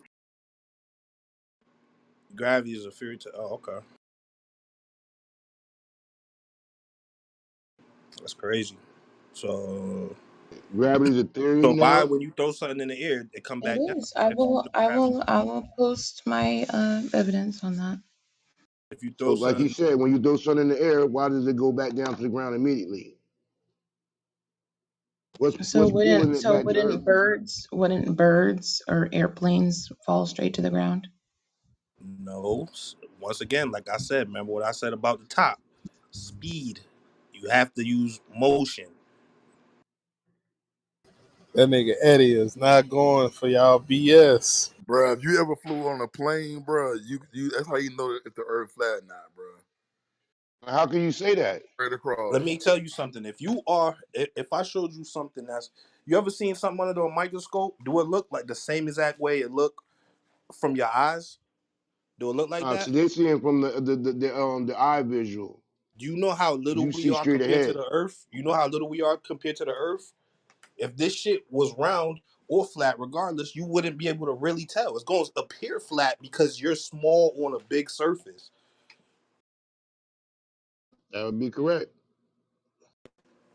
gravity is a theory to. Oh, okay. That's crazy. So Gravity's a theory so why now. when you throw something in the air, it come It back down? is. I If you will. know I gravity, will. I will post my evidence on that. if you So, throw like he something, said, when you throw something in the air, why does it go back down to the ground immediately? So What's pulling wouldn't it so back to the earth? wouldn't birds or airplanes fall straight to the ground? no. Once again, like I said, remember what I said about the top speed. You have to use motion. That nigga Eddie is not going for y'all BS. Bro, if you ever flew on a plane, bro, you that's how you know if the earth flat or not, bro. How can you say that? Straight Let across. me tell you something. If I showed you something that's, you ever seen something under a microscope? Do it look like the same exact way it look from your eyes? Do it look like So that? they're seeing from the eye visual. Do you know how little You we see are straight compared to ahead. the Earth? You know how little we are compared to the Earth? If this shit was round or flat, regardless, you wouldn't be able to really tell. It's going to appear flat because you're small on a big surface. That would be correct.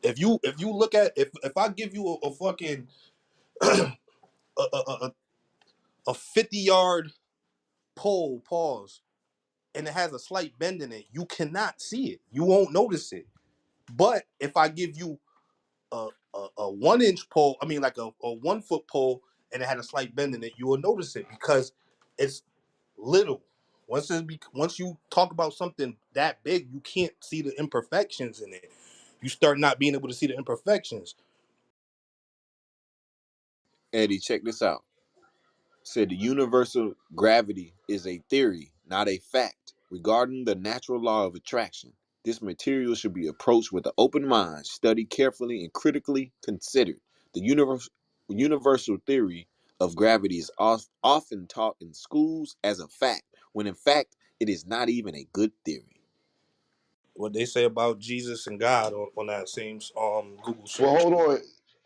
If you look at, if I give you a fucking a, a, a, a 50-yard pole, pause, and it has a slight bend in it, you cannot see it. You won't notice it. But if I give you a 1 inch pole, I mean like a 1 foot pole, and it had a slight bend in it, you will notice it because it's little. Once you talk about something that big, you can't see the imperfections in it. You start not being able to see the imperfections. Eddie, check this out. Said the universal gravity is a theory, not a fact, regarding the natural law of attraction. This material should be approached with an open mind, studied carefully, and critically considered. The universal theory of gravity is often taught in schools as a fact, when in fact it is not even a good theory. What they say about Jesus and God on that same Google Well, search. hold on.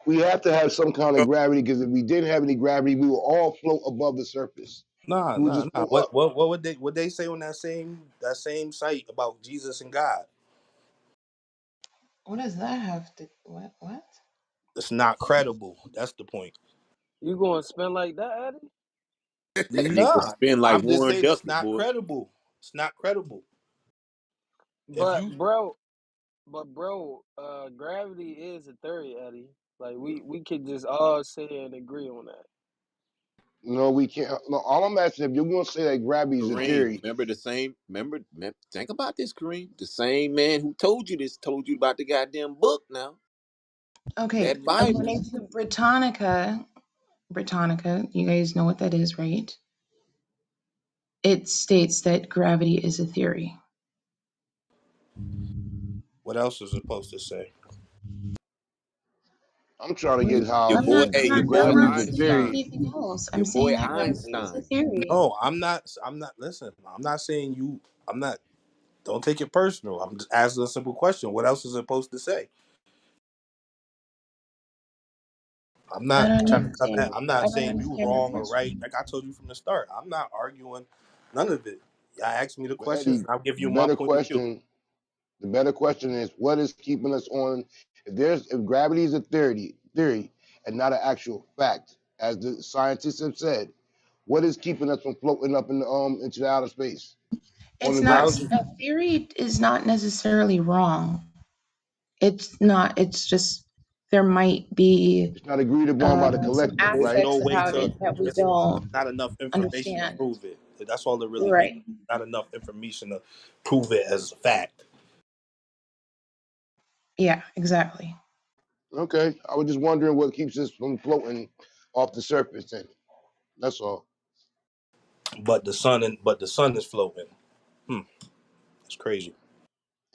We have to have some kind of Oh, gravity because if we didn't have any gravity, we will all float above the surface. nah, We would nah, just nah. float What up. what what would they say on that same site about Jesus and God? What does that have to? What? It's not credible. That's the point. You going to spend like that, Eddie? That nigga Nah, spin like I'm just Warren saying it's Duffy, not boy. credible. It's not credible. If But you bro, gravity is a theory, Eddie. Like we could just all sit here and agree on that. No, we can't. No, all I'm asking, if you're going to say that gravity is a Kareem, theory, remember the same? Think about this, Kareem. The same man who told you this told you about the goddamn book. Now Okay, that Bible. according to Britannica, you guys know what that is, right? It states that gravity is a theory. what else is it supposed to say? I'm trying to What? get how I'm not. I'm Hey, your not. boy I'm gravity not is a saying theory. Einstein. anything else. I'm Your saying boy that gravity is a Einstein. theory. No, I'm not. Listen, I'm not saying you. I'm not. Don't take it personal. I'm just asking a simple question. What else is it supposed to say? I'm I not don't trying to come at. understand. I'm I not don't saying you understand your wrong or right. question. Like I told you from the start, I'm not arguing none of it. Y'all ask me the But questions, Eddie, and I'll give the you my better point of view. question, the better question is what is keeping us on? If gravity is a theory, and not an actual fact, as the scientists have said, what is keeping us from floating up in the into the outer space on It's the not. ground? How's A theory is not necessarily wrong. It's not. It's just. there might be It's not agreed upon by the some collective, There's right? no aspects way about to. it that we It's don't not enough information to understand. prove it. That's all it really means. Right. Not enough information to prove it as a fact. Yeah, exactly. Okay. I was just wondering what keeps us from floating off the surface. And that's all. But the sun is floating. It's crazy.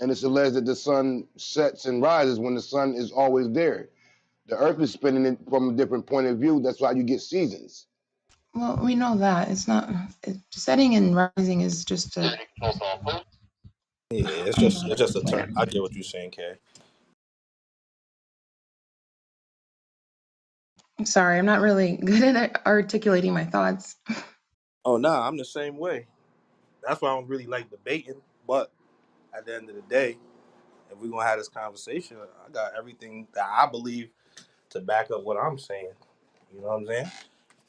And it's alleged that the sun sets and rises when the sun is always there. The earth is spinning it from a different point of view. That's why you get seasons. Well, we know that it's not setting and rising is just a Yeah, it's just symbolic it's just a term. way. I get what you're saying, Kay. I'm sorry, I'm not really good at articulating my thoughts. Oh nah, I'm the same way. That's why I don't really like debating. But at the end of the day, if we're gonna have this conversation, I got everything that I believe to back up what I'm saying. You know what I'm saying?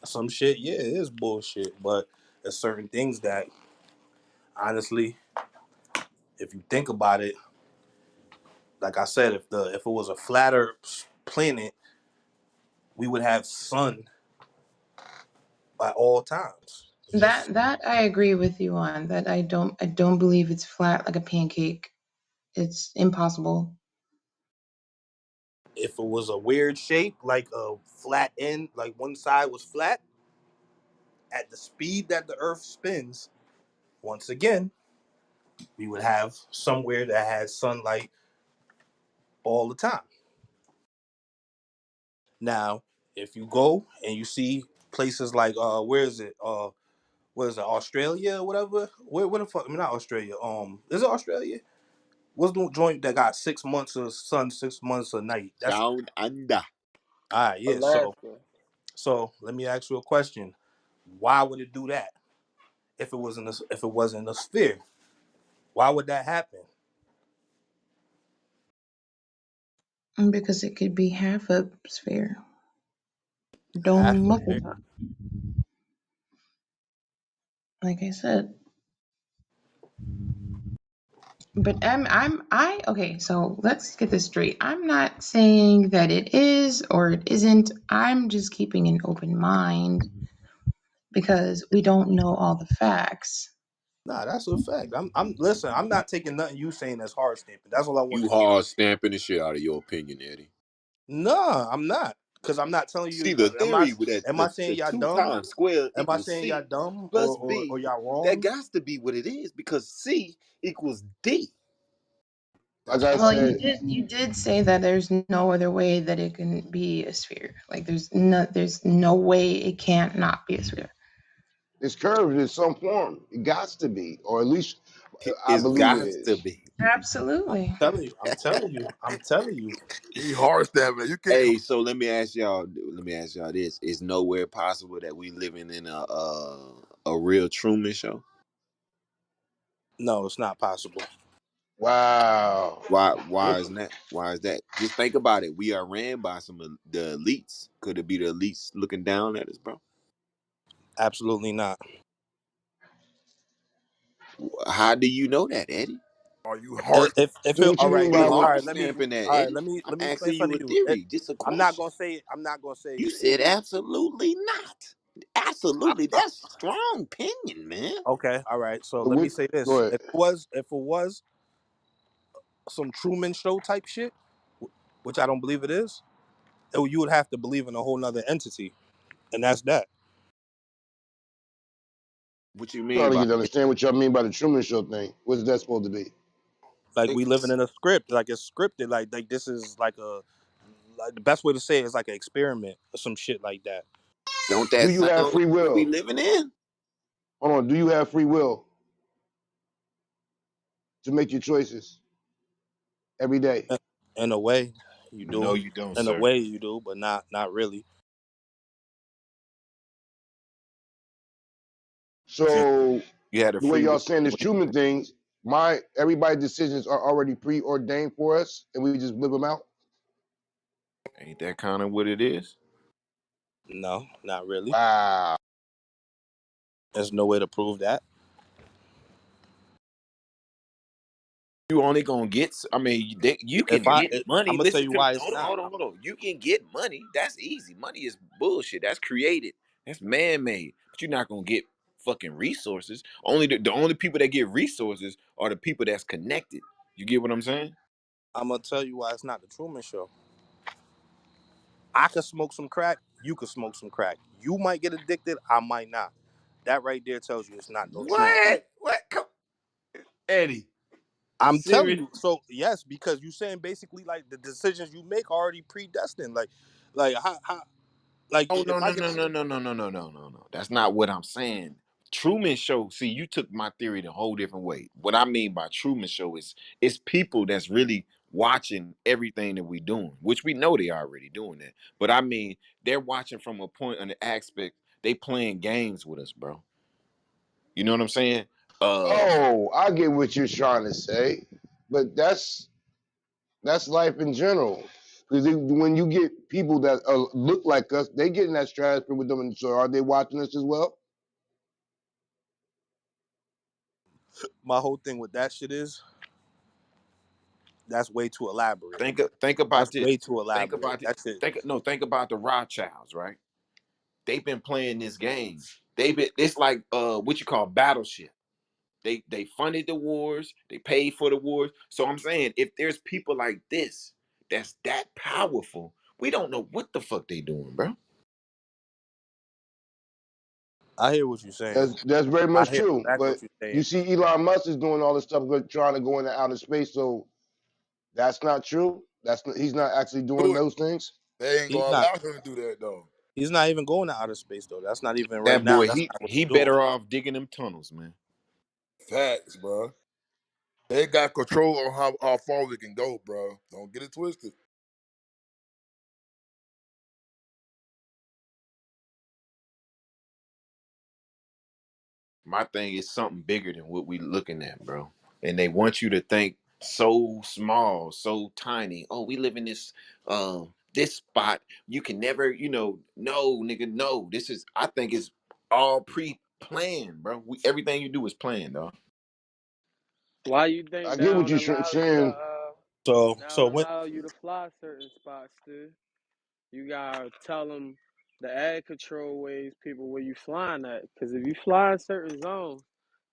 Some shit, yeah, it is bullshit. But there's certain things that honestly, if you think about it, like I said, if it was a flatter planet, we would have sun at all times. It's just That I agree with you on. That I don't believe it's flat like a pancake. It's impossible. if it was a weird shape, like a flat end, like one side was flat, at the speed that the Earth spins, once again, we would have somewhere that has sunlight all the time. Now, if you go and you see places like where is it? What is it? Australia or whatever? Where the fuck? I mean, not Australia. Is it Australia? What's the joint that got 6 months of sun, 6 months of night? That's Down under. all right. Yeah. Alaska. So let me ask you a question. Why would it do that if it wasn't a sphere? Why would that happen? Because it could be half a sphere. Half Dome a muffle sphere. top. Like I said. But I okay, so let's get this straight. I'm not saying that it is or it isn't. I'm just keeping an open mind because we don't know all the facts. Nah, that's a fact. I'm listen. I'm not taking nothing you saying as hard stamping. That's all I You wanted to get. hard stamping the shit out of your opinion, Eddie. Nah, I'm not. Cause I'm not telling you. See the Am I? theory with that Am I the saying y'all two dumb? times squared Am I equals saying y'all C dumb plus or B. y'all That wrong? got to be what it is because C equals D. Like That's I Well, fine. said, you did say that there's no other way that it can be a sphere. Like there's no way it can't not be a sphere. it's curved in some form. It got to be, or at least I It's believe it got to is. be. Absolutely. Telling you. I'm telling you. I'm telling you. He hard stabbing. You can't. Hey, so let me ask y'all. Let me ask y'all this: is nowhere possible that we living in a real Truman Show? No, it's not possible. Wow. Why? Why is that? Why is that? Just think about it. We are ran by some of the elites. Could it be the elites looking down at us, bro? Absolutely not. How do you know that, Eddie? Are you hard? If So it what you all mean right, You by look, all what? hard right, stamping that, all right, Eddie. let I'm me explain asking you something a to you. theory. Just a I'm not question. gonna say it. I'm not gonna say You it. said absolutely not. Absolutely. That's strong opinion, man. Okay, all right. So So let me what? say Go this: ahead. if it was some Truman Show type shit, which I don't believe it is, you would have to believe in a whole nother entity, and that's that. What you I'm mean trying to by get to understand what y'all mean by the Truman Show thing. What's that supposed to be? Like we living things? in a script, like it's scripted. Like this is like the best way to say it is like an experiment or some shit like that. Don't Do that you sound have like free what we will? living in? Hold on. Do you have free will to make your choices every day? In a way, you No, do. you don't, In a sir. way, you do, but not really. So So you had a the way free y'all will. saying this Truman things, my everybody's decisions are already preordained for us, and we just live them out. Ain't that kind of what it is? No, not really. Wow. There's no way to prove that. You only gonna get. I mean, you If can get I'm money. gonna tell Listen you to me. why it's Hold on, not. hold on, hold on. You can get money. That's easy. Money is bullshit. That's created. That's man made. But you're not gonna get fucking resources. Only the only people that get resources are the people that's connected. You get what I'm saying? I'm gonna tell you why it's not the Truman Show. I could smoke some crack. You could smoke some crack. You might get addicted. I might not. That right there tells you it's not no Truman. What? What? Come, Eddie. I'm telling Serious? you. So yes, because you saying basically like the decisions you make are already predestined. Like how like Oh no if I no get no no no no no no no no no. That's not what I'm saying. Truman Show. See, you took my theory the whole different way. What I mean by Truman Show is it's people that's really watching everything that we doing, which we know they already doing that. But I mean, they're watching from a point on the aspect they playing games with us, bro. You know what I'm saying? Uh, Oh, I get what you're trying to say, but that's life in general. Because when you get people that look like us, they get in that stratosphere with them. And so, are they watching us as well? my whole thing with that shit is that's way too elaborate. think about That's this. way too Think elaborate. about it. That's it. Think about the Rothschilds, right? They've been playing this game. They've been. It's like what you call battleship. They funded the wars, they paid for the wars. So I'm saying if there's people like this that's that powerful, we don't know what the fuck they doing, bro. I hear what you're saying. That's very I much hear true. exactly But what you're you saying. see, Elon Musk is doing all this stuff, trying to go into outer space. So that's not true. He's not actually doing Do it. those things. They ain't He's gonna not. allow him to do that though. He's not even going to outer space though. That's not even right That now. boy, That's he not what he he's doing. better off digging them tunnels, man. Facts, bro. They got control on how far we can go, bro. Don't get it twisted. My thing is something bigger than what we looking at, bro. And they want you to think so small, so tiny. Oh, we live in this spot. You can never, no, nigga, no. This is I think it's all pre-planned, bro. Everything you do is planned, dog. Why you I think they get what don't you're allow you to saying. So they so don't when allow you to fly certain spots, dude? You gotta tell them the air control ways people where you flying at. Cause if you fly in certain zones,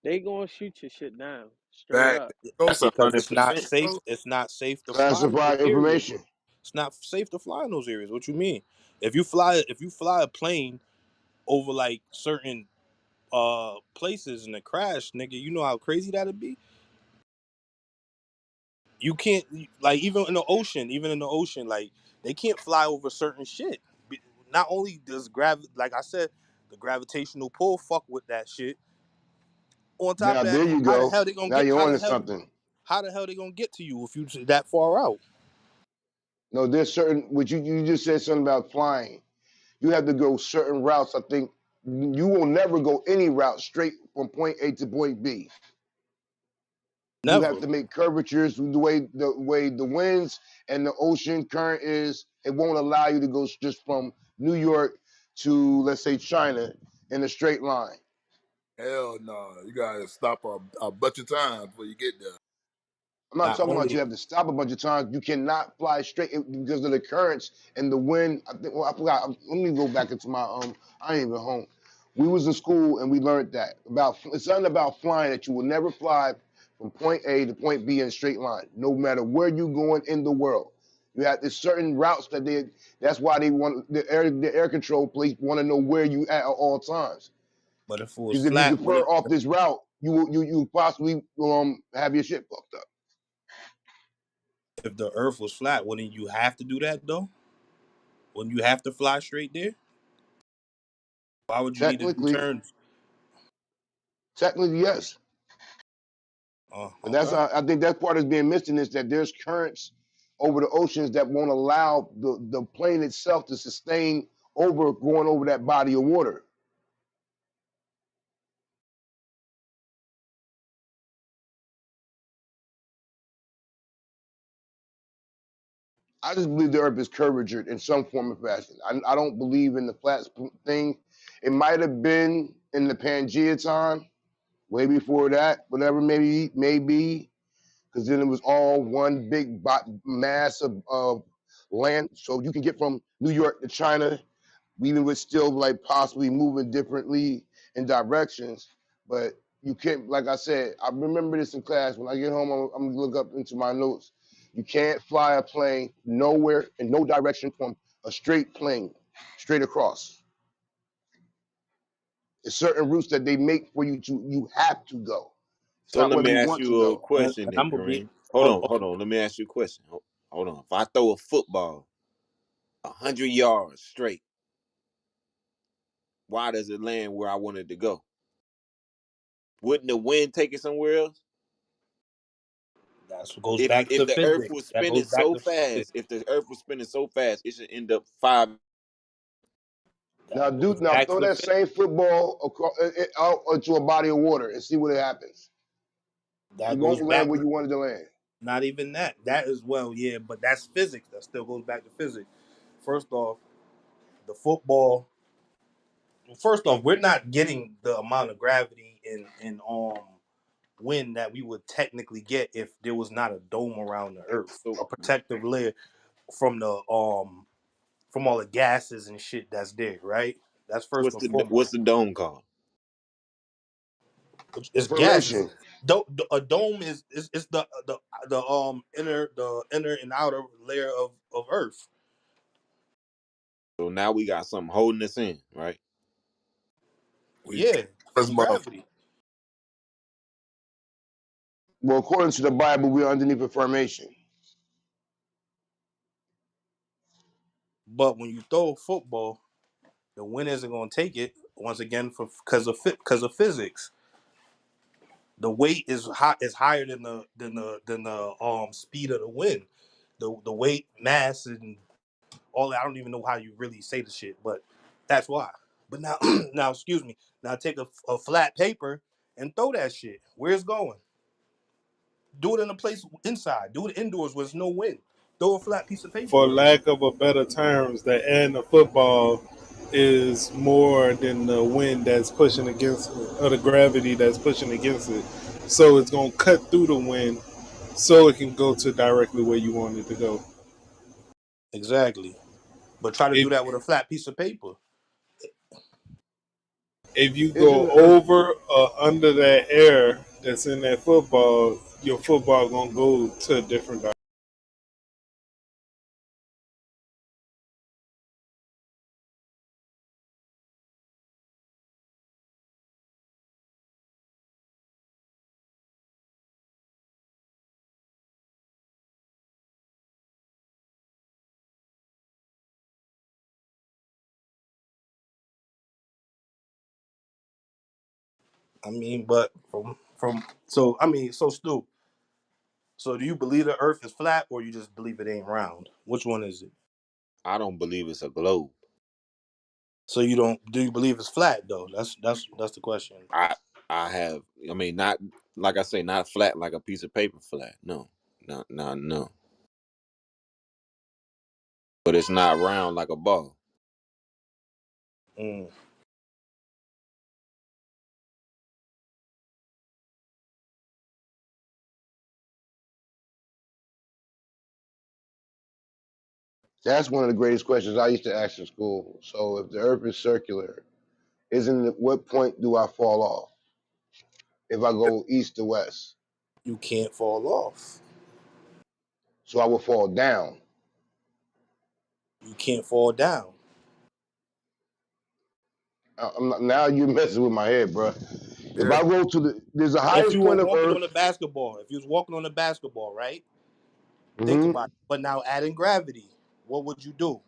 they gonna shoot your shit down straight Facts. up. Go That's a because hundred it's not percent, safe. bro. It's not safe to fly in those Classified areas. information. It's not safe to fly in those areas. What you mean? If you fly a plane over like certain places and it crash, nigga, you know how crazy that'd be. You can't like even in the ocean, like they can't fly over certain shit. Not only does like I said, the gravitational pull fuck with that shit. On top Now of that, there you how the go. hell they gonna Now get? you're on to something. How the hell they gonna get to you if you that far out? No, there's certain what you just said something about flying. You have to go certain routes. I think you will never go any route straight from point A to point B. You have Never. to make curvatures the way the winds and the ocean current is. It won't allow you to go just from New York to, let's say, China in a straight line. Hell no. You gotta stop a bunch of times before you get there. I'm not Not talking about only you have to stop a bunch of times. You cannot fly straight because of the currents and the wind. I think. Well, I forgot. Let me go back into my. I ain't even home. We was in school and we learned that about. It's something about flying that you will never fly from point A to point B in a straight line, no matter where you're going in the world. You have there's certain routes that they. That's why they want the air control police want to know where you at all times. but if it was Because if you flat, defer off this route, you possibly have your shit fucked up. if the earth was flat, wouldn't you have to do that though? Wouldn't you have to fly straight there? Why would you need to do Technically, turns? technically yes. Oh, But that's okay. I think that part is being missed in is that there's currents over the oceans that won't allow the plane itself to sustain over going over that body of water. I just believe the earth is curvature in some form or fashion. I don't believe in the flat thing. It might have been in the Pangea time, way before that, whatever, maybe. because then it was all one big mass of land. So you can get from New York to China, even with still like possibly moving differently in directions. But you can't, like I said, I remember this in class. When I get home, I'm gonna look up into my notes. You can't fly a plane nowhere in no direction from a straight plane, straight across. There's certain routes that they make for you to, you have to go. It's So not let whether me you ask want to you a go. question And then, I'm gonna be Kareem. Hold oh, on, oh, hold on. Let me ask you a question. Hold on. If I throw a football 100 yards straight, why does it land where I wanted to go? Wouldn't the wind take it somewhere else? that's what goes If back if to the Earth was physics. That spinning goes back so to physics. fast, if the Earth was spinning so fast, it should end up 5. Now, That goes now back to throw the that physics. same football across, out into a body of water and see what happens. It That goes won't land back. where you wanted to land. Not even that. That is well, yeah, but that's physics. That still goes back to physics. First off, the football. First off, we're not getting the amount of gravity in wind that we would technically get if there was not a dome around the Earth, So a protective layer from from all the gases and shit that's there. Right. That's first and what's foremost. the dome called? It's gases. Formation. A dome is the inner and outer layer of Earth. So now we got something holding us in, right? We Yeah, this from motherfucker. gravity. Well, according to the Bible, we're underneath a formation. But when you throw a football, the wind isn't going to take it once again for because of physics. The weight is higher than the speed of the wind. The weight, mass, and all that. I don't even know how you really say the shit, but that's why. But now, now excuse me. Now take a flat paper and throw that shit. Where it's going? Do it in a place inside. Do it indoors where there's no wind. Throw a flat piece of paper. For lack of a better terms, the end of football is more than the wind that's pushing against it, or the gravity that's pushing against it. So it's gonna cut through the wind, so it can go to directly where you want it to go. Exactly. But try to do If that with a flat piece of paper. if you Isn't go the earth, over or under that air that's in that football, your football gonna go to a different direction. I mean, but from so I mean, so Stu. So do you believe the Earth is flat, or you just believe it ain't round? Which one is it? I don't believe it's a globe. So you don't do you believe it's flat though? That's the question. I I have. I mean, not like I say, not flat like a piece of paper flat. No, no. But it's not round like a ball. Mm. that's one of the greatest questions I used to ask in school. So if the earth is circular, isn't it, what point do I fall off if I go east to west? You can't fall off. So I will fall down. You can't fall down. Now you're messing with my head, bro. If Yeah. I go to there's the If highest you were point of walking on earth. a basketball, if you was walking on a basketball, right? Think Hmm. about it. But now adding gravity, what would you do?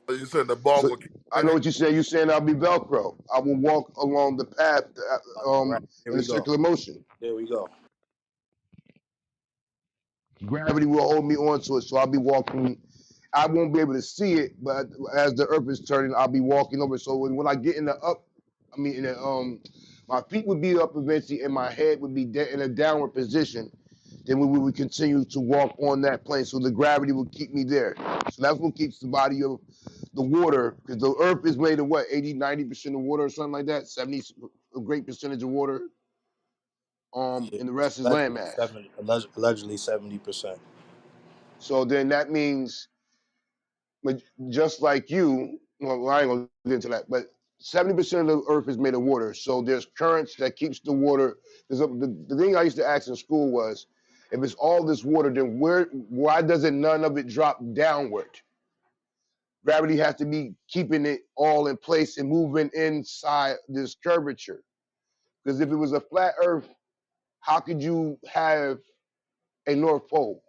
So you said the ball So gonna keep I know spinning? what you said. You're saying I'll be Velcro. I will walk along the path Right. There in we a go. circular motion. There we go. Gravity will hold me onto it, so I'll be walking. I won't be able to see it, but as the earth is turning, I'll be walking over. So when I get in the up, I mean, in the, my feet would be up eventually, and my head would be in a downward position. Then we would continue to walk on that plane, so the gravity will keep me there. So that's what keeps the body of the water, because the earth is made of what, 80, 90% of water or something like that, 70, a great percentage of water. Yeah, and the rest is allegedly landmass. 70, allegedly 70%. So then that means, just like you, well, I ain't gonna get into that, but 70% of the earth is made of water. So there's currents that keeps the water. The thing I used to ask in school was, if it's all this water, then why doesn't none of it drop downward? Gravity has to be keeping it all in place and moving inside this curvature. Because if it was a flat earth, how could you have a North Pole?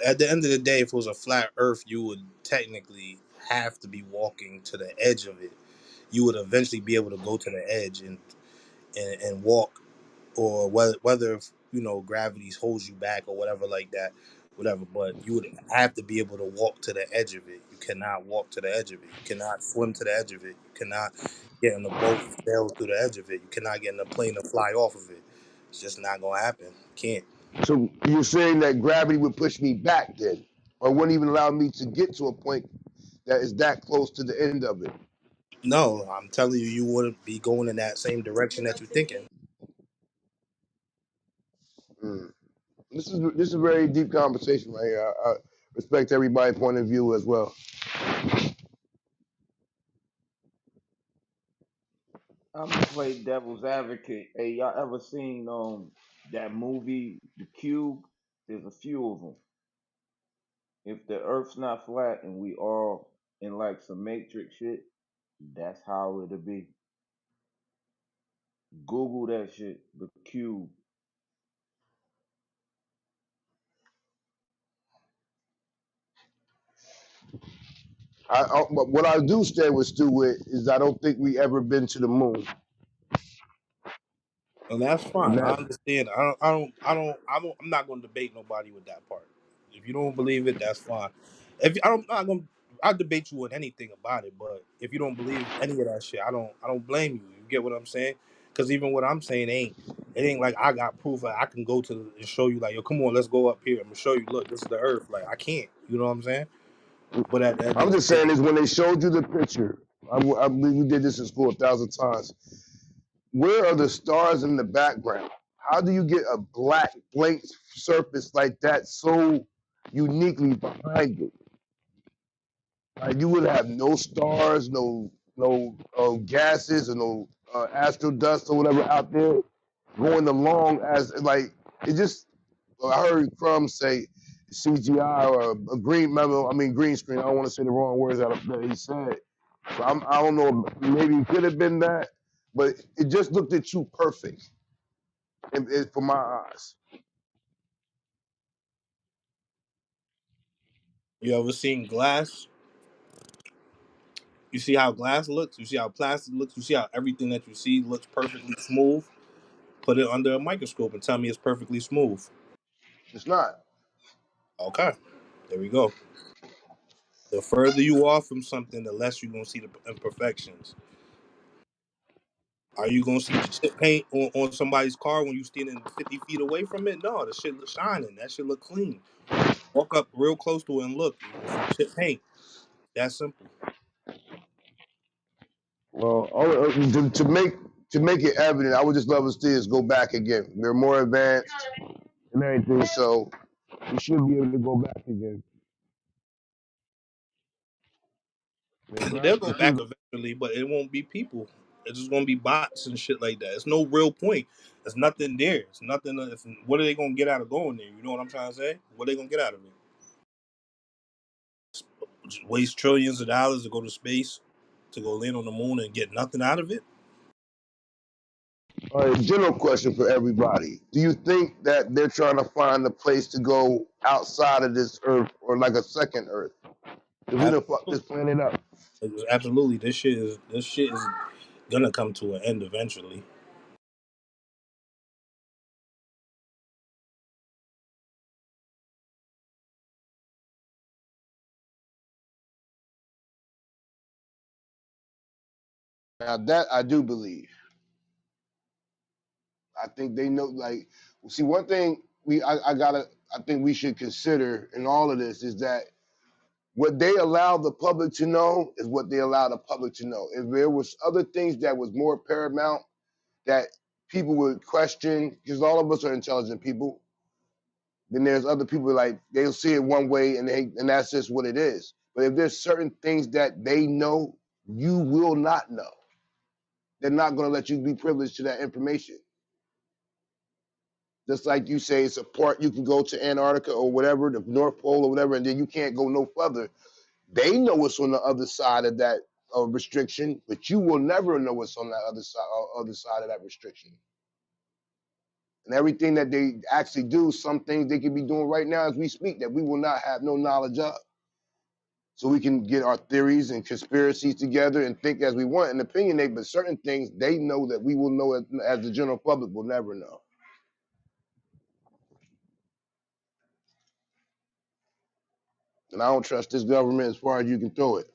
At the end of the day, if it was a flat Earth, you would technically have to be walking to the edge of it. You would eventually be able to go to the edge and walk, or whether gravity holds you back or whatever like that, whatever. But you would have to be able to walk to the edge of it. You cannot walk to the edge of it. You cannot swim to the edge of it. You cannot get in a boat and sail through the edge of it. You cannot get in a plane and fly off of it. It's just not gonna happen. You can't. So you're saying that gravity would push me back then, or wouldn't even allow me to get to a point that is that close to the end of it. No, I'm telling you, you wouldn't be going in that same direction that you're thinking. Mm. This is a very deep conversation right here. I respect everybody's point of view as well. I'm gonna play devil's advocate. Hey, y'all ever seen that movie, The Cube? There's a few of them. If the Earth's not flat and we all in like some Matrix shit, that's how it'll be. Google that shit, The Cube. But what I do stand with Stu with is I don't think we ever been to the moon, And that's and fine. I that understand. I'm not going to debate nobody with that part. If you don't believe it, that's fine. If I don't, I'm not going. I'll debate you with anything about it. But if you don't believe any of that shit, I don't blame you. You get what I'm saying? Because even what I'm saying it ain't like I got proof. Like I can go to and show you. Like, yo, come on, let's go up here. I'm gonna show you. Look, this is the Earth. Like I can't. You know what I'm saying? But at the end I'm of the just saying day, is when they showed you the picture. We did this in school 1,000 times. Where are the stars in the background? How do you get a black blank surface like that so uniquely behind it? Like you would have no stars, no gases, or no astral dust or whatever out there going along as like it just. I heard Crumb say CGI or a green memo. I mean green screen. I don't want to say the wrong words that he said. So I don't know. Maybe it could have been that, but it just looked at you perfect for my eyes. you ever seen glass? You see how glass looks. You see how plastic looks. You see how everything that you see looks perfectly smooth. Put it under a microscope and tell me it's perfectly smooth. It's not. Okay, there we go. The further you are from something, the less you're gonna see the imperfections. Are you gonna see chip paint on somebody's car when you standing 50 feet away from it? No, the shit look shining. That shit look clean. Walk up real close to it and look. You're gonna see chip paint. That simple. Well, to make it evident, I would just love to see us go back again. We're more advanced and everything, so we should be able to go back again. They'll go We should. back eventually, but it won't be people. It's just gonna be bots and shit like that. It's no real point. There's nothing there. It's nothing. What are they gonna get out of going there? You know what I'm trying to say? What are they gonna get out of it? Just waste trillions of dollars to go to space, to go land on the moon and get nothing out of it? All right, general question for everybody. Do you think that they're trying to find a place to go outside of this Earth or like a second Earth? Because we done fucked this Absolutely. planet up. Absolutely. This shit is gonna come to an end eventually. Now that I do believe. I think they know. Like, see, one thing I think we should consider in all of this is that what they allow the public to know is what they allow the public to know. If there was other things that was more paramount that people would question because all of us are intelligent people. Then there's other people like they'll see it one way and that's just what it is. But if there's certain things that they know you will not know, they're not going to let you be privileged to that information. Just like you say, it's a part you can go to Antarctica or whatever, the North Pole or whatever, and then you can't go no further. They know what's on the other side of that restriction, but you will never know what's on that other side of that restriction. And everything that they actually do, some things they could be doing right now as we speak that we will not have no knowledge of. So we can get our theories and conspiracies together and think as we want and opinionate, but certain things they know that we will know as the general public will never know. And I don't trust this government as far as you can throw it.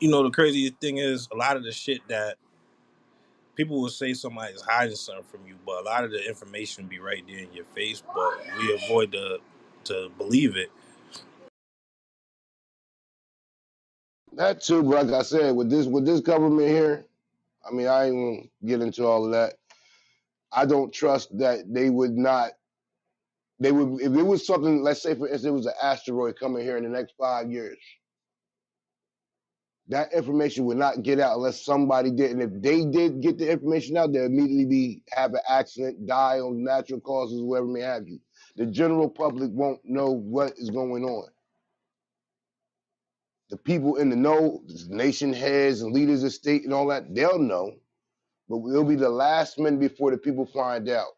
You know, the craziest thing is a lot of the shit that people will say somebody's hiding something from you, but a lot of the information be right there in your face, but we avoid to believe it. That too, but like I said, with this government here, I mean, I ain't gonna get into all of that. I don't trust that they would not. They would if it was something. Let's say, for instance, it was an asteroid coming here in the next 5 years. That information would not get out unless somebody did. And if they did get the information out, they'll immediately have an accident, die on natural causes, whatever may have you. The general public won't know what is going on. The people in the know, nation heads and leaders of state and all that, they'll know, but it'll be the last minute before the people find out,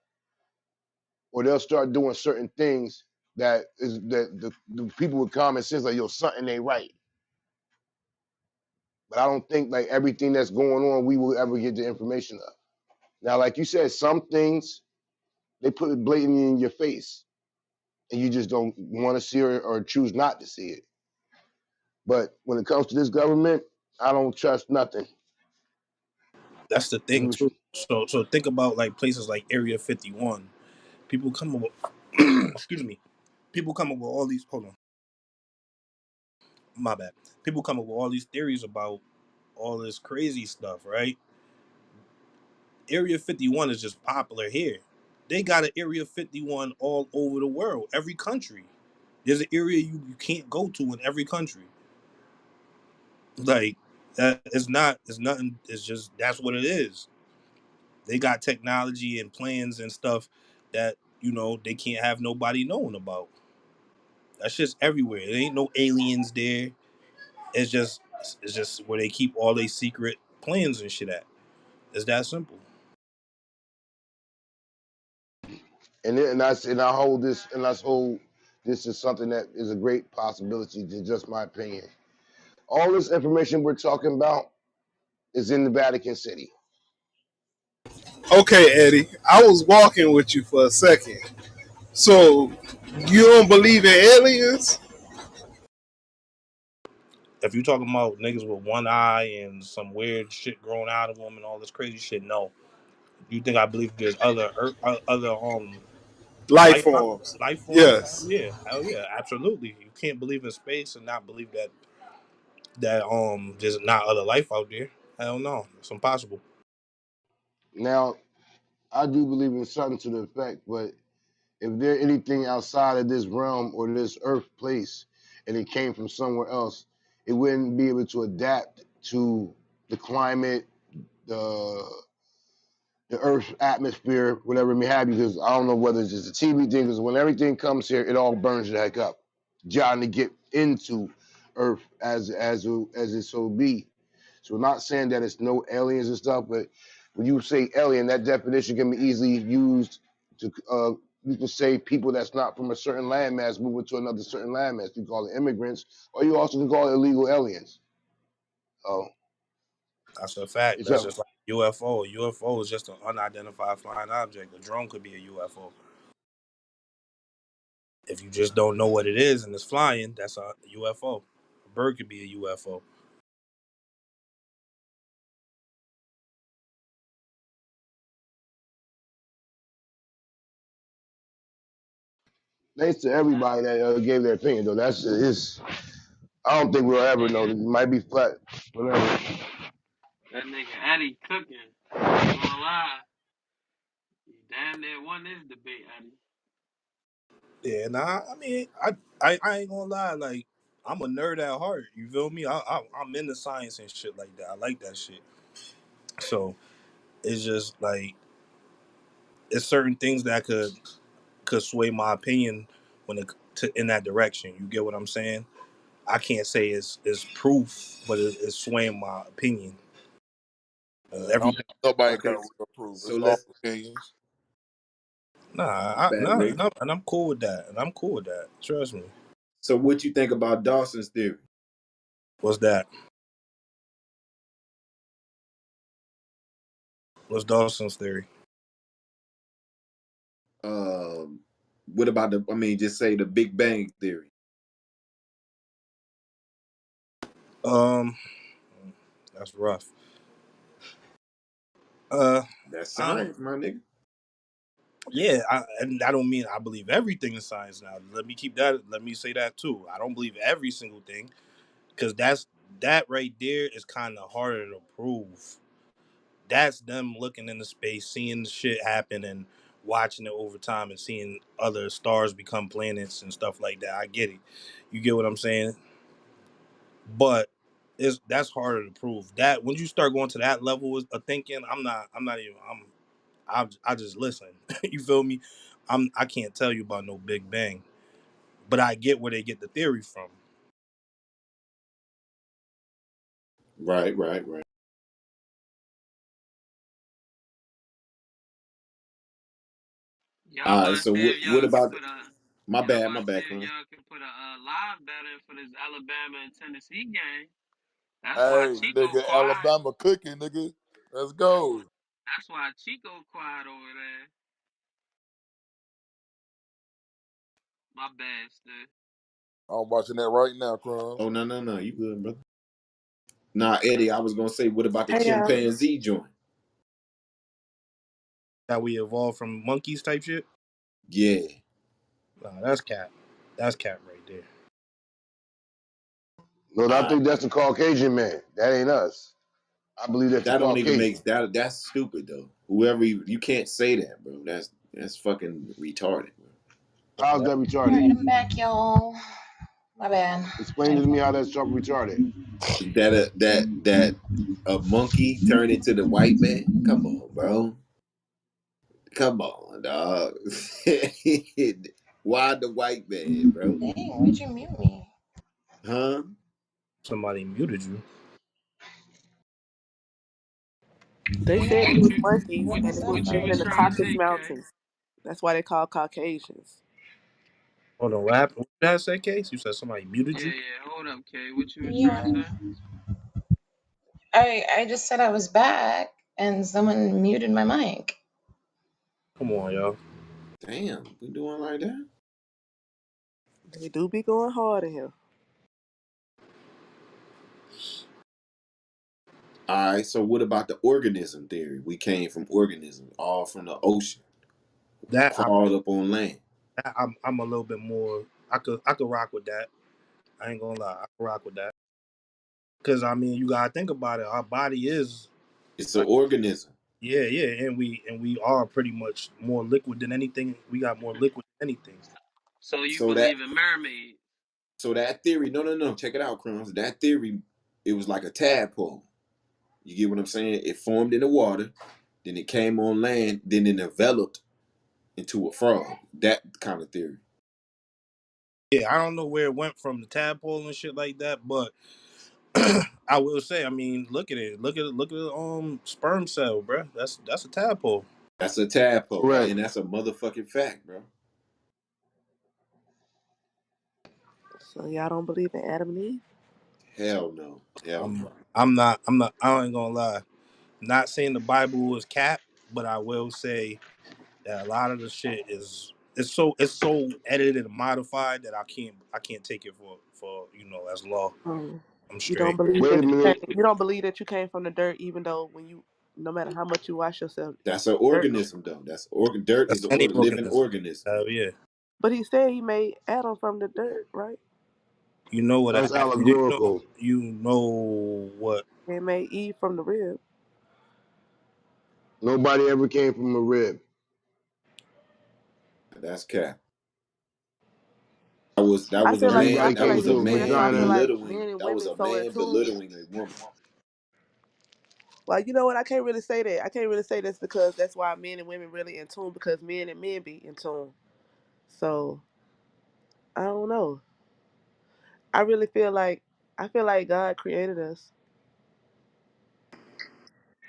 or they'll start doing certain things that is that the people with common sense like, yo, something ain't right. But I don't think like everything that's going on, we will ever get the information of. Now, like you said, some things they put it blatantly in your face, and you just don't want to see it or choose not to see it. But when it comes to this government, I don't trust nothing. That's the thing too. So think about like places like Area 51. People come up excuse me. People come up with all these hold on, my bad. People come up with all these theories about all this crazy stuff, right? Area 51 is just popular here. They got an Area 51 all over the world, every country. There's an area you can't go to in every country. Like that it's nothing, it's just that's what it is. They got technology and plans and stuff that, they can't have nobody knowing about. That's just everywhere. There ain't no aliens there. It's just where they keep all their secret plans and shit at. It's that simple. And I hold this and let's hold this is something that is a great possibility to just my opinion. All this information we're talking about is in the Vatican City. Okay, Eddie, I was walking with you for a second. So you don't believe in aliens? If you talking about niggas with one eye and some weird shit growing out of them and all this crazy shit, no. You think I believe there's other Life life forms. life forms? Yes. Hell yeah, absolutely. You can't believe in space and not believe that there's not other life out there. Hell no, it's impossible. Now, I do believe in something to the effect, but if there anything outside of this realm or this earth place and it came from somewhere else, it wouldn't be able to adapt to the climate, the the Earth's atmosphere, whatever it may have, because I don't know whether it's just a TV thing, because when everything comes here, it all burns the heck up, trying to get into Earth as it so be. So we're not saying that it's no aliens and stuff, but when you say alien, that definition can be easily used to you can say people that's not from a certain landmass moving to another certain landmass. You call it immigrants, or you also can call it illegal aliens. Oh, That's a fact. it's That's up. just like UFO. A UFO is just an unidentified flying object. A drone could be a UFO. If you just don't know what it is and it's flying, that's a UFO. A bird could be a UFO. Thanks to everybody that gave their opinion, though. That's it's. I don't think we'll ever know. It might be flat, whatever. That nigga Eddie cooking. I ain't gonna lie. He damn near won this debate, Eddie. Yeah, nah. I mean, I ain't gonna lie. Like, I'm a nerd at heart. You feel me? I'm into science and shit like that. I like that shit. So it's just like it's certain things that could sway my opinion when in that direction. You get what I'm saying? I can't say it's proof, but it's swaying my opinion. I don't Every think nobody got Okay, real proof. so It's all let's opinions. bad Ray. and I'm cool with that. And I'm cool with that. Trust me. So what you think about Dawson's theory? What's that? What's Dawson's theory? Um, what about the? I mean, just say the Big Bang theory. Um, that's rough. Uh, That's I don't. science, my nigga. Yeah, and I don't mean I believe everything in science now. Let me keep that. Let me say that too. I don't believe every single thing because that right there is kind of harder to prove. That's them looking into space, seeing the shit happen, and watching it over time, and seeing other stars become planets and stuff like that. I get it. You get what I'm saying? But that's harder to prove. That when you start going to that level of thinking, I'm not even. I just listen. You feel me? I can't tell you about no Big Bang, but I get where they get the theory from. Right, right, right. Y'all All right. about to So see if what y'all can about? put a. Y'all My about to see bad, if Crown. y'all can put a live bet in for this Alabama and Tennessee game. That's why Hey, Chico nigga, quiet. Alabama cooking, nigga. Let's That's go. why. That's why Chico quiet over there. My bad, Stu. I'm watching that right now, Crumb. Oh no, no, no. You good, brother? Nah, Eddie. I was gonna say, what about the Hey y'all. chimpanzee joint? How we evolved from monkeys type shit. Yeah, Nah, that's cat. That's cat right there. No, I all right. think that's the Caucasian man. That ain't us. I believe that's the That don't even Caucasian. make that. That's stupid though. Whoever you can't say that, bro. That's fucking retarded, bro. How's That, that All retarded? right, I'm back, y'all. My bad. Explain My to me how phone. that's retarded. That a monkey turned into the white man. Come on, bro. Come on, dog. Why the white man, bro? Dang, why'd you mute me? Huh? somebody muted you. They What said they was happened? monkeys What and was they up, was What you living was in bro? the trying to Caucasus say, Kay? Mountains. That's why they call Caucasians. Hold on, what happened? What did I say, Case? You said somebody muted Yeah, you. yeah. Hold up, Kay. What you was trying to Yeah. say? I just said I was back and someone muted my mic. Come on, y'all. Damn, we doing like that? They do be going hard in here. All right. So what about the organism theory? We came from organisms, all from the ocean, That I crawled up on land. I'm a little bit more. I could rock with that. I ain't gonna lie. I can rock with that. Because I mean, you gotta think about it. Our body is It's an like, organism. yeah, yeah, and we are pretty much more liquid than anything. We got more liquid than anything. So you So that believe in mermaids? so that theory. No, no, no. Check it out, Crumbs. That theory. It was like a tadpole. You get what I'm saying? It formed in the water, then it came on land, then it developed into a frog. That kind of theory. Yeah, I don't know where it went from the tadpole and shit like that, but I will say, I mean, look at it. Look at the sperm cell, bro. That's a tadpole. That's a tadpole, Correct. and that's a motherfucking fact, bro. So y'all don't believe in Adam and Eve? Hell no. Hell no. I'm not. I ain't gonna lie. Not saying the Bible is cap, but I will say that a lot of the shit is it's so edited and modified that I can't take it for as law. I'm You don't straight. believe Wait a that minute. you don't believe that you came from the dirt, even though when you, no matter how much you wash yourself, That's an dirt. organism, though. That's organ. Dirt That's is a any living organism. organism. Hell yeah. But he said he made Adam from the dirt, right? You know what? That's You know. allegorical. You know what? He made Eve from the rib. Nobody ever came from a rib. That's cat. That was a Everybody I man. feel That came like was a through a that's man why I feel vagina. like belittling. men and That was women a so in man tune. belittling a woman. Well, you know what? I can't really say that. I can't really say this because that's why men and women really in tune because men and men be in tune. So I don't know. I really feel like God created us.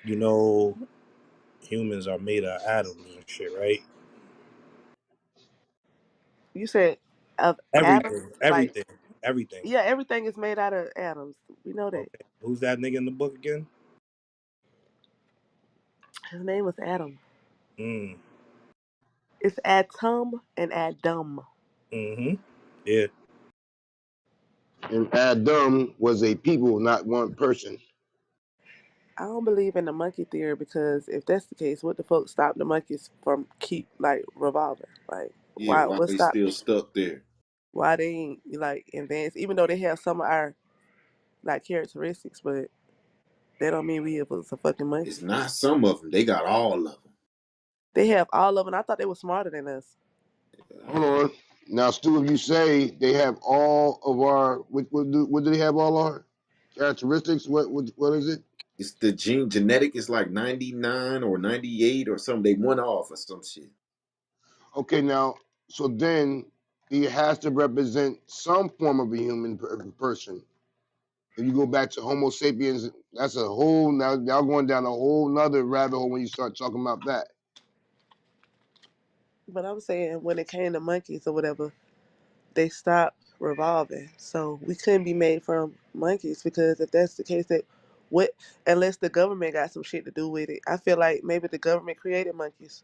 You know, humans are made of atoms and shit, right? You said of atoms, Everything, like everything, everything. yeah, everything is made out of atoms. We know that. Okay, who's that nigga in the book again? His name was Adam. Mm. It's Atom and Adam. Mm-hmm. Yeah. And Adam was a people, not one person. I don't believe in the monkey theory because if that's the case, what the fuck stop the monkeys from keep like revolving? Like Yeah, why what they stop still stuck there? why they ain't like advanced even though they have some of our like characteristics, but that don't mean we was a fucking It's monkey. not some of them. They got all of They have all of them. I thought they were smarter than us. Hold them. on. Now, Stu, if you say they have all of our, what do they have all our characteristics? What is it? It's the genetic is like 99 or 98 or something. They went off or some shit. Okay, now, so then he has to represent some form of a human person. If you go back to Homo sapiens, that's a whole, now y'all going down a whole nother rabbit hole when you start talking about that. But I'm saying when it came to monkeys or whatever, they stopped revolving. So we couldn't be made from monkeys because if that's the case, that what unless the government got some shit to do with it. I feel like maybe the government created monkeys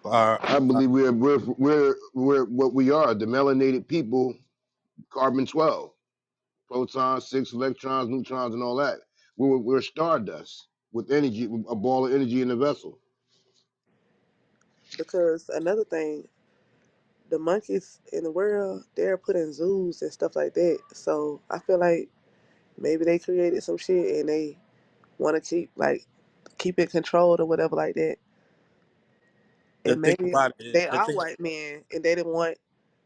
Uh, I believe we're what we are, the melanated people, carbon 12, protons, 6 electrons, neutrons, and all that. We're stardust with energy, a ball of energy in the vessel. because another thing, the monkeys in the world they're put in zoos and stuff like that. So I feel like maybe they created some shit and they want to keep it controlled or whatever like that. the And thing maybe about it, they are white men and they didn't want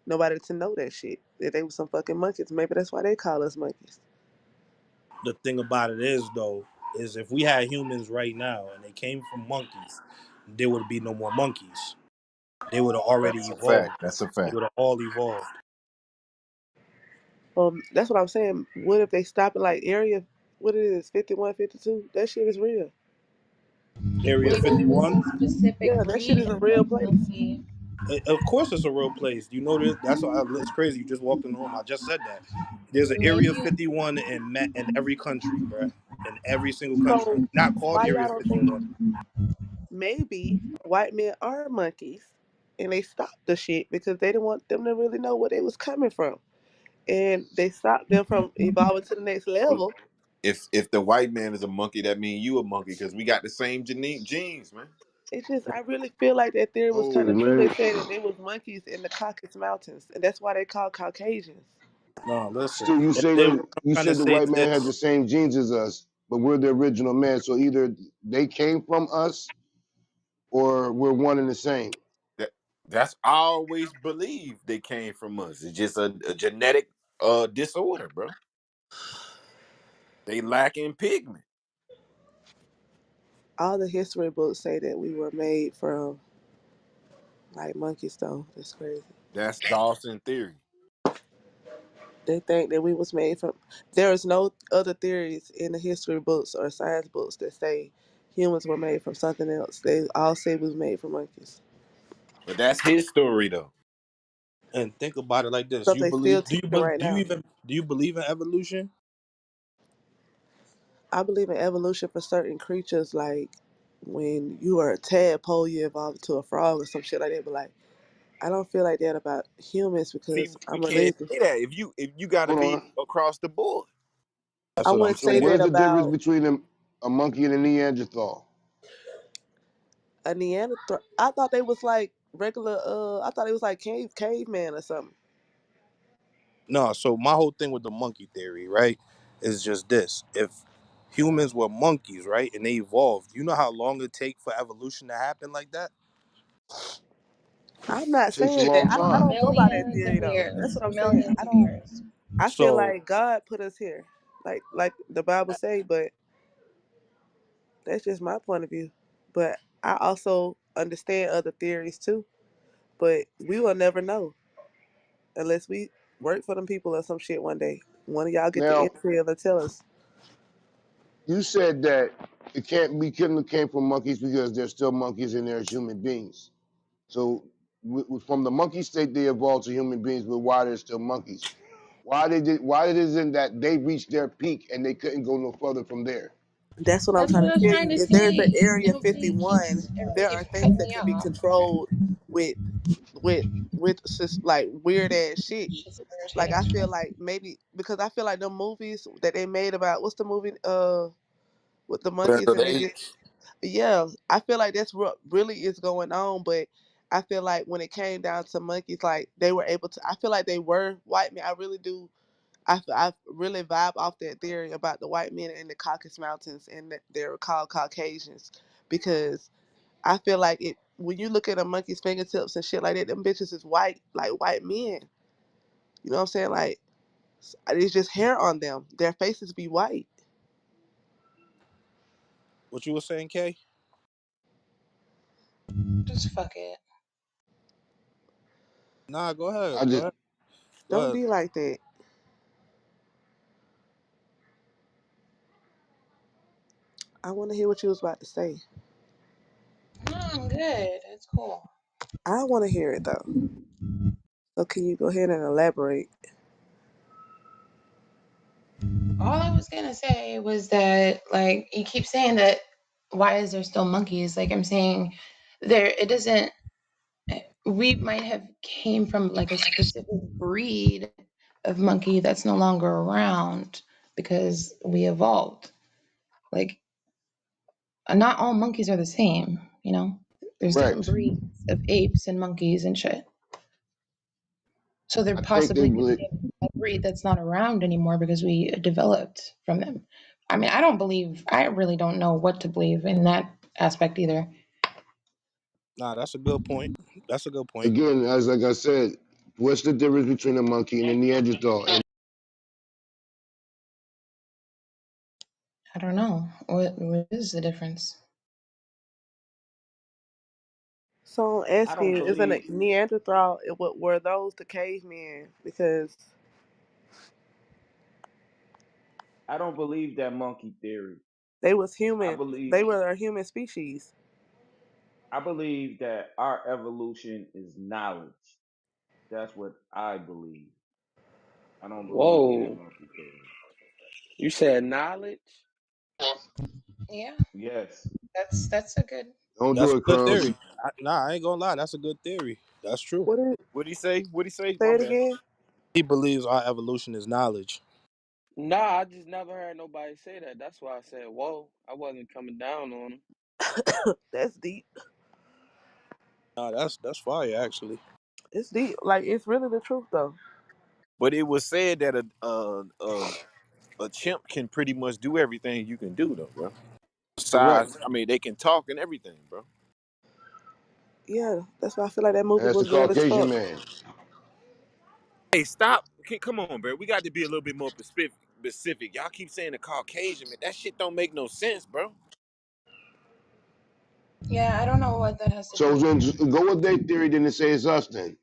nobody to know that shit. That they were some fucking monkeys. Maybe that's why they call us monkeys. the thing about it is though, is if we had humans right now and they came from monkeys, there would be no more monkeys. They would have already That's a fact. evolved. That's a They fact. would have all evolved. That's what I'm saying. What if they stop at like area? What it is, 51, 52? That shit is real. Area Maybe it's 51. a specific Yeah, that shit is breed a of real place. monkey. Of course, it's a real place. You know that. That's why it's crazy. You just walked in the room. I just said that. There's an Area Maybe 51 in every country, bruh. In every single country. So Not called why Area y'all don't think 51. maybe white men are monkeys and they stopped the shit because they didn't want them to really know where they was coming from. And they stopped them from evolving to the next Well, level. if the white man is a monkey, that means you a monkey because we got the same genes, man. It's just I really feel like that theory was kind Oh of true. They man, said that they was monkeys in the Caucasus Mountains, and that's why they call Caucasians. No, listen. Stu, If they, what I'm you trying to said the say white is man has the this: same genes as us, but we're the original man. So either they came from us or we're one and the same. That that's always believed they came from us. It's just a genetic disorder, bro. They lack in pigment. All the history books say that we were made from like monkeys, though. That's crazy. That's Dawson theory. They think that we was made from. There is no other theories in the history books or science books that say humans were made from something else. They all say we was made from monkeys. But that's his story though. and think about it like this: But you they still believe? teaching right Do you now. even do you believe in evolution? I believe in evolution for certain creatures, like when you are a tadpole, you evolve into a frog or some shit like that. But like, I don't feel like that about humans See, because we I'm can't religious. say that if you got to Hold be on. across the board. That's I what I'm wouldn't So say saying. what that is the difference about between a monkey and a Neanderthal? a Neanderthal. I thought they was like regular. I thought it was like caveman or something. No, so my whole thing with the monkey theory, right, is just this: if humans were monkeys, right, and they evolved, you know how long it take for evolution to happen like that? I'm not Takes a saying that. long I time. don't go by that Millions of theory though. That's years. what I'm saying. Millions I of don't. years. I feel So like God put us here, like the Bible say, but that's just my point of view. But I also understand other theories too. But we will never know unless we work for them people or some shit one day. One of y'all get the Now, intel and tell us. you said that it can't be couldn't have came from monkeys because there's still monkeys in there as human beings. So from the monkey state, they evolved to human beings, but why there's still monkeys? Why it isn't that they reached their peak and they couldn't go no further from there? That's what I'm That's trying what to I was tell trying you. to If there's an say. Area Everybody 51, keeps everybody there are keeps things cutting that me can be off. controlled with with like weird ass shit. It's Like I irritating. feel like maybe because I feel like the movies that they made about what's the movie with the Planet monkeys of and the they get Apes. yeah, I feel like that's what really is going on, but I feel like when it came down to monkeys, like they were able to. I feel like they were white men. I really do. I really vibe off that theory about the white men in the Caucasus Mountains and that they're called Caucasians because I feel like it when you look at a monkey's fingertips and shit like that, them bitches is white, like white men. You know what I'm saying? Like it's just hair on them. Their faces be white. what you were saying, Kay? Just fuck it. Nah, go ahead. I Go just ahead. Go Don't ahead. be like that. I want to hear what you was about to say. No, I'm good. It's cool. I want to hear it though. So can you go ahead and elaborate? All I was gonna say was that like you keep saying that why is there still monkeys? Like I'm saying there it doesn't we might have came from like a specific breed of monkey that's no longer around because we evolved. Like not all monkeys are the same, you know? There's different correct. breeds of apes and monkeys and shit. So there I think they possibly could believe. be a breed that's not around anymore because we developed from them. I mean, I really don't know what to believe in that aspect either. Nah, that's a good point. That's a good point. Again, as like I said, what's the difference between a monkey and a Neanderthal? And I don't know. What is the difference? So I'm I asking don't you, isn't believe it Neanderthal? Were those the cavemen? Because I don't believe that monkey theory. they was I human. believe They were a human species. I believe that our evolution is knowledge. That's what I believe. I don't believe in that Whoa. monkey theory. You said knowledge? Yeah, Yes. that's a good. don't do That's a it, good Crumbs. theory. Nah, I ain't gonna lie. That's a good theory. That's true. What did What'd he say? What'd he say? My say it bad. again? He believes our evolution is knowledge. Nah, I just never heard nobody say that. That's why I said, whoa. I wasn't coming down on him. That's deep. Nah, that's fire actually. It's deep. Like it's really the truth though. But it was said that a chimp can pretty much do everything you can do, though, bro. Correct. Besides, I mean, they can talk and everything, bro. Yeah, that's why I feel like that movie That's the was good as Caucasian fuck. man. Hey, stop! Come on, bro. We got to be a little bit more specific. Specific. Y'all keep saying the Caucasian man. That shit don't make no sense, bro. Yeah, I don't know what that has to do So with then anything. go with their theory, then it says us. Then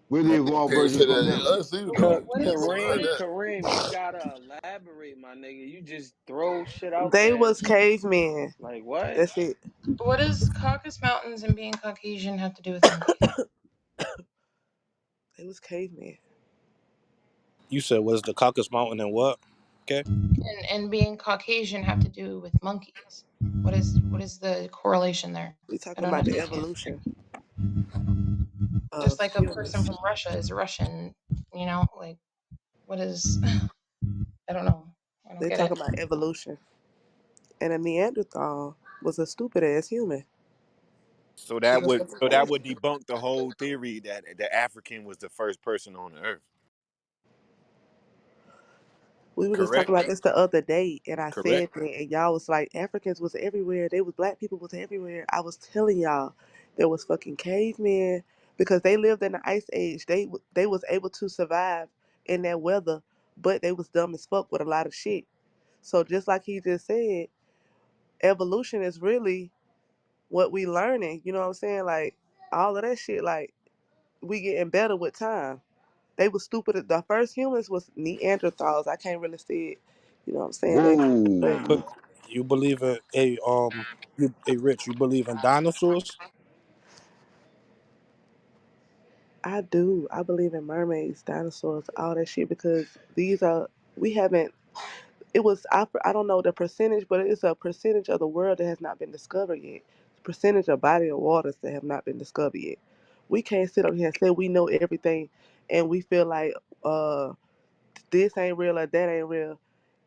we're the Man, nigga evolved can't version say from them. that us either though. What You is gonna what learn is that. Kareem, you gotta elaborate, my nigga. You just throw shit out They there. was cavemen. Like, what? That's it. what does Caucasus Mountains and being Caucasian have to do with monkeys? They was cavemen. You said was the Caucasus Mountain and what? Okay. And being Caucasian have to do with monkeys? What is the correlation there? We I talking don't about the understand. evolution Just of like a person humans. from Russia is Russian, like what is I don't know. I don't They get it. talking about evolution. And a Neanderthal was a stupid ass human. So You that know would what so I'm that saying? would debunk the whole theory that the African was the first person on the earth. We were just talking Correct? about this the other day, and I Correct? said that, and y'all was like, Africans was everywhere. They was black people was everywhere. I was telling y'all, there was fucking cavemen because they lived in the ice age. They was able to survive in that weather, but they was dumb as fuck with a lot of shit. So just like he just said, evolution is really what we learning. You know what I'm saying? Like all of that shit. Like we getting better with time. They was stupid. The first humans was Neanderthals. I can't really see it. You know what I'm saying? That, but But Whoa. you believe in a Rich? You believe in dinosaurs? I do. I believe in mermaids, dinosaurs, all that shit because these are we haven't. It was I don't know the percentage, but it's a percentage of the world that has not been discovered yet. Percentage of body of waters that have not been discovered yet. We can't sit up here and say we know everything, and we feel like this ain't real or that ain't real.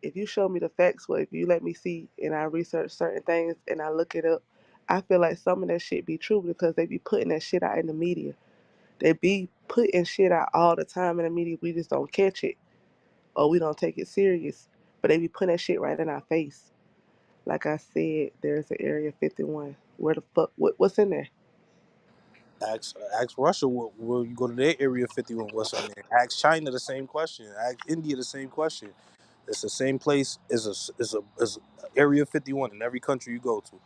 If you show me the facts, or if you let me see and I research certain things and I look it up, I feel like some of that shit be true because they be putting that shit out in the media. They be putting shit out all the time in the media. We just don't catch it or we don't take it serious. But they be putting that shit right in our face. Like I said, there's an Area 51. Where the fuck? What's in there? Ask Russia will you go to their Area 51? What's in there? Ask China the same question. Ask India the same question. It's the same place as Area 51 in every country you go to.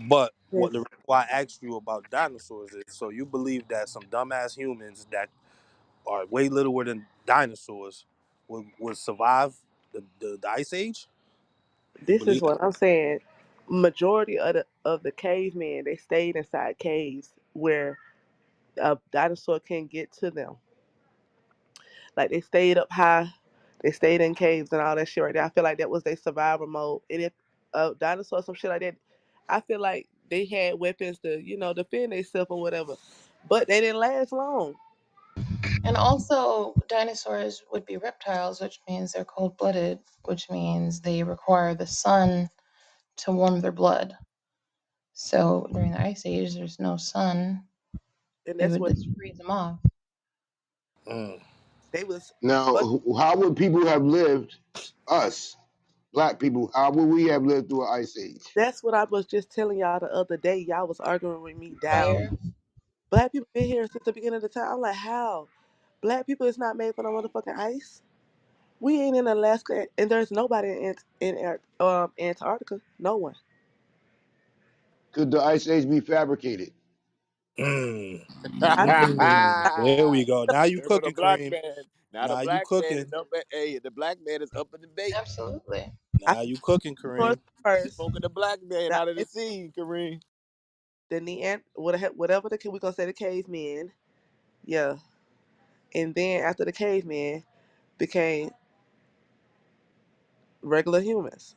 But Yes. what the why I asked you about dinosaurs is so you believe that some dumbass humans that are way littler than dinosaurs would survive the ice age? You This is believe that? what I'm saying. Majority of the cavemen they stayed inside caves where a dinosaur can get to them. Like they stayed up high, they stayed in caves and all that shit right there. I feel like that was their survival mode. And if a dinosaur some shit like that, I feel like they had weapons to defend themselves or whatever, but they didn't last long. And also, dinosaurs would be reptiles, which means they're cold blooded, which means they require the sun to warm their blood. So during the ice age, there's no sun. And It that's would what just freeze them off. Mm. they was. Now, But how would people have lived, us, black people, how would we have lived through an ice age? that's what I was just telling y'all the other day. Y'all was arguing with me down. Fire. Black people been here since the beginning of the time. I'm like, how? Black people is not made for no motherfucking ice. We ain't in Alaska, and there's nobody in Antarctica. No one. Could the ice age be fabricated? Mm. I think. There we go. Now you There go the cooking, black Kareem. man. Now the Now you black man is cooking. up at hey, the black man is up in the debate. Absolutely. I Now you cooking, think Kareem. first. Smoking the black man The out of the ice, scene, Kareem. the whatever we gonna say the cavemen, yeah, and then after the cavemen became regular humans,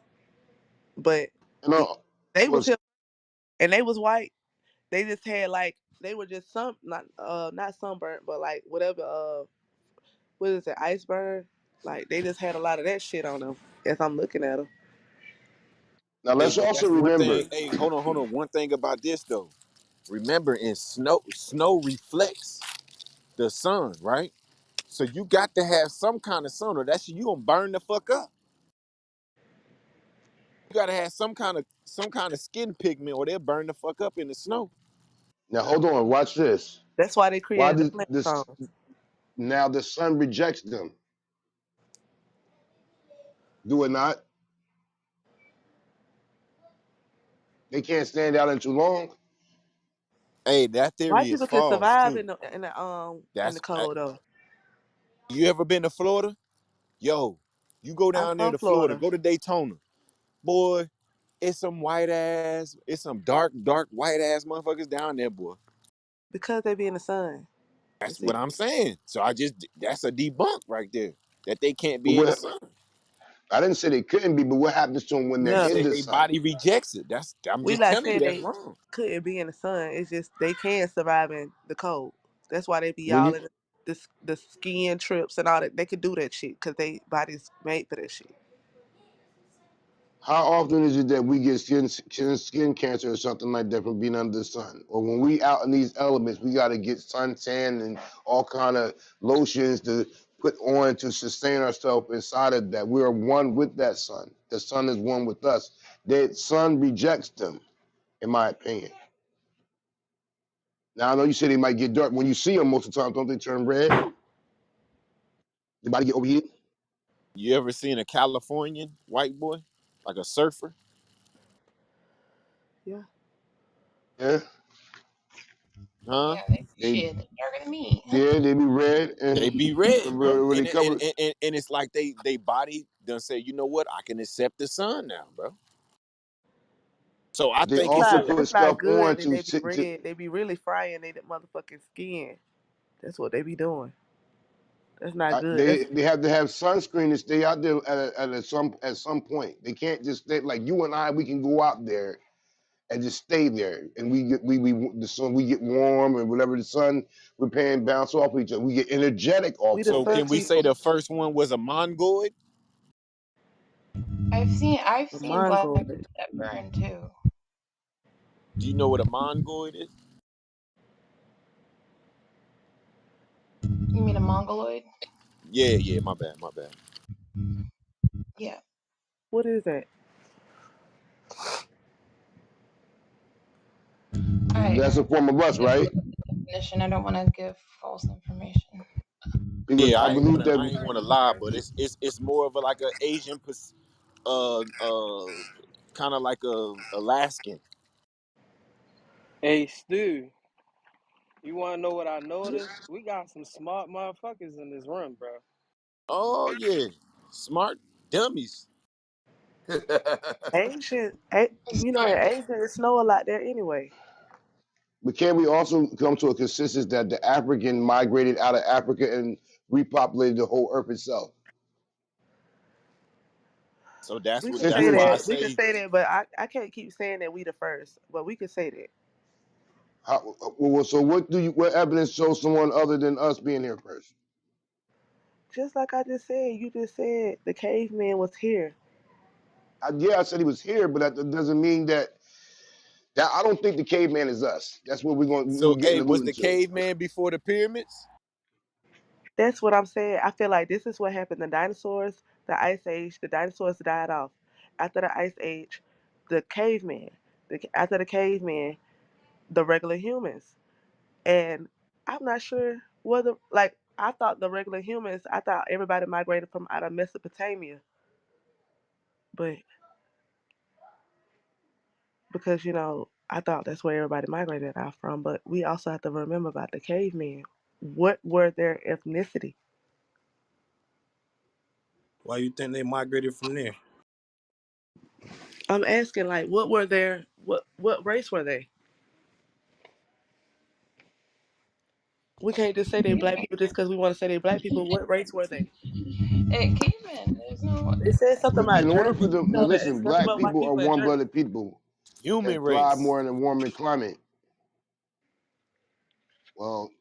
but You know, they was was here and they was white. They just had like they were just not sunburnt, but like whatever what is it iceberg? Like they just had a lot of that shit on them. As I'm looking at them, now Hey, let's but also that's one thing. remember. Hey, hold on. One thing about this though. Remember, in snow reflects the sun, right? So you got to have some kind of sun, or that's you gonna burn the fuck up. You gotta have some kind of skin pigment, or they'll burn the fuck up in the snow. Now hold on, watch this. that's why they Why created the did plant this? zones Now the sun rejects them. Do it not? They can't stand out in too long. Hey, that white theory is people can false survive too. in the That's cold though. you ever been to Florida? Yo, you go I'm down there from to Florida, Florida go to Daytona, boy. It's some dark white ass motherfuckers down there, boy. because they be in the sun. That's That's what it. I'm saying. So that's a debunk right there that they can't But be in the sun. I didn't say they couldn't be, but what happens to them when they're You Yeah, in said the their sun? body rejects it. I'm we just not telling you saying that's they wrong. couldn't be in the sun. It's just they can survive in the cold. That's why they be When all you in the skiing trips and all that. They could do that shit because they bodies made for that shit. How often is it that we get skin cancer or something like that from being under the sun? Or when we out in these elements, we got to get suntan and all kind of lotions to put on to sustain ourselves inside of that. We are one with that sun. The sun is one with us. The sun rejects them, in my opinion. Now I know you say they might get dark. When you see them, most of the time, don't they turn red? They about to get overheated. You ever seen a Californian white boy, like a surfer? Yeah. Yeah, Huh? Yeah, they they shit. They're darker than me. yeah they be red They and be red, bro, when they and cover. it's like they body done say, you know what, I can accept the sun now, bro. So I They think That's it's also not a put that's not stuff on good that to, they be red. They be really frying their motherfucking skin. That's what they be doing. That's not good. That's they have to have sunscreen to stay out there at some point. They can't just stay like you and I. We can go out there and just stay there, and we the sun we get warm and whatever the sun we're paying bounce off each other. We get energetic we off the of so that. can sun we say people. the first one was a Mongoloid? I've The seen black Mongol. people that burn too. Do you know what a Mongoloid is? You mean a mongoloid? Yeah, yeah, my bad, my bad. Yeah. What is that? That's a form of us, If you right? look at the definition, I don't want to give false information. Because Yeah, I I ain't believe wanna that I ain't wanna lie, but it's more of a like a Asian kind of like a Alaskan. Hey, Stu, you want to know what I noticed? We got some smart motherfuckers in this room, bro. Oh yeah, smart dummies. Asian, It's you know, in not. Asia it snow a lot there anyway. but can we also come to a consensus that the African migrated out of Africa and repopulated the whole earth itself? So that's We what can Since that's say we was, why I that. We can say. say that, but I can't keep saying that we the first. But we can say that. so what evidence shows someone other than us being here first? Just like I just said, you just said the caveman was here. Yeah, I said he was here, but that doesn't mean that I don't think the caveman is us. That's what we're So getting hey, was alluding the to. caveman before the pyramids? That's what I'm saying. I feel like this is what happened. The dinosaurs, the ice age, the dinosaurs died off. After the ice age, the caveman. After the caveman, the regular humans. And I'm not sure whether, like, I thought the regular humans, I thought everybody migrated from out of Mesopotamia. But because, I thought that's where everybody migrated out from. But we also have to remember about the cavemen. What were their ethnicity? Why you think they migrated from there? I'm asking, like, what race were they? We can't just say they black people just because we want to say they black people. What race were they? It came in. There's no. They said something about In order for German. them, That listen, it's nothing black but white people are people in Germany. warm-blooded people Human that thrive race. more in a warmer climate. Well,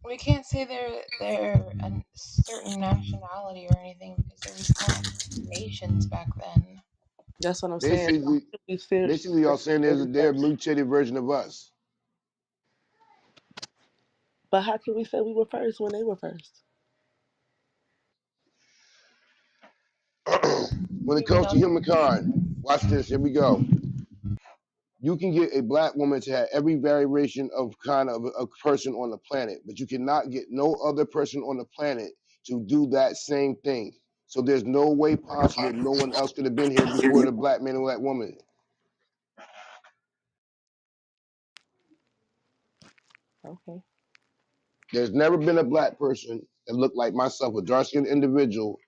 We can't say they're a certain nationality or anything because there was not nations back then. That's what I'm saying. basically, We feel basically, y'all saying they're a mutated version of us. But how can we say we were first when they were first? When it Do we comes know to humankind, watch this. Here we go. You can get a black woman to have every variation of kind of a person on the planet, but you cannot get no other person on the planet to do that same thing. So there's no way possible no one else could have been here before the black man and black woman. Okay. There's never been a black person that looked like myself, a dark skinned individual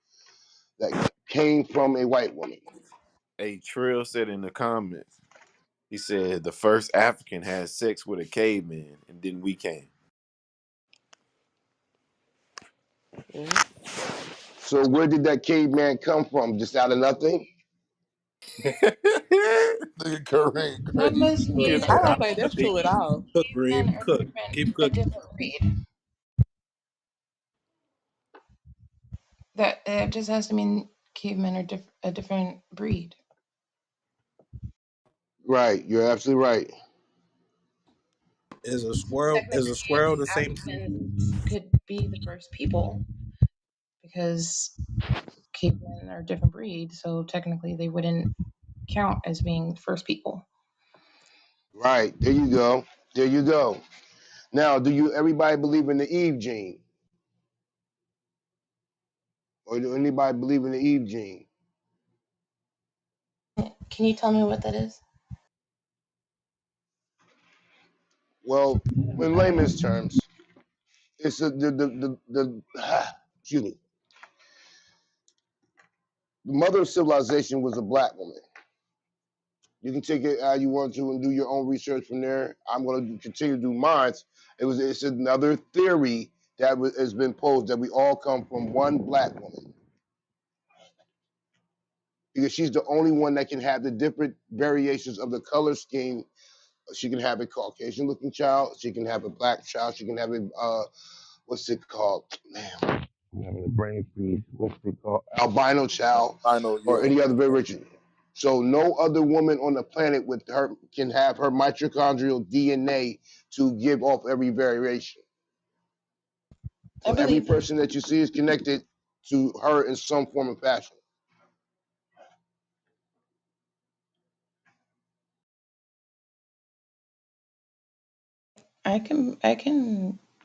that came from a white woman. Hey, Trill said in the comments. He said the first African had sex with a caveman, and then we came. Mhm. So where did that caveman come from? Just out of nothing? Nigga Kareem that crazy. must Cook, mean I that don't cook, think that's keep true at all. cook, cavemen Reem, are cook, keep a cooking. different breed. That it just has to mean cavemen are a different breed. Right. You're absolutely right. Is a squirrel the same Africans could be the first people because cavemen are a different breed, so technically they wouldn't count as being the first people. Right. There you go. There you go. Now, do you everybody believe in the Eve gene? Or do anybody believe in the Eve gene? Can you tell me what that is? Well, in layman's terms, it's excuse me. The mother of civilization was a black woman. You can take it how you want to and do your own research from there. I'm going to continue to do mine. It's another theory that has been posed that we all come from one black woman because she's the only one that can have the different variations of the color scheme. She can have a Caucasian looking child. She can have a black child. She can have a what's it called? Man, I'm having a brain freeze. What's it called? Albino child, I know, or yeah. any other variation. So no other woman on the planet with her can have her mitochondrial DNA to give off every variation. I So every believe that. person that you see is connected to her in some form of fashion.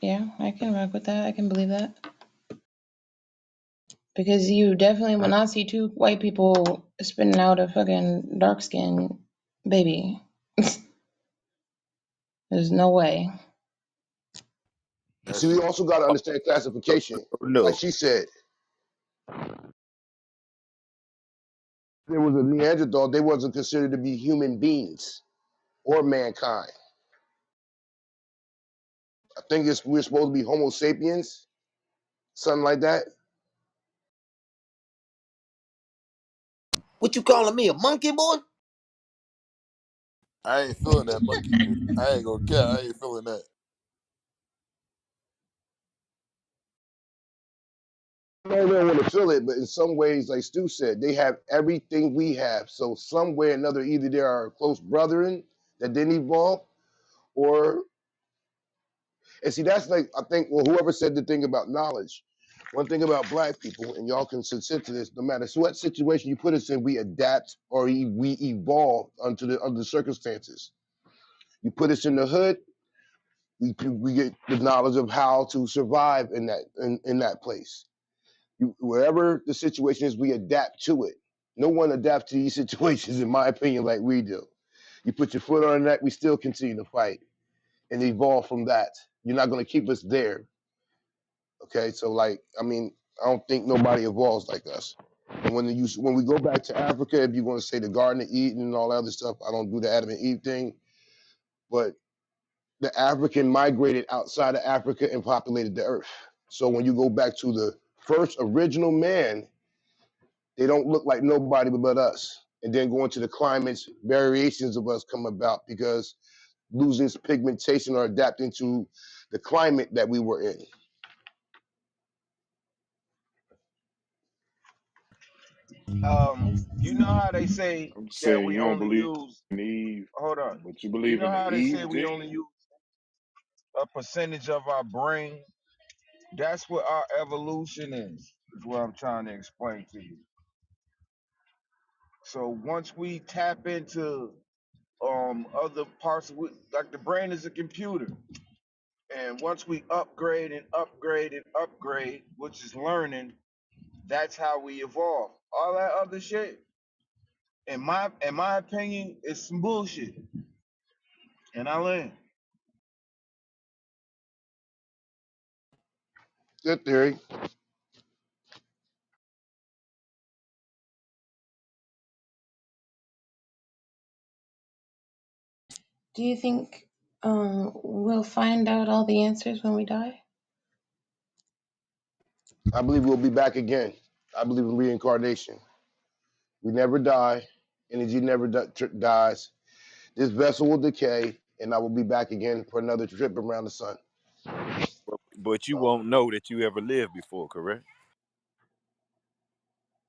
Yeah, I can rock with that. I can believe that. Because you definitely will not see two white people spitting out a fucking dark skinned baby. There's no way. See, That's we also got to understand classification. Like No, she said, there was a Neanderthal. They wasn't considered to be human beings or mankind. I think we're supposed to be Homo sapiens, something like that. what you calling me, a monkey boy? I ain't feeling that monkey shit. I ain't gonna care. I ain't feeling that. I don't want to feel it, but in some ways, like Stu said, they have everything we have. So some way or another, either they are close brethren that didn't evolve, or and see that's like I think well whoever said the thing about knowledge. One thing about black people, and y'all can sit to this, no matter what situation you put us in, we adapt or we evolve under the circumstances. You put us in the hood, we get the knowledge of how to survive in that place. Wherever the situation is, we adapt to it. No one adapts to these situations, in my opinion, like we do. You put your foot on that, we still continue to fight and evolve from that. You're not going to keep us there. Okay, so like, I mean, I don't think nobody evolves like us. And when we go back to Africa, if you want to say the Garden of Eden and all that other stuff, I don't do the Adam and Eve thing, but the African migrated outside of Africa and populated the earth. So when you go back to the first original man, they don't look like nobody but us. And then going to the climates, variations of us come about because losing pigmentation or adapting to the climate that we were in. You know how they say I'm that saying we you don't only believe use, in Eve, hold on. but you You believe know in the how they say Eve we only gene. use a percentage of our brain? That's what our evolution is what I'm trying to explain to you. So once we tap into other parts of it, like the brain is a computer. And once we upgrade and upgrade and upgrade, which is learning, that's how we evolve. All that other shit, in my opinion, is some bullshit. And I land. Good theory. Do you think we'll find out all the answers when we die? I believe we'll be back again. I believe in reincarnation. We never die. Energy never dies. This vessel will decay, and I will be back again for another trip around the sun. But you So, won't know that you ever lived before, correct?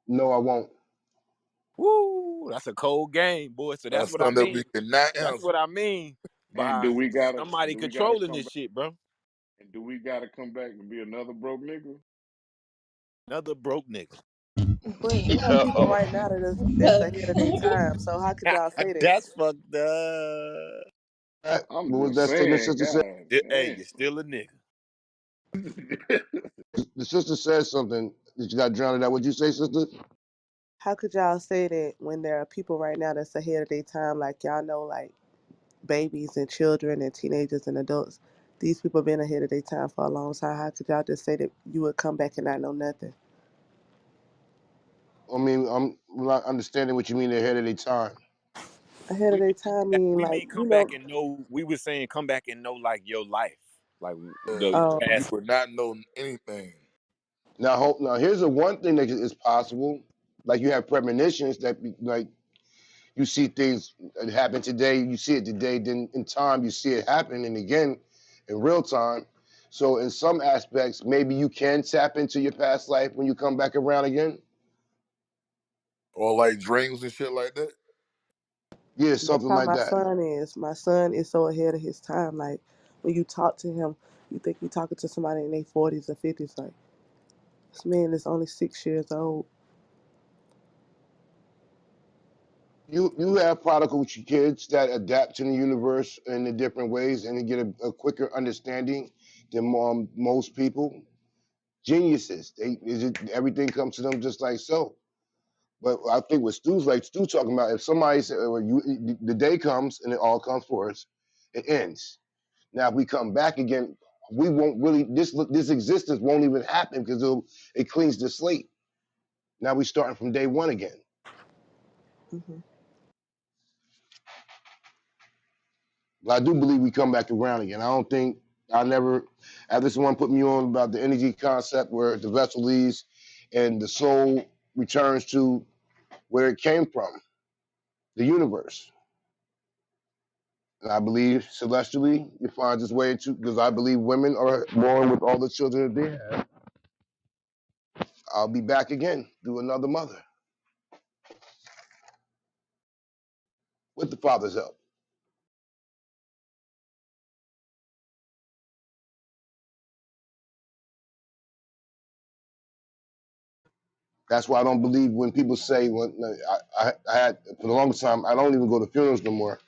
no, I won't. Woo, that's a cold game, boy. So that's That's what I something that we mean. cannot That's answer. what I mean And by somebody do we gotta controlling come this back? shit, bro. And do we gotta come back and be another broke nigga? Another broke nigga. But there are people Yo, right now that's ahead of their time. So how could y'all say that? That's fucked up. I'm What was just that statement saying, sister said? God Hey, damn. you're still a nigga. The sister said something that you got drowned out. What'd you say, sister? How could y'all say that when there are people right now that's ahead of their time, like y'all know, like babies and children and teenagers and adults? These people been ahead of their time for a long time. How could y'all just say that you would come back and not know nothing? I mean, I'm not understanding what you mean ahead of their time. Ahead of We their mean time mean we like, mean you come back know, and know. We were saying come back and know like your life, like the You, um, you past. would not know anything. Now, here's the one thing that is possible. Like you have premonitions that, like you see things that happen today, you see it today, then in time you see it happening again in real time. So in some aspects, maybe you can tap into your past life when you come back around again. Or like dreams and shit like that. Yeah, that's something how like my that. son is. My son is so ahead of his time. Like when you talk to him, you think you're talking to somebody in their 40s or 50s. Like this man is only 6 years old. You have prodigal kids that adapt to the universe in the different ways and they get a quicker understanding than most people. Geniuses, everything comes to them just like so. But I think what Stu talking about, if somebody said, well, the day comes and it all comes for us, it ends. Now, if we come back again, we won't really, this existence won't even happen because it cleans the slate. Now we're starting from day one again. Hmm. But I do believe we come back around again. I don't think, I never, after someone put me on about the energy concept where the vessel leaves and the soul returns to where it came from, the universe. And I believe celestially, it finds its way into, because I believe women are born with all the children that they have. I'll be back again through another mother with the father's help. That's why I don't believe when people say, when I had, for the longest time, I don't even go to funerals no more.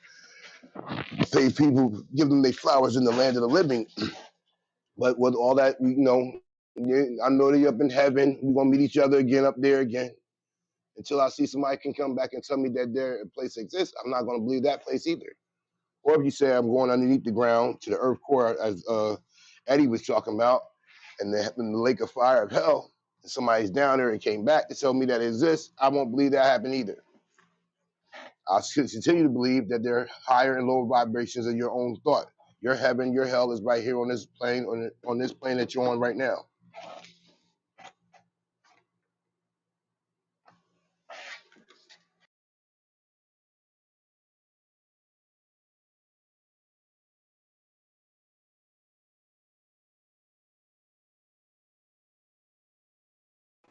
Say people give them their flowers in the land of the living. But with all that, yeah, I know they up in heaven. We're going to meet each other again up there again. Until I see somebody can come back and tell me that their place exists, I'm not going to believe that place either. Or if you say I'm going underneath the ground to the earth core, as Eddie was talking about, and in the lake of fire of hell, and somebody's down there and came back to tell me that it exists, I won't believe that happened either. I'll continue to believe that there are higher and lower vibrations of your own thought. Your heaven, your hell is right here on this plane, on this plane that you're on right now.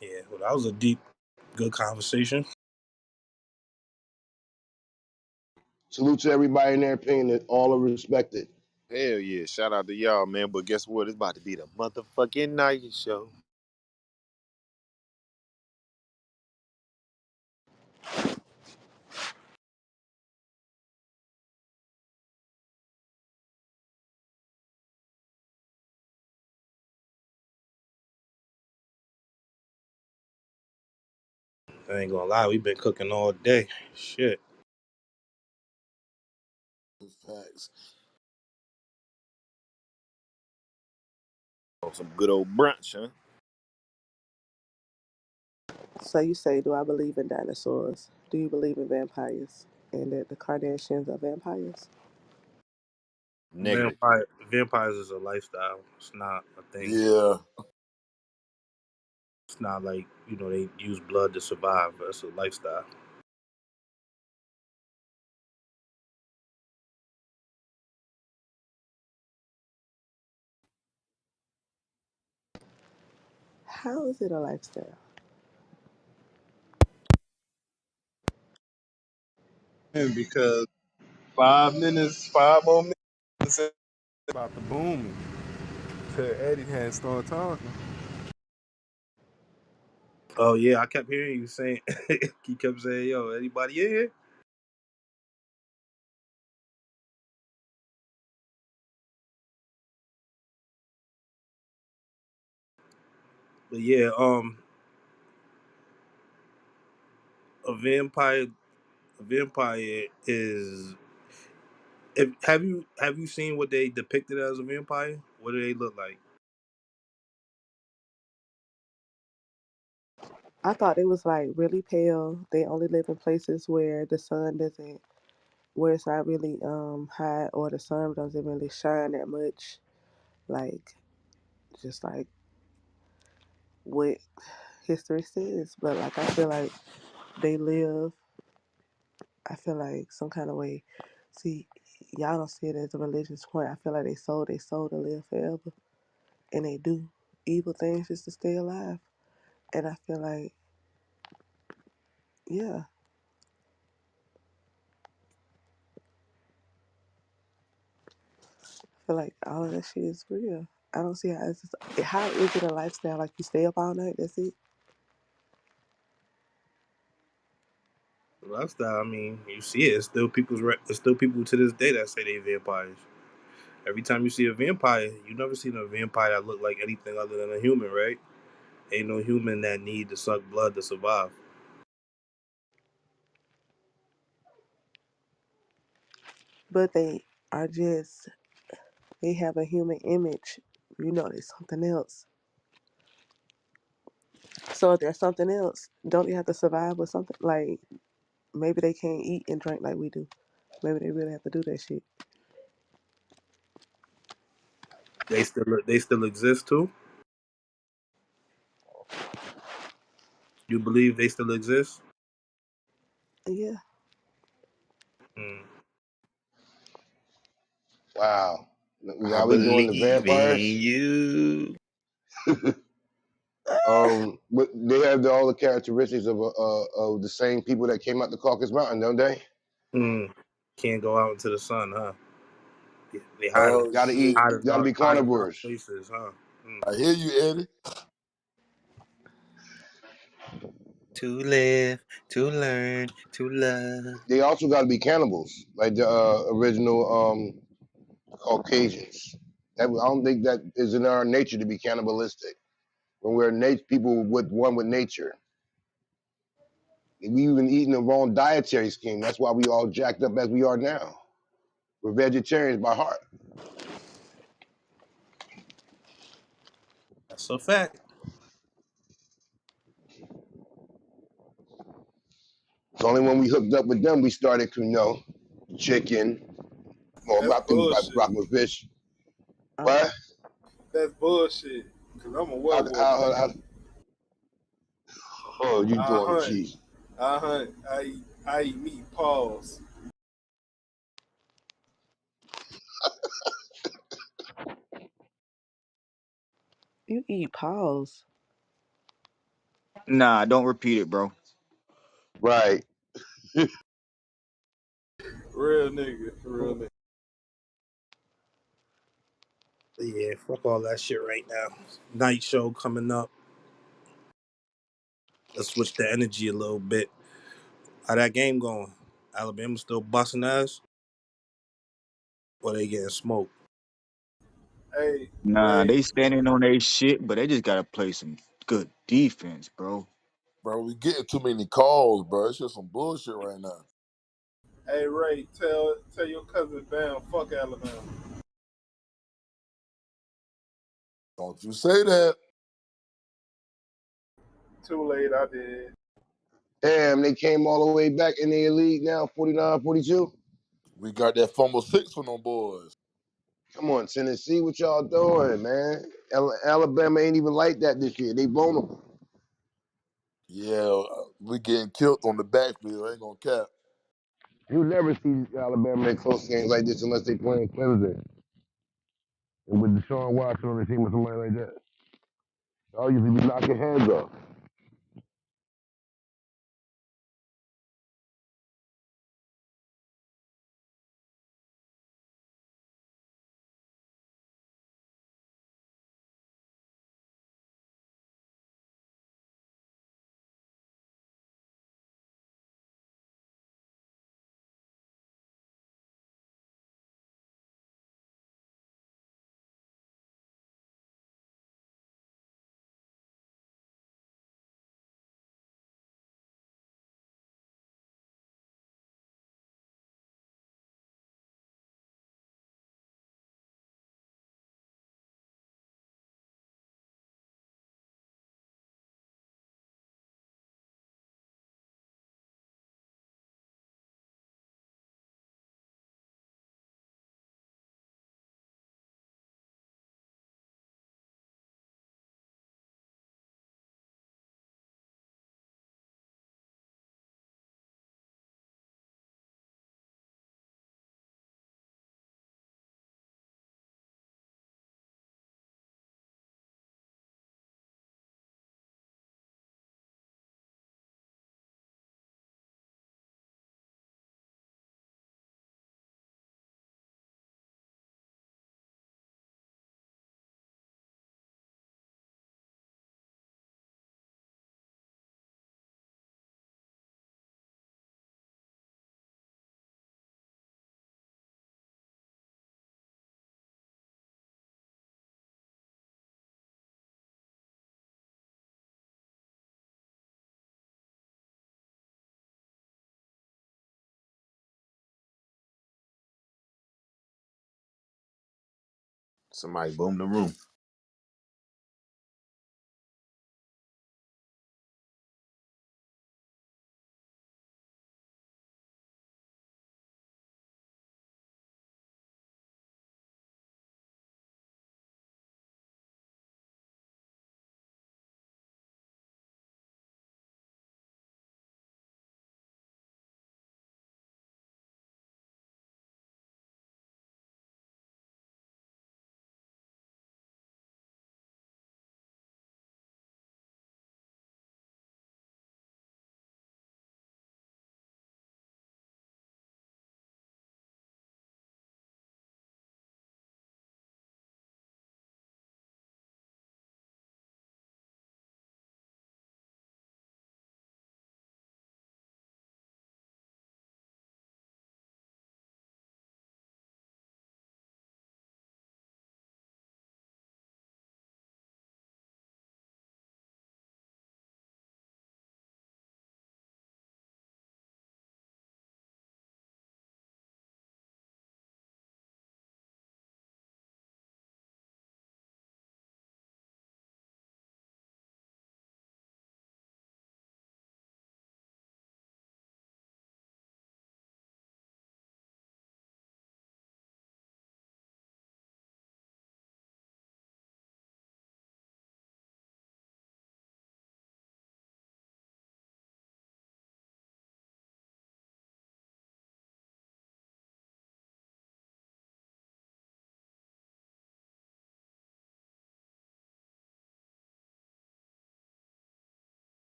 Yeah, well, that was a deep, good conversation. Salute to everybody in their opinion that all are respected. Hell yeah! Shout out to y'all, man. But guess what? It's about to be the motherfucking night show. I ain't gonna lie, we've been cooking all day. Shit. Facts. On some good old brunch, huh? So you say, do I believe in dinosaurs? Do you believe in vampires? And that the Kardashians are vampires? Negative. Vampires is a lifestyle. It's not a thing. Yeah. It's not like, they use blood to survive, but it's a lifestyle. How is it a lifestyle? And because 5 minutes, 5 more minutes, about the booming. Till Eddie had started talking. Oh yeah, I kept hearing you saying. He kept saying, "Yo, anybody in here?" But yeah, a vampire. A vampire is. Have you seen what they depicted as a vampire? What do they look like? I thought it was like really pale. They only live in places where the sun doesn't, where it's not really hot or the sun doesn't really shine that much. Like just like what history says. But like I feel like they live. I feel like some kind of way. See, y'all don't see it as a religious point. I feel like they sold to live forever, and they do evil things just to stay alive. And I feel like, yeah, I feel like all of that shit is real. I don't see how it's just, how is it a lifestyle like you stay up all night? That's it. Lifestyle. I mean, you see it. It's still It's still people to this day that say they vampires. Every time you see a vampire, you never seen a vampire that look like anything other than a human, right? Ain't no human that need to suck blood to survive. But they are just they have a human image. You know, there's something else. So if there's something else, don't they have to survive with something? Like maybe they can't eat and drink like we do. Maybe they really have to do that shit. They still exist too. You believe they still exist? Yeah. Mm. Wow. I Now we doing the believe in vampires. you. But they have all the characteristics of the same people that came out the Caucasus Mountain, don't they? Mm. Can't go out into the sun, huh? They Oh Gotta shit! eat. Gotta be hide in dark carnivores. places, huh? Mm. I hear you, Eddie. To live, to learn, to love. They also gotta be cannibals, like the original Caucasians. I don't think that is in our nature to be cannibalistic. When we're people with one with nature, we even eating the wrong dietary scheme. That's why we all jacked up as we are now. We're vegetarians by heart. That's a fact. It's only when we hooked up with them we started to know chicken. Well, That's I think bullshit. rocking with fish. Oh, What? That's bullshit. Cause I'm a How, werewolf, how, nigga. how, oh, you I throwing the hunt. cheese. I hunt. I eat meat. Pause. you eat paws. Nah, don't repeat it, bro. Right. Real nigga. Real nigga. But yeah, fuck all that shit right now. Night show coming up. Let's switch the energy a little bit. How that game going? Alabama still busting ass, or they getting smoked? Hey, Nah, Ray. they standing on their shit, but they just gotta play some good defense, bro. Bro, we getting too many calls, bro. It's just some bullshit right now. Hey, Ray. Tell your cousin Bam. Fuck Alabama. Don't you say that. Too late. I did. Damn, they came all the way back in the league now, 49-42. We got that fumble six from them boys. Come on, Tennessee, what y'all doing, man? Alabama ain't even like that this year. They vulnerable. Yeah, we getting killed on the backfield. I ain't gonna cap. You never see Alabama in close games like this unless they playing Clemson. And with Deshaun Watson on the team or somebody like that. Y'all usually be knocking heads off. Somebody boom the room.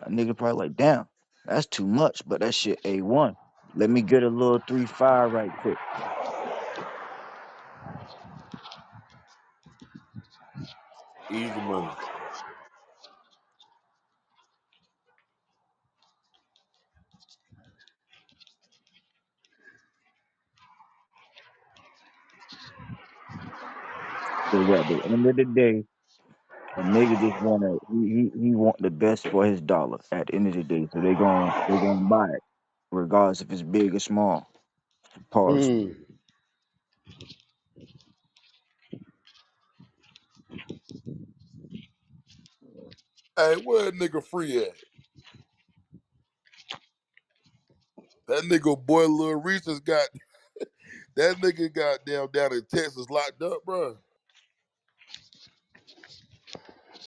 A nigga probably like, damn, that's too much, but that shit A1. Let me get a little 3-5 right quick. Easy money. Cause at the end of the day, a nigga just wanna he want the best for his dollar at the end of the day. So they gonna buy it, regardless if it's big or small. Pause. Mm. Hey, where that nigga free at? That nigga boy Lil Reese got that nigga got down in Texas locked up, bro.